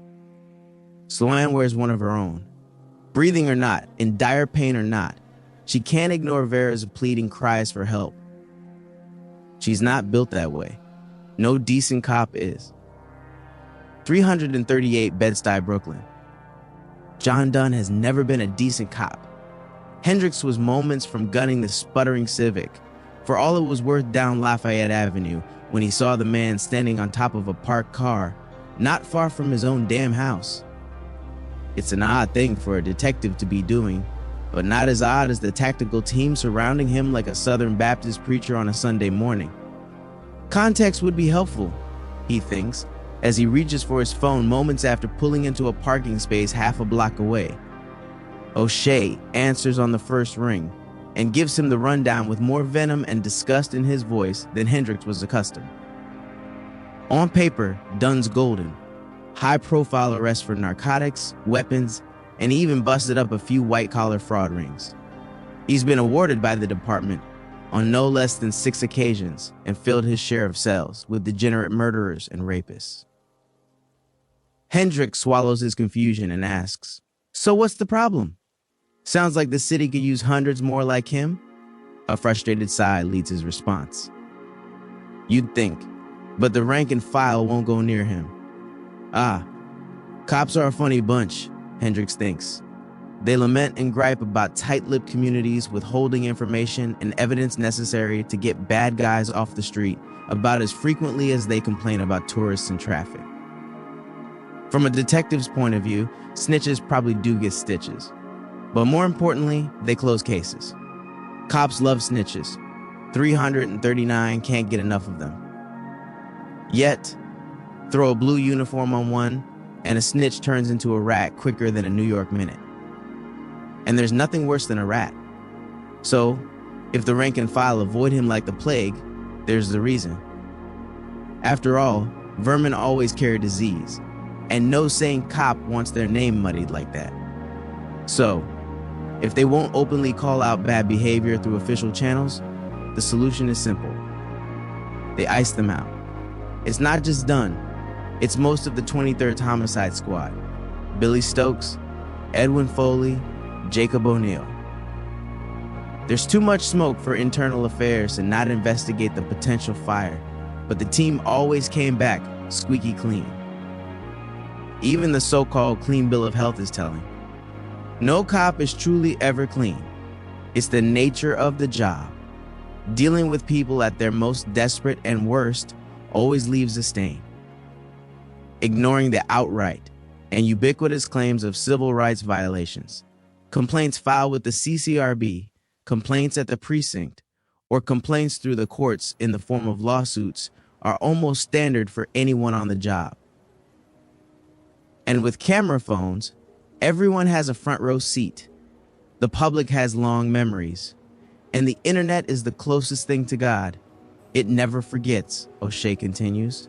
Sloan wears one of her own. Breathing or not, in dire pain or not, she can't ignore Vera's pleading cries for help. She's not built that way. No decent cop is. 338 Bed-Stuy, Brooklyn. John Dunn has never been a decent cop. Hendricks was moments from gunning the sputtering Civic, for all it was worth down Lafayette Avenue when he saw the man standing on top of a parked car, not far from his own damn house. It's an odd thing for a detective to be doing, but not as odd as the tactical team surrounding him like a Southern Baptist preacher on a Sunday morning. Context would be helpful, he thinks, as he reaches for his phone moments after pulling into a parking space half a block away. O'Shea answers on the first ring and gives him the rundown with more venom and disgust in his voice than Hendricks was accustomed. On paper, Dunn's golden. High-profile arrests for narcotics, weapons, and he even busted up a few white-collar fraud rings. He's been awarded by the department on no less than 6 occasions and filled his share of cells with degenerate murderers and rapists. Hendricks swallows his confusion and asks, "So what's the problem? Sounds like the city could use hundreds more like him?" A frustrated sigh leads his response. "You'd think, but the rank and file won't go near him." Ah, cops are a funny bunch, Hendricks thinks. They lament and gripe about tight-lipped communities withholding information and evidence necessary to get bad guys off the street about as frequently as they complain about tourists and traffic. From a detective's point of view, snitches probably do get stitches. But more importantly, they close cases. Cops love snitches. 339 can't get enough of them. Yet, throw a blue uniform on one, and a snitch turns into a rat quicker than a New York minute. And there's nothing worse than a rat. So, if the rank and file avoid him like the plague, there's the reason. After all, vermin always carry disease, and no sane cop wants their name muddied like that. So, if they won't openly call out bad behavior through official channels, the solution is simple. They ice them out. It's not just Dunn. It's most of the 23rd Homicide Squad. Billy Stokes, Edwin Foley, Jacob O'Neill. There's too much smoke for internal affairs to not investigate the potential fire, but the team always came back squeaky clean. Even the so-called clean bill of health is telling. No cop is truly ever clean. It's the nature of the job. Dealing with people at their most desperate and worst always leaves a stain. Ignoring the outright and ubiquitous claims of civil rights violations, complaints filed with the CCRB, complaints at the precinct, or complaints through the courts in the form of lawsuits are almost standard for anyone on the job. And with camera phones, everyone has a front row seat. The public has long memories. And the internet is the closest thing to God. It never forgets, O'Shea continues.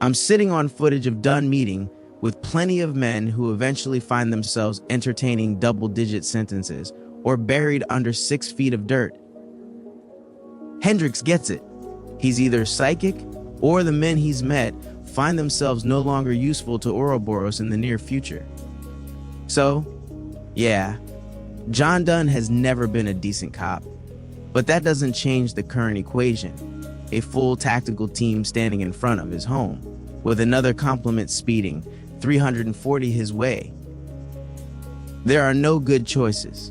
I'm sitting on footage of Dunn meeting with plenty of men who eventually find themselves entertaining double-digit sentences or buried under 6 feet of dirt. Hendricks gets it. He's either psychic or the men he's met find themselves no longer useful to Ouroboros in the near future. So, yeah, John Dunn has never been a decent cop, but that doesn't change the current equation. A full tactical team standing in front of his home, with another complement speeding 340 his way. There are no good choices.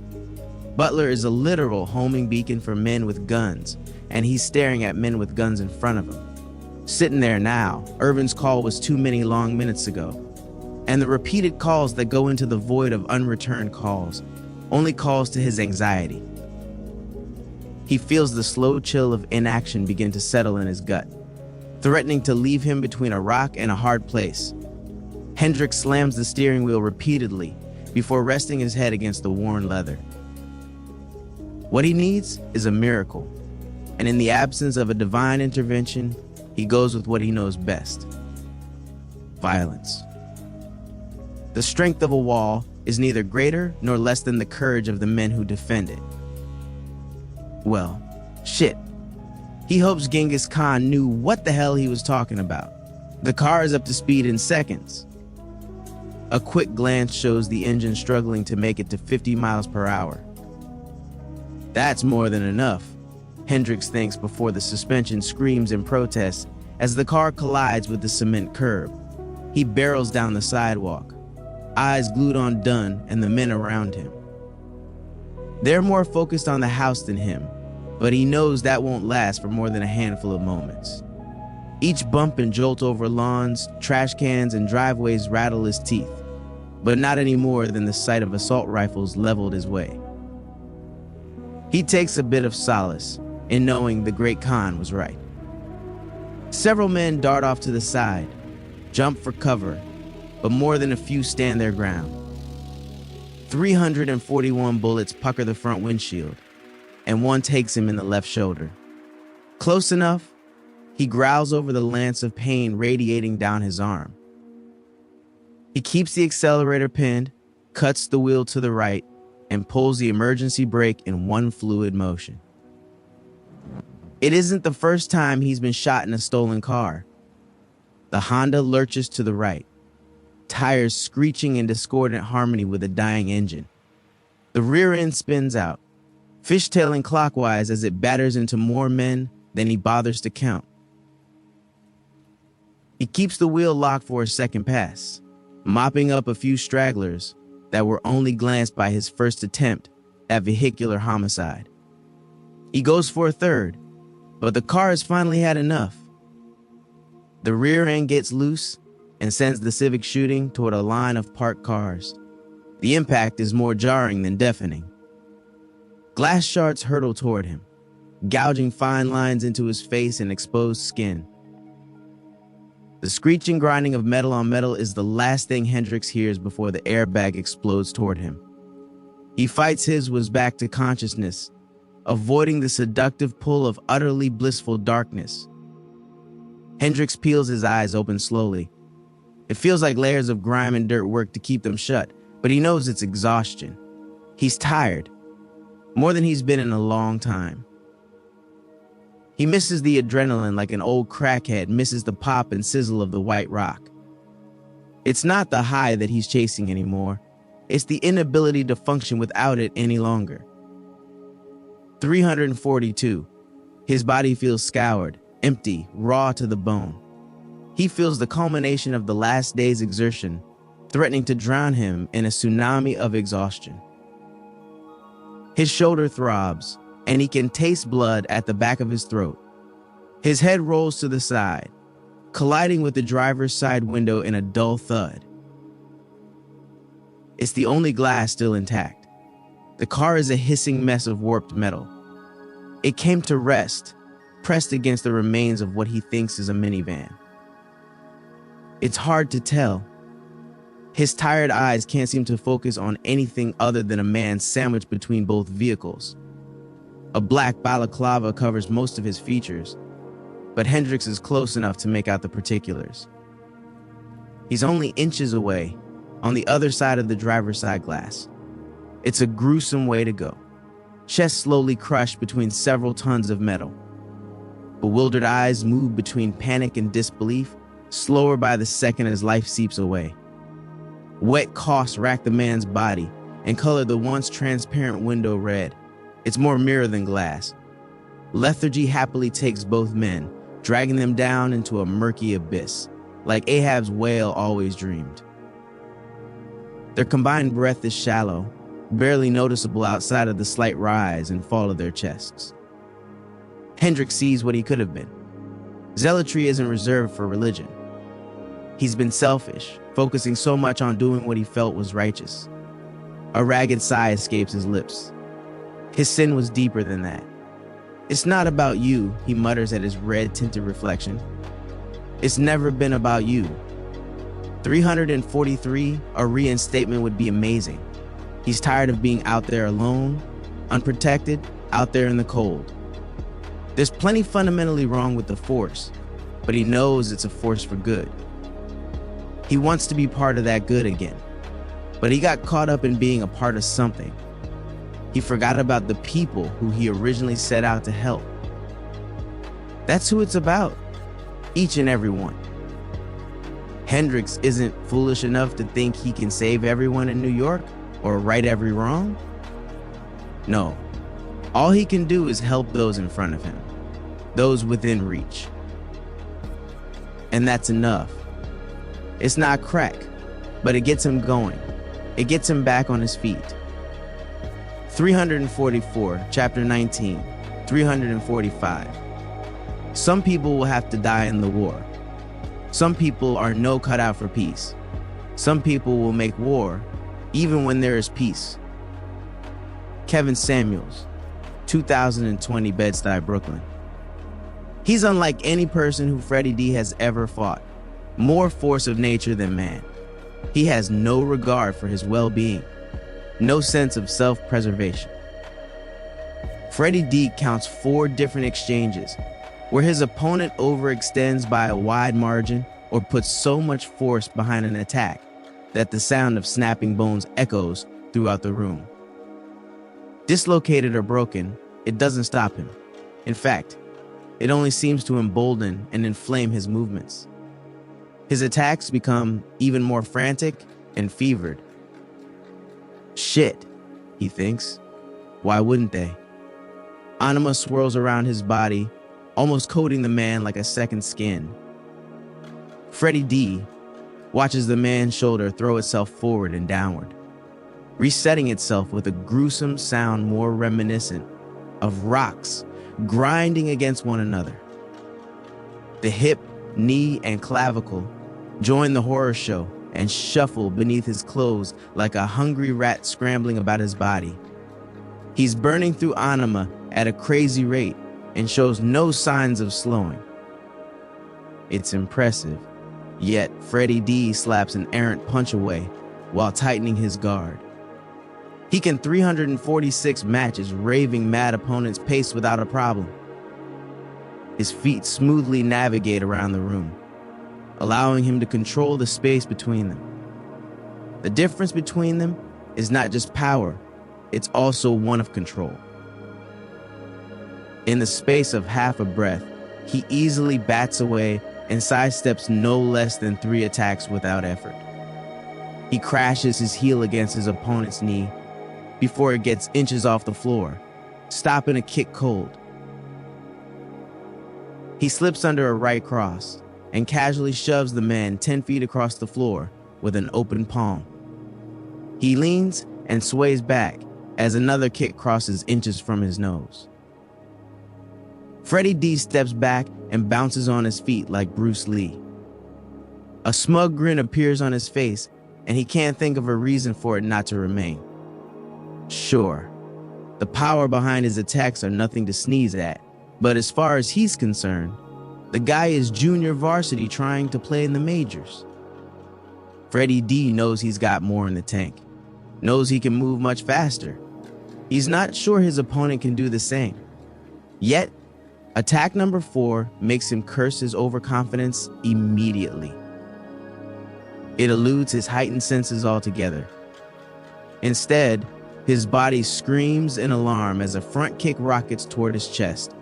Butler is a literal homing beacon for men with guns, and he's staring at men with guns in front of him. Sitting there now, Irvin's call was too many long minutes ago, and the repeated calls that go into the void of unreturned calls only calls to his anxiety. He feels the slow chill of inaction begin to settle in his gut, threatening to leave him between a rock and a hard place. Hendricks slams the steering wheel repeatedly before resting his head against the worn leather. What he needs is a miracle, and in the absence of a divine intervention, he goes with what he knows best: violence. The strength of a wall is neither greater nor less than the courage of the men who defend it. Well, shit. He hopes Genghis Khan knew what the hell he was talking about. The car is up to speed in seconds. A quick glance shows the engine struggling to make it to 50 miles per hour. That's more than enough, Hendricks thinks before the suspension screams in protest as the car collides with the cement curb. He barrels down the sidewalk, eyes glued on Dunn and the men around him. They're more focused on the house than him, but he knows that won't last for more than a handful of moments. Each bump and jolt over lawns, trash cans, and driveways rattle his teeth, but not any more than the sight of assault rifles leveled his way. He takes a bit of solace in knowing the great Khan was right. Several men dart off to the side, jump for cover, but more than a few stand their ground. 341 bullets pucker the front windshield, and one takes him in the left shoulder. Close enough, he growls over the lance of pain radiating down his arm. He keeps the accelerator pinned, cuts the wheel to the right, and pulls the emergency brake in one fluid motion. It isn't the first time he's been shot in a stolen car. The Honda lurches to the right, tires screeching in discordant harmony with a dying engine. The rear end spins out, fishtailing clockwise as it batters into more men than he bothers to count. He keeps the wheel locked for a second pass, mopping up a few stragglers that were only glanced by his first attempt at vehicular homicide. He goes for a third, but the car has finally had enough. The rear end gets loose and sends the Civic shooting toward a line of parked cars. The impact is more jarring than deafening. Glass shards hurtle toward him, gouging fine lines into his face and exposed skin. The screeching grinding of metal on metal is the last thing Hendricks hears before the airbag explodes toward him. He fights his way back to consciousness, avoiding the seductive pull of utterly blissful darkness. Hendricks peels his eyes open slowly. It feels like layers of grime and dirt work to keep them shut, but he knows it's exhaustion. He's tired, more than he's been in a long time. He misses the adrenaline like an old crackhead misses the pop and sizzle of the white rock. It's not the high that he's chasing anymore. It's the inability to function without it any longer. 342. His body feels scoured, empty, raw to the bone. He feels the culmination of the last day's exertion, threatening to drown him in a tsunami of exhaustion. His shoulder throbs, and he can taste blood at the back of his throat. His head rolls to the side, colliding with the driver's side window in a dull thud. It's the only glass still intact. The car is a hissing mess of warped metal. It came to rest, pressed against the remains of what he thinks is a minivan. It's hard to tell. His tired eyes can't seem to focus on anything other than a man sandwiched between both vehicles. A black balaclava covers most of his features, but Hendricks is close enough to make out the particulars. He's only inches away, on the other side of the driver's side glass. It's a gruesome way to go, chest slowly crushed between several tons of metal. Bewildered eyes move between panic and disbelief, slower by the second as life seeps away. Wet coughs rack the man's body and color the once transparent window red. It's more mirror than glass. Lethargy happily takes both men, dragging them down into a murky abyss, like Ahab's whale always dreamed. Their combined breath is shallow, barely noticeable outside of the slight rise and fall of their chests. Hendrik sees what he could have been. Zealotry isn't reserved for religion. He's been selfish, focusing so much on doing what he felt was righteous. A ragged sigh escapes his lips. His sin was deeper than that. It's not about you, he mutters at his red-tinted reflection. It's never been about you. 343, a reinstatement would be amazing. He's tired of being out there alone, unprotected, out there in the cold. There's plenty fundamentally wrong with the Force, but he knows it's a force for good. He wants to be part of that good again, but he got caught up in being a part of something. He forgot about the people who he originally set out to help. That's who it's about, each and every one. Hendricks isn't foolish enough to think he can save everyone in New York or right every wrong. No, all he can do is help those in front of him, those within reach. And that's enough. It's not crack, but it gets him going. It gets him back on his feet. 344, chapter 19, 345. Some people will have to die in the war. Some people are no cut out for peace. Some people will make war even when there is peace. Kevin Samuels, 2020, Bed-Stuy, Brooklyn. He's unlike any person who Freddie D has ever fought. More force of nature than man. He has no regard for his well-being, no sense of self-preservation. Freddie D counts 4 different exchanges where his opponent overextends by a wide margin or puts so much force behind an attack that the sound of snapping bones echoes throughout the room. Dislocated or broken, it doesn't stop him. In fact, it only seems to embolden and inflame his movements. His attacks become even more frantic and fevered. Shit, he thinks. Why wouldn't they? Anima swirls around his body, almost coating the man like a second skin. Freddie D watches the man's shoulder throw itself forward and downward, resetting itself with a gruesome sound more reminiscent of rocks grinding against one another. The hip, knee, and clavicle join the horror show and shuffle beneath his clothes like a hungry rat scrambling about his body. He's burning through anima at a crazy rate and shows no signs of slowing. It's impressive, yet Freddie D slaps an errant punch away while tightening his guard. He can 346 match his raving mad opponent's pace without a problem. His feet smoothly navigate around the room, allowing him to control the space between them. The difference between them is not just power, it's also one of control. In the space of half a breath, he easily bats away and sidesteps no less than 3 attacks without effort. He crashes his heel against his opponent's knee before it gets inches off the floor, stopping a kick cold. He slips under a right cross and casually shoves the man 10 feet across the floor with an open palm. He leans and sways back as another kick crosses inches from his nose. Freddie D steps back and bounces on his feet like Bruce Lee. A smug grin appears on his face, and he can't think of a reason for it not to remain. Sure, the power behind his attacks are nothing to sneeze at, but as far as he's concerned, the guy is junior varsity trying to play in the majors. Freddie D knows he's got more in the tank, knows he can move much faster. He's not sure his opponent can do the same. Yet, attack number 4 makes him curse his overconfidence immediately. It eludes his heightened senses altogether. Instead, his body screams in alarm as a front kick rockets toward his chest.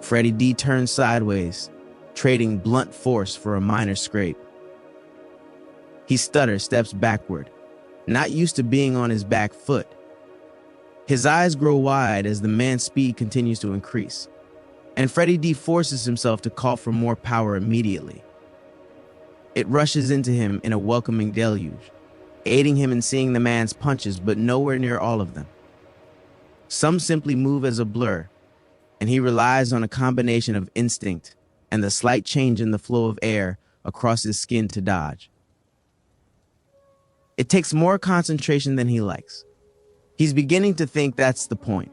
Freddie D turns sideways, trading blunt force for a minor scrape. He stutters, steps backward, not used to being on his back foot. His eyes grow wide as the man's speed continues to increase, and Freddie D forces himself to call for more power immediately. It rushes into him in a welcoming deluge, aiding him in seeing the man's punches, but nowhere near all of them. Some simply move as a blur, and he relies on a combination of instinct and the slight change in the flow of air across his skin to dodge. It takes more concentration than he likes. He's beginning to think that's the point.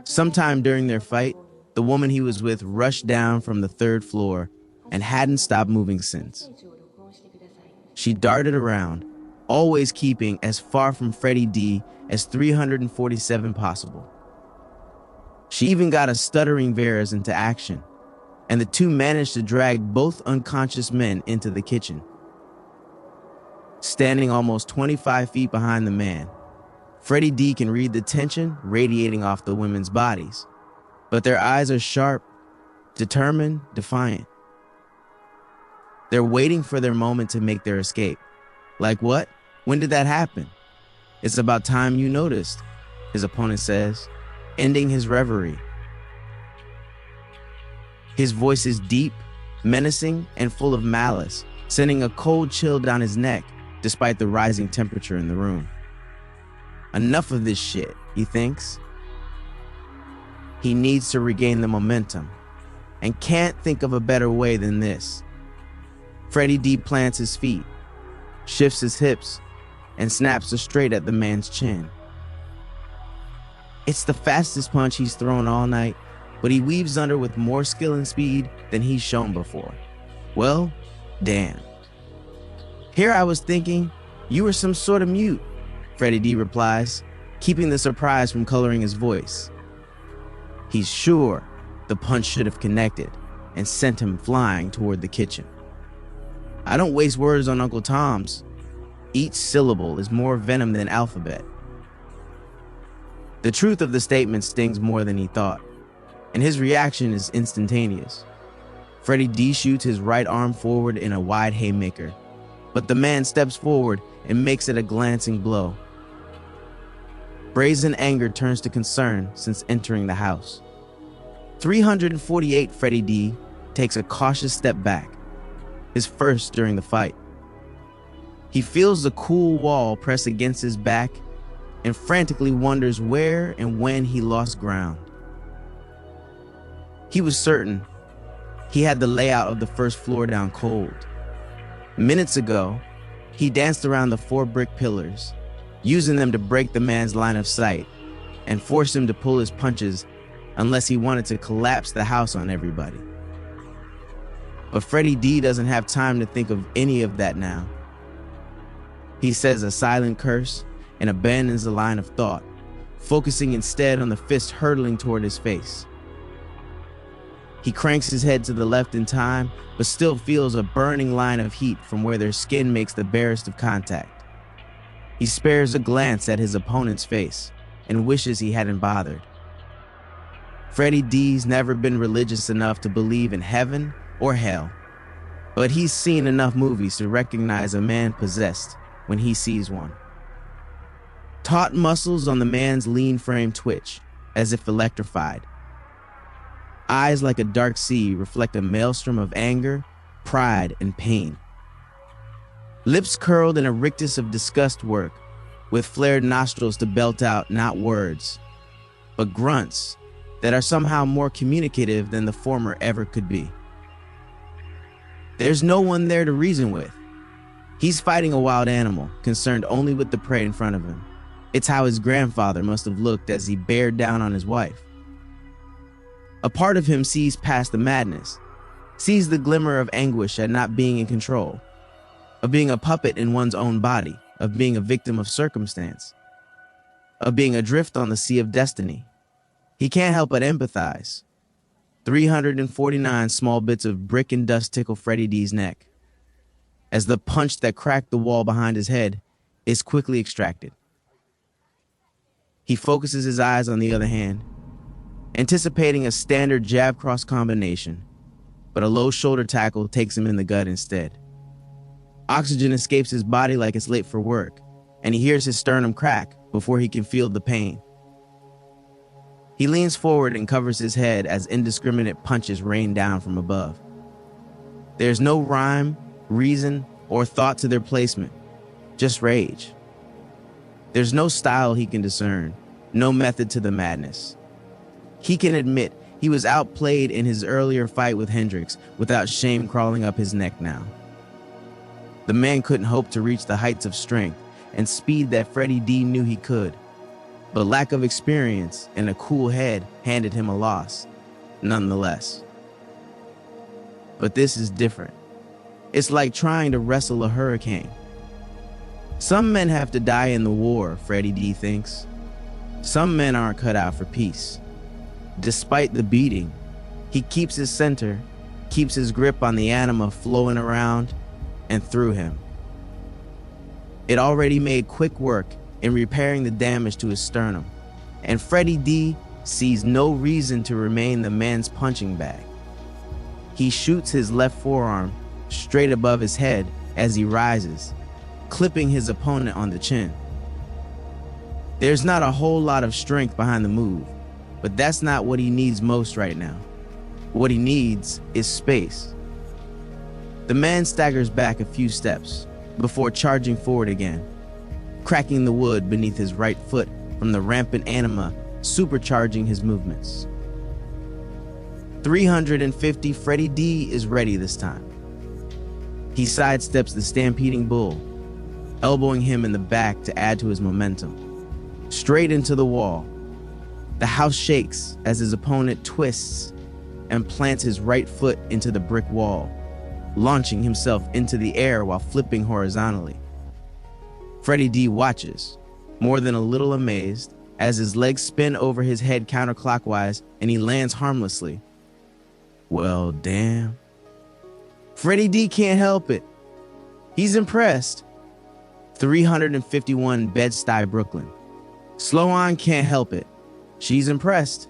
Sometime during their fight, the woman he was with rushed down from the 3rd floor and hadn't stopped moving since. She darted around, always keeping as far from Freddie D as 347 possible. She even got a stuttering Veras into action, and the two managed to drag both unconscious men into the kitchen. Standing almost 25 feet behind the man, Freddie D can read the tension radiating off the women's bodies, but their eyes are sharp, determined, defiant. They're waiting for their moment to make their escape. Like what? When did that happen? It's about time you noticed, his opponent says, ending his reverie. His voice is deep, menacing, and full of malice, sending a cold chill down his neck despite the rising temperature in the room. Enough of this shit, he thinks. He needs to regain the momentum, and can't think of a better way than this. Freddie D plants his feet, shifts his hips, and snaps straight at the man's chin. It's the fastest punch he's thrown all night, but he weaves under with more skill and speed than he's shown before. Well, damn. Here I was thinking you were some sort of mute, Freddie D replies, keeping the surprise from coloring his voice. He's sure the punch should have connected and sent him flying toward the kitchen. I don't waste words on Uncle Tom's. Each syllable is more venom than alphabet. The truth of the statement stings more than he thought, and his reaction is instantaneous. Freddie D shoots his right arm forward in a wide haymaker, but the man steps forward and makes it a glancing blow. Brazen anger turns to concern since entering the house. 348 Freddie D takes a cautious step back, his first during the fight. He feels the cool wall press against his back and frantically wonders where and when he lost ground. He was certain he had the layout of the 1st floor down cold. Minutes ago, he danced around the 4 brick pillars, using them to break the man's line of sight and force him to pull his punches unless he wanted to collapse the house on everybody. But Freddie D doesn't have time to think of any of that now. He says a silent curse and abandons the line of thought, focusing instead on the fist hurtling toward his face. He cranks his head to the left in time, but still feels a burning line of heat from where their skin makes the barest of contact. He spares a glance at his opponent's face and wishes he hadn't bothered. Freddie D's never been religious enough to believe in heaven or hell, but he's seen enough movies to recognize a man possessed when he sees one. Taut muscles on the man's lean frame twitch, as if electrified. Eyes like a dark sea reflect a maelstrom of anger, pride, and pain. Lips curled in a rictus of disgust work, with flared nostrils to belt out not words, but grunts that are somehow more communicative than the former ever could be. There's no one there to reason with. He's fighting a wild animal, concerned only with the prey in front of him. It's how his grandfather must have looked as he bared down on his wife. A part of him sees past the madness, sees the glimmer of anguish at not being in control, of being a puppet in one's own body, of being a victim of circumstance, of being adrift on the sea of destiny. He can't help but empathize. 349 small bits of brick and dust tickle Freddie D's neck, as the punch that cracked the wall behind his head is quickly extracted. He focuses his eyes on the other hand, anticipating a standard jab-cross combination, but a low shoulder tackle takes him in the gut instead. Oxygen escapes his body like it's late for work, and he hears his sternum crack before he can feel the pain. He leans forward and covers his head as indiscriminate punches rain down from above. There's no rhyme, reason, or thought to their placement, just rage. There's no style he can discern, no method to the madness. He can admit he was outplayed in his earlier fight with Hendricks without shame crawling up his neck now. The man couldn't hope to reach the heights of strength and speed that Freddie D knew he could, but lack of experience and a cool head handed him a loss, nonetheless. But this is different. It's like trying to wrestle a hurricane. Some men have to die in the war, Freddie D thinks. Some men aren't cut out for peace. Despite the beating, he keeps his center, keeps his grip on the anima flowing around and through him. It already made quick work in repairing the damage to his sternum, and Freddie D sees no reason to remain the man's punching bag. He shoots his left forearm straight above his head as he rises, clipping his opponent on the chin. There's not a whole lot of strength behind the move, but that's not what he needs most right now. What he needs is space. The man staggers back a few steps before charging forward again, cracking the wood beneath his right foot from the rampant anima supercharging his movements. 350 Freddie D is ready this time. He sidesteps the stampeding bull, elbowing him in the back to add to his momentum. Straight into the wall. The house shakes as his opponent twists and plants his right foot into the brick wall, launching himself into the air while flipping horizontally. Freddie D watches, more than a little amazed, as his legs spin over his head counterclockwise and he lands harmlessly. Well, damn. Freddie D can't help it. He's impressed. 351 Bed-Stuy, Brooklyn. Sloan can't help it. She's impressed.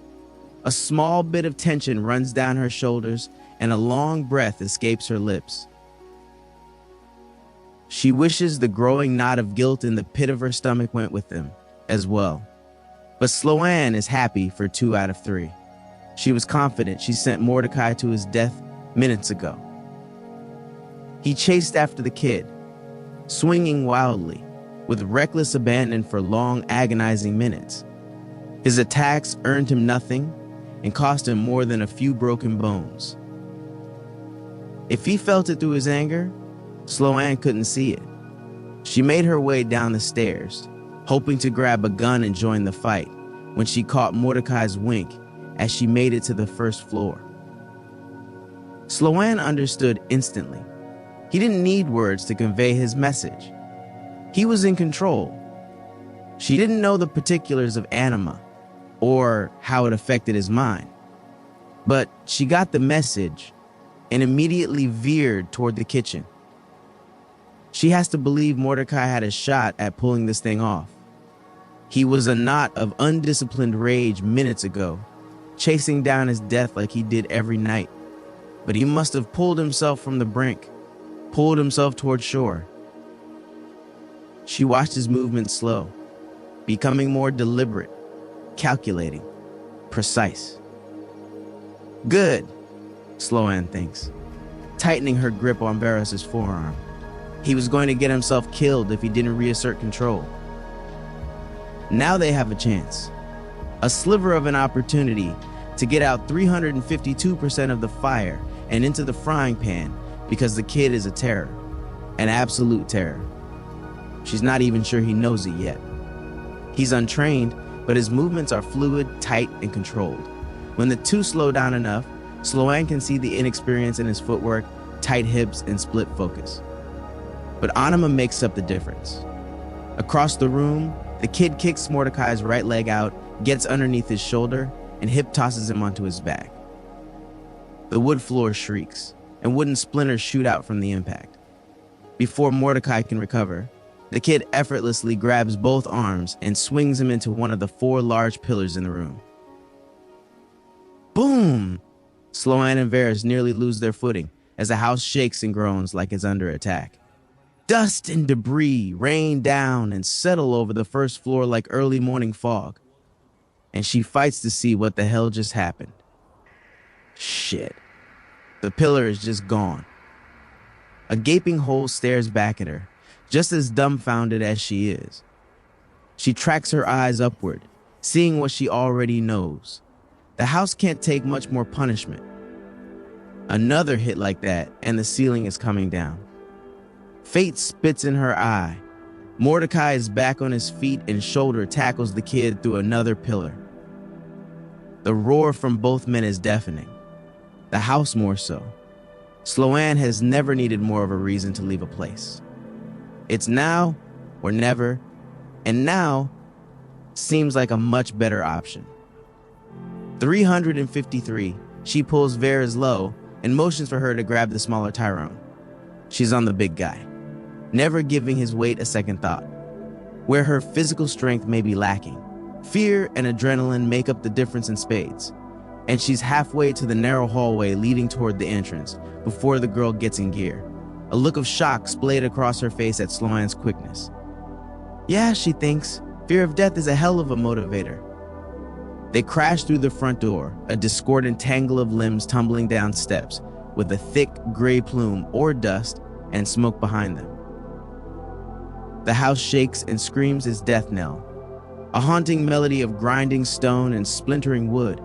A small bit of tension runs down her shoulders and a long breath escapes her lips. She wishes the growing knot of guilt in the pit of her stomach went with them as well. But Sloan is happy for 2 out of 3. She was confident she sent Mordecai to his death minutes ago. He chased after the kid, swinging wildly, with reckless abandon for long, agonizing minutes. His attacks earned him nothing and cost him more than a few broken bones. If he felt it through his anger, Sloan couldn't see it. She made her way down the stairs, hoping to grab a gun and join the fight, when she caught Mordecai's wink as she made it to the first floor. Sloan understood instantly. He didn't need words to convey his message. He was in control. She didn't know the particulars of anima or how it affected his mind, but she got the message and immediately veered toward the kitchen. She has to believe Mordecai had a shot at pulling this thing off. He was a knot of undisciplined rage minutes ago, chasing down his death like he did every night. But he must have pulled himself from the brink, pulled himself toward shore. She watched his movements slow, becoming more deliberate, calculating, precise. Good, Sloan thinks, tightening her grip on Barris's forearm. He was going to get himself killed if he didn't reassert control. Now they have a chance, a sliver of an opportunity to get out 352% of the fire and into the frying pan, because the kid is a terror, an absolute terror. She's not even sure he knows it yet. He's untrained, but his movements are fluid, tight, and controlled. When the two slow down enough, Sloan can see the inexperience in his footwork, tight hips, and split focus. But anima makes up the difference. Across the room, the kid kicks Mordecai's right leg out, gets underneath his shoulder, and hip tosses him onto his back. The wood floor shrieks, and wooden splinters shoot out from the impact. Before Mordecai can recover, the kid effortlessly grabs both arms and swings him into one of the 4 large pillars in the room. Boom! Sloan and Varys nearly lose their footing as the house shakes and groans like it's under attack. Dust and debris rain down and settle over the first floor like early morning fog, and she fights to see what the hell just happened. Shit. The pillar is just gone. A gaping hole stares back at her, just as dumbfounded as she is. She tracks her eyes upward, seeing what she already knows. The house can't take much more punishment. Another hit like that, and the ceiling is coming down. Fate spits in her eye. Mordecai is back on his feet and shoulder tackles the kid through another pillar. The roar from both men is deafening. The house more so. Sloan has never needed more of a reason to leave a place. It's now or never, and now seems like a much better option. 353, she pulls Vera's low and motions for her to grab the smaller Tyrone. She's on the big guy, never giving his weight a second thought. Where her physical strength may be lacking, fear and adrenaline make up the difference in spades, and she's halfway to the narrow hallway leading toward the entrance before the girl gets in gear. A look of shock splayed across her face at Sloan's quickness. Yeah, she thinks, fear of death is a hell of a motivator. They crash through the front door, a discordant tangle of limbs tumbling down steps, with a thick gray plume or dust and smoke behind them. The house shakes and screams its death knell, a haunting melody of grinding stone and splintering wood,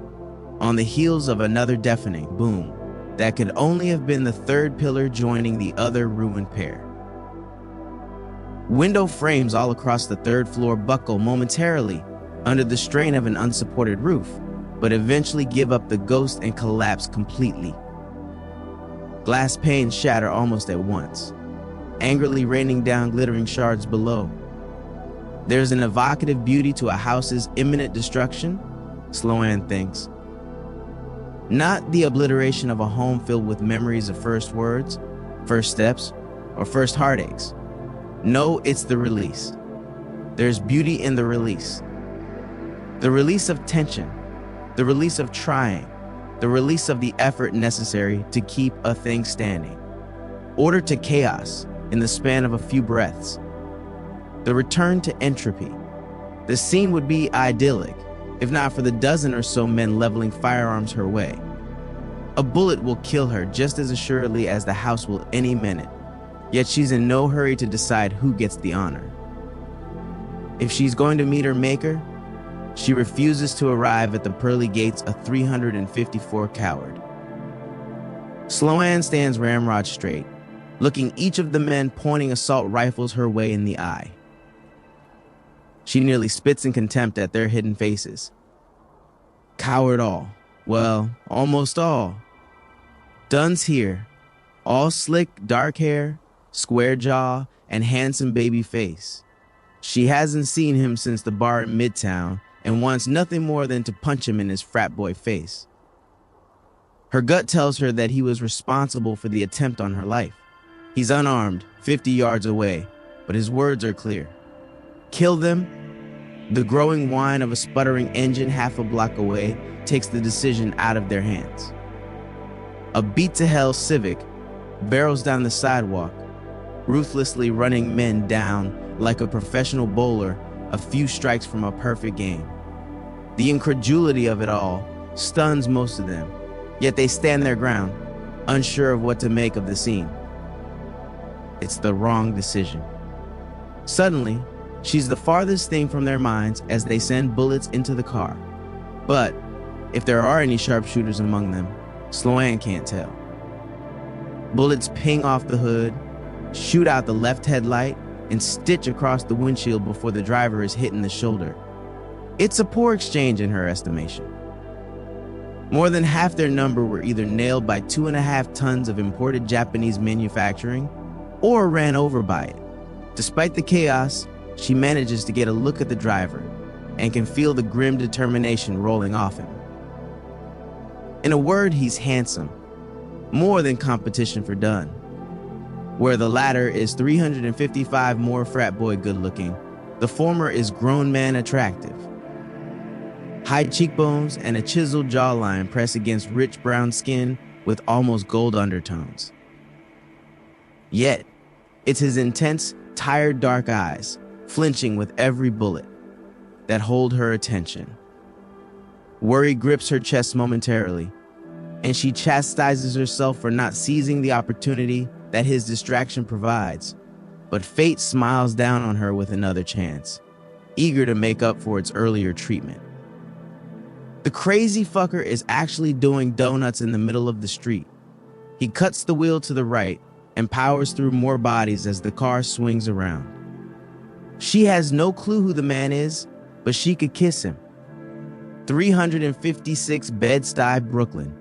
on the heels of another deafening boom that could only have been the third pillar joining the other ruined pair. Window frames all across the third floor buckle momentarily under the strain of an unsupported roof, but eventually give up the ghost and collapse completely. Glass panes shatter almost at once, angrily raining down glittering shards below. There's an evocative beauty to a house's imminent destruction, Sloan thinks. Not the obliteration of a home filled with memories of first words, first steps, or first heartaches. No, it's the release. There's beauty in the release. The release of tension, the release of trying, the release of the effort necessary to keep a thing standing. Order to chaos in the span of a few breaths. The return to entropy. The scene would be idyllic, if not for the dozen or so men leveling firearms her way. A bullet will kill her just as assuredly as the house will any minute, yet she's in no hurry to decide who gets the honor. If she's going to meet her maker, she refuses to arrive at the pearly gates a 354 coward. Sloan stands ramrod straight, looking each of the men pointing assault rifles her way in the eye. She nearly spits in contempt at their hidden faces. Coward all. Well, almost all. Dunn's here. All slick, dark hair, square jaw, and handsome baby face. She hasn't seen him since the bar in Midtown and wants nothing more than to punch him in his frat boy face. Her gut tells her that he was responsible for the attempt on her life. He's unarmed, 50 yards away, but his words are clear. Kill them? The growing whine of a sputtering engine half a block away takes the decision out of their hands. A beat-to-hell Civic barrels down the sidewalk, ruthlessly running men down like a professional bowler a few strikes from a perfect game. The incredulity of it all stuns most of them, yet they stand their ground, unsure of what to make of the scene. It's the wrong decision. Suddenly, she's the farthest thing from their minds as they send bullets into the car. But if there are any sharpshooters among them, Sloan can't tell. Bullets ping off the hood, shoot out the left headlight, and stitch across the windshield before the driver is hit in the shoulder. It's a poor exchange in her estimation. More than half their number were either nailed by 2.5 tons of imported Japanese manufacturing or ran over by it. Despite the chaos, she manages to get a look at the driver and can feel the grim determination rolling off him. In a word, he's handsome, more than competition for Dunn. Where the latter is 355 more frat boy good looking, the former is grown man attractive. High cheekbones and a chiseled jawline press against rich brown skin with almost gold undertones. Yet, It's his intense, tired dark eyes, flinching with every bullet, that hold her attention. Worry grips her chest momentarily, and she chastises herself for not seizing the opportunity that his distraction provides. But fate smiles down on her with another chance, eager to make up for its earlier treatment. The crazy fucker is actually doing donuts in the middle of the street. He cuts the wheel to the right and powers through more bodies as the car swings around. She has no clue who the man is, but she could kiss him. 356 Bed-Stuy, Brooklyn.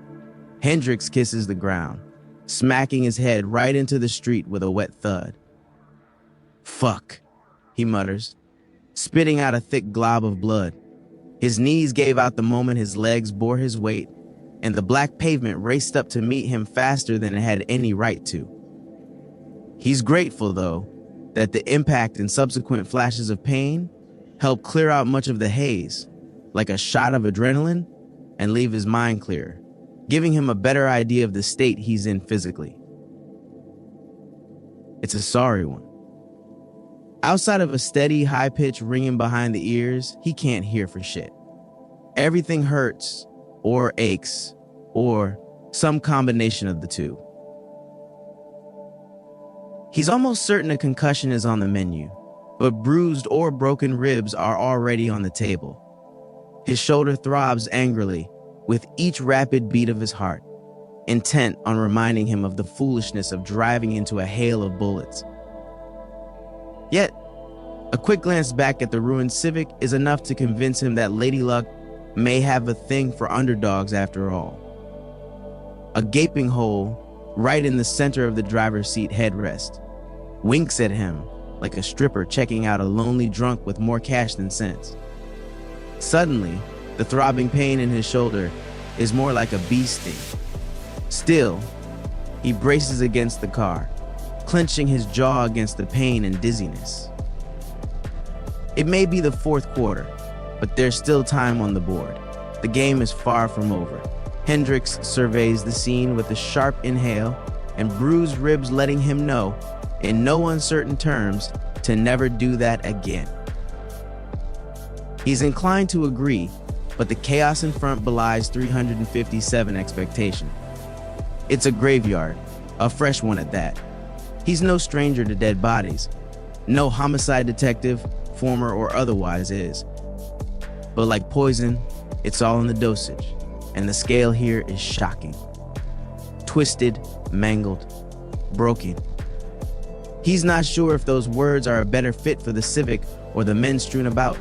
Hendricks kisses the ground, smacking his head right into the street with a wet thud. Fuck, he mutters, spitting out a thick glob of blood. His knees gave out the moment his legs bore his weight, and the black pavement raced up to meet him faster than it had any right to. He's grateful, though, that the impact and subsequent flashes of pain help clear out much of the haze, like a shot of adrenaline, and leave his mind clearer, giving him a better idea of the state he's in physically. It's a sorry one. Outside of a steady, high-pitched ringing behind the ears, he can't hear for shit. Everything hurts, or aches, or some combination of the two. He's almost certain a concussion is on the menu, but bruised or broken ribs are already on the table. His shoulder throbs angrily with each rapid beat of his heart, intent on reminding him of the foolishness of driving into a hail of bullets. Yet, a quick glance back at the ruined Civic is enough to convince him that Lady Luck may have a thing for underdogs after all. A gaping hole right in the center of the driver's seat headrest winks at him like a stripper checking out a lonely drunk with more cash than sense. Suddenly, the throbbing pain in his shoulder is more like a bee sting. Still, he braces against the car, clenching his jaw against the pain and dizziness. It may be the fourth quarter, but there's still time on the board. The game is far from over. Hendricks surveys the scene with a sharp inhale, and bruised ribs letting him know, in no uncertain terms, to never do that again. He's inclined to agree, but the chaos in front belies 357 expectation. It's a graveyard, a fresh one at that. He's no stranger to dead bodies. No homicide detective, former or otherwise, is. But like poison, it's all in the dosage, and the scale here is shocking. Twisted, mangled, broken. He's not sure if those words are a better fit for the Civic or the men strewn about.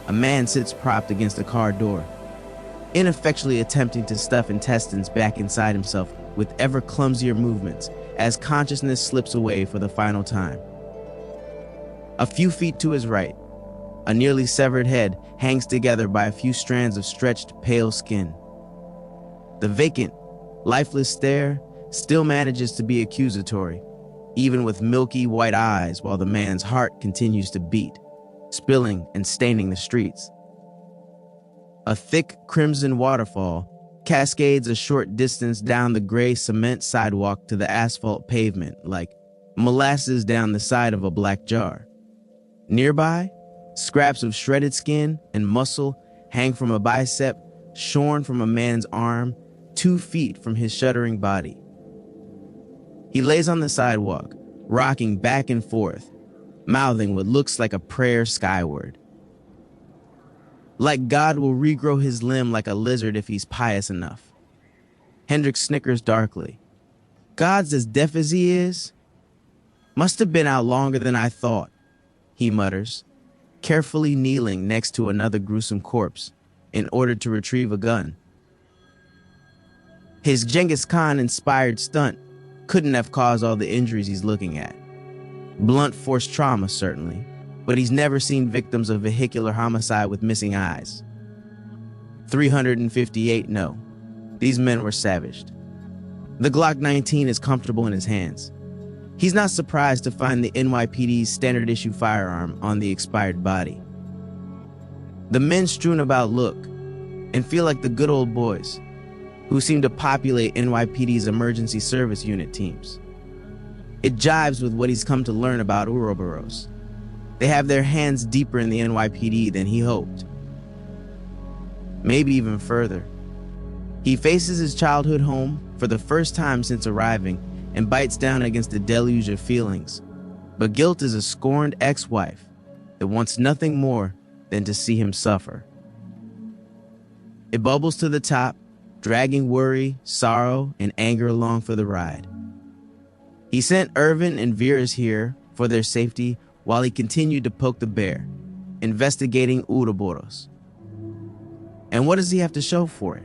A man sits propped against the car door, ineffectually attempting to stuff intestines back inside himself with ever clumsier movements as consciousness slips away for the final time. A few feet to his right, a nearly severed head hangs together by a few strands of stretched, pale skin. The vacant, lifeless stare still manages to be accusatory, even with milky white eyes, while the man's heart continues to beat, spilling and staining the streets. A thick crimson waterfall cascades a short distance down the gray cement sidewalk to the asphalt pavement like molasses down the side of a black jar. Nearby, scraps of shredded skin and muscle hang from a bicep shorn from a man's arm 2 feet from his shuddering body. He lays on the sidewalk, rocking back and forth, mouthing what looks like a prayer skyward. Like God will regrow his limb like a lizard if he's pious enough. Hendricks snickers darkly. God's as deaf as he is? Must have been out longer than I thought, he mutters, carefully kneeling next to another gruesome corpse in order to retrieve a gun. His Genghis Khan-inspired stunt couldn't have caused all the injuries he's looking at. Blunt force trauma, certainly, but he's never seen victims of vehicular homicide with missing eyes. 358, no. These men were savaged. The Glock 19 is comfortable in his hands. He's not surprised to find the NYPD's standard issue firearm on the expired body. The men strewn about look and feel like the good old boys who seem to populate NYPD's emergency service unit teams. It jives with what he's come to learn about Ouroboros. They have their hands deeper in the NYPD than he hoped. Maybe even further. He faces his childhood home for the first time since arriving and bites down against a deluge of feelings. But guilt is a scorned ex-wife that wants nothing more than to see him suffer. It bubbles to the top, dragging worry, sorrow, and anger along for the ride. He sent Irvin and Veers here for their safety while he continued to poke the bear, investigating Ouroboros. And what does he have to show for it?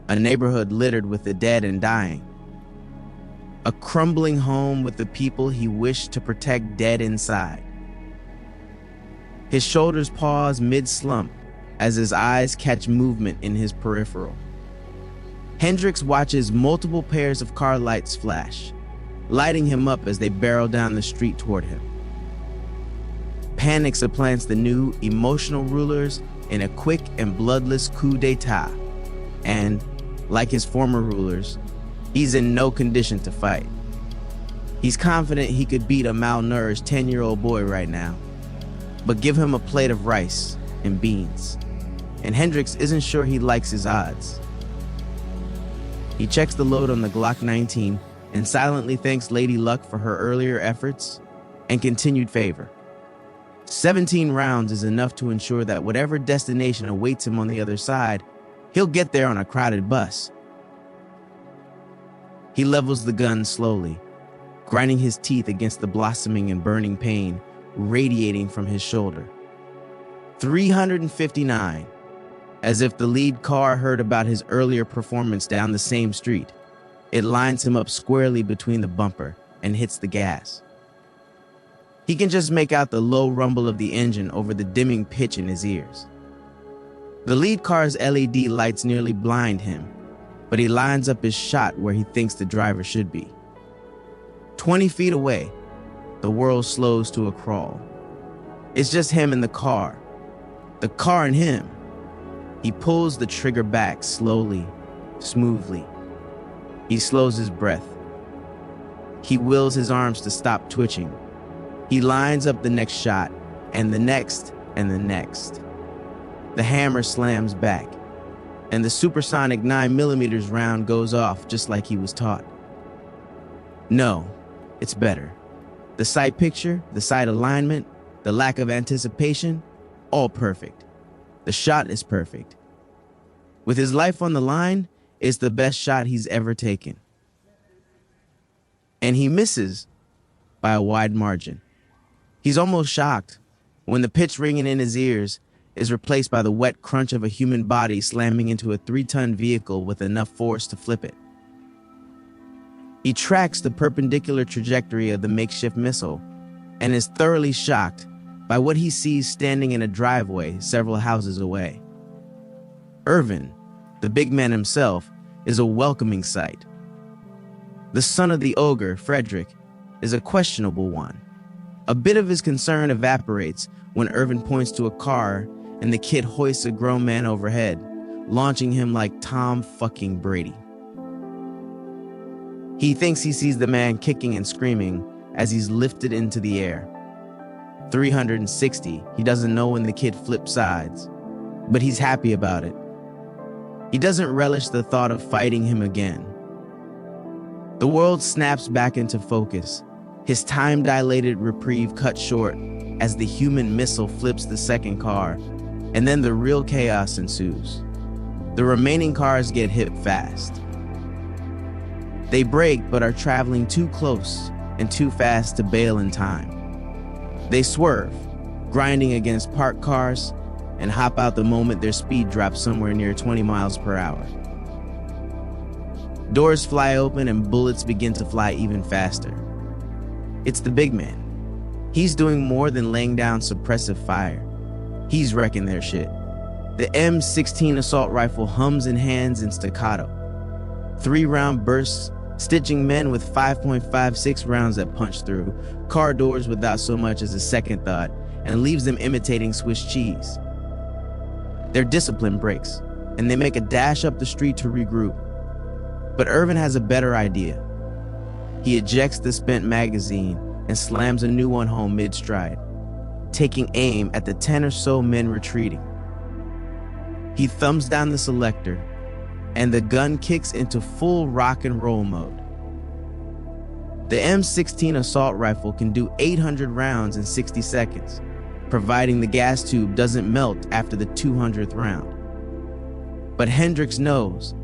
A neighborhood littered with the dead and dying. A crumbling home with the people he wished to protect dead inside. His shoulders pause mid-slump as his eyes catch movement in his peripheral. Hendricks watches multiple pairs of car lights flash, lighting him up as they barrel down the street toward him. Panic supplants the new emotional rulers in a quick and bloodless coup d'etat, and, like his former rulers, he's in no condition to fight. He's confident he could beat a malnourished 10-year-old boy right now, but give him a plate of rice and beans, and Hendricks isn't sure he likes his odds. He checks the load on the Glock 19 and silently thanks Lady Luck for her earlier efforts and continued favor. 17 rounds is enough to ensure that whatever destination awaits him on the other side, he'll get there on a crowded bus. He levels the gun slowly, grinding his teeth against the blossoming and burning pain radiating from his shoulder. 359, as if the lead car heard about his earlier performance down the same street. It lines him up squarely between the bumper and hits the gas. He can just make out the low rumble of the engine over the dimming pitch in his ears. The lead car's LED lights nearly blind him, but he lines up his shot where he thinks the driver should be. 20 feet away, the world slows to a crawl. It's just him and the car and him. He pulls the trigger back slowly, smoothly. He slows his breath. He wills his arms to stop twitching. He lines up the next shot, and the next, and the next. The hammer slams back, and the supersonic 9mm round goes off just like he was taught. No, it's better. The sight picture, the sight alignment, the lack of anticipation, all perfect. The shot is perfect. With his life on the line, it's the best shot he's ever taken. And he misses by a wide margin. He's almost shocked when the pitch ringing in his ears is replaced by the wet crunch of a human body slamming into a 3-ton vehicle with enough force to flip it. He tracks the perpendicular trajectory of the makeshift missile and is thoroughly shocked by what he sees standing in a driveway several houses away. Irvin, the big man himself, is a welcoming sight. The son of the ogre, Frederick, is a questionable one. A bit of his concern evaporates when Irvin points to a car and the kid hoists a grown man overhead, launching him like Tom fucking Brady. He thinks he sees the man kicking and screaming as he's lifted into the air. 360, he doesn't know when the kid flips sides, but he's happy about it. He doesn't relish the thought of fighting him again. The world snaps back into focus, his time-dilated reprieve cut short as the human missile flips the second car, and then the real chaos ensues. The remaining cars get hit fast. They brake but are traveling too close and too fast to bail in time. They swerve, grinding against parked cars, and hop out the moment their speed drops somewhere near 20 miles per hour. Doors fly open and bullets begin to fly even faster. It's the big man. He's doing more than laying down suppressive fire. He's wrecking their shit. The M16 assault rifle hums in hands in staccato. 3-round bursts, stitching men with 5.56 rounds that punch through car doors without so much as a second thought, and leaves them imitating Swiss cheese. Their discipline breaks, and they make a dash up the street to regroup. But Irvin has a better idea. He ejects the spent magazine and slams a new one home mid-stride, taking aim at the 10 or so men retreating. He thumbs down the selector, and the gun kicks into full rock and roll mode. The M16 assault rifle can do 800 rounds in 60 seconds, providing the gas tube doesn't melt after the 200th round. But Hendricks knows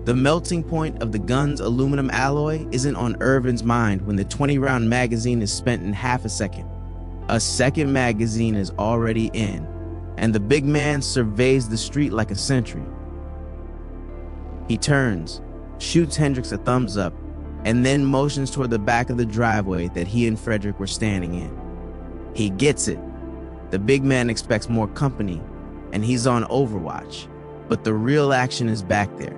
the melting point of the gun's aluminum alloy isn't on Irvin's mind when the 20-round magazine is spent in half a second. A second magazine is already in, and the big man surveys the street like a sentry. He turns, shoots Hendricks a thumbs up, and then motions toward the back of the driveway that he and Frederick were standing in. He gets it. The big man expects more company, and he's on overwatch, but the real action is back there.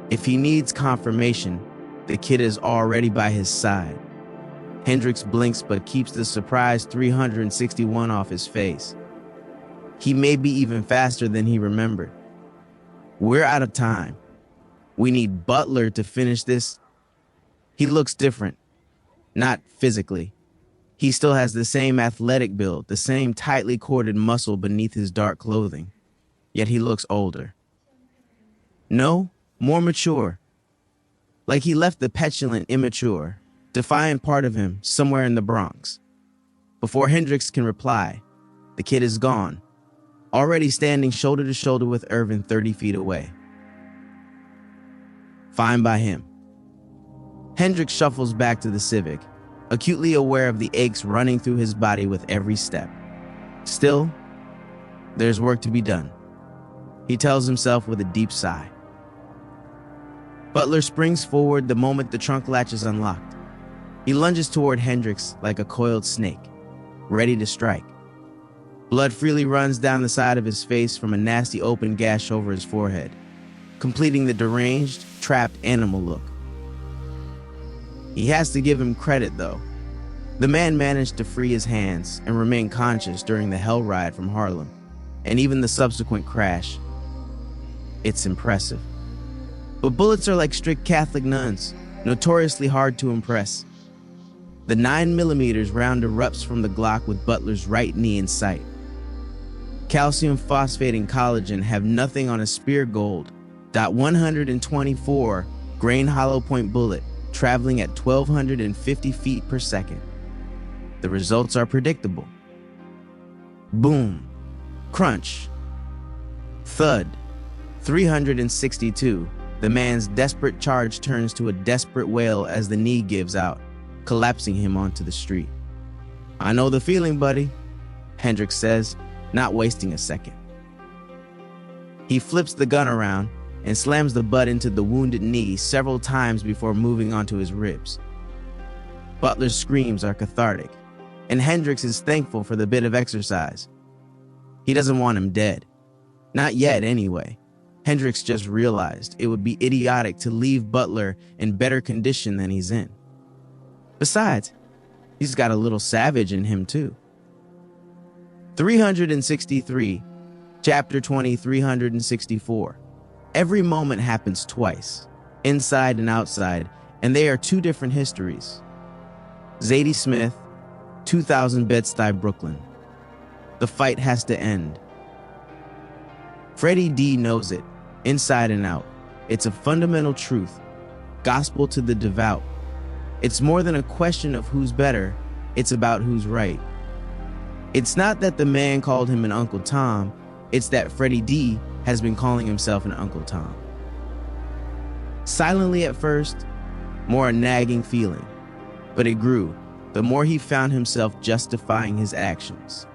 If he needs confirmation, the kid is already by his side. Hendricks blinks but keeps the surprise 361 off his face. He may be even faster than he remembered. We're out of time. We need Butler to finish this. He looks different. Not physically. He still has the same athletic build, the same tightly corded muscle beneath his dark clothing. Yet he looks older. No, more mature. Like he left the petulant, immature, defiant part of him somewhere in the Bronx. Before Hendricks can reply, the kid is gone, already standing shoulder to shoulder with Irvin 30 feet away. Fine by him. Hendricks shuffles back to the Civic, acutely aware of the aches running through his body with every step. Still, there's work to be done, he tells himself with a deep sigh. Butler springs forward the moment the trunk latch is unlocked. He lunges toward Hendricks like a coiled snake, ready to strike. Blood freely runs down the side of his face from a nasty open gash over his forehead, completing the deranged, trapped animal look. He has to give him credit, though. The man managed to free his hands and remain conscious during the hell ride from Harlem, and even the subsequent crash. It's impressive. But bullets are like strict Catholic nuns, notoriously hard to impress. The 9mm round erupts from the Glock with Butler's right knee in sight. Calcium phosphate and collagen have nothing on a spear gold .124 grain hollow point bullet traveling at 1,250 feet per second. The results are predictable. Boom, crunch, thud, 362. The man's desperate charge turns to a desperate wail as the knee gives out, collapsing him onto the street. "I know the feeling, buddy," Hendricks says, not wasting a second. He flips the gun around and slams the butt into the wounded knee several times before moving onto his ribs. Butler's screams are cathartic, and Hendricks is thankful for the bit of exercise. He doesn't want him dead. Not yet, anyway. Hendricks just realized it would be idiotic to leave Butler in better condition than he's in. Besides, he's got a little savage in him, too. 363, Chapter 20, 364. Every moment happens twice, inside and outside, and they are two different histories. Zadie Smith, 2000 Bed-Stuy, Brooklyn. The fight has to end. Freddie D knows it, inside and out. It's a fundamental truth, gospel to the devout. It's more than a question of who's better, it's about who's right. It's not that the man called him an Uncle Tom, it's that Freddie D has been calling himself an Uncle Tom. Silently at first, more a nagging feeling, but it grew the more he found himself justifying his actions.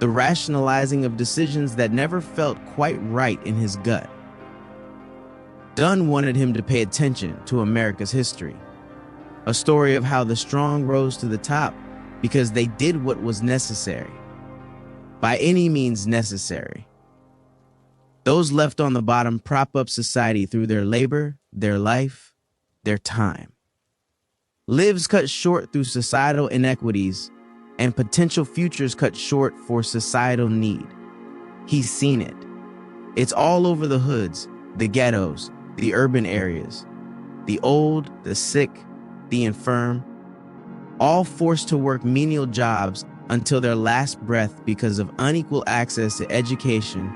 The rationalizing of decisions that never felt quite right in his gut. Dunn wanted him to pay attention to America's history, a story of how the strong rose to the top because they did what was necessary, by any means necessary. Those left on the bottom prop up society through their labor, their life, their time. Lives cut short through societal inequities and potential futures cut short for societal need. He's seen it. It's all over the hoods, the ghettos, the urban areas. The old, the sick, the infirm, all forced to work menial jobs until their last breath because of unequal access to education,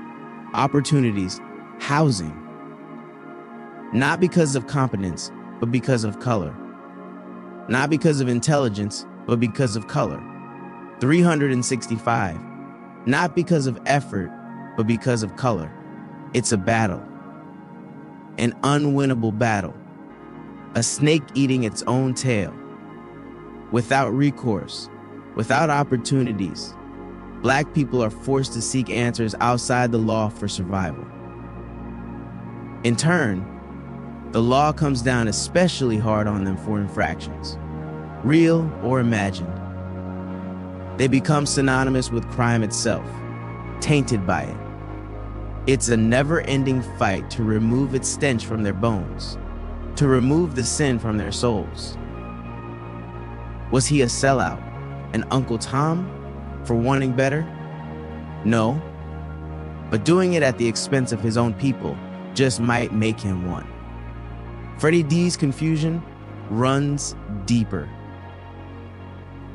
opportunities, housing. Not because of competence, but because of color. Not because of intelligence, but because of color. 365. Not because of effort, but because of color. It's a battle. An unwinnable battle. A snake eating its own tail. Without recourse, without opportunities, Black people are forced to seek answers outside the law for survival. In turn, the law comes down especially hard on them for infractions, real or imagined. They become synonymous with crime itself, tainted by it. It's a never-ending fight to remove its stench from their bones, to remove the sin from their souls. Was he a sellout, an Uncle Tom, for wanting better? No, but doing it at the expense of his own people just might make him one. Freddie D's confusion runs deeper.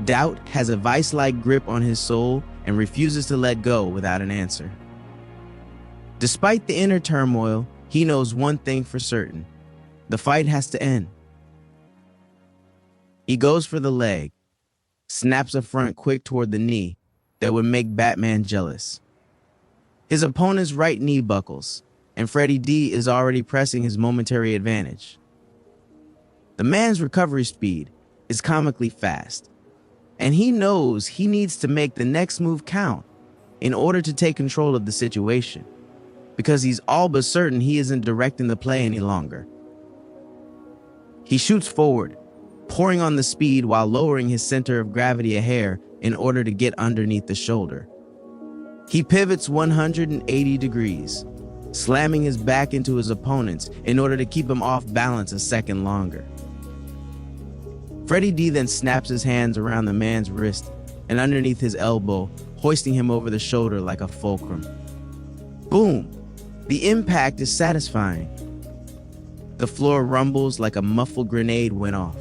Doubt has a vice-like grip on his soul and refuses to let go without an answer. Despite the inner turmoil, he knows one thing for certain: the fight has to end. He goes for the leg, snaps a front quick toward the knee that would make Batman jealous. His opponent's right knee buckles, and Freddie D is already pressing his momentary advantage. The man's recovery speed is comically fast, and he knows he needs to make the next move count in order to take control of the situation, because he's all but certain he isn't directing the play any longer. He shoots forward, pouring on the speed while lowering his center of gravity a hair in order to get underneath the shoulder. He pivots 180 degrees, slamming his back into his opponent's in order to keep him off balance a second longer. Freddie D then snaps his hands around the man's wrist and underneath his elbow, hoisting him over the shoulder like a fulcrum. Boom! The impact is satisfying. The floor rumbles like a muffled grenade went off.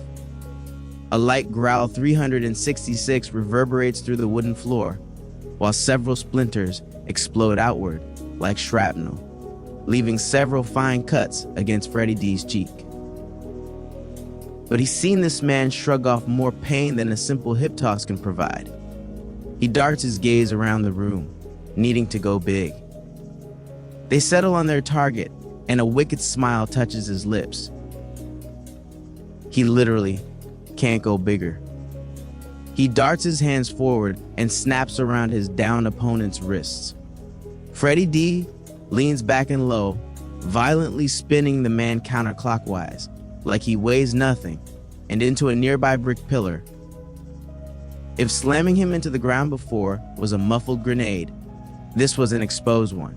A light growl 366 reverberates through the wooden floor, while several splinters explode outward like shrapnel, leaving several fine cuts against Freddie D's cheek. But he's seen this man shrug off more pain than a simple hip toss can provide. He darts his gaze around the room, needing to go big. They settle on their target, and a wicked smile touches his lips. He literally can't go bigger. He darts his hands forward and snaps around his downed opponent's wrists. Freddie D leans back and low, violently spinning the man counterclockwise, like he weighs nothing, and into a nearby brick pillar. If slamming him into the ground before was a muffled grenade, this was an exposed one.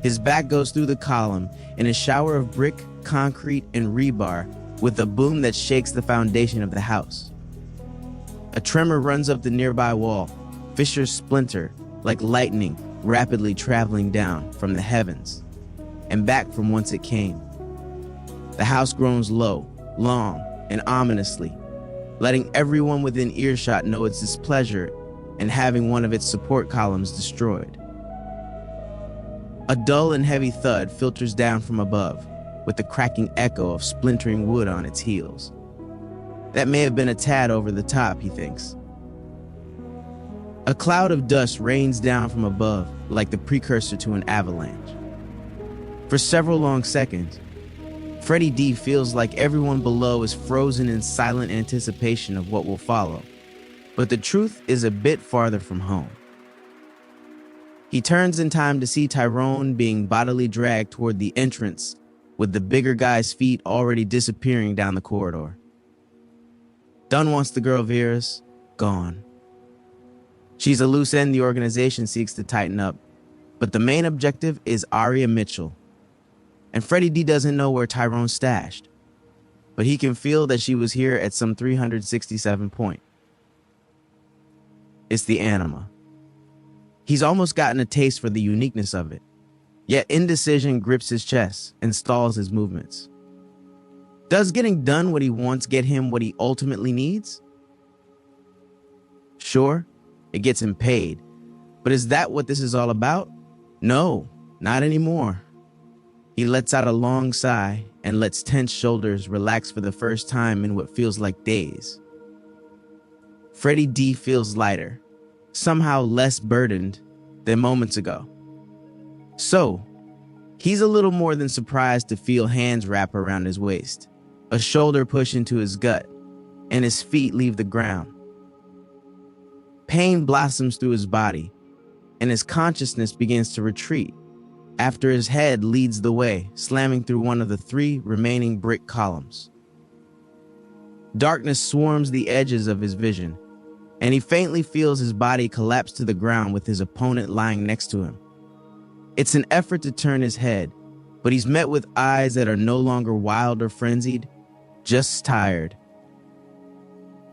His back goes through the column in a shower of brick, concrete, and rebar with a boom that shakes the foundation of the house. A tremor runs up the nearby wall, fissures splinter like lightning rapidly traveling down from the heavens and back from whence it came. The house groans low, long, and ominously, letting everyone within earshot know its displeasure in having one of its support columns destroyed. A dull and heavy thud filters down from above, with the cracking echo of splintering wood on its heels. That may have been a tad over the top, he thinks. A cloud of dust rains down from above like the precursor to an avalanche. For several long seconds, Freddie D feels like everyone below is frozen in silent anticipation of what will follow, but the truth is a bit farther from home. He turns in time to see Tyrone being bodily dragged toward the entrance, with the bigger guy's feet already disappearing down the corridor. Done wants the girl Vera's gone. She's a loose end the organization seeks to tighten up, but the main objective is Aria Mitchell. And Freddie D doesn't know where Tyrone's stashed, but he can feel that she was here at some 367 point. It's the anima. He's almost gotten a taste for the uniqueness of it, yet indecision grips his chest and stalls his movements. Does getting done what he wants get him what he ultimately needs? Sure, it gets him paid, but is that what this is all about? No, not anymore. He lets out a long sigh and lets tense shoulders relax for the first time in what feels like days. Freddie D feels lighter, somehow less burdened than moments ago. So, he's a little more than surprised to feel hands wrap around his waist, a shoulder push into his gut, and his feet leave the ground. Pain blossoms through his body, and his consciousness begins to retreat after his head leads the way, slamming through one of the 3 remaining brick columns. Darkness swarms the edges of his vision, and he faintly feels his body collapse to the ground with his opponent lying next to him. It's an effort to turn his head, but he's met with eyes that are no longer wild or frenzied, just tired.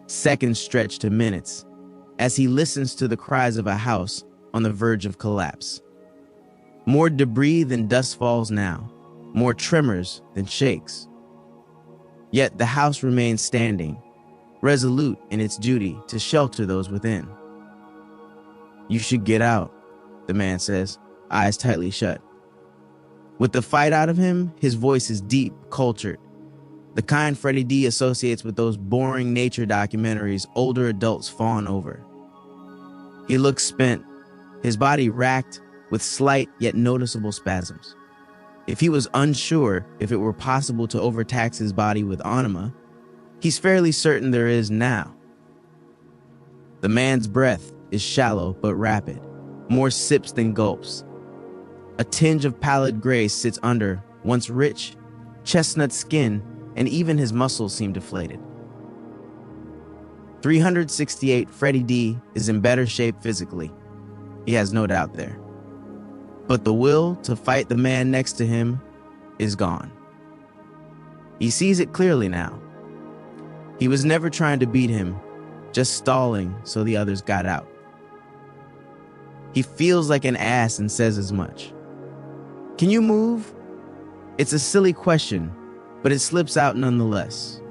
Seconds stretch to minutes as he listens to the cries of a house on the verge of collapse. More debris than dust falls now, more tremors than shakes. Yet the house remains standing, resolute in its duty to shelter those within. "You should get out," the man says, eyes tightly shut. With the fight out of him, his voice is deep, cultured, the kind Freddie D associates with those boring nature documentaries older adults fawn over. He looks spent, his body racked with slight yet noticeable spasms. If he was unsure if it were possible to overtax his body with enema, he's fairly certain there is now. The man's breath is shallow but rapid, more sips than gulps. A tinge of pallid gray sits under once rich, chestnut skin, and even his muscles seem deflated. 368 Freddie D is in better shape physically. He has no doubt there. But the will to fight the man next to him is gone. He sees it clearly now. He was never trying to beat him, just stalling so the others got out. He feels like an ass and says as much. "Can you move?" It's a silly question, but it slips out nonetheless.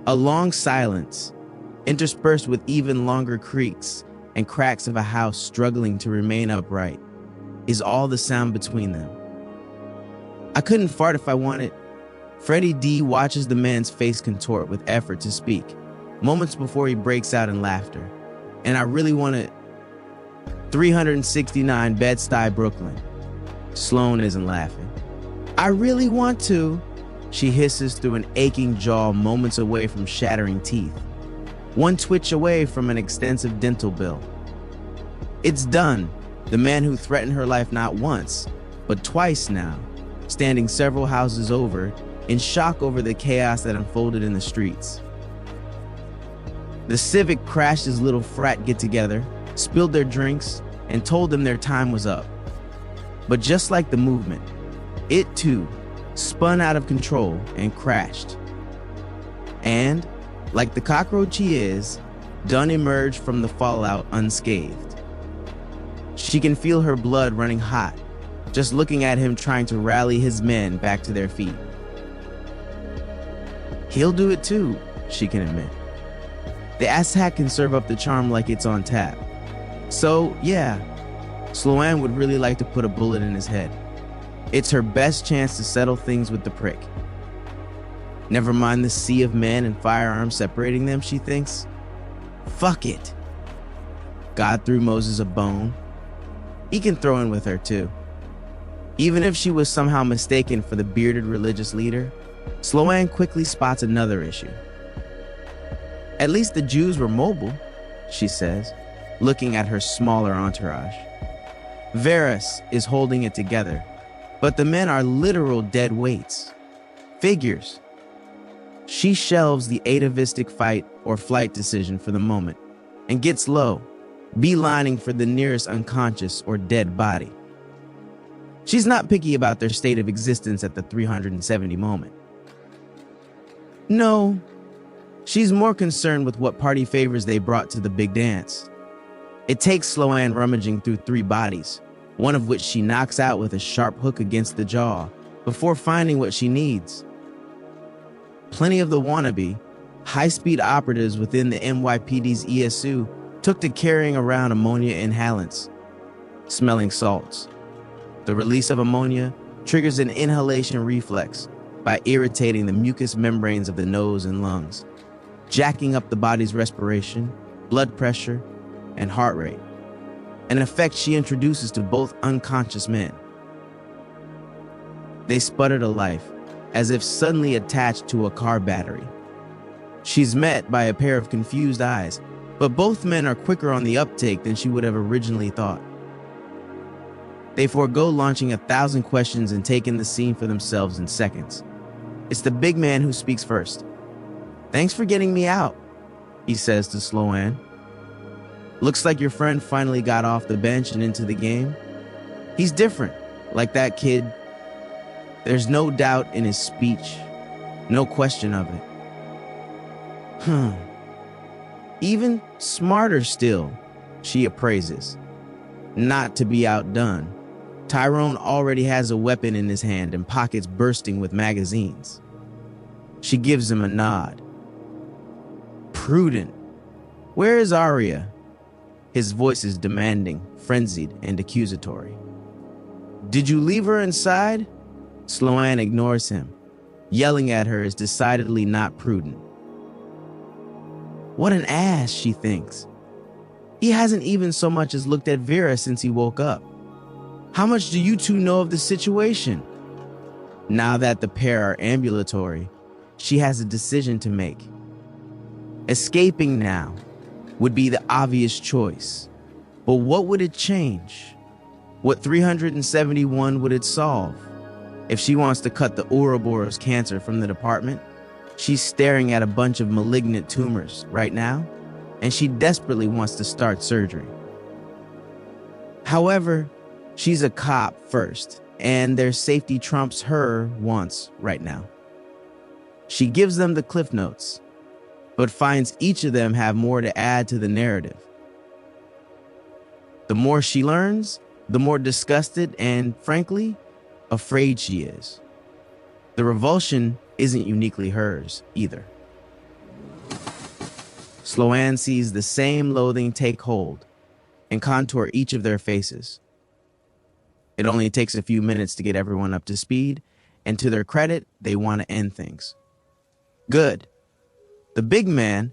A long silence, interspersed with even longer creaks and cracks of a house struggling to remain upright, is all the sound between them. "I couldn't fart if I wanted." Freddie D watches the man's face contort with effort to speak, moments before he breaks out in laughter. "And I really wanted 369 Bed-Stuy, Brooklyn." Sloan isn't laughing. "I really want to," she hisses through an aching jaw, moments away from shattering teeth, one twitch away from an extensive dental bill. It's done. The man who threatened her life not once, but twice now, standing several houses over, in shock over the chaos that unfolded in the streets. The Civic crashed his little frat get-together, spilled their drinks, and told them their time was up. But just like the movement, it too spun out of control and crashed. And, like the cockroach he is, Dunn emerged from the fallout unscathed. She can feel her blood running hot, just looking at him trying to rally his men back to their feet. He'll do it too, she can admit. The asshat can serve up the charm like it's on tap. So, yeah, Sloan would really like to put a bullet in his head. It's her best chance to settle things with the prick. Never mind the sea of men and firearms separating them, she thinks. Fuck it. God threw Moses a bone. He can throw in with her too. Even if she was somehow mistaken for the bearded religious leader, Sloan quickly spots another issue. At least the Jews were mobile, she says, looking at her smaller entourage. Varys is holding it together, but the men are literal dead weights. Figures. She shelves the atavistic fight or flight decision for the moment and gets low, beelining for the nearest unconscious or dead body. She's not picky about their state of existence at the 370 moment. No, she's more concerned with what party favors they brought to the big dance. It takes Sloan rummaging through 3 bodies, one of which she knocks out with a sharp hook against the jaw, before finding what she needs. Plenty of the wannabe, high-speed operatives within the NYPD's ESU took to carrying around ammonia inhalants, smelling salts. The release of ammonia triggers an inhalation reflex by irritating the mucous membranes of the nose and lungs, jacking up the body's respiration, blood pressure, and heart rate, an effect she introduces to both unconscious men. They sputter to life, as if suddenly attached to a car battery. She's met by a pair of confused eyes, but both men are quicker on the uptake than she would have originally thought. They forego launching 1,000 questions and take in the scene for themselves in seconds. It's the big man who speaks first. "Thanks for getting me out," he says to Sloan. "Looks like your friend finally got off the bench and into the game. He's different, like that kid." There's no doubt in his speech, no question of it. Even smarter still, she appraises. Not to be outdone, Tyrone already has a weapon in his hand and pockets bursting with magazines. She gives him a nod. "Prudent. Where is Arya?" His voice is demanding, frenzied, and accusatory. "Did you leave her inside?" Sloan ignores him. Yelling at her is decidedly not prudent. What an ass, she thinks. He hasn't even so much as looked at Vera since he woke up. How much do you two know of the situation? Now that the pair are ambulatory, she has a decision to make. Escaping now would be the obvious choice. But what would it change? What 371 would it solve? If she wants to cut the Ouroboros cancer from the department, she's staring at a bunch of malignant tumors right now, and she desperately wants to start surgery. However, she's a cop first, and their safety trumps her wants right now. She gives them the cliff notes, but finds each of them have more to add to the narrative. The more she learns, the more disgusted and, frankly, afraid she is. The revulsion isn't uniquely hers either. Sloan sees the same loathing take hold and contour each of their faces. It only takes a few minutes to get everyone up to speed, and to their credit, they want to end things. Good. The big man,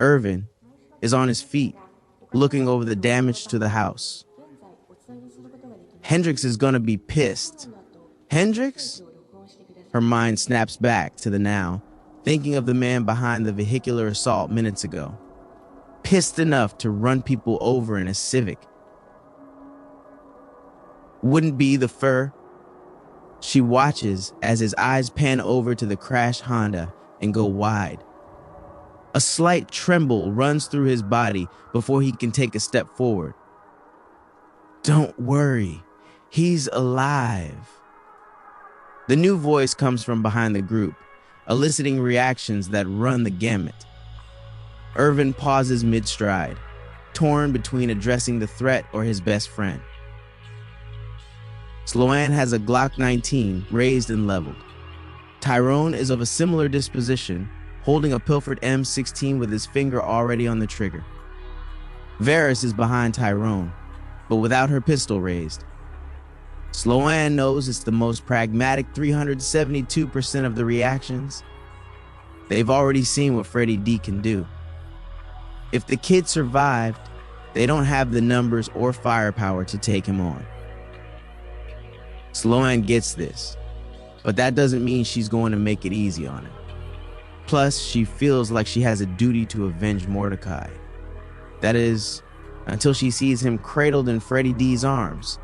Irvin, is on his feet, looking over the damage to the house. Hendrix is gonna be pissed. Hendrix? Her mind snaps back to the now, thinking of the man behind the vehicular assault minutes ago. Pissed enough to run people over in a Civic. Wouldn't be the fur. She watches as his eyes pan over to the crashed Honda and go wide. A slight tremble runs through his body before he can take a step forward. Don't worry, he's alive. The new voice comes from behind the group, eliciting reactions that run the gamut. Irvin pauses mid-stride, torn between addressing the threat or his best friend. Sloan has a Glock 19 raised and leveled. Tyrone is of a similar disposition, holding a pilfered M16 with his finger already on the trigger. Varys is behind Tyrone, but without her pistol raised. Sloan knows it's the most pragmatic 372% of the reactions. They've already seen what Freddie D can do. If the kid survived, they don't have the numbers or firepower to take him on. Sloan gets this, but that doesn't mean she's going to make it easy on him. Plus, she feels like she has a duty to avenge Mordecai. That is, until she sees him cradled in Freddie D's arms.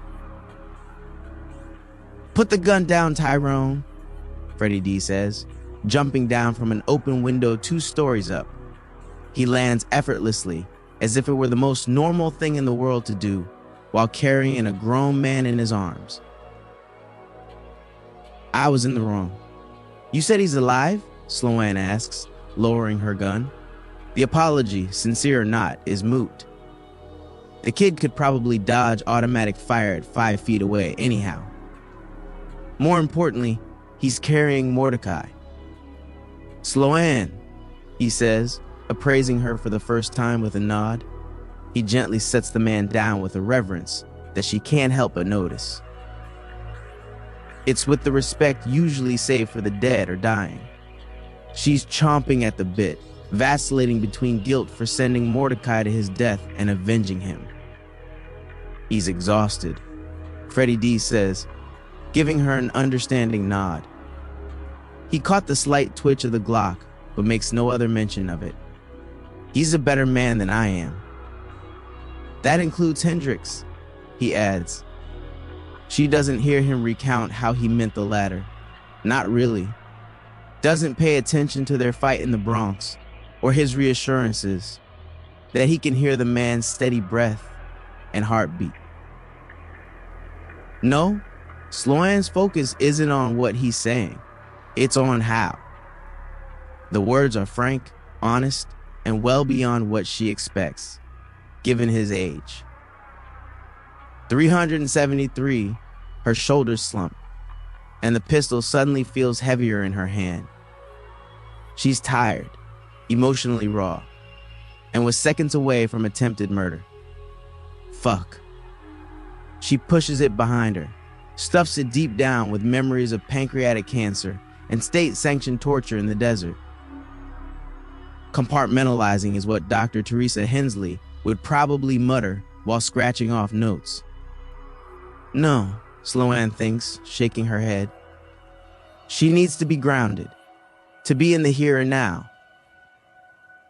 Put the gun down, Tyrone, Freddie D says, jumping down from an open window 2 stories up. He lands effortlessly, as if it were the most normal thing in the world to do, while carrying a grown man in his arms. I was in the wrong. You said he's alive? Sloan asks, lowering her gun. The apology, sincere or not, is moot. The kid could probably dodge automatic fire at 5 feet away anyhow. More importantly, he's carrying Mordecai. Sloan, he says, appraising her for the first time with a nod. He gently sets the man down with a reverence that she can't help but notice. It's with the respect usually saved for the dead or dying. She's chomping at the bit, vacillating between guilt for sending Mordecai to his death and avenging him. He's exhausted, Freddie D says, giving her an understanding nod. He caught the slight twitch of the Glock, but makes no other mention of it. He's a better man than I am. That includes Hendricks, he adds. She doesn't hear him recount how he meant the latter. Not really. Doesn't pay attention to their fight in the Bronx, or his reassurances that he can hear the man's steady breath and heartbeat. No, Sloan's focus isn't on what he's saying. It's on how. The words are frank, honest, and well beyond what she expects, given his age. 373, her shoulders slump, and the pistol suddenly feels heavier in her hand. She's tired, emotionally raw, and was seconds away from attempted murder. Fuck. She pushes it behind her, stuffs it deep down with memories of pancreatic cancer and state-sanctioned torture in the desert. Compartmentalizing is what Dr. Teresa Hensley would probably mutter while scratching off notes. No, Sloan thinks, shaking her head. She needs to be grounded, to be in the here and now.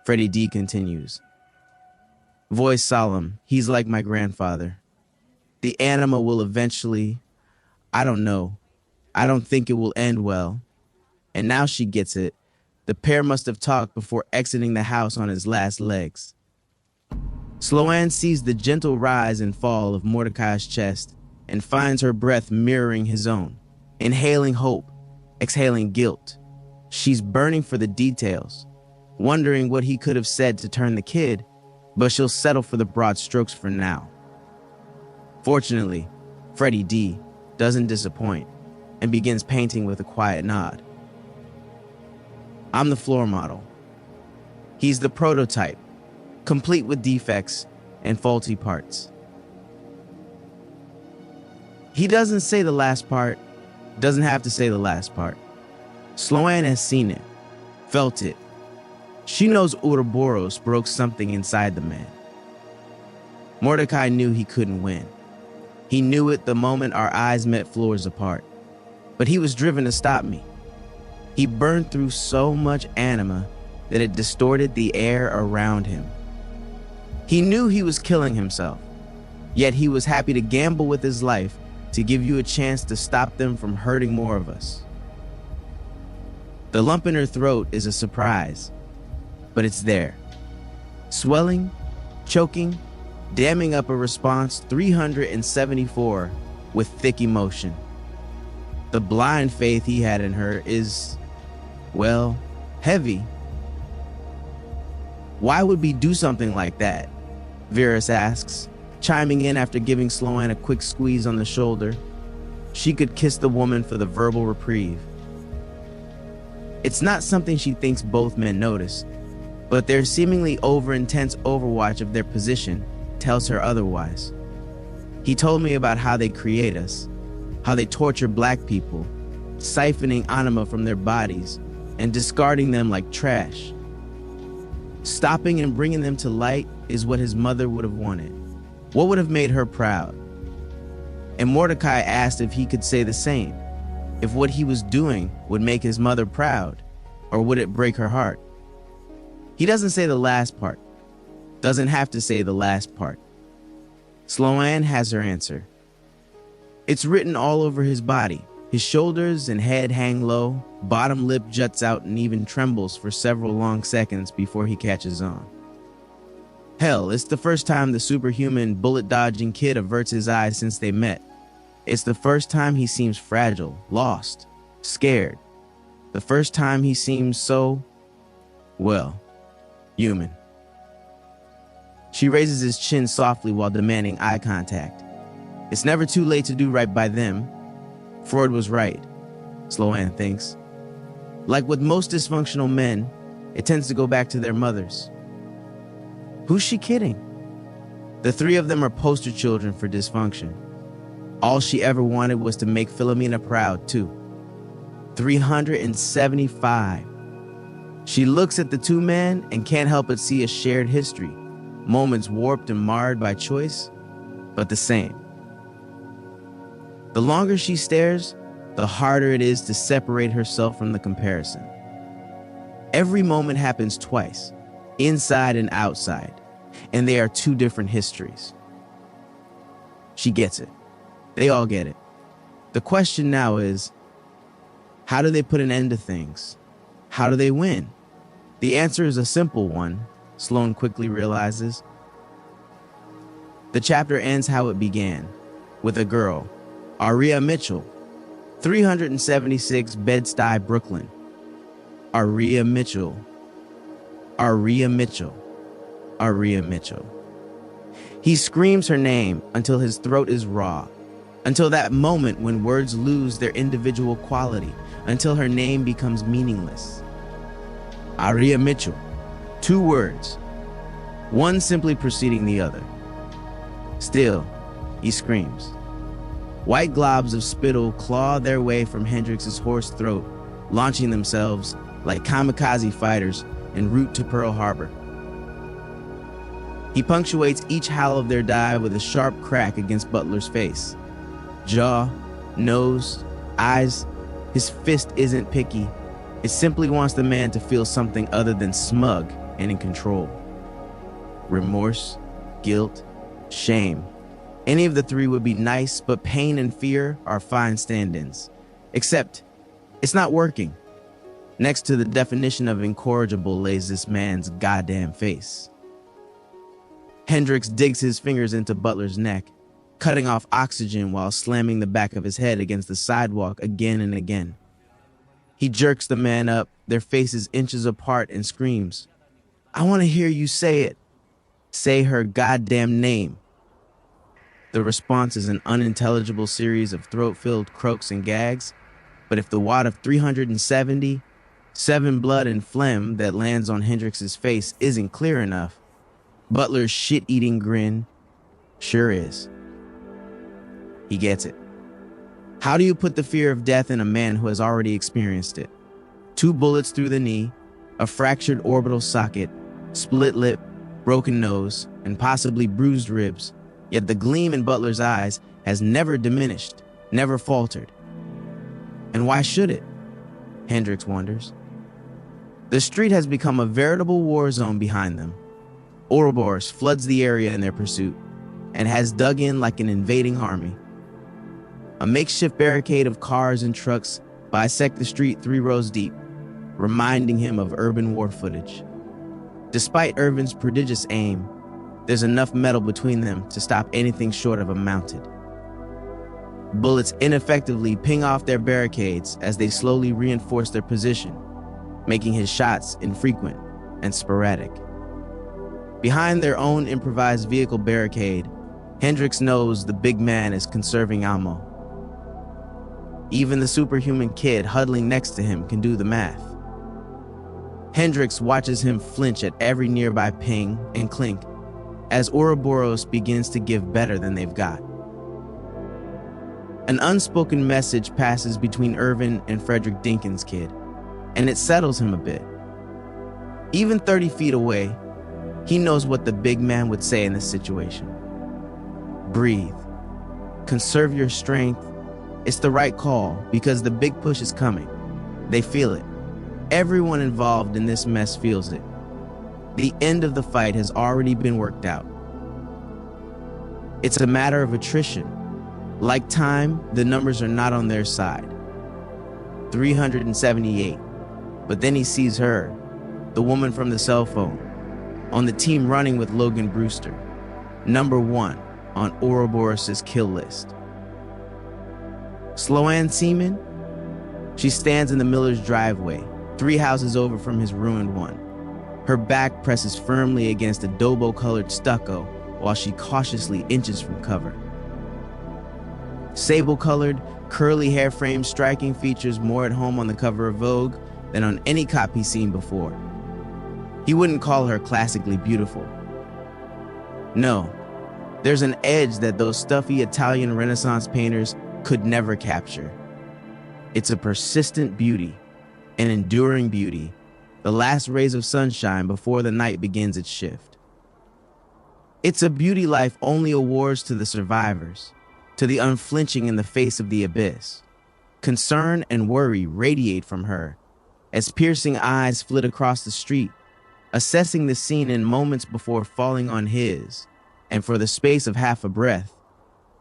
Freddie D continues. Voice solemn, he's like my grandfather. The animal will eventually, I don't know, I don't think it will end well. And now she gets it. The pair must have talked before exiting the house on his last legs. Sloan sees the gentle rise and fall of Mordecai's chest and finds her breath mirroring his own, inhaling hope, exhaling guilt. She's burning for the details, wondering what he could have said to turn the kid, but she'll settle for the broad strokes for now. Fortunately, Freddie D doesn't disappoint and begins painting with a quiet nod. I'm the floor model. He's the prototype, complete with defects and faulty parts. He doesn't say the last part, doesn't have to say the last part. Sloan has seen it, felt it. She knows Ouroboros broke something inside the man. Mordecai knew he couldn't win. He knew it the moment our eyes met floors apart. But he was driven to stop me. He burned through so much anima that it distorted the air around him. He knew he was killing himself, yet he was happy to gamble with his life to give you a chance to stop them from hurting more of us. The lump in her throat is a surprise, but it's there. Swelling, choking, damming up a response 374 with thick emotion. The blind faith he had in her is, well, heavy. Why would we do something like that? Virus asks, chiming in after giving Sloan a quick squeeze on the shoulder. She could kiss the woman for the verbal reprieve. It's not something she thinks both men notice, but their seemingly over-intense overwatch of their position tells her otherwise. He told me about how they create us, how they torture black people, siphoning anima from their bodies and discarding them like trash. Stopping and bringing them to light is what his mother would have wanted. What would have made her proud? And Mordecai asked if he could say the same, if what he was doing would make his mother proud, or would it break her heart? He doesn't say the last part, doesn't have to say the last part. Sloan has her answer. It's written all over his body. His shoulders and head hang low, bottom lip juts out and even trembles for several long seconds before he catches on. Hell, it's the first time the superhuman bullet-dodging kid averts his eyes since they met. It's the first time he seems fragile, lost, scared. The first time he seems so, well, human. She raises his chin softly while demanding eye contact. It's never too late to do right by them. Freud was right, Sloan thinks. Like with most dysfunctional men, it tends to go back to their mothers. Who's she kidding? The three of them are poster children for dysfunction. All she ever wanted was to make Philomena proud, too. 375. She looks at the two men and can't help but see a shared history, moments warped and marred by choice, but the same. The longer she stares, the harder it is to separate herself from the comparison. Every moment happens twice, inside and outside, and they are two different histories. She gets it. They all get it. The question now is, how do they put an end to things? How do they win? The answer is a simple one, Sloane quickly realizes. The chapter ends how it began, with a girl, Aria Mitchell, 376 Bed-Stuy, Brooklyn. Aria Mitchell. Aria Mitchell. Aria Mitchell. He screams her name until his throat is raw, until that moment when words lose their individual quality, until her name becomes meaningless. Aria Mitchell. 2 words, one simply preceding the other. Still, he screams. White globs of spittle claw their way from Hendrix's hoarse throat, launching themselves like kamikaze fighters en route to Pearl Harbor. He punctuates each howl of their dive with a sharp crack against Butler's face. Jaw, nose, eyes, his fist isn't picky. It simply wants the man to feel something other than smug and in control. Remorse, guilt, shame. Any of the three would be nice, but pain and fear are fine stand-ins. Except, it's not working. Next to the definition of incorrigible lays this man's goddamn face. Hendrix digs his fingers into Butler's neck, cutting off oxygen while slamming the back of his head against the sidewalk again and again. He jerks the man up, their faces inches apart, and screams, "I want to hear you say it. Say her goddamn name." The response is an unintelligible series of throat-filled croaks and gags, but if the wad of 370, 7 blood and phlegm that lands on Hendrix's face isn't clear enough, Butler's shit-eating grin sure is. He gets it. How do you put the fear of death in a man who has already experienced it? 2 bullets through the knee, a fractured orbital socket, split lip, broken nose, and possibly bruised ribs, yet the gleam in Butler's eyes has never diminished, never faltered. And why should it? Hendrix wonders. The street has become a veritable war zone behind them. Ouroboros floods the area in their pursuit and has dug in like an invading army. A makeshift barricade of cars and trucks bisect the street 3 rows deep, reminding him of urban war footage. Despite Irvin's prodigious aim, there's enough metal between them to stop anything short of a mounted. Bullets ineffectively ping off their barricades as they slowly reinforce their position, making his shots infrequent and sporadic. Behind their own improvised vehicle barricade, Hendrix knows the big man is conserving ammo. Even the superhuman kid huddling next to him can do the math. Hendrix watches him flinch at every nearby ping and clink as Ouroboros begins to give better than they've got. An unspoken message passes between Irvin and Frederick Dinkins' kid, and it settles him a bit. Even 30 feet away, he knows what the big man would say in this situation. Breathe. Conserve your strength. It's the right call because the big push is coming. They feel it. Everyone involved in this mess feels it. The end of the fight has already been worked out. It's a matter of attrition. Like time, the numbers are not on their side. 378. But then he sees her, the woman from the cell phone, on the team running with Logan Brewster, number 1 on Ouroboros' kill list. Sloane Seaman? She stands in the miller's driveway, 3 houses over from his ruined one. Her back presses firmly against adobo-colored stucco while she cautiously inches from cover. Sable-colored, curly hair frame striking features more at home on the cover of Vogue than on any cop he's seen before. He wouldn't call her classically beautiful. No, there's an edge that those stuffy Italian Renaissance painters could never capture. It's a persistent beauty, an enduring beauty, the last rays of sunshine before the night begins its shift. It's a beauty life only awards to the survivors, to the unflinching in the face of the abyss. Concern and worry radiate from her as piercing eyes flit across the street, assessing the scene in moments before falling on his, and for the space of half a breath,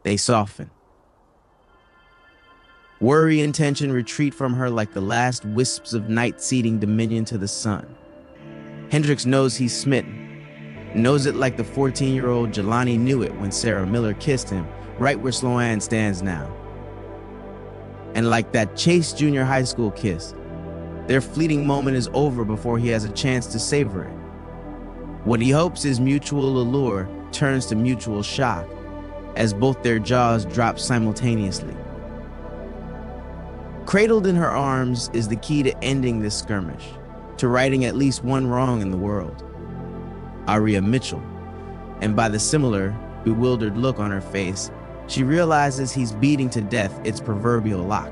they soften. Worry and tension retreat from her like the last wisps of night ceding dominion to the sun. Hendricks knows he's smitten, knows it like the 14-year-old Jelani knew it when Sarah Miller kissed him right where Sloan stands now. And like that Chase Junior High School kiss, their fleeting moment is over before he has a chance to savor it. What he hopes is mutual allure turns to mutual shock as both their jaws drop simultaneously. Cradled in her arms is the key to ending this skirmish, to righting at least one wrong in the world. Aria Mitchell, and by the similar, bewildered look on her face, she realizes he's beating to death its proverbial lock.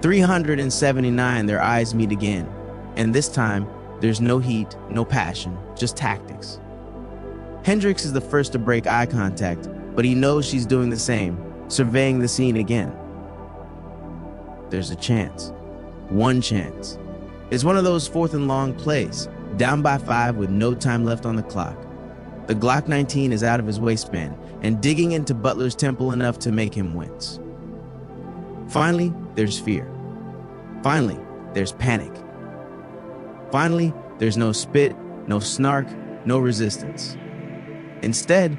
379, their eyes meet again, and this time, there's no heat, no passion, just tactics. Hendricks is the first to break eye contact, but he knows she's doing the same, surveying the scene again. There's a chance. One chance. It's one of those fourth and long plays, down by 5 with no time left on the clock. The Glock 19 is out of his waistband and digging into Butler's temple enough to make him wince. Finally, there's fear. Finally, there's panic. Finally, there's no spit, no snark, no resistance. Instead,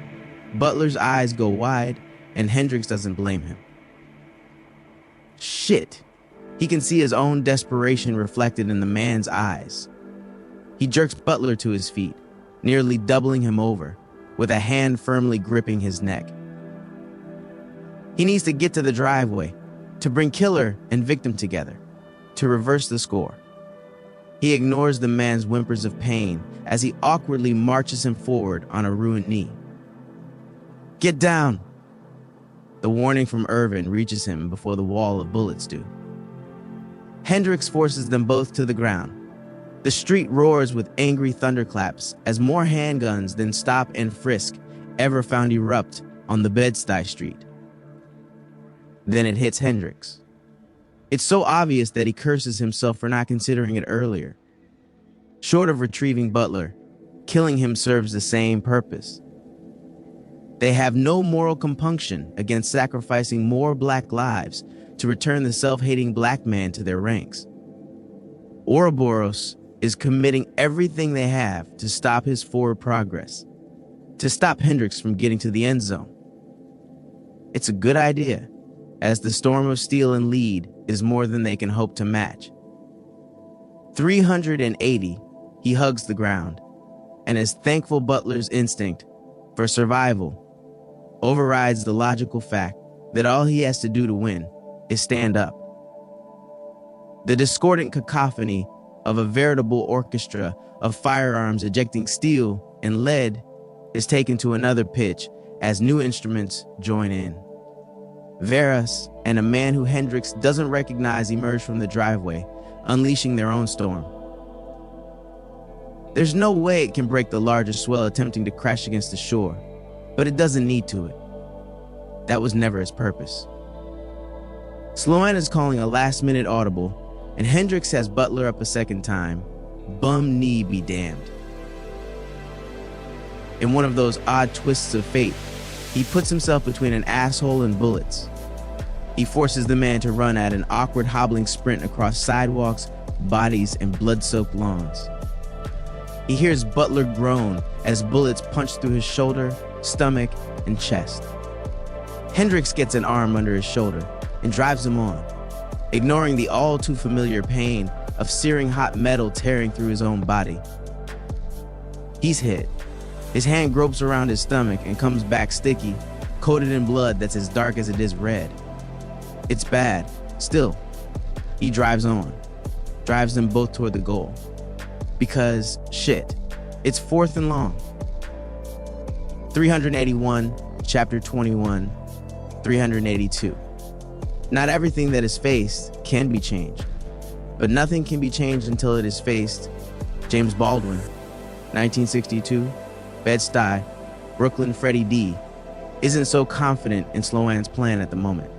Butler's eyes go wide, and Hendricks doesn't blame him. Shit. He can see his own desperation reflected in the man's eyes. He jerks Butler to his feet, nearly doubling him over, with a hand firmly gripping his neck. He needs to get to the driveway, to bring killer and victim together, to reverse the score. He ignores the man's whimpers of pain as he awkwardly marches him forward on a ruined knee. Get down! The warning from Irvin reaches him before the wall of bullets do. Hendricks forces them both to the ground. The street roars with angry thunderclaps as more handguns than stop and frisk ever found erupt on the Bed-Stuy street. Then it hits Hendricks. It's so obvious that he curses himself for not considering it earlier. Short of retrieving Butler, killing him serves the same purpose. They have no moral compunction against sacrificing more black lives to return the self-hating black man to their ranks. Ouroboros is committing everything they have to stop his forward progress, to stop Hendricks from getting to the end zone. It's a good idea, as the storm of steel and lead is more than they can hope to match. 380, he hugs the ground, and is thankful Butler's instinct for survival overrides the logical fact that all he has to do to win is stand up. The discordant cacophony of a veritable orchestra of firearms ejecting steel and lead is taken to another pitch as new instruments join in. Veras and a man who Hendricks doesn't recognize emerge from the driveway, unleashing their own storm. There's no way it can break the larger swell attempting to crash against the shore, but it doesn't need to it. That was never his purpose. Sloan is calling a last-minute audible, and Hendricks has Butler up a second time. Bum knee be damned. In one of those odd twists of fate, he puts himself between an asshole and bullets. He forces the man to run at an awkward hobbling sprint across sidewalks, bodies, and blood-soaked lawns. He hears Butler groan as bullets punch through his shoulder, stomach, and chest. Hendricks gets an arm under his shoulder and drives him on, ignoring the all-too-familiar pain of searing hot metal tearing through his own body. He's hit. His hand gropes around his stomach and comes back sticky, coated in blood that's as dark as it is red. It's bad. Still, he drives on, drives them both toward the goal. Because, shit, it's fourth and long. 381, chapter 21, 382. Not everything that is faced can be changed, but nothing can be changed until it is faced. James Baldwin, 1962, Bed-Stuy, Brooklyn. Freddie D isn't so confident in Sloan's plan at the moment.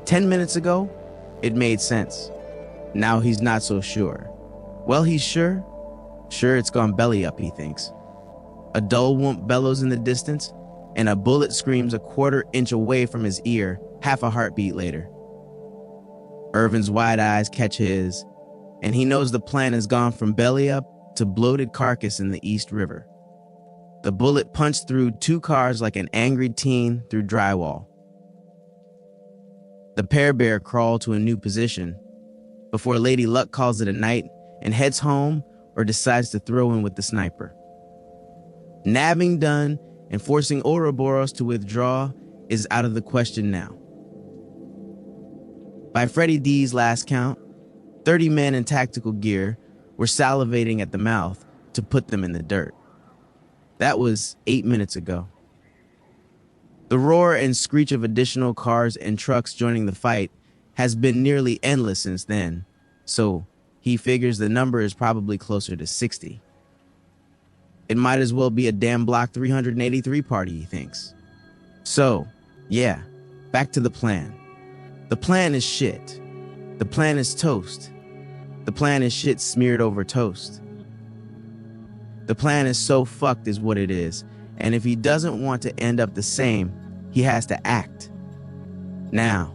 10 minutes ago, it made sense. Now he's not so sure. Well, he's sure. Sure, it's gone belly up, he thinks. A dull whoomp bellows in the distance, and a bullet screams a quarter-inch away from his ear, half a heartbeat later. Irvin's wide eyes catch his, and he knows the plan has gone from belly up to bloated carcass in the East River. The bullet punched through two cars like an angry teen through drywall. The pair bear crawl to a new position before Lady Luck calls it a night and heads home or decides to throw in with the sniper. Nabbing done and forcing Ouroboros to withdraw is out of the question now. By Freddie D's last count, 30 men in tactical gear were salivating at the mouth to put them in the dirt. That was 8 minutes ago. The roar and screech of additional cars and trucks joining the fight has been nearly endless since then, so he figures the number is probably closer to 60. It might as well be a damn Block 383 party, he thinks. So, yeah, back to the plan. The plan is shit. The plan is toast. The plan is shit smeared over toast. The plan is so fucked is what it is, and if he doesn't want to end up the same, he has to act. Now,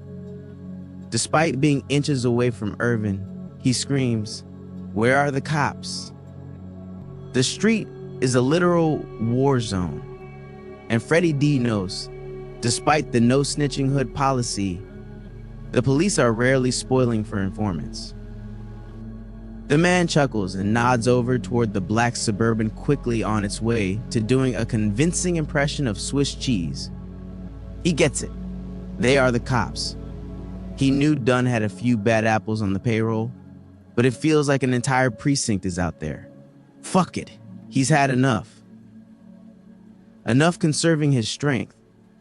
despite being inches away from Irvin, he screams, "Where are the cops?" The street is a literal war zone, and Freddie D knows, despite the no snitching hood policy, the police are rarely spoiling for informants. The man chuckles and nods over toward the black Suburban quickly on its way to doing a convincing impression of Swiss cheese. He gets it. They are the cops. He knew Dunn had a few bad apples on the payroll, but it feels like an entire precinct is out there. Fuck it. He's had enough. Enough conserving his strength.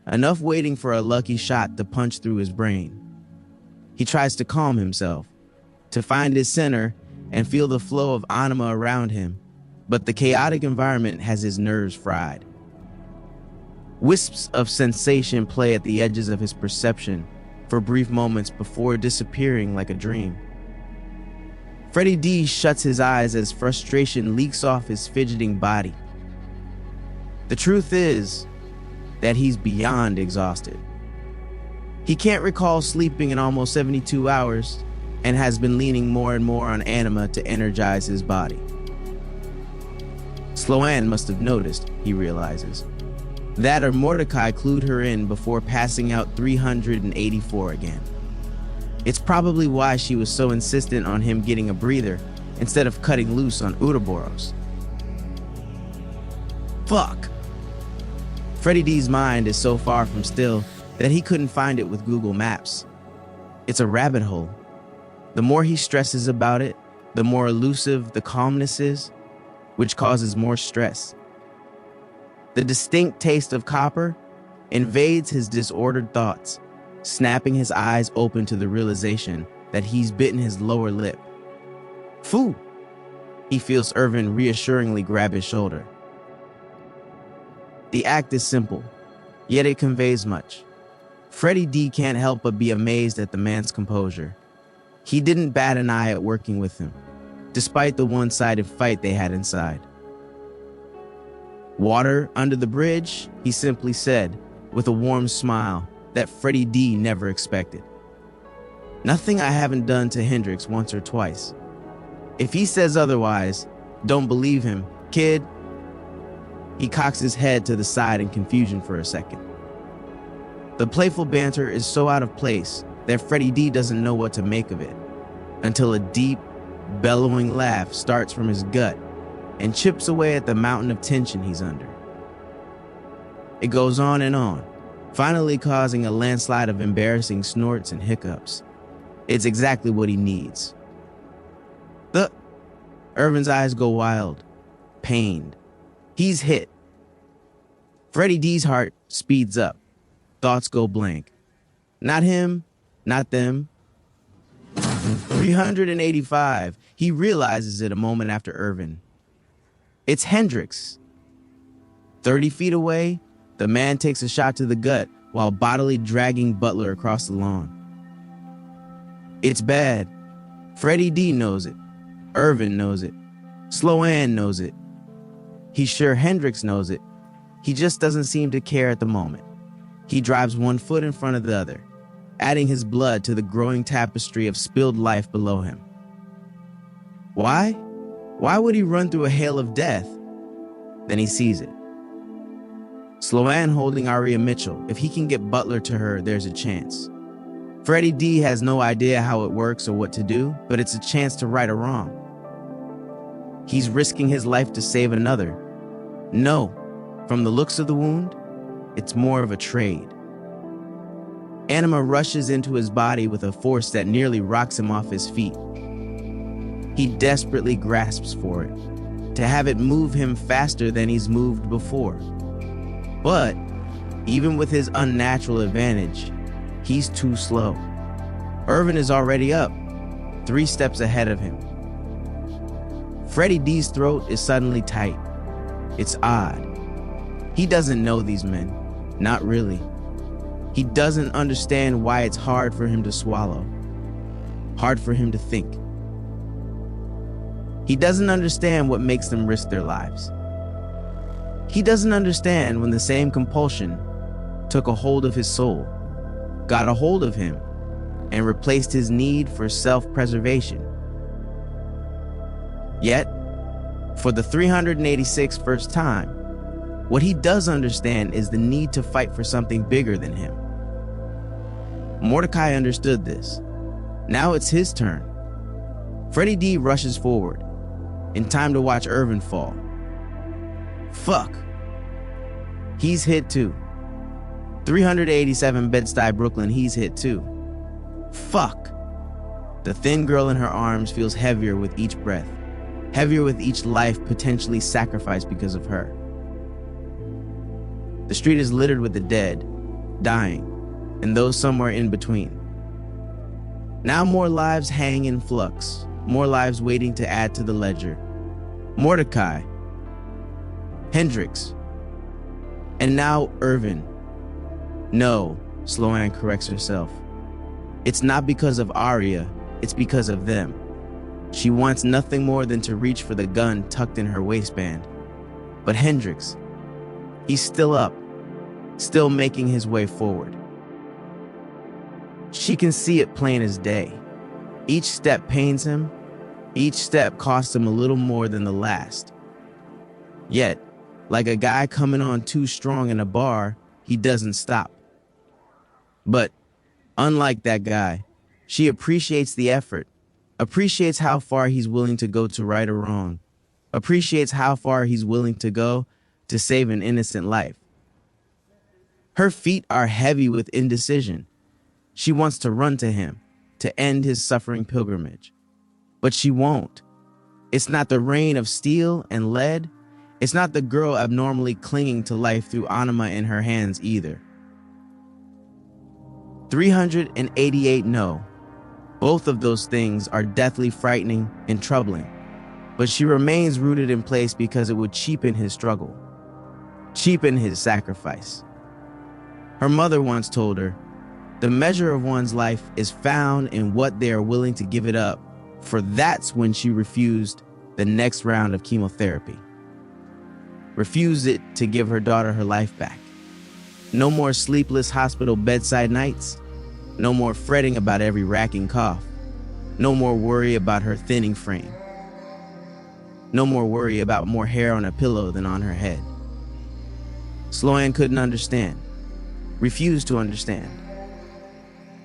Enough waiting for a lucky shot to punch through his brain. He tries to calm himself, to find his center and feel the flow of anima around him, but the chaotic environment has his nerves fried. Wisps of sensation play at the edges of his perception for brief moments before disappearing like a dream. Freddie D shuts his eyes as frustration leaks off his fidgeting body. The truth is that he's beyond exhausted. He can't recall sleeping in almost 72 hours and has been leaning more and more on anima to energize his body. Sloan must have noticed, he realizes. That or Mordecai clued her in before passing out 384 again. It's probably why she was so insistent on him getting a breather instead of cutting loose on Ouroboros. Fuck! Freddie D's mind is so far from still that he couldn't find it with Google Maps. It's a rabbit hole. The more he stresses about it, the more elusive the calmness is, which causes more stress. The distinct taste of copper invades his disordered thoughts, snapping his eyes open to the realization that he's bitten his lower lip. Phoo! He feels Irvin reassuringly grab his shoulder. The act is simple, yet it conveys much. Freddie D can't help but be amazed at the man's composure. He didn't bat an eye at working with him, despite the one-sided fight they had inside. Water under the bridge, he simply said, with a warm smile that Freddie D never expected. Nothing I haven't done to Hendrix once or twice. If he says otherwise, don't believe him, kid. He cocks his head to the side in confusion for a second. The playful banter is so out of place that Freddie D doesn't know what to make of it, until a deep, bellowing laugh starts from his gut and chips away at the mountain of tension he's under. It goes on and on, finally causing a landslide of embarrassing snorts and hiccups. It's exactly what he needs. Irvin's eyes go wild, pained. He's hit. Freddie D's heart speeds up. Thoughts go blank. Not him, not them. 385. He realizes it a moment after Irvin. It's Hendricks. 30 feet away, the man takes a shot to the gut while bodily dragging Butler across the lawn. It's bad. Freddie D knows it. Irvin knows it. Sloan knows it. He's sure Hendricks knows it. He just doesn't seem to care at the moment. He drives one foot in front of the other, adding his blood to the growing tapestry of spilled life below him. Why? Why would he run through a hail of death? Then he sees it. Sloan holding Aria Mitchell. If he can get Butler to her, there's a chance. Freddie D has no idea how it works or what to do, but it's a chance to right a wrong. He's risking his life to save another. No, from the looks of the wound, it's more of a trade. Anima rushes into his body with a force that nearly rocks him off his feet. He desperately grasps for it, to have it move him faster than he's moved before. But even with his unnatural advantage, he's too slow. Irvin is already up, 3 steps ahead of him. Freddie D's throat is suddenly tight. It's odd. He doesn't know these men, not really. He doesn't understand why it's hard for him to swallow, hard for him to think. He doesn't understand what makes them risk their lives. He doesn't understand when the same compulsion took a hold of his soul, got a hold of him, and replaced his need for self-preservation. Yet, for the 386th first time, what he does understand is the need to fight for something bigger than him. Mordecai understood this. Now it's his turn. Freddie D rushes forward, in time to watch Irvin fall. Fuck. He's hit too. 387 Bed-Stuy, Brooklyn, he's hit too. Fuck. The thin girl in her arms feels heavier with each breath, heavier with each life potentially sacrificed because of her. The street is littered with the dead, dying, and those somewhere in between. Now more lives hang in flux, more lives waiting to add to the ledger. Mordecai, Hendricks, and now Irvin. No, Sloan corrects herself. It's not because of Aria, it's because of them. She wants nothing more than to reach for the gun tucked in her waistband. But Hendricks, he's still up, still making his way forward. She can see it plain as day. Each step pains him. Each step costs him a little more than the last. Yet, like a guy coming on too strong in a bar, he doesn't stop. But, unlike that guy, she appreciates the effort, appreciates how far he's willing to go to right or wrong, appreciates how far he's willing to go to save an innocent life. Her feet are heavy with indecision. She wants to run to him, to end his suffering pilgrimage. But she won't. It's not the rain of steel and lead. It's not the girl abnormally clinging to life through anima in her hands either. 388 no. Both of those things are deathly frightening and troubling. But she remains rooted in place because it would cheapen his struggle, cheapen his sacrifice. Her mother once told her, the measure of one's life is found in what they are willing to give it up, for that's when she refused the next round of chemotherapy. Refused it to give her daughter her life back. No more sleepless hospital bedside nights. No more fretting about every racking cough. No more worry about her thinning frame. No more worry about more hair on a pillow than on her head. Sloan couldn't understand. Refused to understand.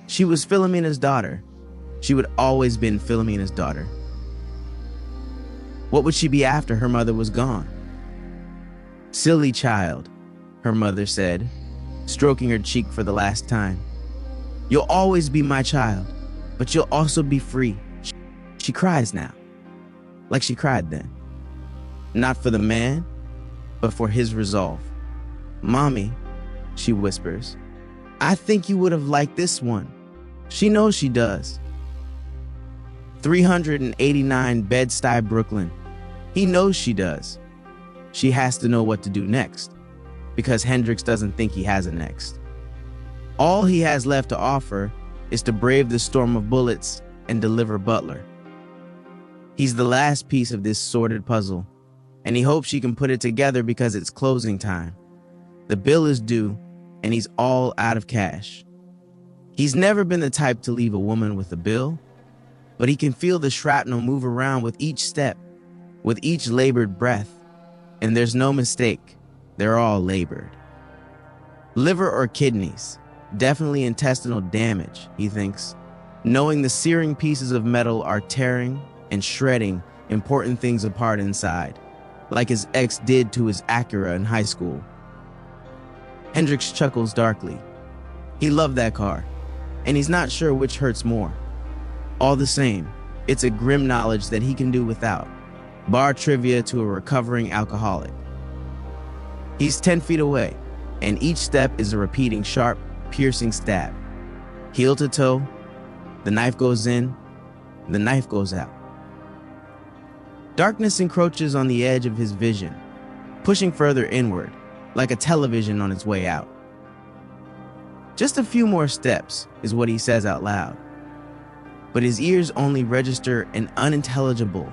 She was Philomena's daughter. She would always been Philomena's daughter. What would she be after her mother was gone? Silly child, her mother said, stroking her cheek for the last time. You'll always be my child. but you'll also be free. She cries now, like she cried then. Not for the man, but for his resolve. Mommy, she whispers, I think you would have liked this one. She knows she does. 389 Bed-Stuy, Brooklyn. He knows she does. She has to know what to do next, because Hendrix doesn't think he has a next. All he has left to offer is to brave the storm of bullets and deliver Butler. He's the last piece of this sordid puzzle, and he hopes she can put it together because it's closing time. The bill is due, and he's all out of cash. He's never been the type to leave a woman with a bill, but he can feel the shrapnel move around with each step, with each labored breath, and there's no mistake, they're all labored. Liver or kidneys, definitely intestinal damage, he thinks, knowing the searing pieces of metal are tearing and shredding important things apart inside, like his ex did to his Acura in high school. Hendrix chuckles darkly. He loved that car, and he's not sure which hurts more. All the same, it's a grim knowledge that he can do without. Bar trivia to a recovering alcoholic. He's 10 feet away, and each step is a repeating sharp, piercing stab. Heel to toe, the knife goes in, the knife goes out. Darkness encroaches on the edge of his vision, pushing further inward, like a television on its way out. Just a few more steps is what he says out loud, but his ears only register an unintelligible.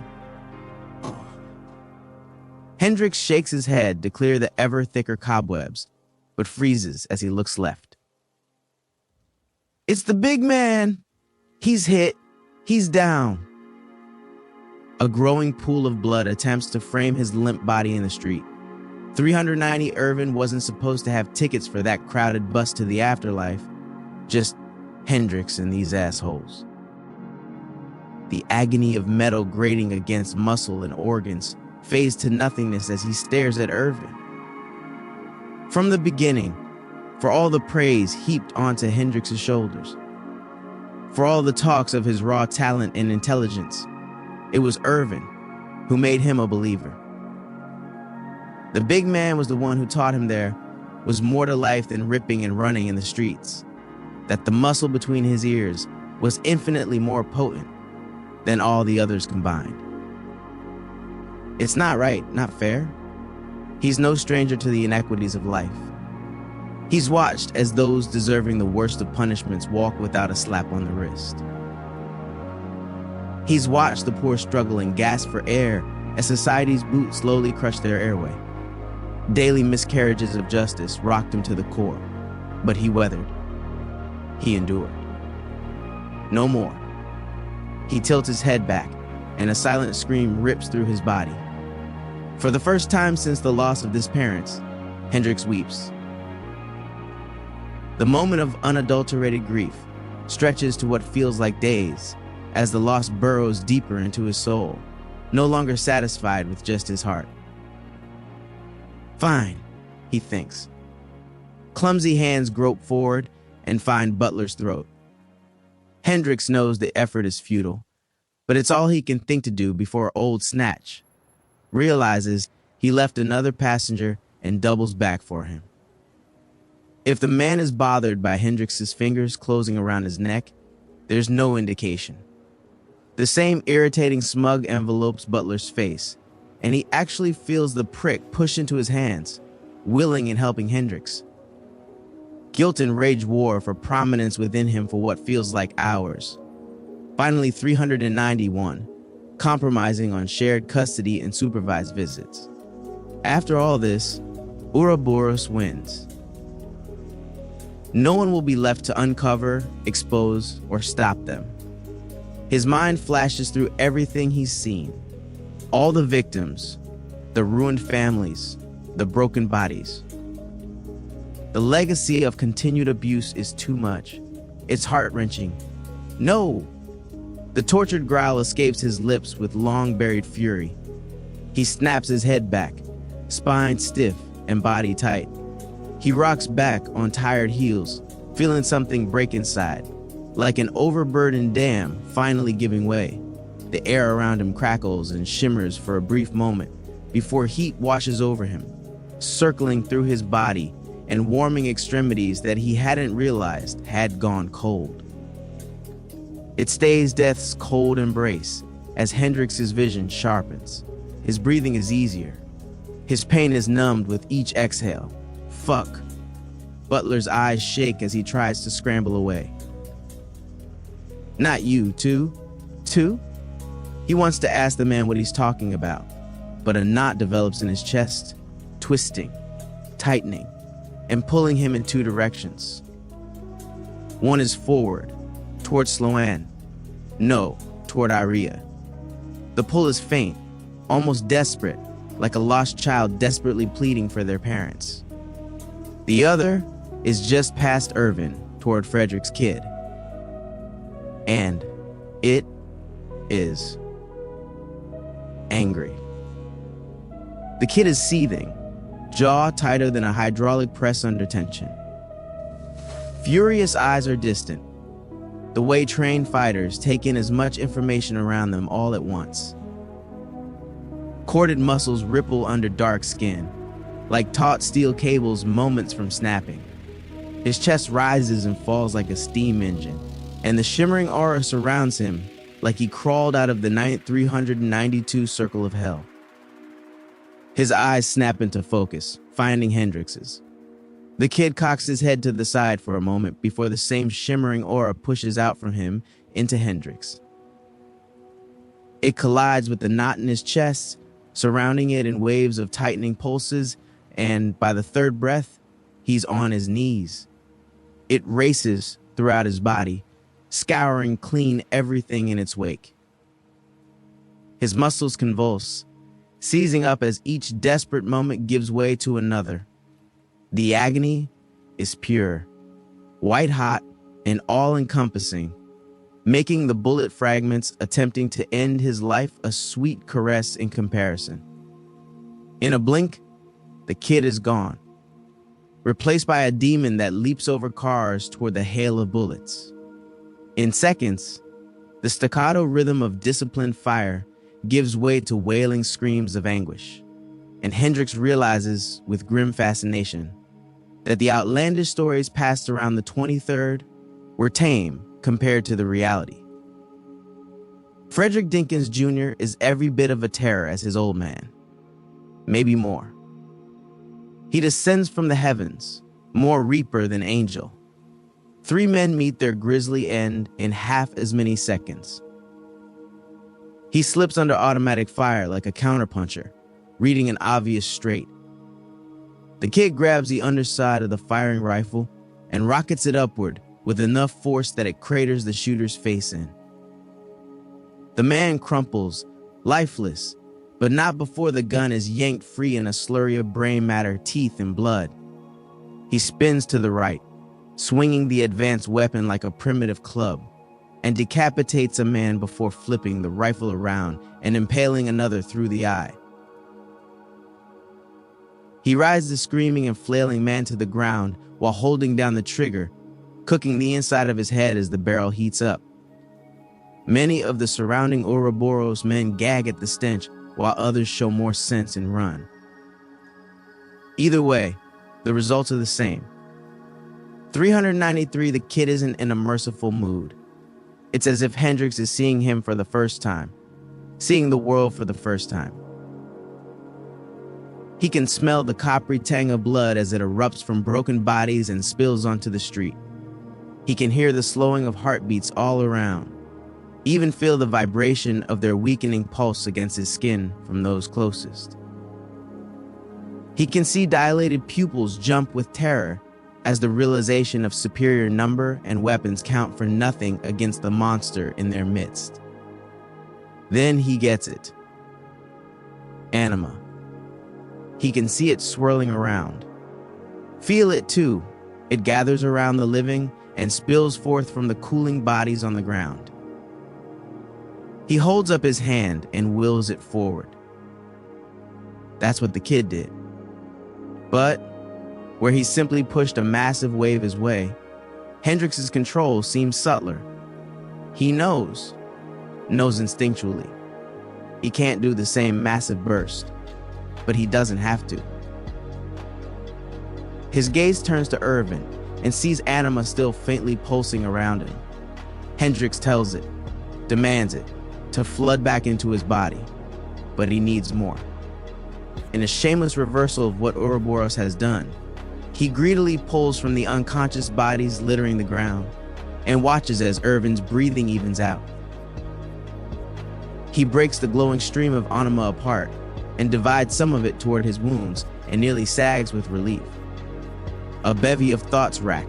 Hendrix shakes his head to clear the ever thicker cobwebs, but freezes as he looks left. It's the big man! He's hit. He's down. A growing pool of blood attempts to frame his limp body in the street. 390 Irvin wasn't supposed to have tickets for that crowded bus to the afterlife. Just Hendrix and these assholes. The agony of metal grating against muscle and organs fades to nothingness as he stares at Irvin. From the beginning, for all the praise heaped onto Hendrix's shoulders, for all the talks of his raw talent and intelligence, it was Irvin who made him a believer. The big man was the one who taught him there was more to life than ripping and running in the streets, that the muscle between his ears was infinitely more potent than all the others combined. It's not right, not fair. He's no stranger to the inequities of life. He's watched as those deserving the worst of punishments walk without a slap on the wrist. He's watched the poor struggle and gasp for air as society's boots slowly crush their airway. Daily miscarriages of justice rocked him to the core, but he weathered. He endured. No more. He tilts his head back, and a silent scream rips through his body. For the first time since the loss of his parents, Hendrix weeps. The moment of unadulterated grief stretches to what feels like days as the loss burrows deeper into his soul, no longer satisfied with just his heart. Fine, he thinks. Clumsy hands grope forward and find Butler's throat. Hendrix knows the effort is futile, but it's all he can think to do before old Snatch realizes he left another passenger and doubles back for him. If the man is bothered by Hendrix's fingers closing around his neck, there's no indication. The same irritating smug envelopes Butler's face, and he actually feels the prick push into his hands, willing and helping Hendrix. Guilt and rage war for prominence within him for what feels like hours. Finally, 391, compromising on shared custody and supervised visits. After all this, Ouroboros wins. No one will be left to uncover, expose, or stop them. His mind flashes through everything he's seen. All the victims, the ruined families, the broken bodies. The legacy of continued abuse is too much. It's heart-wrenching. No! The tortured growl escapes his lips with long-buried fury. He snaps his head back, spine stiff and body tight. He rocks back on tired heels, feeling something break inside. like an overburdened dam finally giving way. The air around him crackles and shimmers for a brief moment before heat washes over him, circling through his body and warming extremities that he hadn't realized had gone cold. It stays death's cold embrace as Hendrix's vision sharpens. His breathing is easier. His pain is numbed with each exhale. Fuck. Butler's eyes shake as he tries to scramble away. Not you, too? Too? He wants to ask the man what he's talking about, but a knot develops in his chest, twisting, tightening, and pulling him in two directions. One is forward, toward Sloan. No, toward Iria. The pull is faint, almost desperate, like a lost child desperately pleading for their parents. The other is just past Irvin, toward Frederick's kid. And it is angry. The kid is seething, jaw tighter than a hydraulic press under tension. Furious eyes are distant, the way trained fighters take in as much information around them all at once. Corded muscles ripple under dark skin, like taut steel cables moments from snapping. His chest rises and falls like a steam engine, and the shimmering aura surrounds him like he crawled out of the 392 circle of hell. His eyes snap into focus, finding Hendrix's. The kid cocks his head to the side for a moment before the same shimmering aura pushes out from him into Hendrix. It collides with the knot in his chest, surrounding it in waves of tightening pulses, and by the third breath, he's on his knees. It races throughout his body, scouring clean everything in its wake. His muscles convulse, seizing up as each desperate moment gives way to another. The agony is pure, white-hot, and all-encompassing, making the bullet fragments attempting to end his life a sweet caress in comparison. In a blink, the kid is gone, replaced by a demon that leaps over cars toward the hail of bullets. In seconds, the staccato rhythm of disciplined fire gives way to wailing screams of anguish, and Hendrix realizes with grim fascination that the outlandish stories passed around the 23rd were tame compared to the reality. Frederick Dinkins Jr. is every bit of a terror as his old man, maybe more. He descends from the heavens, more reaper than angel. 3 men meet their grisly end in half as many seconds. He slips under automatic fire like a counterpuncher, reading an obvious straight. The kid grabs the underside of the firing rifle and rockets it upward with enough force that it craters the shooter's face in. The man crumples, lifeless, but not before the gun is yanked free in a slurry of brain matter, teeth, and blood. He spins to the right, swinging the advanced weapon like a primitive club, and decapitates a man before flipping the rifle around and impaling another through the eye. He rides the screaming and flailing man to the ground while holding down the trigger, cooking the inside of his head as the barrel heats up. Many of the surrounding Ouroboros men gag at the stench, while others show more sense and run. Either way, the results are the same. 393, the kid isn't in a merciful mood. It's as if Hendrix is seeing him for the first time, seeing the world for the first time. He can smell the coppery tang of blood as it erupts from broken bodies and spills onto the street. He can hear the slowing of heartbeats all around, even feel the vibration of their weakening pulse against his skin from those closest. He can see dilated pupils jump with terror as the realization of superior number and weapons count for nothing against the monster in their midst. Then he gets it. Anima. He can see it swirling around. Feel it too. It gathers around the living and spills forth from the cooling bodies on the ground. He holds up his hand and wills it forward. That's what the kid did. But where he simply pushed a massive wave his way, Hendrix's control seems subtler. He knows instinctually. He can't do the same massive burst, but he doesn't have to. His gaze turns to Irvin and sees Anima still faintly pulsing around him. Hendrix tells it, demands it, to flood back into his body, but he needs more. In a shameless reversal of what Ouroboros has done, he greedily pulls from the unconscious bodies littering the ground and watches as Irvin's breathing evens out. He breaks the glowing stream of anima apart and divides some of it toward his wounds and nearly sags with relief. A bevy of thoughts rack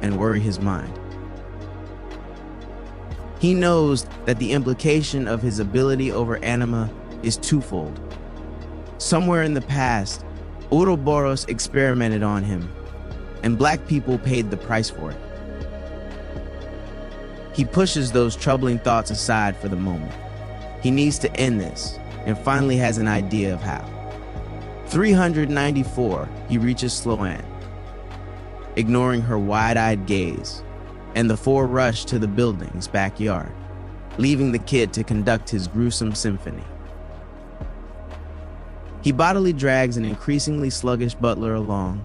and worry his mind. He knows that the implication of his ability over anima is twofold. Somewhere in the past, Ouroboros experimented on him, and black people paid the price for it. He pushes those troubling thoughts aside for the moment. He needs to end this, and finally has an idea of how. 394, he reaches Sloan, ignoring her wide-eyed gaze, and the four rush to the building's backyard, leaving the kid to conduct his gruesome symphony. He bodily drags an increasingly sluggish butler along,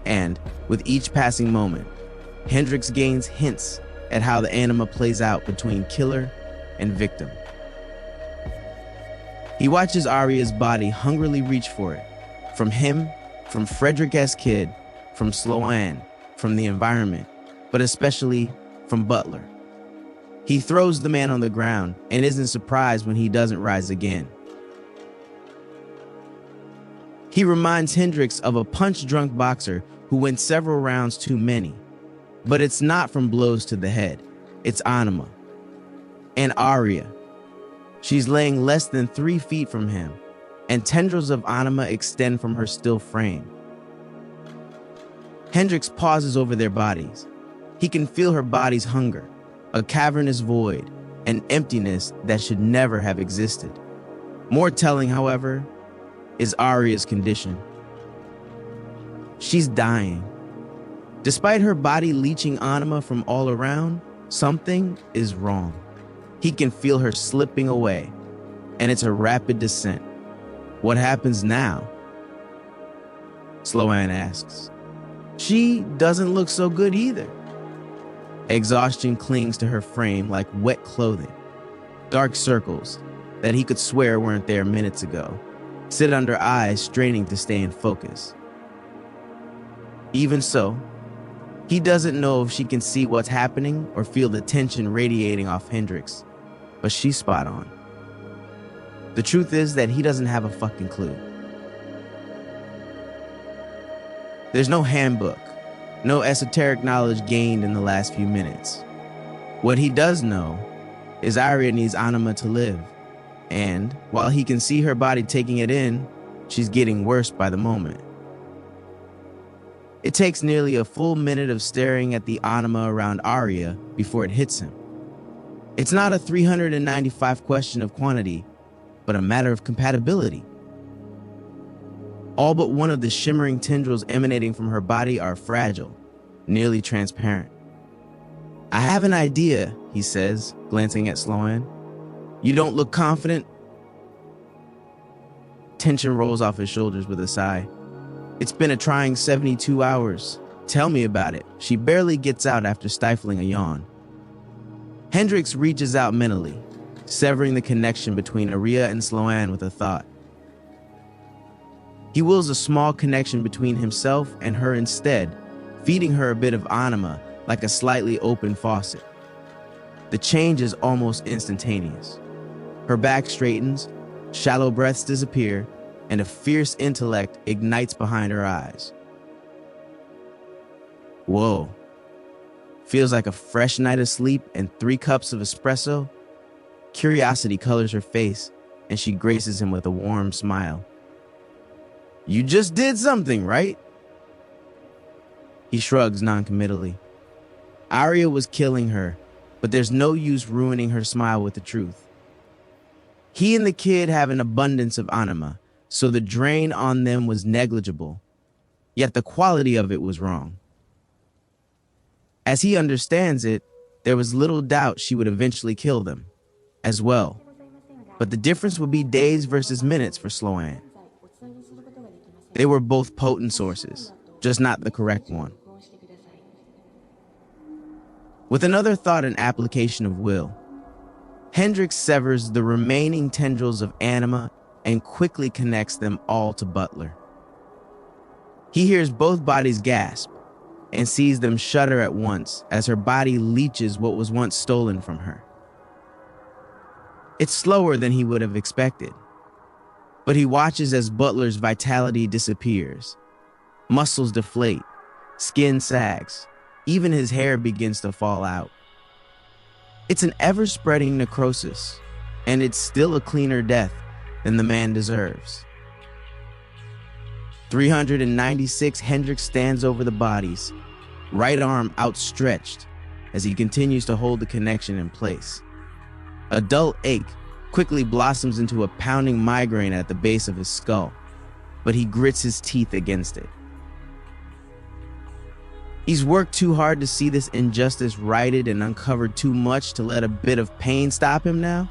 and, with each passing moment, Hendrix gains hints at how the anima plays out between killer and victim. He watches Aria's body hungrily reach for it, from him, from Frederick S. Kidd, from Sloan, from the environment, but especially from Butler. He throws the man on the ground and isn't surprised when he doesn't rise again. He reminds Hendrix of a punch-drunk boxer who went several rounds too many, but it's not from blows to the head, it's anima. And Aria. She's laying less than 3 feet from him, and tendrils of anima extend from her still frame. Hendrix pauses over their bodies. He can feel her body's hunger, a cavernous void, an emptiness that should never have existed. More telling, however, is Aria's condition. She's dying. Despite her body leaching anima from all around, something is wrong. He can feel her slipping away, and it's a rapid descent. What happens now? Sloan asks. She doesn't look so good either. Exhaustion clings to her frame like wet clothing. Dark circles that he could swear weren't there minutes ago sit under eyes straining to stay in focus. Even so, he doesn't know if she can see what's happening or feel the tension radiating off Hendrix, but she's spot on. The truth is that he doesn't have a fucking clue. There's no handbook, no esoteric knowledge gained in the last few minutes. What he does know is Aria needs anima to live, and while he can see her body taking it in, she's getting worse by the moment. It takes nearly a full minute of staring at the anima around Aria before it hits him. It's not a 395 question of quantity, but a matter of compatibility. All but one of the shimmering tendrils emanating from her body are fragile, nearly transparent. I have an idea, he says, glancing at Sloan. You don't look confident? Tension rolls off his shoulders with a sigh. It's been a trying 72 hours. Tell me about it. She barely gets out after stifling a yawn. Hendrix reaches out mentally, severing the connection between Aria and Sloan with a thought. He wills a small connection between himself and her instead, feeding her a bit of anima like a slightly open faucet. The change is almost instantaneous. Her back straightens, shallow breaths disappear, and a fierce intellect ignites behind her eyes. Whoa. Feels like a fresh night of sleep and 3 cups of espresso. Curiosity colors her face, and she graces him with a warm smile. You just did something, right? He shrugs noncommittally. Aria was killing her, but there's no use ruining her smile with the truth. He and the kid have an abundance of anima, so the drain on them was negligible, yet the quality of it was wrong. As he understands it, there was little doubt she would eventually kill them as well. But the difference would be days versus minutes for Sloan. They were both potent sources, just not the correct one. With another thought and application of will, Hendrix severs the remaining tendrils of Anima and quickly connects them all to Butler. He hears both bodies gasp and sees them shudder at once as her body leeches what was once stolen from her. It's slower than he would have expected, but he watches as Butler's vitality disappears. Muscles deflate, skin sags, even his hair begins to fall out. It's an ever-spreading necrosis, and it's still a cleaner death than the man deserves. 396, Hendrix stands over the bodies, right arm outstretched as he continues to hold the connection in place. A dull ache quickly blossoms into a pounding migraine at the base of his skull, but he grits his teeth against it. He's worked too hard to see this injustice righted and uncovered too much to let a bit of pain stop him now.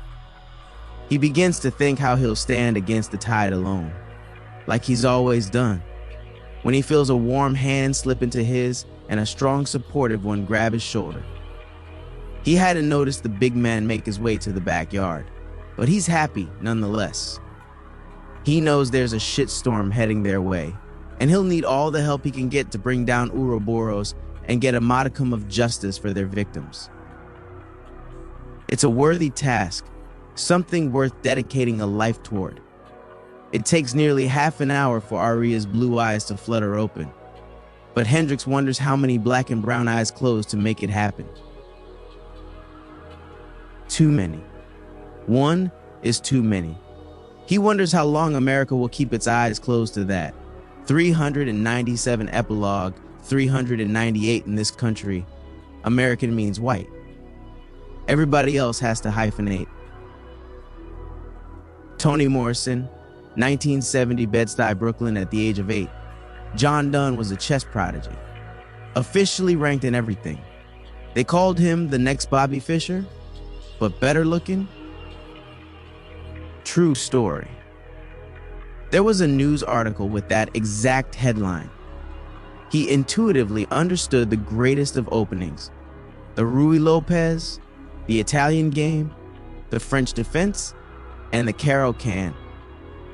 He begins to think how he'll stand against the tide alone, like he's always done, when he feels a warm hand slip into his and a strong supportive one grab his shoulder. He hadn't noticed the big man make his way to the backyard, but he's happy nonetheless. He knows there's a shitstorm heading their way, and he'll need all the help he can get to bring down Ouroboros and get a modicum of justice for their victims. It's a worthy task, something worth dedicating a life toward. It takes nearly half an hour for Aria's blue eyes to flutter open, but Hendrix wonders how many black and brown eyes close to make it happen. Too many. One is too many. He wonders how long America will keep its eyes closed to that. 397 epilogue, 398 in this country. American means white. Everybody else has to hyphenate. Toni Morrison, 1970, Bed-Stuy, Brooklyn, at the age of 8. John Donne was a chess prodigy, officially ranked in everything. They called him the next Bobby Fischer, but better looking. True story. There was a news article with that exact headline. He intuitively understood the greatest of openings: the Rui Lopez, the Italian game, the French defense, and the Carol can,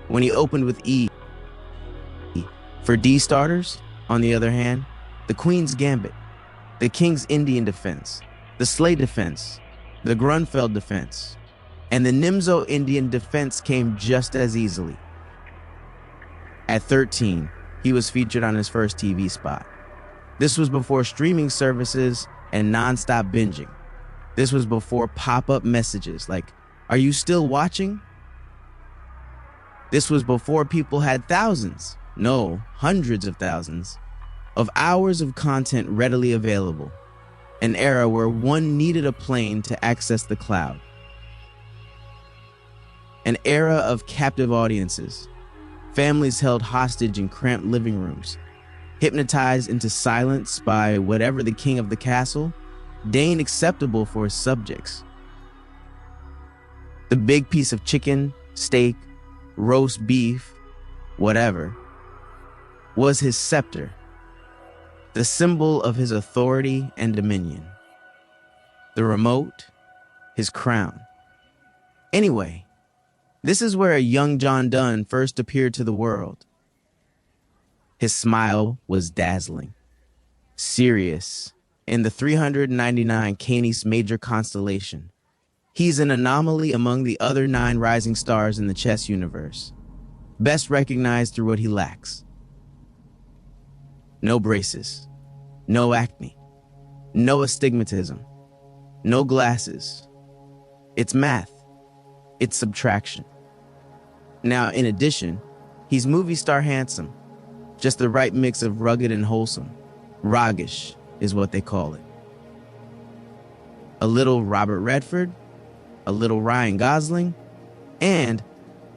when he opened with E. For D starters, on the other hand, the Queen's Gambit, the King's Indian defense, the Slay defense, the Grunfeld defense, and the Nimzo Indian defense came just as easily. At 13, he was featured on his first TV spot. This was before streaming services and non-stop binging. This was before pop-up messages like, "Are you still watching?" This was before people had thousands, no, hundreds of thousands, of hours of content readily available. An era where one needed a plane to access the cloud. An era of captive audiences. Families held hostage in cramped living rooms, hypnotized into silence by whatever the king of the castle deigned acceptable for his subjects. The big piece of chicken, steak, roast beef, whatever, was his scepter, the symbol of his authority and dominion. The remote, his crown. Anyway, this is where a young John Donne first appeared to the world. His smile was dazzling, serious, in the 399 Canis Major constellation. He's an anomaly among the other 9 rising stars in the chess universe, best recognized through what he lacks. No braces, no acne, no astigmatism, no glasses. It's math, it's subtraction. Now, in addition, he's movie star handsome, just the right mix of rugged and wholesome. Roggish is what they call it. A little Robert Redford, a little Ryan Gosling, and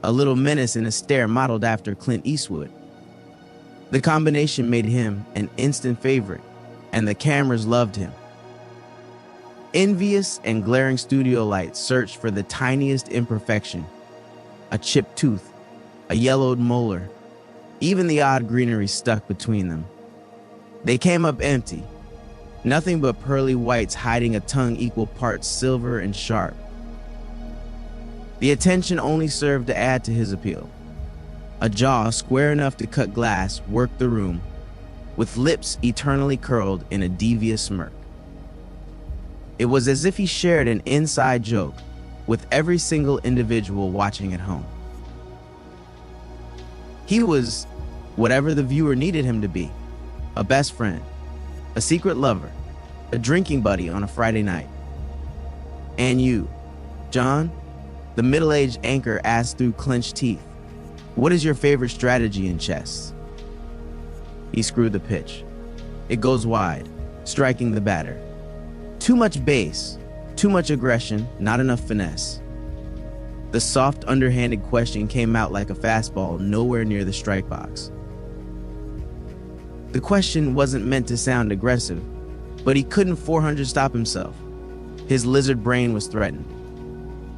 a little menace in a stare modeled after Clint Eastwood. The combination made him an instant favorite, and the cameras loved him. Envious and glaring studio lights searched for the tiniest imperfection: a chipped tooth, a yellowed molar, even the odd greenery stuck between them. They came up empty, nothing but pearly whites hiding a tongue equal parts silver and sharp. The attention only served to add to his appeal. A jaw square enough to cut glass worked the room, with lips eternally curled in a devious smirk. It was as if he shared an inside joke with every single individual watching at home. He was whatever the viewer needed him to be: a best friend, a secret lover, a drinking buddy on a Friday night. "And you, John?" the middle-aged anchor asked through clenched teeth. "What is your favorite strategy in chess?" He screwed the pitch. It goes wide, striking the batter. Too much bass, too much aggression, not enough finesse. The soft, underhanded question came out like a fastball nowhere near the strike box. The question wasn't meant to sound aggressive, but he couldn't 400 stop himself. His lizard brain was threatened.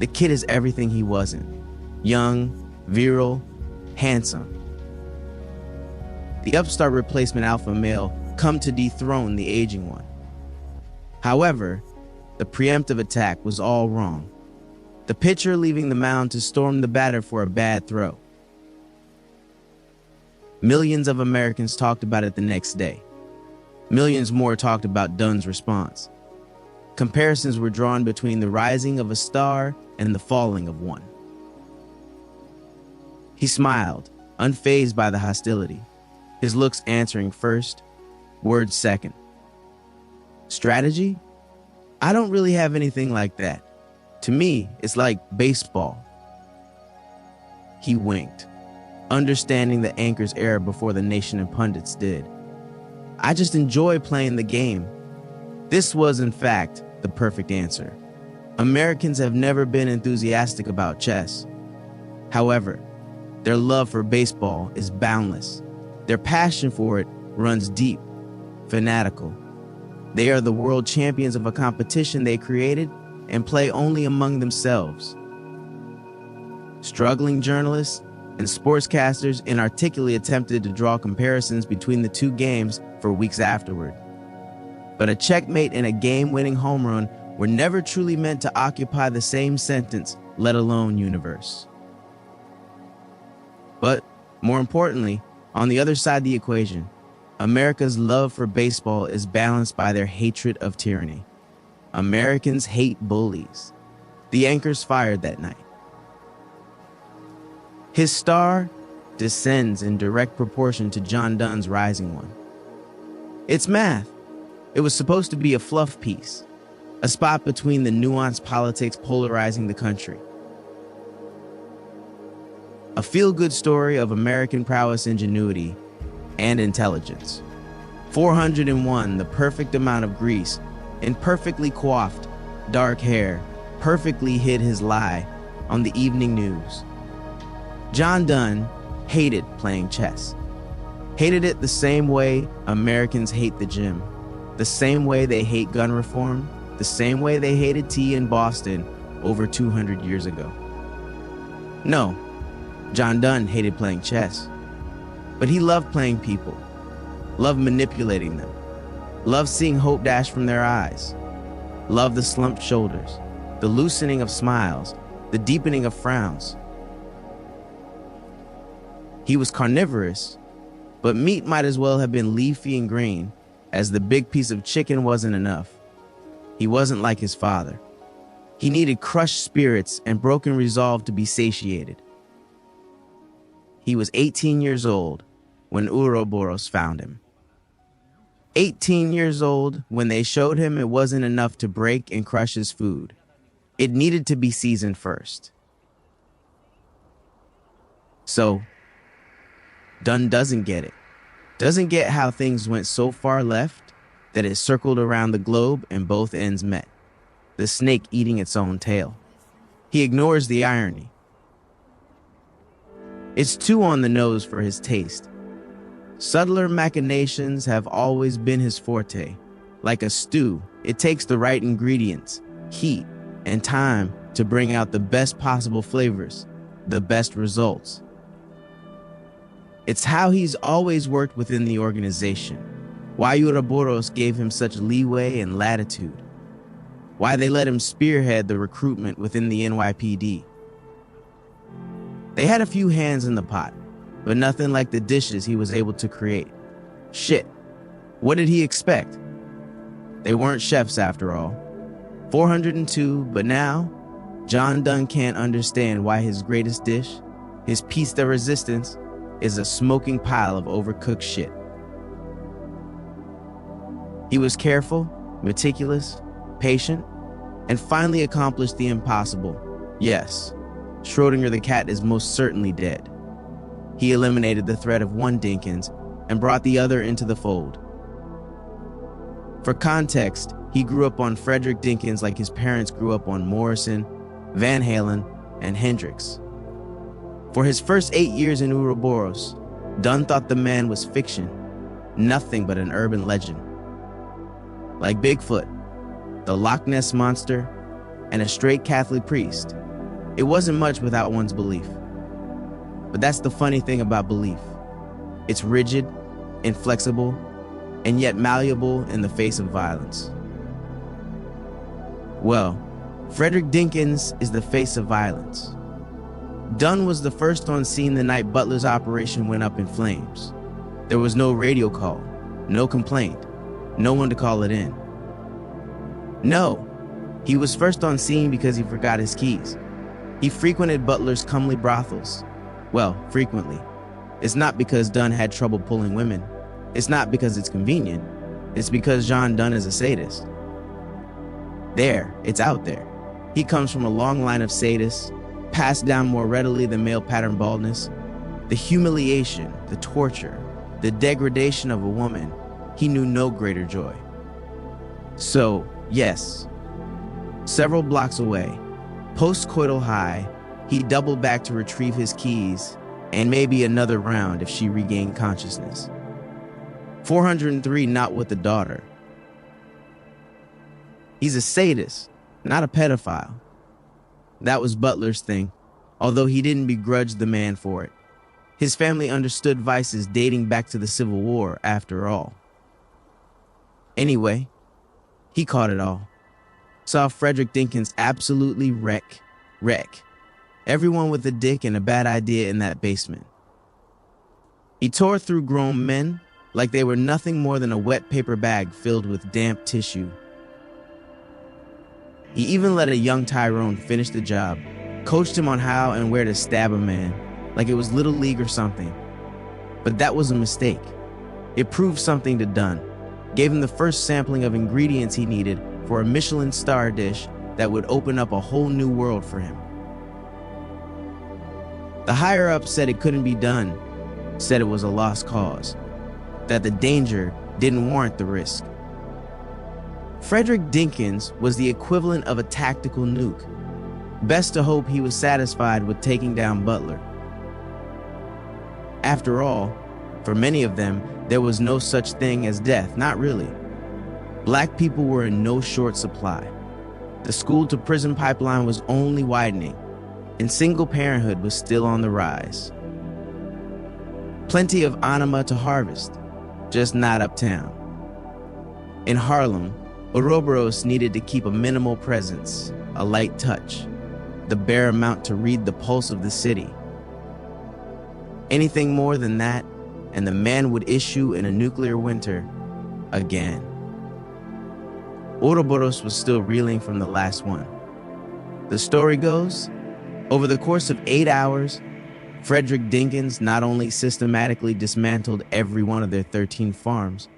The kid is everything he wasn't: young, virile, handsome. The upstart replacement alpha male come to dethrone the aging one. However, the preemptive attack was all wrong. The pitcher leaving the mound to storm the batter for a bad throw. Millions of Americans talked about it the next day. Millions more talked about Dunn's response. Comparisons were drawn between the rising of a star and the falling of one. He smiled, unfazed by the hostility, his looks answering first, words second. "Strategy? I don't really have anything like that. To me, it's like baseball." He winked, understanding the anchor's error before the nation and pundits did. "I just enjoy playing the game." This was, in fact, the perfect answer. Americans have never been enthusiastic about chess. However, their love for baseball is boundless. Their passion for it runs deep, fanatical. They are the world champions of a competition they created and play only among themselves. Struggling journalists and sportscasters inarticulately attempted to draw comparisons between the two games for weeks afterward. But a checkmate and a game-winning home run were never truly meant to occupy the same sentence, let alone universe. But more importantly, on the other side of the equation, America's love for baseball is balanced by their hatred of tyranny. Americans hate bullies. The anchors fired that night. His star descends in direct proportion to John Dunn's rising one. It's math. It was supposed to be a fluff piece, a spot between the nuanced politics polarizing the country. A feel-good story of American prowess, ingenuity, and intelligence. 401, the perfect amount of grease, and perfectly coiffed, dark hair, perfectly hid his lie on the evening news. John Dunn hated playing chess. Hated it the same way Americans hate the gym, the same way they hate gun reform, the same way they hated tea in Boston over 200 years ago. No, John Dunn hated playing chess, but he loved playing people, loved manipulating them, loved seeing hope dash from their eyes, loved the slumped shoulders, the loosening of smiles, the deepening of frowns. He was carnivorous, but meat might as well have been leafy and green, as the big piece of chicken wasn't enough. He wasn't like his father. He needed crushed spirits and broken resolve to be satiated. He was 18 years old when Ouroboros found him. 18 years old when they showed him it wasn't enough to break and crush his food. It needed to be seasoned first. So, Dunn doesn't get it. Doesn't get how things went so far left that it circled around the globe and both ends met. The snake eating its own tail. He ignores the irony. It's too on the nose for his taste. Subtler machinations have always been his forte. Like a stew, it takes the right ingredients, heat, and time to bring out the best possible flavors, the best results. It's how he's always worked within the organization, why Ouroboros gave him such leeway and latitude, why they let him spearhead the recruitment within the NYPD. They had a few hands in the pot, but nothing like the dishes he was able to create. Shit, what did he expect? They weren't chefs after all. 402, but now, John Dunn can't understand why his greatest dish, his piece de resistance, is a smoking pile of overcooked shit. He was careful, meticulous, patient, and finally accomplished the impossible. Yes, Schrodinger the cat is most certainly dead. He eliminated the threat of one Dinkins and brought the other into the fold. For context, he grew up on Frederick Dinkins like his parents grew up on Morrison, Van Halen, and Hendrix. For his first 8 years in Ouroboros, Dunn thought the man was fiction, nothing but an urban legend. Like Bigfoot, the Loch Ness Monster, and a straight Catholic priest, it wasn't much without one's belief. But that's the funny thing about belief. It's rigid, inflexible, and yet malleable in the face of violence. Well, Frederick Dinkins is the face of violence. Dunn was the first on scene the night Butler's operation went up in flames. There was no radio call, no complaint, no one to call it in. No, he was first on scene because he forgot his keys. He frequented Butler's comely brothels. Well, frequently. It's not because Dunn had trouble pulling women. It's not because it's convenient. It's because John Dunn is a sadist. There, it's out there. He comes from a long line of sadists, passed down more readily than male pattern baldness. The humiliation, the torture, the degradation of a woman, he knew no greater joy. So, yes, several blocks away, post-coital high, he doubled back to retrieve his keys and maybe another round if she regained consciousness. 403 not with the daughter. He's a sadist, not a pedophile. That was Butler's thing, although he didn't begrudge the man for it. His family understood vices dating back to the Civil War, after all. Anyway, he caught it all. Saw Frederick Dinkins absolutely wreck. Everyone with a dick and a bad idea in that basement. He tore through grown men like they were nothing more than a wet paper bag filled with damp tissue. He even let a young Tyrone finish the job, coached him on how and where to stab a man, like it was Little League or something. But that was a mistake. It proved something to Dunn, gave him the first sampling of ingredients he needed for a Michelin star dish that would open up a whole new world for him. The higher-ups said it couldn't be done, said it was a lost cause, that the danger didn't warrant the risk. Frederick Dinkins was the equivalent of a tactical nuke. Best to hope he was satisfied with taking down Butler. After all, for many of them, there was no such thing as death, not really. Black people were in no short supply. The school-to-prison pipeline was only widening, and single parenthood was still on the rise. Plenty of anima to harvest, just not uptown. In Harlem, Ouroboros needed to keep a minimal presence, a light touch, the bare amount to read the pulse of the city. Anything more than that, and the man would issue in a nuclear winter again. Ouroboros was still reeling from the last one. The story goes, over the course of 8 hours, Frederick Dinkins not only systematically dismantled every one of their 13 farms,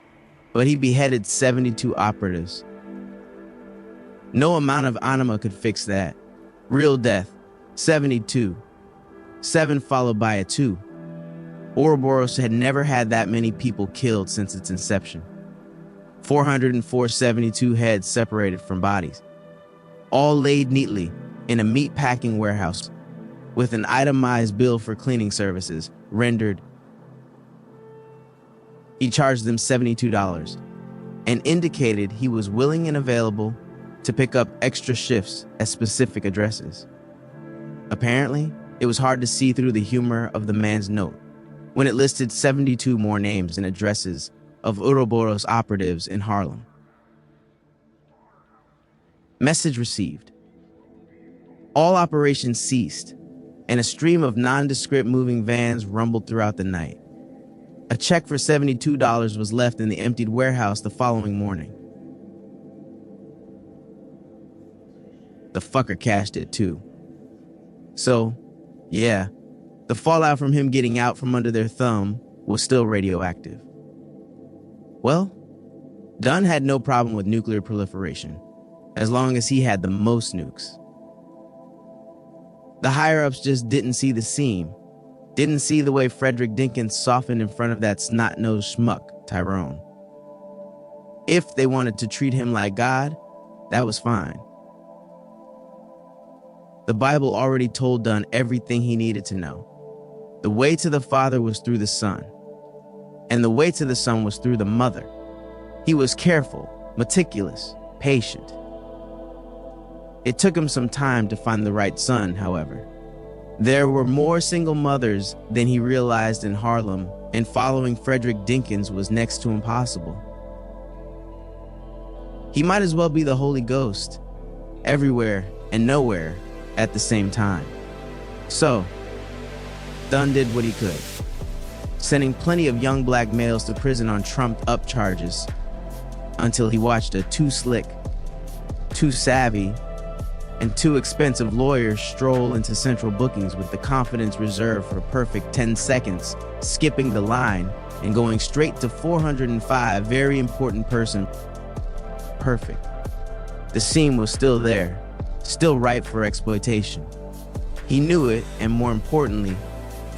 but he beheaded 72 operatives. No amount of anima could fix that. Real death, 72. 7 followed by a 2. Ouroboros had never had that many people killed since its inception. 404 72 heads separated from bodies, all laid neatly in a meat packing warehouse with an itemized bill for cleaning services rendered. He charged them $72. and indicated he was willing and available to pick up extra shifts at specific addresses. Apparently, it was hard to see through the humor of the man's note when it listed 72 more names and addresses of Ouroboros operatives in Harlem. Message received. All operations ceased, and a stream of nondescript moving vans rumbled throughout the night. A check for $72 was left in the emptied warehouse the following morning. The fucker cashed it too. So, yeah, the fallout from him getting out from under their thumb was still radioactive. Well, Dunn had no problem with nuclear proliferation, as long as he had the most nukes. The higher-ups just didn't see the seam, didn't see the way Frederick Dinkins softened in front of that snot-nosed schmuck, Tyrone. If they wanted to treat him like God, that was fine. The Bible already told Dunn everything he needed to know. The way to the Father was through the Son, and the way to the Son was through the Mother. He was careful, meticulous, patient. It took him some time to find the right son, however. There were more single mothers than he realized in Harlem, and following Frederick Dinkins was next to impossible. He might as well be the Holy Ghost, everywhere and nowhere at the same time. So, Dunn did what he could, sending plenty of young black males to prison on trumped-up charges, until he watched a too slick, too savvy, and too expensive lawyers stroll into central bookings with the confidence reserved for a perfect 10 seconds, skipping the line and going straight to 405, very important person. Perfect. The seam was still there, still ripe for exploitation. He knew it, and more importantly,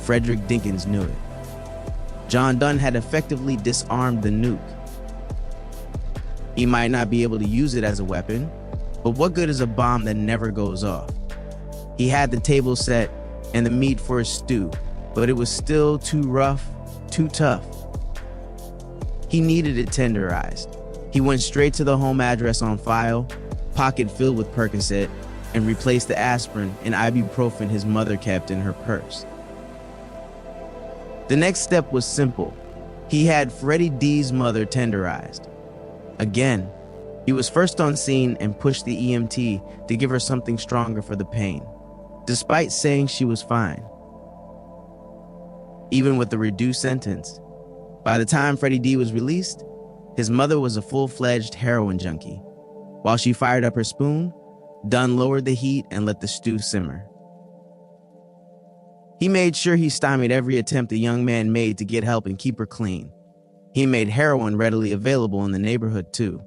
Frederick Dinkins knew it. John Dunn had effectively disarmed the nuke. He might not be able to use it as a weapon, but what good is a bomb that never goes off? He had the table set and the meat for a stew, but it was still too rough, too tough. He needed it tenderized. He went straight to the home address on file, pocket filled with Percocet, and replaced the aspirin and ibuprofen his mother kept in her purse. The next step was simple. He had Freddie D's mother tenderized. Again, he was first on scene and pushed the EMT to give her something stronger for the pain, despite saying she was fine. Even with the reduced sentence, by the time Freddie D was released, his mother was a full-fledged heroin junkie. While she fired up her spoon, Dunn lowered the heat and let the stew simmer. He made sure he stymied every attempt the young man made to get help and keep her clean. He made heroin readily available in the neighborhood too.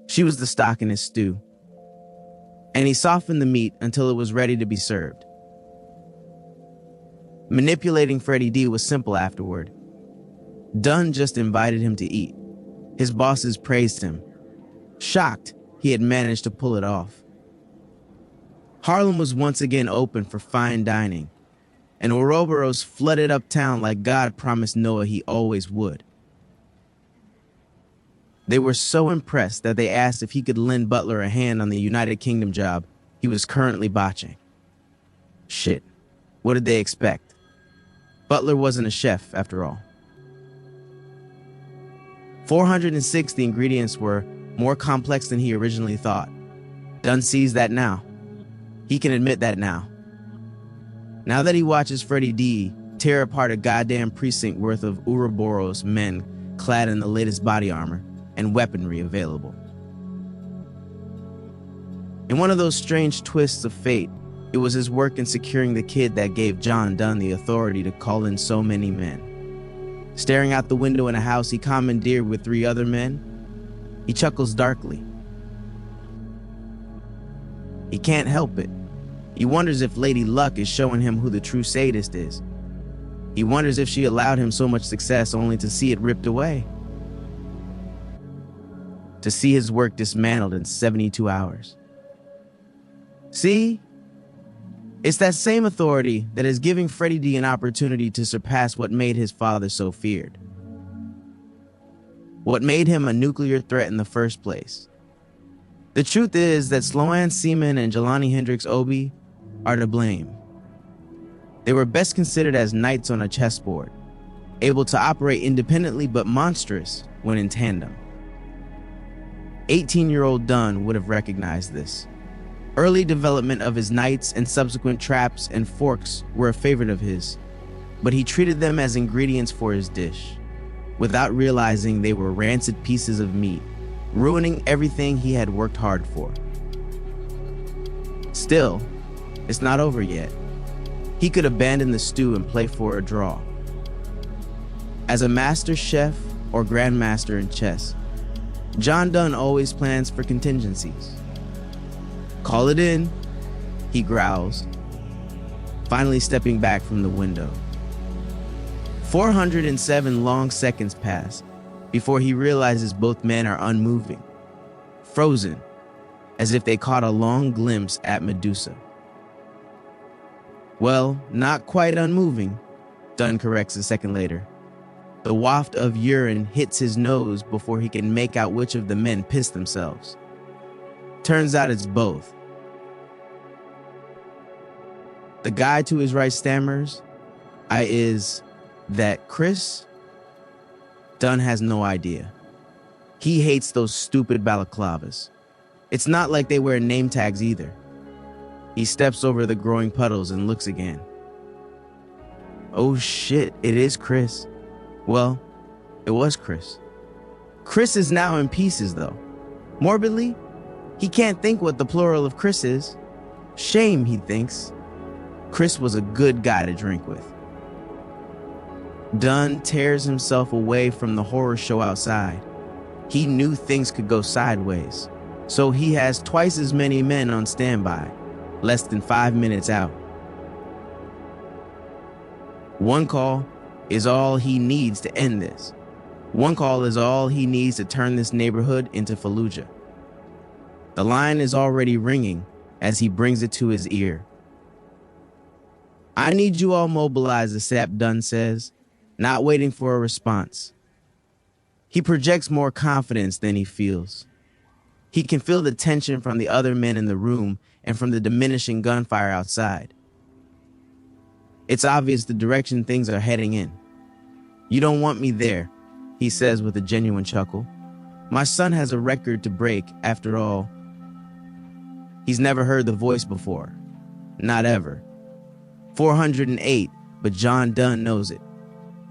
She was the stock in his stew, and he softened the meat until it was ready to be served. Manipulating Freddie D was simple afterward. Dunn just invited him to eat. His bosses praised him, shocked he had managed to pull it off. Harlem was once again open for fine dining, and Ouroboros flooded uptown like God promised Noah he always would. They were so impressed that they asked if he could lend Butler a hand on the United Kingdom job he was currently botching. Shit, what did they expect? Butler wasn't a chef, after all. 460 ingredients were more complex than he originally thought. Dunn sees that now. He can admit that now. Now that he watches Freddie D tear apart a goddamn precinct worth of Ouroboros men clad in the latest body armor and weaponry available. In one of those strange twists of fate, it was his work in securing the kid that gave John Dunn the authority to call in so many men. Staring out the window in a house he commandeered with 3 other men, he chuckles darkly. He can't help it. He wonders if Lady Luck is showing him who the true sadist is. He wonders if she allowed him so much success only to see it ripped away. To see his work dismantled in 72 hours. See? It's that same authority that is giving Freddie D an opportunity to surpass what made his father so feared. what made him a nuclear threat in the first place. The truth is that Sloan Seaman and Jelani Hendrix Obi are to blame. They were best considered as knights on a chessboard, able to operate independently but monstrous when in tandem. 18-year-old Dunn would have recognized this. Early development of his knights and subsequent traps and forks were a favorite of his, but he treated them as ingredients for his dish, without realizing they were rancid pieces of meat, ruining everything he had worked hard for. Still, it's not over yet. He could abandon the stew and play for a draw. As a master chef or grandmaster in chess, John Dunn always plans for contingencies. "Call it in," he growls, finally stepping back from the window. 407 long seconds pass before he realizes both men are unmoving, frozen, as if they caught a long glimpse at Medusa. Well, not quite unmoving, Dunn corrects a second later. The waft of urine hits his nose before he can make out which of the men pissed themselves. Turns out it's both. The guy to his right stammers, is that Chris? Dunn has no idea. He hates those stupid balaclavas. It's not like they wear name tags either. He steps over the growing puddles and looks again. Oh shit, it is Chris. Well, it was Chris. Chris is now in pieces though. Morbidly, he can't think what the plural of Chris is. Shame, he thinks. Chris was a good guy to drink with. Dunn tears himself away from the horror show outside. He knew things could go sideways, so he has twice as many men on standby, less than 5 minutes out. One call is all he needs to end this. One call is all he needs to turn this neighborhood into Fallujah. The line is already ringing as he brings it to his ear. "I need you all mobilized," the sap, Dunn says, not waiting for a response. He projects more confidence than he feels. He can feel the tension from the other men in the room and from the diminishing gunfire outside. It's obvious the direction things are heading in. "You don't want me there," he says with a genuine chuckle. "My son has a record to break, after all." He's never heard the voice before. Not ever. 408, but John Dunn knows it.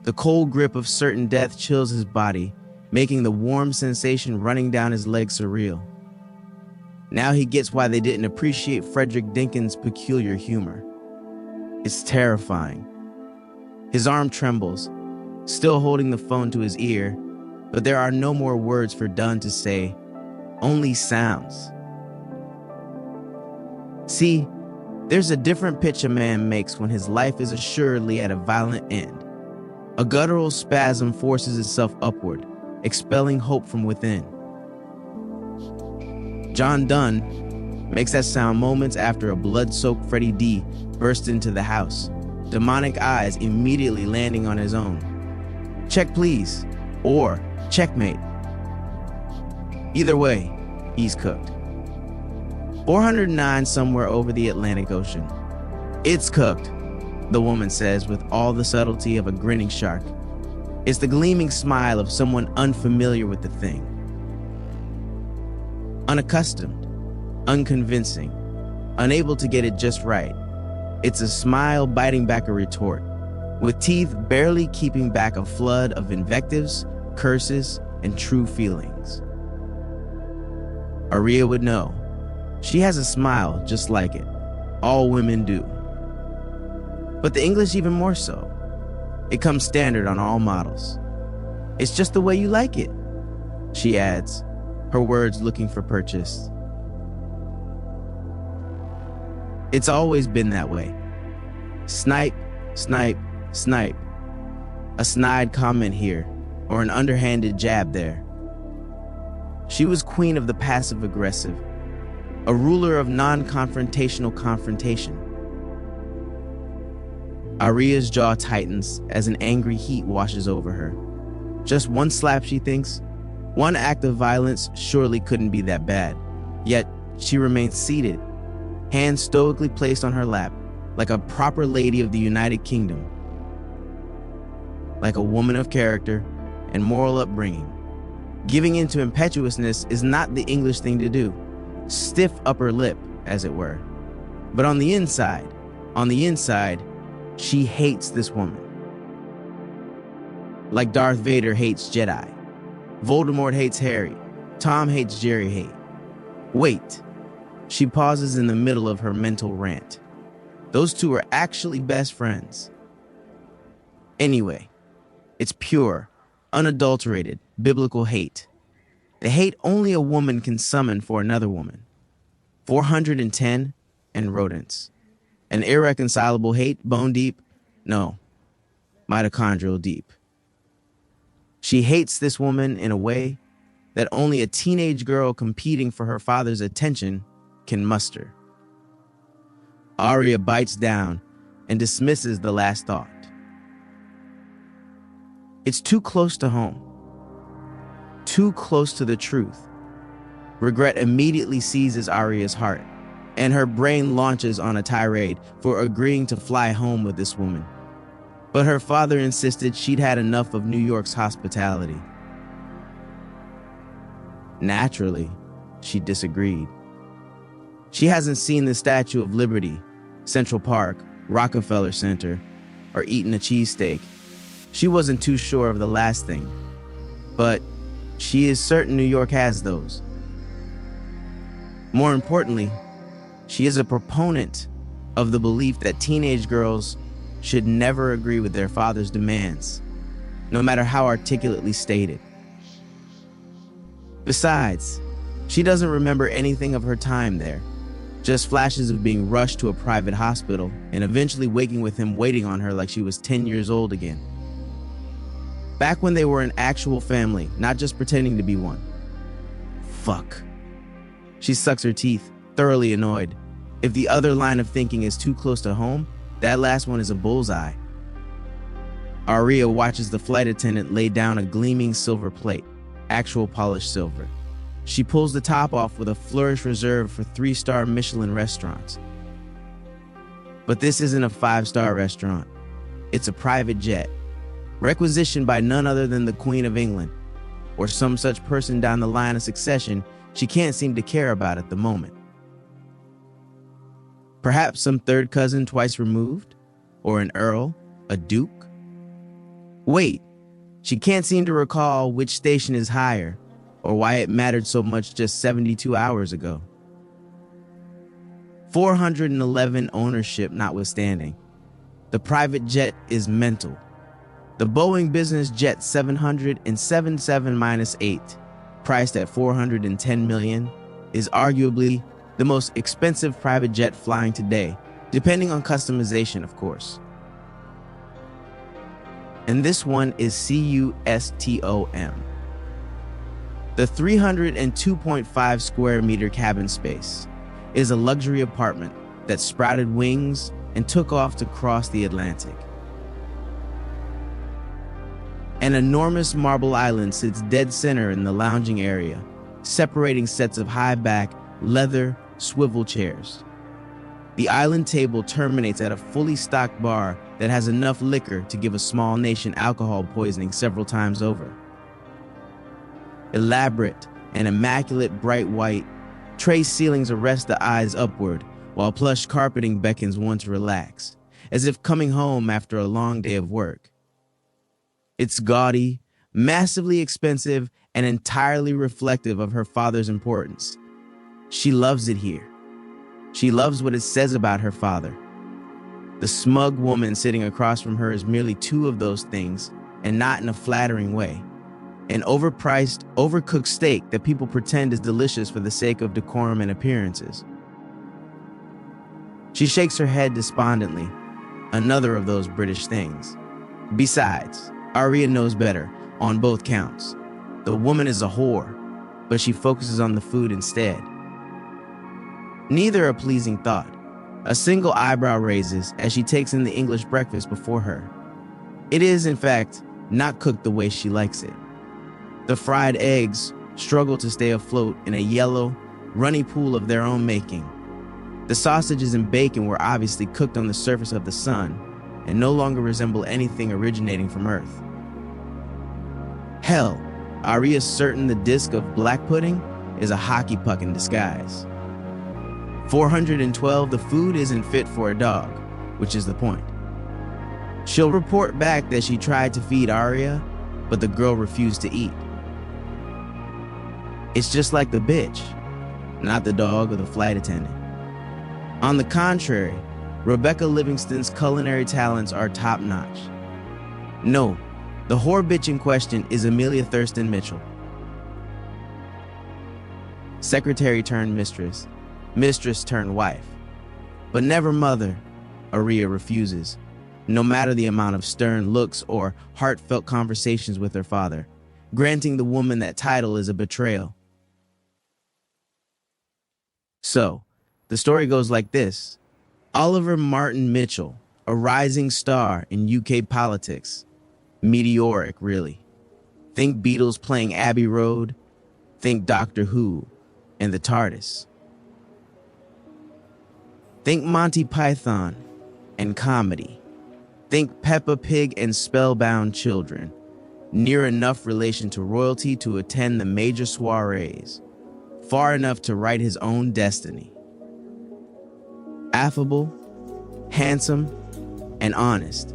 The cold grip of certain death chills his body, making the warm sensation running down his legs surreal. Now he gets why they didn't appreciate Frederick Dinkins' peculiar humor. It's terrifying. His arm trembles, still holding the phone to his ear, but there are no more words for Dunn to say, only sounds. See, there's a different pitch a man makes when his life is assuredly at a violent end. A guttural spasm forces itself upward, expelling hope from within. John Dunn makes that sound moments after a blood-soaked Freddie D bursts into the house, demonic eyes immediately landing on his own. "Check please," or "checkmate." Either way, he's cooked. 409 somewhere over the Atlantic Ocean. "It's cooked," the woman says with all the subtlety of a grinning shark. It's the gleaming smile of someone unfamiliar with the thing. Unaccustomed, unconvincing, unable to get it just right. It's a smile biting back a retort, with teeth barely keeping back a flood of invectives, curses, and true feelings. Aria would know. She has a smile just like it. All women do. But the English even more so. It comes standard on all models. "It's just the way you like it," she adds, her words looking for purchase. It's always been that way. Snipe, snipe, snipe. A snide comment here, or an underhanded jab there. She was queen of the passive-aggressive, a ruler of non-confrontational confrontation. Aria's jaw tightens as an angry heat washes over her. Just one slap, she thinks, One act of violence surely couldn't be that bad, yet she remained seated, hands stoically placed on her lap, like a proper lady of the United Kingdom, like a woman of character and moral upbringing. Giving in to impetuousness is not the English thing to do, stiff upper lip, as it were. But on the inside, she hates this woman. Like Darth Vader hates Jedi, Voldemort hates Harry, Tom hates Jerry. Wait, she pauses in the middle of her mental rant. Those two are actually best friends. Anyway, it's pure, unadulterated, biblical hate. The hate only a woman can summon for another woman. 410 and rodents. An irreconcilable hate, bone deep? No, mitochondrial deep. She hates this woman in a way that only a teenage girl competing for her father's attention can muster. Arya bites down and dismisses the last thought. It's too close to home. Too close to the truth. Regret immediately seizes Arya's heart, and her brain launches on a tirade for agreeing to fly home with this woman. But her father insisted she'd had enough of New York's hospitality. Naturally, she disagreed. She hasn't seen the Statue of Liberty, Central Park, Rockefeller Center, or eaten a cheesesteak. She wasn't too sure of the last thing, but she is certain New York has those. More importantly, she is a proponent of the belief that teenage girls should never agree with their father's demands, no matter how articulately stated. Besides, she doesn't remember anything of her time there, just flashes of being rushed to a private hospital and eventually waking with him waiting on her like she was 10 years old again. Back when they were an actual family, not just pretending to be one. Fuck. She sucks her teeth, thoroughly annoyed. If the other line of thinking is too close to home, that last one is a bullseye. Arya watches the flight attendant lay down a gleaming silver plate, actual polished silver. She pulls the top off with a flourish reserved for 3-star Michelin restaurants. But this isn't a 5-star restaurant. It's a private jet, requisitioned by none other than the Queen of England, or some such person down the line of succession she can't seem to care about at the moment. Perhaps some third cousin twice removed, or an earl, a duke. Wait, she can't seem to recall which station is higher, or why it mattered so much just 72 hours ago. 411 ownership notwithstanding, the private jet is mental. The Boeing business jet 777-8, priced at $410 million, is arguably the most expensive private jet flying today, depending on customization, of course. And this one is CUSTOM. The 302.5 square meter cabin space is a luxury apartment that sprouted wings and took off to cross the Atlantic. An enormous marble island sits dead center in the lounging area, separating sets of high-back, leather, swivel chairs. The island table terminates at a fully stocked bar that has enough liquor to give a small nation alcohol poisoning several times over. Elaborate and immaculate bright white, tray ceilings arrest the eyes upward, while plush carpeting beckons one to relax, as if coming home after a long day of work. It's gaudy, massively expensive, and entirely reflective of her father's importance. She loves it here. She loves what it says about her father. The smug woman sitting across from her is merely two of those things, and not in a flattering way. An overpriced, overcooked steak that people pretend is delicious for the sake of decorum and appearances. She shakes her head despondently. Another of those British things. Besides, Arya knows better, on both counts. The woman is a whore, but she focuses on the food instead. Neither a pleasing thought. A single eyebrow raises as she takes in the English breakfast before her. It is, in fact, not cooked the way she likes it. The fried eggs struggle to stay afloat in a yellow, runny pool of their own making. The sausages and bacon were obviously cooked on the surface of the sun and no longer resemble anything originating from Earth. Hell, Arya's certain the disc of black pudding is a hockey puck in disguise. 412, the food isn't fit for a dog, which is the point. She'll report back that she tried to feed Arya, but the girl refused to eat. It's just like the bitch, not the dog or the flight attendant. On the contrary, Rebecca Livingston's culinary talents are top-notch. No, the whore bitch in question is Amelia Thurston Mitchell. Secretary turned mistress, mistress turned wife. But never mother, Arya refuses, no matter the amount of stern looks or heartfelt conversations with her father. Granting the woman that title is a betrayal. So, the story goes like this. Oliver Martin Mitchell, a rising star in UK politics. Meteoric, really. Think Beatles playing Abbey Road. Think Doctor Who and the TARDIS. Think Monty Python and comedy. Think Peppa Pig and Spellbound Children. Near enough relation to royalty to attend the major soirees. Far enough to write his own destiny. Affable, handsome, and honest.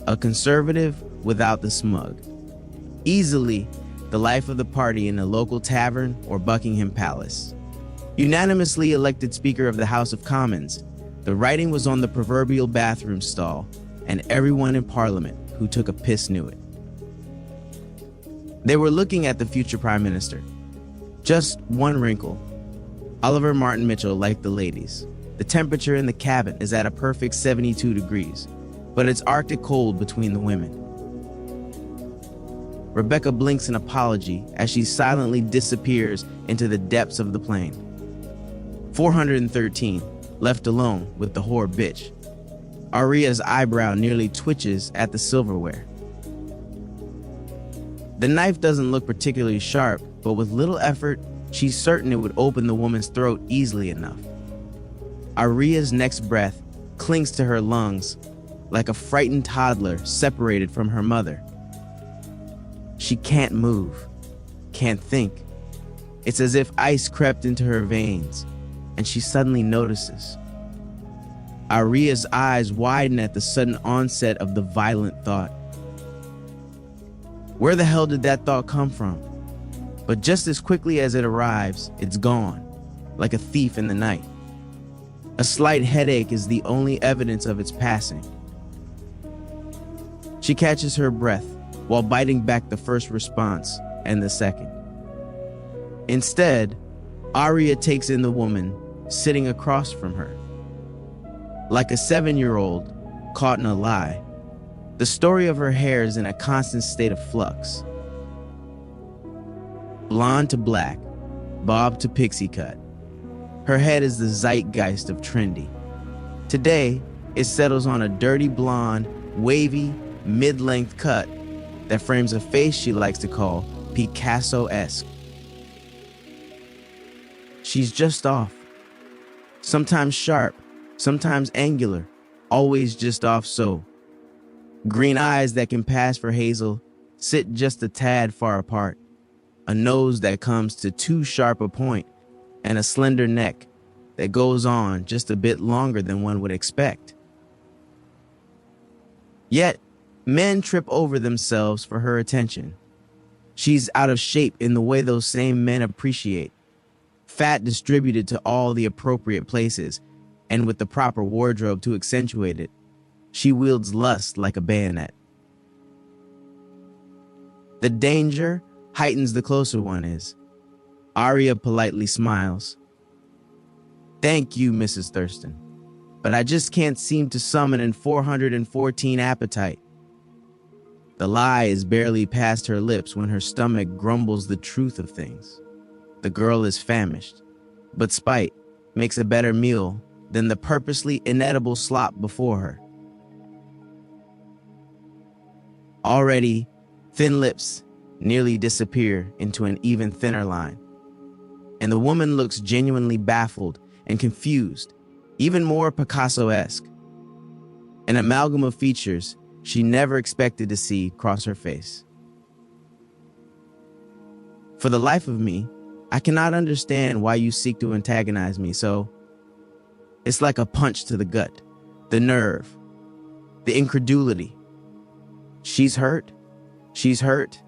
A conservative without the smug. Easily the life of the party in a local tavern or Buckingham Palace. Unanimously elected Speaker of the House of Commons, the writing was on the proverbial bathroom stall, and everyone in Parliament who took a piss knew it. They were looking at the future Prime Minister. Just one wrinkle. Oliver Martin Mitchell liked the ladies. The temperature in the cabin is at a perfect 72 degrees, but it's Arctic cold between the women. Rebecca blinks an apology as she silently disappears into the depths of the plane. 413, left alone with the whore bitch. Arya's eyebrow nearly twitches at the silverware. The knife doesn't look particularly sharp, but with little effort, she's certain it would open the woman's throat easily enough. Arya's next breath clings to her lungs like a frightened toddler separated from her mother. She can't move, can't think. It's as if ice crept into her veins, and she suddenly notices. Arya's eyes widen at the sudden onset of the violent thought. Where the hell did that thought come from? But just as quickly as it arrives, it's gone, like a thief in the night. A slight headache is the only evidence of its passing. She catches her breath while biting back the first response and the second. Instead, Arya takes in the woman sitting across from her. Like a 7-year-old caught in a lie, the story of her hair is in a constant state of flux. Blonde to black, bob to pixie cut. Her head is the zeitgeist of trendy. Today, it settles on a dirty blonde, wavy, mid-length cut that frames a face she likes to call Picasso-esque. She's just off. Sometimes sharp, sometimes angular, always just off so. Green eyes that can pass for hazel sit just a tad far apart. A nose that comes to too sharp a point, and a slender neck that goes on just a bit longer than one would expect. Yet, men trip over themselves for her attention. She's out of shape in the way those same men appreciate. Fat distributed to all the appropriate places, and with the proper wardrobe to accentuate it, she wields lust like a bayonet. The danger heightens the closer one is. Arya politely smiles. Thank you, Mrs. Thurston, but I just can't seem to summon in 414 appetite. The lie is barely past her lips when her stomach grumbles the truth of things. The girl is famished, but spite makes a better meal than the purposely inedible slop before her. Already, thin lips nearly disappear into an even thinner line. And the woman looks genuinely baffled and confused, even more Picasso-esque. An amalgam of features she never expected to see cross her face. For the life of me, I cannot understand why you seek to antagonize me, so it's like a punch to the gut, the nerve, the incredulity. She's hurt. She's hurt.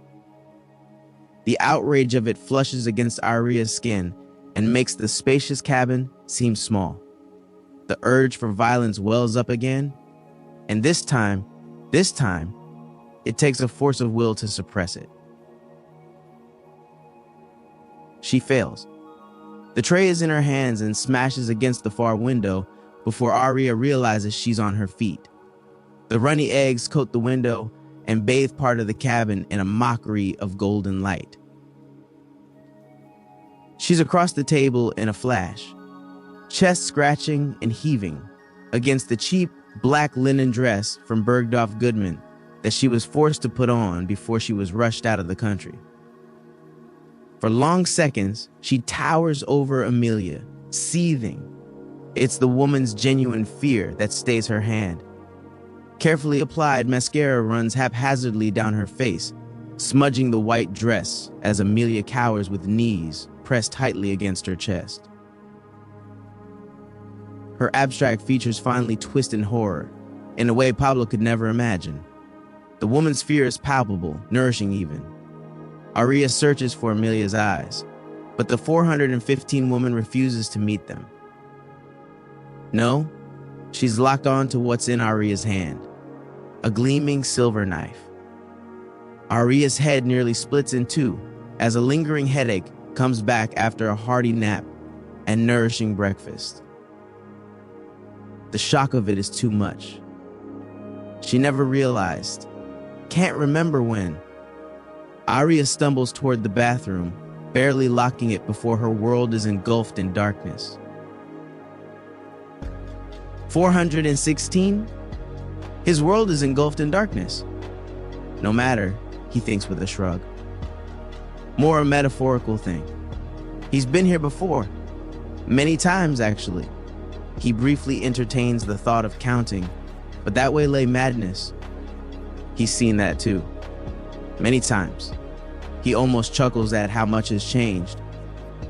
The outrage of it flushes against Aria's skin and makes the spacious cabin seem small. The urge for violence wells up again, and this time, it takes a force of will to suppress it. She fails. The tray is in her hands and smashes against the far window before Aria realizes she's on her feet. The runny eggs coat the window and bathe part of the cabin in a mockery of golden light. She's across the table in a flash, chest scratching and heaving against the cheap black linen dress from Bergdorf Goodman that she was forced to put on before she was rushed out of the country. For long seconds, she towers over Amelia, seething. It's the woman's genuine fear that stays her hand. Carefully applied mascara runs haphazardly down her face, smudging the white dress as Amelia cowers with knees pressed tightly against her chest. Her abstract features finally twist in horror, in a way Pablo could never imagine. The woman's fear is palpable, nourishing even. Aria searches for Amelia's eyes, but the 415 woman refuses to meet them. No, she's locked on to what's in Aria's hand, a gleaming silver knife. Aria's head nearly splits in two as a lingering headache comes back after a hearty nap and nourishing breakfast. The shock of it is too much. She never realized, can't remember when. Aria stumbles toward the bathroom, barely locking it before her world is engulfed in darkness. 416? His world is engulfed in darkness. No matter, he thinks with a shrug. More a metaphorical thing. He's been here before. Many times, actually. He briefly entertains the thought of counting, but that way lay madness. He's seen that too. Many times. He almost chuckles at how much has changed,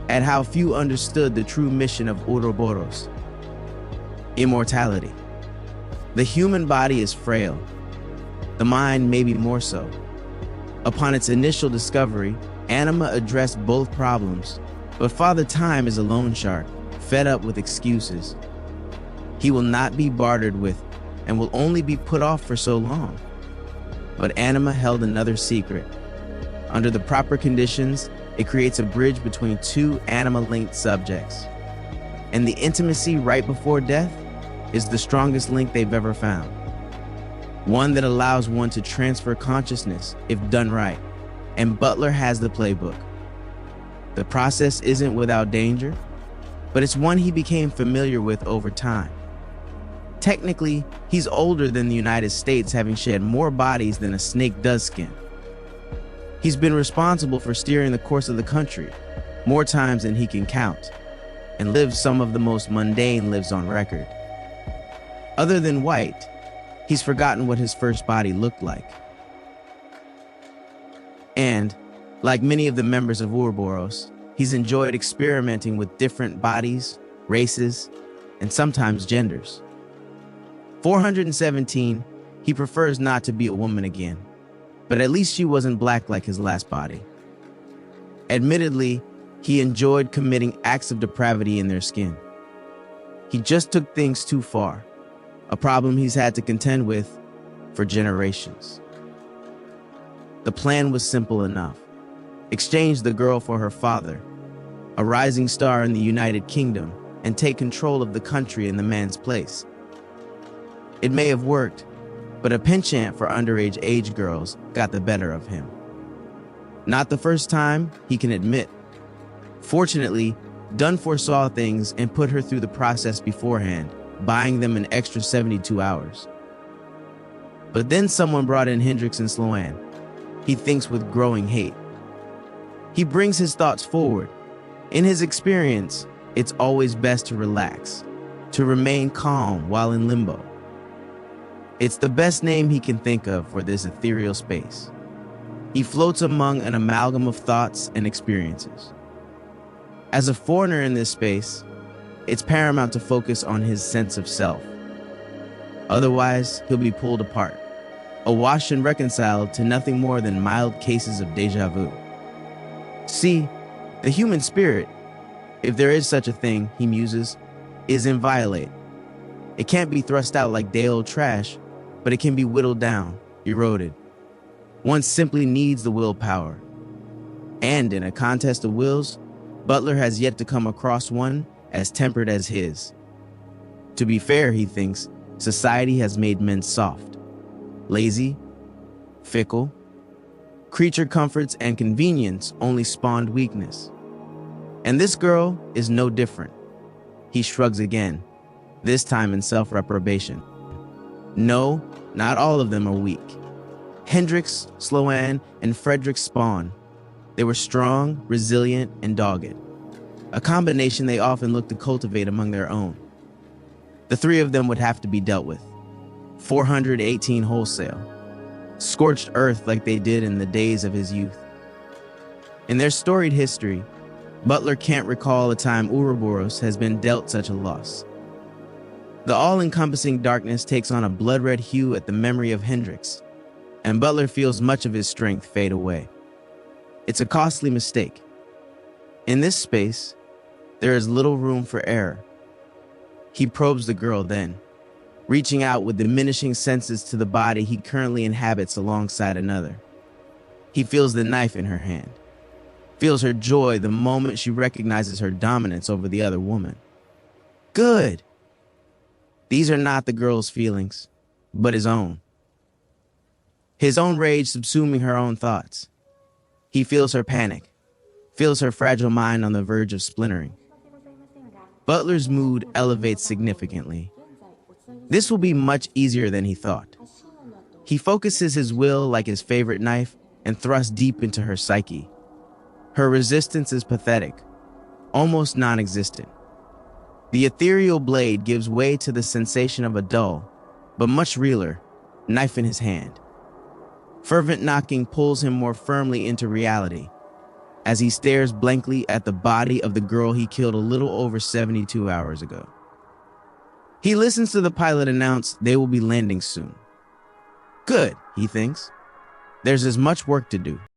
at how few understood the true mission of Ouroboros. Immortality. The human body is frail. The mind maybe more so. Upon its initial discovery, Anima addressed both problems, but Father Time is a loan shark, fed up with excuses. He will not be bartered with and will only be put off for so long. But Anima held another secret. Under the proper conditions, it creates a bridge between two anima-linked subjects. And the intimacy right before death is the strongest link they've ever found. One that allows one to transfer consciousness if done right. And Butler has the playbook. The process isn't without danger, but it's one he became familiar with over time. Technically, he's older than the United States, having shed more bodies than a snake does skin. He's been responsible for steering the course of the country more times than he can count, and lived some of the most mundane lives on record. Other than White, he's forgotten what his first body looked like. And, like many of the members of Ouroboros, he's enjoyed experimenting with different bodies, races, and sometimes genders. 417, he prefers not to be a woman again, but at least she wasn't black like his last body. Admittedly, he enjoyed committing acts of depravity in their skin. He just took things too far, a problem he's had to contend with for generations. The plan was simple enough. Exchange the girl for her father, a rising star in the United Kingdom, and take control of the country in the man's place. It may have worked, but a penchant for underage girls got the better of him. Not the first time, he can admit. Fortunately, Dunn foresaw things and put her through the process beforehand, buying them an extra 72 hours. But then someone brought in Hendricks and Sloan. he thinks with growing hate. He brings his thoughts forward. In his experience, it's always best to relax, to remain calm while in limbo. It's the best name he can think of for this ethereal space. He floats among an amalgam of thoughts and experiences. As a foreigner in this space, it's paramount to focus on his sense of self. Otherwise, he'll be pulled apart, awash and reconciled to nothing more than mild cases of deja vu. See, the human spirit, if there is such a thing, he muses, is inviolate. It can't be thrust out like day-old trash, but it can be whittled down, eroded. One simply needs the willpower. And in a contest of wills, Butler has yet to come across one as tempered as his. To be fair, he thinks, society has made men soft, lazy, fickle. Creature comforts and convenience only spawned weakness. And this girl is no different. He shrugs again, this time in self-reprobation. No, not all of them are weak. Hendrix, Sloan, and Frederick's spawn. They were strong, resilient, and dogged. A combination they often look to cultivate among their own. The three of them would have to be dealt with. 418 wholesale. Scorched earth like they did in the days of his youth. In their storied history, Butler can't recall a time Ouroboros has been dealt such a loss. The all-encompassing darkness takes on a blood-red hue at the memory of Hendrix, and Butler feels much of his strength fade away. It's a costly mistake. In this space, there is little room for error. He probes the girl then, reaching out with diminishing senses to the body he currently inhabits alongside another. He feels the knife in her hand, feels her joy the moment she recognizes her dominance over the other woman. Good. These are not the girl's feelings, but his own. His own rage subsuming her own thoughts. He feels her panic, feels her fragile mind on the verge of splintering. Butler's mood elevates significantly. This will be much easier than he thought. He focuses his will like his favorite knife and thrusts deep into her psyche. Her resistance is pathetic, almost non-existent. The ethereal blade gives way to the sensation of a dull, but much realer, knife in his hand. Fervent knocking pulls him more firmly into reality as he stares blankly at the body of the girl he killed a little over 72 hours ago. He listens to the pilot announce they will be landing soon. Good, he thinks. There's as much work to do.